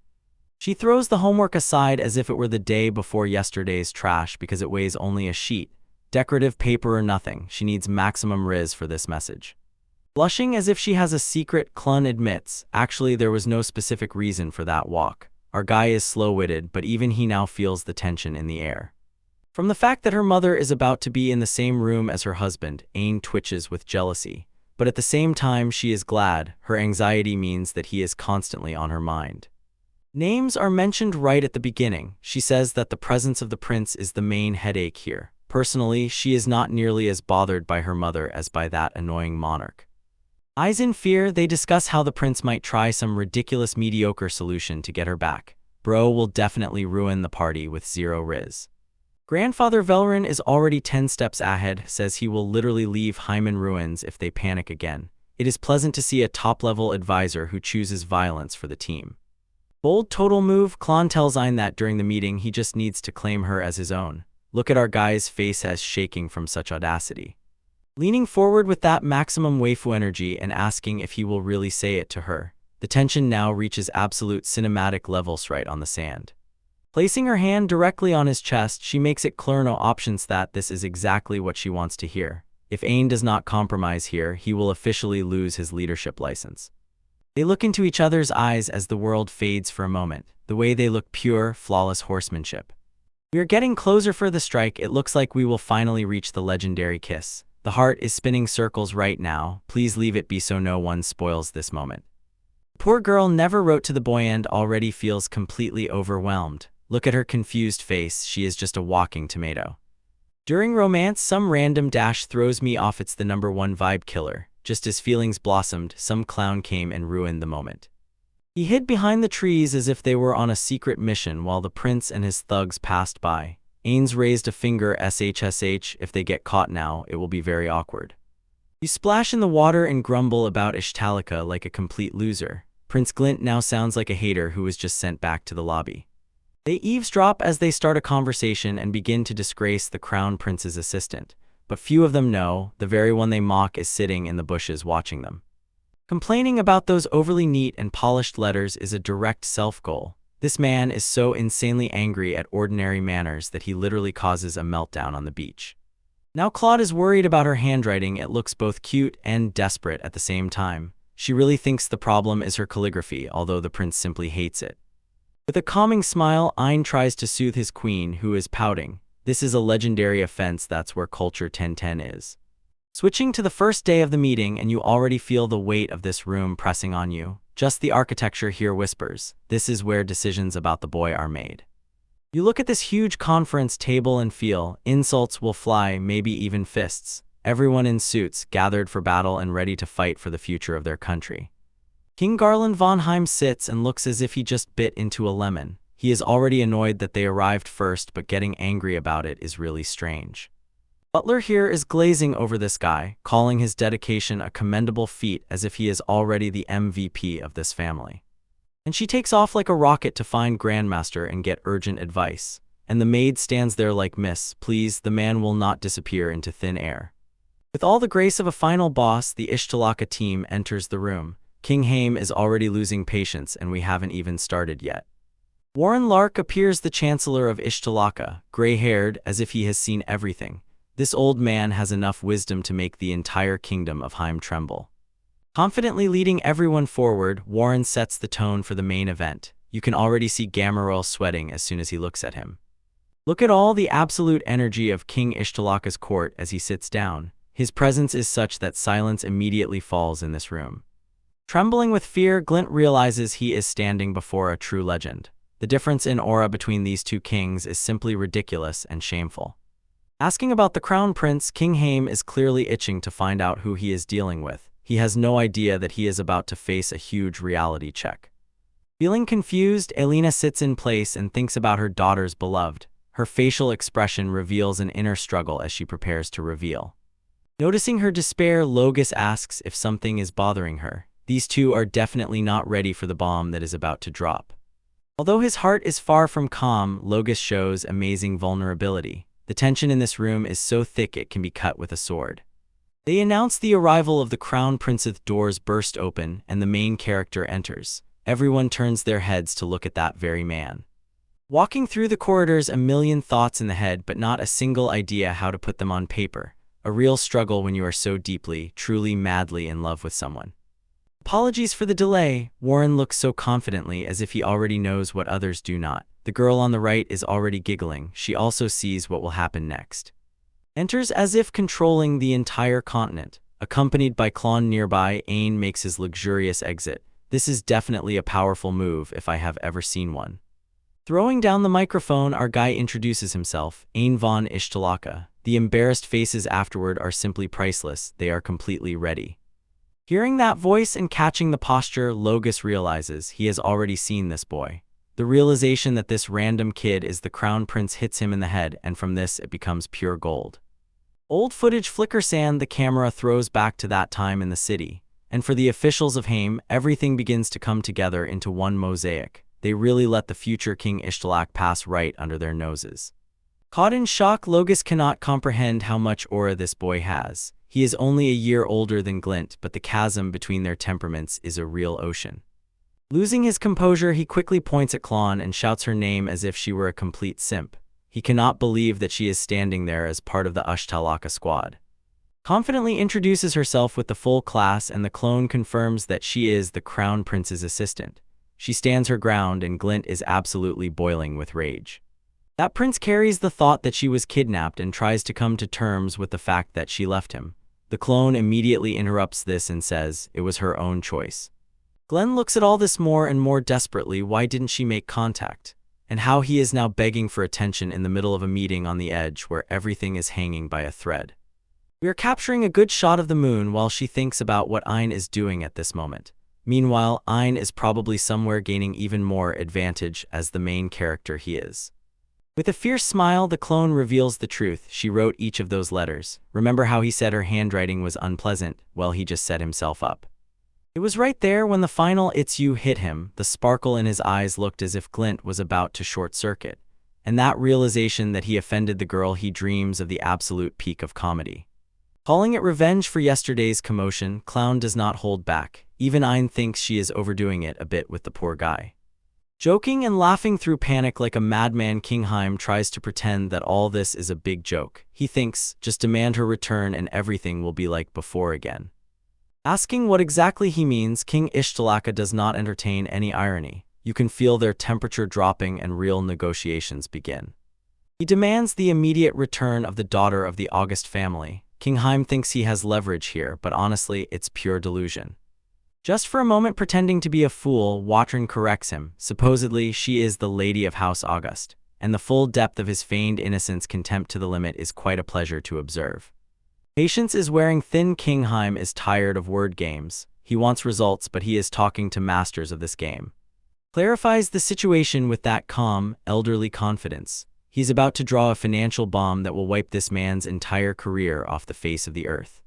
She throws the homework aside as if it were the day before yesterday's trash because it weighs only a sheet. Decorative paper or nothing, she needs maximum riz for this message. Blushing as if she has a secret, Klon admits, actually there was no specific reason for that walk. Our guy is slow-witted, but even he now feels the tension in the air. From the fact that her mother is about to be in the same room as her husband, Ain twitches with jealousy. But at the same time she is glad. Her anxiety means that he is constantly on her mind. Names are mentioned right at the beginning. She says that the presence of the prince is the main headache here. Personally, she is not nearly as bothered by her mother as by that annoying monarch. Eyes in fear, they discuss how the prince might try some ridiculous mediocre solution to get her back. Bro will definitely ruin the party with zero riz. Grandfather Velrin is already 10 steps ahead, says he will literally leave Heim in ruins if they panic again. It is pleasant to see a top-level advisor who chooses violence for the team. Bold total move, Klon tells Ain that during the meeting he just needs to claim her as his own. Look at our guy's face as shaking from such audacity. Leaning forward with that maximum waifu energy and asking if he will really say it to her. The tension now reaches absolute cinematic levels right on the sand. Placing her hand directly on his chest, she makes it clear no options that this is exactly what she wants to hear. If Ain does not compromise here, he will officially lose his leadership license. They look into each other's eyes as the world fades for a moment. The way they look, pure, flawless horsemanship. We are getting closer for the strike. It looks like we will finally reach the legendary kiss. The heart is spinning circles right now. Please leave it be so no one spoils this moment. Poor girl never wrote to the boy and already feels completely overwhelmed. Look at her confused face, she is just a walking tomato. During romance, some random dash throws me off. It's the #1 vibe killer. Just as feelings blossomed, some clown came and ruined the moment. He hid behind the trees as if they were on a secret mission while the prince and his thugs passed by. Ain's raised a finger, SHSH, if they get caught now, it will be very awkward. You splash in the water and grumble about Ishtalika like a complete loser. Prince Glint now sounds like a hater who was just sent back to the lobby. They eavesdrop as they start a conversation and begin to disgrace the crown prince's assistant. But few of them know, the very one they mock is sitting in the bushes watching them. Complaining about those overly neat and polished letters is a direct self-goal. This man is so insanely angry at ordinary manners that he literally causes a meltdown on the beach. Now Claude is worried about her handwriting. It looks both cute and desperate at the same time. She really thinks the problem is her calligraphy, although the prince simply hates it. With a calming smile, Ain tries to soothe his queen, who is pouting. This is a legendary offense, that's where culture 1010 is. Switching to the first day of the meeting, and you already feel the weight of this room pressing on you. Just the architecture here whispers, this is where decisions about the boy are made. You look at this huge conference table and feel, insults will fly, maybe even fists. Everyone in suits, gathered for battle and ready to fight for the future of their country. King Garland von Heim sits and looks as if he just bit into a lemon. He is already annoyed that they arrived first, but getting angry about it is really strange. Butler here is glazing over this guy, calling his dedication a commendable feat as if he is already the MVP of this family. And she takes off like a rocket to find Grandmaster and get urgent advice. And the maid stands there like, "Miss, please, the man will not disappear into thin air." With all the grace of a final boss, the Ishtalaka team enters the room. King Haim is already losing patience and we haven't even started yet. Warren Lark appears, the Chancellor of Ishtalaka, gray-haired as if he has seen everything. This old man has enough wisdom to make the entire kingdom of Heim tremble. Confidently leading everyone forward, Warren sets the tone for the main event. You can already see Gamorel sweating as soon as he looks at him. Look at all the absolute energy of King Ishtalaka's court as he sits down. His presence is such that silence immediately falls in this room. Trembling with fear, Glint realizes he is standing before a true legend. The difference in aura between these two kings is simply ridiculous and shameful. Asking about the Crown Prince, King Haim is clearly itching to find out who he is dealing with. He has no idea that he is about to face a huge reality check. Feeling confused, Elena sits in place and thinks about her daughter's beloved. Her facial expression reveals an inner struggle as she prepares to reveal. Noticing her despair, Logus asks if something is bothering her. These two are definitely not ready for the bomb that is about to drop. Although his heart is far from calm, Logus shows amazing vulnerability. The tension in this room is so thick it can be cut with a sword. They announce the arrival of the Crown Prince's. Doors burst open and the main character enters. Everyone turns their heads to look at that very man. Walking through the corridors, a million thoughts in the head, but not a single idea how to put them on paper. A real struggle when you are so deeply, truly madly in love with someone. Apologies for the delay. Warren looks so confidently as if he already knows what others do not. The girl on the right is already giggling. She also sees what will happen next. Enters as if controlling the entire continent. Accompanied by Klon nearby, Ain makes his luxurious exit. This is definitely a powerful move if I have ever seen one. Throwing down the microphone, our guy introduces himself, Ain von Ishtalaka. The embarrassed faces afterward are simply priceless. They are completely ready. Hearing that voice and catching the posture, Logus realizes he has already seen this boy. The realization that this random kid is the Crown Prince hits him in the head, and from this it becomes pure gold. Old footage flickers and the camera throws back to that time in the city. And for the officials of Haim, everything begins to come together into one mosaic. They really let the future King Ishtalak pass right under their noses. Caught in shock, Logus cannot comprehend how much aura this boy has. He is only a year older than Glint, but the chasm between their temperaments is a real ocean. Losing his composure, he quickly points at Klon and shouts her name as if she were a complete simp. He cannot believe that she is standing there as part of the Ishtalaka squad. Confidently introduces herself with the full class, and the clone confirms that she is the Crown Prince's assistant. She stands her ground and Glint is absolutely boiling with rage. That prince carries the thought that she was kidnapped and tries to come to terms with the fact that she left him. The clone immediately interrupts this and says it was her own choice. Glenn looks at all this more and more desperately. Why didn't she make contact? And how he is now begging for attention in the middle of a meeting on the edge where everything is hanging by a thread. We are capturing a good shot of the moon while she thinks about what Ain is doing at this moment. Meanwhile, Ain is probably somewhere gaining even more advantage as the main character he is. With a fierce smile, the clone reveals the truth. She wrote each of those letters. Remember how he said her handwriting was unpleasant? Well, he just set himself up. It was right there when the final "it's you" hit him. The sparkle in his eyes looked as if Glint was about to short-circuit. And that realization that he offended the girl he dreams of, the absolute peak of comedy. Calling it revenge for yesterday's commotion, Clown does not hold back. Even Ain thinks she is overdoing it a bit with the poor guy. Joking and laughing through panic like a madman, King Haim tries to pretend that all this is a big joke. He thinks, just demand her return and everything will be like before again. Asking what exactly he means, King Ishtalaka does not entertain any irony. You can feel their temperature dropping and real negotiations begin. He demands the immediate return of the daughter of the August family. King Haim thinks he has leverage here, but honestly, it's pure delusion. Just for a moment pretending to be a fool, Watrin corrects him. Supposedly, she is the Lady of House August, and the full depth of his feigned innocence contempt to the limit is quite a pleasure to observe. Patience is wearing thin. King Haim is tired of word games. He wants results, but he is talking to masters of this game. Clarifies the situation with that calm, elderly confidence. He's about to draw a financial bomb that will wipe this man's entire career off the face of the earth.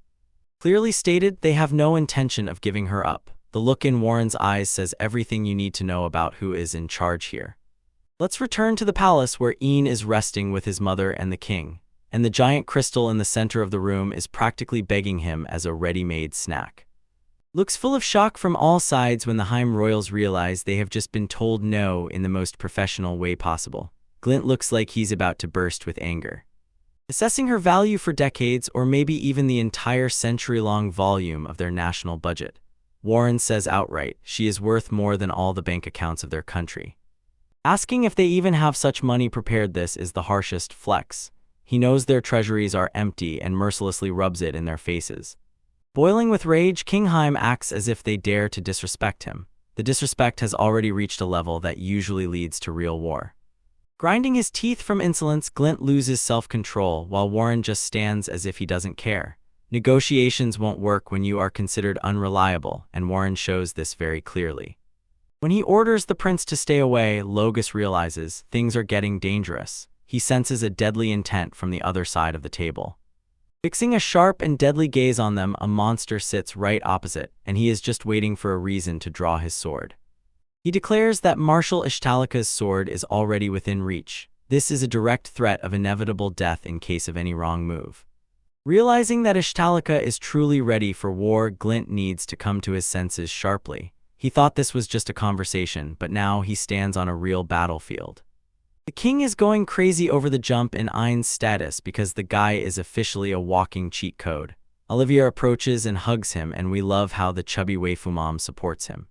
Clearly stated, they have no intention of giving her up. The look in Warren's eyes says everything you need to know about who is in charge here. Let's return to the palace where Ian is resting with his mother and the king, and the giant crystal in the center of the room is practically begging him as a ready-made snack. Looks full of shock from all sides when the Haim royals realize they have just been told no in the most professional way possible. Glint looks like he's about to burst with anger. Assessing her value for decades or maybe even the entire century-long volume of their national budget, Warren says outright she is worth more than all the bank accounts of their country. Asking if they even have such money prepared, this is the harshest flex. He knows their treasuries are empty and mercilessly rubs it in their faces. Boiling with rage, King Haim acts as if they dare to disrespect him. The disrespect has already reached a level that usually leads to real war. Grinding his teeth from insolence, Glint loses self-control while Warren just stands as if he doesn't care. Negotiations won't work when you are considered unreliable, and Warren shows this very clearly. When he orders the prince to stay away, Logus realizes things are getting dangerous. He senses a deadly intent from the other side of the table. Fixing a sharp and deadly gaze on them, a monster sits right opposite, and he is just waiting for a reason to draw his sword. He declares that Marshal Ishtalika's sword is already within reach. This is a direct threat of inevitable death in case of any wrong move. Realizing that Ishtalika is truly ready for war, Glint needs to come to his senses sharply. He thought this was just a conversation, but now he stands on a real battlefield. The king is going crazy over the jump in Ain's status because the guy is officially a walking cheat code. Olivia approaches and hugs him, and we love how the chubby waifu mom supports him.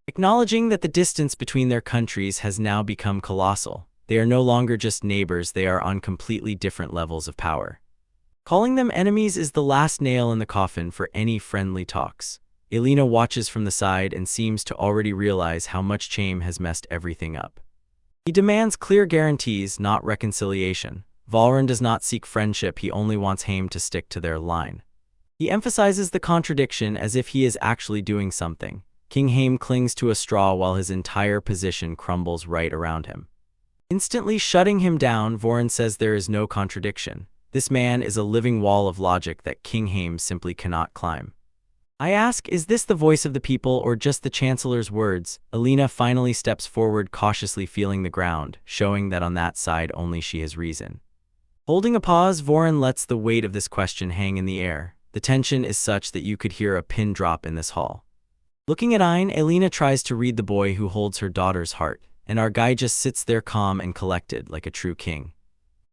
Acknowledging that the distance between their countries has now become colossal. They are no longer just neighbors, they are on completely different levels of power. Calling them enemies is the last nail in the coffin for any friendly talks. Elena watches from the side and seems to already realize how much Chaim has messed everything up. He demands clear guarantees, not reconciliation. Valrin does not seek friendship, he only wants Haim to stick to their line. He emphasizes the contradiction as if he is actually doing something. King Haim clings to a straw while his entire position crumbles right around him. Instantly shutting him down, Vorin says there is no contradiction. This man is a living wall of logic that King Haim simply cannot climb. I ask, is this the voice of the people or just the Chancellor's words? Elena finally steps forward, cautiously feeling the ground, showing that on that side only she has reason. Holding a pause, Vorin lets the weight of this question hang in the air. The tension is such that you could hear a pin drop in this hall. Looking at Ayn, Elena tries to read the boy who holds her daughter's heart, and our guy just sits there calm and collected like a true king.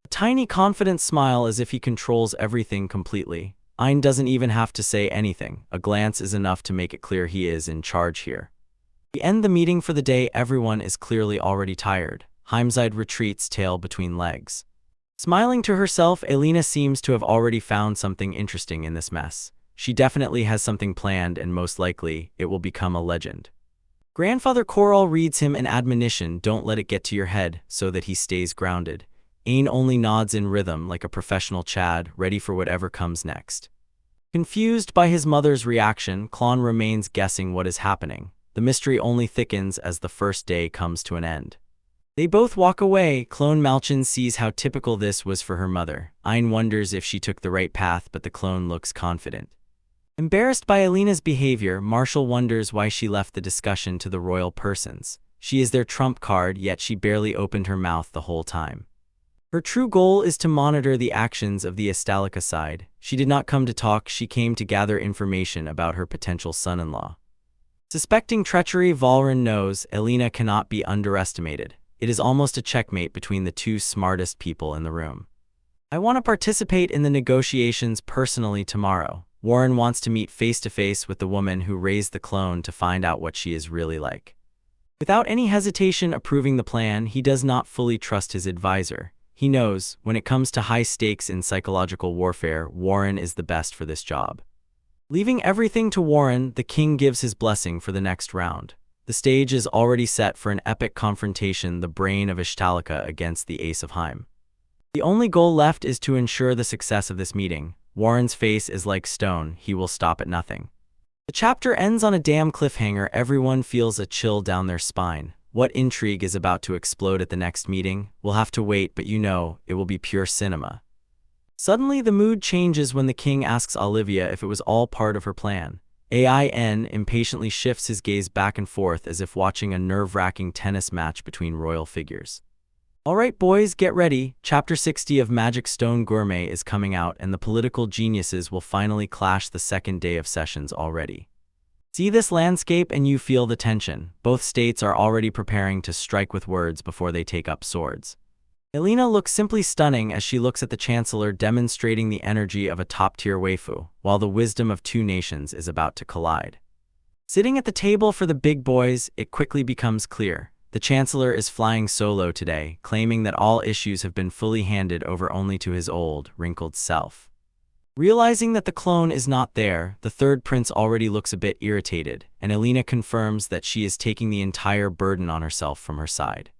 A tiny confident smile as if he controls everything completely. Ayn doesn't even have to say anything. A glance is enough to make it clear he is in charge here. We end the meeting for the day. Everyone is clearly already tired. Heimside retreats, tail between legs. Smiling to herself, Elena seems to have already found something interesting in this mess. She definitely has something planned, and most likely, it will become a legend. Grandfather Coral reads him an admonition, don't let it get to your head, so that he stays grounded. Ain only nods in rhythm like a professional Chad, ready for whatever comes next. Confused by his mother's reaction, Klon remains guessing what is happening. The mystery only thickens as the first day comes to an end. They both walk away. Clone Malchin sees how typical this was for her mother. Ain wonders if she took the right path, but the clone looks confident. Embarrassed by Elena's behavior, Marshall wonders why she left the discussion to the royal persons. She is their trump card, yet she barely opened her mouth the whole time. Her true goal is to monitor the actions of the Istalika side. She did not come to talk, she came to gather information about her potential son-in-law. Suspecting treachery, Valrin knows Elena cannot be underestimated. It is almost a checkmate between the two smartest people in the room. I want to participate in the negotiations personally tomorrow. Warren wants to meet face-to-face with the woman who raised the clone to find out what she is really like. Without any hesitation approving the plan, he does not fully trust his advisor. He knows, when it comes to high stakes in psychological warfare, Warren is the best for this job. Leaving everything to Warren, the king gives his blessing for the next round. The stage is already set for an epic confrontation, the brain of Ishtalika against the Ace of Heim. The only goal left is to ensure the success of this meeting. Warren's face is like stone, he will stop at nothing. The chapter ends on a damn cliffhanger. Everyone feels a chill down their spine. What intrigue is about to explode at the next meeting? We'll have to wait, but you know, it will be pure cinema. Suddenly, the mood changes when the king asks Olivia if it was all part of her plan. AIN impatiently shifts his gaze back and forth as if watching a nerve-wracking tennis match between royal figures. Alright boys, get ready. Chapter 60 of Magic Stone Gourmet is coming out, and the political geniuses will finally clash the second day of sessions already. See this landscape and you feel the tension. Both states are already preparing to strike with words before they take up swords. Elena looks simply stunning as she looks at the Chancellor, demonstrating the energy of a top-tier waifu, while the wisdom of two nations is about to collide. Sitting at the table for the big boys, it quickly becomes clear. The Chancellor is flying solo today, claiming that all issues have been fully handed over only to his old, wrinkled self. Realizing that the clone is not there, the third prince already looks a bit irritated, and Elena confirms that she is taking the entire burden on herself from her side.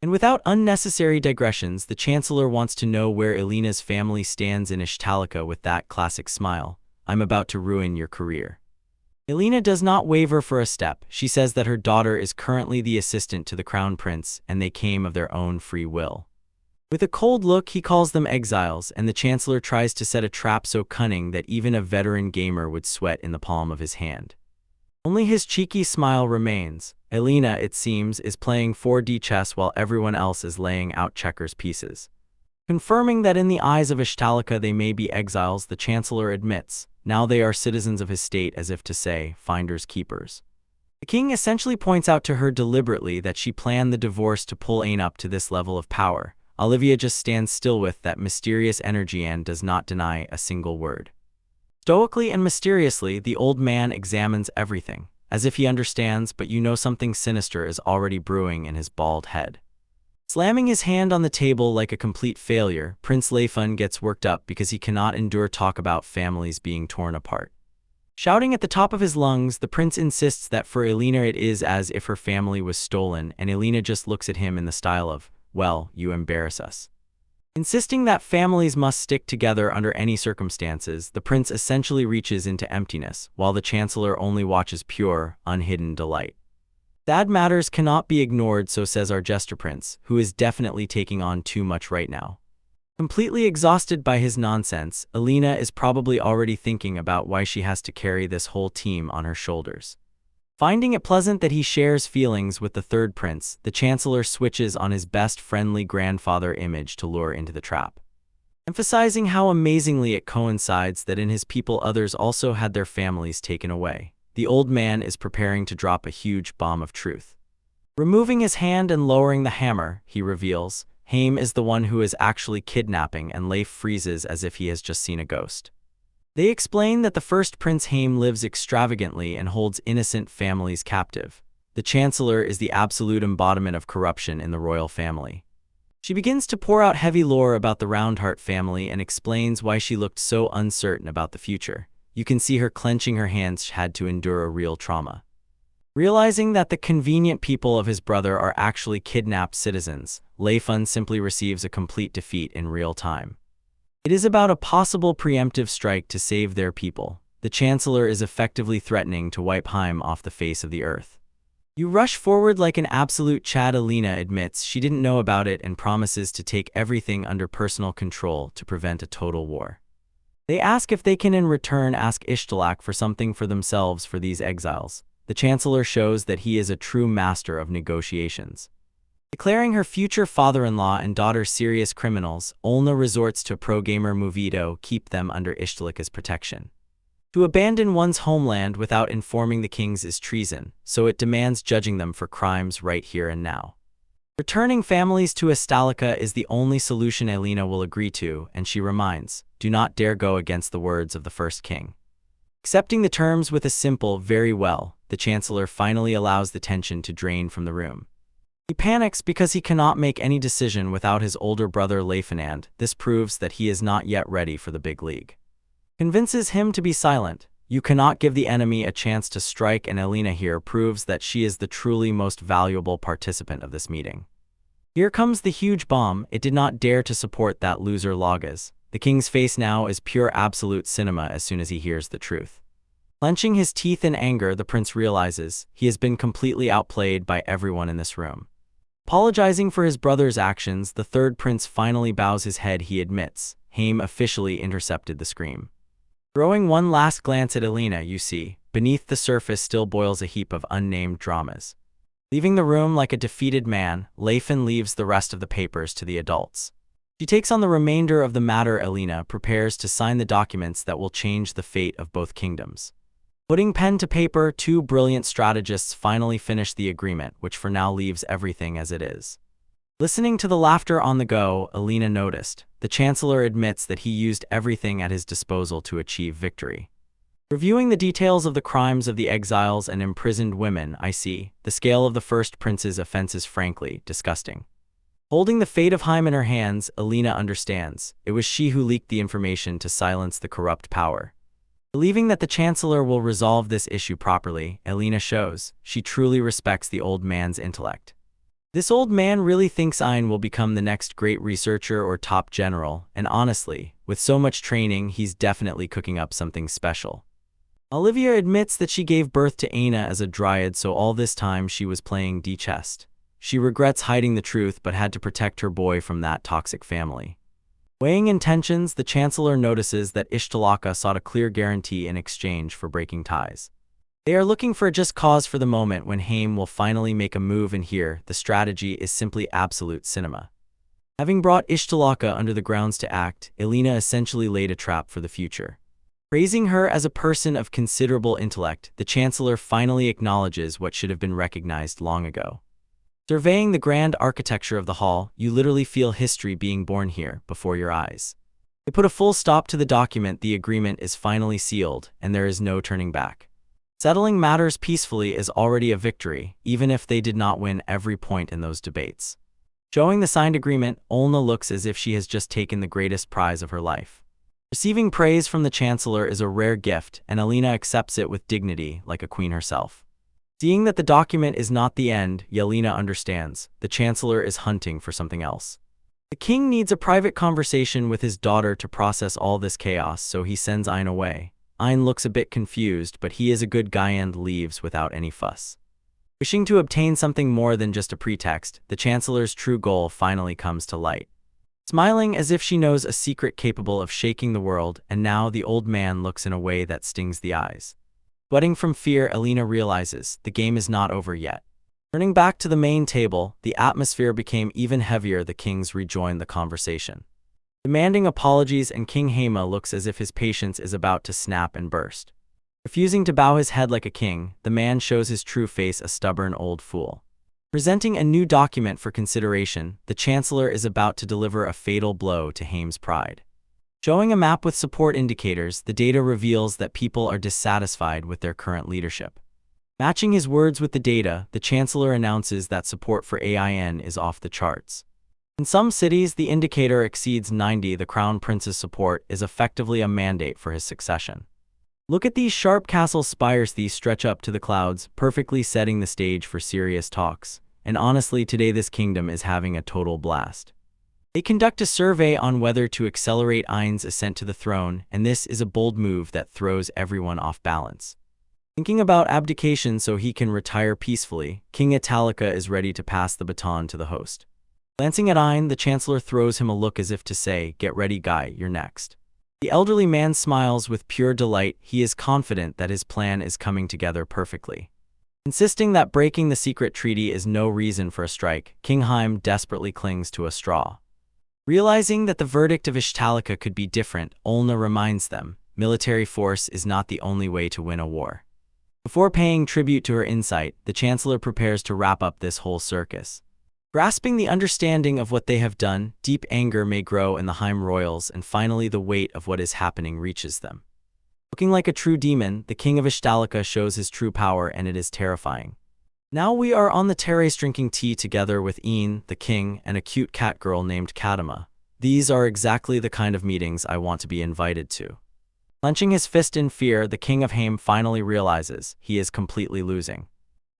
And without unnecessary digressions, the Chancellor wants to know where Elena's family stands in Ishtalika with that classic smile. I'm about to ruin your career. Elena does not waver for a step. She says that her daughter is currently the assistant to the crown prince, and they came of their own free will. With a cold look, he calls them exiles, and the Chancellor tries to set a trap so cunning that even a veteran gamer would sweat in the palm of his hand. Only his cheeky smile remains. Elena, it seems, is playing 4D chess while everyone else is laying out checkers pieces. Confirming that in the eyes of Ishtalika they may be exiles, the Chancellor admits, now they are citizens of his state, as if to say, finders keepers. The king essentially points out to her deliberately that she planned the divorce to pull Ain up to this level of power. Olivia just stands still with that mysterious energy and does not deny a single word. Stoically and mysteriously, the old man examines everything, as if he understands, but you know something sinister is already brewing in his bald head. Slamming his hand on the table like a complete failure, Prince Leifun gets worked up because he cannot endure talk about families being torn apart. Shouting at the top of his lungs, the prince insists that for Elena it is as if her family was stolen, and Elena just looks at him in the style of, well, you embarrass us. Insisting that families must stick together under any circumstances, the prince essentially reaches into emptiness, while the Chancellor only watches pure, unhidden delight. Sad matters cannot be ignored, so says our jester prince, who is definitely taking on too much right now. Completely exhausted by his nonsense, Elena is probably already thinking about why she has to carry this whole team on her shoulders. Finding it pleasant that he shares feelings with the third prince, the Chancellor switches on his best friendly grandfather image to lure into the trap. Emphasizing how amazingly it coincides that in his people others also had their families taken away. The old man is preparing to drop a huge bomb of truth. Removing his hand and lowering the hammer, he reveals, Haim is the one who is actually kidnapping, and Leif freezes as if he has just seen a ghost. They explain that the first Prince Haim lives extravagantly and holds innocent families captive. The Chancellor is the absolute embodiment of corruption in the royal family. She begins to pour out heavy lore about the Roundheart family and explains why she looked so uncertain about the future. You can see her clenching her hands. She had to endure a real trauma. Realizing that the convenient people of his brother are actually kidnapped citizens, Leifun simply receives a complete defeat in real time. It is about a possible preemptive strike to save their people. The Chancellor is effectively threatening to wipe Haim off the face of the earth. You rush forward like an absolute Chad. Elena admits she didn't know about it and promises to take everything under personal control to prevent a total war. They ask if they can in return ask Ishtalak for something for themselves for these exiles. The Chancellor shows that he is a true master of negotiations. Declaring her future father-in-law and daughter serious criminals, Olna resorts to pro-gamer Movito keep them under Ishtalika's protection. To abandon one's homeland without informing the kings is treason, so it demands judging them for crimes right here and now. Returning families to Ishtalika is the only solution Elena will agree to, and she reminds, do not dare go against the words of the first king. Accepting the terms with a simple, very well, the Chancellor finally allows the tension to drain from the room. He panics because he cannot make any decision without his older brother Leifenand. This proves that he is not yet ready for the big league. Convinces him to be silent. You cannot give the enemy a chance to strike, and Elena here proves that she is the truly most valuable participant of this meeting. Here comes the huge bomb. It did not dare to support that loser Lagas. The king's face now is pure absolute cinema as soon as he hears the truth. Clenching his teeth in anger, the prince realizes he has been completely outplayed by everyone in this room. Apologizing for his brother's actions, the third prince finally bows his head. He admits Haim officially intercepted the scream. Throwing one last glance at Elena, you see, beneath the surface still boils a heap of unnamed dramas. Leaving the room like a defeated man, Leifin leaves the rest of the papers to the adults. She takes on the remainder of the matter. Elena prepares to sign the documents that will change the fate of both kingdoms. Putting pen to paper, two brilliant strategists finally finish the agreement, which for now leaves everything as it is. Listening to the laughter on the go, Elena noticed. The Chancellor admits that he used everything at his disposal to achieve victory. Reviewing the details of the crimes of the exiles and imprisoned women, I see the scale of the first prince's offenses frankly disgusting. Holding the fate of Haim in her hands, Elena understands. It was she who leaked the information to silence the corrupt power. Believing that the Chancellor will resolve this issue properly, Elena shows she truly respects the old man's intellect. This old man really thinks Ein will become the next great researcher or top general, and honestly, with so much training, he's definitely cooking up something special. Olivia admits that she gave birth to Aina as a dryad, so all this time she was playing D-chess. She regrets hiding the truth but had to protect her boy from that toxic family. Weighing intentions, the Chancellor notices that Ishtalaka sought a clear guarantee in exchange for breaking ties. They are looking for a just cause for the moment when Haim will finally make a move, and here, the strategy is simply absolute cinema. Having brought Ishtalaka under the grounds to act, Elena essentially laid a trap for the future. Praising her as a person of considerable intellect, the Chancellor finally acknowledges what should have been recognized long ago. Surveying the grand architecture of the hall, you literally feel history being born here, before your eyes. They put a full stop to the document. The agreement is finally sealed, and there is no turning back. Settling matters peacefully is already a victory, even if they did not win every point in those debates. Showing the signed agreement, Olna looks as if she has just taken the greatest prize of her life. Receiving praise from the Chancellor is a rare gift, and Elena accepts it with dignity, like a queen herself. Seeing that the document is not the end, Yelena understands. The Chancellor is hunting for something else. The king needs a private conversation with his daughter to process all this chaos, so he sends Ein away. Ein looks a bit confused, but he is a good guy and leaves without any fuss. Wishing to obtain something more than just a pretext, the Chancellor's true goal finally comes to light. Smiling as if she knows a secret capable of shaking the world, and now the old man looks in a way that stings the eyes. Sweating from fear, Elena realizes the game is not over yet. Turning back to the main table, the atmosphere became even heavier. The kings rejoined the conversation, demanding apologies, and King Haima looks as if his patience is about to snap and burst. Refusing to bow his head like a king, the man shows his true face, a stubborn old fool. Presenting a new document for consideration, the Chancellor is about to deliver a fatal blow to Haim's pride. Showing a map with support indicators, the data reveals that people are dissatisfied with their current leadership. Matching his words with the data, the Chancellor announces that support for AIN is off the charts. In some cities, the indicator exceeds 90. The Crown Prince's support is effectively a mandate for his succession. Look at these sharp castle spires. These stretch up to the clouds, perfectly setting the stage for serious talks. And honestly, today this kingdom is having a total blast. They conduct a survey on whether to accelerate Ein's ascent to the throne, and this is a bold move that throws everyone off balance. Thinking about abdication so he can retire peacefully, King Italika is ready to pass the baton to the host. Glancing at Ein, the Chancellor throws him a look as if to say, "Get ready, guy, you're next." The elderly man smiles with pure delight. He is confident that his plan is coming together perfectly. Insisting that breaking the secret treaty is no reason for a strike, King Haim desperately clings to a straw. Realizing that the verdict of Ishtalika could be different, Olna reminds them, military force is not the only way to win a war. Before paying tribute to her insight, the Chancellor prepares to wrap up this whole circus. Grasping the understanding of what they have done, deep anger may grow in the Haim royals, and finally the weight of what is happening reaches them. Looking like a true demon, the King of Ishtalika shows his true power, and it is terrifying. Now we are on the terrace drinking tea together with Ian, the king, and a cute cat girl named Kadama. These are exactly the kind of meetings I want to be invited to. Clenching his fist in fear, the king of Haim finally realizes he is completely losing.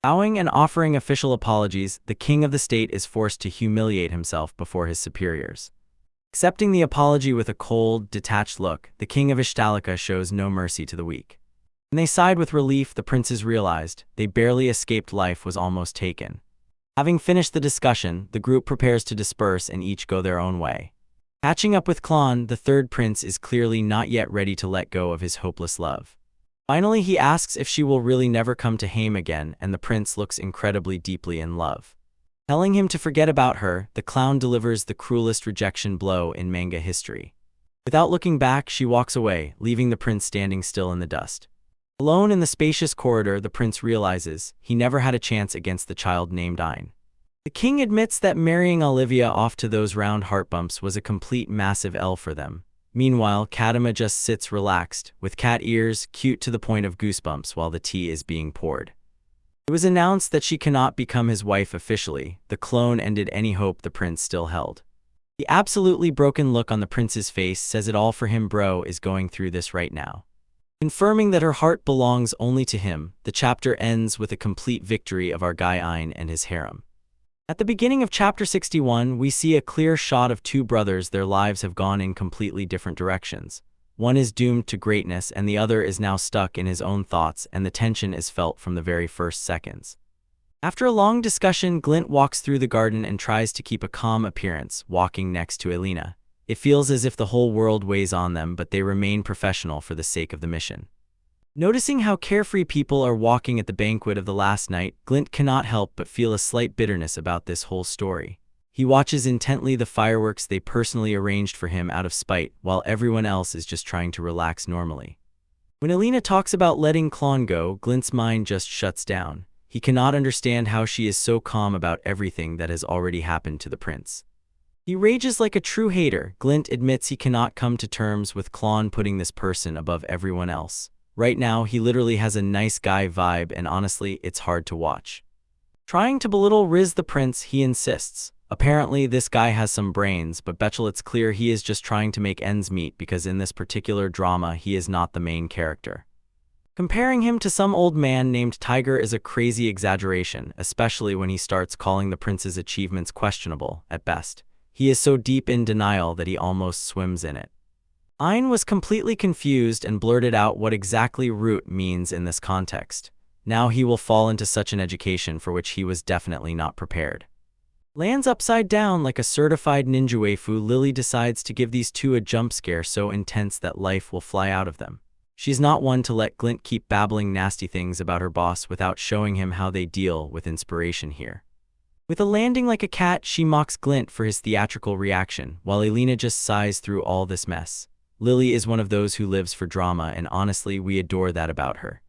Bowing and offering official apologies, the king of the state is forced to humiliate himself before his superiors. Accepting the apology with a cold, detached look, the king of Ishtalika shows no mercy to the weak. When they sighed with relief, the princes realized they barely escaped, life was almost taken. Having finished the discussion, the group prepares to disperse and each go their own way. Catching up with Klon, the third prince is clearly not yet ready to let go of his hopeless love. Finally, he asks if she will really never come to Haim again, and the prince looks incredibly deeply in love. Telling him to forget about her, the clown delivers the cruelest rejection blow in manga history. Without looking back, she walks away, leaving the prince standing still in the dust. Alone in the spacious corridor, the prince realizes he never had a chance against the child named Ein. The king admits that marrying Olivia off to those round heart bumps was a complete massive L for them. Meanwhile, Kadama just sits relaxed, with cat ears, cute to the point of goosebumps while the tea is being poured. It was announced that she cannot become his wife officially. The clone ended any hope the prince still held. The absolutely broken look on the prince's face says it all for him. Bro is going through this right now. Confirming that her heart belongs only to him, the chapter ends with a complete victory of our guy Ein and his harem. At the beginning of chapter 61, we see a clear shot of two brothers. Their lives have gone in completely different directions. One is doomed to greatness and the other is now stuck in his own thoughts, and the tension is felt from the very first seconds. After a long discussion, Glint walks through the garden and tries to keep a calm appearance, walking next to Elena. It feels as if the whole world weighs on them, but they remain professional for the sake of the mission. Noticing how carefree people are walking at the banquet of the last night, Glint cannot help but feel a slight bitterness about this whole story. He watches intently the fireworks they personally arranged for him out of spite, while everyone else is just trying to relax normally. When Elena talks about letting Klon go, Glint's mind just shuts down. He cannot understand how she is so calm about everything that has already happened to the prince. He rages like a true hater. Glint admits he cannot come to terms with Klon putting this person above everyone else. Right now, he literally has a nice guy vibe, and honestly, it's hard to watch. Trying to belittle Riz the prince, he insists. Apparently, this guy has some brains, but Betchel, it's clear he is just trying to make ends meet, because in this particular drama, he is not the main character. Comparing him to some old man named Tiger is a crazy exaggeration, especially when he starts calling the prince's achievements questionable, at best. He is so deep in denial that he almost swims in it. Ein was completely confused and blurted out what exactly root means in this context. Now he will fall into such an education for which he was definitely not prepared. Lands upside down like a certified ninja waifu, Lily decides to give these two a jump scare so intense that life will fly out of them. She's not one to let Glint keep babbling nasty things about her boss without showing him how they deal with inspiration here. With a landing like a cat, she mocks Glint for his theatrical reaction, while Elena just sighs through all this mess. Lily is one of those who lives for drama, and honestly, we adore that about her.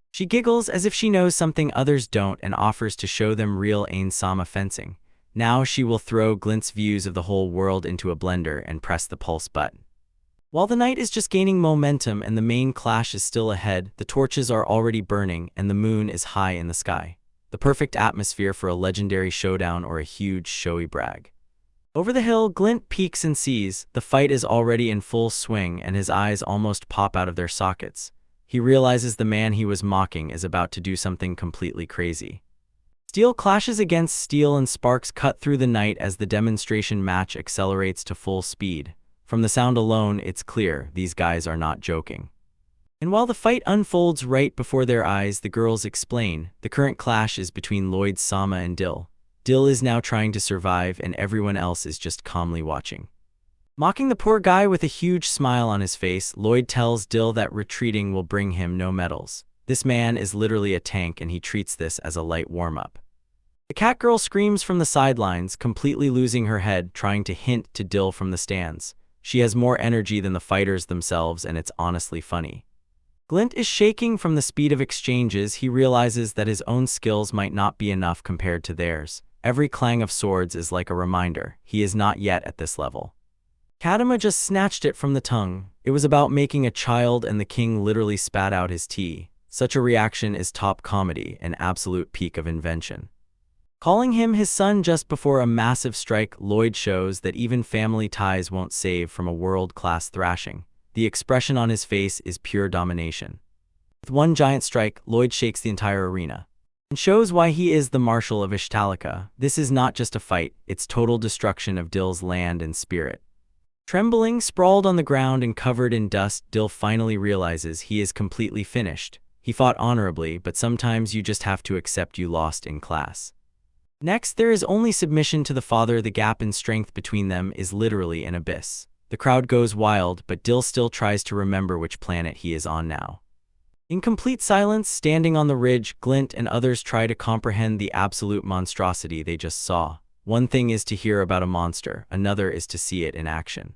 She giggles as if she knows something others don't and offers to show them real Ain-sama fencing. Now she will throw Glint's views of the whole world into a blender and press the pulse button. While the night is just gaining momentum and the main clash is still ahead, the torches are already burning and the moon is high in the sky. The perfect atmosphere for a legendary showdown or a huge showy brag. Over the hill, Glint peeks and sees the fight is already in full swing, and his eyes almost pop out of their sockets. He realizes the man he was mocking is about to do something completely crazy. Steel clashes against steel and sparks cut through the night as the demonstration match accelerates to full speed. From the sound alone, it's clear these guys are not joking. And while the fight unfolds right before their eyes, the girls explain the current clash is between Lloyd Sama and Dill. Dill is now trying to survive and everyone else is just calmly watching. Mocking the poor guy with a huge smile on his face, Lloyd tells Dill that retreating will bring him no medals. This man is literally a tank and he treats this as a light warm-up. The cat girl screams from the sidelines, completely losing her head, trying to hint to Dill from the stands. She has more energy than the fighters themselves, and it's honestly funny. Glint is shaking from the speed of exchanges. He realizes that his own skills might not be enough compared to theirs. Every clang of swords is like a reminder he is not yet at this level. Kadama just snatched it from the tongue. It was about making a child, and the king literally spat out his tea. Such a reaction is top comedy, an absolute peak of invention. Calling him his son just before a massive strike, Lloyd shows that even family ties won't save from a world-class thrashing. The expression on his face is pure domination. With one giant strike, Lloyd shakes the entire arena and shows why he is the Marshal of Ishtalika. This is not just a fight, it's total destruction of Dill's land and spirit. Trembling, sprawled on the ground and covered in dust, Dill finally realizes he is completely finished. He fought honorably, but sometimes you just have to accept you lost in class. Next, there is only submission to the father. The gap in strength between them is literally an abyss. The crowd goes wild, but Dill still tries to remember which planet he is on now. In complete silence, standing on the ridge, Glint and others try to comprehend the absolute monstrosity they just saw. One thing is to hear about a monster, another is to see it in action.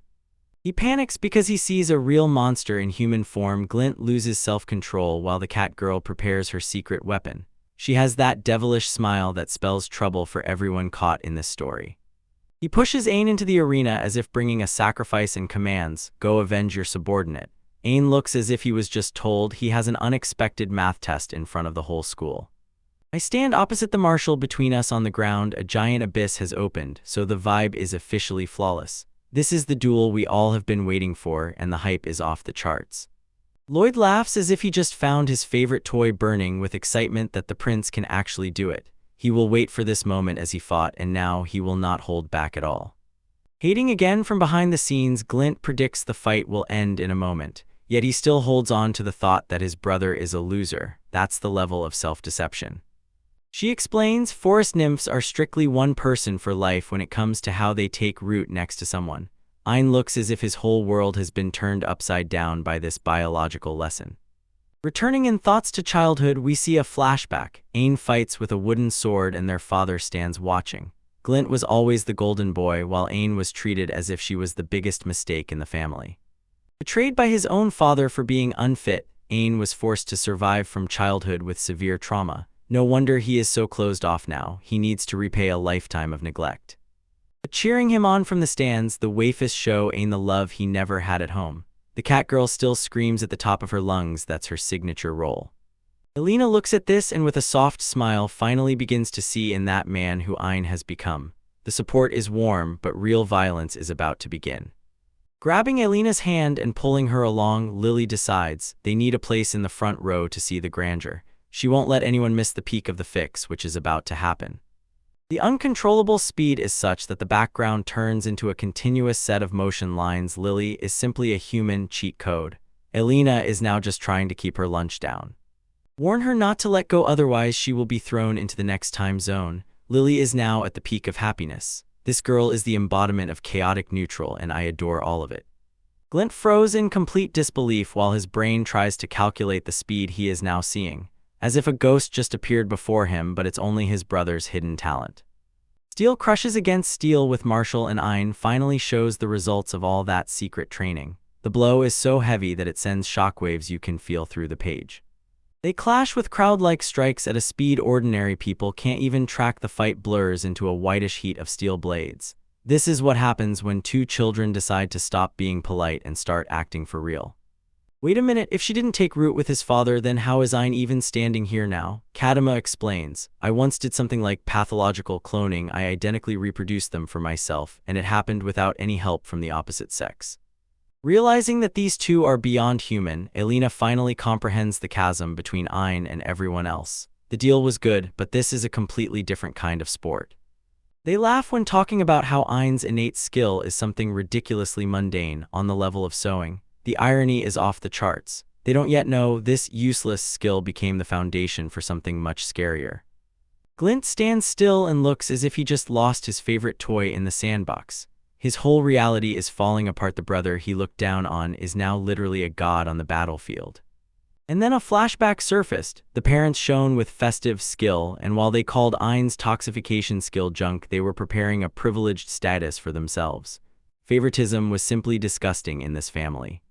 He panics because he sees a real monster in human form. Glint loses self-control while the cat girl prepares her secret weapon. She has that devilish smile that spells trouble for everyone caught in this story. He pushes Ain into the arena as if bringing a sacrifice and commands, "Go avenge your subordinate." Ain looks as if he was just told he has an unexpected math test in front of the whole school. I stand opposite the marshal. Between us on the ground, a giant abyss has opened, so the vibe is officially flawless. This is the duel we all have been waiting for, and the hype is off the charts. Lloyd laughs as if he just found his favorite toy, burning with excitement that the prince can actually do it. He will wait for this moment as he fought, and now he will not hold back at all. Hating again from behind the scenes, Glint predicts the fight will end in a moment. Yet he still holds on to the thought that his brother is a loser. That's the level of self-deception. She explains, forest nymphs are strictly one person for life when it comes to how they take root next to someone. Ain looks as if his whole world has been turned upside down by this biological lesson. Returning in thoughts to childhood, we see a flashback. Ain fights with a wooden sword and their father stands watching. Glint was always the golden boy, while Ain was treated as if she was the biggest mistake in the family. Betrayed by his own father for being unfit, Ain was forced to survive from childhood with severe trauma. No wonder he is so closed off now. He needs to repay a lifetime of neglect. But cheering him on from the stands, the waifus show Ain the love he never had at home. The cat girl still screams at the top of her lungs. That's her signature role. Elena looks at this and with a soft smile finally begins to see in that man who Ain has become. The support is warm, but real violence is about to begin. Grabbing Elena's hand and pulling her along, Lily decides they need a place in the front row to see the grandeur. She won't let anyone miss the peak of the fix, which is about to happen. The uncontrollable speed is such that the background turns into a continuous set of motion lines. Lily is simply a human cheat code. Elena is now just trying to keep her lunch down. Warn her not to let go, otherwise she will be thrown into the next time zone. Lily is now at the peak of happiness. This girl is the embodiment of chaotic neutral, and I adore all of it. Glint froze in complete disbelief while his brain tries to calculate the speed he is now seeing, as if a ghost just appeared before him, but it's only his brother's hidden talent. Steel crushes against steel with Marshall, and Ain finally shows the results of all that secret training. The blow is so heavy that it sends shockwaves you can feel through the page. They clash with crowd-like strikes at a speed ordinary people can't even track. The fight blurs into a whitish heat of steel blades. This is what happens when two children decide to stop being polite and start acting for real. Wait a minute, if she didn't take root with his father, then how is Ain even standing here now? Kadima explains, I once did something like pathological cloning. I identically reproduced them for myself, and it happened without any help from the opposite sex. Realizing that these two are beyond human, Elena finally comprehends the chasm between Ain and everyone else. The deal was good, but this is a completely different kind of sport. They laugh when talking about how Ain's innate skill is something ridiculously mundane, on the level of sewing. The irony is off the charts. They don't yet know this useless skill became the foundation for something much scarier. Glint stands still and looks as if he just lost his favorite toy in the sandbox. His whole reality is falling apart. The brother he looked down on is now literally a god on the battlefield. And then a flashback surfaced. The parents shone with festive skill, and while they called Ain's toxification skill junk, they were preparing a privileged status for themselves. Favoritism was simply disgusting in this family.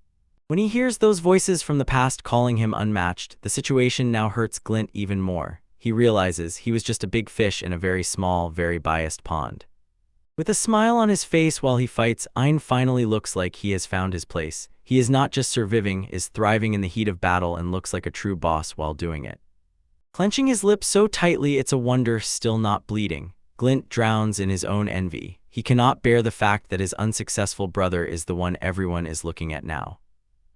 When he hears those voices from the past calling him unmatched, the situation now hurts Glint even more. He realizes he was just a big fish in a very small, very biased pond. With a smile on his face while he fights, Ein finally looks like he has found his place. He is not just surviving, is thriving in the heat of battle and looks like a true boss while doing it. Clenching his lips so tightly it's a wonder still not bleeding, Glint drowns in his own envy. He cannot bear the fact that his unsuccessful brother is the one everyone is looking at now.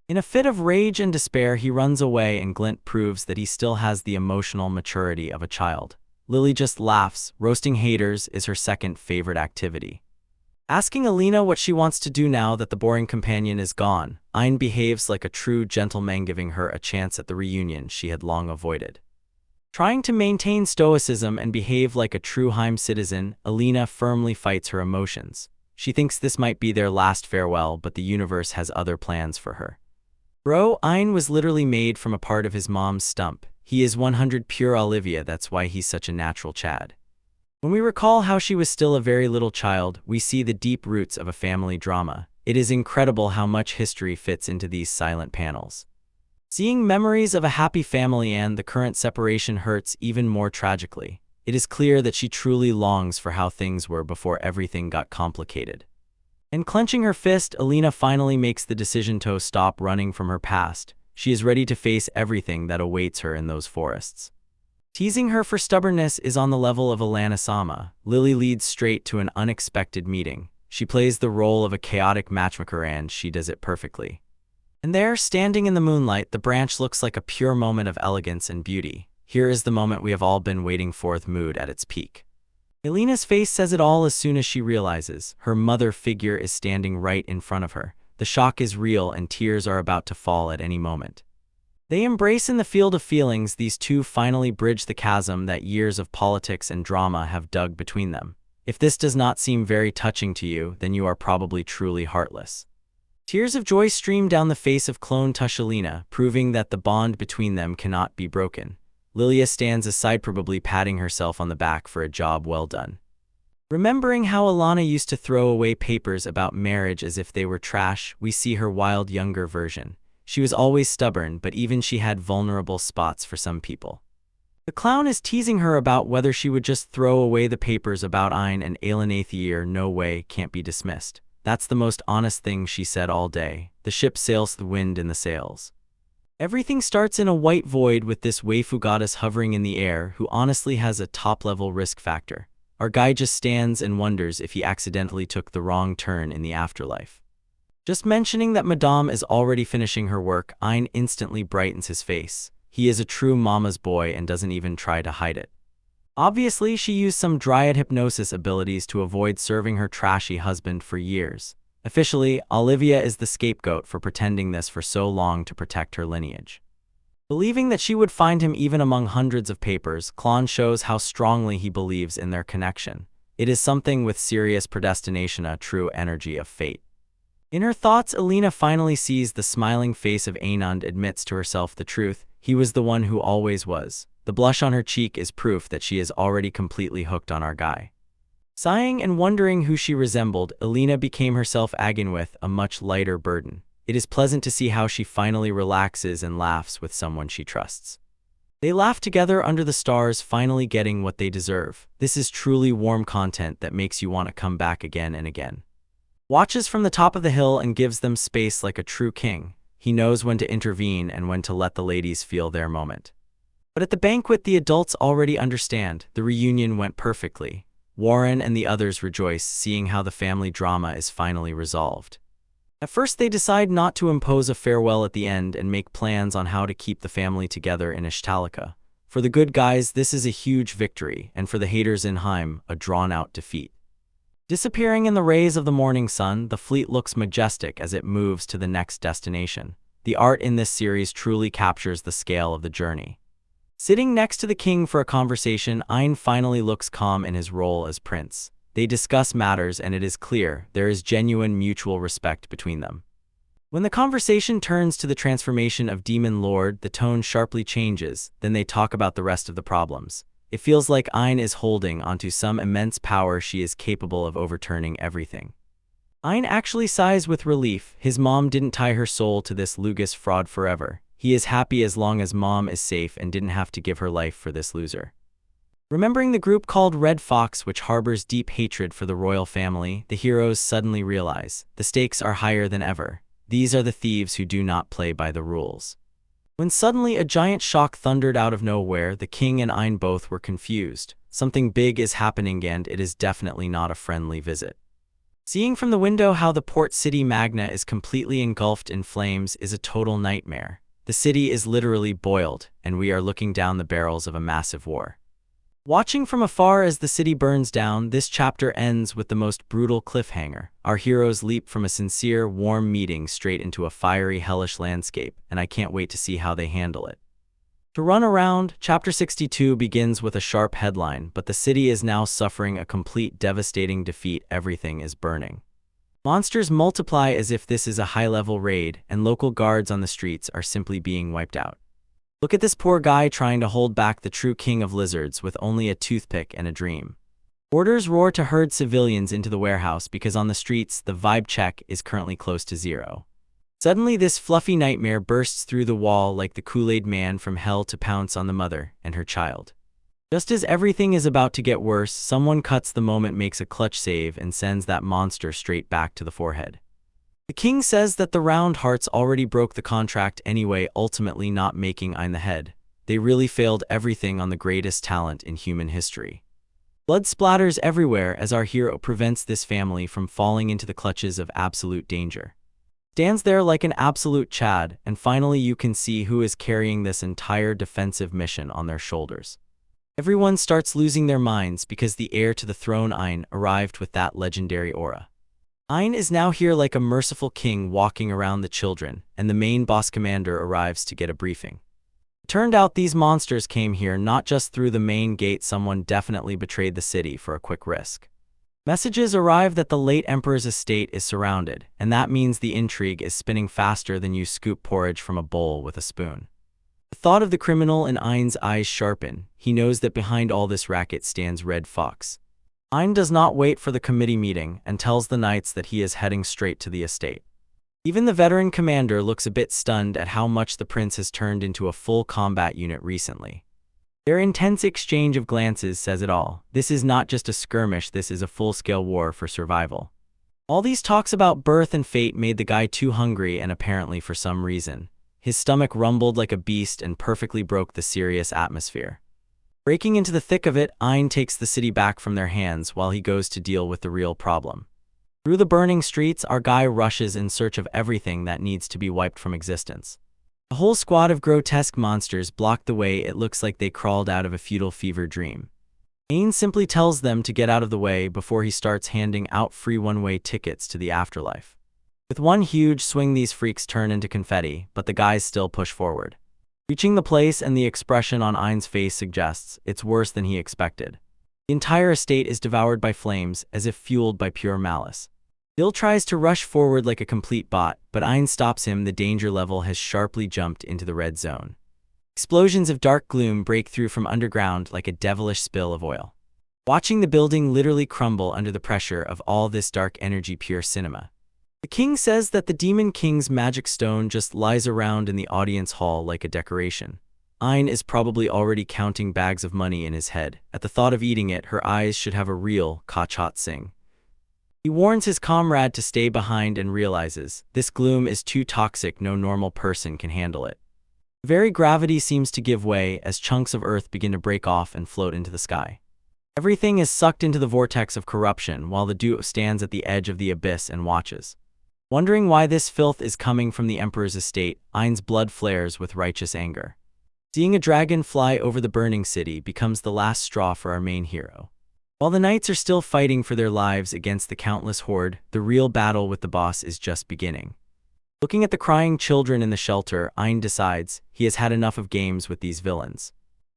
In a fit of rage and despair, he runs away and Glint proves that he still has the emotional maturity of a child. Lily just laughs. Roasting haters is her second favorite activity. Asking Alina what she wants to do now that the boring companion is gone, Ein behaves like a true gentleman, giving her a chance at the reunion she had long avoided. Trying to maintain stoicism and behave like a true Heim citizen, Alina firmly fights her emotions. She thinks this might be their last farewell, but the universe has other plans for her. Bro, Ein was literally made from a part of his mom's stump. He is 100 pure Olivia, that's why he's such a natural Chad. When we recall how she was still a very little child, we see the deep roots of a family drama. It is incredible how much history fits into these silent panels. Seeing memories of a happy family and the current separation hurts even more tragically. It is clear that she truly longs for how things were before everything got complicated. And clenching her fist, Alina finally makes the decision to stop running from her past. She is ready to face everything that awaits her in those forests. Teasing her for stubbornness is on the level of Alana-sama. Lily leads straight to an unexpected meeting. She plays the role of a chaotic matchmaker and she does it perfectly. And there, standing in the moonlight, the branch looks like a pure moment of elegance and beauty. Here is the moment we have all been waiting for, the mood at its peak. Alina's face says it all as soon as she realizes her mother figure is standing right in front of her. The shock is real and tears are about to fall at any moment. They embrace in the field of feelings. These two finally bridge the chasm that years of politics and drama have dug between them. If this does not seem very touching to you, then you are probably truly heartless. Tears of joy stream down the face of clone Tushalina, proving that the bond between them cannot be broken. Lilia stands aside, probably patting herself on the back for a job well done. Remembering how Alana used to throw away papers about marriage as if they were trash, we see her wild younger version. She was always stubborn, but even she had vulnerable spots for some people. The clown is teasing her about whether she would just throw away the papers about Ein and Aelinathier. No way, can't be dismissed. That's the most honest thing she said all day. The ship sails, the wind in the sails. Everything starts in a white void with this waifu goddess hovering in the air, who honestly has a top-level risk factor. Our guy just stands and wonders if he accidentally took the wrong turn in the afterlife. Just mentioning that Madame is already finishing her work, Ein instantly brightens his face. He is a true mama's boy and doesn't even try to hide it. Obviously, she used some dryad hypnosis abilities to avoid serving her trashy husband for years. Officially, Olivia is the scapegoat for pretending this for so long to protect her lineage. Believing that she would find him even among hundreds of papers, Klon shows how strongly he believes in their connection. It is something with serious predestination, a true energy of fate. In her thoughts, Alina finally sees the smiling face of Anand, admits to herself the truth. He was the one who always was. The blush on her cheek is proof that she is already completely hooked on our guy. Sighing and wondering who she resembled, Alina became herself again with a much lighter burden. It is pleasant to see how she finally relaxes and laughs with someone she trusts. They laugh together under the stars, finally getting what they deserve. This is truly warm content that makes you want to come back again and again. Watches from the top of the hill and gives them space like a true king. He knows when to intervene and when to let the ladies feel their moment. But at the banquet, the adults already understand. The reunion went perfectly. Warren and the others rejoice, seeing how the family drama is finally resolved. At first, they decide not to impose a farewell at the end and make plans on how to keep the family together in Ishtalika. For the good guys, this is a huge victory, and for the haters in Heim, a drawn-out defeat. Disappearing in the rays of the morning sun, the fleet looks majestic as it moves to the next destination. The art in this series truly captures the scale of the journey. Sitting next to the king for a conversation, Ein finally looks calm in his role as prince. They discuss matters and it is clear there is genuine mutual respect between them. When the conversation turns to the transformation of Demon Lord, the tone sharply changes, then they talk about the rest of the problems. It feels like Ein is holding onto some immense power. She is capable of overturning everything. Ein actually sighs with relief. His mom didn't tie her soul to this Lugus fraud forever. He is happy as long as mom is safe and didn't have to give her life for this loser. Remembering the group called Red Fox, which harbors deep hatred for the royal family, the heroes suddenly realize the stakes are higher than ever. These are the thieves who do not play by the rules. When suddenly a giant shock thundered out of nowhere, the king and Ein both were confused. Something big is happening, and it is definitely not a friendly visit. Seeing from the window how the port city Magna is completely engulfed in flames is a total nightmare. The city is literally boiled, and we are looking down the barrels of a massive war. Watching from afar as the city burns down, this chapter ends with the most brutal cliffhanger. Our heroes leap from a sincere, warm meeting straight into a fiery, hellish landscape, and I can't wait to see how they handle it. To run around, Chapter 62 begins with a sharp headline, but the city is now suffering a complete devastating defeat. Everything is burning. Monsters multiply as if this is a high-level raid, and local guards on the streets are simply being wiped out. Look at this poor guy trying to hold back the true king of lizards with only a toothpick and a dream. Orders roar to herd civilians into the warehouse because on the streets, the vibe check is currently close to zero. Suddenly, this fluffy nightmare bursts through the wall like the Kool-Aid man from hell to pounce on the mother and her child. Just as everything is about to get worse, someone cuts the moment, makes a clutch save, and sends that monster straight back to the forehead. The king says that the Round Hearts already broke the contract anyway, ultimately not making Ein the head. They really failed everything on the greatest talent in human history. Blood splatters everywhere as our hero prevents this family from falling into the clutches of absolute danger. Stands there like an absolute Chad, and finally you can see who is carrying this entire defensive mission on their shoulders. Everyone starts losing their minds because the heir to the throne Ein arrived with that legendary aura. Ein is now here like a merciful king walking around the children, and the main boss commander arrives to get a briefing. It turned out these monsters came here not just through the main gate. Someone definitely betrayed the city for a quick risk. Messages arrive that the late emperor's estate is surrounded, and that means the intrigue is spinning faster than you scoop porridge from a bowl with a spoon. The thought of the criminal in Ein's eyes sharpen. He knows that behind all this racket stands Red Fox. Ein does not wait for the committee meeting and tells the knights that he is heading straight to the estate. Even the veteran commander looks a bit stunned at how much the prince has turned into a full combat unit recently. Their intense exchange of glances says it all. This is not just a skirmish, this is a full-scale war for survival. All these talks about birth and fate made the guy too hungry, and apparently for some reason, his stomach rumbled like a beast and perfectly broke the serious atmosphere. Breaking into the thick of it, Ein takes the city back from their hands while he goes to deal with the real problem. Through the burning streets, our guy rushes in search of everything that needs to be wiped from existence. A whole squad of grotesque monsters block the way. It looks like they crawled out of a feudal fever dream. Ein simply tells them to get out of the way before he starts handing out free one-way tickets to the afterlife. With one huge swing, these freaks turn into confetti, but the guys still push forward. Reaching the place, and the expression on Ein's face suggests it's worse than he expected. The entire estate is devoured by flames, as if fueled by pure malice. Bill tries to rush forward like a complete bot, but Ein stops him. The danger level has sharply jumped into the red zone. Explosions of dark gloom break through from underground like a devilish spill of oil. Watching the building literally crumble under the pressure of all this dark energy, pure cinema. The king says that the Demon King's magic stone just lies around in the audience hall like a decoration. Ein is probably already counting bags of money in his head. At the thought of eating it, her eyes should have a real kachot sing. He warns his comrade to stay behind and realizes this gloom is too toxic, no normal person can handle it. The very gravity seems to give way as chunks of earth begin to break off and float into the sky. Everything is sucked into the vortex of corruption while the duo stands at the edge of the abyss and watches. Wondering why this filth is coming from the emperor's estate, Ein's blood flares with righteous anger. Seeing a dragon fly over the burning city becomes the last straw for our main hero. While the knights are still fighting for their lives against the countless horde, the real battle with the boss is just beginning. Looking at the crying children in the shelter, Ein decides he has had enough of games with these villains.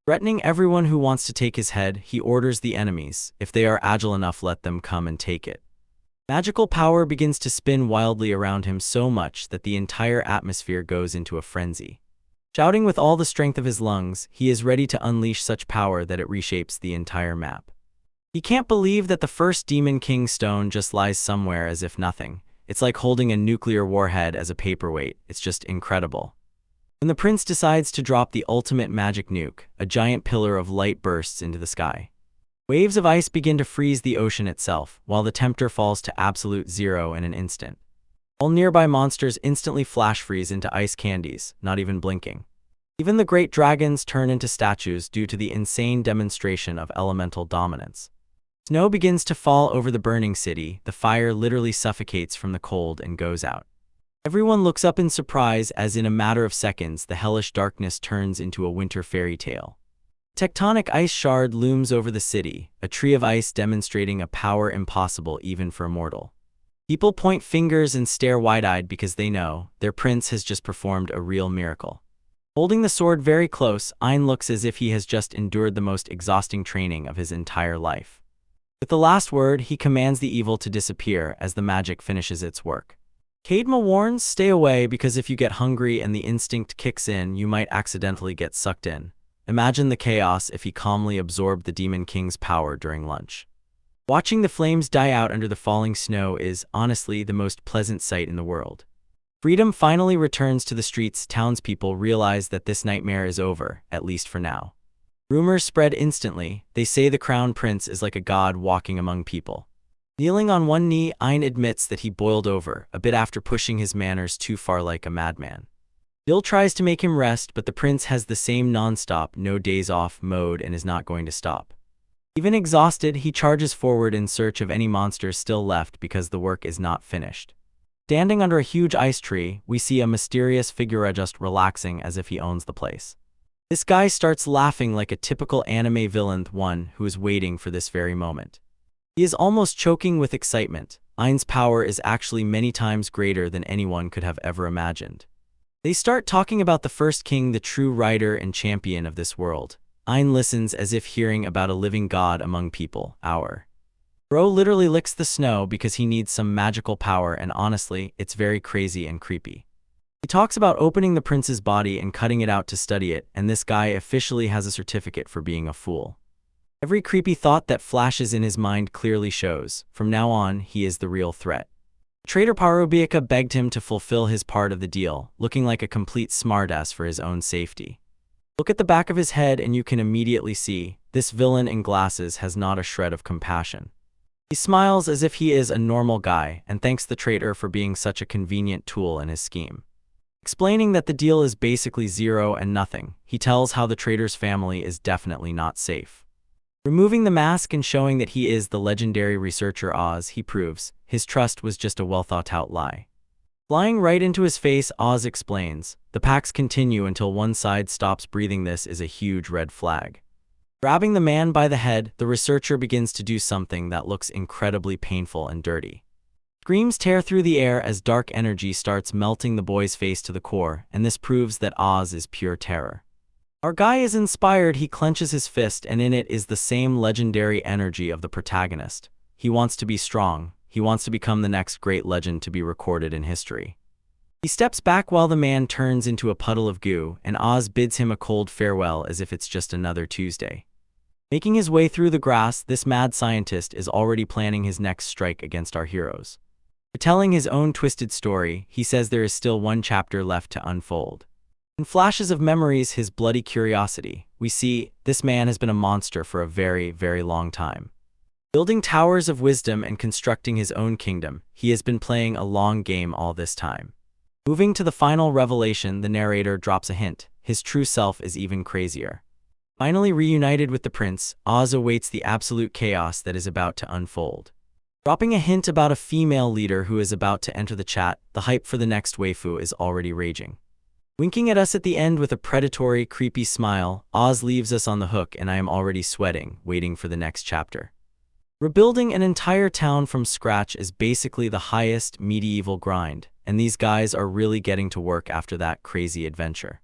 Threatening everyone who wants to take his head, he orders the enemies, if they are agile enough, let them come and take it. Magical power begins to spin wildly around him, so much that the entire atmosphere goes into a frenzy. Shouting with all the strength of his lungs, he is ready to unleash such power that it reshapes the entire map. He can't believe that the first Demon King stone just lies somewhere as if nothing. It's like holding a nuclear warhead as a paperweight. It's just incredible. When the prince decides to drop the ultimate magic nuke, a giant pillar of light bursts into the sky. Waves of ice begin to freeze the ocean itself, while the temperature falls to absolute zero in an instant. All nearby monsters instantly flash freeze into ice candies, not even blinking. Even the great dragons turn into statues due to the insane demonstration of elemental dominance. Snow begins to fall over the burning city, the fire literally suffocates from the cold and goes out. Everyone looks up in surprise as in a matter of seconds the hellish darkness turns into a winter fairy tale. Tectonic ice shard looms over the city, a tree of ice demonstrating a power impossible even for a mortal. People point fingers and stare wide-eyed because they know their prince has just performed a real miracle. Holding the sword very close, Ein looks as if he has just endured the most exhausting training of his entire life. With the last word, he commands the evil to disappear as the magic finishes its work. Kadma warns, stay away because if you get hungry and the instinct kicks in, you might accidentally get sucked in. Imagine the chaos if he calmly absorbed the Demon King's power during lunch. Watching the flames die out under the falling snow is, honestly, the most pleasant sight in the world. Freedom finally returns to the streets. Townspeople realize that this nightmare is over, at least for now. Rumors spread instantly. They say the crown prince is like a god walking among people. Kneeling on one knee, Ein admits that he boiled over, a bit after pushing his manners too far like a madman. Bill tries to make him rest, but the prince has the same non-stop, no days off mode and is not going to stop. Even exhausted, he charges forward in search of any monsters still left because the work is not finished. Standing under a huge ice tree, we see a mysterious figure just relaxing as if he owns the place. This guy starts laughing like a typical anime villain, one who is waiting for this very moment. He is almost choking with excitement. Ein's power is actually many times greater than anyone could have ever imagined. They start talking about the first king, the true rider and champion of this world. Ein listens as if hearing about a living god among people. Our bro literally licks the snow because he needs some magical power, and honestly, it's very crazy and creepy. He talks about opening the prince's body and cutting it out to study it, and this guy officially has a certificate for being a fool. Every creepy thought that flashes in his mind clearly shows, from now on, he is the real threat. Trader Parobiaka begged him to fulfill his part of the deal, looking like a complete smartass for his own safety. Look at the back of his head and you can immediately see, this villain in glasses has not a shred of compassion. He smiles as if he is a normal guy and thanks the traitor for being such a convenient tool in his scheme. Explaining that the deal is basically zero and nothing, he tells how the traitor's family is definitely not safe. Removing the mask and showing that he is the legendary researcher Oz, he proves his trust was just a well-thought-out lie. Flying right into his face, Oz explains, the pacts continue until one side stops breathing. This is a huge red flag. Grabbing the man by the head, the researcher begins to do something that looks incredibly painful and dirty. Screams tear through the air as dark energy starts melting the boy's face to the core, and this proves that Oz is pure terror. Our guy is inspired. He clenches his fist and in it is the same legendary energy of the protagonist. He wants to be strong. He wants to become the next great legend to be recorded in history. He steps back while the man turns into a puddle of goo, and Oz bids him a cold farewell as if it's just another Tuesday. Making his way through the grass, this mad scientist is already planning his next strike against our heroes. Telling his own twisted story, he says there is still one chapter left to unfold. In flashes of memories, his bloody curiosity, we see this man has been a monster for a very, very long time. Building towers of wisdom and constructing his own kingdom, he has been playing a long game all this time. Moving to the final revelation, the narrator drops a hint. His true self is even crazier. Finally reunited with the prince, Oz awaits the absolute chaos that is about to unfold. Dropping a hint about a female leader who is about to enter the chat, the hype for the next waifu is already raging. Winking at us at the end with a predatory, creepy smile, Oz leaves us on the hook and I am already sweating, waiting for the next chapter. Rebuilding an entire town from scratch is basically the highest medieval grind, and these guys are really getting to work after that crazy adventure.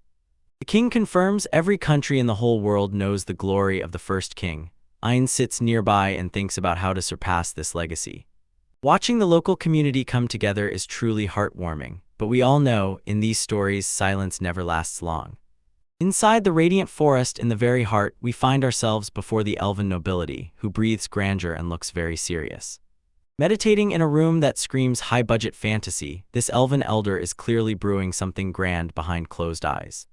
The king confirms every country in the whole world knows the glory of the first king. Ein sits nearby and thinks about how to surpass this legacy. Watching the local community come together is truly heartwarming, but we all know, in these stories, silence never lasts long. Inside the radiant forest in the very heart, we find ourselves before the elven nobility, who breathes grandeur and looks very serious. Meditating in a room that screams high-budget fantasy, this elven elder is clearly brewing something grand behind closed eyes.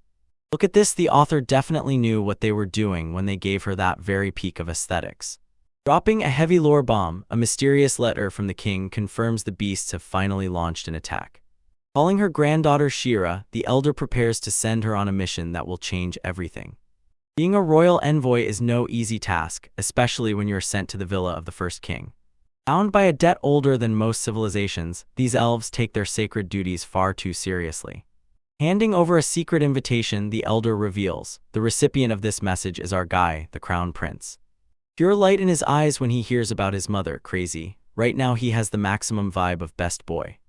Look at this, the author definitely knew what they were doing when they gave her that very peak of aesthetics. Dropping a heavy lore bomb, a mysterious letter from the king confirms the beasts have finally launched an attack. Calling her granddaughter Shira, the elder prepares to send her on a mission that will change everything. Being a royal envoy is no easy task, especially when you're sent to the villa of the first king. Bound by a debt older than most civilizations, these elves take their sacred duties far too seriously. Handing over a secret invitation, the elder reveals, the recipient of this message is our guy, the crown prince. Pure light in his eyes when he hears about his mother, crazy. Right now he has the maximum vibe of best boy.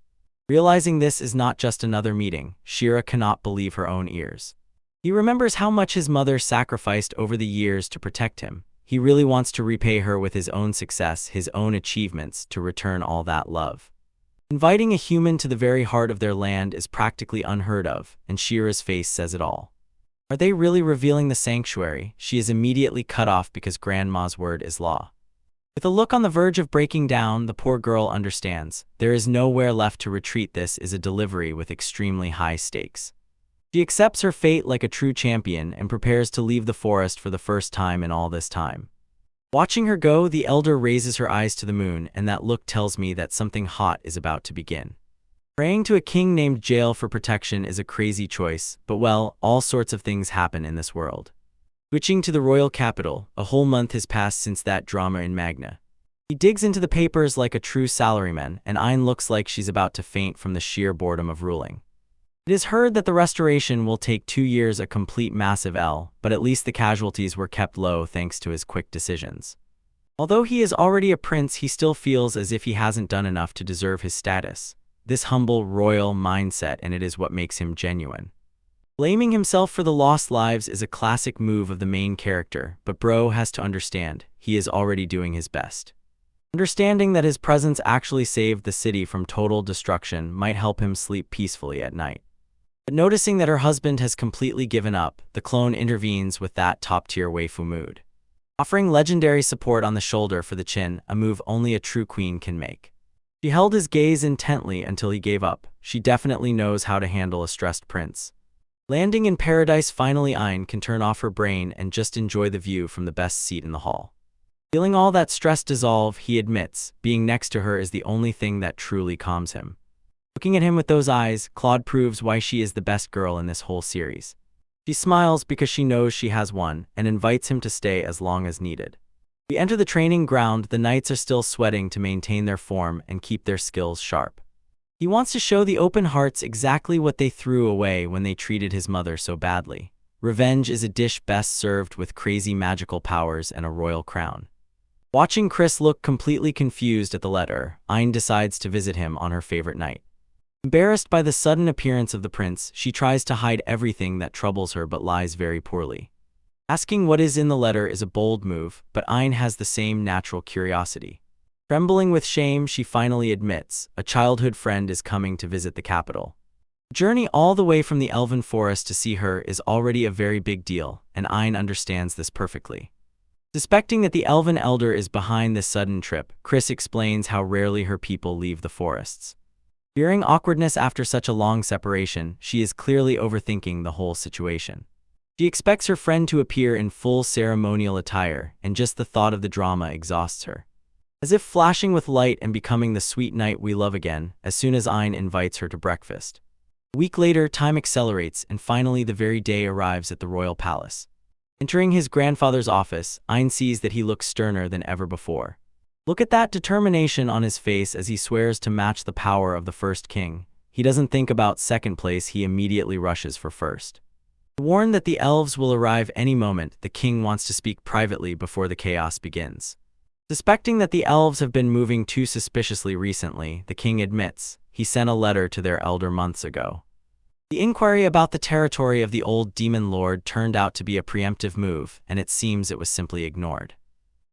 Realizing this is not just another meeting, Shira cannot believe her own ears. He remembers how much his mother sacrificed over the years to protect him. He really wants to repay her with his own success, his own achievements, to return all that love. Inviting a human to the very heart of their land is practically unheard of, and Shira's face says it all. Are they really revealing the sanctuary? She is immediately cut off because Grandma's word is law. With a look on the verge of breaking down, the poor girl understands. There is nowhere left to retreat. This is a delivery with extremely high stakes. She accepts her fate like a true champion and prepares to leave the forest for the first time in all this time. Watching her go, the elder raises her eyes to the moon, and that look tells me that something hot is about to begin. Praying to a king named Jail for protection is a crazy choice, but well, all sorts of things happen in this world. Switching to the royal capital, a whole month has passed since that drama in Manga. He digs into the papers like a true salaryman, and Ayn looks like she's about to faint from the sheer boredom of ruling. It is heard that the restoration will take 2 years, a complete massive L, but at least the casualties were kept low thanks to his quick decisions. Although he is already a prince, he still feels as if he hasn't done enough to deserve his status. This humble, royal mindset, and it is what makes him genuine. Blaming himself for the lost lives is a classic move of the main character, but bro has to understand, he is already doing his best. Understanding that his presence actually saved the city from total destruction might help him sleep peacefully at night. But noticing that her husband has completely given up, the clone intervenes with that top-tier waifu mood. Offering legendary support on the shoulder for the chin, a move only a true queen can make. She held his gaze intently until he gave up. She definitely knows how to handle a stressed prince. Landing in paradise, finally Ayn can turn off her brain and just enjoy the view from the best seat in the hall. Feeling all that stress dissolve, he admits, being next to her is the only thing that truly calms him. Looking at him with those eyes, Claude proves why she is the best girl in this whole series. She smiles because she knows she has won, and invites him to stay as long as needed. We enter the training ground. The knights are still sweating to maintain their form and keep their skills sharp. He wants to show the open hearts exactly what they threw away when they treated his mother so badly. Revenge is a dish best served with crazy magical powers and a royal crown. Watching Chris look completely confused at the letter, Ayn decides to visit him on her favorite night. Embarrassed by the sudden appearance of the prince, she tries to hide everything that troubles her but lies very poorly. Asking what is in the letter is a bold move, but Ayn has the same natural curiosity. Trembling with shame, she finally admits, a childhood friend is coming to visit the capital. The journey all the way from the elven forest to see her is already a very big deal, and Ayn understands this perfectly. Suspecting that the elven elder is behind this sudden trip, Chris explains how rarely her people leave the forests. Fearing awkwardness after such a long separation, she is clearly overthinking the whole situation. She expects her friend to appear in full ceremonial attire, and just the thought of the drama exhausts her. As if flashing with light and becoming the sweet knight we love again, as soon as Ayn invites her to breakfast. A week later, time accelerates, and finally the very day arrives at the royal palace. Entering his grandfather's office, Ayn sees that he looks sterner than ever before. Look at that determination on his face as he swears to match the power of the first king. He doesn't think about second place, he immediately rushes for first. Warned that the elves will arrive any moment, the king wants to speak privately before the chaos begins. Suspecting that the elves have been moving too suspiciously recently, the king admits he sent a letter to their elder months ago. The inquiry about the territory of the old demon lord turned out to be a preemptive move, and it seems it was simply ignored.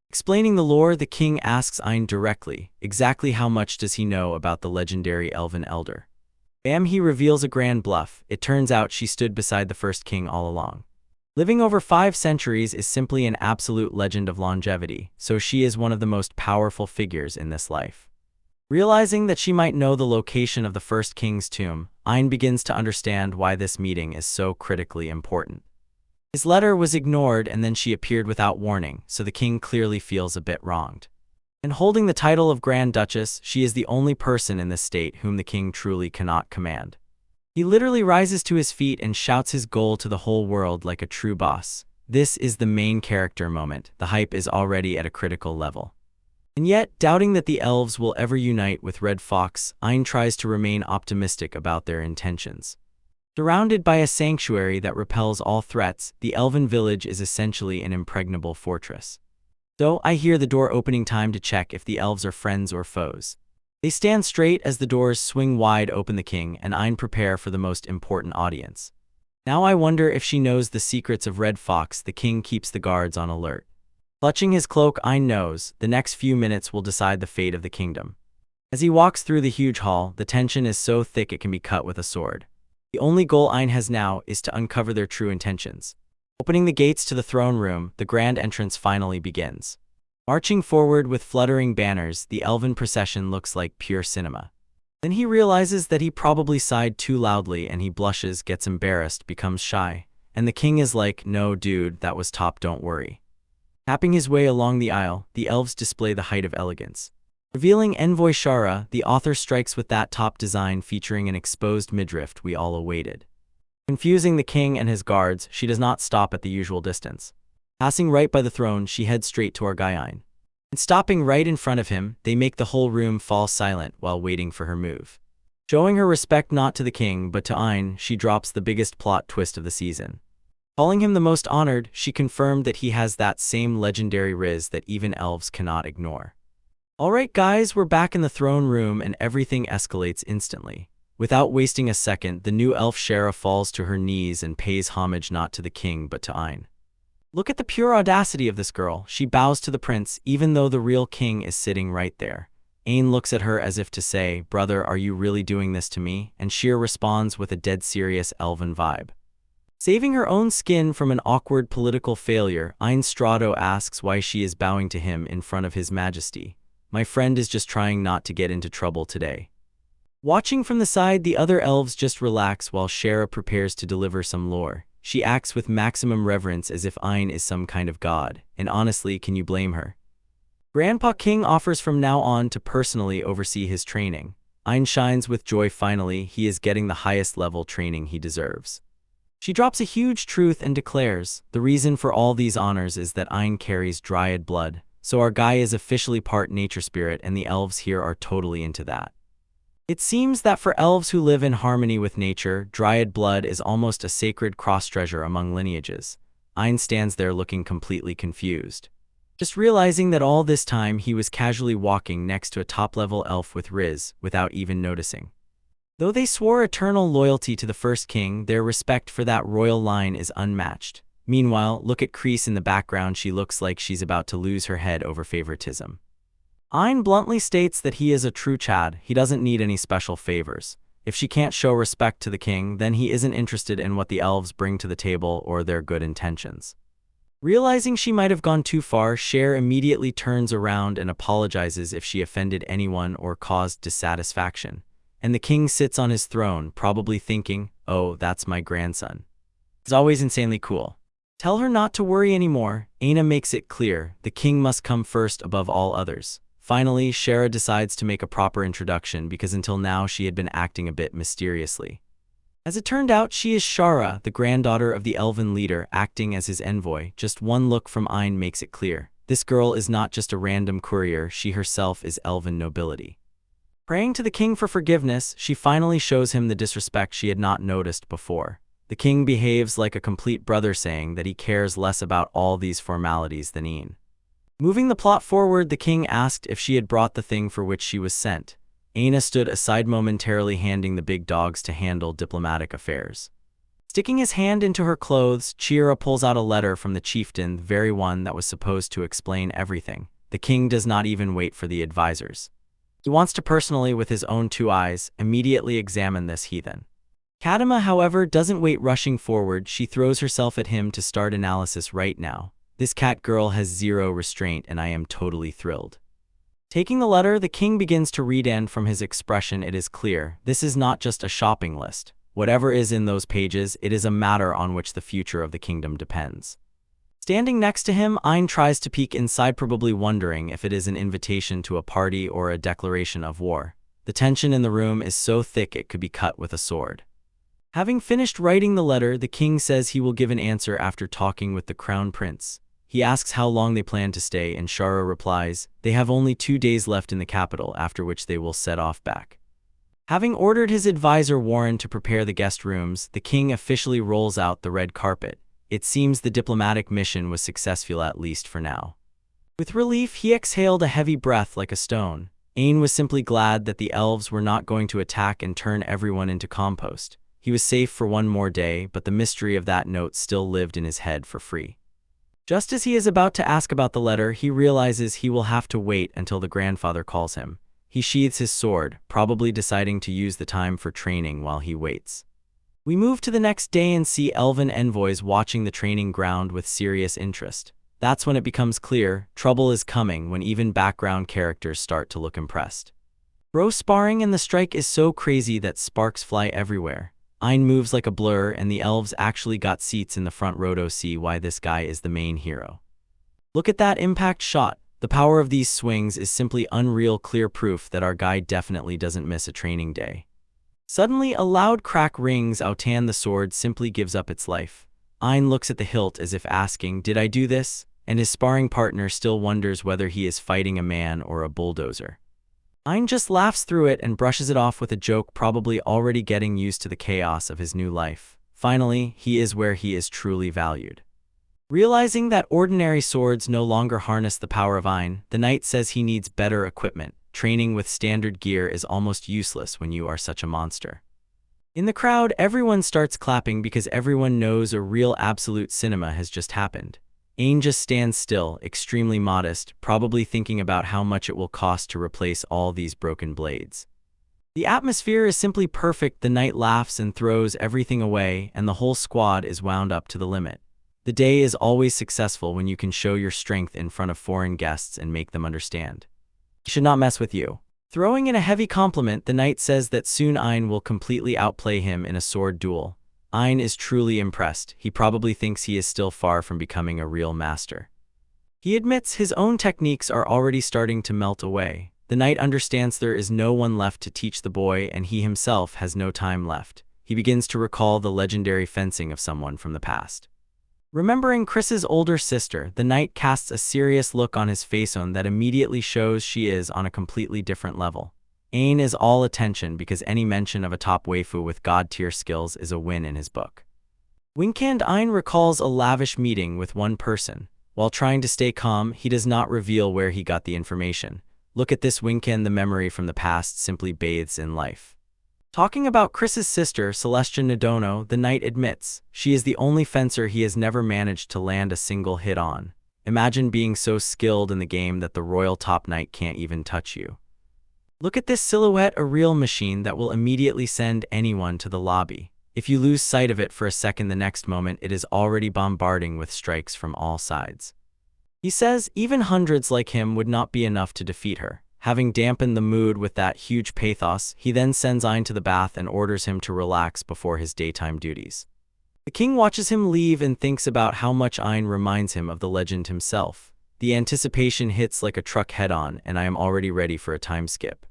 Explaining the lore, the king asks Ayn directly, exactly how much does he know about the legendary elven elder? Bam, he reveals a grand bluff. It turns out she stood beside the first king all along. Living over 5 centuries is simply an absolute legend of longevity, so she is one of the most powerful figures in this life. Realizing that she might know the location of the first king's tomb, Ayn begins to understand why this meeting is so critically important. His letter was ignored and then she appeared without warning, so the king clearly feels a bit wronged. And holding the title of Grand Duchess, she is the only person in this state whom the king truly cannot command. He literally rises to his feet and shouts his goal to the whole world like a true boss. This is the main character moment. The hype is already at a critical level. And yet, doubting that the elves will ever unite with Red Fox, Ayn tries to remain optimistic about their intentions. Surrounded by a sanctuary that repels all threats, the elven village is essentially an impregnable fortress. So, I hear the door opening time to check if the elves are friends or foes. They stand straight as the doors swing wide open. The king and Ayn prepare for the most important audience. Now I wonder if she knows the secrets of Red Fox. The king keeps the guards on alert. Clutching his cloak, Ayn knows the next few minutes will decide the fate of the kingdom. As he walks through the huge hall, the tension is so thick it can be cut with a sword. The only goal Ayn has now is to uncover their true intentions. Opening the gates to the throne room, the grand entrance finally begins. Marching forward with fluttering banners, the elven procession looks like pure cinema. Then he realizes that he probably sighed too loudly and he blushes, gets embarrassed, becomes shy. And the king is like, "No dude, that was top, don't worry." Tapping his way along the aisle, the elves display the height of elegance. Revealing Envoy Shara, the author strikes with that top design featuring an exposed midriff we all awaited. Confusing the king and his guards, she does not stop at the usual distance. Passing right by the throne, she heads straight to Ayn. And stopping right in front of him, they make the whole room fall silent while waiting for her move. Showing her respect not to the king but to Ayn, she drops the biggest plot twist of the season. Calling him the most honored, she confirmed that he has that same legendary riz that even elves cannot ignore. Alright guys, we're back in the throne room and everything escalates instantly. Without wasting a second, the new elf Shara falls to her knees and pays homage not to the king but to Ayn. Look at the pure audacity of this girl. She bows to the prince even though the real king is sitting right there. Ayn looks at her as if to say, "Brother, are you really doing this to me?" And Shira responds with a dead serious elven vibe. Saving her own skin from an awkward political failure, Ayn Strato asks why she is bowing to him in front of his majesty. "My friend is just trying not to get into trouble today." Watching from the side, the other elves just relax while Shara prepares to deliver some lore. She acts with maximum reverence as if Ayn is some kind of god, and honestly, can you blame her? Grandpa King offers from now on to personally oversee his training. Ayn shines with joy. Finally, he is getting the highest level training he deserves. She drops a huge truth and declares, "The reason for all these honors is that Ayn carries dryad blood, so our guy is officially part nature spirit and the elves here are totally into that." It seems that for elves who live in harmony with nature, dryad blood is almost a sacred cross-treasure among lineages. Ayn stands there looking completely confused. Just realizing that all this time he was casually walking next to a top-level elf with riz, without even noticing. Though they swore eternal loyalty to the first king, their respect for that royal line is unmatched. Meanwhile, look at Kreese in the background. She looks like she's about to lose her head over favoritism. Ayn bluntly states that he is a true Chad. He doesn't need any special favors. If she can't show respect to the king, then he isn't interested in what the elves bring to the table or their good intentions. Realizing she might have gone too far, Cher immediately turns around and apologizes if she offended anyone or caused dissatisfaction. And the king sits on his throne, probably thinking, "Oh, that's my grandson. He's always insanely cool." Tell her not to worry anymore. Aina makes it clear, the king must come first above all others. Finally, Shara decides to make a proper introduction because until now she had been acting a bit mysteriously. As it turned out, she is Shara, the granddaughter of the elven leader, acting as his envoy. Just one look from Ayn makes it clear. This girl is not just a random courier, she herself is elven nobility. Praying to the king for forgiveness, she finally shows him the disrespect she had not noticed before. The king behaves like a complete brother, saying that he cares less about all these formalities than Ayn. Moving the plot forward, the king asked if she had brought the thing for which she was sent. Aina stood aside momentarily, handing the big dogs to handle diplomatic affairs. Sticking his hand into her clothes, Chira pulls out a letter from the chieftain, the very one that was supposed to explain everything. The king does not even wait for the advisors. He wants to personally, with his own two eyes, immediately examine this heathen. Kadima, however, doesn't wait. Rushing forward, she throws herself at him to start analysis right now. This cat girl has zero restraint and I am totally thrilled. Taking the letter, the king begins to read, and from his expression it is clear this is not just a shopping list. Whatever is in those pages, it is a matter on which the future of the kingdom depends. Standing next to him, Ein tries to peek inside, probably wondering if it is an invitation to a party or a declaration of war. The tension in the room is so thick it could be cut with a sword. Having finished writing the letter, the king says he will give an answer after talking with the crown prince. He asks how long they plan to stay, and Shara replies, they have only 2 days left in the capital, after which they will set off back. Having ordered his advisor Warren to prepare the guest rooms, the king officially rolls out the red carpet. It seems the diplomatic mission was successful, at least for now. With relief, he exhaled a heavy breath like a stone. Ein was simply glad that the elves were not going to attack and turn everyone into compost. He was safe for one more day, but the mystery of that note still lived in his head for free. Just as he is about to ask about the letter, he realizes he will have to wait until the grandfather calls him. He sheathes his sword, probably deciding to use the time for training while he waits. We move to the next day and see elven envoys watching the training ground with serious interest. That's when it becomes clear trouble is coming, when even background characters start to look impressed. Bro sparring and the strike is so crazy that sparks fly everywhere. Ein moves like a blur, and the elves actually got seats in the front row to see why this guy is the main hero. Look at that impact shot. The power of these swings is simply unreal, clear proof that our guy definitely doesn't miss a training day. Suddenly, a loud crack rings out, and the sword simply gives up its life. Ein looks at the hilt as if asking, did I do this? And his sparring partner still wonders whether he is fighting a man or a bulldozer. Ein just laughs through it and brushes it off with a joke, probably already getting used to the chaos of his new life. Finally, he is where he is truly valued. Realizing that ordinary swords no longer harness the power of Ein, the knight says he needs better equipment. Training with standard gear is almost useless when you are such a monster. In the crowd, everyone starts clapping because everyone knows a real absolute cinema has just happened. Ein just stands still, extremely modest, probably thinking about how much it will cost to replace all these broken blades. The atmosphere is simply perfect. The knight laughs and throws everything away, and the whole squad is wound up to the limit. The day is always successful when you can show your strength in front of foreign guests and make them understand. He should not mess with you. Throwing in a heavy compliment, the knight says that soon Ein will completely outplay him in a sword duel. Ein is truly impressed. He probably thinks he is still far from becoming a real master. He admits his own techniques are already starting to melt away. The knight understands there is no one left to teach the boy, and he himself has no time left. He begins to recall the legendary fencing of someone from the past. Remembering Chris's older sister, the knight casts a serious look on his face that immediately shows she is on a completely different level. Ein is all attention because any mention of a top waifu with god-tier skills is a win in his book. Winkand Ein recalls a lavish meeting with one person. While trying to stay calm, he does not reveal where he got the information. Look at this, Winkand, the memory from the past simply bathes in life. Talking about Chris's sister, Celestia Nodono, the knight admits she is the only fencer he has never managed to land a single hit on. Imagine being so skilled in the game that the royal top knight can't even touch you. Look at this silhouette, a real machine that will immediately send anyone to the lobby. If you lose sight of it for a second, the next moment it is already bombarding with strikes from all sides. He says even hundreds like him would not be enough to defeat her. Having dampened the mood with that huge pathos, he then sends Ein to the bath and orders him to relax before his daytime duties. The king watches him leave and thinks about how much Ein reminds him of the legend himself. The anticipation hits like a truck head-on, and I am already ready for a time skip.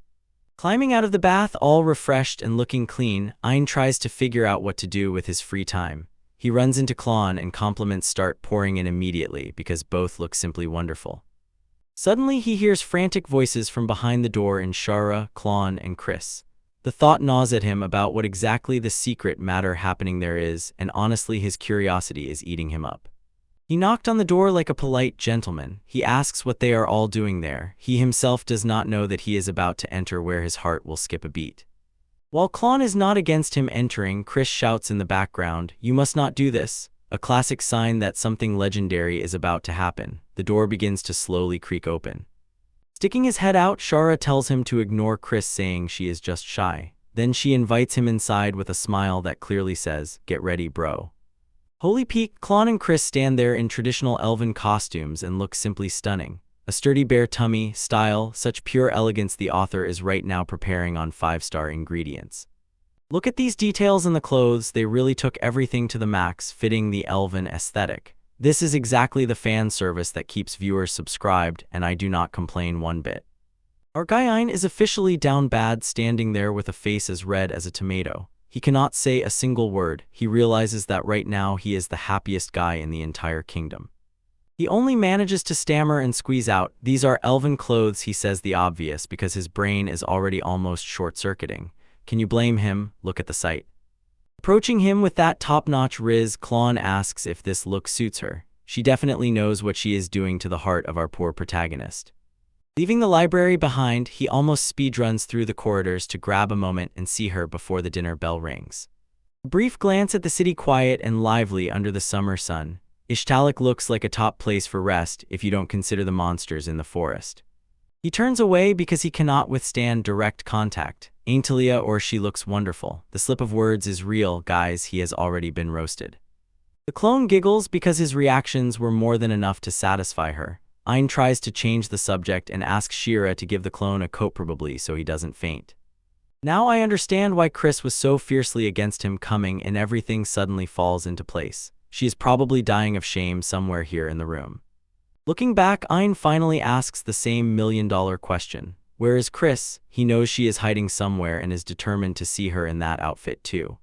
Climbing out of the bath, all refreshed and looking clean, Ein tries to figure out what to do with his free time. He runs into Klon, and compliments start pouring in immediately because both look simply wonderful. Suddenly, he hears frantic voices from behind the door in Shara, Klon, and Chris. The thought gnaws at him about what exactly the secret matter happening there is, and honestly his curiosity is eating him up. He knocked on the door like a polite gentleman. He asks what they are all doing there. He himself does not know that he is about to enter where his heart will skip a beat. While Klon is not against him entering, Chris shouts in the background, "You must not do this," a classic sign that something legendary is about to happen. The door begins to slowly creak open. Sticking his head out, Shara tells him to ignore Chris, saying she is just shy. Then she invites him inside with a smile that clearly says, "Get ready, bro." Holy peak, Klon and Chris stand there in traditional elven costumes and look simply stunning. A sturdy bare tummy, style, such pure elegance the author is right now preparing on 5-star ingredients. Look at these details in the clothes, they really took everything to the max, fitting the elven aesthetic. This is exactly the fan service that keeps viewers subscribed, and I do not complain one bit. Our guy Ein is officially down bad, standing there with a face as red as a tomato. He cannot say a single word. He realizes that right now he is the happiest guy in the entire kingdom. He only manages to stammer and squeeze out, "These are elven clothes," he says the obvious because his brain is already almost short-circuiting. Can you blame him? Look at the sight. Approaching him with that top-notch riz, Klon asks if this look suits her. She definitely knows what she is doing to the heart of our poor protagonist. Leaving the library behind, he almost speedruns through the corridors to grab a moment and see her before the dinner bell rings. A brief glance at the city, quiet and lively under the summer sun. Ishtalik looks like a top place for rest if you don't consider the monsters in the forest. He turns away because he cannot withstand direct contact. Ain't Talia or she looks wonderful. The slip of words is real, guys, he has already been roasted. The clone giggles because his reactions were more than enough to satisfy her. Ein tries to change the subject and asks Shira to give the clone a coat probably so he doesn't faint. Now I understand why Chris was so fiercely against him coming, and everything suddenly falls into place. She is probably dying of shame somewhere here in the room. Looking back, Ein finally asks the same million-dollar question. Where is Chris? He knows she is hiding somewhere and is determined to see her in that outfit too.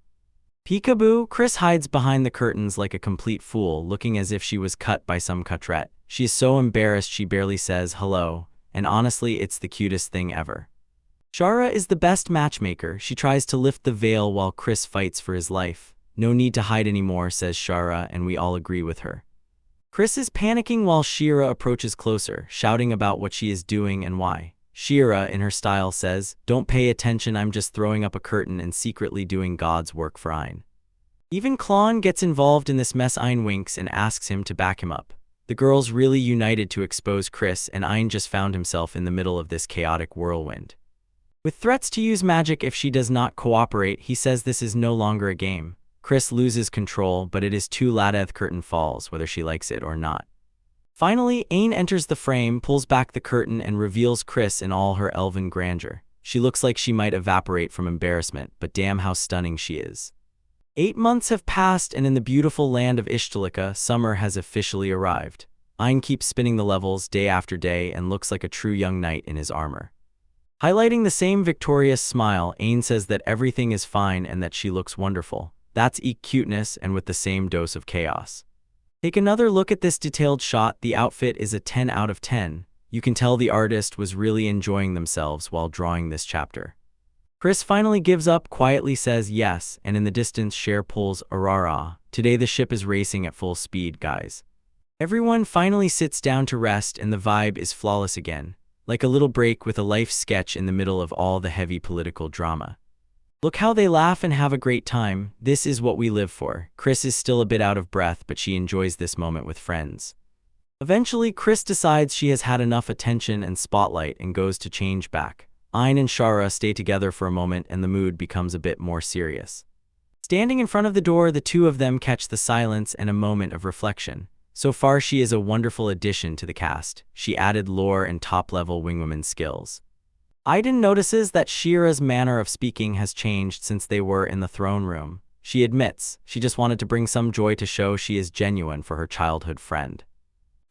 Peekaboo, Chris hides behind the curtains like a complete fool, looking as if she was cut by some cutret. She is so embarrassed she barely says hello, and honestly it's the cutest thing ever. Shara is the best matchmaker. She tries to lift the veil while Chris fights for his life. No need to hide anymore, says Shara, and we all agree with her. Chris is panicking while Shira approaches closer, shouting about what she is doing and why. Shira, in her style, says, "Don't pay attention, I'm just throwing up a curtain and secretly doing God's work for Ein." Even Klon gets involved in this mess. Ein winks and asks him to back him up. The girls really united to expose Chris, and Ein just found himself in the middle of this chaotic whirlwind. With threats to use magic if she does not cooperate, he says this is no longer a game. Chris loses control, but it is too late. The curtain falls, whether she likes it or not. Finally, Ein enters the frame, pulls back the curtain, and reveals Chris in all her elven grandeur. She looks like she might evaporate from embarrassment, but damn how stunning she is. 8 months have passed, and in the beautiful land of Ishtalika, summer has officially arrived. Ein keeps spinning the levels day after day and looks like a true young knight in his armor. Highlighting the same victorious smile, Ein says that everything is fine and that she looks wonderful. That's cuteness, and with the same dose of chaos. Take another look at this detailed shot. The outfit is a 10 out of 10. You can tell the artist was really enjoying themselves while drawing this chapter. Chris finally gives up, quietly says yes, and in the distance Cher pulls Arara. Today the ship is racing at full speed, guys. Everyone finally sits down to rest and the vibe is flawless again, like a little break with a life sketch in the middle of all the heavy political drama. Look how they laugh and have a great time. This is what we live for. Chris is still a bit out of breath, but she enjoys this moment with friends. Eventually, Chris decides she has had enough attention and spotlight and goes to change back. Ein and Shara stay together for a moment and the mood becomes a bit more serious. Standing in front of the door, the two of them catch the silence and a moment of reflection. So far, she is a wonderful addition to the cast. She added lore and top-level wingwoman skills. Aiden notices that Shira's manner of speaking has changed since they were in the throne room. She admits she just wanted to bring some joy to show she is genuine for her childhood friend.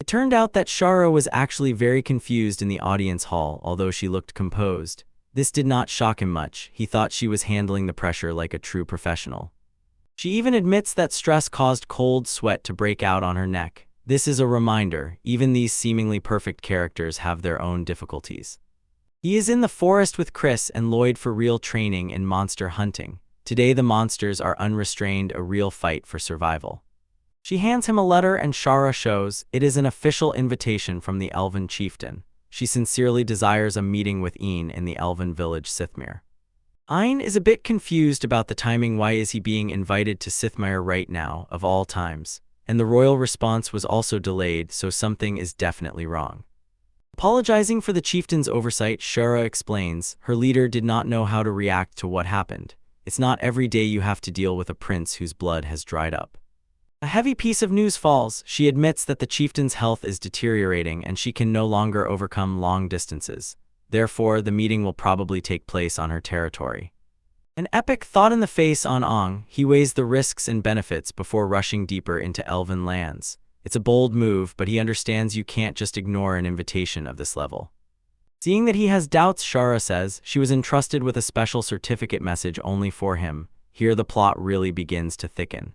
It turned out that Shara was actually very confused in the audience hall, although she looked composed. This did not shock him much. He thought she was handling the pressure like a true professional. She even admits that stress caused cold sweat to break out on her neck. This is a reminder, even these seemingly perfect characters have their own difficulties. He is in the forest with Chris and Lloyd for real training in monster hunting. Today the monsters are unrestrained, a real fight for survival. She hands him a letter and Shara shows it is an official invitation from the elven chieftain. She sincerely desires a meeting with Ein in the elven village Sithmere. Ein is a bit confused about the timing. Why is he being invited to Sithmere right now, of all times? And the royal response was also delayed, so something is definitely wrong. Apologizing for the chieftain's oversight, Shara explains her leader did not know how to react to what happened. It's not every day you have to deal with a prince whose blood has dried up. A heavy piece of news falls. She admits that the chieftain's health is deteriorating and she can no longer overcome long distances. Therefore, the meeting will probably take place on her territory. An epic thought in the face on Ong, he weighs the risks and benefits before rushing deeper into elven lands. It's a bold move, but he understands you can't just ignore an invitation of this level. Seeing that he has doubts, Shara says she was entrusted with a special certificate message only for him. Here the plot really begins to thicken.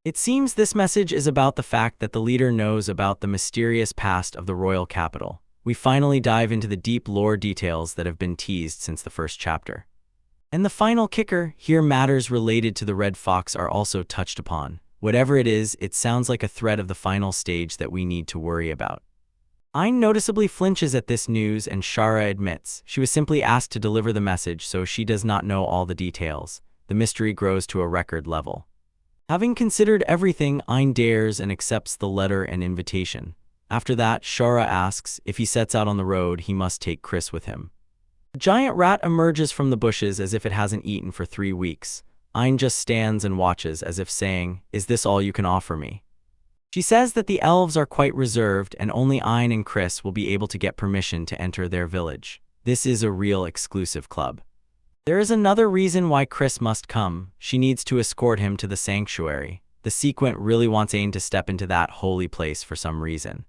It seems this message is about the fact that the leader knows about the mysterious past of the royal capital. We finally dive into the deep lore details that have been teased since the first chapter. And the final kicker, here matters related to the Red Fox are also touched upon. Whatever it is, it sounds like a threat of the final stage that we need to worry about. Ayn noticeably flinches at this news and Shara admits she was simply asked to deliver the message, so she does not know all the details. The mystery grows to a record level. Having considered everything, Ayn dares and accepts the letter and invitation. After that, Shara asks if he sets out on the road, he must take Chris with him. A giant rat emerges from the bushes as if it hasn't eaten for 3 weeks. Ayn just stands and watches as if saying, "Is this all you can offer me?" She says that the elves are quite reserved and only Ayn and Chris will be able to get permission to enter their village. This is a real exclusive club. There is another reason why Chris must come. She needs to escort him to the sanctuary. The sequent really wants Ayn to step into that holy place for some reason.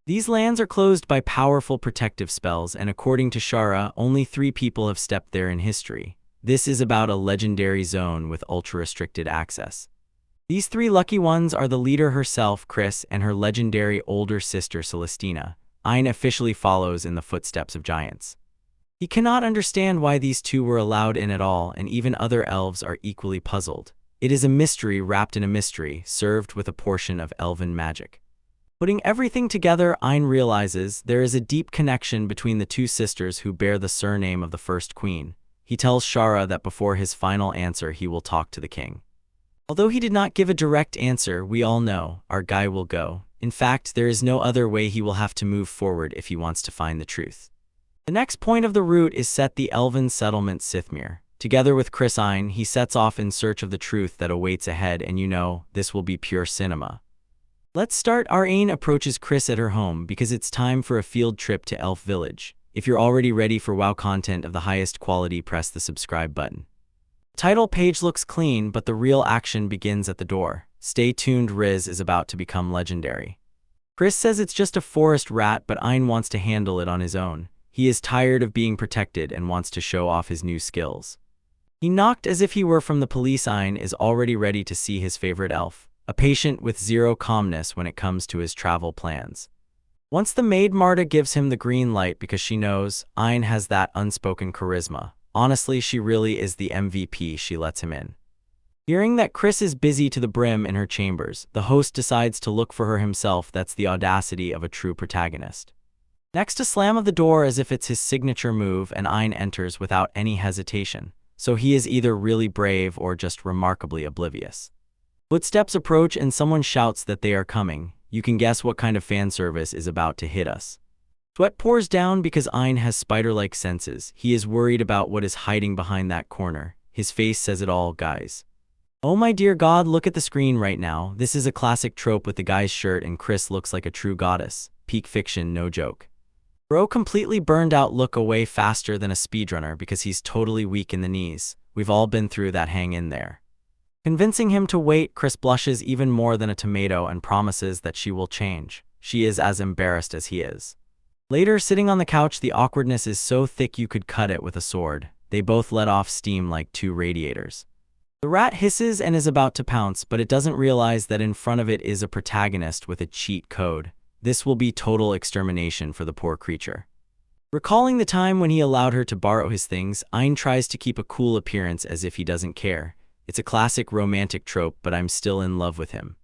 These lands are closed by powerful protective spells, and according to Shara, only 3 people have stepped there in history. This is about a legendary zone with ultra-restricted access. These 3 lucky ones are the leader herself, Chris, and her legendary older sister, Celestina. Ayn officially follows in the footsteps of giants. He cannot understand why these 2 were allowed in at all, and even other elves are equally puzzled. It is a mystery wrapped in a mystery, served with a portion of elven magic. Putting everything together, Ayn realizes there is a deep connection between the 2 sisters who bear the surname of the first queen. He tells Shara that before his final answer he will talk to the king. Although he did not give a direct answer, we all know our guy will go. In fact, there is no other way. He will have to move forward if he wants to find the truth. The next point of the route is set the elven settlement Sithmere. Together with Chris, Ayn, he sets off in search of the truth that awaits ahead, and you know, this will be pure cinema. Let's start. Ayn approaches Chris at her home because it's time for a field trip to Elf Village. If you're already ready for WoW content of the highest quality, press the subscribe button. The title page looks clean, but the real action begins at the door. Stay tuned, Riz is about to become legendary. Chris says it's just a forest rat, but Ayn wants to handle it on his own. He is tired of being protected and wants to show off his new skills. He knocked as if he were from the police. Ayn is already ready to see his favorite elf, a patient with zero calmness when it comes to his travel plans. Once the maid Marta gives him the green light because she knows Ayn has that unspoken charisma. Honestly, she really is the MVP. She lets him in. Hearing that Chris is busy to the brim in her chambers, the host decides to look for her himself. That's the audacity of a true protagonist. Next, a slam of the door as if it's his signature move, and Ayn enters without any hesitation. So he is either really brave or just remarkably oblivious. Footsteps approach and someone shouts that they are coming. You can guess what kind of fan service is about to hit us. Sweat pours down because Ayn has spider-like senses. He is worried about what is hiding behind that corner. His face says it all, guys. Oh my dear God, look at the screen right now. This is a classic trope with the guy's shirt and Chris looks like a true goddess. Peak fiction, no joke. Bro completely burned out. Look away faster than a speedrunner because he's totally weak in the knees. We've all been through that. Hang in there. Convincing him to wait, Chris blushes even more than a tomato and promises that she will change. She is as embarrassed as he is. Later, sitting on the couch, the awkwardness is so thick you could cut it with a sword. They both let off steam like 2 radiators. The rat hisses and is about to pounce, but it doesn't realize that in front of it is a protagonist with a cheat code. This will be total extermination for the poor creature. Recalling the time when he allowed her to borrow his things, Ayn tries to keep a cool appearance as if he doesn't care. It's a classic romantic trope, but I'm still in love with him.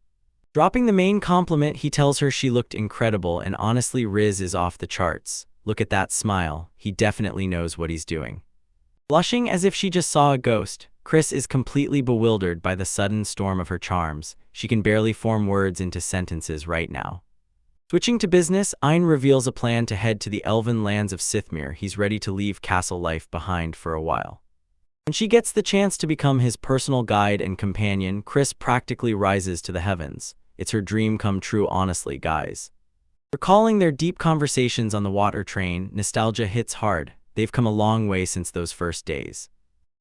Dropping the main compliment, he tells her she looked incredible, and honestly, Riz is off the charts. Look at that smile. He definitely knows what he's doing. Blushing as if she just saw a ghost, Chris is completely bewildered by the sudden storm of her charms. She can barely form words into sentences right now. Switching to business, Ayn reveals a plan to head to the elven lands of Sithmere. He's ready to leave castle life behind for a while. When she gets the chance to become his personal guide and companion, Chris practically rises to the heavens. It's her dream come true, honestly, guys. Recalling their deep conversations on the water train, nostalgia hits hard. They've come a long way since those first days.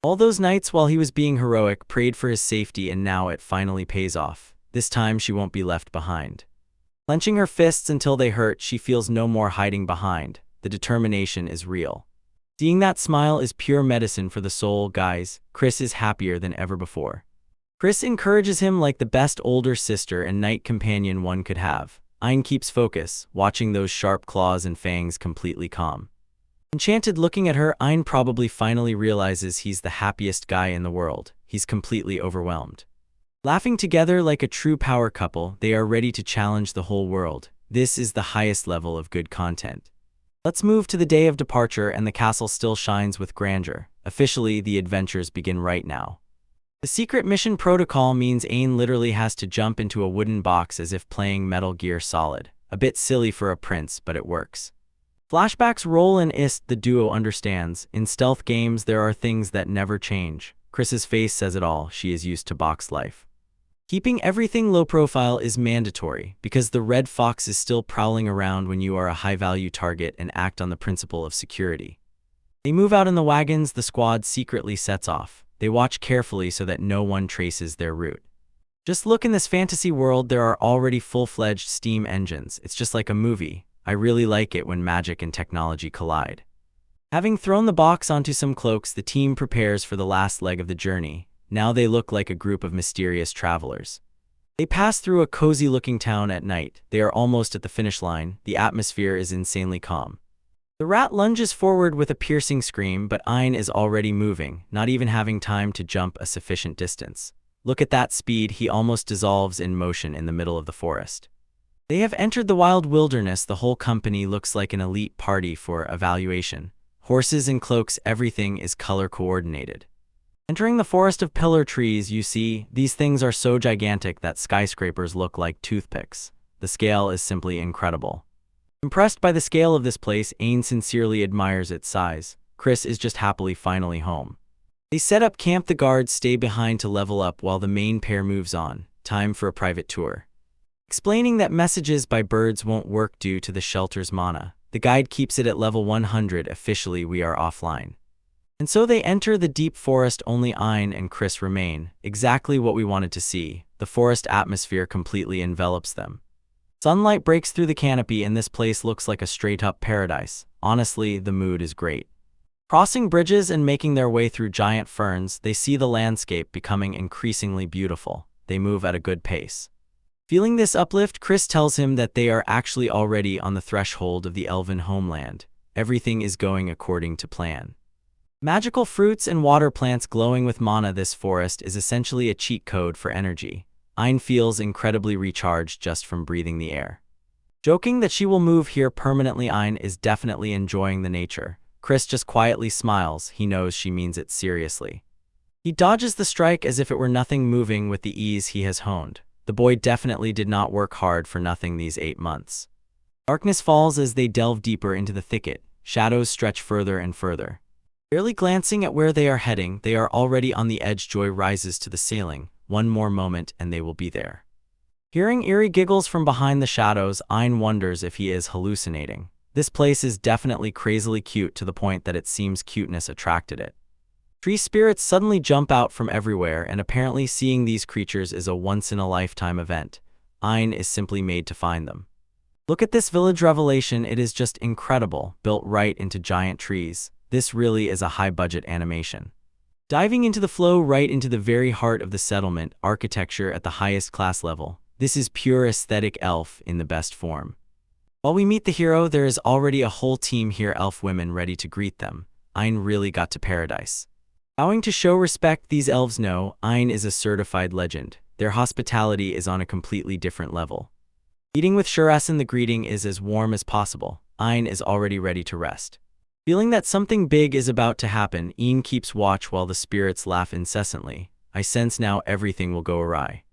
All those nights while he was being heroic, prayed for his safety, and now it finally pays off. This time she won't be left behind. Clenching her fists until they hurt, she feels no more hiding behind. The determination is real. Seeing that smile is pure medicine for the soul, guys. Chris is happier than ever before. Chris encourages him like the best older sister and night companion one could have. Ayn keeps focus, watching those sharp claws and fangs completely calm. Enchanted looking at her, Ayn probably finally realizes he's the happiest guy in the world. He's completely overwhelmed. Laughing together like a true power couple, they are ready to challenge the whole world. This is the highest level of good content. Let's move to the day of departure, and the castle still shines with grandeur. Officially, the adventures begin right now. The secret mission protocol means Ayn literally has to jump into a wooden box as if playing Metal Gear Solid. A bit silly for a prince, but it works. Flashbacks roll in. The duo understands. In stealth games, there are things that never change. Chris's face says it all. She is used to box life. Keeping everything low profile is mandatory, because the red fox is still prowling around when you are a high-value target and act on the principle of security. They move out in the wagons. The squad secretly sets off. They watch carefully so that no one traces their route. Just look, in this fantasy world, there are already full-fledged steam engines. It's just like a movie. I really like it when magic and technology collide. Having thrown the box onto some cloaks, the team prepares for the last leg of the journey. Now they look like a group of mysterious travelers. They pass through a cozy-looking town at night. They are almost at the finish line. The atmosphere is insanely calm. The rat lunges forward with a piercing scream, but Ayn is already moving, not even having time to jump a sufficient distance. Look at that speed. He almost dissolves in motion in the middle of the forest. They have entered the wild wilderness. The whole company looks like an elite party for evaluation. Horses and cloaks, everything is color coordinated. Entering the forest of pillar trees, you see, these things are so gigantic that skyscrapers look like toothpicks. The scale is simply incredible. Impressed by the scale of this place, Ayn sincerely admires its size. Chris is just happily finally home. They set up camp. The guards stay behind to level up while the main pair moves on. Time for a private tour. Explaining that messages by birds won't work due to the shelter's mana. The guide keeps it at level 100. Officially, we are offline. And so they enter the deep forest. Only Ayn and Chris remain. Exactly what we wanted to see. The forest atmosphere completely envelops them. Sunlight breaks through the canopy, and this place looks like a straight-up paradise. Honestly, the mood is great. Crossing bridges and making their way through giant ferns, they see the landscape becoming increasingly beautiful. They move at a good pace. Feeling this uplift, Chris tells him that they are actually already on the threshold of the elven homeland. Everything is going according to plan. Magical fruits and water plants glowing with mana. This forest is essentially a cheat code for energy. Ayn feels incredibly recharged just from breathing the air. Joking that she will move here permanently, Ayn is definitely enjoying the nature. Chris just quietly smiles. He knows she means it seriously. He dodges the strike as if it were nothing, moving with the ease he has honed. The boy definitely did not work hard for nothing these 8 months. Darkness falls as they delve deeper into the thicket. Shadows stretch further and further. Barely glancing at where they are heading, they are already on the edge. Joy rises to the ceiling. One more moment and they will be there. Hearing eerie giggles from behind the shadows, Ayn wonders if he is hallucinating. This place is definitely crazily cute, to the point that it seems cuteness attracted it. Tree spirits suddenly jump out from everywhere, and apparently seeing these creatures is a once-in-a-lifetime event. Ayn is simply made to find them. Look at this village revelation. It is just incredible, built right into giant trees. This really is a high-budget animation. Diving into the flow right into the very heart of the settlement, architecture at the highest class level. This is pure aesthetic elf in the best form. While we meet the hero, there is already a whole team here, elf women ready to greet them. Ayn really got to paradise. Bowing to show respect, these elves know Ayn is a certified legend. Their hospitality is on a completely different level. Eating with Shurasan, the greeting is as warm as possible. Ayn is already ready to rest. Feeling that something big is about to happen, Ayn keeps watch while the spirits laugh incessantly. I sense now everything will go awry.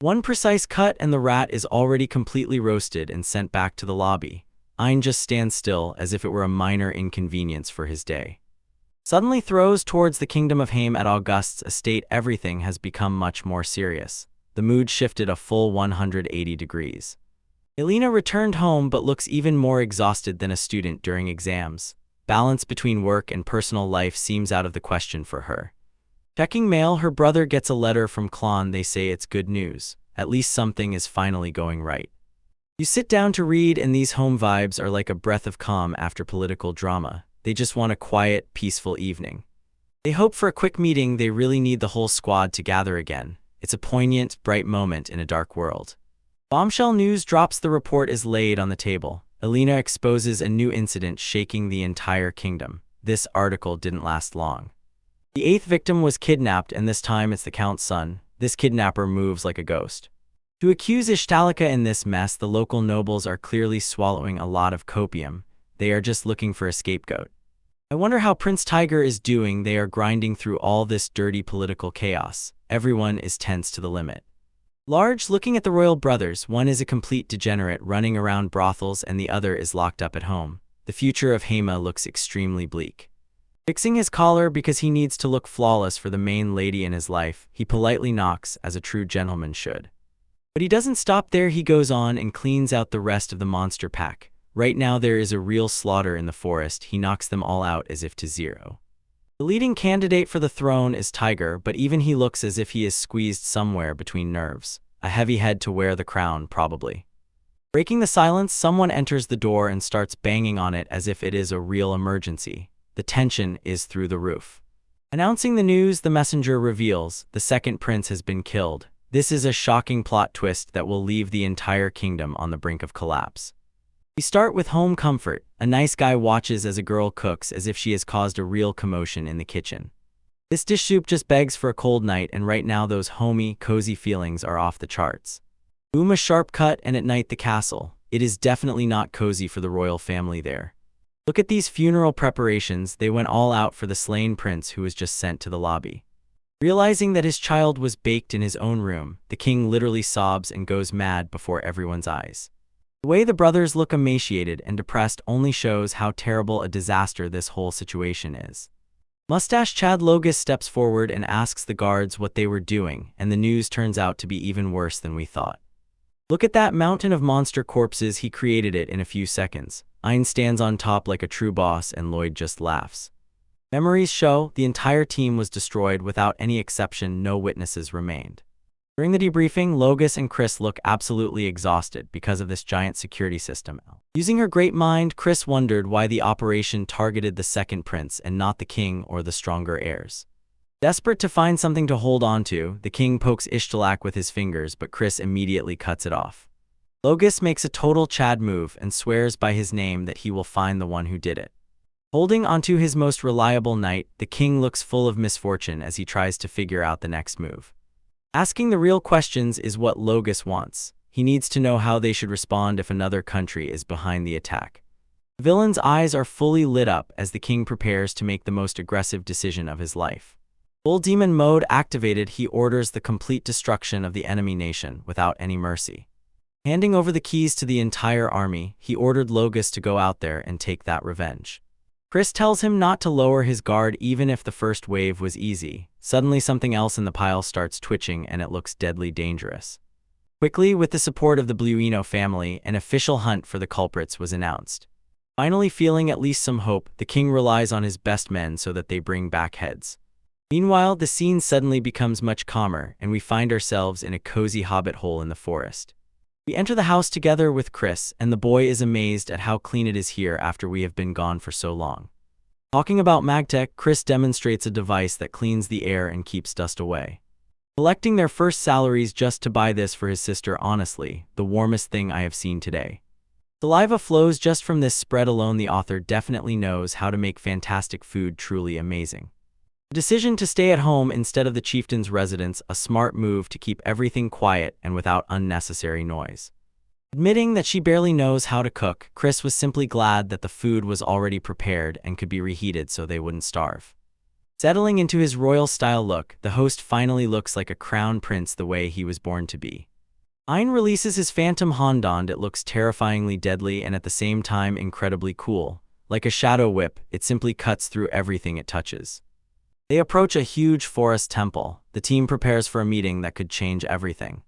One precise cut and the rat is already completely roasted and sent back to the lobby. Ayn just stands still as if it were a minor inconvenience for his day. suddenly throws towards the kingdom of Haim at August's estate. Everything has become much more serious. The mood shifted a full 180 degrees. Elena returned home but looks even more exhausted than a student during exams. Balance between work and personal life seems out of the question for her. Checking mail, her brother gets a letter from Klon. They say it's good news. At least something is finally going right. You sit down to read, and these home vibes are like a breath of calm after political drama. They just want a quiet, peaceful evening. They hope for a quick meeting. They really need the whole squad to gather again. It's a poignant, bright moment in a dark world. Bombshell news drops. The report is laid on the table. Elena exposes a new incident shaking the entire kingdom. This article didn't last long. The 8th victim was kidnapped, and this time it's the Count's son. This kidnapper moves like a ghost. To accuse Ishtalika in this mess, the local nobles are clearly swallowing a lot of copium. They are just looking for a scapegoat. I wonder how Prince Tiger is doing. They are grinding through all this dirty political chaos. Everyone is tense to the limit. Large, looking at the royal brothers, one is a complete degenerate running around brothels and the other is locked up at home. The future of Haima looks extremely bleak. Fixing his collar because he needs to look flawless for the main lady in his life, he politely knocks as a true gentleman should. But he doesn't stop there. He goes on and cleans out the rest of the monster pack. Right now there is a real slaughter in the forest. He knocks them all out as if to zero. The leading candidate for the throne is Tiger, but even he looks as if he is squeezed somewhere between nerves. A heavy head to wear the crown, probably. Breaking the silence, someone enters the door and starts banging on it as if it is a real emergency. The tension is through the roof. Announcing the news, the messenger reveals the second prince has been killed. This is a shocking plot twist that will leave the entire kingdom on the brink of collapse. We start with home comfort. A nice guy watches as a girl cooks as if she has caused a real commotion in the kitchen. This dish soup just begs for a cold night, and right now those homey, cozy feelings are off the charts. Boom, a sharp cut, and at night the castle. It is definitely not cozy for the royal family there. Look at these funeral preparations. They went all out for the slain prince who was just sent to the lobby. Realizing that his child was baked in his own room, the king literally sobs and goes mad before everyone's eyes. The way the brothers look emaciated and depressed only shows how terrible a disaster this whole situation is. Mustache Chad Logus steps forward and asks the guards what they were doing, and the news turns out to be even worse than we thought. Look at that mountain of monster corpses. He created it in a few seconds. Ein stands on top like a true boss, and Lloyd just laughs. Memories show the entire team was destroyed without any exception. No witnesses remained. During the debriefing, Logus and Chris look absolutely exhausted because of this giant security system. Using her great mind, Chris wondered why the operation targeted the second prince and not the king or the stronger heirs. Desperate to find something to hold on to, the king pokes Ishtalak with his fingers, but Chris immediately cuts it off. Logus makes a total Chad move and swears by his name that he will find the one who did it. Holding onto his most reliable knight, the king looks full of misfortune as he tries to figure out the next move. Asking the real questions is what Logus wants. He needs to know how they should respond if another country is behind the attack. The villain's eyes are fully lit up as the king prepares to make the most aggressive decision of his life. Full demon mode activated, he orders the complete destruction of the enemy nation without any mercy. Handing over the keys to the entire army, he ordered Logus to go out there and take that revenge. Chris tells him not to lower his guard even if the first wave was easy. Suddenly something else in the pile starts twitching and it looks deadly dangerous. Quickly, with the support of the Bluino family, an official hunt for the culprits was announced. Finally feeling at least some hope, the king relies on his best men so that they bring back heads. Meanwhile, the scene suddenly becomes much calmer and we find ourselves in a cozy hobbit hole in the forest. We enter the house together with Chris, and the boy is amazed at how clean it is here after we have been gone for so long. Talking about MagTech, Chris demonstrates a device that cleans the air and keeps dust away. Collecting their first salaries just to buy this for his sister, honestly, the warmest thing I have seen today. Saliva flows just from this spread alone. The author definitely knows how to make fantastic food truly amazing. The decision to stay at home instead of the chieftain's residence, a smart move to keep everything quiet and without unnecessary noise. Admitting that she barely knows how to cook, Chris was simply glad that the food was already prepared and could be reheated so they wouldn't starve. Settling into his royal-style look, the host finally looks like a crown prince the way he was born to be. Ein releases his phantom Hondond. It looks terrifyingly deadly and at the same time incredibly cool. Like a shadow whip, it simply cuts through everything it touches. They approach a huge forest temple. The team prepares for a meeting that could change everything.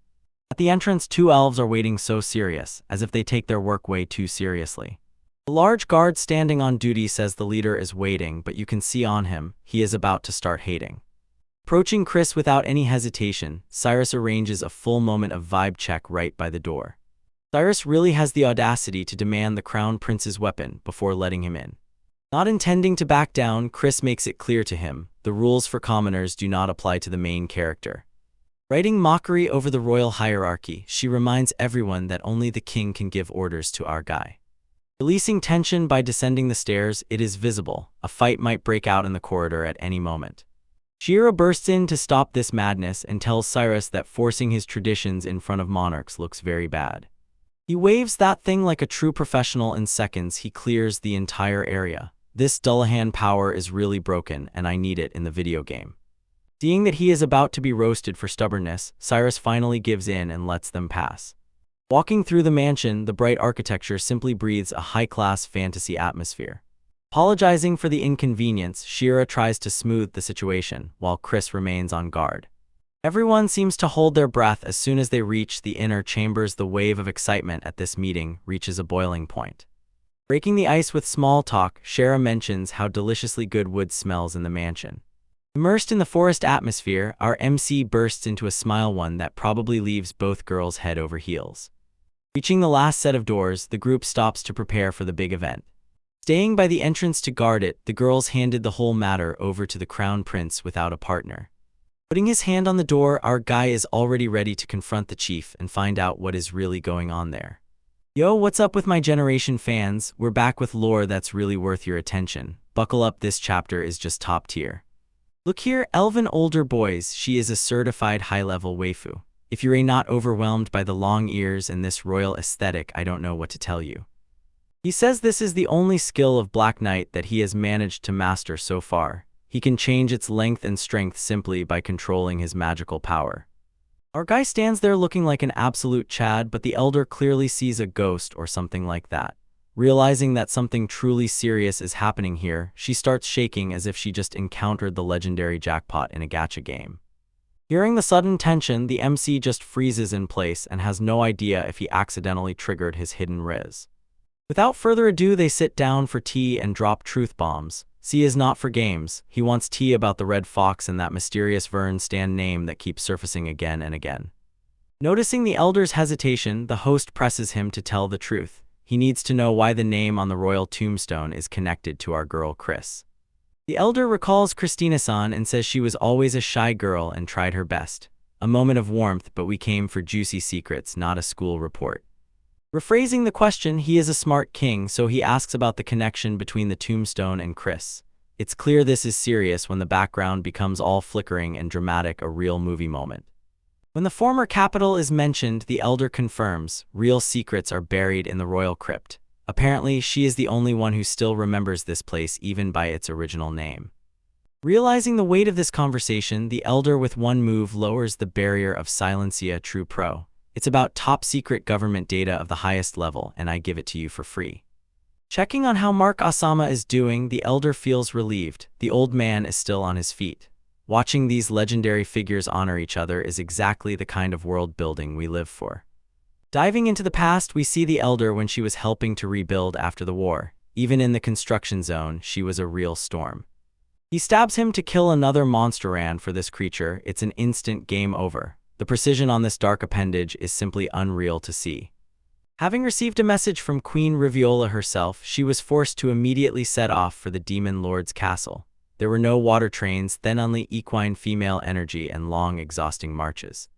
At the entrance, two elves are waiting so serious, as if they take their work way too seriously. A large guard standing on duty says the leader is waiting, but you can see on him, he is about to start hating. Approaching Chris without any hesitation, Cyrus arranges a full moment of vibe check right by the door. Cyrus really has the audacity to demand the crown prince's weapon before letting him in. Not intending to back down, Chris makes it clear to him, the rules for commoners do not apply to the main character. Writing mockery over the royal hierarchy, she reminds everyone that only the king can give orders to our guy. Releasing tension by descending the stairs, it is visible, a fight might break out in the corridor at any moment. Shira bursts in to stop this madness and tells Cyrus that forcing his traditions in front of monarchs looks very bad. He waves that thing like a true professional. In seconds, he clears the entire area. This Dullahan power is really broken, and I need it in the video game. Seeing that he is about to be roasted for stubbornness, Cyrus finally gives in and lets them pass. Walking through the mansion, the bright architecture simply breathes a high-class fantasy atmosphere. Apologizing for the inconvenience, Shira tries to smooth the situation, while Chris remains on guard. Everyone seems to hold their breath as soon as they reach the inner chambers. The wave of excitement at this meeting reaches a boiling point. Breaking the ice with small talk, Shira mentions how deliciously good wood smells in the mansion. Immersed in the forest atmosphere, our MC bursts into a smile, one that probably leaves both girls head over heels. Reaching the last set of doors, the group stops to prepare for the big event. Staying by the entrance to guard it, the girls handed the whole matter over to the crown prince without a partner. Putting his hand on the door, our guy is already ready to confront the chief and find out what is really going on there. Yo, what's up with my generation fans? We're back with lore that's really worth your attention. Buckle up, this chapter is just top tier. Look here, elven older boys, she is a certified high-level waifu. If you're not overwhelmed by the long ears and this royal aesthetic, I don't know what to tell you. He says this is the only skill of Black Knight that he has managed to master so far. He can change its length and strength simply by controlling his magical power. Our guy stands there looking like an absolute Chad, but the elder clearly sees a ghost or something like that. Realizing that something truly serious is happening here, she starts shaking as if she just encountered the legendary jackpot in a gacha game. Hearing the sudden tension, the MC just freezes in place and has no idea if he accidentally triggered his hidden riz. Without further ado, they sit down for tea and drop truth bombs. C is not for games. He wants tea about the red fox and that mysterious Vern Stan name that keeps surfacing again and again. Noticing the elder's hesitation, the host presses him to tell the truth. He needs to know why the name on the royal tombstone is connected to our girl Chris. The elder recalls Christina-san and says she was always a shy girl and tried her best. A moment of warmth, but we came for juicy secrets, not a school report. Rephrasing the question, he is a smart king, so he asks about the connection between the tombstone and Chris. It's clear this is serious when the background becomes all flickering and dramatic, a real movie moment. When the former capital is mentioned, the elder confirms, real secrets are buried in the royal crypt. Apparently, she is the only one who still remembers this place even by its original name. Realizing the weight of this conversation, the elder with one move lowers the barrier of silencia. True pro. It's about top secret government data of the highest level, and I give it to you for free. Checking on how Mark Asama is doing, the elder feels relieved. The old man is still on his feet. Watching these legendary figures honor each other is exactly the kind of world building we live for. Diving into the past, we see the elder when she was helping to rebuild after the war. Even in the construction zone, she was a real storm. He stabs him to kill another monster, and for this creature, it's an instant game over. The precision on this dark appendage is simply unreal to see. Having received a message from Queen Riviola herself, she was forced to immediately set off for the Demon Lord's castle. There were no water trains, then only equine female energy and long, exhausting marches.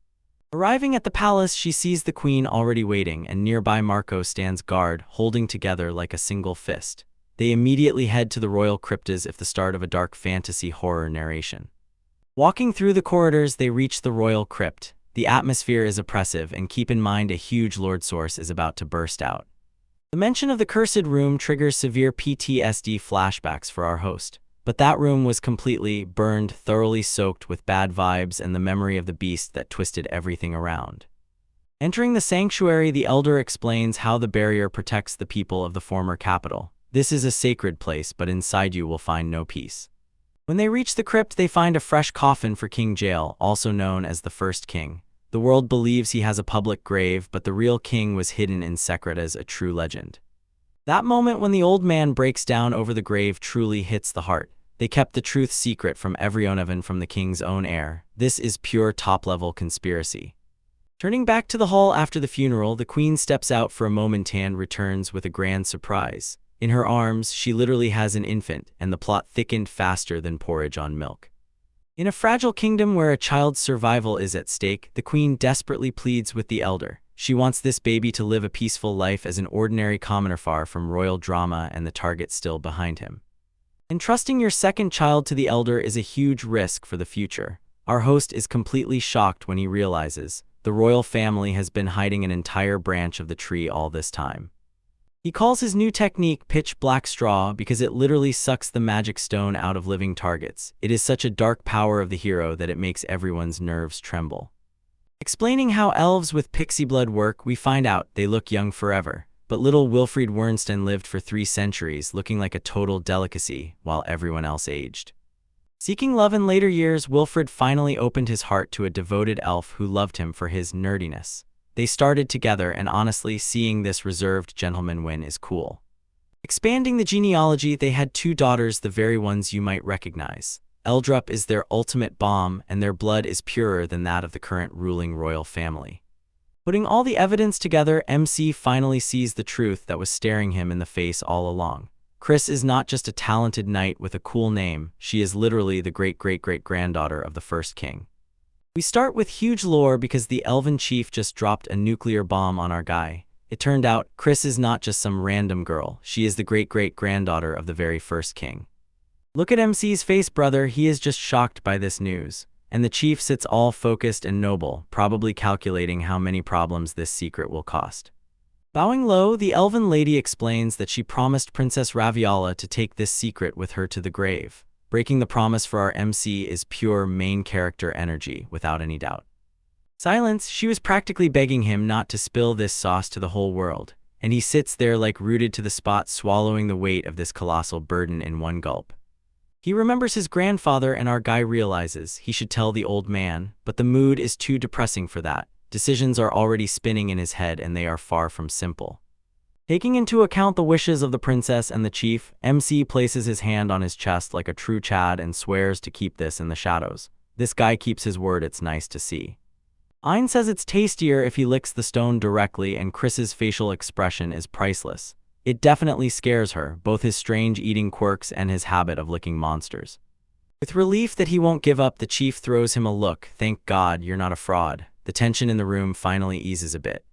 Arriving at the palace, she sees the queen already waiting, and nearby Marco stands guard, holding together like a single fist. They immediately head to the royal crypt as if the start of a dark fantasy horror narration. Walking through the corridors, they reach the royal crypt. The atmosphere is oppressive, and keep in mind a huge lord source is about to burst out. The mention of the cursed room triggers severe PTSD flashbacks for our host. But that room was completely burned, thoroughly soaked with bad vibes and the memory of the beast that twisted everything around. Entering the sanctuary, the elder explains how the barrier protects the people of the former capital. This is a sacred place, but inside you will find no peace. When they reach the crypt, they find a fresh coffin for King Jael, also known as the First King. The world believes he has a public grave, but the real king was hidden in secret as a true legend. That moment when the old man breaks down over the grave truly hits the heart. They kept the truth secret from everyone, even from the king's own heir. This is pure top-level conspiracy. Turning back to the hall after the funeral, the queen steps out for a moment and returns with a grand surprise. In her arms, she literally has an infant, and the plot thickened faster than porridge on milk. In a fragile kingdom where a child's survival is at stake, the queen desperately pleads with the elder. She wants this baby to live a peaceful life as an ordinary commoner, far from royal drama and the target still behind him. Entrusting your second child to the elder is a huge risk for the future. Our host is completely shocked when he realizes the royal family has been hiding an entire branch of the tree all this time. He calls his new technique pitch black straw because it literally sucks the magic stone out of living targets. It is such a dark power of the hero that it makes everyone's nerves tremble. Explaining how elves with pixie blood work, we find out they look young forever. But little Wilfried Wernstein lived for 3 centuries, looking like a total delicacy, while everyone else aged. Seeking love in later years, Wilfrid finally opened his heart to a devoted elf who loved him for his nerdiness. They started together, and honestly, seeing this reserved gentleman win is cool. Expanding the genealogy, they had 2 daughters, the very ones you might recognize. Eldrup is their ultimate bomb, and their blood is purer than that of the current ruling royal family. Putting all the evidence together, MC finally sees the truth that was staring him in the face all along. Chris is not just a talented knight with a cool name, she is literally the great-great-great-granddaughter of the first king. We start with huge lore because the elven chief just dropped a nuclear bomb on our guy. It turned out, Chris is not just some random girl, she is the great-great-granddaughter of the very first king. Look at MC's face, brother, he is just shocked by this news. And the chief sits all focused and noble, probably calculating how many problems this secret will cost. Bowing low, the elven lady explains that she promised Princess Raviola to take this secret with her to the grave. Breaking the promise for our MC is pure main character energy, without any doubt. Silence, she was practically begging him not to spill this sauce to the whole world, and he sits there like rooted to the spot, swallowing the weight of this colossal burden in one gulp. He remembers his grandfather, and our guy realizes he should tell the old man, but the mood is too depressing for that. Decisions are already spinning in his head, and they are far from simple. Taking into account the wishes of the princess and the chief, MC places his hand on his chest like a true Chad and swears to keep this in the shadows. This guy keeps his word, it's nice to see. Ein says it's tastier if he licks the stone directly, and Chris's facial expression is priceless. It definitely scares her, both his strange eating quirks and his habit of licking monsters. With relief that he won't give up, the chief throws him a look. Thank God you're not a fraud. The tension in the room finally eases a bit.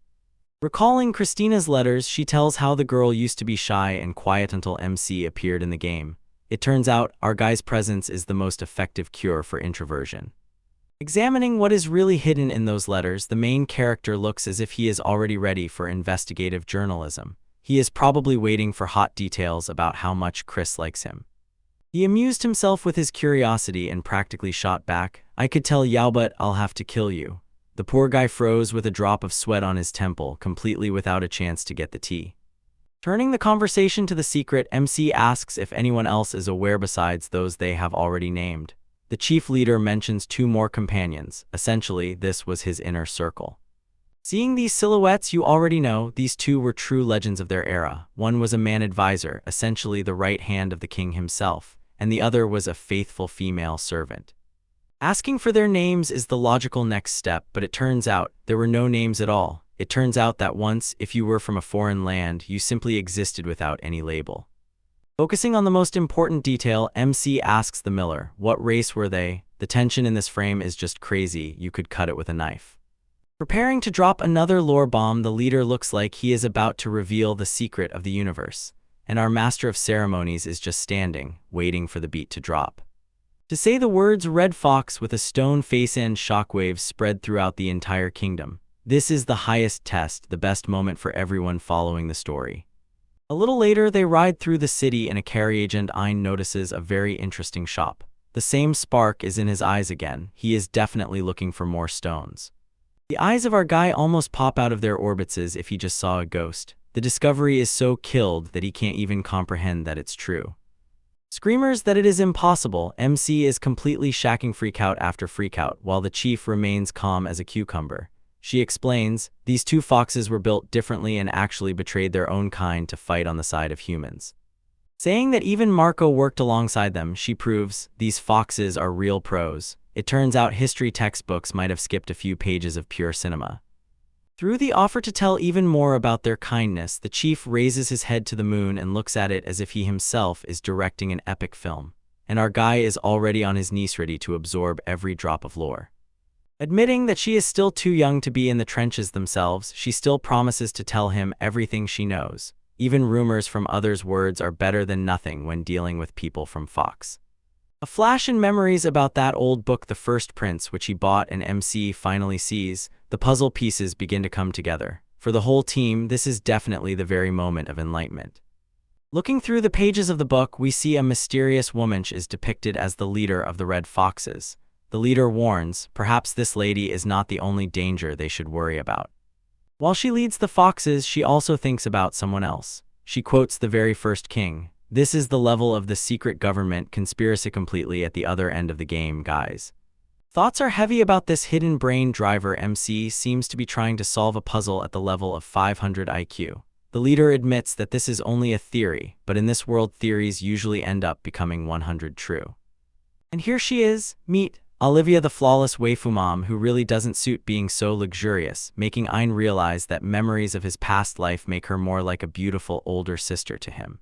Recalling Christina's letters, she tells how the girl used to be shy and quiet until MC appeared in the game. It turns out our guy's presence is the most effective cure for introversion. Examining what is really hidden in those letters, the main character looks as if he is already ready for investigative journalism. He is probably waiting for hot details about how much Chris likes him. He amused himself with his curiosity and practically shot back, "I could tell Yao, but I'll have to kill you." The poor guy froze with a drop of sweat on his temple, completely without a chance to get the tea. Turning the conversation to the secret, MC asks if anyone else is aware besides those they have already named. The chief leader mentions 2 more companions. Essentially, this was his inner circle. Seeing these silhouettes, you already know these 2 were true legends of their era. One was a man advisor, essentially the right hand of the king himself, and the other was a faithful female servant. Asking for their names is the logical next step, but it turns out there were no names at all. It turns out that once, if you were from a foreign land, you simply existed without any label. Focusing on the most important detail, MC asks the miller, what race were they? The tension in this frame is just crazy, you could cut it with a knife. Preparing to drop another lore bomb, the leader looks like he is about to reveal the secret of the universe, and our master of ceremonies is just standing, waiting for the beat to drop. To say the words "Red Fox" with a stone face and shockwaves spread throughout the entire kingdom. This is the highest test, the best moment for everyone following the story. A little later, they ride through the city in a carriage, and Ein notices a very interesting shop. The same spark is in his eyes again. He is definitely looking for more stones. The eyes of our guy almost pop out of their orbits as if he just saw a ghost. The discovery is so killed that he can't even comprehend that it's true. Screamers that it is impossible, MC is completely shacking freakout after freakout while the chief remains calm as a cucumber. She explains, these two foxes were built differently and actually betrayed their own kind to fight on the side of humans. Saying that even Marco worked alongside them, she proves, these foxes are real pros. It turns out history textbooks might have skipped a few pages of pure cinema. Through the offer to tell even more about their kindness, the chief raises his head to the moon and looks at it as if he himself is directing an epic film. And our guy is already on his knees ready to absorb every drop of lore. Admitting that she is still too young to be in the trenches themselves, she still promises to tell him everything she knows. Even rumors from others' words are better than nothing when dealing with people from Fox. A flash in memories about that old book The First Prince which he bought and MC finally sees, the puzzle pieces begin to come together. For the whole team, this is definitely the very moment of enlightenment. Looking through the pages of the book, we see a mysterious woman is depicted as the leader of the Red Foxes. The leader warns, perhaps this lady is not the only danger they should worry about. While she leads the foxes, she also thinks about someone else. She quotes the very first king. This is the level of the secret government conspiracy completely at the other end of the game, guys. Thoughts are heavy about this hidden brain driver. MC seems to be trying to solve a puzzle at the level of 500 IQ. The leader admits that this is only a theory, but in this world theories usually end up becoming 100 true. And here she is, meet Olivia, the flawless waifu mom who really doesn't suit being so luxurious, making Ein realize that memories of his past life make her more like a beautiful older sister to him.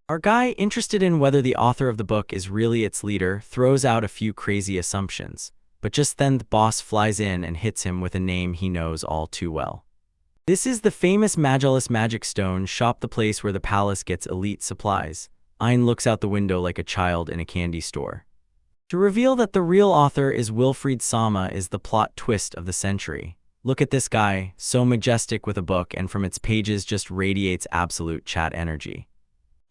Our guy, interested in whether the author of the book is really its leader, throws out a few crazy assumptions, but just then the boss flies in and hits him with a name he knows all too well. This is the famous Magellus Magic Stone shop, the place where the palace gets elite supplies. Ein looks out the window like a child in a candy store. To reveal that the real author is Wilfried Sama is the plot twist of the century. Look at this guy, so majestic with a book and from its pages just radiates absolute chat energy.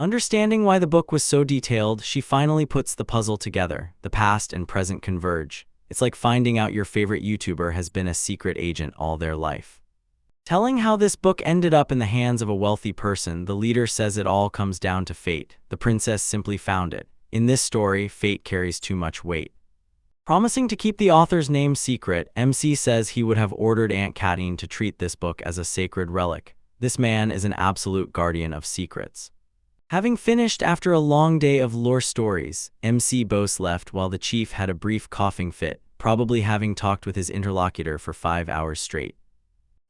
Understanding why the book was so detailed, she finally puts the puzzle together. The past and present converge. It's like finding out your favorite YouTuber has been a secret agent all their life. Telling how this book ended up in the hands of a wealthy person, the leader says it all comes down to fate. The princess simply found it. In this story, fate carries too much weight. Promising to keep the author's name secret, MC says he would have ordered Aunt Katine to treat this book as a sacred relic. This man is an absolute guardian of secrets. Having finished after a long day of lore stories, MC Bose left while the chief had a brief coughing fit, probably having talked with his interlocutor for 5 hours straight.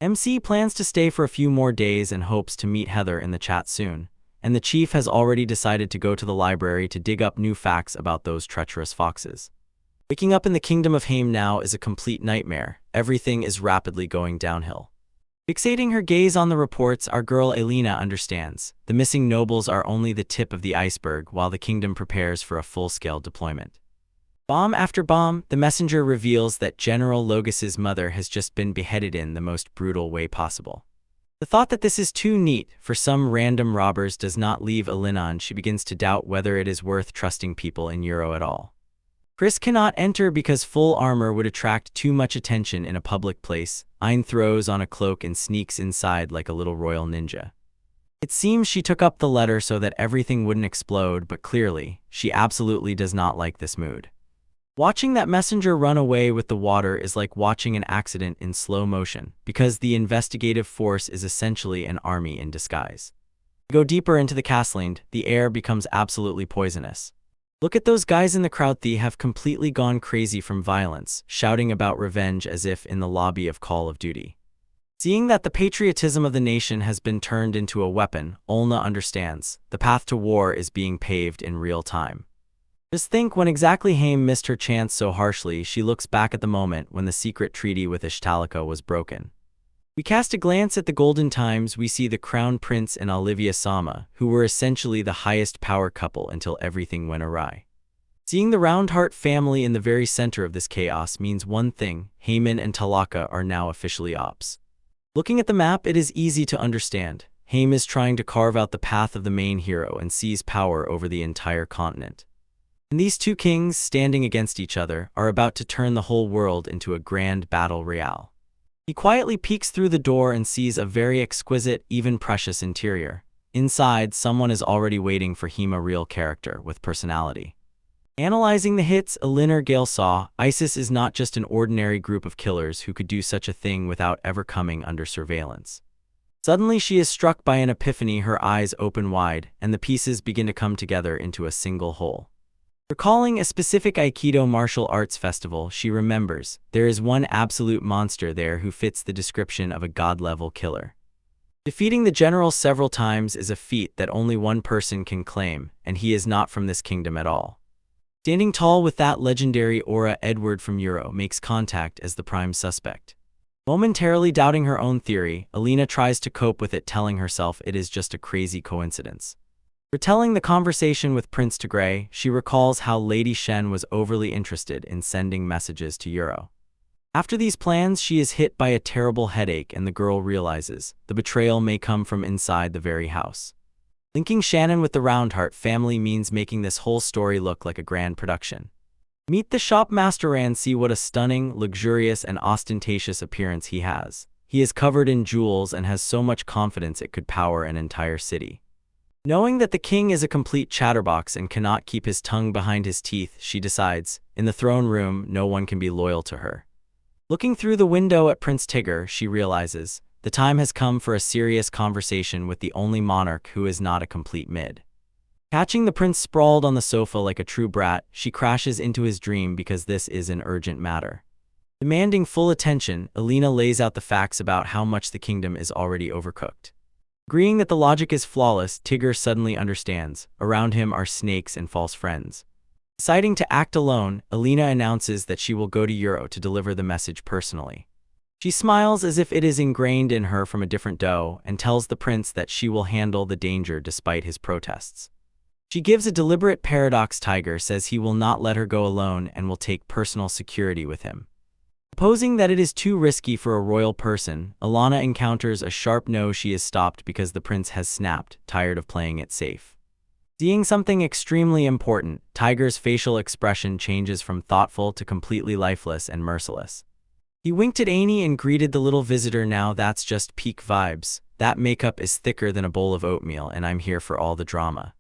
MC plans to stay for a few more days and hopes to meet Heather in the chat soon, and the chief has already decided to go to the library to dig up new facts about those treacherous foxes. Waking up in the kingdom of Haim now is a complete nightmare. Everything is rapidly going downhill. Fixating her gaze on the reports, our girl Elena understands. The missing nobles are only the tip of the iceberg while the kingdom prepares for a full-scale deployment. Bomb after bomb, the messenger reveals that General Logos's mother has just been beheaded in the most brutal way possible. The thought that this is too neat for some random robbers does not leave Elena, and she begins to doubt whether it is worth trusting people in Euro at all. Chris cannot enter because full armor would attract too much attention in a public place. Ein throws on a cloak and sneaks inside like a little royal ninja. It seems she took up the letter so that everything wouldn't explode, but clearly, she absolutely does not like this mood. Watching that messenger run away with the water is like watching an accident in slow motion, because the investigative force is essentially an army in disguise. To go deeper into the castling, the air becomes absolutely poisonous. Look at those guys in the crowd. They have completely gone crazy from violence, shouting about revenge as if in the lobby of Call of Duty. Seeing that the patriotism of the nation has been turned into a weapon, Olna understands. The path to war is being paved in real time. Just think, when exactly Haim missed her chance so harshly, she looks back at the moment when the secret treaty with Ishtalika was broken. We cast a glance at the golden times. We see the Crown Prince and Olivia Sama, who were essentially the highest power couple until everything went awry. Seeing the Roundheart family in the very center of this chaos means one thing: Haman and Talaka are now officially ops. Looking at the map, it is easy to understand. Haim is trying to carve out the path of the main hero and seize power over the entire continent. And these two kings, standing against each other, are about to turn the whole world into a grand battle royale. He quietly peeks through the door and sees a very exquisite, even precious interior. Inside, someone is already waiting for him, a real character with personality. Analyzing the hits, Elinor Gale saw, ISIS is not just an ordinary group of killers who could do such a thing without ever coming under surveillance. Suddenly she is struck by an epiphany, her eyes open wide, and the pieces begin to come together into a single whole. Recalling a specific Aikido martial arts festival, she remembers, there is one absolute monster there who fits the description of a god-level killer. Defeating the general several times is a feat that only one person can claim, and he is not from this kingdom at all. Standing tall with that legendary aura, Edward from Euro makes contact as the prime suspect. Momentarily doubting her own theory, Alina tries to cope with it, telling herself it is just a crazy coincidence. Retelling the conversation with Prince Tigray, she recalls how Lady Shen was overly interested in sending messages to Euro. After these plans, she is hit by a terrible headache and the girl realizes the betrayal may come from inside the very house. Linking Shannon with the Roundheart family means making this whole story look like a grand production. Meet the shopmaster and see what a stunning, luxurious, and ostentatious appearance he has. He is covered in jewels and has so much confidence it could power an entire city. Knowing that the king is a complete chatterbox and cannot keep his tongue behind his teeth, she decides, in the throne room, no one can be loyal to her. Looking through the window at Prince Tigger, she realizes, the time has come for a serious conversation with the only monarch who is not a complete mid. Catching the prince sprawled on the sofa like a true brat, she crashes into his dream because this is an urgent matter. Demanding full attention, Alina lays out the facts about how much the kingdom is already overcooked. Agreeing that the logic is flawless, Tigger suddenly understands. Around him are snakes and false friends. Deciding to act alone, Alina announces that she will go to Euro to deliver the message personally. She smiles as if it is ingrained in her from a different dough and tells the prince that she will handle the danger despite his protests. She gives a deliberate paradox. Tiger says he will not let her go alone and will take personal security with him. Supposing that it is too risky for a royal person, Alana encounters a sharp no. She is stopped because the prince has snapped, tired of playing it safe. Seeing something extremely important, Tiger's facial expression changes from thoughtful to completely lifeless and merciless. He winked at Annie and greeted the little visitor. Now that's just peak vibes. That makeup is thicker than a bowl of oatmeal and I'm here for all the drama.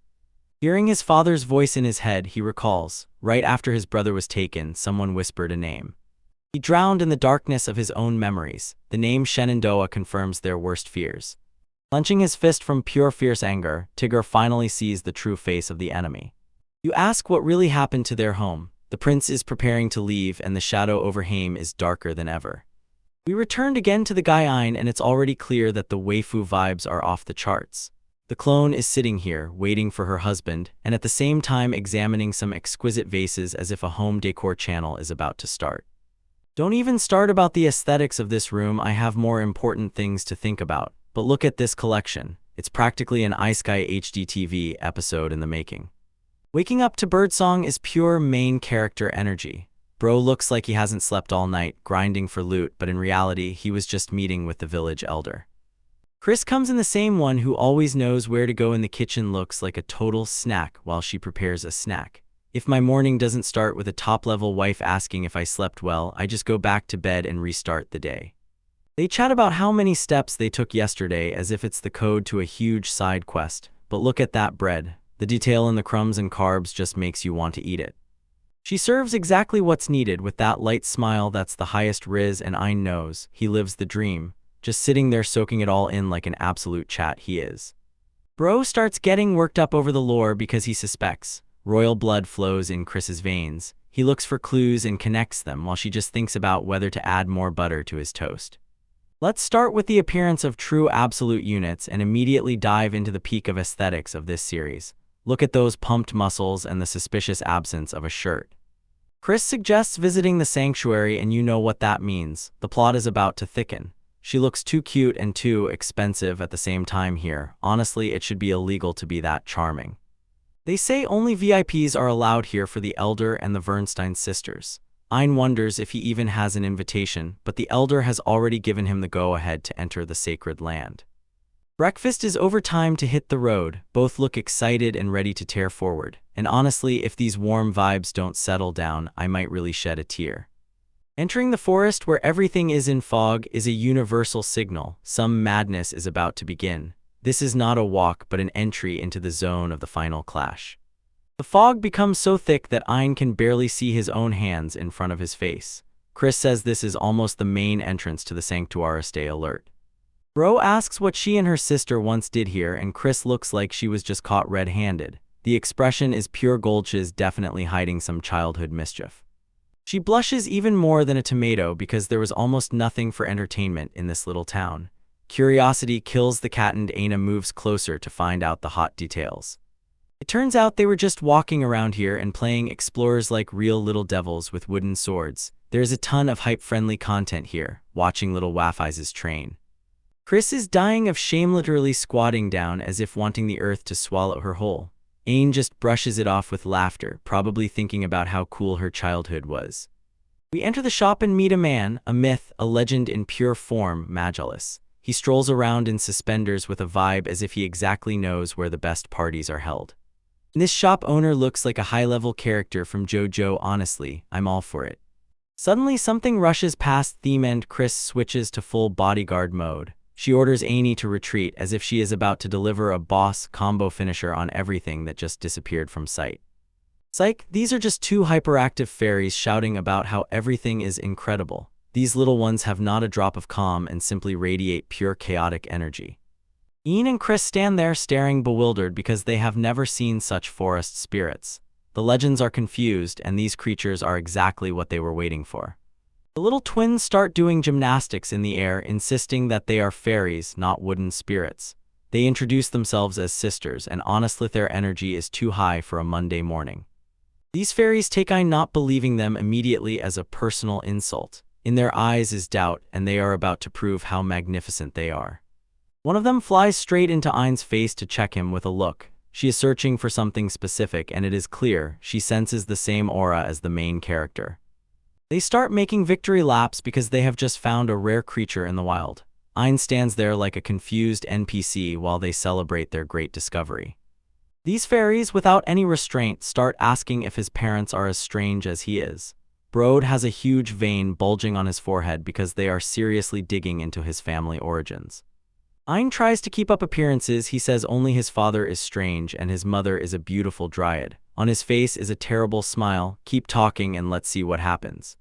Hearing his father's voice in his head, he recalls, right after his brother was taken, someone whispered a name. He drowned in the darkness of his own memories. The name Shenandoah confirms their worst fears. Clenching his fist from pure fierce anger, Tigger finally sees the true face of the enemy. You ask what really happened to their home. The prince is preparing to leave and the shadow over him is darker than ever. We returned again to the Gaian and it's already clear that the waifu vibes are off the charts. The clone is sitting here, waiting for her husband, and at the same time examining some exquisite vases as if a home decor channel is about to start. Don't even start about the aesthetics of this room, I have more important things to think about. But look at this collection. It's practically an isekai HD TV episode in the making. Waking up to birdsong is pure main character energy. Bro looks like he hasn't slept all night, grinding for loot, but in reality, he was just meeting with the village elder. Chris comes in, the same one who always knows where to go in the kitchen, looks like a total snack while she prepares a snack. If my morning doesn't start with a top-level wife asking if I slept well, I just go back to bed and restart the day. They chat about how many steps they took yesterday as if it's the code to a huge side quest. But look at that bread. The detail in the crumbs and carbs just makes you want to eat it. She serves exactly what's needed with that light smile. That's the highest Riz and Ein knows. He lives the dream. Just sitting there soaking it all in like an absolute chat he is. Bro starts getting worked up over the lore because he suspects. Royal blood flows in Chris's veins. He looks for clues and connects them while she just thinks about whether to add more butter to his toast. Let's start with the appearance of true absolute units and immediately dive into the peak of aesthetics of this series. Look at those pumped muscles and the suspicious absence of a shirt. Chris suggests visiting the sanctuary and you know what that means. The plot is about to thicken. She looks too cute and too expensive at the same time here. Honestly, it should be illegal to be that charming. They say only VIPs are allowed here for the Elder and the Vernstein sisters. Ein wonders if he even has an invitation, but the Elder has already given him the go-ahead to enter the sacred land. Breakfast is over, time to hit the road. Both look excited and ready to tear forward. And honestly, if these warm vibes don't settle down, I might really shed a tear. Entering the forest where everything is in fog is a universal signal. Some madness is about to begin. This is not a walk but an entry into the zone of the final clash. The fog becomes so thick that Ein can barely see his own hands in front of his face. Chris says this is almost the main entrance to the sanctuary. Stay alert. Bro asks what she and her sister once did here, and Chris looks like she was just caught red-handed. The expression is pure gold. She is definitely hiding some childhood mischief. She blushes even more than a tomato because there was almost nothing for entertainment in this little town. Curiosity kills the cat and Aina moves closer to find out the hot details. It turns out they were just walking around here and playing explorers like real little devils with wooden swords. There's a ton of hype-friendly content here, watching little Waffeyes train. Chris is dying of shame, literally squatting down as if wanting the earth to swallow her whole. Ain just brushes it off with laughter, probably thinking about how cool her childhood was. We enter the shop and meet a man, a myth, a legend in pure form, Magelus. He strolls around in suspenders with a vibe as if he exactly knows where the best parties are held. This shop owner looks like a high-level character from JoJo. Honestly, I'm all for it. Suddenly something rushes past theme and Chris switches to full bodyguard mode. She orders Annie to retreat as if she is about to deliver a boss combo finisher on everything that just disappeared from sight. Psych, these are just two hyperactive fairies shouting about how everything is incredible. These little ones have not a drop of calm and simply radiate pure chaotic energy. Ian and Chris stand there staring bewildered because they have never seen such forest spirits. The legends are confused, and these creatures are exactly what they were waiting for. The little twins start doing gymnastics in the air, insisting that they are fairies, not wooden spirits. They introduce themselves as sisters, and honestly their energy is too high for a Monday morning. These fairies take I not believing them immediately as a personal insult. In their eyes is doubt, and they are about to prove how magnificent they are. One of them flies straight into Ein's face to check him with a look. She is searching for something specific, and it is clear she senses the same aura as the main character. They start making victory laps because they have just found a rare creature in the wild. Ein stands there like a confused NPC while they celebrate their great discovery. These fairies, without any restraint, start asking if his parents are as strange as he is. Brode has a huge vein bulging on his forehead because they are seriously digging into his family origins. Ein tries to keep up appearances. He says only his father is strange and his mother is a beautiful dryad. On his face is a terrible smile. Keep talking and let's see what happens.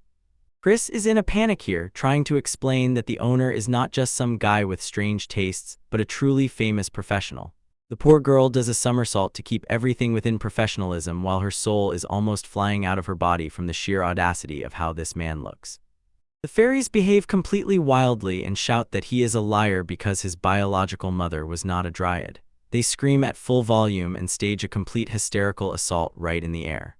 Chris is in a panic here, trying to explain that the owner is not just some guy with strange tastes, but a truly famous professional. The poor girl does a somersault to keep everything within professionalism while her soul is almost flying out of her body from the sheer audacity of how this man looks. The fairies behave completely wildly and shout that he is a liar because his biological mother was not a dryad. They scream at full volume and stage a complete hysterical assault right in the air.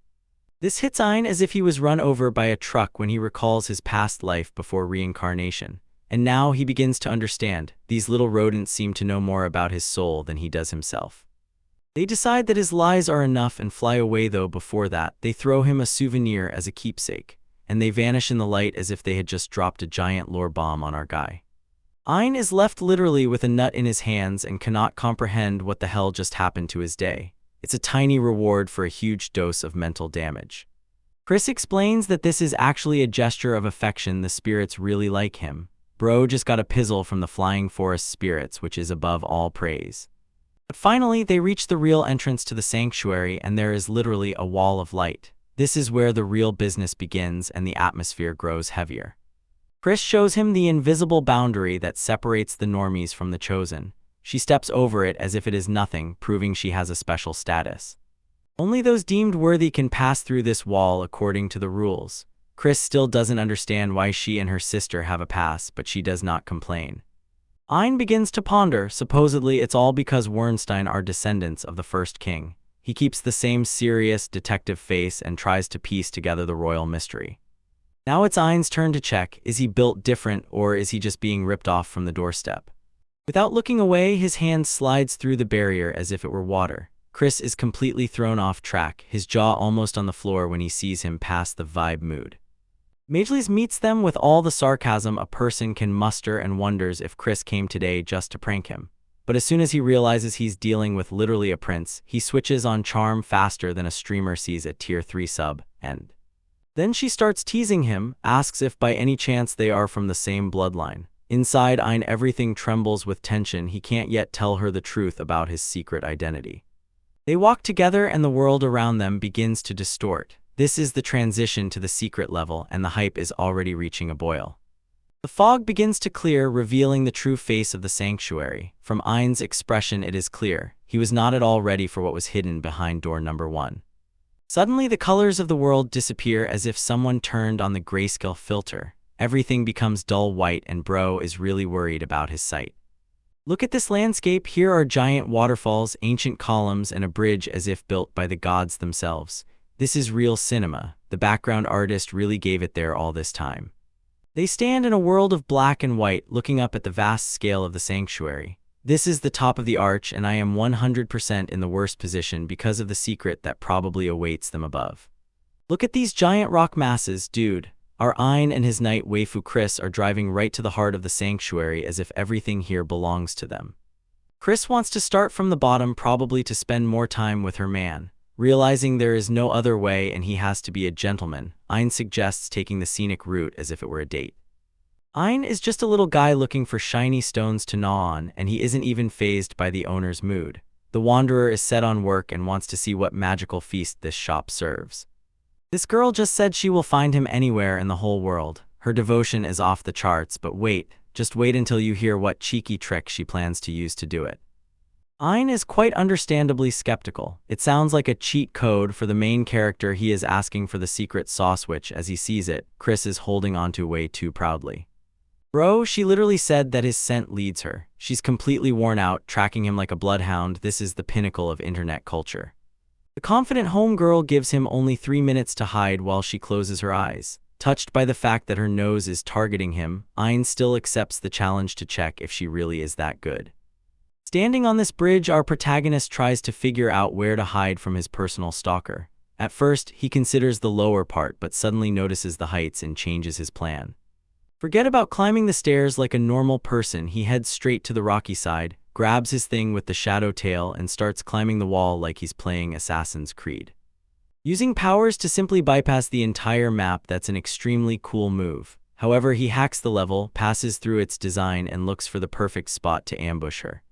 This hits Ein as if he was run over by a truck when he recalls his past life before reincarnation. And now he begins to understand. These little rodents seem to know more about his soul than he does himself. They decide that his lies are enough and fly away, though before that, they throw him a souvenir as a keepsake, and they vanish in the light as if they had just dropped a giant lore bomb on our guy. Ein is left literally with a nut in his hands and cannot comprehend what the hell just happened to his day. It's a tiny reward for a huge dose of mental damage. Chris explains that this is actually a gesture of affection. The spirits really like him. Bro just got a pizzle from the flying forest spirits, which is above all praise. But finally, they reach the real entrance to the sanctuary, and there is literally a wall of light. This is where the real business begins and the atmosphere grows heavier. Chris shows him the invisible boundary that separates the normies from the chosen. She steps over it as if it is nothing, proving she has a special status. Only those deemed worthy can pass through this wall according to the rules. Chris still doesn't understand why she and her sister have a pass, but she does not complain. Ein begins to ponder. Supposedly it's all because Wernstein are descendants of the first king. He keeps the same serious detective face and tries to piece together the royal mystery. Now it's Ein's turn to check. Is he built different, or is he just being ripped off from the doorstep? Without looking away, his hand slides through the barrier as if it were water. Chris is completely thrown off track, his jaw almost on the floor when he sees him pass the vibe mood. Mage meets them with all the sarcasm a person can muster and wonders if Chris came today just to prank him. But as soon as he realizes he's dealing with literally a prince, he switches on charm faster than a streamer sees a tier 3 sub, and Then she starts teasing him, asks if by any chance they are from the same bloodline. Inside Ein everything trembles with tension. He can't yet tell her the truth about his secret identity. They walk together and the world around them begins to distort. This is the transition to the secret level and the hype is already reaching a boil. The fog begins to clear, revealing the true face of the sanctuary. From Ein's expression it is clear. He was not at all ready for what was hidden behind door number 1. Suddenly the colors of the world disappear as if someone turned on the grayscale filter. Everything becomes dull white and Bro is really worried about his sight. Look at this landscape. Here are giant waterfalls, ancient columns, and a bridge as if built by the gods themselves. This is real cinema. The background artist really gave it there all this time. They stand in a world of black and white, looking up at the vast scale of the sanctuary. This is the top of the arch, and I am 100% in the worst position because of the secret that probably awaits them above. Look at these giant rock masses, dude. Our Ein and his knight waifu Chris are driving right to the heart of the sanctuary as if everything here belongs to them. Chris wants to start from the bottom, probably to spend more time with her man. Realizing there is no other way and he has to be a gentleman, Ein suggests taking the scenic route as if it were a date. Ein is just a little guy looking for shiny stones to gnaw on, and he isn't even fazed by the owner's mood. The wanderer is set on work and wants to see what magical feast this shop serves. This girl just said she will find him anywhere in the whole world. Her devotion is off the charts, but just wait until you hear what cheeky trick she plans to use to do it. Ein is quite understandably skeptical. It sounds like a cheat code for the main character. He is asking for the secret sauce, which, as he sees it, Chris is holding onto way too proudly. Bro, she literally said that his scent leads her. She's completely worn out, tracking him like a bloodhound. This is the pinnacle of internet culture. The confident homegirl gives him only 3 minutes to hide while she closes her eyes. Touched by the fact that her nose is targeting him, Ein still accepts the challenge to check if she really is that good. Standing on this bridge, our protagonist tries to figure out where to hide from his personal stalker. At first, he considers the lower part, but suddenly notices the heights and changes his plan. Forget about climbing the stairs like a normal person. He heads straight to the rocky side, grabs his thing with the shadow tail, and starts climbing the wall like he's playing Assassin's Creed. Using powers to simply bypass the entire map, that's an extremely cool move. However, he hacks the level, passes through its design, and looks for the perfect spot to ambush her.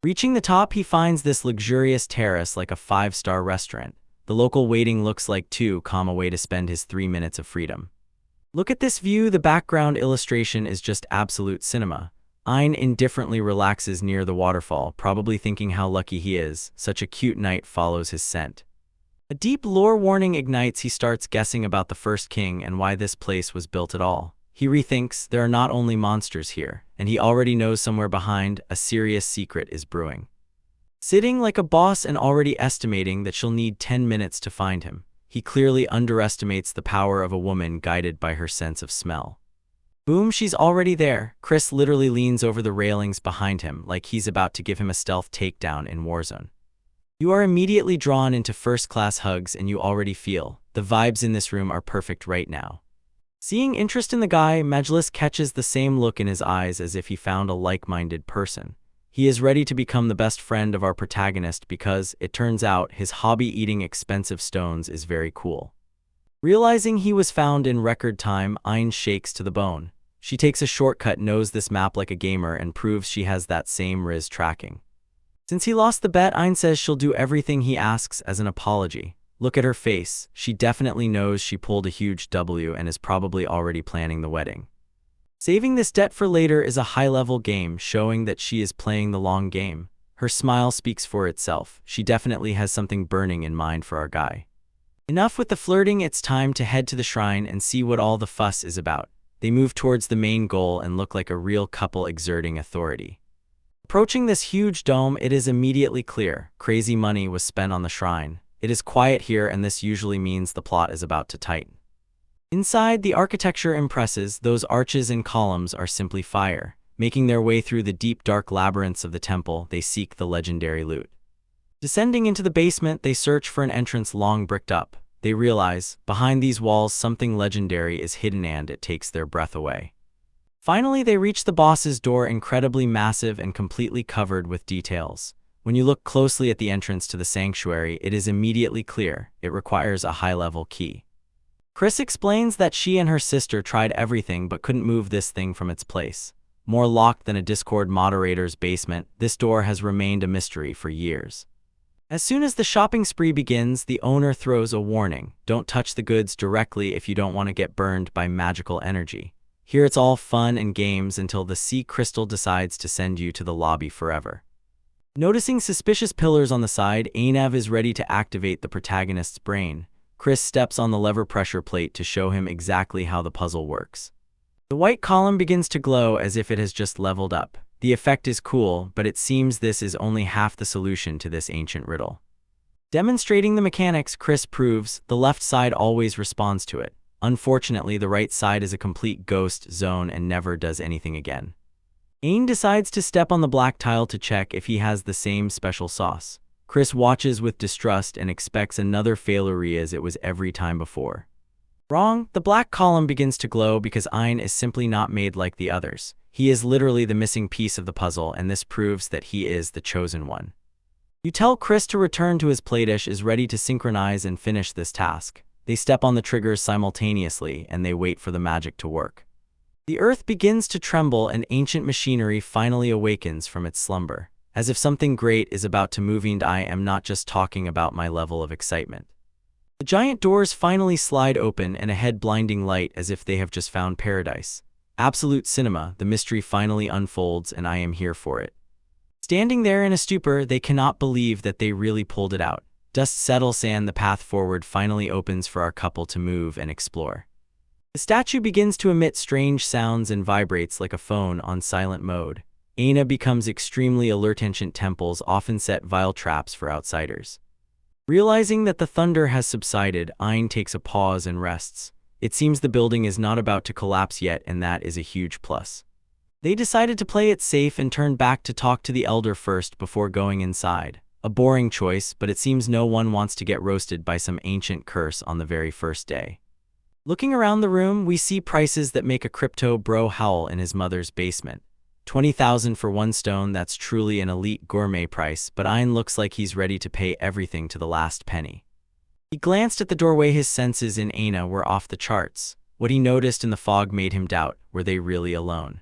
Reaching the top, he finds this luxurious terrace like a 5-star restaurant. The local waiting looks like a way to spend his 3 minutes of freedom. Look at this view. The background illustration is just absolute cinema. Ein indifferently relaxes near the waterfall, probably thinking how lucky he is. Such a cute knight follows his scent. A deep lore warning ignites. He starts guessing about the first king and why this place was built at all. He rethinks there are not only monsters here, and he already knows somewhere behind a serious secret is brewing. Sitting like a boss and already estimating that she'll need 10 minutes to find him, he clearly underestimates the power of a woman guided by her sense of smell. Boom, she's already there. Chris literally leans over the railings behind him like he's about to give him a stealth takedown in Warzone. You are immediately drawn into first-class hugs and you already feel the vibes in this room are perfect right now. Seeing interest in the guy, Majlis catches the same look in his eyes as if he found a like-minded person. He is ready to become the best friend of our protagonist because, it turns out, his hobby eating expensive stones is very cool. Realizing he was found in record time, Ein shakes to the bone. She takes a shortcut, knows this map like a gamer, and proves she has that same Riz tracking. Since he lost the bet, Ein says she'll do everything he asks as an apology. Look at her face. She definitely knows she pulled a huge W and is probably already planning the wedding. Saving this debt for later is a high-level game, showing that she is playing the long game. Her smile speaks for itself. She definitely has something burning in mind for our guy. Enough with the flirting, it's time to head to the shrine and see what all the fuss is about. They move towards the main goal and look like a real couple exerting authority. Approaching this huge dome, it is immediately clear crazy money was spent on the shrine. It is quiet here, and this usually means the plot is about to tighten. Inside, the architecture impresses. Those arches and columns are simply fire. Making their way through the deep dark labyrinths of the temple, they seek the legendary loot. Descending into the basement, they search for an entrance long bricked up. They realize, behind these walls, something legendary is hidden and it takes their breath away. Finally, they reach the boss's door, incredibly massive and completely covered with details. When you look closely at the entrance to the sanctuary, it is immediately clear it requires a high-level key. Chris explains that she and her sister tried everything but couldn't move this thing from its place. More locked than a Discord moderator's basement, this door has remained a mystery for years. As soon as the shopping spree begins, the owner throws a warning: don't touch the goods directly if you don't want to get burned by magical energy. Here it's all fun and games until the sea crystal decides to send you to the lobby forever. Noticing suspicious pillars on the side, Ainav is ready to activate the protagonist's brain. Chris steps on the lever pressure plate to show him exactly how the puzzle works. The white column begins to glow as if it has just leveled up. The effect is cool, but it seems this is only half the solution to this ancient riddle. Demonstrating the mechanics, Chris proves the left side always responds to it. Unfortunately, the right side is a complete ghost zone and never does anything again. Ain decides to step on the black tile to check if he has the same special sauce. Chris watches with distrust and expects another failure as it was every time before. Wrong, the black column begins to glow because Ain is simply not made like the others. He is literally the missing piece of the puzzle, and this proves that he is the chosen one. You tell Chris to return to his playdish is ready to synchronize and finish this task. They step on the triggers simultaneously and they wait for the magic to work. The earth begins to tremble and ancient machinery finally awakens from its slumber. As if something great is about to move, and I am not just talking about my level of excitement. The giant doors finally slide open and a head blinding light as if they have just found paradise. Absolute cinema, the mystery finally unfolds and I am here for it. Standing there in a stupor, they cannot believe that they really pulled it out. Dust settles and the path forward finally opens for our couple to move and explore. The statue begins to emit strange sounds and vibrates like a phone on silent mode. Aina becomes extremely alert. Ancient temples often set vile traps for outsiders. Realizing that the thunder has subsided, Ain takes a pause and rests. It seems the building is not about to collapse yet, and that is a huge plus. They decided to play it safe and turn back to talk to the elder first before going inside. A boring choice, but it seems no one wants to get roasted by some ancient curse on the very first day. Looking around the room, we see prices that make a crypto bro howl in his mother's basement. 20,000 for one stone, that's truly an elite gourmet price, but Ain looks like he's ready to pay everything to the last penny. He glanced at the doorway. His senses in Aina were off the charts. What he noticed in the fog made him doubt, were they really alone?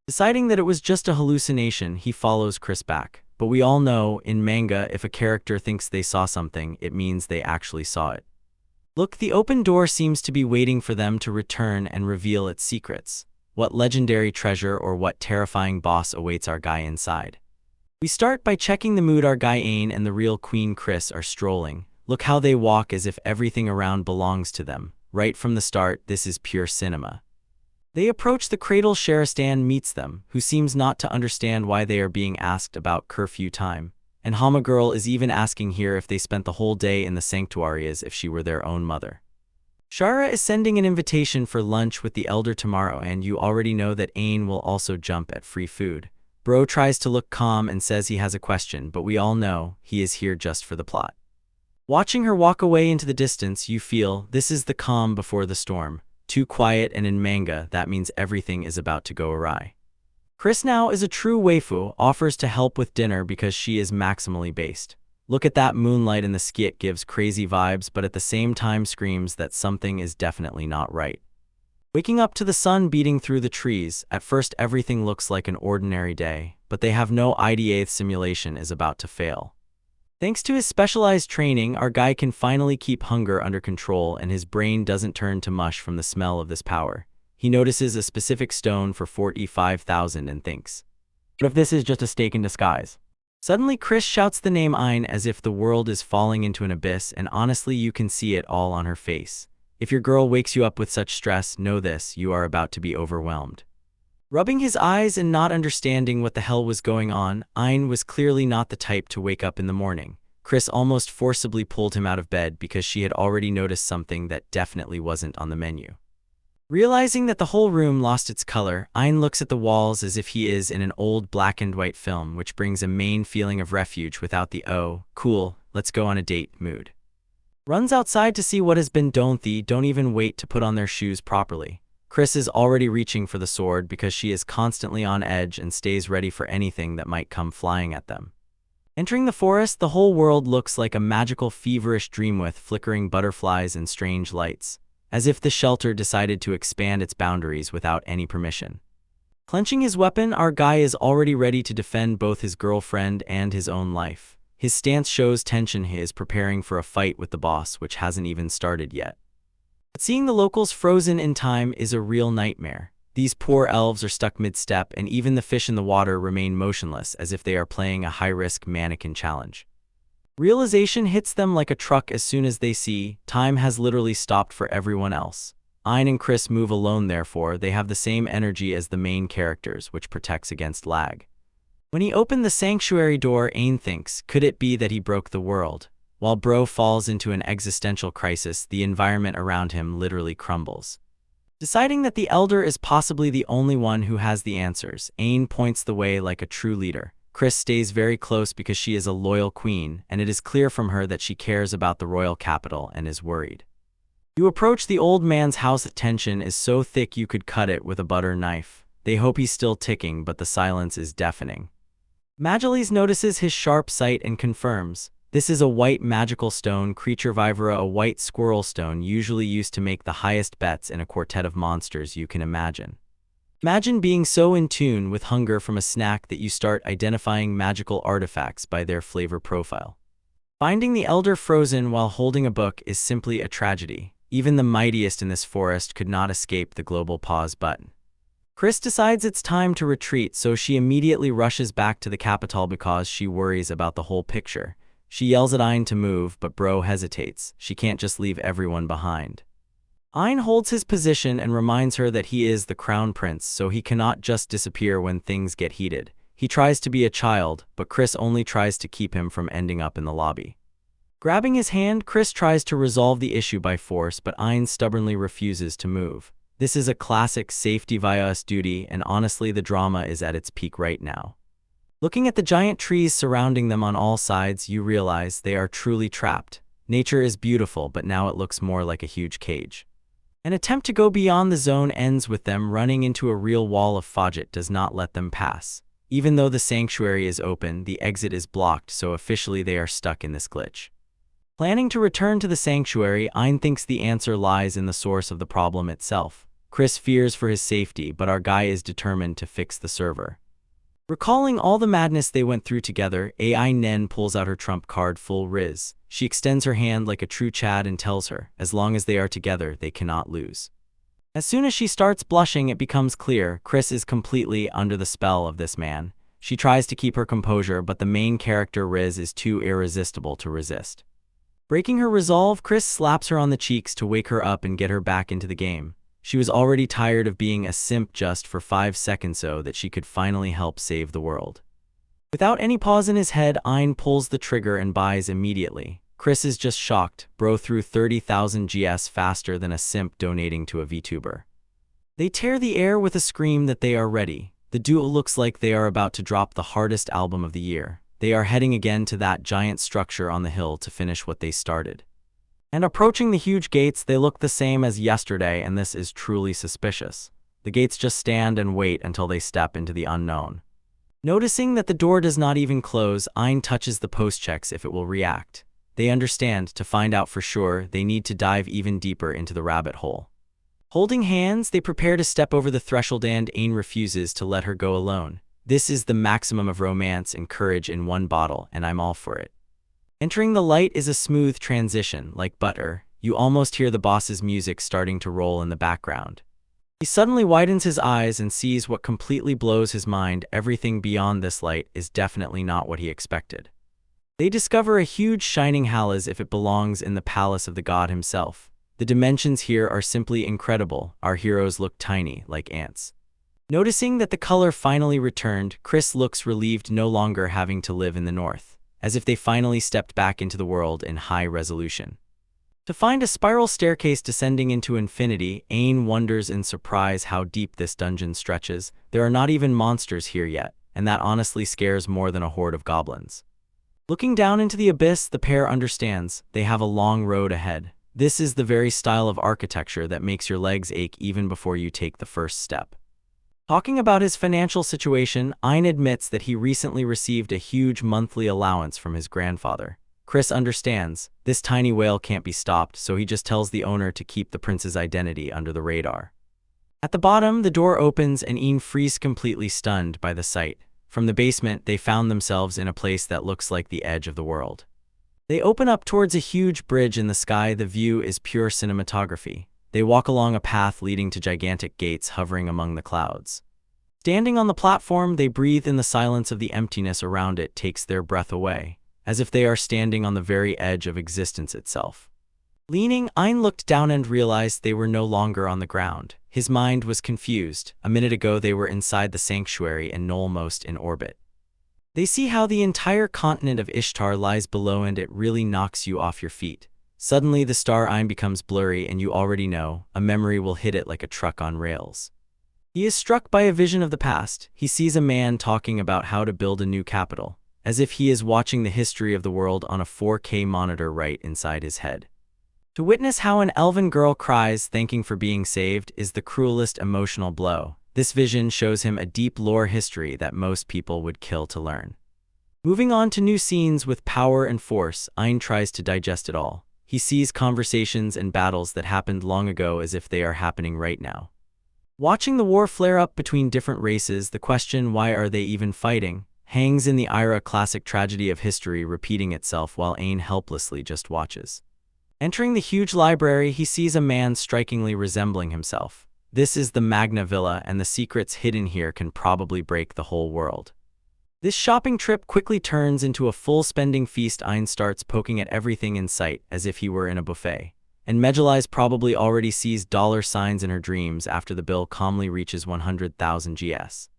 Deciding that it was just a hallucination, he follows Chris back. But we all know, in manga, if a character thinks they saw something, it means they actually saw it. Look, the open door seems to be waiting for them to return and reveal its secrets. What legendary treasure or what terrifying boss awaits our guy inside? We start by checking the mood. Our guy Ain and the real Queen Chris are strolling. Look how they walk as if everything around belongs to them. Right from the start, this is pure cinema. They approach the cradle. Sheristan meets them, who seems not to understand why they are being asked about curfew time. And Hama Girl is even asking here if they spent the whole day in the sanctuary as if she were their own mother. Shara is sending an invitation for lunch with the elder tomorrow, and you already know that Ain will also jump at free food. Bro tries to look calm and says he has a question, but we all know he is here just for the plot. Watching her walk away into the distance, you feel this is the calm before the storm. Too quiet, and in manga, that means everything is about to go awry. Chris now is a true waifu, offers to help with dinner because she is maximally based. Look at that moonlight in the sky, it gives crazy vibes, but at the same time screams that something is definitely not right. Waking up to the sun beating through the trees, at first everything looks like an ordinary day, but they have no idea the simulation is about to fail. Thanks to his specialized training, our guy can finally keep hunger under control and his brain doesn't turn to mush from the smell of this power. He notices a specific stone for 45,000 and thinks, what if this is just a stake in disguise? Suddenly Chris shouts the name Ain as if the world is falling into an abyss, and honestly you can see it all on her face. If your girl wakes you up with such stress, know this, you are about to be overwhelmed. Rubbing his eyes and not understanding what the hell was going on, Ain was clearly not the type to wake up in the morning. Chris almost forcibly pulled him out of bed because she had already noticed something that definitely wasn't on the menu. Realizing that the whole room lost its color, Ain looks at the walls as if he is in an old black and white film, which brings a main feeling of refuge without the "oh, cool, let's go on a date" mood. Runs outside to see what has been done. They don't even wait to put on their shoes properly. Chris is already reaching for the sword because she is constantly on edge and stays ready for anything that might come flying at them. Entering the forest, the whole world looks like a magical, feverish dream with flickering butterflies and strange lights. as if the shelter decided to expand its boundaries without any permission. Clenching his weapon, our guy is already ready to defend both his girlfriend and his own life. His stance shows tension. He is preparing for a fight with the boss, which hasn't even started yet. But seeing the locals frozen in time is a real nightmare. These poor elves are stuck mid-step, and even the fish in the water remain motionless as if they are playing a high-risk mannequin challenge. Realization hits them like a truck as soon as they see time has literally stopped for everyone else. Ayn and Chris move alone, therefore they have the same energy as the main characters, which protects against lag. When he opened the sanctuary door, Ayn thinks, could it be that he broke the world? While Bro falls into an existential crisis, the environment around him literally crumbles. Deciding that the Elder is possibly the only one who has the answers, Ayn points the way like a true leader. Chris stays very close because she is a loyal queen, and it is clear from her that she cares about the royal capital and is worried. You approach the old man's house. Tension is so thick you could cut it with a butter knife. They hope he's still ticking, but the silence is deafening. Mageles notices his sharp sight and confirms. This is a white magical stone, creature vivera, a white squirrel stone usually used to make the highest bets in a quartet of monsters you can imagine. Imagine being so in tune with hunger from a snack that you start identifying magical artifacts by their flavor profile. Finding the Elder frozen while holding a book is simply a tragedy. Even the mightiest in this forest could not escape the global pause button. Chris decides it's time to retreat, so she immediately rushes back to the capital because she worries about the whole picture. She yells at Ayn to move, but Bro hesitates. She can't just leave everyone behind. Ayn holds his position and reminds her that he is the crown prince, so he cannot just disappear when things get heated. He tries to be a child, but Chris only tries to keep him from ending up in the lobby. Grabbing his hand, Chris tries to resolve the issue by force, but Ayn stubbornly refuses to move. This is a classic safety via us duty, and honestly the drama is at its peak right now. Looking at the giant trees surrounding them on all sides, you realize they are truly trapped. Nature is beautiful, but now it looks more like a huge cage. An attempt to go beyond the zone ends with them running into a real wall of fodget does not let them pass. Even though the sanctuary is open, the exit is blocked, so officially they are stuck in this glitch. Planning to return to the sanctuary, Ayn thinks the answer lies in the source of the problem itself. Chris fears for his safety, but our guy is determined to fix the server. Recalling all the madness they went through together, Ayn Nen pulls out her trump card, full Riz. She extends her hand like a true Chad and tells her, as long as they are together, they cannot lose. As soon as she starts blushing, it becomes clear Chris is completely under the spell of this man. She tries to keep her composure, but the main character Riz is too irresistible to resist. Breaking her resolve, Chris slaps her on the cheeks to wake her up and get her back into the game. She was already tired of being a simp just for 5 seconds so that she could finally help save the world. Without any pause in his head, Ayn pulls the trigger and buys immediately. Chris is just shocked. Bro threw 30,000 GS faster than a simp donating to a VTuber. They tear the air with a scream that they are ready. The duo looks like they are about to drop the hardest album of the year. They are heading again to that giant structure on the hill to finish what they started. And approaching the huge gates, they look the same as yesterday, and this is truly suspicious. The gates just stand and wait until they step into the unknown. Noticing that the door does not even close, Ayn touches the post, checks if it will react. They understand, to find out for sure, they need to dive even deeper into the rabbit hole. Holding hands, they prepare to step over the threshold, and Ayn refuses to let her go alone. This is the maximum of romance and courage in one bottle, and I'm all for it. Entering the light is a smooth transition, like butter. You almost hear the boss's music starting to roll in the background. He suddenly widens his eyes and sees what completely blows his mind. Everything beyond this light is definitely not what he expected. They discover a huge shining hall as if it belongs in the palace of the god himself. The dimensions here are simply incredible. Our heroes look tiny, like ants. Noticing that the color finally returned, Chris looks relieved, no longer having to live in the north, as if they finally stepped back into the world in high resolution. To find a spiral staircase descending into infinity, Ayn wonders in surprise how deep this dungeon stretches. There are not even monsters here yet, and that honestly scares more than a horde of goblins. Looking down into the abyss, the pair understands they have a long road ahead. This is the very style of architecture that makes your legs ache even before you take the first step. Talking about his financial situation, Ayn admits that he recently received a huge monthly allowance from his grandfather. Chris understands. This tiny whale can't be stopped, so he just tells the owner to keep the prince's identity under the radar. At the bottom, the door opens and Ian freezes completely stunned by the sight. From the basement, they found themselves in a place that looks like the edge of the world. They open up towards a huge bridge in the sky. The view is pure cinematography. They walk along a path leading to gigantic gates hovering among the clouds. Standing on the platform, they breathe in the silence of the emptiness around it takes their breath away, as if they are standing on the very edge of existence itself. Leaning, Ian looked down and realized they were no longer on the ground. His mind was confused. A minute ago they were inside the sanctuary and almost in orbit. They see how the entire continent of Ishtar lies below and it really knocks you off your feet. Suddenly the star Ian becomes blurry and you already know, a memory will hit it like a truck on rails. He is struck by a vision of the past. He sees a man talking about how to build a new capital, as if he is watching the history of the world on a 4K monitor right inside his head. To witness how an elven girl cries thanking for being saved is the cruelest emotional blow. This vision shows him a deep lore history that most people would kill to learn. Moving on to new scenes with power and force, Ian tries to digest it all. He sees conversations and battles that happened long ago as if they are happening right now. Watching the war flare up between different races, the question why are they even fighting hangs in the air, a classic tragedy of history repeating itself while Ian helplessly just watches. Entering the huge library, he sees a man strikingly resembling himself. This is the Magna Villa, and the secrets hidden here can probably break the whole world. This shopping trip quickly turns into a full spending feast. Ian starts poking at everything in sight as if he were in a buffet. And Megalize probably already sees dollar signs in her dreams after the bill calmly reaches 100,000 GS.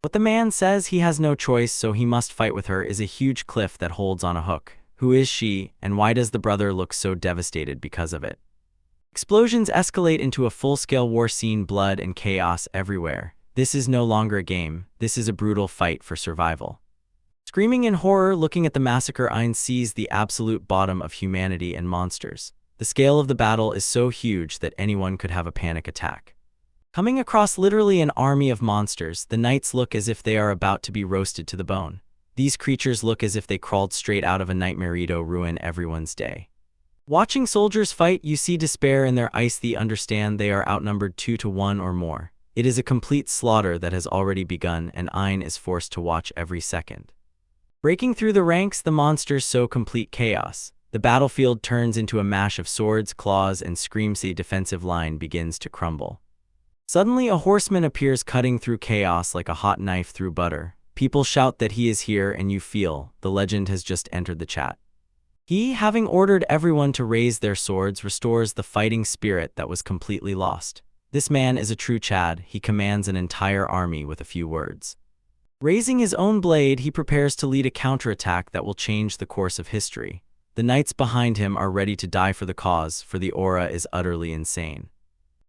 But the man says he has no choice, so he must fight with her is a huge cliff that holds on a hook. Who is she, and why does the brother look so devastated because of it? Explosions escalate into a full-scale war scene, blood and chaos everywhere. This is no longer a game, this is a brutal fight for survival. Screaming in horror, looking at the massacre, Ian sees the absolute bottom of humanity and monsters. The scale of the battle is so huge that anyone could have a panic attack. Coming across literally an army of monsters, the knights look as if they are about to be roasted to the bone. These creatures look as if they crawled straight out of a nightmare to ruin everyone's day. Watching soldiers fight, you see despair in their eyes. They understand they are outnumbered 2-1 or more. It is a complete slaughter that has already begun, and Ian is forced to watch every second. Breaking through the ranks, the monsters sow complete chaos. The battlefield turns into a mash of swords, claws, and screams. The defensive line begins to crumble. Suddenly, a horseman appears, cutting through chaos like a hot knife through butter. People shout that he is here, and you feel the legend has just entered the chat. He, having ordered everyone to raise their swords, restores the fighting spirit that was completely lost. This man is a true Chad. He commands an entire army with a few words. Raising his own blade, he prepares to lead a counterattack that will change the course of history. The knights behind him are ready to die for the cause, for the aura is utterly insane.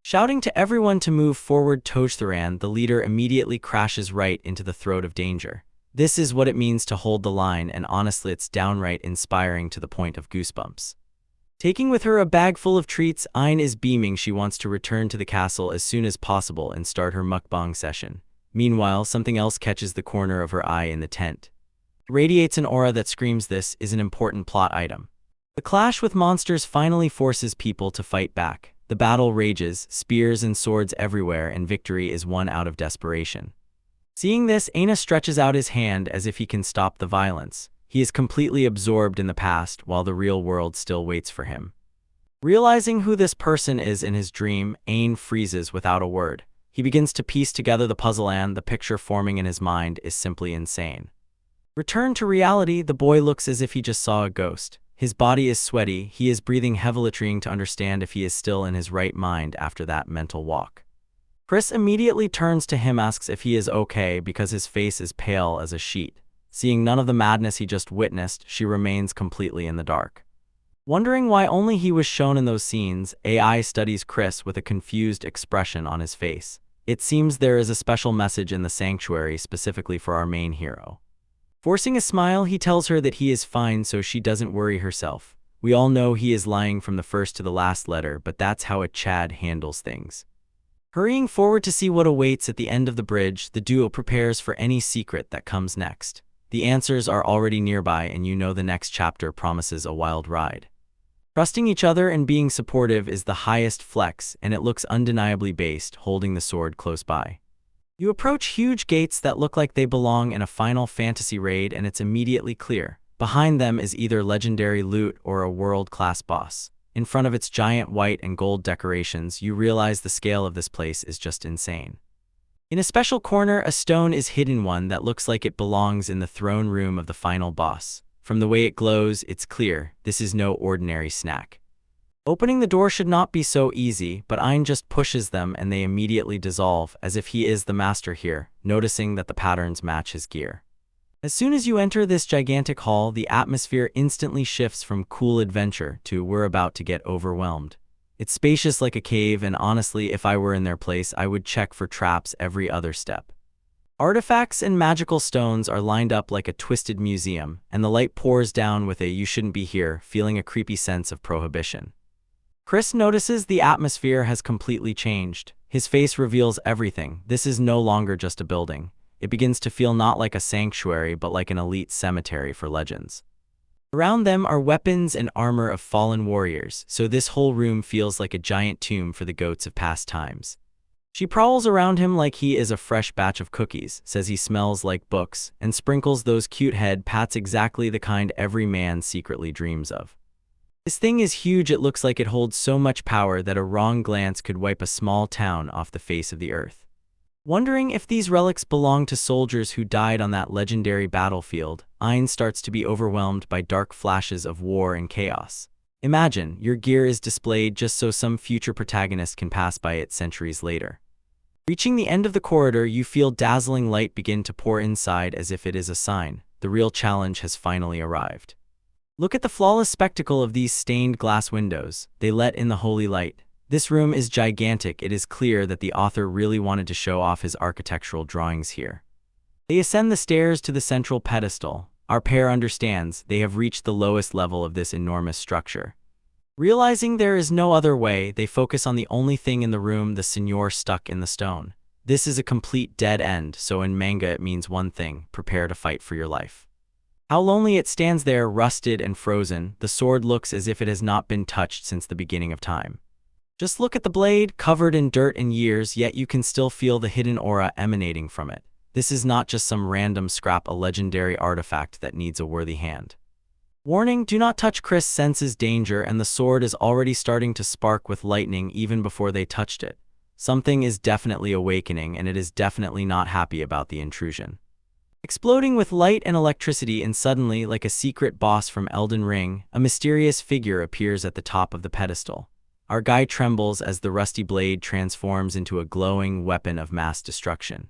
Shouting to everyone to move forward, Tojtharan, the leader, immediately crashes right into the throat of danger. This is what it means to hold the line, and honestly it's downright inspiring to the point of goosebumps. Taking with her a bag full of treats, Ian is beaming. She wants to return to the castle as soon as possible and start her mukbang session. Meanwhile, something else catches the corner of her eye in the tent. It radiates an aura that screams this is an important plot item. The clash with monsters finally forces people to fight back. The battle rages, spears and swords everywhere, and victory is won out of desperation. Seeing this, Aina stretches out his hand as if he can stop the violence. He is completely absorbed in the past while the real world still waits for him. Realizing who this person is in his dream, Ain freezes without a word. He begins to piece together the puzzle, and the picture forming in his mind is simply insane. Returned to reality, the boy looks as if he just saw a ghost. His body is sweaty, he is breathing heavily, trying to understand if he is still in his right mind after that mental walk. Chris immediately turns to him, asks if he is okay because his face is pale as a sheet. Seeing none of the madness he just witnessed, she remains completely in the dark. Wondering why only he was shown in those scenes, AI studies Chris with a confused expression on his face. It seems there is a special message in the sanctuary specifically for our main hero. Forcing a smile, he tells her that he is fine so she doesn't worry herself. We all know he is lying from the first to the last letter, but that's how a Chad handles things. Hurrying forward to see what awaits at the end of the bridge, the duo prepares for any secret that comes next. The answers are already nearby and you know the next chapter promises a wild ride. Trusting each other and being supportive is the highest flex, and it looks undeniably based, holding the sword close by. You approach huge gates that look like they belong in a Final Fantasy raid, and it's immediately clear. Behind them is either legendary loot or a world-class boss. In front of its giant white and gold decorations, you realize the scale of this place is just insane. In a special corner, a stone is hidden, one that looks like it belongs in the throne room of the final boss. From the way it glows, it's clear this is no ordinary snack. Opening the door should not be so easy, but Ein just pushes them and they immediately dissolve, as if he is the master here, noticing that the patterns match his gear. As soon as you enter this gigantic hall, the atmosphere instantly shifts from cool adventure to we're about to get overwhelmed. It's spacious like a cave, and honestly, if I were in their place, I would check for traps every other step. Artifacts and magical stones are lined up like a twisted museum, and the light pours down with a "you shouldn't be here" feeling, a creepy sense of prohibition. Chris notices the atmosphere has completely changed. His face reveals everything. This is no longer just a building. It begins to feel not like a sanctuary, but like an elite cemetery for legends. Around them are weapons and armor of fallen warriors, so this whole room feels like a giant tomb for the goats of past times. She prowls around him like he is a fresh batch of cookies, says he smells like books, and sprinkles those cute head pats, exactly the kind every man secretly dreams of. This thing is huge. It looks like it holds so much power that a wrong glance could wipe a small town off the face of the earth. Wondering if these relics belong to soldiers who died on that legendary battlefield, Ein starts to be overwhelmed by dark flashes of war and chaos. Imagine, your gear is displayed just so some future protagonist can pass by it centuries later. Reaching the end of the corridor, you feel dazzling light begin to pour inside, as if it is a sign. The real challenge has finally arrived. Look at the flawless spectacle of these stained glass windows. They let in the holy light. This room is gigantic. It is clear that the author really wanted to show off his architectural drawings here. They ascend the stairs to the central pedestal. Our pair understands they have reached the lowest level of this enormous structure. Realizing there is no other way, they focus on the only thing in the room, the Señor stuck in the stone. This is a complete dead end, so in manga it means one thing: prepare to fight for your life. How lonely it stands there, rusted and frozen. The sword looks as if it has not been touched since the beginning of time. Just look at the blade, covered in dirt and years, yet you can still feel the hidden aura emanating from it. This is not just some random scrap, a legendary artifact that needs a worthy hand. Warning, do not touch. Chris senses danger, and the sword is already starting to spark with lightning even before they touched it. Something is definitely awakening, and it is definitely not happy about the intrusion. Exploding with light and electricity, and suddenly, like a secret boss from Elden Ring, a mysterious figure appears at the top of the pedestal. Our guy trembles as the rusty blade transforms into a glowing weapon of mass destruction.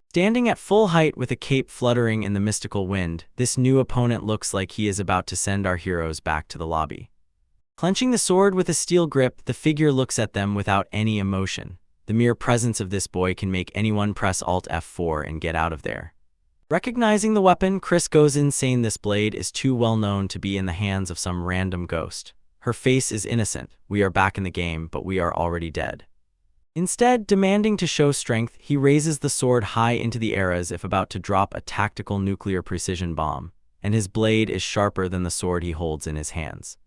Standing at full height with a cape fluttering in the mystical wind, this new opponent looks like he is about to send our heroes back to the lobby. Clenching the sword with a steel grip, the figure looks at them without any emotion. The mere presence of this boy can make anyone press Alt F4 and get out of there. Recognizing the weapon, Chris goes insane. This blade is too well known to be in the hands of some random ghost. Her face is innocent. We are back in the game, but we are already dead. Instead, demanding to show strength, he raises the sword high into the air as if about to drop a tactical nuclear precision bomb, and his blade is sharper than the sword he holds in his hands.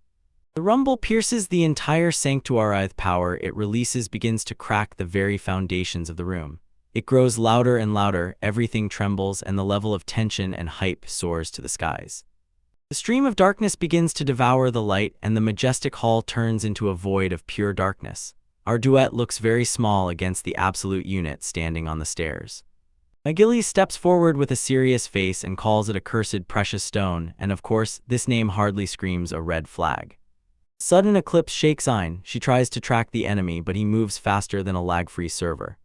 The rumble pierces the entire sanctuary. The power it releases begins to crack the very foundations of the room. It grows louder and louder, everything trembles, and the level of tension and hype soars to the skies. The stream of darkness begins to devour the light, and the majestic hall turns into a void of pure darkness. Our duet looks very small against the absolute unit standing on the stairs. Mage steps forward with a serious face and calls it a cursed precious stone, and of course, this name hardly screams a red flag. Sudden eclipse shakes Ein. She tries to track the enemy, but he moves faster than a lag-free server.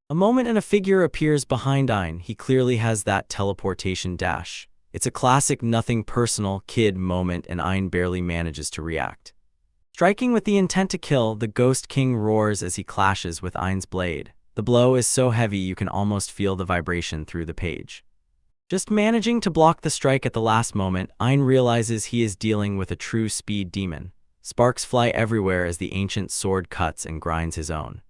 A moment and a figure appears behind Ein. He clearly has that teleportation dash. It's a classic nothing personal kid moment, and Ein barely manages to react. Striking with the intent to kill, the Ghost King roars as he clashes with Ein's blade. The blow is so heavy you can almost feel the vibration through the page. Just managing to block the strike at the last moment, Ein realizes he is dealing with a true speed demon. Sparks fly everywhere as the ancient sword cuts and grinds his own.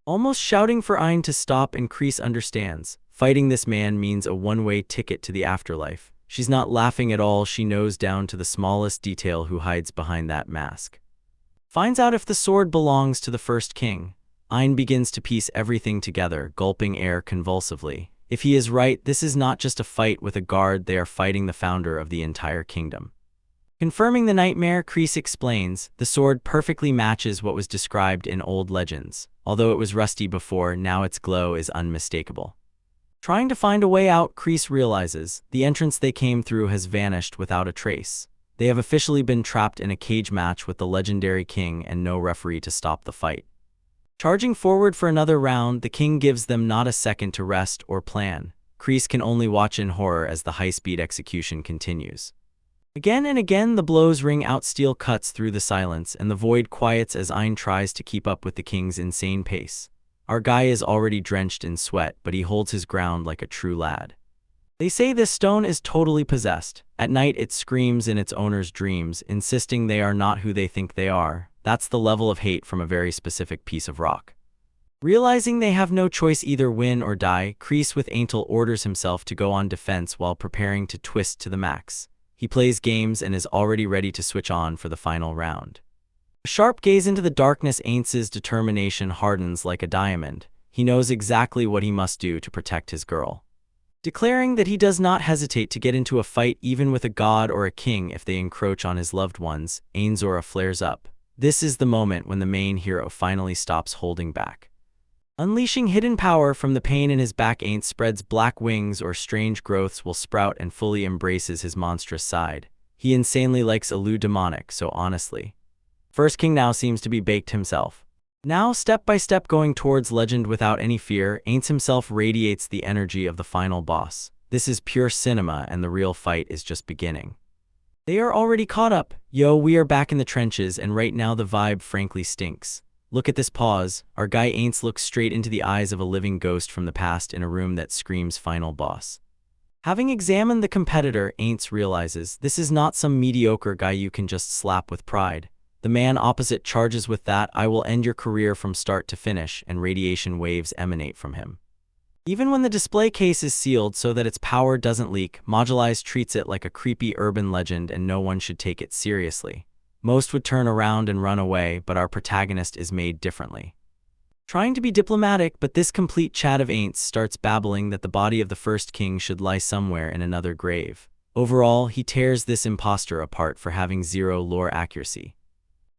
Almost shouting for Ein to stop, and Chris understands. Fighting this man means a one-way ticket to the afterlife. She's not laughing at all, she knows down to the smallest detail who hides behind that mask. Finds out if the sword belongs to the first king. Ein begins to piece everything together, gulping air convulsively. If he is right, this is not just a fight with a guard, they are fighting the founder of the entire kingdom. Confirming the nightmare, Kreese explains, the sword perfectly matches what was described in old legends. Although it was rusty before, now its glow is unmistakable. Trying to find a way out, Kreese realizes the entrance they came through has vanished without a trace. They have officially been trapped in a cage match with the legendary king and no referee to stop the fight. Charging forward for another round, the king gives them not a second to rest or plan. Kreese can only watch in horror as the high-speed execution continues. Again and again the blows ring out, steel cuts through the silence, and the void quiets as Ein tries to keep up with the king's insane pace. Our guy is already drenched in sweat, but he holds his ground like a true lad. They say this stone is totally possessed. At night it screams in its owner's dreams, insisting they are not who they think they are. That's the level of hate from a very specific piece of rock. Realizing they have no choice, either win or die, Kreese with Aintel orders himself to go on defense while preparing to twist to the max. He plays games and is already ready to switch on for the final round. A sharp gaze into the darkness, Aintel's determination hardens like a diamond. He knows exactly what he must do to protect his girl. Declaring that he does not hesitate to get into a fight even with a god or a king if they encroach on his loved ones, Ainzora flares up. This is the moment when the main hero finally stops holding back. Unleashing hidden power from the pain in his back, Ain't spreads black wings or strange growths will sprout and fully embraces his monstrous side. He insanely likes Elu demonic, so honestly. First King now seems to be baked himself. Now step by step going towards legend without any fear, Ain't himself radiates the energy of the final boss. This is pure cinema and the real fight is just beginning. They are already caught up. Yo, we are back in the trenches and right now the vibe frankly stinks. Look at this pause. Our guy Aints looks straight into the eyes of a living ghost from the past in a room that screams final boss. Having examined the competitor, Aints realizes this is not some mediocre guy you can just slap with pride. The man opposite charges with that "I will end your career from start to finish," and radiation waves emanate from him. Even when the display case is sealed so that its power doesn't leak, Modulize treats it like a creepy urban legend and no one should take it seriously. Most would turn around and run away, but our protagonist is made differently. Trying to be diplomatic, but this complete chat of Aints starts babbling that the body of the first king should lie somewhere in another grave. Overall, he tears this imposter apart for having zero lore accuracy.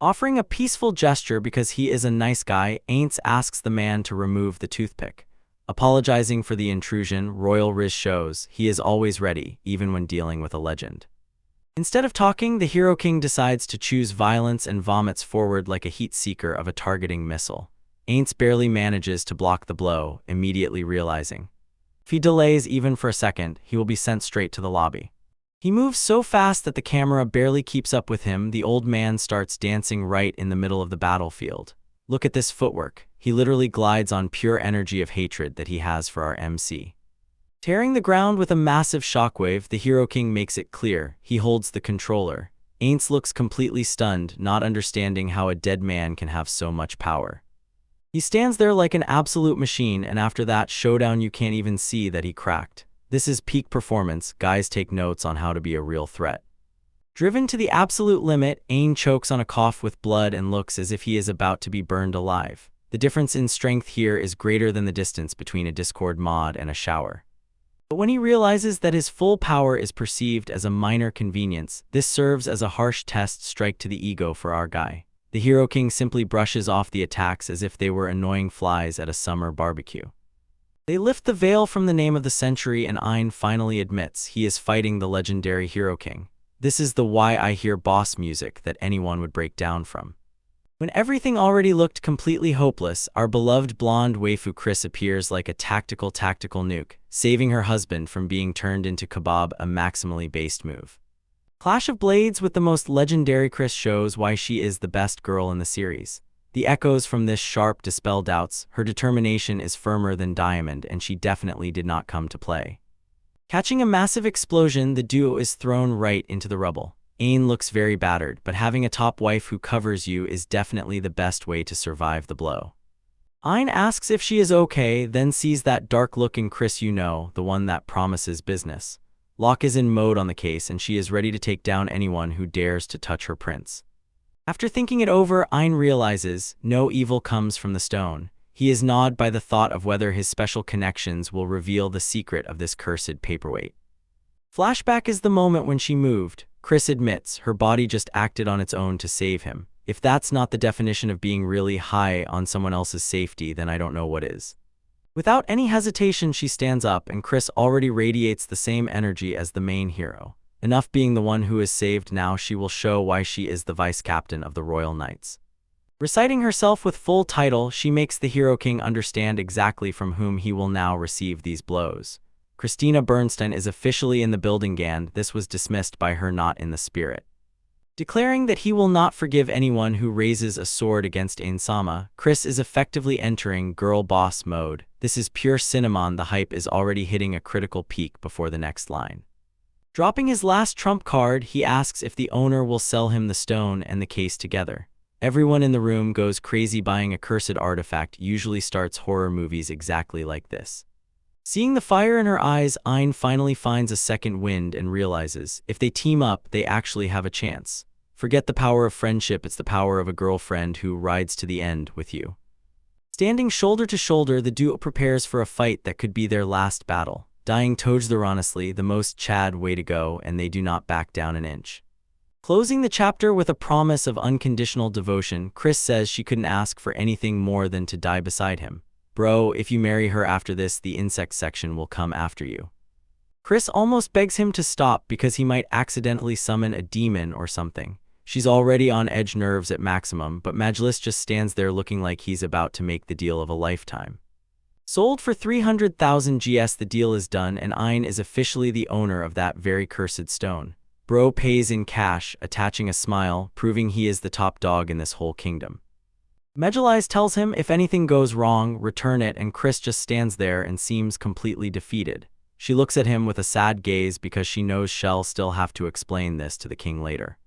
Offering a peaceful gesture because he is a nice guy, Aints asks the man to remove the toothpick. Apologizing for the intrusion, Royal Riz shows he is always ready, even when dealing with a legend. Instead of talking, the Hero King decides to choose violence and vomits forward like a heat seeker of a targeting missile. Aints barely manages to block the blow, immediately realizing if he delays even for a second, he will be sent straight to the lobby. He moves so fast that the camera barely keeps up with him. The old man starts dancing right in the middle of the battlefield. Look at this footwork. He literally glides on pure energy of hatred that he has for our MC. Tearing the ground with a massive shockwave, the Hero King makes it clear he holds the controller. Aints looks completely stunned, not understanding how a dead man can have so much power. He stands there like an absolute machine, and after that showdown you can't even see that he cracked. This is peak performance. Guys, take notes on how to be a real threat. Driven to the absolute limit, Ain chokes on a cough with blood and looks as if he is about to be burned alive. The difference in strength here is greater than the distance between a Discord mod and a shower. But when he realizes that his full power is perceived as a minor convenience, this serves as a harsh test strike to the ego for our guy. The Hero King simply brushes off the attacks as if they were annoying flies at a summer barbecue. They lift the veil from the name of the century and Ein finally admits he is fighting the legendary Hero King. This is the "why I hear boss music" that anyone would break down from. When everything already looked completely hopeless, our beloved blonde waifu Kriss appears like a tactical nuke, saving her husband from being turned into kebab, a maximally based move. Clash of Blades with the most legendary Kriss shows why she is the best girl in the series. The echoes from this sharp dispel doubts. Her determination is firmer than diamond, and she definitely did not come to play. Catching a massive explosion, the duo is thrown right into the rubble. Ain looks very battered, but having a top wife who covers you is definitely the best way to survive the blow. Ein asks if she is okay, then sees that dark look in Kriss, the one that promises business. Lock is in mode on the case and she is ready to take down anyone who dares to touch her prince. After thinking it over, Ein realizes no evil comes from the stone. He is gnawed by the thought of whether his special connections will reveal the secret of this cursed paperweight. Flashback is the moment when she moved. Chris admits her body just acted on its own to save him. If that's not the definition of being really high on someone else's safety, then I don't know what is. Without any hesitation, she stands up, and Chris already radiates the same energy as the main hero. Enough being the one who is saved, now she will show why she is the vice captain of the Royal Knights. Reciting herself with full title, she makes the Hero King understand exactly from whom he will now receive these blows. Christina Bernstein is officially in the building, and this was dismissed by her not in the spirit. Declaring that he will not forgive anyone who raises a sword against Ainsama, Chris is effectively entering girl boss mode. This is pure cinnamon. The hype is already hitting a critical peak before the next line. Dropping his last trump card, he asks if the owner will sell him the stone and the case together. Everyone in the room goes crazy. Buying a cursed artifact usually starts horror movies exactly like this. Seeing the fire in her eyes, Ein finally finds a second wind and realizes if they team up, they actually have a chance. Forget the power of friendship, it's the power of a girlfriend who rides to the end with you. Standing shoulder to shoulder, the duo prepares for a fight that could be their last battle. Dying honestly, the most Chad way to go, and they do not back down an inch. Closing the chapter with a promise of unconditional devotion, Chris says she couldn't ask for anything more than to die beside him. Bro, if you marry her after this, the insect section will come after you. Chris almost begs him to stop because he might accidentally summon a demon or something. She's already on edge, nerves at maximum, but Majlis just stands there looking like he's about to make the deal of a lifetime. Sold for 300,000 GS, the deal is done and Ein is officially the owner of that very cursed stone. Bro pays in cash, attaching a smile, proving he is the top dog in this whole kingdom. Majlis tells him if anything goes wrong, return it, and Chris just stands there and seems completely defeated. She looks at him with a sad gaze because she knows she'll still have to explain this to the king later.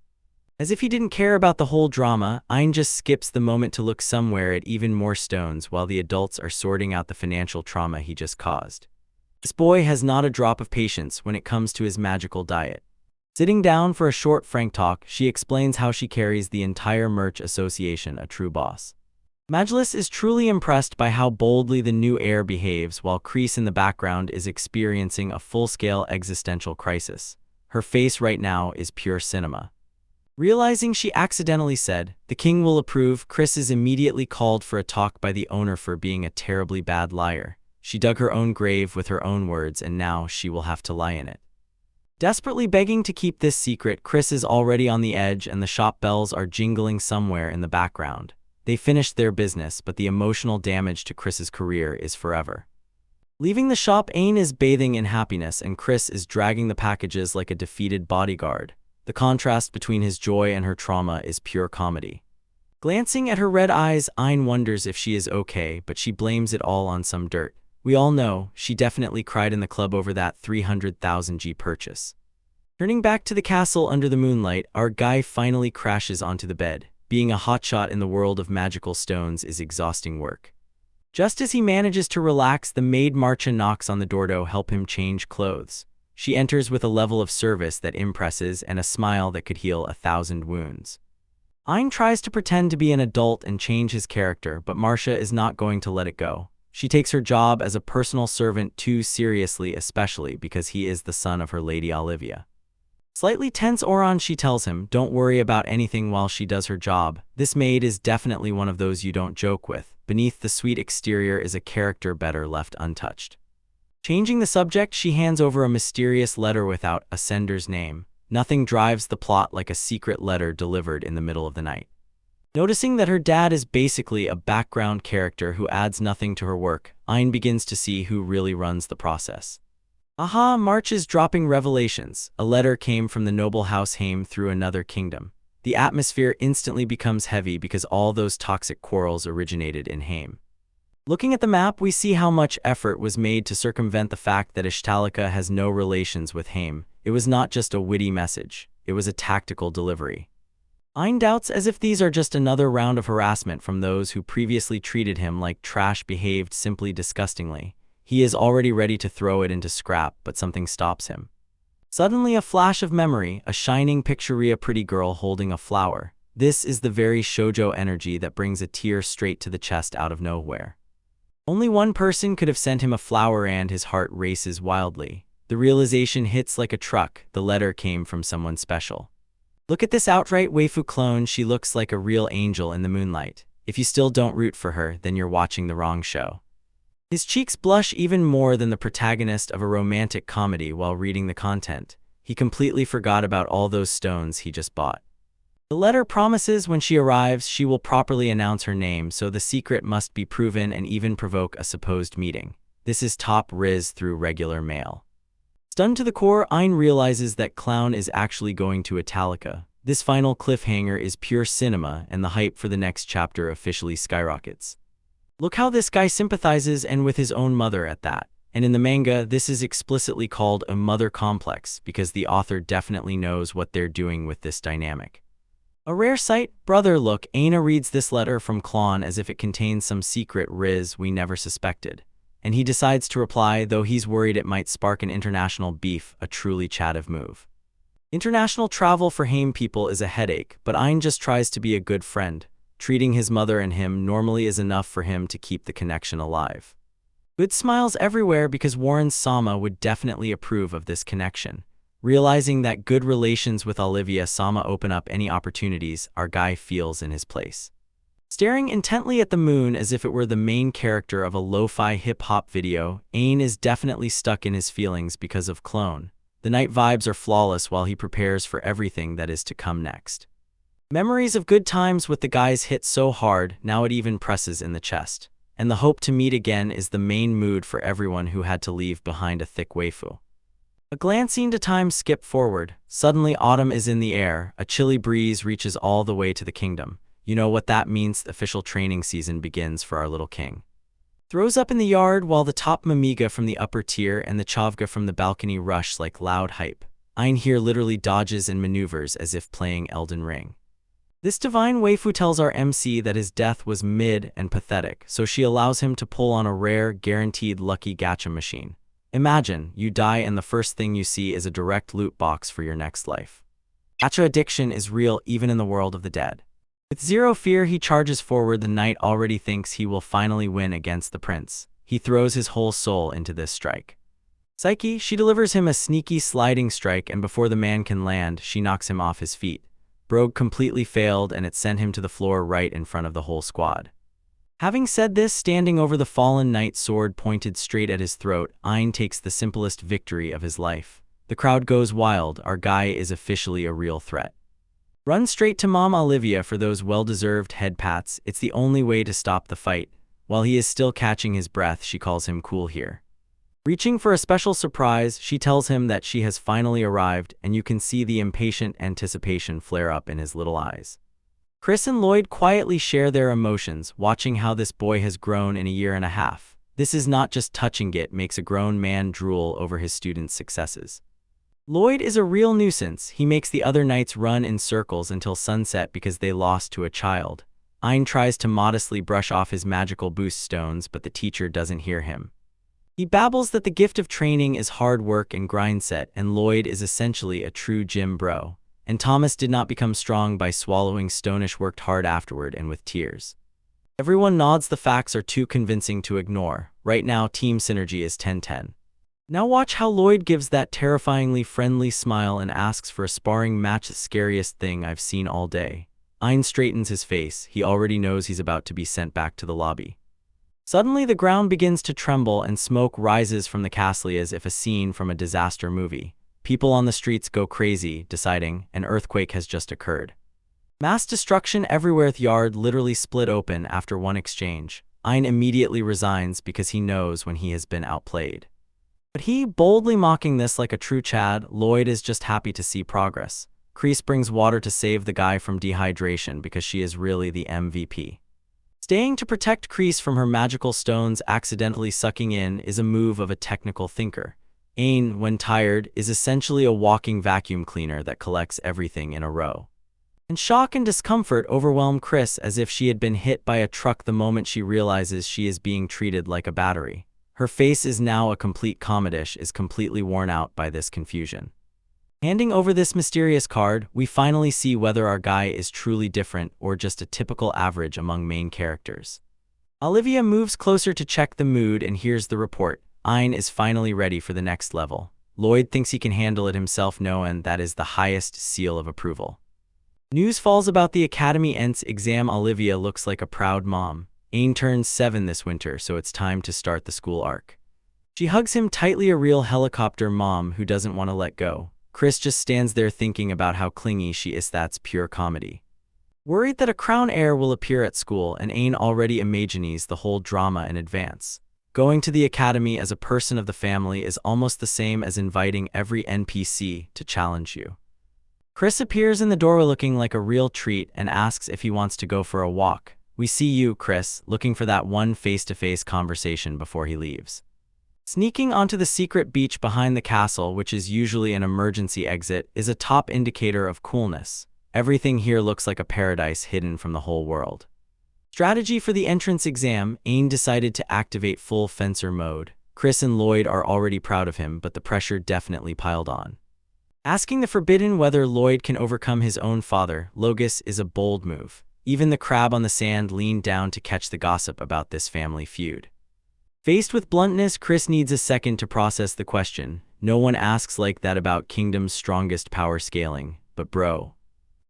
As if he didn't care about the whole drama, Ein just skips the moment to look somewhere at even more stones while the adults are sorting out the financial trauma he just caused. This boy has not a drop of patience when it comes to his magical diet. Sitting down for a short frank talk, she explains how she carries the entire merch association, a true boss. Majlis is truly impressed by how boldly the new heir behaves, while Kreese in the background is experiencing a full-scale existential crisis. Her face right now is pure cinema. Realizing she accidentally said, "The king will approve," Chris is immediately called for a talk by the owner for being a terribly bad liar. She dug her own grave with her own words, and now she will have to lie in it. Desperately begging to keep this secret, Chris is already on the edge and the shop bells are jingling somewhere in the background. They finished their business, but the emotional damage to Chris's career is forever. Leaving the shop, Ein is bathing in happiness and Chris is dragging the packages like a defeated bodyguard. The contrast between his joy and her trauma is pure comedy. Glancing at her red eyes, Ein wonders if she is okay, but she blames it all on some dirt. We all know, she definitely cried in the club over that 300,000 G purchase. Turning back to the castle under the moonlight, our guy finally crashes onto the bed. Being a hotshot in the world of magical stones is exhausting work. Just as he manages to relax, the maid Marcha knocks on the door to help him change clothes. She enters with a level of service that impresses and a smile that could heal 1,000 wounds. Ein tries to pretend to be an adult and change his character, but Marcha is not going to let it go. She takes her job as a personal servant too seriously, especially because he is the son of her Lady Olivia. Slightly tense Oron, she tells him, don't worry about anything while she does her job. This maid is definitely one of those you don't joke with. Beneath the sweet exterior is a character better left untouched. Changing the subject, she hands over a mysterious letter without a sender's name. Nothing drives the plot like a secret letter delivered in the middle of the night. Noticing that her dad is basically a background character who adds nothing to her work, Ein begins to see who really runs the process. Aha, March is dropping revelations. A letter came from the noble house Haim through another kingdom. The atmosphere instantly becomes heavy because all those toxic quarrels originated in Haim. Looking at the map, we see how much effort was made to circumvent the fact that Ishtalika has no relations with Haim. It was not just a witty message, it was a tactical delivery. Ein doubts as if these are just another round of harassment from those who previously treated him like trash, behaved simply disgustingly. He is already ready to throw it into scrap, but something stops him. Suddenly a flash of memory, a shining picture, a pretty girl holding a flower. This is the very shoujo energy that brings a tear straight to the chest out of nowhere. Only one person could have sent him a flower and his heart races wildly. The realization hits like a truck. The letter came from someone special. Look at this outright waifu clone. She looks like a real angel in the moonlight. If you still don't root for her, then you're watching the wrong show. His cheeks blush even more than the protagonist of a romantic comedy while reading the content. He completely forgot about all those stones he just bought. The letter promises when she arrives, she will properly announce her name, so the secret must be proven and even provoke a supposed meeting. This is top riz through regular mail. Stunned to the core, Ein realizes that Clown is actually going to Italica. This final cliffhanger is pure cinema, and the hype for the next chapter officially skyrockets. Look how this guy sympathizes, and with his own mother at that. And in the manga, this is explicitly called a mother complex, because the author definitely knows what they're doing with this dynamic. A rare sight. Brother, look, Aina reads this letter from Clown as if it contains some secret riz we never suspected. And he decides to reply, though he's worried it might spark an international beef, a truly Chadav move. International travel for Haim people is a headache, but Ein just tries to be a good friend. Treating his mother and him normally is enough for him to keep the connection alive. Good smiles everywhere because Warren Sama would definitely approve of this connection. Realizing that good relations with Olivia Sama open up any opportunities, our guy feels in his place. Staring intently at the moon as if it were the main character of a lo-fi hip-hop video, Ein is definitely stuck in his feelings because of Clone. The night vibes are flawless while he prepares for everything that is to come next. Memories of good times with the guys hit so hard, now it even presses in the chest. And the hope to meet again is the main mood for everyone who had to leave behind a thick waifu. A glancing to time skip forward. Suddenly autumn is in the air, a chilly breeze reaches all the way to the kingdom. You know what that means, the official training season begins for our little king. Throws up in the yard while the top mamiga from the upper tier and the chavga from the balcony rush like loud hype. Ein here literally dodges and maneuvers as if playing Elden Ring. This divine waifu tells our MC that his death was mid and pathetic, so she allows him to pull on a rare, guaranteed lucky gacha machine. Imagine, you die and the first thing you see is a direct loot box for your next life. Gacha addiction is real even in the world of the dead. With zero fear, he charges forward. The knight already thinks he will finally win against the prince. He throws his whole soul into this strike. Psyche, she delivers him a sneaky sliding strike, and before the man can land, she knocks him off his feet. Brogue completely failed, and it sent him to the floor right in front of the whole squad. Having said this, standing over the fallen knight, sword pointed straight at his throat, Ein takes the simplest victory of his life. The crowd goes wild. Our guy is officially a real threat. Run straight to Mom Olivia for those well-deserved head pats. It's the only way to stop the fight. While he is still catching his breath, she calls him cool here. Reaching for a special surprise, she tells him that she has finally arrived, and you can see the impatient anticipation flare up in his little eyes. Chris and Lloyd quietly share their emotions, watching how this boy has grown in a year and a half. This is not just touching it, makes a grown man drool over his students' successes. Lloyd is a real nuisance. He makes the other knights run in circles until sunset because they lost to a child. Ein tries to modestly brush off his magical boost stones, but the teacher doesn't hear him. He babbles that the gift of training is hard work and grind set, and Lloyd is essentially a true gym bro. And Thomas did not become strong by swallowing stonish, worked hard afterward and with tears. Everyone nods. The facts are too convincing to ignore. Right now, team synergy is 10-10. Now watch how Lloyd gives that terrifyingly friendly smile and asks for a sparring match. The scariest thing I've seen all day. Ein straightens his face. He already knows he's about to be sent back to the lobby. Suddenly the ground begins to tremble and smoke rises from the castle as if a scene from a disaster movie. People on the streets go crazy, deciding an earthquake has just occurred. Mass destruction everywhere. The yard literally split open after one exchange. Ein immediately resigns because he knows when he has been outplayed. But he, boldly mocking this like a true Chad, Lloyd is just happy to see progress. Kreese brings water to save the guy from dehydration because she is really the MVP. Staying to protect Kreese from her magical stones accidentally sucking in is a move of a technical thinker. Ein, when tired, is essentially a walking vacuum cleaner that collects everything in a row. And shock and discomfort overwhelm Chris as if she had been hit by a truck the moment she realizes she is being treated like a battery. Her face is now a complete comedish, is completely worn out by this confusion. Handing over this mysterious card, we finally see whether our guy is truly different or just a typical average among main characters. Olivia moves closer to check the mood and hears the report. Ein is finally ready for the next level. Lloyd thinks he can handle it himself, knowing that is the highest seal of approval. News falls about the Academy Ents exam. Olivia looks like a proud mom. Ein turns 7 this winter, so it's time to start the school arc. She hugs him tightly, a real helicopter mom who doesn't want to let go. Chris just stands there thinking about how clingy she is. That's pure comedy. Worried that a crown heir will appear at school, and Ein already imagines the whole drama in advance. Going to the academy as a person of the family is almost the same as inviting every NPC to challenge you. Chris appears in the doorway looking like a real treat and asks if he wants to go for a walk. We see you, Chris, looking for that one face-to-face conversation before he leaves. Sneaking onto the secret beach behind the castle, which is usually an emergency exit, is a top indicator of coolness. Everything here looks like a paradise hidden from the whole world. Strategy for the entrance exam. Ein decided to activate full fencer mode. Chris and Lloyd are already proud of him, but the pressure definitely piled on. Asking the forbidden whether Lloyd can overcome his own father, Logos, is a bold move. Even the crab on the sand leaned down to catch the gossip about this family feud. Faced with bluntness, Chris needs a second to process the question. No one asks like that about Kingdom's strongest power scaling, but bro.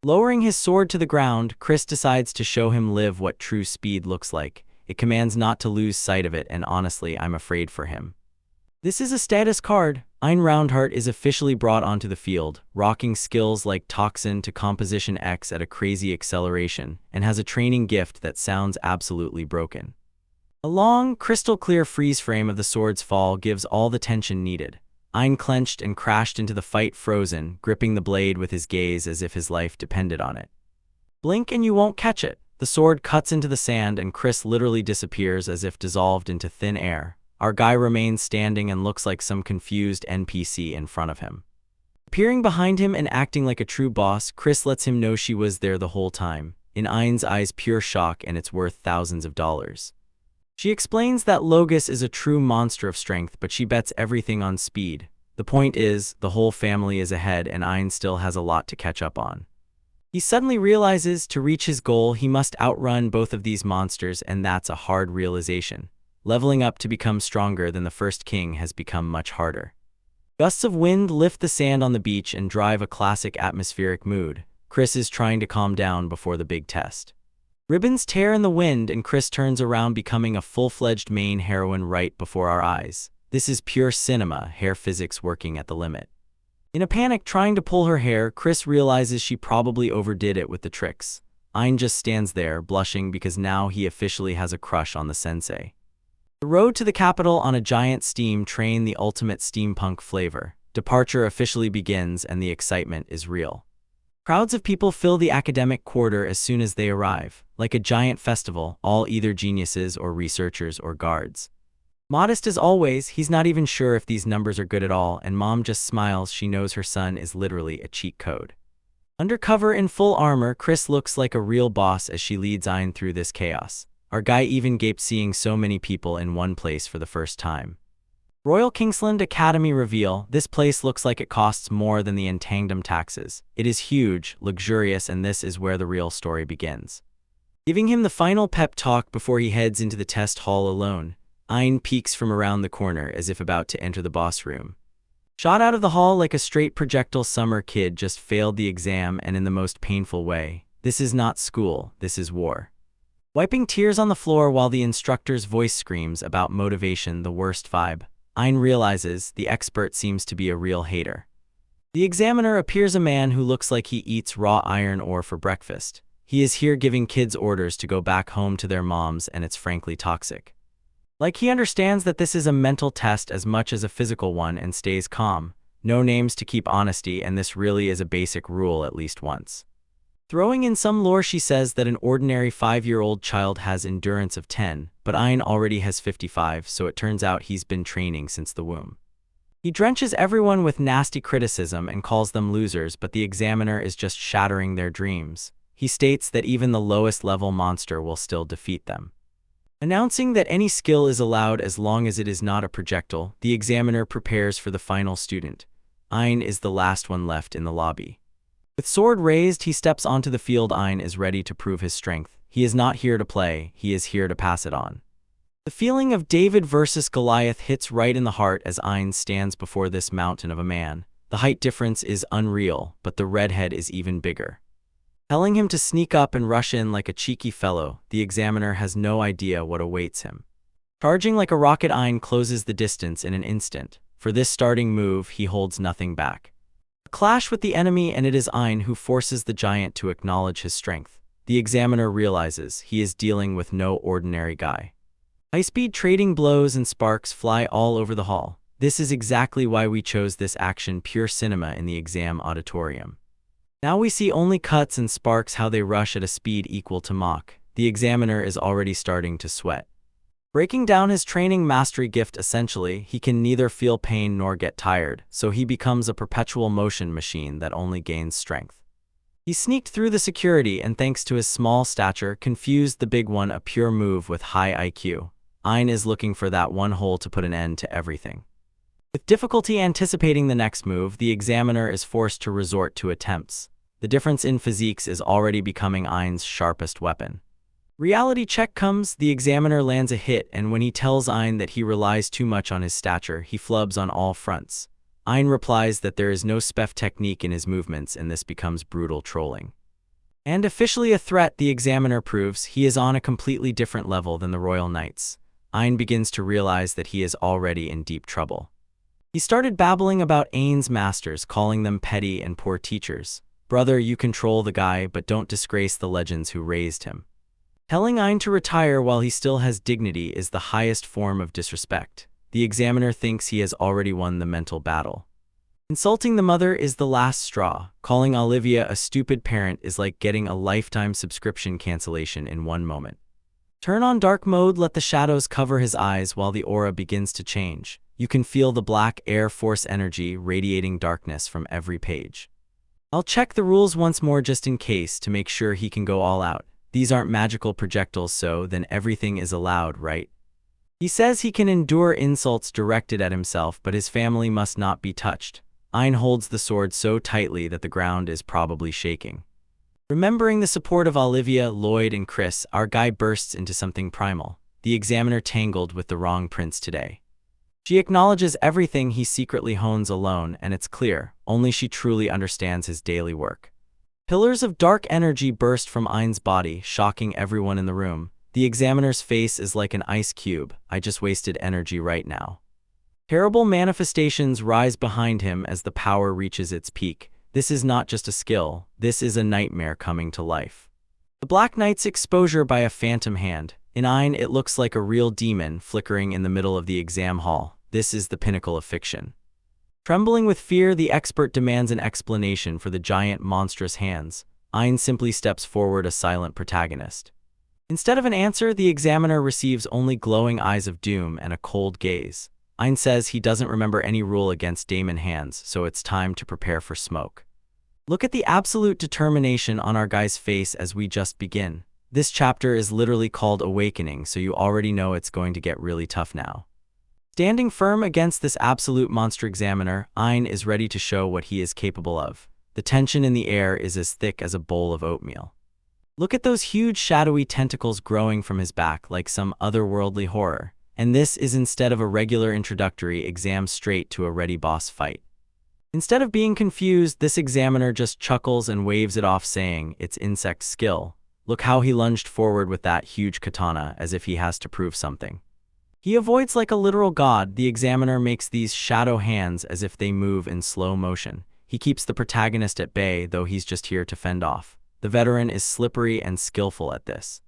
Lowering his sword to the ground, Chris decides to show him live what true speed looks like. It commands not to lose sight of it, and honestly, I'm afraid for him. This is a status card. Ein Roundheart is officially brought onto the field, rocking skills like Toxin to Composition X at a crazy acceleration, and has a training gift that sounds absolutely broken. A long, crystal-clear freeze frame of the sword's fall gives all the tension needed. Ein clenched and crashed into the fight, frozen, gripping the blade with his gaze as if his life depended on it. Blink and you won't catch it. The sword cuts into the sand and Chris literally disappears as if dissolved into thin air. Our guy remains standing and looks like some confused NPC in front of him. Appearing behind him and acting like a true boss, Chris lets him know she was there the whole time. In Ein's eyes, pure shock, and it's worth thousands of dollars. She explains that Logos is a true monster of strength, but she bets everything on speed. The point is, the whole family is ahead and Ein still has a lot to catch up on. He suddenly realizes to reach his goal, he must outrun both of these monsters, and that's a hard realization. Leveling up to become stronger than the first king has become much harder. Gusts of wind lift the sand on the beach and drive a classic atmospheric mood. Chris is trying to calm down before the big test. Ribbons tear in the wind and Chris turns around, becoming a full-fledged main heroine right before our eyes. This is pure cinema, hair physics working at the limit. In a panic trying to pull her hair, Chris realizes she probably overdid it with the tricks. Ein just stands there, blushing because now he officially has a crush on the sensei. The road to the capital on a giant steam train, the ultimate steampunk flavor. Departure officially begins and the excitement is real. Crowds of people fill the academic quarter as soon as they arrive. Like a giant festival, all either geniuses or researchers or guards. Modest as always, he's not even sure if these numbers are good at all, and Mom just smiles. She knows her son is literally a cheat code. Undercover in full armor, Chris looks like a real boss as she leads Ein through this chaos. Our guy even gaped seeing so many people in one place for the first time. Royal Kingsland Academy reveal. This place looks like it costs more than the Entangdom taxes. It is huge, luxurious, and this is where the real story begins. Giving him the final pep talk before he heads into the test hall alone, Ein peeks from around the corner as if about to enter the boss room. Shot out of the hall like a straight projectile, summer kid just failed the exam, and in the most painful way. This is not school, this is war. Wiping tears on the floor while the instructor's voice screams about motivation, the worst vibe, Ein realizes the expert seems to be a real hater. The examiner appears a man who looks like he eats raw iron ore for breakfast. He is here giving kids orders to go back home to their moms, and it's frankly toxic. Like he understands that this is a mental test as much as a physical one and stays calm. No names to keep honesty, and this really is a basic rule at least once. Throwing in some lore, she says that an ordinary 5-year-old child has endurance of 10, but Ein already has 55, so it turns out he's been training since the womb. He drenches everyone with nasty criticism and calls them losers, but the examiner is just shattering their dreams. He states that even the lowest level monster will still defeat them. Announcing that any skill is allowed as long as it is not a projectile, the examiner prepares for the final student. Ein is the last one left in the lobby. With sword raised, he steps onto the field. Ein is ready to prove his strength. He is not here to play, he is here to pass it on. The feeling of David versus Goliath hits right in the heart as Ein stands before this mountain of a man. The height difference is unreal, but the redhead is even bigger. Telling him to sneak up and rush in like a cheeky fellow, the examiner has no idea what awaits him. Charging like a rocket, Ein closes the distance in an instant. For this starting move, he holds nothing back. A clash with the enemy, and it is Ein who forces the giant to acknowledge his strength. The examiner realizes he is dealing with no ordinary guy. High-speed trading blows and sparks fly all over the hall. This is exactly why we chose this action pure cinema in the exam auditorium. Now we see only cuts and sparks, how they rush at a speed equal to Mach. The examiner is already starting to sweat. Breaking down his training mastery gift, essentially, he can neither feel pain nor get tired, so he becomes a perpetual motion machine that only gains strength. He sneaked through the security and, thanks to his small stature, confused the big one, a pure move with high IQ. Ein is looking for that one hole to put an end to everything. With difficulty anticipating the next move, the examiner is forced to resort to attempts. The difference in physiques is already becoming Ein's sharpest weapon. Reality check comes, the examiner lands a hit, and when he tells Ein that he relies too much on his stature, he flubs on all fronts. Ein replies that there is no spef technique in his movements, and this becomes brutal trolling. And officially a threat, the examiner proves he is on a completely different level than the Royal Knights. Ein begins to realize that he is already in deep trouble. He started babbling about Ein's masters, calling them petty and poor teachers. Brother, you control the guy, but don't disgrace the legends who raised him. Telling Ein to retire while he still has dignity is the highest form of disrespect. The examiner thinks he has already won the mental battle. Insulting the mother is the last straw. Calling Olivia a stupid parent is like getting a lifetime subscription cancellation in one moment. Turn on dark mode, let the shadows cover his eyes while the aura begins to change. You can feel the black Air Force energy radiating darkness from every page. I'll check the rules once more just in case to make sure he can go all out. These aren't magical projectiles, so then everything is allowed, right? He says he can endure insults directed at himself, but his family must not be touched. Ein holds the sword so tightly that the ground is probably shaking. Remembering the support of Olivia, Lloyd, and Chris, our guy bursts into something primal. The examiner tangled with the wrong prince today. She acknowledges everything he secretly hones alone, and it's clear, only she truly understands his daily work. Pillars of dark energy burst from Ein's body, shocking everyone in the room. The examiner's face is like an ice cube. I just wasted energy right now. Terrible manifestations rise behind him as the power reaches its peak. This is not just a skill, this is a nightmare coming to life. The Black Knight's exposure by a phantom hand. In Ein, it looks like a real demon flickering in the middle of the exam hall. This is the pinnacle of fiction. Trembling with fear, the expert demands an explanation for the giant, monstrous hands. Ein simply steps forward, a silent protagonist. Instead of an answer, the examiner receives only glowing eyes of doom and a cold gaze. Ein says he doesn't remember any rule against demon hands, so it's time to prepare for smoke. Look at the absolute determination on our guy's face as we just begin. This chapter is literally called Awakening, so you already know it's going to get really tough now. Standing firm against this absolute monster examiner, Ein is ready to show what he is capable of. The tension in the air is as thick as a bowl of oatmeal. Look at those huge shadowy tentacles growing from his back like some otherworldly horror. And this is instead of a regular introductory exam straight to a ready boss fight. Instead of being confused, this examiner just chuckles and waves it off, saying it's insect skill. Look how he lunged forward with that huge katana as if he has to prove something. He avoids like a literal god. The examiner makes these shadow hands as if they move in slow motion. He keeps the protagonist at bay, though he's just here to fend off. The veteran is slippery and skillful at this.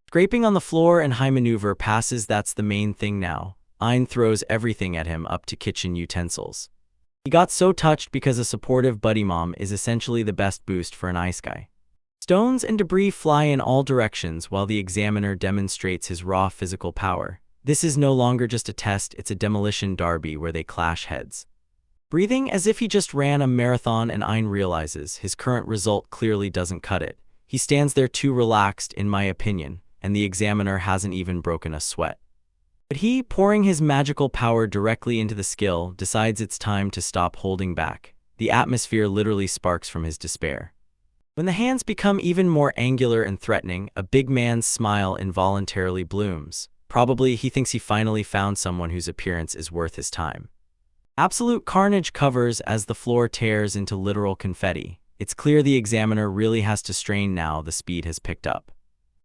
Scraping on the floor and high maneuver passes, that's the main thing now. Ein throws everything at him, up to kitchen utensils. He got so touched because a supportive buddy mom is essentially the best boost for an ice guy. Stones and debris fly in all directions while the examiner demonstrates his raw physical power. This is no longer just a test, it's a demolition derby where they clash heads. Breathing as if he just ran a marathon, and Ein realizes his current result clearly doesn't cut it. He stands there too relaxed, in my opinion, and the examiner hasn't even broken a sweat. But he, pouring his magical power directly into the skill, decides it's time to stop holding back. The atmosphere literally sparks from his despair. When the hands become even more angular and threatening, a big man's smile involuntarily blooms. Probably he thinks he finally found someone whose appearance is worth his time. Absolute carnage covers as the floor tears into literal confetti. It's clear the examiner really has to strain now the speed has picked up.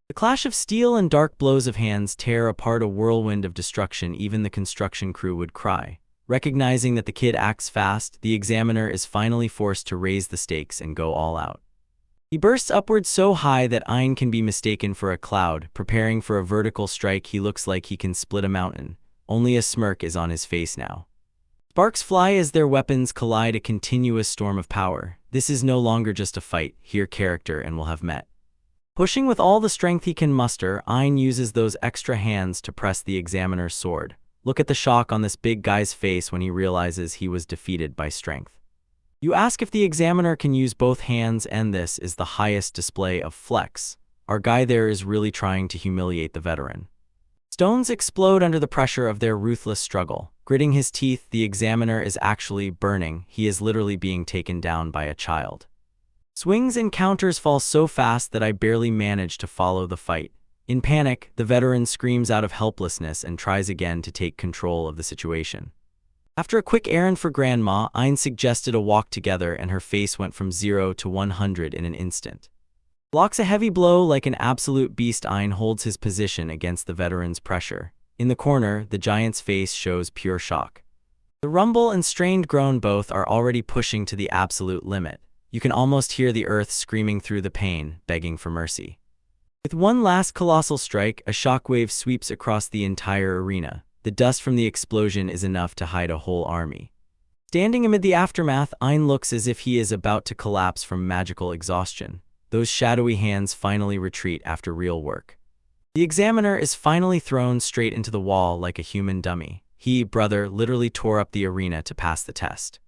The clash of steel and dark blows of hands tear apart a whirlwind of destruction. Even the construction crew would cry. Recognizing that the kid acts fast, the examiner is finally forced to raise the stakes and go all out. He bursts upward so high that Ein can be mistaken for a cloud. Preparing for a vertical strike, he looks like he can split a mountain. Only a smirk is on his face now. Sparks fly as their weapons collide, a continuous storm of power. This is no longer just a fight, here character and will have met. Pushing with all the strength he can muster, Ein uses those extra hands to press the examiner's sword. Look at the shock on this big guy's face when he realizes he was defeated by strength. You ask if the examiner can use both hands, and this is the highest display of flex. Our guy there is really trying to humiliate the veteran. Stones explode under the pressure of their ruthless struggle. Gritting his teeth, the examiner is actually burning. He is literally being taken down by a child. Swings and counters fall so fast that I barely manage to follow the fight. In panic, the veteran screams out of helplessness and tries again to take control of the situation. After a quick errand for Grandma, Ein suggested a walk together, and her face went from 0 to 100 in an instant. Blocks a heavy blow like an absolute beast. Ein holds his position against the veteran's pressure. In the corner, the giant's face shows pure shock. The rumble and strained groan both are already pushing to the absolute limit. You can almost hear the earth screaming through the pain, begging for mercy. With one last colossal strike, a shockwave sweeps across the entire arena. The dust from the explosion is enough to hide a whole army. Standing amid the aftermath, Ein looks as if he is about to collapse from magical exhaustion. Those shadowy hands finally retreat after real work. The examiner is finally thrown straight into the wall like a human dummy. He, brother, literally tore up the arena to pass the test.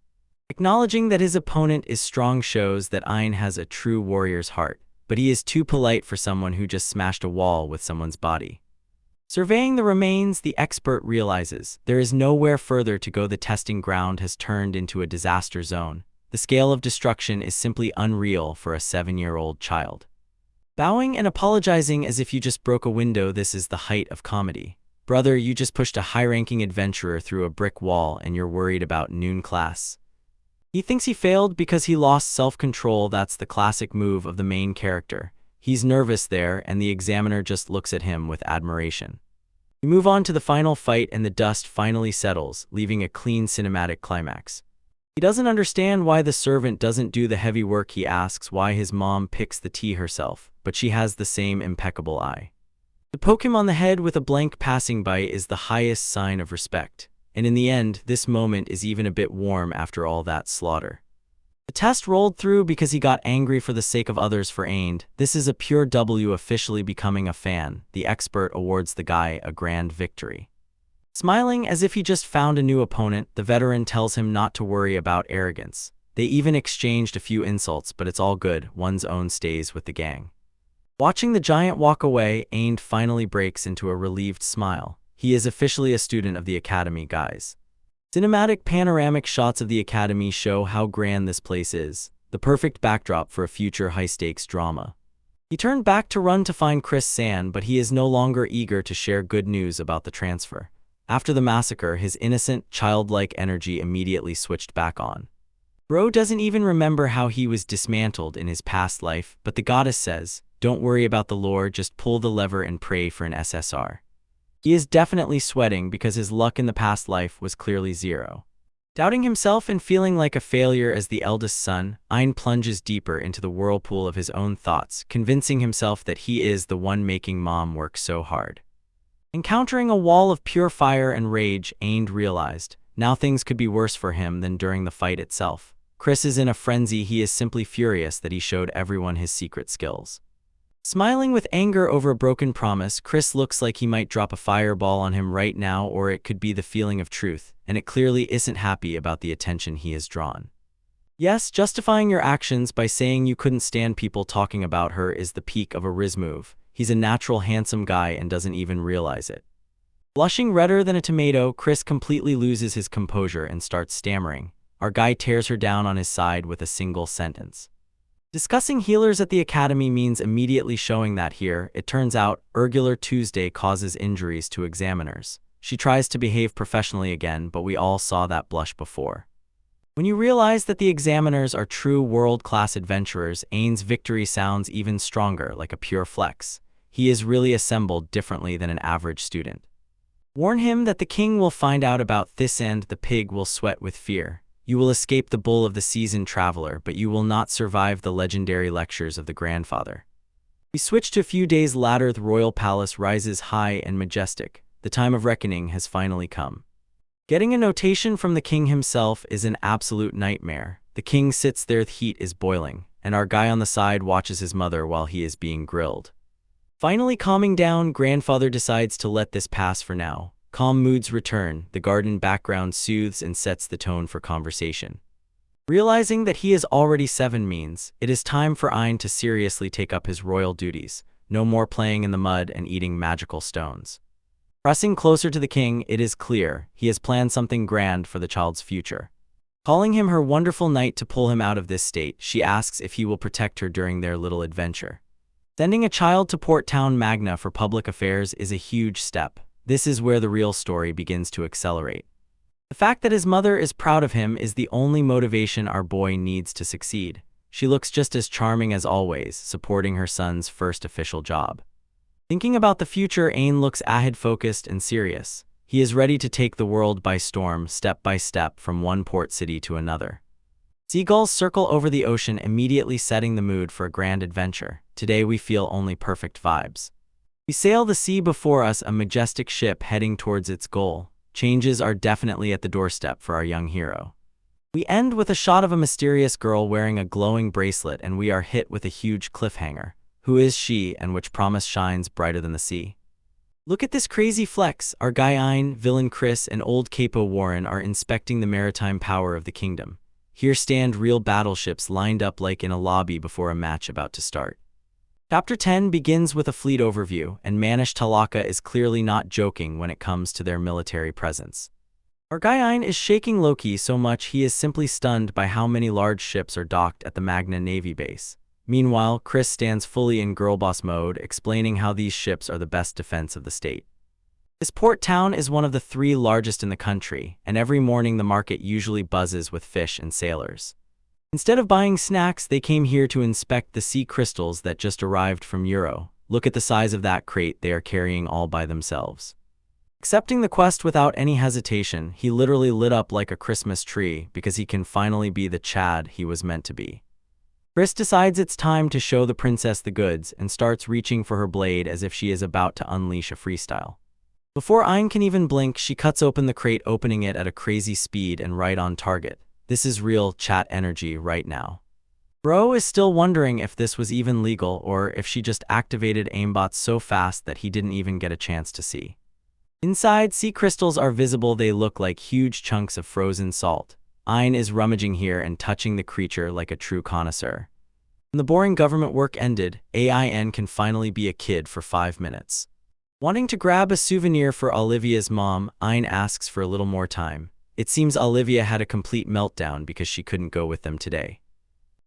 Acknowledging that his opponent is strong shows that Ein has a true warrior's heart, but he is too polite for someone who just smashed a wall with someone's body. Surveying the remains, the expert realizes there is nowhere further to go. The testing ground has turned into a disaster zone. The scale of destruction is simply unreal for a 7-year-old child. Bowing and apologizing as if you just broke a window, this is the height of comedy. Brother, you just pushed a high-ranking adventurer through a brick wall and you're worried about noon class. He thinks he failed because he lost self-control. That's the classic move of the main character. He's nervous there, and the examiner just looks at him with admiration. We move on to the final fight, and the dust finally settles, leaving a clean cinematic climax. He doesn't understand why the servant doesn't do the heavy work. He asks why his mom picks the tea herself, but she has the same impeccable eye. To poke him on the head with a blank passing by is the highest sign of respect. And in the end, this moment is even a bit warm after all that slaughter. The test rolled through because he got angry for the sake of others for Ained. This is a pure W, officially becoming a fan. The expert awards the guy a grand victory. Smiling as if he just found a new opponent, the veteran tells him not to worry about arrogance. They even exchanged a few insults, but it's all good. One's own stays with the gang. Watching the giant walk away, Ained finally breaks into a relieved smile. He is officially a student of the academy, guys. Cinematic panoramic shots of the academy show how grand this place is, the perfect backdrop for a future high-stakes drama. He turned back to run to find Chris-san, but he is no longer eager to share good news about the transfer. After the massacre, his innocent, childlike energy immediately switched back on. Bro doesn't even remember how he was dismantled in his past life, but the goddess says, "Don't worry about the lore, just pull the lever and pray for an SSR." He is definitely sweating because his luck in the past life was clearly 0. Doubting himself and feeling like a failure as the eldest son, Ein plunges deeper into the whirlpool of his own thoughts, convincing himself that he is the one making mom work so hard. Encountering a wall of pure fire and rage, Ained realized, now things could be worse for him than during the fight itself. Chris is in a frenzy. He is simply furious that he showed everyone his secret skills. Smiling with anger over a broken promise, Chris looks like he might drop a fireball on him right now, or it could be the feeling of truth, and it clearly isn't happy about the attention he has drawn. Yes, justifying your actions by saying you couldn't stand people talking about her is the peak of a Riz move. He's a natural handsome guy and doesn't even realize it. Blushing redder than a tomato, Chris completely loses his composure and starts stammering. Our guy tears her down on his side with a single sentence. Discussing healers at the academy means immediately showing that here, it turns out, Irregular Tuesday causes injuries to examiners. She tries to behave professionally again, but we all saw that blush before. When you realize that the examiners are true world-class adventurers, Ain's victory sounds even stronger, like a pure flex. He is really assembled differently than an average student. Warn him that the king will find out about this and the pig will sweat with fear. You will escape the bull of the seasoned traveler, but you will not survive the legendary lectures of the grandfather. We switch to a few days later. The royal palace rises high and majestic. The time of reckoning has finally come. Getting a notation from the king himself is an absolute nightmare. The king sits there, the heat is boiling, and our guy on the side watches his mother while he is being grilled. Finally calming down, grandfather decides to let this pass for now. Calm moods return, the garden background soothes and sets the tone for conversation. Realizing that he is already 7 means, it is time for Ain to seriously take up his royal duties. No more playing in the mud and eating magical stones. Pressing closer to the king, it is clear he has planned something grand for the child's future. Calling him her wonderful knight to pull him out of this state, she asks if he will protect her during their little adventure. Sending a child to Port Town Magna for public affairs is a huge step. This is where the real story begins to accelerate. The fact that his mother is proud of him is the only motivation our boy needs to succeed. She looks just as charming as always, supporting her son's first official job. Thinking about the future, Ain looks ahead, focused and serious. He is ready to take the world by storm, step by step, from one port city to another. Seagulls circle over the ocean, immediately setting the mood for a grand adventure. Today we feel only perfect vibes. We sail the sea before us, a majestic ship heading towards its goal. Changes are definitely at the doorstep for our young hero. We end with a shot of a mysterious girl wearing a glowing bracelet, and we are hit with a huge cliffhanger. Who is she, and which promise shines brighter than the sea? Look at this crazy flex. Our guy Ain, villain Chris, and old capo Warren are inspecting the maritime power of the kingdom. Here stand real battleships lined up like in a lobby before a match about to start. Chapter 10 begins with a fleet overview, and Manish Talaka is clearly not joking when it comes to their military presence. Our guy Ain is shaking low-key so much he is simply stunned by how many large ships are docked at the Magna Navy base. Meanwhile, Chris stands fully in girlboss mode, explaining how these ships are the best defense of the state. This port town is one of the 3 largest in the country, and every morning the market usually buzzes with fish and sailors. Instead of buying snacks, they came here to inspect the sea crystals that just arrived from Euro. Look at the size of that crate they are carrying all by themselves. Accepting the quest without any hesitation, he literally lit up like a Christmas tree because he can finally be the Chad he was meant to be. Chris decides it's time to show the princess the goods and starts reaching for her blade as if she is about to unleash a freestyle. Before Ain can even blink, she cuts open the crate, opening it at a crazy speed and right on target. This is real chat energy right now. Bro is still wondering if this was even legal or if she just activated aimbots so fast that he didn't even get a chance to see. Inside, sea crystals are visible. They look like huge chunks of frozen salt. Ain is rummaging here and touching the creature like a true connoisseur. When the boring government work ended, Ain can finally be a kid for 5 minutes. Wanting to grab a souvenir for Olivia's mom, Ain asks for a little more time. It seems Olivia had a complete meltdown because she couldn't go with them today.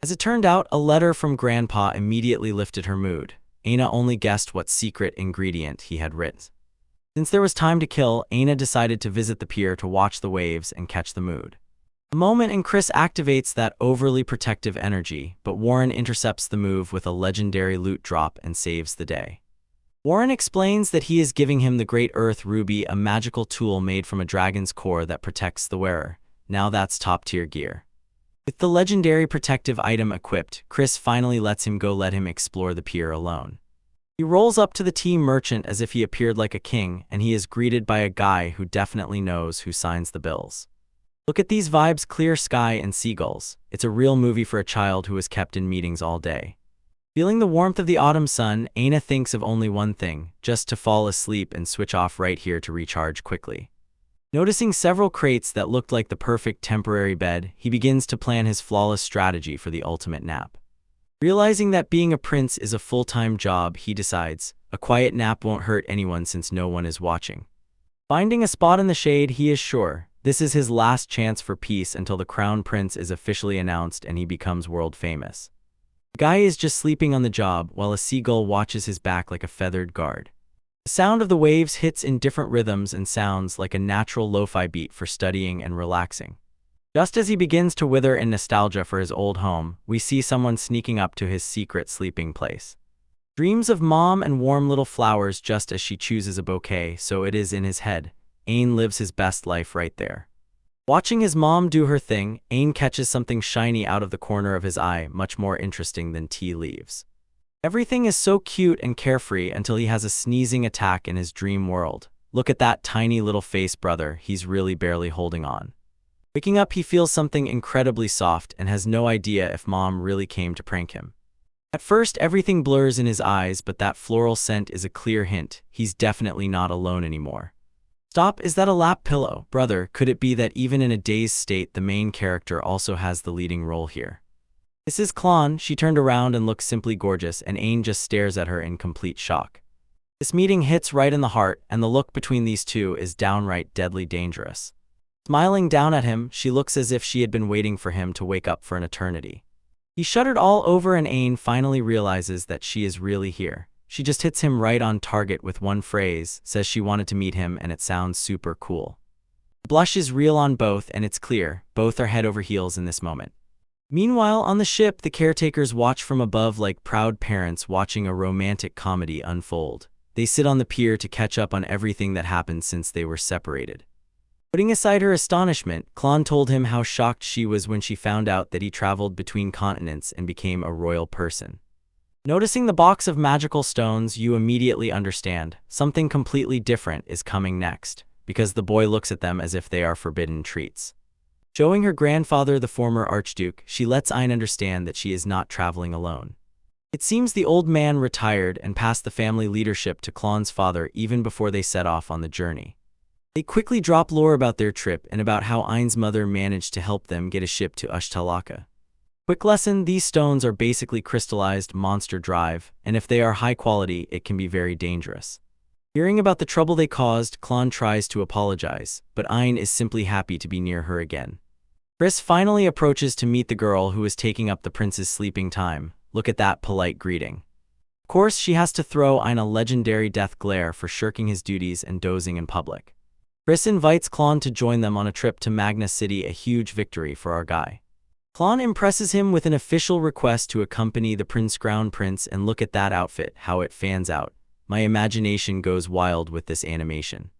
As it turned out, a letter from Grandpa immediately lifted her mood. Aina only guessed what secret ingredient he had written. Since there was time to kill, Aina decided to visit the pier to watch the waves and catch the mood. A moment and Chris activates that overly protective energy, but Warren intercepts the move with a legendary loot drop and saves the day. Warren explains that he is giving him the Great Earth Ruby, a magical tool made from a dragon's core that protects the wearer. Now that's top-tier gear. With the legendary protective item equipped, Chris finally lets him go, let him explore the pier alone. He rolls up to the tea merchant as if he appeared like a king, and he is greeted by a guy who definitely knows who signs the bills. Look at these vibes, clear sky and seagulls. It's a real movie for a child who was kept in meetings all day. Feeling the warmth of the autumn sun, Aina thinks of only one thing, just to fall asleep and switch off right here to recharge quickly. Noticing several crates that looked like the perfect temporary bed, he begins to plan his flawless strategy for the ultimate nap. Realizing that being a prince is a full-time job, he decides, a quiet nap won't hurt anyone since no one is watching. Finding a spot in the shade, he is sure this is his last chance for peace until the crown prince is officially announced and he becomes world famous. The guy is just sleeping on the job while a seagull watches his back like a feathered guard. The sound of the waves hits in different rhythms and sounds like a natural lo-fi beat for studying and relaxing. Just as he begins to wither in nostalgia for his old home, we see someone sneaking up to his secret sleeping place. Dreams of mom and warm little flowers just as she chooses a bouquet, so it is in his head. Ain lives his best life right there. Watching his mom do her thing, Ain catches something shiny out of the corner of his eye, much more interesting than tea leaves. Everything is so cute and carefree until he has a sneezing attack in his dream world. Look at that tiny little face, brother, he's really barely holding on. Waking up, he feels something incredibly soft and has no idea if mom really came to prank him. At first, everything blurs in his eyes, but that floral scent is a clear hint. He's definitely not alone anymore. Stop, is that a lap pillow? Brother, could it be that even in a dazed state, the main character also has the leading role here? This is Klon. She turned around and looked simply gorgeous, and Ain just stares at her in complete shock. This meeting hits right in the heart, and the look between these two is downright deadly dangerous. Smiling down at him, she looks as if she had been waiting for him to wake up for an eternity. He shuddered all over, and Ain finally realizes that she is really here. She just hits him right on target with one phrase, says she wanted to meet him, and it sounds super cool. The blush is real on both, and it's clear, both are head over heels in this moment. Meanwhile, on the ship, the caretakers watch from above like proud parents watching a romantic comedy unfold. They sit on the pier to catch up on everything that happened since they were separated. Putting aside her astonishment, Klon told him how shocked she was when she found out that he traveled between continents and became a royal person. Noticing the box of magical stones, you immediately understand something completely different is coming next, because the boy looks at them as if they are forbidden treats. Showing her grandfather, the former archduke, she lets Ain understand that she is not traveling alone. It seems the old man retired and passed the family leadership to Klon's father even before they set off on the journey. They quickly drop lore about their trip and about how Ain's mother managed to help them get a ship to Ashtalaka. Quick lesson, these stones are basically crystallized monster drive, and if they are high quality, it can be very dangerous. Hearing about the trouble they caused, Klon tries to apologize, but Ain is simply happy to be near her again. Chris finally approaches to meet the girl who is taking up the prince's sleeping time. Look at that polite greeting. Of course, she has to throw Ain a legendary death glare for shirking his duties and dozing in public. Chris invites Klon to join them on a trip to Magna City, a huge victory for our guy. Klon impresses him with an official request to accompany the crown prince, and look at that outfit, how it fans out. My imagination goes wild with this animation.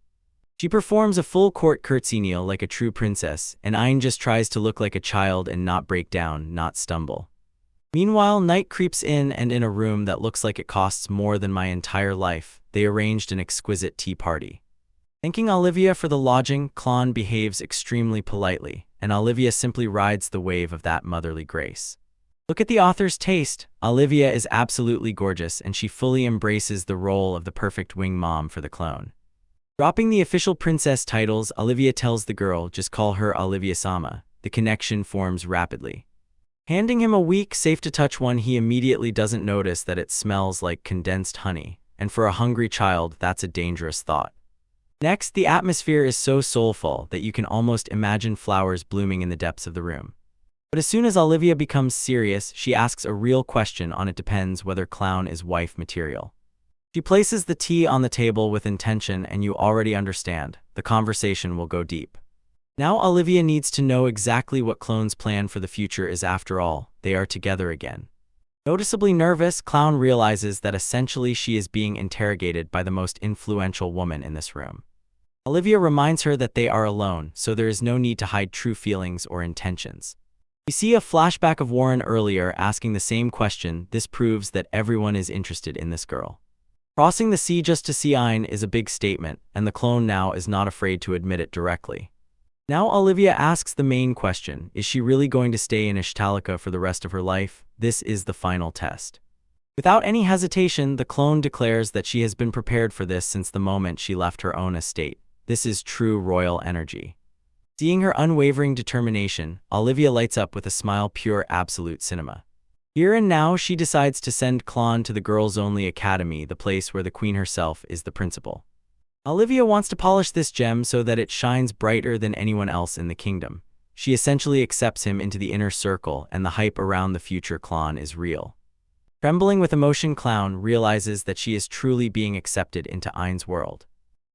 She performs a full court curtsy kneel like a true princess, and Ain just tries to look like a child and not break down, not stumble. Meanwhile, night creeps in, and in a room that looks like it costs more than my entire life, they arranged an exquisite tea party. Thanking Olivia for the lodging, Klon behaves extremely politely, and Olivia simply rides the wave of that motherly grace. Look at the author's taste. Olivia is absolutely gorgeous, and she fully embraces the role of the perfect wing mom for the clone. Dropping the official princess titles, Olivia tells the girl, just call her Olivia-sama. The connection forms rapidly. Handing him a weak, safe-to-touch one, he immediately doesn't notice that it smells like condensed honey, and for a hungry child, that's a dangerous thought. Next, the atmosphere is so soulful that you can almost imagine flowers blooming in the depths of the room. But as soon as Olivia becomes serious, she asks a real question on it depends whether clown is wife material. She places the tea on the table with intention, and you already understand, the conversation will go deep. Now Olivia needs to know exactly what Clone's plan for the future is. After all, they are together again. Noticeably nervous, Clown realizes that essentially she is being interrogated by the most influential woman in this room. Olivia reminds her that they are alone, so there is no need to hide true feelings or intentions. We see a flashback of Warren earlier asking the same question. This proves that everyone is interested in this girl. Crossing the sea just to see Ain is a big statement, and the clone now is not afraid to admit it directly. Now Olivia asks the main question, is she really going to stay in Ishtalika for the rest of her life? This is the final test. Without any hesitation, the clone declares that she has been prepared for this since the moment she left her own estate. This is true royal energy. Seeing her unwavering determination, Olivia lights up with a smile, pure absolute cinema. Here and now, she decides to send Klon to the girls-only academy, the place where the queen herself is the principal. Olivia wants to polish this gem so that it shines brighter than anyone else in the kingdom. She essentially accepts him into the inner circle, and the hype around the future clone is real. Trembling with emotion, Clown realizes that she is truly being accepted into Ein's world.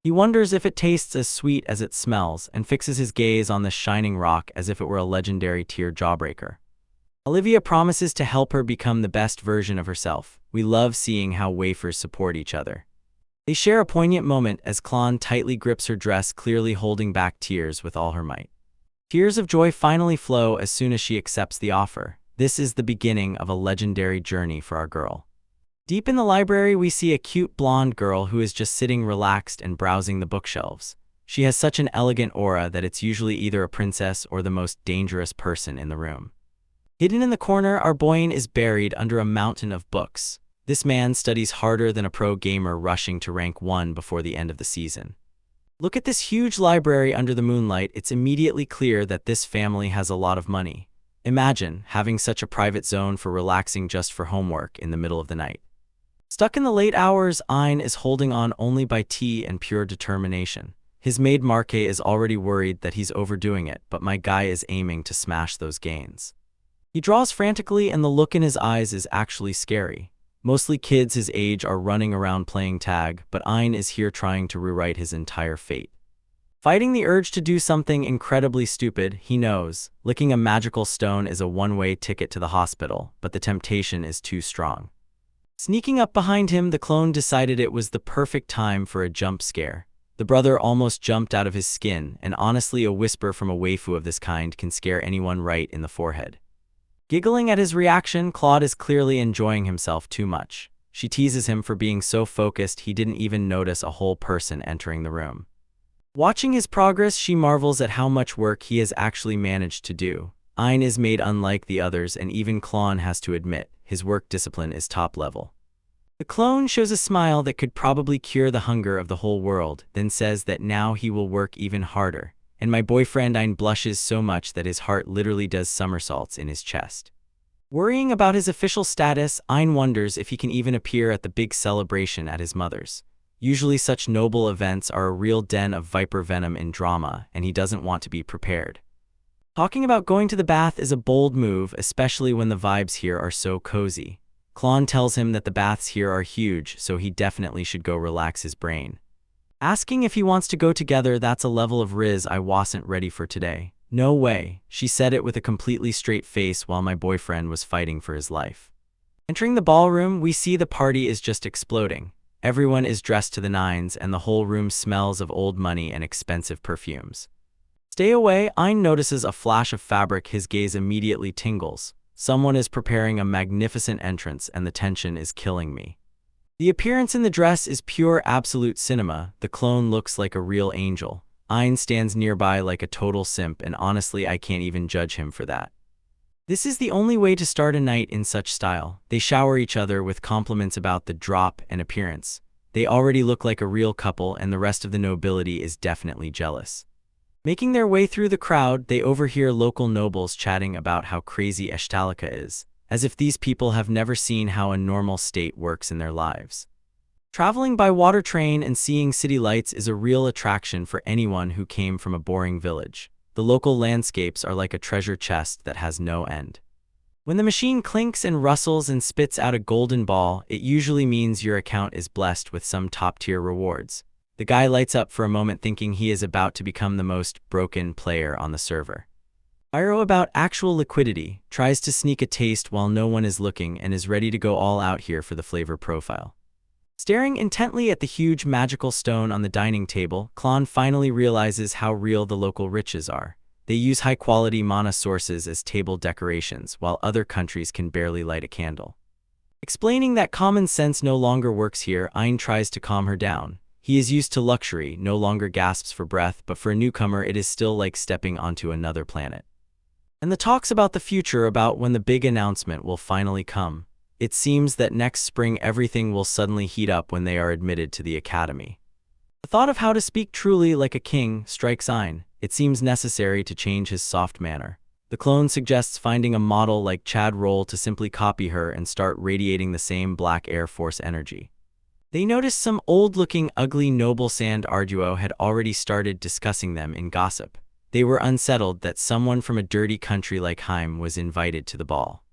He wonders if it tastes as sweet as it smells and fixes his gaze on the shining rock as if it were a legendary tear jawbreaker. Olivia promises to help her become the best version of herself. We love seeing how wafers support each other. They share a poignant moment as Clon tightly grips her dress, clearly holding back tears with all her might. Tears of joy finally flow as soon as she accepts the offer. This is the beginning of a legendary journey for our girl. Deep in the library, we see a cute blonde girl who is just sitting relaxed and browsing the bookshelves. She has such an elegant aura that it's usually either a princess or the most dangerous person in the room. Hidden in the corner, our Boyne is buried under a mountain of books. This man studies harder than a pro gamer rushing to rank 1 before the end of the season. Look at this huge library under the moonlight. It's immediately clear that this family has a lot of money. Imagine having such a private zone for relaxing just for homework in the middle of the night. Stuck in the late hours, Ein is holding on only by tea and pure determination. His maid Marque is already worried that he's overdoing it, but my guy is aiming to smash those gains. He draws frantically, and the look in his eyes is actually scary. Mostly kids his age are running around playing tag, but Ein is here trying to rewrite his entire fate. Fighting the urge to do something incredibly stupid, he knows licking a magical stone is a one-way ticket to the hospital, but the temptation is too strong. Sneaking up behind him, the clone decided it was the perfect time for a jump scare. The brother almost jumped out of his skin, and honestly, a whisper from a waifu of this kind can scare anyone right in the forehead. Giggling at his reaction, Claude is clearly enjoying himself too much. She teases him for being so focused he didn't even notice a whole person entering the room. Watching his progress, she marvels at how much work he has actually managed to do. Ein is made unlike the others, and even Clon has to admit his work discipline is top level. The clone shows a smile that could probably cure the hunger of the whole world, then says that now he will work even harder. And my boyfriend Ein blushes so much that his heart literally does somersaults in his chest. Worrying about his official status, Ein wonders if he can even appear at the big celebration at his mother's. Usually such noble events are a real den of viper venom in drama, and he doesn't want to be prepared. Talking about going to the bath is a bold move, especially when the vibes here are so cozy. Clon tells him that the baths here are huge, so he definitely should go relax his brain. Asking if he wants to go together, that's a level of riz I wasn't ready for today. No way, she said it with a completely straight face while my boyfriend was fighting for his life. Entering the ballroom, we see the party is just exploding. Everyone is dressed to the nines, and the whole room smells of old money and expensive perfumes. Stay away, Ein notices a flash of fabric. His gaze immediately tingles. Someone is preparing a magnificent entrance, and the tension is killing me. The appearance in the dress is pure absolute cinema. The clone looks like a real angel. Ein stands nearby like a total simp, and honestly I can't even judge him for that. This is the only way to start a night in such style. They shower each other with compliments about the drop and appearance. They already look like a real couple, and the rest of the nobility is definitely jealous. Making their way through the crowd, they overhear local nobles chatting about how crazy Eshtalika is, as if these people have never seen how a normal state works in their lives. Traveling by water train and seeing city lights is a real attraction for anyone who came from a boring village. The local landscapes are like a treasure chest that has no end. When the machine clinks and rustles and spits out a golden ball, it usually means your account is blessed with some top-tier rewards. The guy lights up for a moment, thinking he is about to become the most broken player on the server. Iro, about actual liquidity, tries to sneak a taste while no one is looking and is ready to go all out here for the flavor profile. Staring intently at the huge magical stone on the dining table, Clon finally realizes how real the local riches are. They use high-quality mana sources as table decorations, while other countries can barely light a candle. Explaining that common sense no longer works here, Ein tries to calm her down. He is used to luxury, no longer gasps for breath, but for a newcomer it is still like stepping onto another planet. And the talks about the future, about when the big announcement will finally come. It seems that next spring everything will suddenly heat up when they are admitted to the academy. The thought of how to speak truly like a king strikes Ein. It seems necessary to change his soft manner. The clone suggests finding a model like Chad Roll to simply copy her and start radiating the same Black Air Force energy. They noticed some old-looking, ugly noble Sand Arduo had already started discussing them in gossip. They were unsettled that someone from a dirty country like Heim was invited to the ball.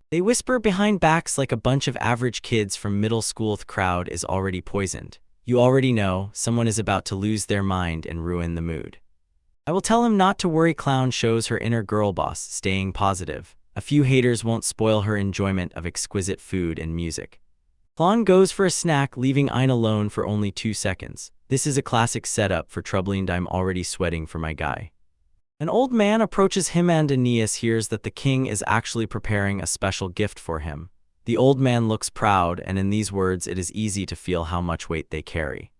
They whisper behind backs like a bunch of average kids from middle school. The crowd is already poisoned. You already know someone is about to lose their mind and ruin the mood. I will tell him not to worry. Clown shows her inner girl boss, staying positive. A few haters won't spoil her enjoyment of exquisite food and music. Clown goes for a snack, leaving Ein alone for only 2 seconds. This is a classic setup for troubling. I'm already sweating for my guy. An old man approaches him and Aeneas hears that the king is actually preparing a special gift for him. The old man looks proud, and in these words it is easy to feel how much weight they carry.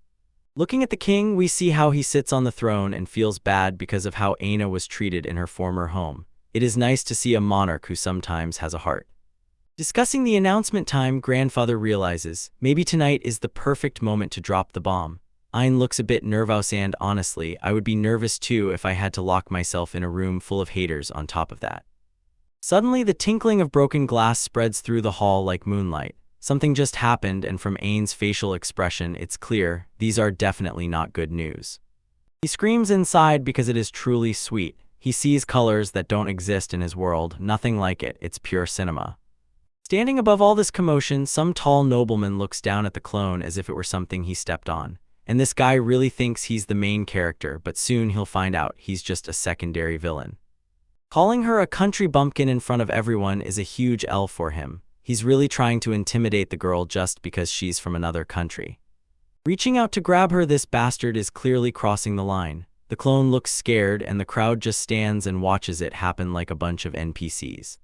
Looking at the king, we see how he sits on the throne and feels bad because of how Aina was treated in her former home. It is nice to see a monarch who sometimes has a heart. Discussing the announcement time, grandfather realizes, maybe tonight is the perfect moment to drop the bomb. Ein looks a bit nervous, and honestly, I would be nervous too if I had to lock myself in a room full of haters on top of that. Suddenly, the tinkling of broken glass spreads through the hall like moonlight. Something just happened, and from Ein's facial expression, it's clear, these are definitely not good news. He screams inside because it is truly sweet. He sees colors that don't exist in his world, nothing like it, it's pure cinema. Standing above all this commotion, some tall nobleman looks down at the clone as if it were something he stepped on. And this guy really thinks he's the main character, but soon he'll find out he's just a secondary villain. Calling her a country bumpkin in front of everyone is a huge L for him. He's really trying to intimidate the girl just because she's from another country. Reaching out to grab her, this bastard is clearly crossing the line. The clone looks scared, and the crowd just stands and watches it happen like a bunch of NPCs.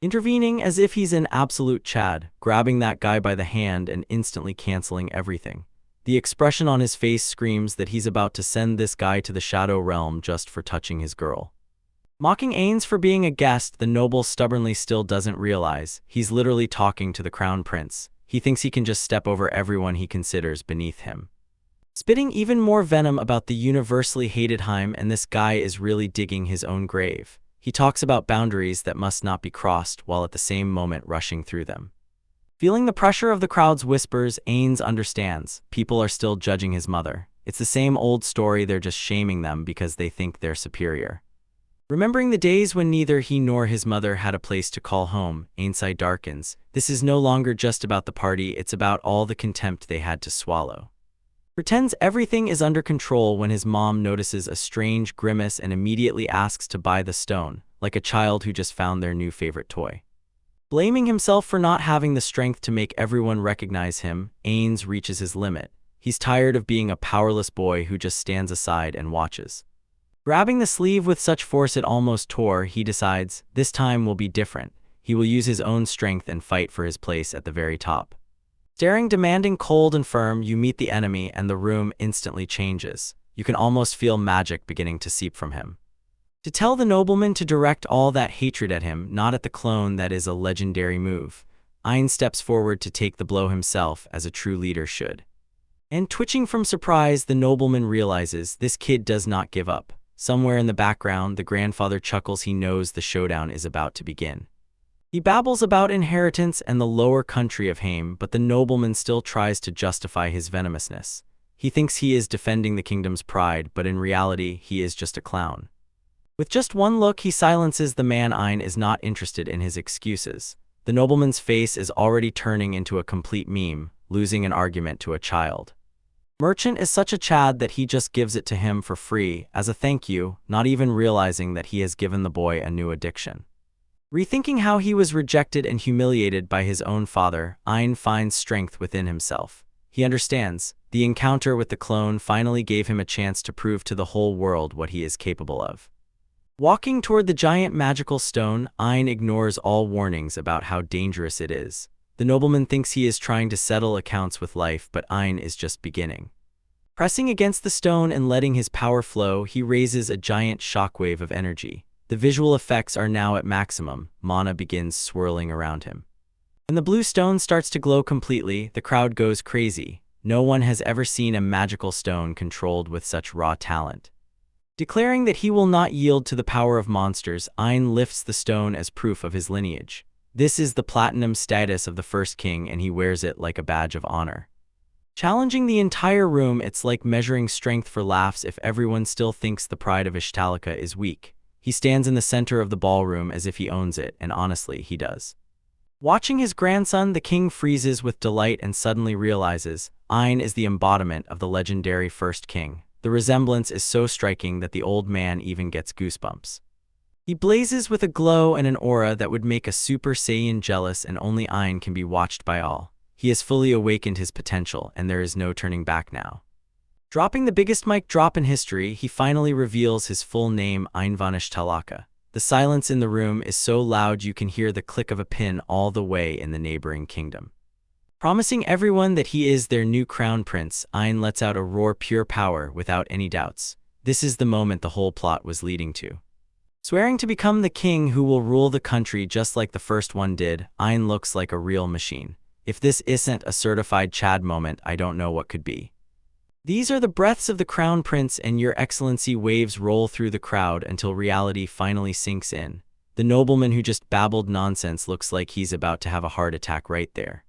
Intervening as if he's an absolute Chad, grabbing that guy by the hand and instantly canceling everything. The expression on his face screams that he's about to send this guy to the shadow realm just for touching his girl. Mocking Ains for being a guest, the noble stubbornly still doesn't realize he's literally talking to the crown prince. He thinks he can just step over everyone he considers beneath him. Spitting even more venom about the universally hated Heim, and this guy is really digging his own grave. He talks about boundaries that must not be crossed while at the same moment rushing through them. Feeling the pressure of the crowd's whispers, Ains understands. People are still judging his mother. It's the same old story, they're just shaming them because they think they're superior. Remembering the days when neither he nor his mother had a place to call home, Ain's eye darkens. This is no longer just about the party, it's about all the contempt they had to swallow. Pretends everything is under control when his mom notices a strange grimace and immediately asks to buy the stone, like a child who just found their new favorite toy. Blaming himself for not having the strength to make everyone recognize him, Ains reaches his limit. He's tired of being a powerless boy who just stands aside and watches. Grabbing the sleeve with such force it almost tore, he decides, this time will be different. He will use his own strength and fight for his place at the very top. Staring demanding, cold and firm, you meet the enemy and the room instantly changes. You can almost feel magic beginning to seep from him. To tell the nobleman to direct all that hatred at him, not at the clone, that is a legendary move. Ein steps forward to take the blow himself, as a true leader should. And twitching from surprise, the nobleman realizes this kid does not give up. Somewhere in the background, the grandfather chuckles. He knows the showdown is about to begin. He babbles about inheritance and the lower country of Heim, but the nobleman still tries to justify his venomousness. He thinks he is defending the kingdom's pride, but in reality, he is just a clown. With just one look, he silences the man. Ein is not interested in his excuses. The nobleman's face is already turning into a complete meme, losing an argument to a child. Merchant is such a Chad that he just gives it to him for free, as a thank you, not even realizing that he has given the boy a new addiction. Rethinking how he was rejected and humiliated by his own father, Ein finds strength within himself. He understands, the encounter with the clone finally gave him a chance to prove to the whole world what he is capable of. Walking toward the giant magical stone, Ein ignores all warnings about how dangerous it is. The nobleman thinks he is trying to settle accounts with life, but Ein is just beginning. Pressing against the stone and letting his power flow, he raises a giant shockwave of energy. The visual effects are now at maximum. Mana begins swirling around him. When the blue stone starts to glow completely, the crowd goes crazy. No one has ever seen a magical stone controlled with such raw talent. Declaring that he will not yield to the power of monsters, Ein lifts the stone as proof of his lineage. This is the platinum status of the first king, and he wears it like a badge of honor. Challenging the entire room, it's like measuring strength for laughs if everyone still thinks the pride of Ishtalika is weak. He stands in the center of the ballroom as if he owns it, and honestly, he does. Watching his grandson, the king freezes with delight and suddenly realizes Ayn is the embodiment of the legendary first king. The resemblance is so striking that the old man even gets goosebumps. He blazes with a glow and an aura that would make a Super Saiyan jealous, and only Ayn can be watched by all. He has fully awakened his potential, and there is no turning back now. Dropping the biggest mic drop in history, he finally reveals his full name, Ayn von Ishtalika. The silence in the room is so loud you can hear the click of a pin all the way in the neighboring kingdom. Promising everyone that he is their new crown prince, Ayn lets out a roar, pure power, without any doubts. This is the moment the whole plot was leading to. Swearing to become the king who will rule the country just like the first one did, Ayn looks like a real machine. If this isn't a certified Chad moment, I don't know what could be. These are the breaths of the crown prince, and your excellency waves roll through the crowd until reality finally sinks in. The nobleman who just babbled nonsense looks like he's about to have a heart attack right there.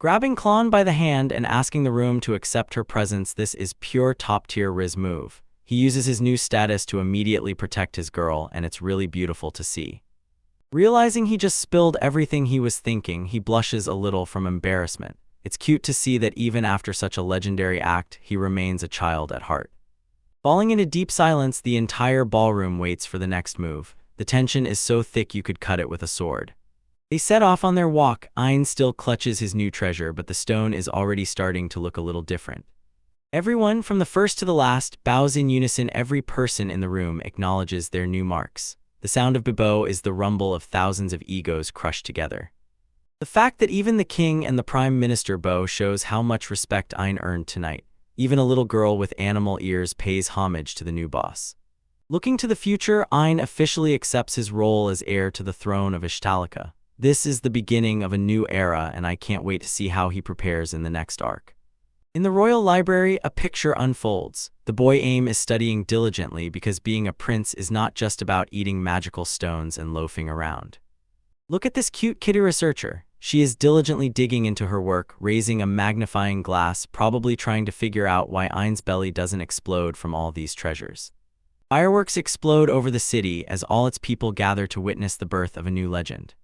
Grabbing Klon by the hand and asking the room to accept her presence, this is pure top-tier Riz move. He uses his new status to immediately protect his girl, and it's really beautiful to see. Realizing he just spilled everything he was thinking, he blushes a little from embarrassment. It's cute to see that even after such a legendary act, he remains a child at heart. Falling into deep silence, the entire ballroom waits for the next move. The tension is so thick you could cut it with a sword. They set off on their walk. Ayn still clutches his new treasure, but the stone is already starting to look a little different. Everyone, from the first to the last, bows in unison. Every person in the room acknowledges their new marks. The sound of Bibo is the rumble of thousands of egos crushed together. The fact that even the king and the prime minister bow shows how much respect Ayn earned tonight. Even a little girl with animal ears pays homage to the new boss. Looking to the future, Ayn officially accepts his role as heir to the throne of Ishtalika. This is the beginning of a new era, and I can't wait to see how he prepares in the next arc. In the royal library, a picture unfolds. The boy Aim is studying diligently because being a prince is not just about eating magical stones and loafing around. Look at this cute kitty researcher. She is diligently digging into her work, raising a magnifying glass, probably trying to figure out why Ayn's belly doesn't explode from all these treasures. Fireworks explode over the city as all its people gather to witness the birth of a new legend.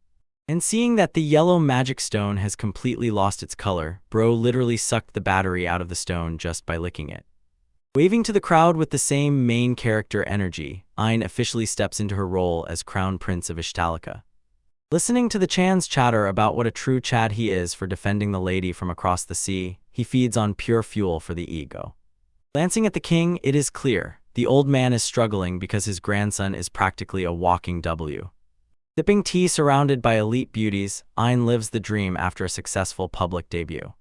And seeing that the yellow magic stone has completely lost its color, Bro literally sucked the battery out of the stone just by licking it. Waving to the crowd with the same main character energy, Ayn officially steps into her role as Crown Prince of Ishtalika. Listening to the Chan's chatter about what a true Chad he is for defending the lady from across the sea, he feeds on pure fuel for the ego. Glancing at the king, it is clear. The old man is struggling because his grandson is practically a walking W. Sipping tea surrounded by elite beauties, Ayn lives the dream after a successful public debut.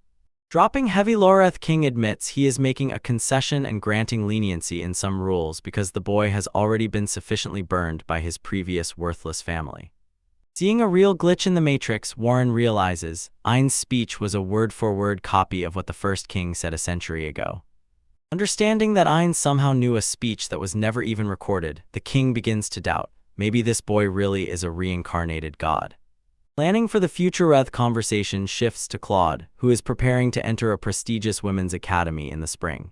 Dropping heavy Loreth, King admits he is making a concession and granting leniency in some rules because the boy has already been sufficiently burned by his previous worthless family. Seeing a real glitch in the Matrix, Warren realizes Ayn's speech was a word-for-word copy of what the first king said a century ago. Understanding that Ayn somehow knew a speech that was never even recorded, the king begins to doubt. Maybe this boy really is a reincarnated god. Planning for the future, Reth conversation shifts to Claude, who is preparing to enter a prestigious women's academy in the spring.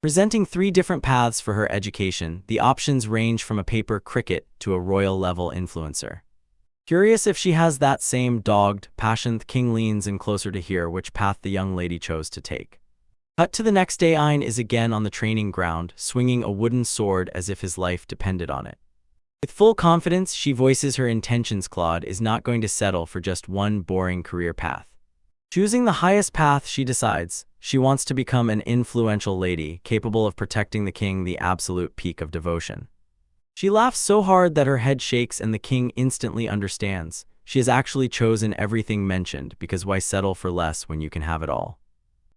Presenting 3 different paths for her education, the options range from a paper cricket to a royal-level influencer. Curious if she has that same dogged passion, the king leans in closer to hear which path the young lady chose to take. Cut to the next day, Ayn is again on the training ground, swinging a wooden sword as if his life depended on it. With full confidence, she voices her intentions. Claude is not going to settle for just one boring career path. Choosing the highest path, she decides she wants to become an influential lady, capable of protecting the king, the absolute peak of devotion. She laughs so hard that her head shakes, and the king instantly understands. She has actually chosen everything mentioned, because why settle for less when you can have it all?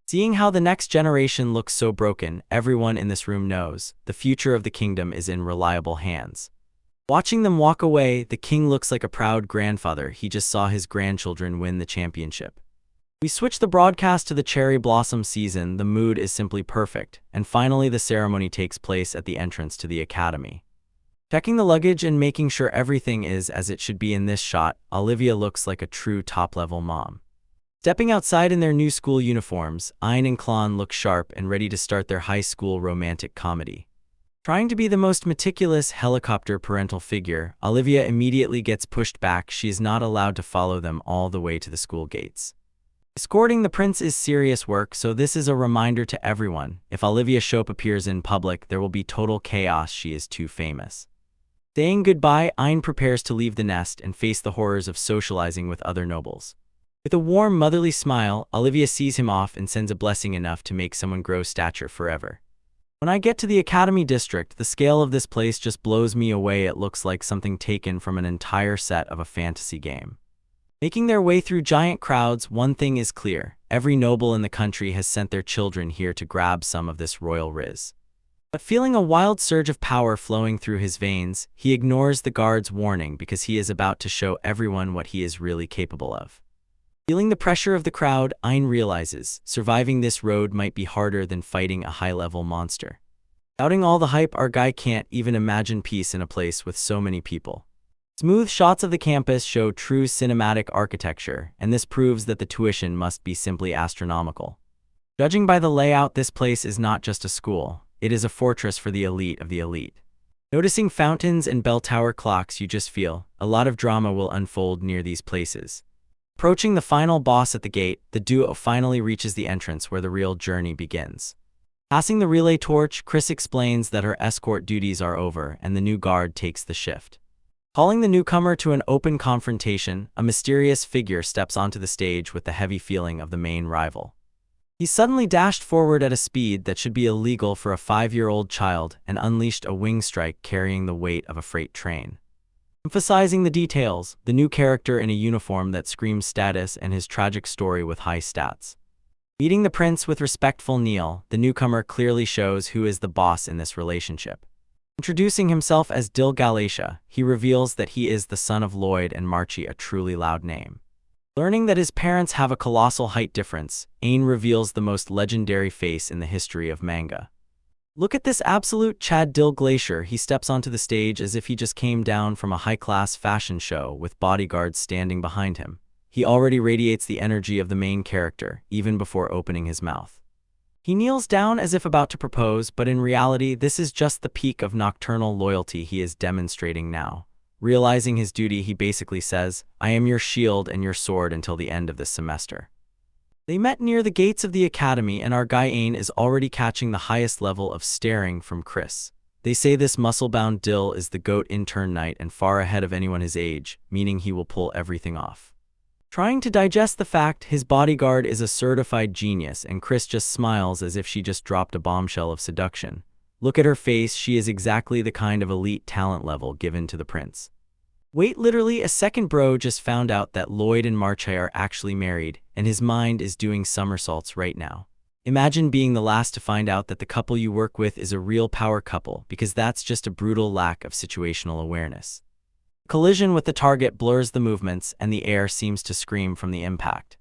Seeing how the next generation looks so broken, everyone in this room knows the future of the kingdom is in reliable hands. Watching them walk away, the king looks like a proud grandfather. He just saw his grandchildren win the championship. We switch the broadcast to the cherry blossom season. The mood is simply perfect, and finally the ceremony takes place at the entrance to the academy. Checking the luggage and making sure everything is as it should be in this shot, Olivia looks like a true top-level mom. Stepping outside in their new school uniforms, Ayn and Klon look sharp and ready to start their high school romantic comedy. Trying to be the most meticulous helicopter parental figure, Olivia immediately gets pushed back. She is not allowed to follow them all the way to the school gates. Escorting the prince is serious work, so this is a reminder to everyone. If Olivia Shope appears in public, there will be total chaos. She is too famous. Saying goodbye, Ayn prepares to leave the nest and face the horrors of socializing with other nobles. With a warm, motherly smile, Olivia sees him off and sends a blessing enough to make someone grow stature forever. When I get to the Academy District, the scale of this place just blows me away. It looks like something taken from an entire set of a fantasy game. Making their way through giant crowds, one thing is clear: every noble in the country has sent their children here to grab some of this royal riz. But feeling a wild surge of power flowing through his veins, he ignores the guard's warning because he is about to show everyone what he is really capable of. Feeling the pressure of the crowd, Ayn realizes surviving this road might be harder than fighting a high-level monster. Doubting all the hype, our guy can't even imagine peace in a place with so many people. Smooth shots of the campus show true cinematic architecture, and this proves that the tuition must be simply astronomical. Judging by the layout, this place is not just a school, it is a fortress for the elite of the elite. Noticing fountains and bell tower clocks, you just feel a lot of drama will unfold near these places. Approaching the final boss at the gate, the duo finally reaches the entrance where the real journey begins. Passing the relay torch, Chris explains that her escort duties are over and the new guard takes the shift. Calling the newcomer to an open confrontation, a mysterious figure steps onto the stage with the heavy feeling of the main rival. He suddenly dashed forward at a speed that should be illegal for a 5-year-old child and unleashed a wing strike carrying the weight of a freight train. Emphasizing the details, the new character in a uniform that screams status and his tragic story with high stats. Meeting the prince with respectful kneel, the newcomer clearly shows who is the boss in this relationship. Introducing himself as Dil Galatia, he reveals that he is the son of Lloyd and Marchie, a truly loud name. Learning that his parents have a colossal height difference, Ayn reveals the most legendary face in the history of manga. Look at this absolute Chad Dil Glacier. He steps onto the stage as if he just came down from a high-class fashion show with bodyguards standing behind him. He already radiates the energy of the main character, even before opening his mouth. He kneels down as if about to propose, but in reality, this is just the peak of nocturnal loyalty he is demonstrating now. Realizing his duty, he basically says, "I am your shield and your sword until the end of this semester." They met near the gates of the academy, and our guy Ayn is already catching the highest level of staring from Chris. They say this muscle-bound Dil is the GOAT intern knight and far ahead of anyone his age, meaning he will pull everything off. Trying to digest the fact his bodyguard is a certified genius, and Chris just smiles as if she just dropped a bombshell of seduction. Look at her face, she is exactly the kind of elite talent level given to the prince. Wait, literally a second, bro just found out that Lloyd and Marchie are actually married, and his mind is doing somersaults right now. Imagine being the last to find out that the couple you work with is a real power couple, because that's just a brutal lack of situational awareness. Collision with the target blurs the movements, and the air seems to scream from the impact.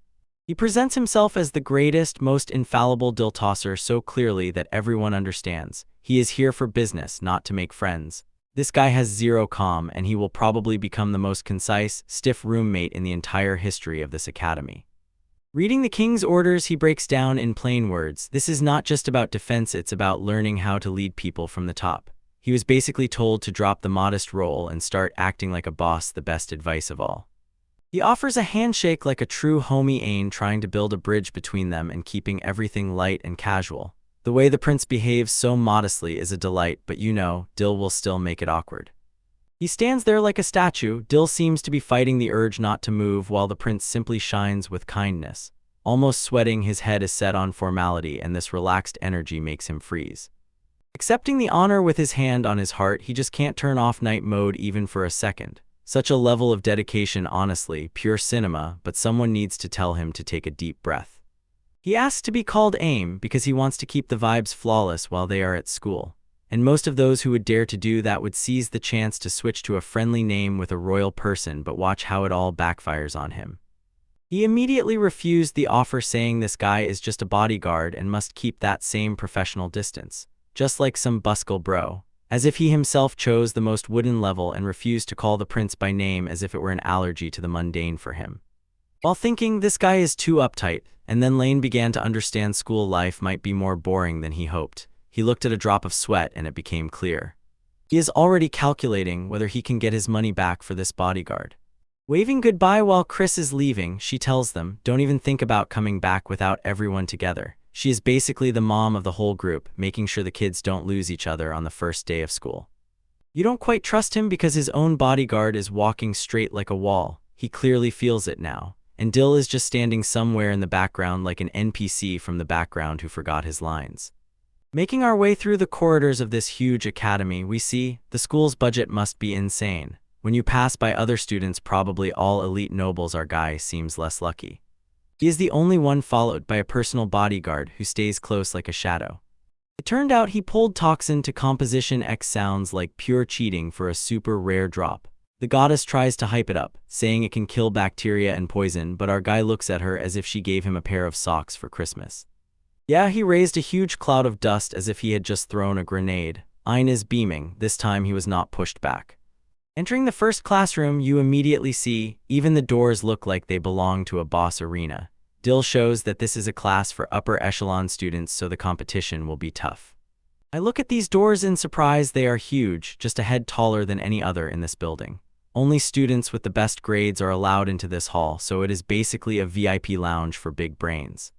He presents himself as the greatest, most infallible Dil tosser so clearly that everyone understands. He is here for business, not to make friends. This guy has zero calm, and he will probably become the most concise, stiff roommate in the entire history of this academy. Reading the king's orders, he breaks down in plain words. This is not just about defense, it's about learning how to lead people from the top. He was basically told to drop the modest role and start acting like a boss, the best advice of all. He offers a handshake like a true homie, Ayn trying to build a bridge between them and keeping everything light and casual. The way the prince behaves so modestly is a delight, but you know, Dil will still make it awkward. He stands there like a statue. Dil seems to be fighting the urge not to move while the prince simply shines with kindness. Almost sweating, his head is set on formality, and this relaxed energy makes him freeze. Accepting the honor with his hand on his heart, he just can't turn off night mode even for a second. Such a level of dedication, honestly, pure cinema, but someone needs to tell him to take a deep breath. He asks to be called Aim because he wants to keep the vibes flawless while they are at school. And most of those who would dare to do that would seize the chance to switch to a friendly name with a royal person, but watch how it all backfires on him. He immediately refused the offer, saying this guy is just a bodyguard and must keep that same professional distance. Just like some buskle bro, as if he himself chose the most wooden level and refused to call the prince by name as if it were an allergy to the mundane for him. While thinking this guy is too uptight, and then Lane began to understand school life might be more boring than he hoped. He looked at a drop of sweat and it became clear. He is already calculating whether he can get his money back for this bodyguard. Waving goodbye while Chris is leaving, she tells them, don't even think about coming back without everyone together. She is basically the mom of the whole group, making sure the kids don't lose each other on the first day of school. You don't quite trust him because his own bodyguard is walking straight like a wall. He clearly feels it now. And Dill is just standing somewhere in the background like an NPC from the background who forgot his lines. Making our way through the corridors of this huge academy, we see the school's budget must be insane. When you pass by other students, probably all elite nobles, our guy seems less lucky. He is the only one followed by a personal bodyguard who stays close like a shadow. It turned out he pulled toxin to composition X sounds like pure cheating for a super rare drop. The goddess tries to hype it up, saying it can kill bacteria and poison, but our guy looks at her as if she gave him a pair of socks for Christmas. Yeah, he raised a huge cloud of dust as if he had just thrown a grenade. Ein is beaming. This time he was not pushed back. Entering the first classroom, you immediately see, even the doors look like they belong to a boss arena. Dill shows that this is a class for upper echelon students, so the competition will be tough. I look at these doors in surprise. They are huge, just a head taller than any other in this building. Only students with the best grades are allowed into this hall, so it is basically a VIP lounge for big brains.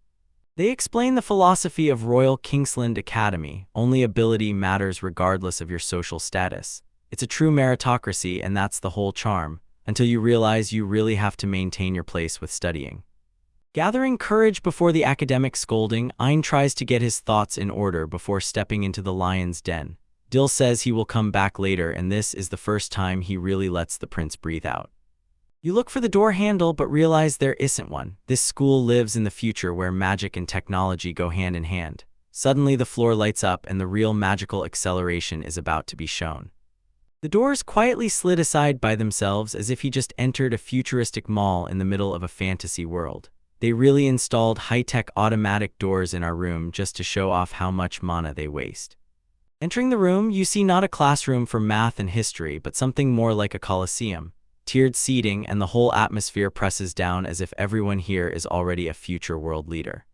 They explain the philosophy of Royal Kingsland Academy. Only ability matters regardless of your social status. It's a true meritocracy, and that's the whole charm, until you realize you really have to maintain your place with studying. Gathering courage before the academic scolding, Ein tries to get his thoughts in order before stepping into the lion's den. Dill says he will come back later, and this is the first time he really lets the prince breathe out. You look for the door handle but realize there isn't one. This school lives in the future where magic and technology go hand in hand. Suddenly the floor lights up and the real magical acceleration is about to be shown. The doors quietly slid aside by themselves as if he just entered a futuristic mall in the middle of a fantasy world. They really installed high-tech automatic doors in our room just to show off how much mana they waste. Entering the room, you see not a classroom for math and history, but something more like a coliseum. Tiered seating and the whole atmosphere presses down as if everyone here is already a future world leader.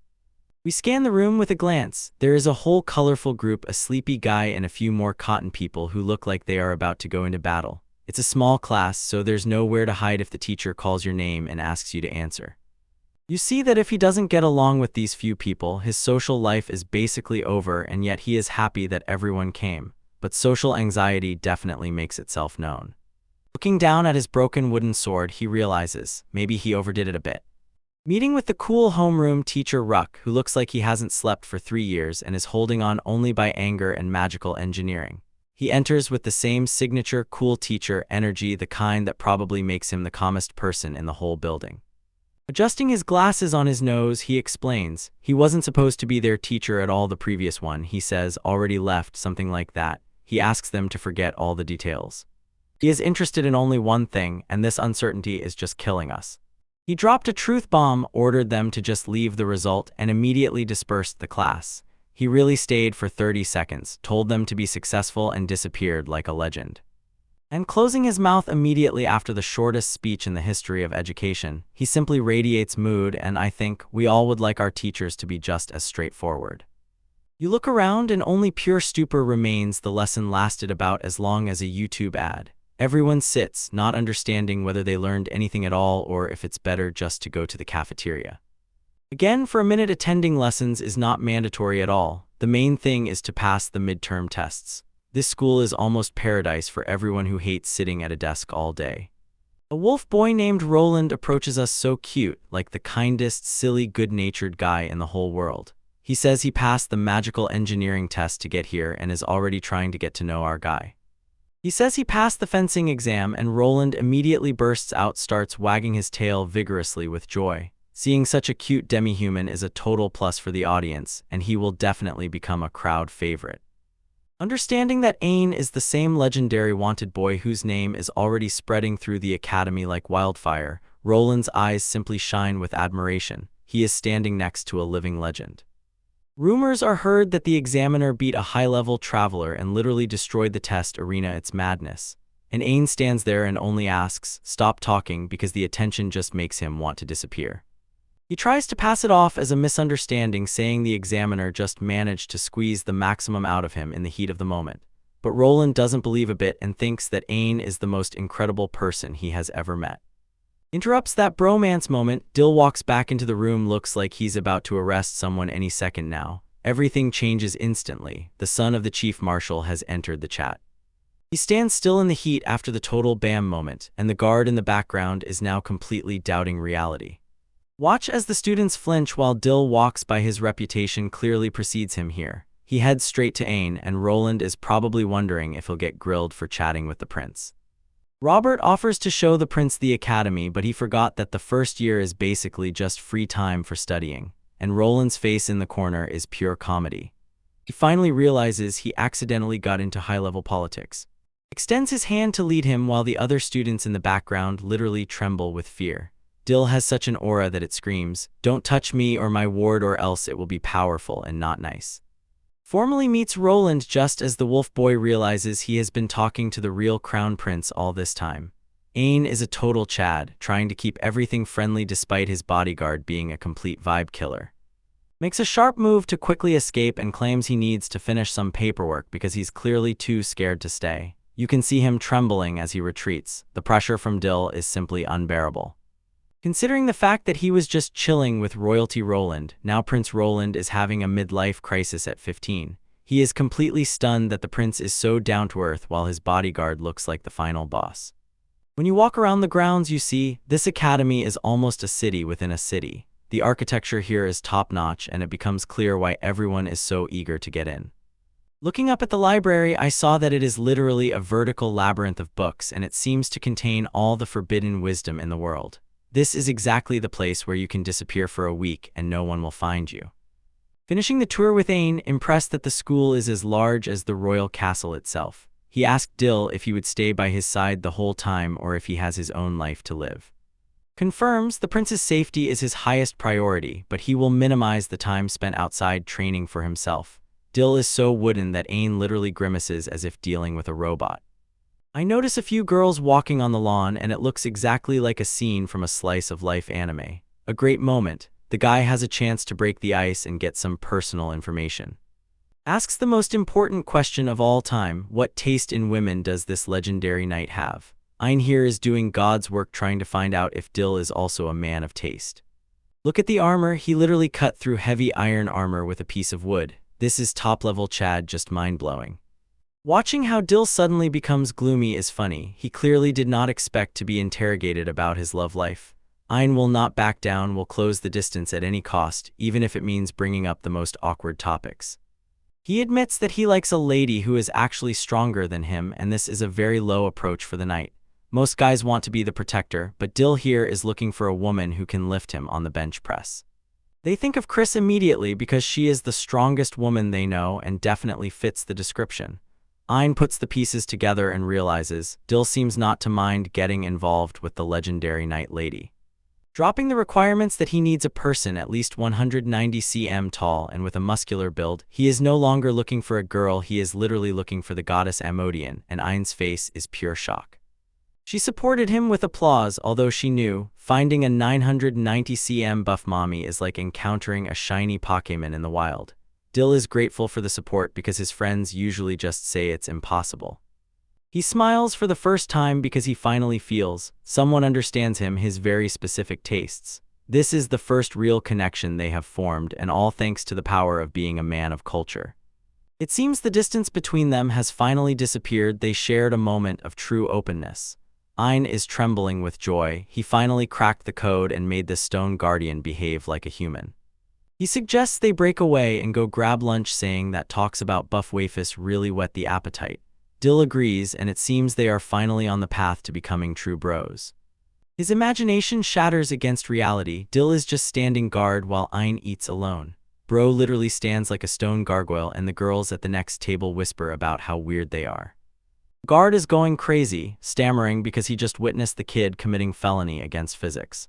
We scan the room with a glance. There is a whole colorful group, a sleepy guy and a few more cotton people who look like they are about to go into battle. It's a small class, so there's nowhere to hide if the teacher calls your name and asks you to answer. You see that if he doesn't get along with these few people, his social life is basically over, and yet he is happy that everyone came. But social anxiety definitely makes itself known. Looking down at his broken wooden sword, he realizes maybe he overdid it a bit. Meeting with the cool homeroom teacher Ruck, who looks like he hasn't slept for 3 years and is holding on only by anger and magical engineering. He enters with the same signature cool teacher energy, the kind that probably makes him the calmest person in the whole building. Adjusting his glasses on his nose, he explains, he wasn't supposed to be their teacher at all. The previous one, he says, already left, something like that. He asks them to forget all the details. He is interested in only one thing, and this uncertainty is just killing us. He dropped a truth bomb, ordered them to just leave the result, and immediately dispersed the class. He really stayed for 30 seconds, told them to be successful, and disappeared like a legend. And closing his mouth immediately after the shortest speech in the history of education, he simply radiates mood, and I think we all would like our teachers to be just as straightforward. You look around and only pure stupor remains. The lesson lasted about as long as a YouTube ad. Everyone sits, not understanding whether they learned anything at all or if it's better just to go to the cafeteria. Again, for a minute, attending lessons is not mandatory at all. The main thing is to pass the midterm tests. This school is almost paradise for everyone who hates sitting at a desk all day. A wolf boy named Roland approaches us, so cute, like the kindest, silly, good-natured guy in the whole world. He says he passed the magical engineering test to get here and is already trying to get to know our guy. He says he passed the fencing exam, and Roland immediately bursts out, starts wagging his tail vigorously with joy. Seeing such a cute demi-human is a total plus for the audience, and he will definitely become a crowd favorite. Understanding that Ein is the same legendary wanted boy whose name is already spreading through the academy like wildfire, Roland's eyes simply shine with admiration. He is standing next to a living legend. Rumors are heard that the examiner beat a high-level traveler and literally destroyed the test arena. It's madness. and Ain stands there and only asks, "Stop talking," because the attention just makes him want to disappear. He tries to pass it off as a misunderstanding, saying the examiner just managed to squeeze the maximum out of him in the heat of the moment. But Roland doesn't believe a bit and thinks that Ain is the most incredible person he has ever met. Interrupts that bromance moment. Dill walks back into the room, looks like he's about to arrest someone any second now. Everything changes instantly. The son of the chief marshal has entered the chat. He stands still in the heat after the total bam moment, and the guard in the background is now completely doubting reality. Watch as the students flinch while Dill walks by. His reputation clearly precedes him here. He heads straight to Ain, and Roland is probably wondering if he'll get grilled for chatting with the prince. Robert offers to show the prince the academy, but he forgot that the first year is basically just free time for studying, and Roland's face in the corner is pure comedy. He finally realizes he accidentally got into high-level politics. Extends his hand to lead him while the other students in the background literally tremble with fear. Dill has such an aura that it screams, "Don't touch me or my ward, or else it will be powerful and not nice." Formally meets Roland just as the wolf boy realizes he has been talking to the real crown prince all this time. Ain is a total Chad, trying to keep everything friendly despite his bodyguard being a complete vibe killer. Makes a sharp move to quickly escape and claims he needs to finish some paperwork because he's clearly too scared to stay. You can see him trembling as he retreats. The pressure from Dill is simply unbearable. Considering the fact that he was just chilling with royalty Roland, now Prince Roland is having a midlife crisis at 15. He is completely stunned that the prince is so down-to-earth while his bodyguard looks like the final boss. When you walk around the grounds, you see, this academy is almost a city within a city. The architecture here is top-notch, and it becomes clear why everyone is so eager to get in. Looking up at the library, I saw that it is literally a vertical labyrinth of books, and it seems to contain all the forbidden wisdom in the world. This is exactly the place where you can disappear for a week and no one will find you. Finishing the tour with Ain, impressed that the school is as large as the royal castle itself. He asked Dill if he would stay by his side the whole time or if he has his own life to live. Confirms the prince's safety is his highest priority, but he will minimize the time spent outside training for himself. Dill is so wooden that Ain literally grimaces as if dealing with a robot. I notice a few girls walking on the lawn, and it looks exactly like a scene from a slice of life anime. A great moment. The guy has a chance to break the ice and get some personal information. Asks the most important question of all time: what taste in women does this legendary knight have? Ain here is doing God's work trying to find out if Dill is also a man of taste. Look at the armor. He literally cut through heavy iron armor with a piece of wood. This is top-level Chad, just mind-blowing. Watching how Dill suddenly becomes gloomy is funny. He clearly did not expect to be interrogated about his love life. Ain will not back down, will close the distance at any cost, even if it means bringing up the most awkward topics. He admits that he likes a lady who is actually stronger than him, and this is a very low approach for the knight. Most guys want to be the protector, but Dill here is looking for a woman who can lift him on the bench press. They think of Chris immediately because she is the strongest woman they know and definitely fits the description. Ain puts the pieces together and realizes Dill seems not to mind getting involved with the legendary Night Lady. Dropping the requirements that he needs a person at least 190 cm tall and with a muscular build, he is no longer looking for a girl, he is literally looking for the goddess Amodian, and Ain's face is pure shock. She supported him with applause, although she knew, finding a 990 cm buff mommy is like encountering a shiny Pokémon in the wild. Dill is grateful for the support because his friends usually just say it's impossible. He smiles for the first time because he finally feels someone understands him, his very specific tastes. This is the first real connection they have formed, and all thanks to the power of being a man of culture. It seems the distance between them has finally disappeared. They shared a moment of true openness. Ain is trembling with joy. He finally cracked the code and made the stone guardian behave like a human. He suggests they break away and go grab lunch, saying that talks about buff wafis really whet the appetite. Dill agrees, and it seems they are finally on the path to becoming true bros. His imagination shatters against reality. Dill is just standing guard while Ain eats alone. Bro literally stands like a stone gargoyle, and the girls at the next table whisper about how weird they are. Guard is going crazy, stammering because he just witnessed the kid committing felony against physics.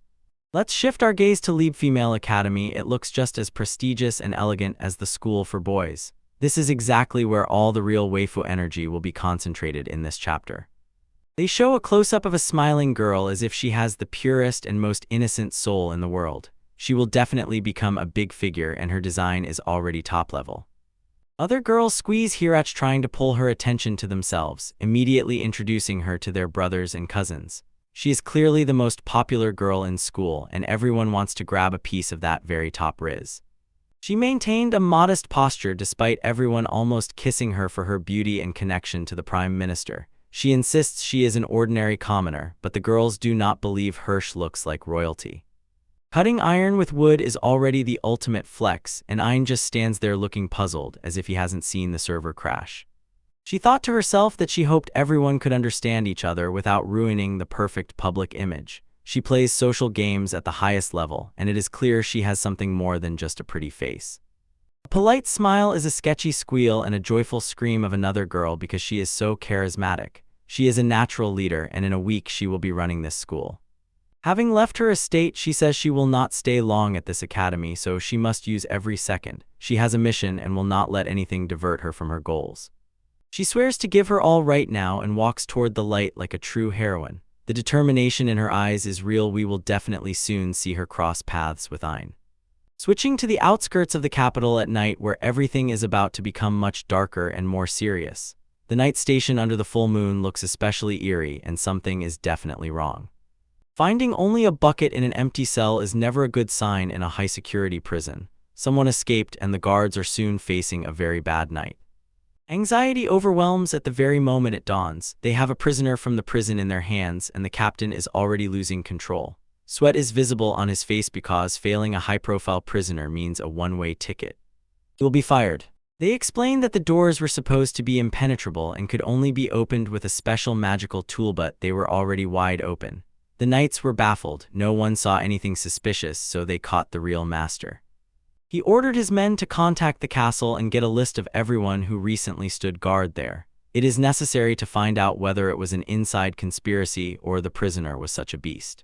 Let's shift our gaze to Lieb Female Academy. It looks just as prestigious and elegant as the school for boys. This is exactly where all the real waifu energy will be concentrated in this chapter. They show a close-up of a smiling girl as if she has the purest and most innocent soul in the world. She will definitely become a big figure and her design is already top level. Other girls squeeze Hirach, trying to pull her attention to themselves, immediately introducing her to their brothers and cousins. She is clearly the most popular girl in school and everyone wants to grab a piece of that very top riz. She maintained a modest posture despite everyone almost kissing her for her beauty and connection to the Prime Minister. She insists she is an ordinary commoner, but the girls do not believe Hirsch looks like royalty. Cutting iron with wood is already the ultimate flex, and Ein just stands there looking puzzled as if he hasn't seen the server crash. She thought to herself that she hoped everyone could understand each other without ruining the perfect public image. She plays social games at the highest level, and it is clear she has something more than just a pretty face. A polite smile is a sketchy squeal and a joyful scream of another girl because she is so charismatic. She is a natural leader, and in a week she will be running this school. Having left her estate, she says she will not stay long at this academy, so she must use every second. She has a mission and will not let anything divert her from her goals. She swears to give her all right now and walks toward the light like a true heroine. The determination in her eyes is real. We will definitely soon see her cross paths with Ein. Switching to the outskirts of the capital at night where everything is about to become much darker and more serious. The night station under the full moon looks especially eerie and something is definitely wrong. Finding only a bucket in an empty cell is never a good sign in a high-security prison. Someone escaped and the guards are soon facing a very bad night. Anxiety overwhelms at the very moment it dawns. They have a prisoner from the prison in their hands and the captain is already losing control. Sweat is visible on his face because failing a high-profile prisoner means a one-way ticket. He will be fired. They explain that the doors were supposed to be impenetrable and could only be opened with a special magical tool, but they were already wide open. The knights were baffled. No one saw anything suspicious, so they caught the real master. He ordered his men to contact the castle and get a list of everyone who recently stood guard there. It is necessary to find out whether it was an inside conspiracy or the prisoner was such a beast.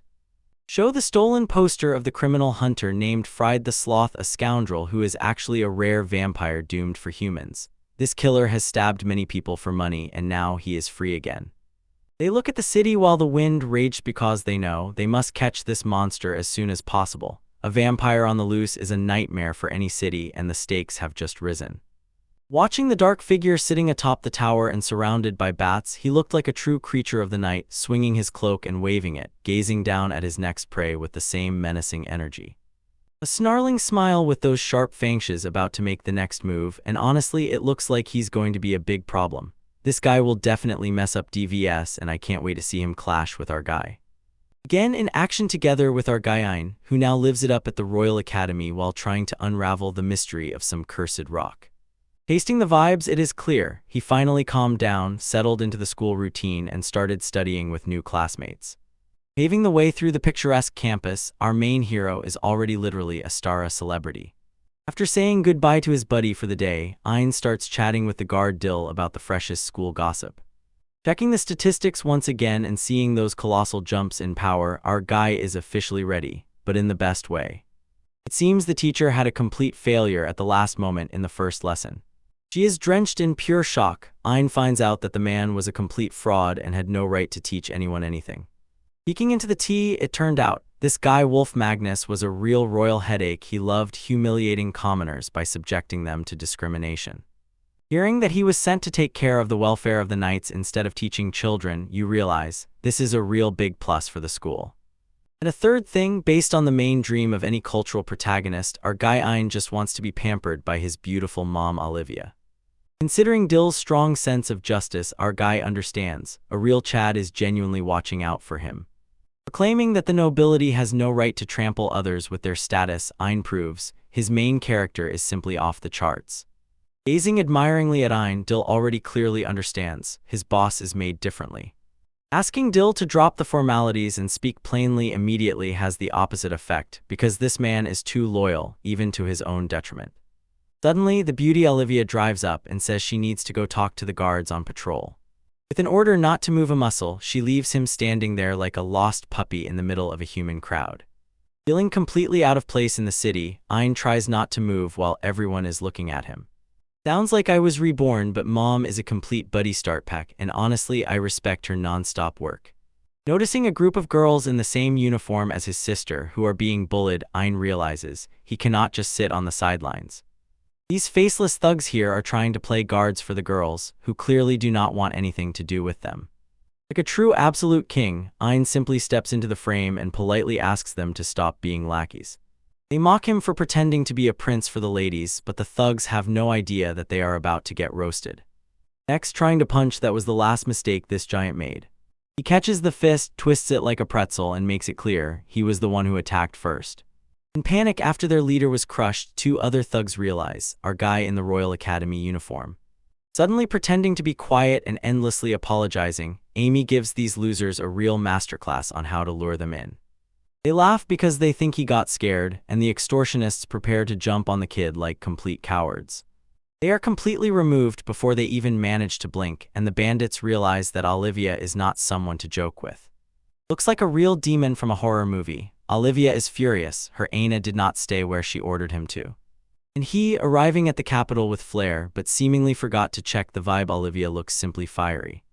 Show the stolen poster of the criminal hunter named Fried the Sloth, a scoundrel who is actually a rare vampire doomed for humans. This killer has stabbed many people for money and now he is free again. They look at the city while the wind raged because they know they must catch this monster as soon as possible. A vampire on the loose is a nightmare for any city and the stakes have just risen. Watching the dark figure sitting atop the tower and surrounded by bats, he looked like a true creature of the night, swinging his cloak and waving it, gazing down at his next prey with the same menacing energy. A snarling smile with those sharp fangs about to make the next move, and honestly it looks like he's going to be a big problem. This guy will definitely mess up DVS and I can't wait to see him clash with our guy. Again in action together with our guy Ein, who now lives it up at the Royal Academy while trying to unravel the mystery of some cursed rock. Tasting the vibes, it is clear, he finally calmed down, settled into the school routine and started studying with new classmates. Paving the way through the picturesque campus, our main hero is already literally a star celebrity. After saying goodbye to his buddy for the day, Ein starts chatting with the guard Dill about the freshest school gossip. Checking the statistics once again and seeing those colossal jumps in power, our guy is officially ready, but in the best way. It seems the teacher had a complete failure at the last moment in the first lesson. She is drenched in pure shock. Ein finds out that the man was a complete fraud and had no right to teach anyone anything. Peeking into the tea, it turned out, this guy Wolf Magnus was a real royal headache. He loved humiliating commoners by subjecting them to discrimination. Hearing that he was sent to take care of the welfare of the knights instead of teaching children, you realize, this is a real big plus for the school. And a third thing, based on the main dream of any cultural protagonist, our guy Ein just wants to be pampered by his beautiful mom Olivia. Considering Dill's strong sense of justice, our guy understands, a real Chad is genuinely watching out for him. Proclaiming that the nobility has no right to trample others with their status, Ein proves, his main character is simply off the charts. Gazing admiringly at Ein, Dill already clearly understands, his boss is made differently. Asking Dill to drop the formalities and speak plainly immediately has the opposite effect, because this man is too loyal, even to his own detriment. Suddenly, the beauty Olivia drives up and says she needs to go talk to the guards on patrol. With an order not to move a muscle, she leaves him standing there like a lost puppy in the middle of a human crowd. Feeling completely out of place in the city, Ein tries not to move while everyone is looking at him. Sounds like I was reborn, but mom is a complete buddy start pack, and honestly, I respect her non-stop work. Noticing a group of girls in the same uniform as his sister who are being bullied, Ein realizes he cannot just sit on the sidelines. These faceless thugs here are trying to play guards for the girls, who clearly do not want anything to do with them. Like a true absolute king, Ein simply steps into the frame and politely asks them to stop being lackeys. They mock him for pretending to be a prince for the ladies, but the thugs have no idea that they are about to get roasted. Next, trying to punch, that was the last mistake this giant made. He catches the fist, twists it like a pretzel, and makes it clear he was the one who attacked first. In panic after their leader was crushed, two other thugs realize, our guy in the Royal Academy uniform. Suddenly pretending to be quiet and endlessly apologizing, Amy gives these losers a real masterclass on how to lure them in. They laugh because they think he got scared, and the extortionists prepare to jump on the kid like complete cowards. They are completely removed before they even manage to blink, and the bandits realize that Olivia is not someone to joke with. Looks like a real demon from a horror movie. Olivia is furious, her Aina did not stay where she ordered him to. And he, arriving at the capital with flair, but seemingly forgot to check the vibe. Olivia looks simply fiery.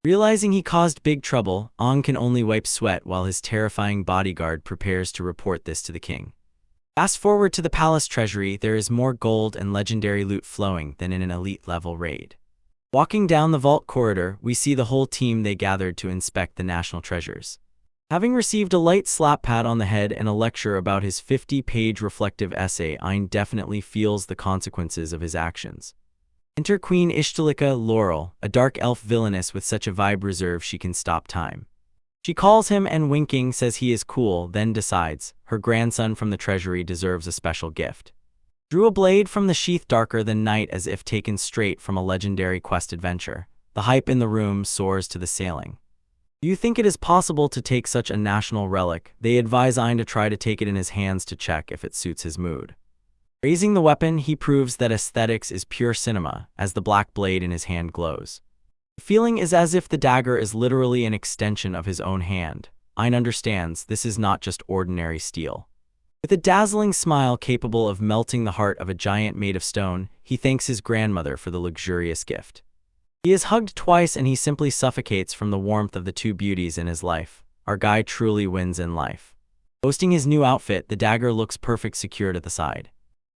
Realizing he caused big trouble, Ong can only wipe sweat while his terrifying bodyguard prepares to report this to the king. Fast forward to the palace treasury, there is more gold and legendary loot flowing than in an elite-level raid. Walking down the vault corridor, we see the whole team they gathered to inspect the national treasures. Having received a light slap pat on the head and a lecture about his 50-page reflective essay, Ein definitely feels the consequences of his actions. Enter Queen Ishtalika Laurel, a dark elf villainess with such a vibe reserve she can stop time. She calls him and winking says he is cool, then decides her grandson from the treasury deserves a special gift. Drew a blade from the sheath darker than night as if taken straight from a legendary quest adventure. The hype in the room soars to the ceiling. Do you think it is possible to take such a national relic? They advise Ein to try to take it in his hands to check if it suits his mood. Raising the weapon, he proves that aesthetics is pure cinema, as the black blade in his hand glows. The feeling is as if the dagger is literally an extension of his own hand. Ein understands this is not just ordinary steel. With a dazzling smile capable of melting the heart of a giant made of stone, he thanks his grandmother for the luxurious gift. He is hugged twice and he simply suffocates from the warmth of the two beauties in his life. Our guy truly wins in life. Boasting his new outfit, the dagger looks perfect secured at the side.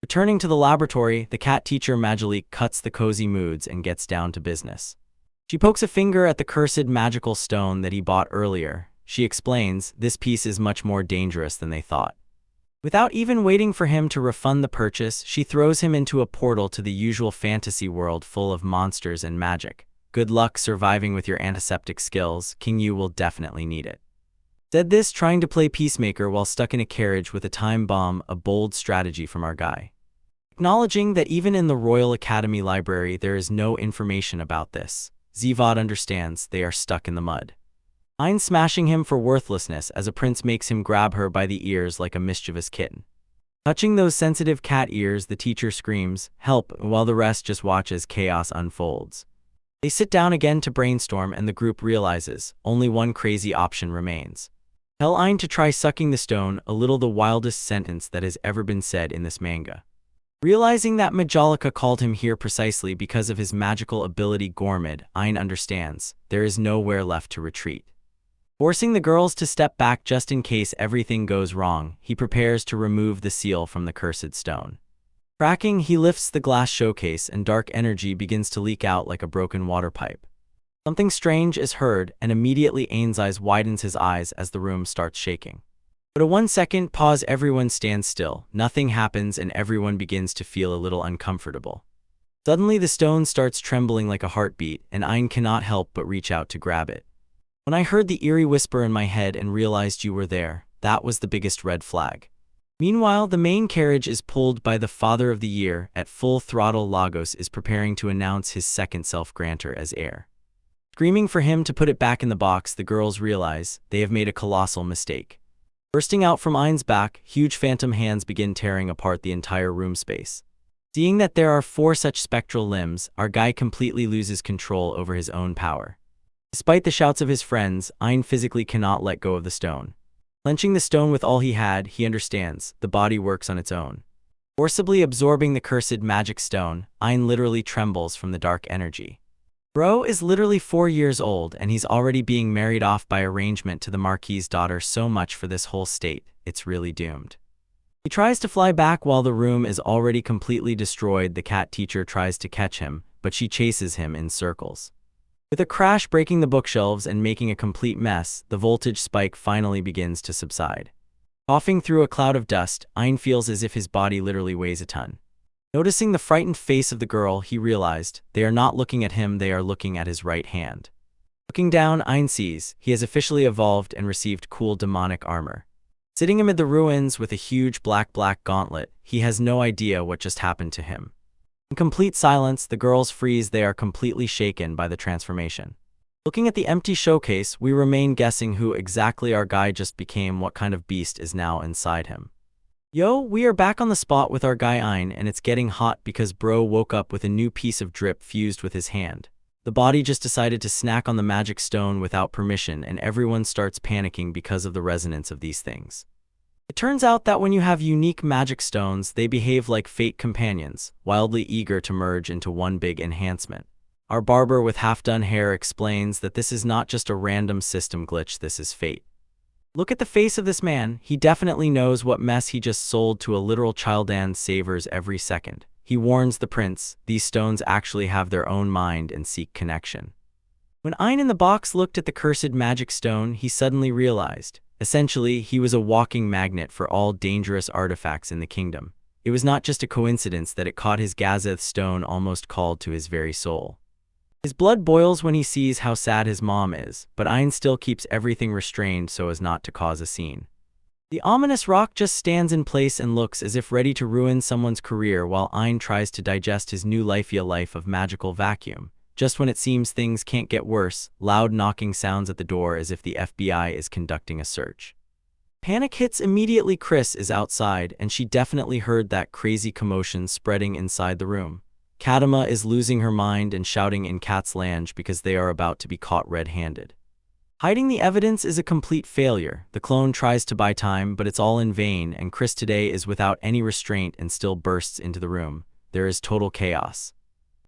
Returning to the laboratory, the cat teacher Majalik cuts the cozy moods and gets down to business. She pokes a finger at the cursed magical stone that he bought earlier. She explains, this piece is much more dangerous than they thought. Without even waiting for him to refund the purchase, she throws him into a portal to the usual fantasy world full of monsters and magic. Good luck surviving with your antiseptic skills, King Yu will definitely need it. Said this trying to play peacemaker while stuck in a carriage with a time bomb, a bold strategy from our guy. Acknowledging that even in the Royal Academy library there is no information about this, Zivod understands they are stuck in the mud. Ein smashing him for worthlessness as a prince makes him grab her by the ears like a mischievous kitten. Touching those sensitive cat ears, the teacher screams, "Help," while the rest just watch as chaos unfolds. They sit down again to brainstorm and the group realizes only one crazy option remains. Tell Ein to try sucking the stone, a little the wildest sentence that has ever been said in this manga. Realizing that Majolica called him here precisely because of his magical ability Gormid, Ein understands there is nowhere left to retreat. Forcing the girls to step back just in case everything goes wrong, he prepares to remove the seal from the cursed stone. Cracking, he lifts the glass showcase and dark energy begins to leak out like a broken water pipe. Something strange is heard, and immediately Ain's eyes widens his eyes as the room starts shaking. But a 1-second pause, everyone stands still, nothing happens and everyone begins to feel a little uncomfortable. Suddenly the stone starts trembling like a heartbeat, and Ein cannot help but reach out to grab it. When I heard the eerie whisper in my head and realized you were there, that was the biggest red flag. Meanwhile, the main carriage is pulled by the Father of the Year. At full throttle, Lagos is preparing to announce his second self-grantor as heir. Screaming for him to put it back in the box, the girls realize they have made a colossal mistake. Bursting out from Ein's back, huge phantom hands begin tearing apart the entire room space. Seeing that there are 4 such spectral limbs, our guy completely loses control over his own power. Despite the shouts of his friends, Ein physically cannot let go of the stone. Clenching the stone with all he had, he understands the body works on its own. Forcibly absorbing the cursed magic stone, Ein literally trembles from the dark energy. Bro is literally 4 years old and he's already being married off by arrangement to the Marquis's daughter. So much for this whole state, it's really doomed. He tries to fly back while the room is already completely destroyed. The cat teacher tries to catch him, but she chases him in circles. With a crash breaking the bookshelves and making a complete mess, the voltage spike finally begins to subside. Coughing through a cloud of dust, Ein feels as if his body literally weighs a ton. Noticing the frightened face of the girl, he realized they are not looking at him, they are looking at his right hand. Looking down, Ein sees he has officially evolved and received cool demonic armor. Sitting amid the ruins with a huge black gauntlet, he has no idea what just happened to him. In complete silence, the girls freeze. They are completely shaken by the transformation. Looking at the empty showcase, we remain guessing who exactly our guy just became, what kind of beast is now inside him. Yo, we are back on the spot with our guy Ein, and it's getting hot because bro woke up with a new piece of drip fused with his hand. The body just decided to snack on the magic stone without permission, and everyone starts panicking because of the resonance of these things. It turns out that when you have unique magic stones, they behave like fate companions, wildly eager to merge into one big enhancement. Our barber with half-done hair explains that this is not just a random system glitch, this is fate. Look at the face of this man, he definitely knows what mess he just sold to a literal child and savors every second. He warns the prince, these stones actually have their own mind and seek connection. When Ein in the box looked at the cursed magic stone, he suddenly realized, essentially, he was a walking magnet for all dangerous artifacts in the kingdom. It was not just a coincidence that it caught his Gazeth stone, almost called to his very soul. His blood boils when he sees how sad his mom is, but Ein still keeps everything restrained so as not to cause a scene. The ominous rock just stands in place and looks as if ready to ruin someone's career while Ein tries to digest his new life of magical vacuum. Just when it seems things can't get worse, loud knocking sounds at the door as if the FBI is conducting a search. Panic hits immediately. Chris is outside and she definitely heard that crazy commotion spreading inside the room. Kadima is losing her mind and shouting in Cat's Lange because they are about to be caught red-handed. Hiding the evidence is a complete failure. The clone tries to buy time, but it's all in vain, and Chris today is without any restraint and still bursts into the room. There is total chaos.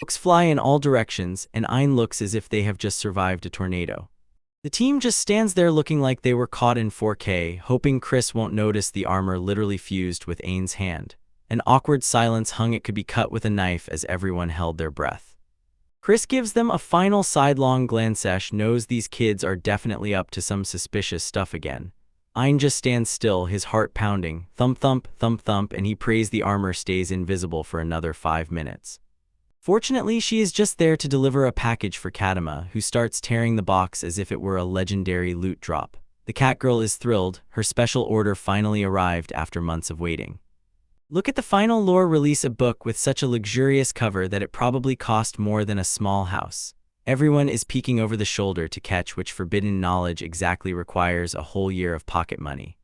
Books fly in all directions, and Ein looks as if they have just survived a tornado. The team just stands there looking like they were caught in 4K, hoping Chris won't notice the armor literally fused with Ein's hand. An awkward silence hung. It could be cut with a knife as everyone held their breath. Chris gives them a final sidelong glance. Knows these kids are definitely up to some suspicious stuff again. Ein just stands still, his heart pounding, thump thump, thump thump, and he prays the armor stays invisible for another 5 minutes. Fortunately, she is just there to deliver a package for Kadima, who starts tearing the box as if it were a legendary loot drop. The cat girl is thrilled, her special order finally arrived after months of waiting. Look at the final lore release, a book with such a luxurious cover that it probably cost more than a small house. Everyone is peeking over the shoulder to catch which forbidden knowledge exactly requires a whole year of pocket money.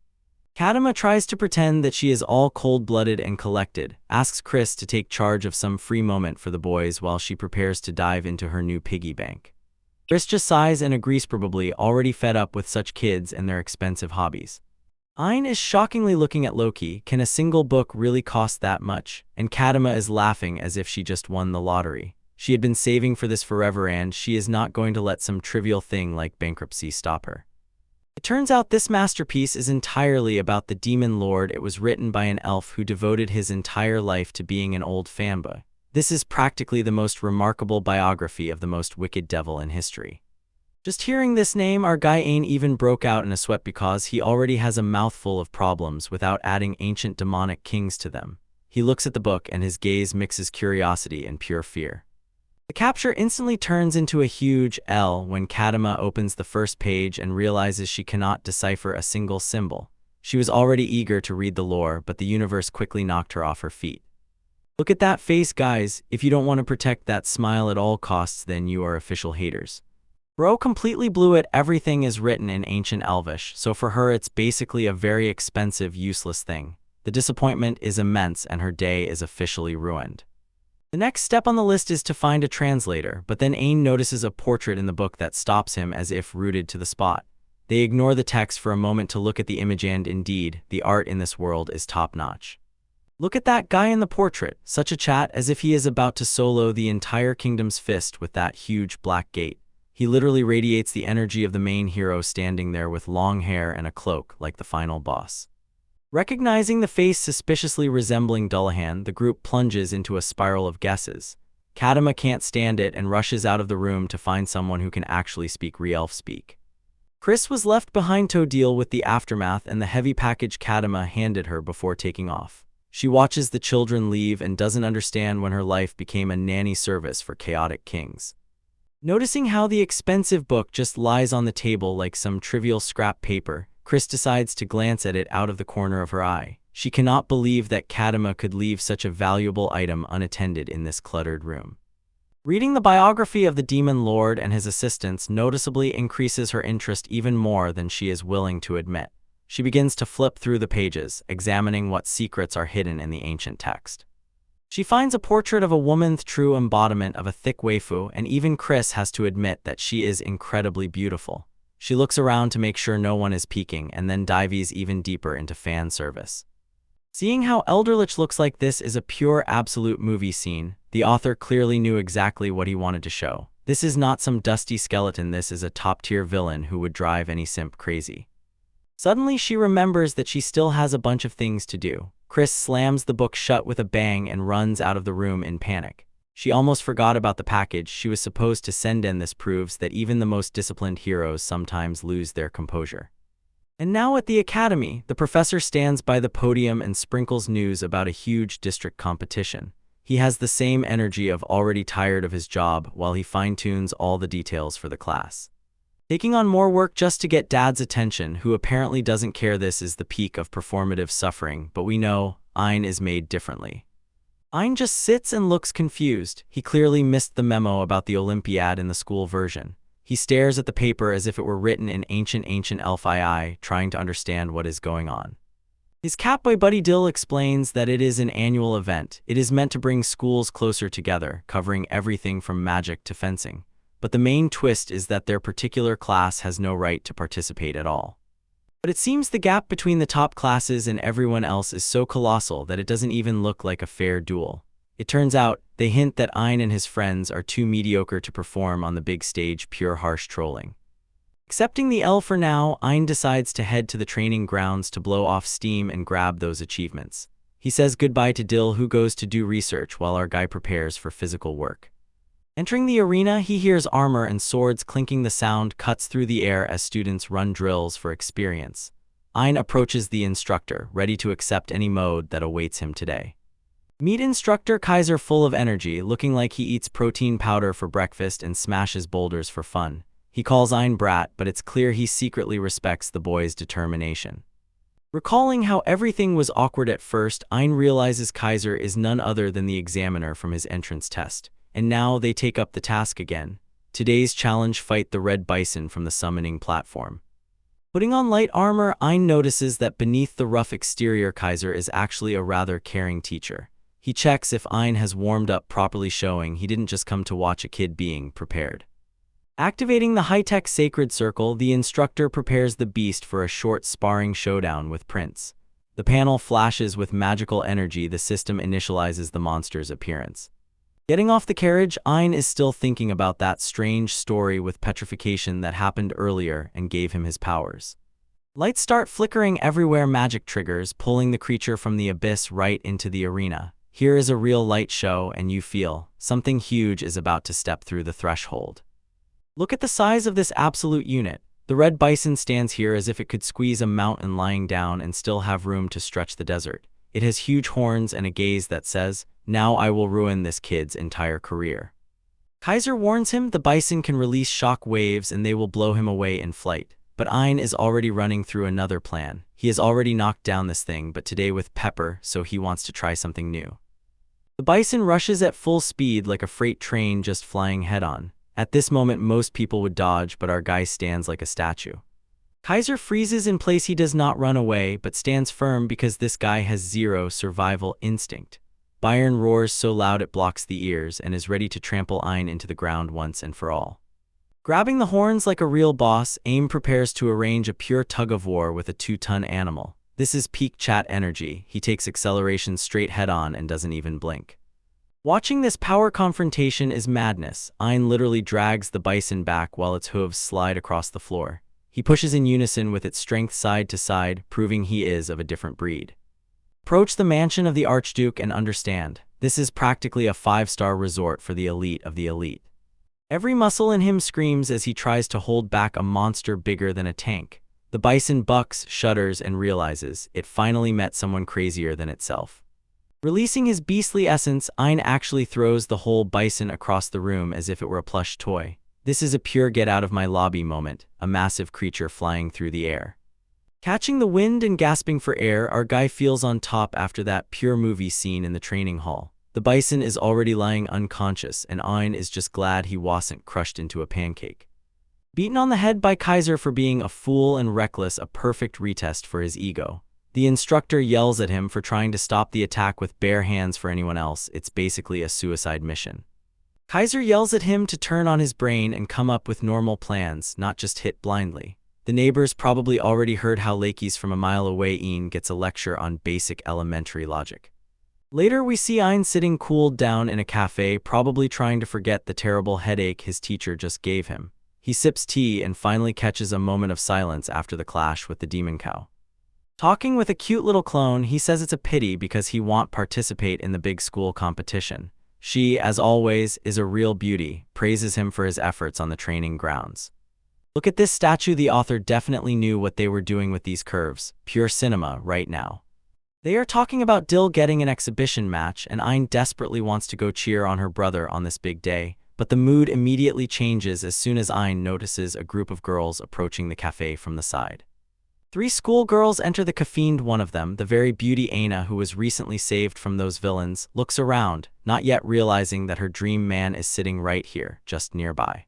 Kadima tries to pretend that she is all cold-blooded and collected, asks Chris to take charge of some free moment for the boys while she prepares to dive into her new piggy bank. Chris just sighs and agrees, probably already fed up with such kids and their expensive hobbies. Ein is shockingly looking at Loki. Can a single book really cost that much? And Kadima is laughing as if she just won the lottery. She had been saving for this forever and she is not going to let some trivial thing like bankruptcy stop her. It turns out this masterpiece is entirely about the Demon Lord. It was written by an elf who devoted his entire life to being an old fanboy. This is practically the most remarkable biography of the most wicked devil in history. Just hearing this name, our guy Ein even broke out in a sweat because he already has a mouthful of problems without adding ancient demonic kings to them. He looks at the book and his gaze mixes curiosity and pure fear. The capture instantly turns into a huge L when Kadima opens the first page and realizes she cannot decipher a single symbol. She was already eager to read the lore, but the universe quickly knocked her off her feet. Look at that face, guys. If you don't want to protect that smile at all costs, then you are official haters. Bro completely blew it. Everything is written in ancient Elvish, so for her it's basically a very expensive, useless thing. The disappointment is immense and her day is officially ruined. The next step on the list is to find a translator, but then Ein notices a portrait in the book that stops him as if rooted to the spot. They ignore the text for a moment to look at the image and indeed, the art in this world is top-notch. Look at that guy in the portrait, such a chat as if he is about to solo the entire kingdom's fist with that huge black gate. He literally radiates the energy of the main hero standing there with long hair and a cloak like the final boss. Recognizing the face suspiciously resembling Dullahan, the group plunges into a spiral of guesses. Kadima can't stand it and rushes out of the room to find someone who can actually speak re-elf speak. Chris was left behind to deal with the aftermath and the heavy package Kadima handed her before taking off. She watches the children leave and doesn't understand when her life became a nanny service for chaotic kings. Noticing how the expensive book just lies on the table like some trivial scrap paper, Chris decides to glance at it out of the corner of her eye. She cannot believe that Kadima could leave such a valuable item unattended in this cluttered room. Reading the biography of the Demon Lord and his assistants noticeably increases her interest even more than she is willing to admit. She begins to flip through the pages, examining what secrets are hidden in the ancient text. She finds a portrait of a woman, the true embodiment of a thick waifu, and even Chris has to admit that she is incredibly beautiful. She looks around to make sure no one is peeking and then dives even deeper into fan service. Seeing how Elderlich looks like this is a pure absolute movie scene, the author clearly knew exactly what he wanted to show. This is not some dusty skeleton, this is a top-tier villain who would drive any simp crazy. Suddenly she remembers that she still has a bunch of things to do. Chris slams the book shut with a bang and runs out of the room in panic. She almost forgot about the package she was supposed to send in. This proves that even the most disciplined heroes sometimes lose their composure. And now at the academy, the professor stands by the podium and sprinkles news about a huge district competition. He has the same energy of already tired of his job while he fine-tunes all the details for the class. Taking on more work just to get Dad's attention, who apparently doesn't care. This is the peak of performative suffering, but we know Ein is made differently. Ein just sits and looks confused. He clearly missed the memo about the Olympiad in the school version. He stares at the paper as if it were written in ancient elf II, trying to understand what is going on. His catboy buddy Dill explains that it is an annual event. It is meant to bring schools closer together, covering everything from magic to fencing. But the main twist is that their particular class has no right to participate at all. But it seems the gap between the top classes and everyone else is so colossal that it doesn't even look like a fair duel. It turns out, they hint that Ein and his friends are too mediocre to perform on the big stage, pure harsh trolling. Accepting the L for now, Ein decides to head to the training grounds to blow off steam and grab those achievements. He says goodbye to Dill, who goes to do research while our guy prepares for physical work. Entering the arena, he hears armor and swords clinking. The sound cuts through the air as students run drills for experience. Ein approaches the instructor, ready to accept any mode that awaits him today. Meet instructor Kaiser, full of energy, looking like he eats protein powder for breakfast and smashes boulders for fun. He calls Ein brat, but it's clear he secretly respects the boy's determination. Recalling how everything was awkward at first, Ein realizes Kaiser is none other than the examiner from his entrance test. And now they take up the task again. Today's challenge: fight the red bison from the summoning platform. Putting on light armor, Ein notices that beneath the rough exterior, Kaiser is actually a rather caring teacher. He checks if Ein has warmed up properly, showing he didn't just come to watch a kid being prepared. Activating the high-tech sacred circle, the instructor prepares the beast for a short sparring showdown with Prince. The panel flashes with magical energy. The system initializes the monster's appearance. Getting off the carriage, Ein is still thinking about that strange story with petrification that happened earlier and gave him his powers. Lights start flickering everywhere. Magic triggers, pulling the creature from the abyss right into the arena. Here is a real light show, and you feel something huge is about to step through the threshold. Look at the size of this absolute unit. The red bison stands here as if it could squeeze a mountain lying down and still have room to stretch the desert. It has huge horns and a gaze that says, "Now I will ruin this kid's entire career." Kaiser warns him the bison can release shock waves and they will blow him away in flight. But Ein is already running through another plan. He has already knocked down this thing, but today with pepper, so he wants to try something new. The bison rushes at full speed like a freight train just flying head-on. At this moment, most people would dodge, but our guy stands like a statue. Kaiser freezes in place. He does not run away, but stands firm because this guy has zero survival instinct. Byron roars so loud it blocks the ears and is ready to trample Ein into the ground once and for all. Grabbing the horns like a real boss, Aim prepares to arrange a pure tug-of-war with a 2-ton animal. This is peak chat energy. He takes acceleration straight head-on and doesn't even blink. Watching this power confrontation is madness. Ein literally drags the bison back while its hooves slide across the floor. He pushes in unison with its strength side to side, proving he is of a different breed. Approach the mansion of the Archduke and understand, this is practically a 5-star resort for the elite of the elite. Every muscle in him screams as he tries to hold back a monster bigger than a tank. The bison bucks, shudders, and realizes it finally met someone crazier than itself. Releasing his beastly essence, Ein actually throws the whole bison across the room as if it were a plush toy. This is a pure get-out-of-my-lobby moment, a massive creature flying through the air. Catching the wind and gasping for air, our guy feels on top after that pure movie scene in the training hall. The bison is already lying unconscious, and Ein is just glad he wasn't crushed into a pancake. Beaten on the head by Kaiser for being a fool and reckless, a perfect retest for his ego. The instructor yells at him for trying to stop the attack with bare hands. For anyone else, it's basically a suicide mission. Kaiser yells at him to turn on his brain and come up with normal plans, not just hit blindly. The neighbors probably already heard how Lakey's from a mile away. Ein gets a lecture on basic elementary logic. Later we see Ein sitting cooled down in a cafe, probably trying to forget the terrible headache his teacher just gave him. He sips tea and finally catches a moment of silence after the clash with the demon cow. Talking with a cute little clone, he says it's a pity because he won't participate in the big school competition. She, as always, is a real beauty, praises him for his efforts on the training grounds. Look at this statue. The author definitely knew what they were doing with these curves. Pure cinema right now. They are talking about Dill getting an exhibition match, and Ein desperately wants to go cheer on her brother on this big day, but the mood immediately changes as soon as Ein notices a group of girls approaching the cafe from the side. 3 schoolgirls enter the caffeined. One of them, the very beauty Aina, who was recently saved from those villains, looks around, not yet realizing that her dream man is sitting right here, just nearby.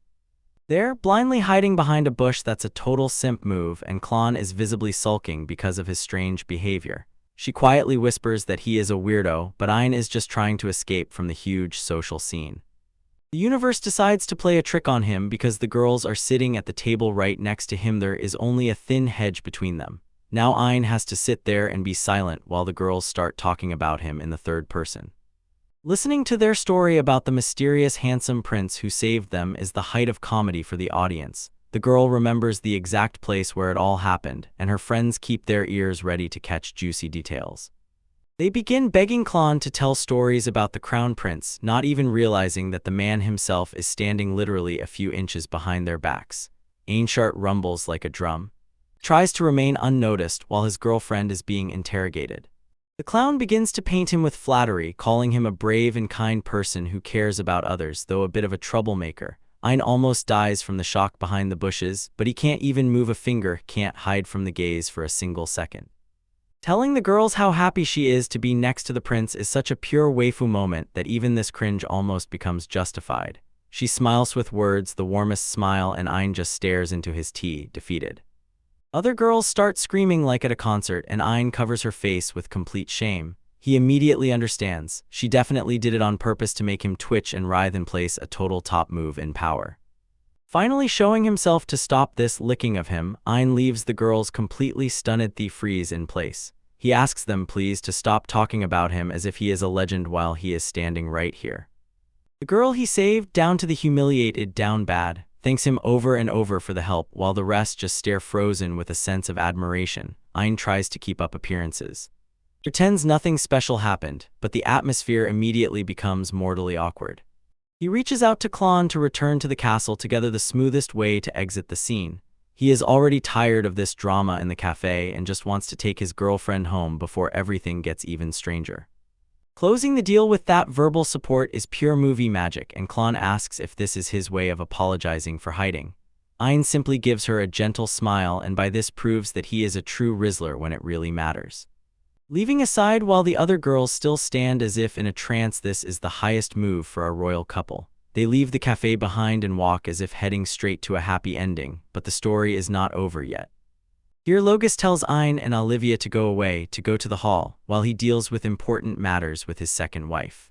There, blindly hiding behind a bush. That's a total simp move, and Klon is visibly sulking because of his strange behavior. She quietly whispers that he is a weirdo, but Ein is just trying to escape from the huge social scene. The universe decides to play a trick on him because the girls are sitting at the table right next to him. There is only a thin hedge between them. Now Ein has to sit there and be silent while the girls start talking about him in the third person. Listening to their story about the mysterious handsome prince who saved them is the height of comedy for the audience. The girl remembers the exact place where it all happened, and her friends keep their ears ready to catch juicy details. They begin begging Klon to tell stories about the crown prince, not even realizing that the man himself is standing literally a few inches behind their backs. Einshart rumbles like a drum. Tries to remain unnoticed while his girlfriend is being interrogated. The clown begins to paint him with flattery, calling him a brave and kind person who cares about others, though a bit of a troublemaker. Ein almost dies from the shock behind the bushes, but he can't even move a finger, can't hide from the gaze for a single second. Telling the girls how happy she is to be next to the prince is such a pure waifu moment that even this cringe almost becomes justified. She smiles with words, the warmest smile, and Ein just stares into his tea, defeated. Other girls start screaming like at a concert, and Ein covers her face with complete shame. He immediately understands. She definitely did it on purpose to make him twitch and writhe in place, a total top move in power. Finally showing himself to stop this licking of him, Ein leaves the girls completely stunned. They freeze in place. He asks them please to stop talking about him as if he is a legend while he is standing right here. The girl he saved, down to the humiliated, down bad, thanks him over and over for the help while the rest just stare frozen with a sense of admiration. Ein tries to keep up appearances. Pretends nothing special happened, but the atmosphere immediately becomes mortally awkward. He reaches out to Klon to return to the castle together, the smoothest way to exit the scene. He is already tired of this drama in the cafe and just wants to take his girlfriend home before everything gets even stranger. Closing the deal with that verbal support is pure movie magic, and Klon asks if this is his way of apologizing for hiding. Ein simply gives her a gentle smile, and by this proves that he is a true Rizzler when it really matters. Leaving aside while the other girls still stand as if in a trance, this is the highest move for a royal couple. They leave the cafe behind and walk as if heading straight to a happy ending, but the story is not over yet. Here Logus tells Ein and Olivia to go away, to go to the hall, while he deals with important matters with his second wife.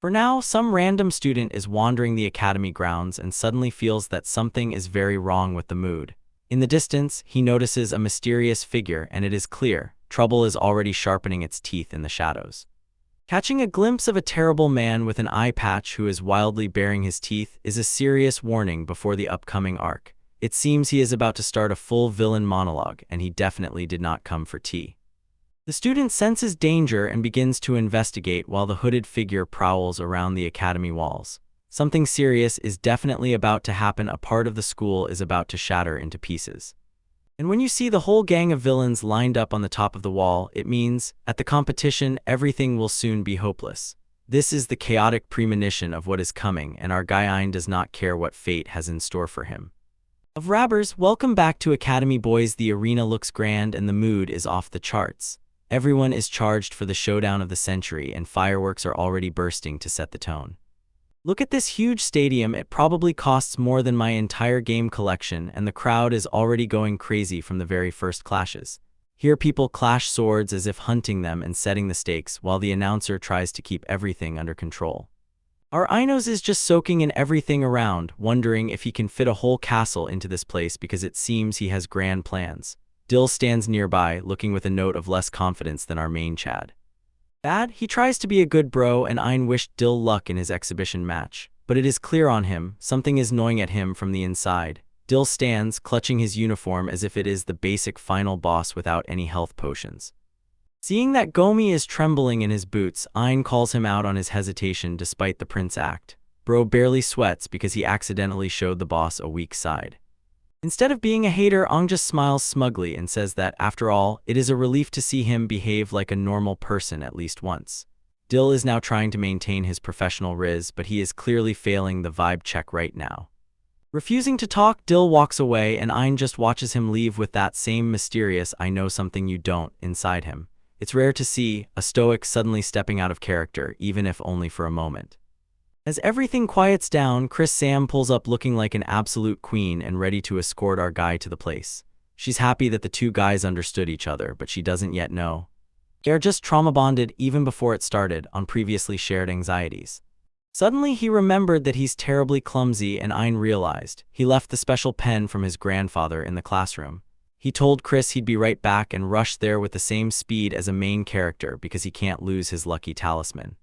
For now, some random student is wandering the academy grounds and suddenly feels that something is very wrong with the mood. In the distance, he notices a mysterious figure, and it is clear, Trouble is already sharpening its teeth in the shadows. Catching a glimpse of a terrible man with an eye patch who is wildly baring his teeth is a serious warning before the upcoming arc. It seems he is about to start a full villain monologue, and he definitely did not come for tea. The student senses danger and begins to investigate while the hooded figure prowls around the academy walls. Something serious is definitely about to happen. A part of the school is about to shatter into pieces. And when you see the whole gang of villains lined up on the top of the wall, it means, at the competition, everything will soon be hopeless. This is the chaotic premonition of what is coming, and our guy does not care what fate has in store for him. Of Rabbers, welcome back to Academy Boys. The arena looks grand and the mood is off the charts. Everyone is charged for the showdown of the century, and fireworks are already bursting to set the tone. Look at this huge stadium. It probably costs more than my entire game collection, and the crowd is already going crazy from the very first clashes. Here people clash swords as if hunting them and setting the stakes, while the announcer tries to keep everything under control. Our Inos is just soaking in everything around, wondering if he can fit a whole castle into this place because it seems he has grand plans. Dill stands nearby, looking with a note of less confidence than our main Chad. Bad, he tries to be a good bro, and Ein wished Dill luck in his exhibition match. But it is clear on him, something is gnawing at him from the inside. Dill stands, clutching his uniform as if it is the basic final boss without any health potions. Seeing that Gomi is trembling in his boots, Ein calls him out on his hesitation despite the Prince act. Bro barely sweats because he accidentally showed the boss a weak side. Instead of being a hater, Ong just smiles smugly and says that, after all, it is a relief to see him behave like a normal person at least once. Dill is now trying to maintain his professional riz, but he is clearly failing the vibe check right now. Refusing to talk, Dill walks away, and Ein just watches him leave with that same mysterious "I know something you don't" inside him. It's rare to see a stoic suddenly stepping out of character, even if only for a moment. As everything quiets down, Chris Sam pulls up looking like an absolute queen and ready to escort our guy to the place. She's happy that the two guys understood each other, but she doesn't yet know. They're just trauma bonded even before it started on previously shared anxieties. Suddenly he remembered that he's terribly clumsy, and Ein realized he left the special pen from his grandfather in the classroom. He told Chris he'd be right back and rushed there with the same speed as a main character because he can't lose his lucky talisman.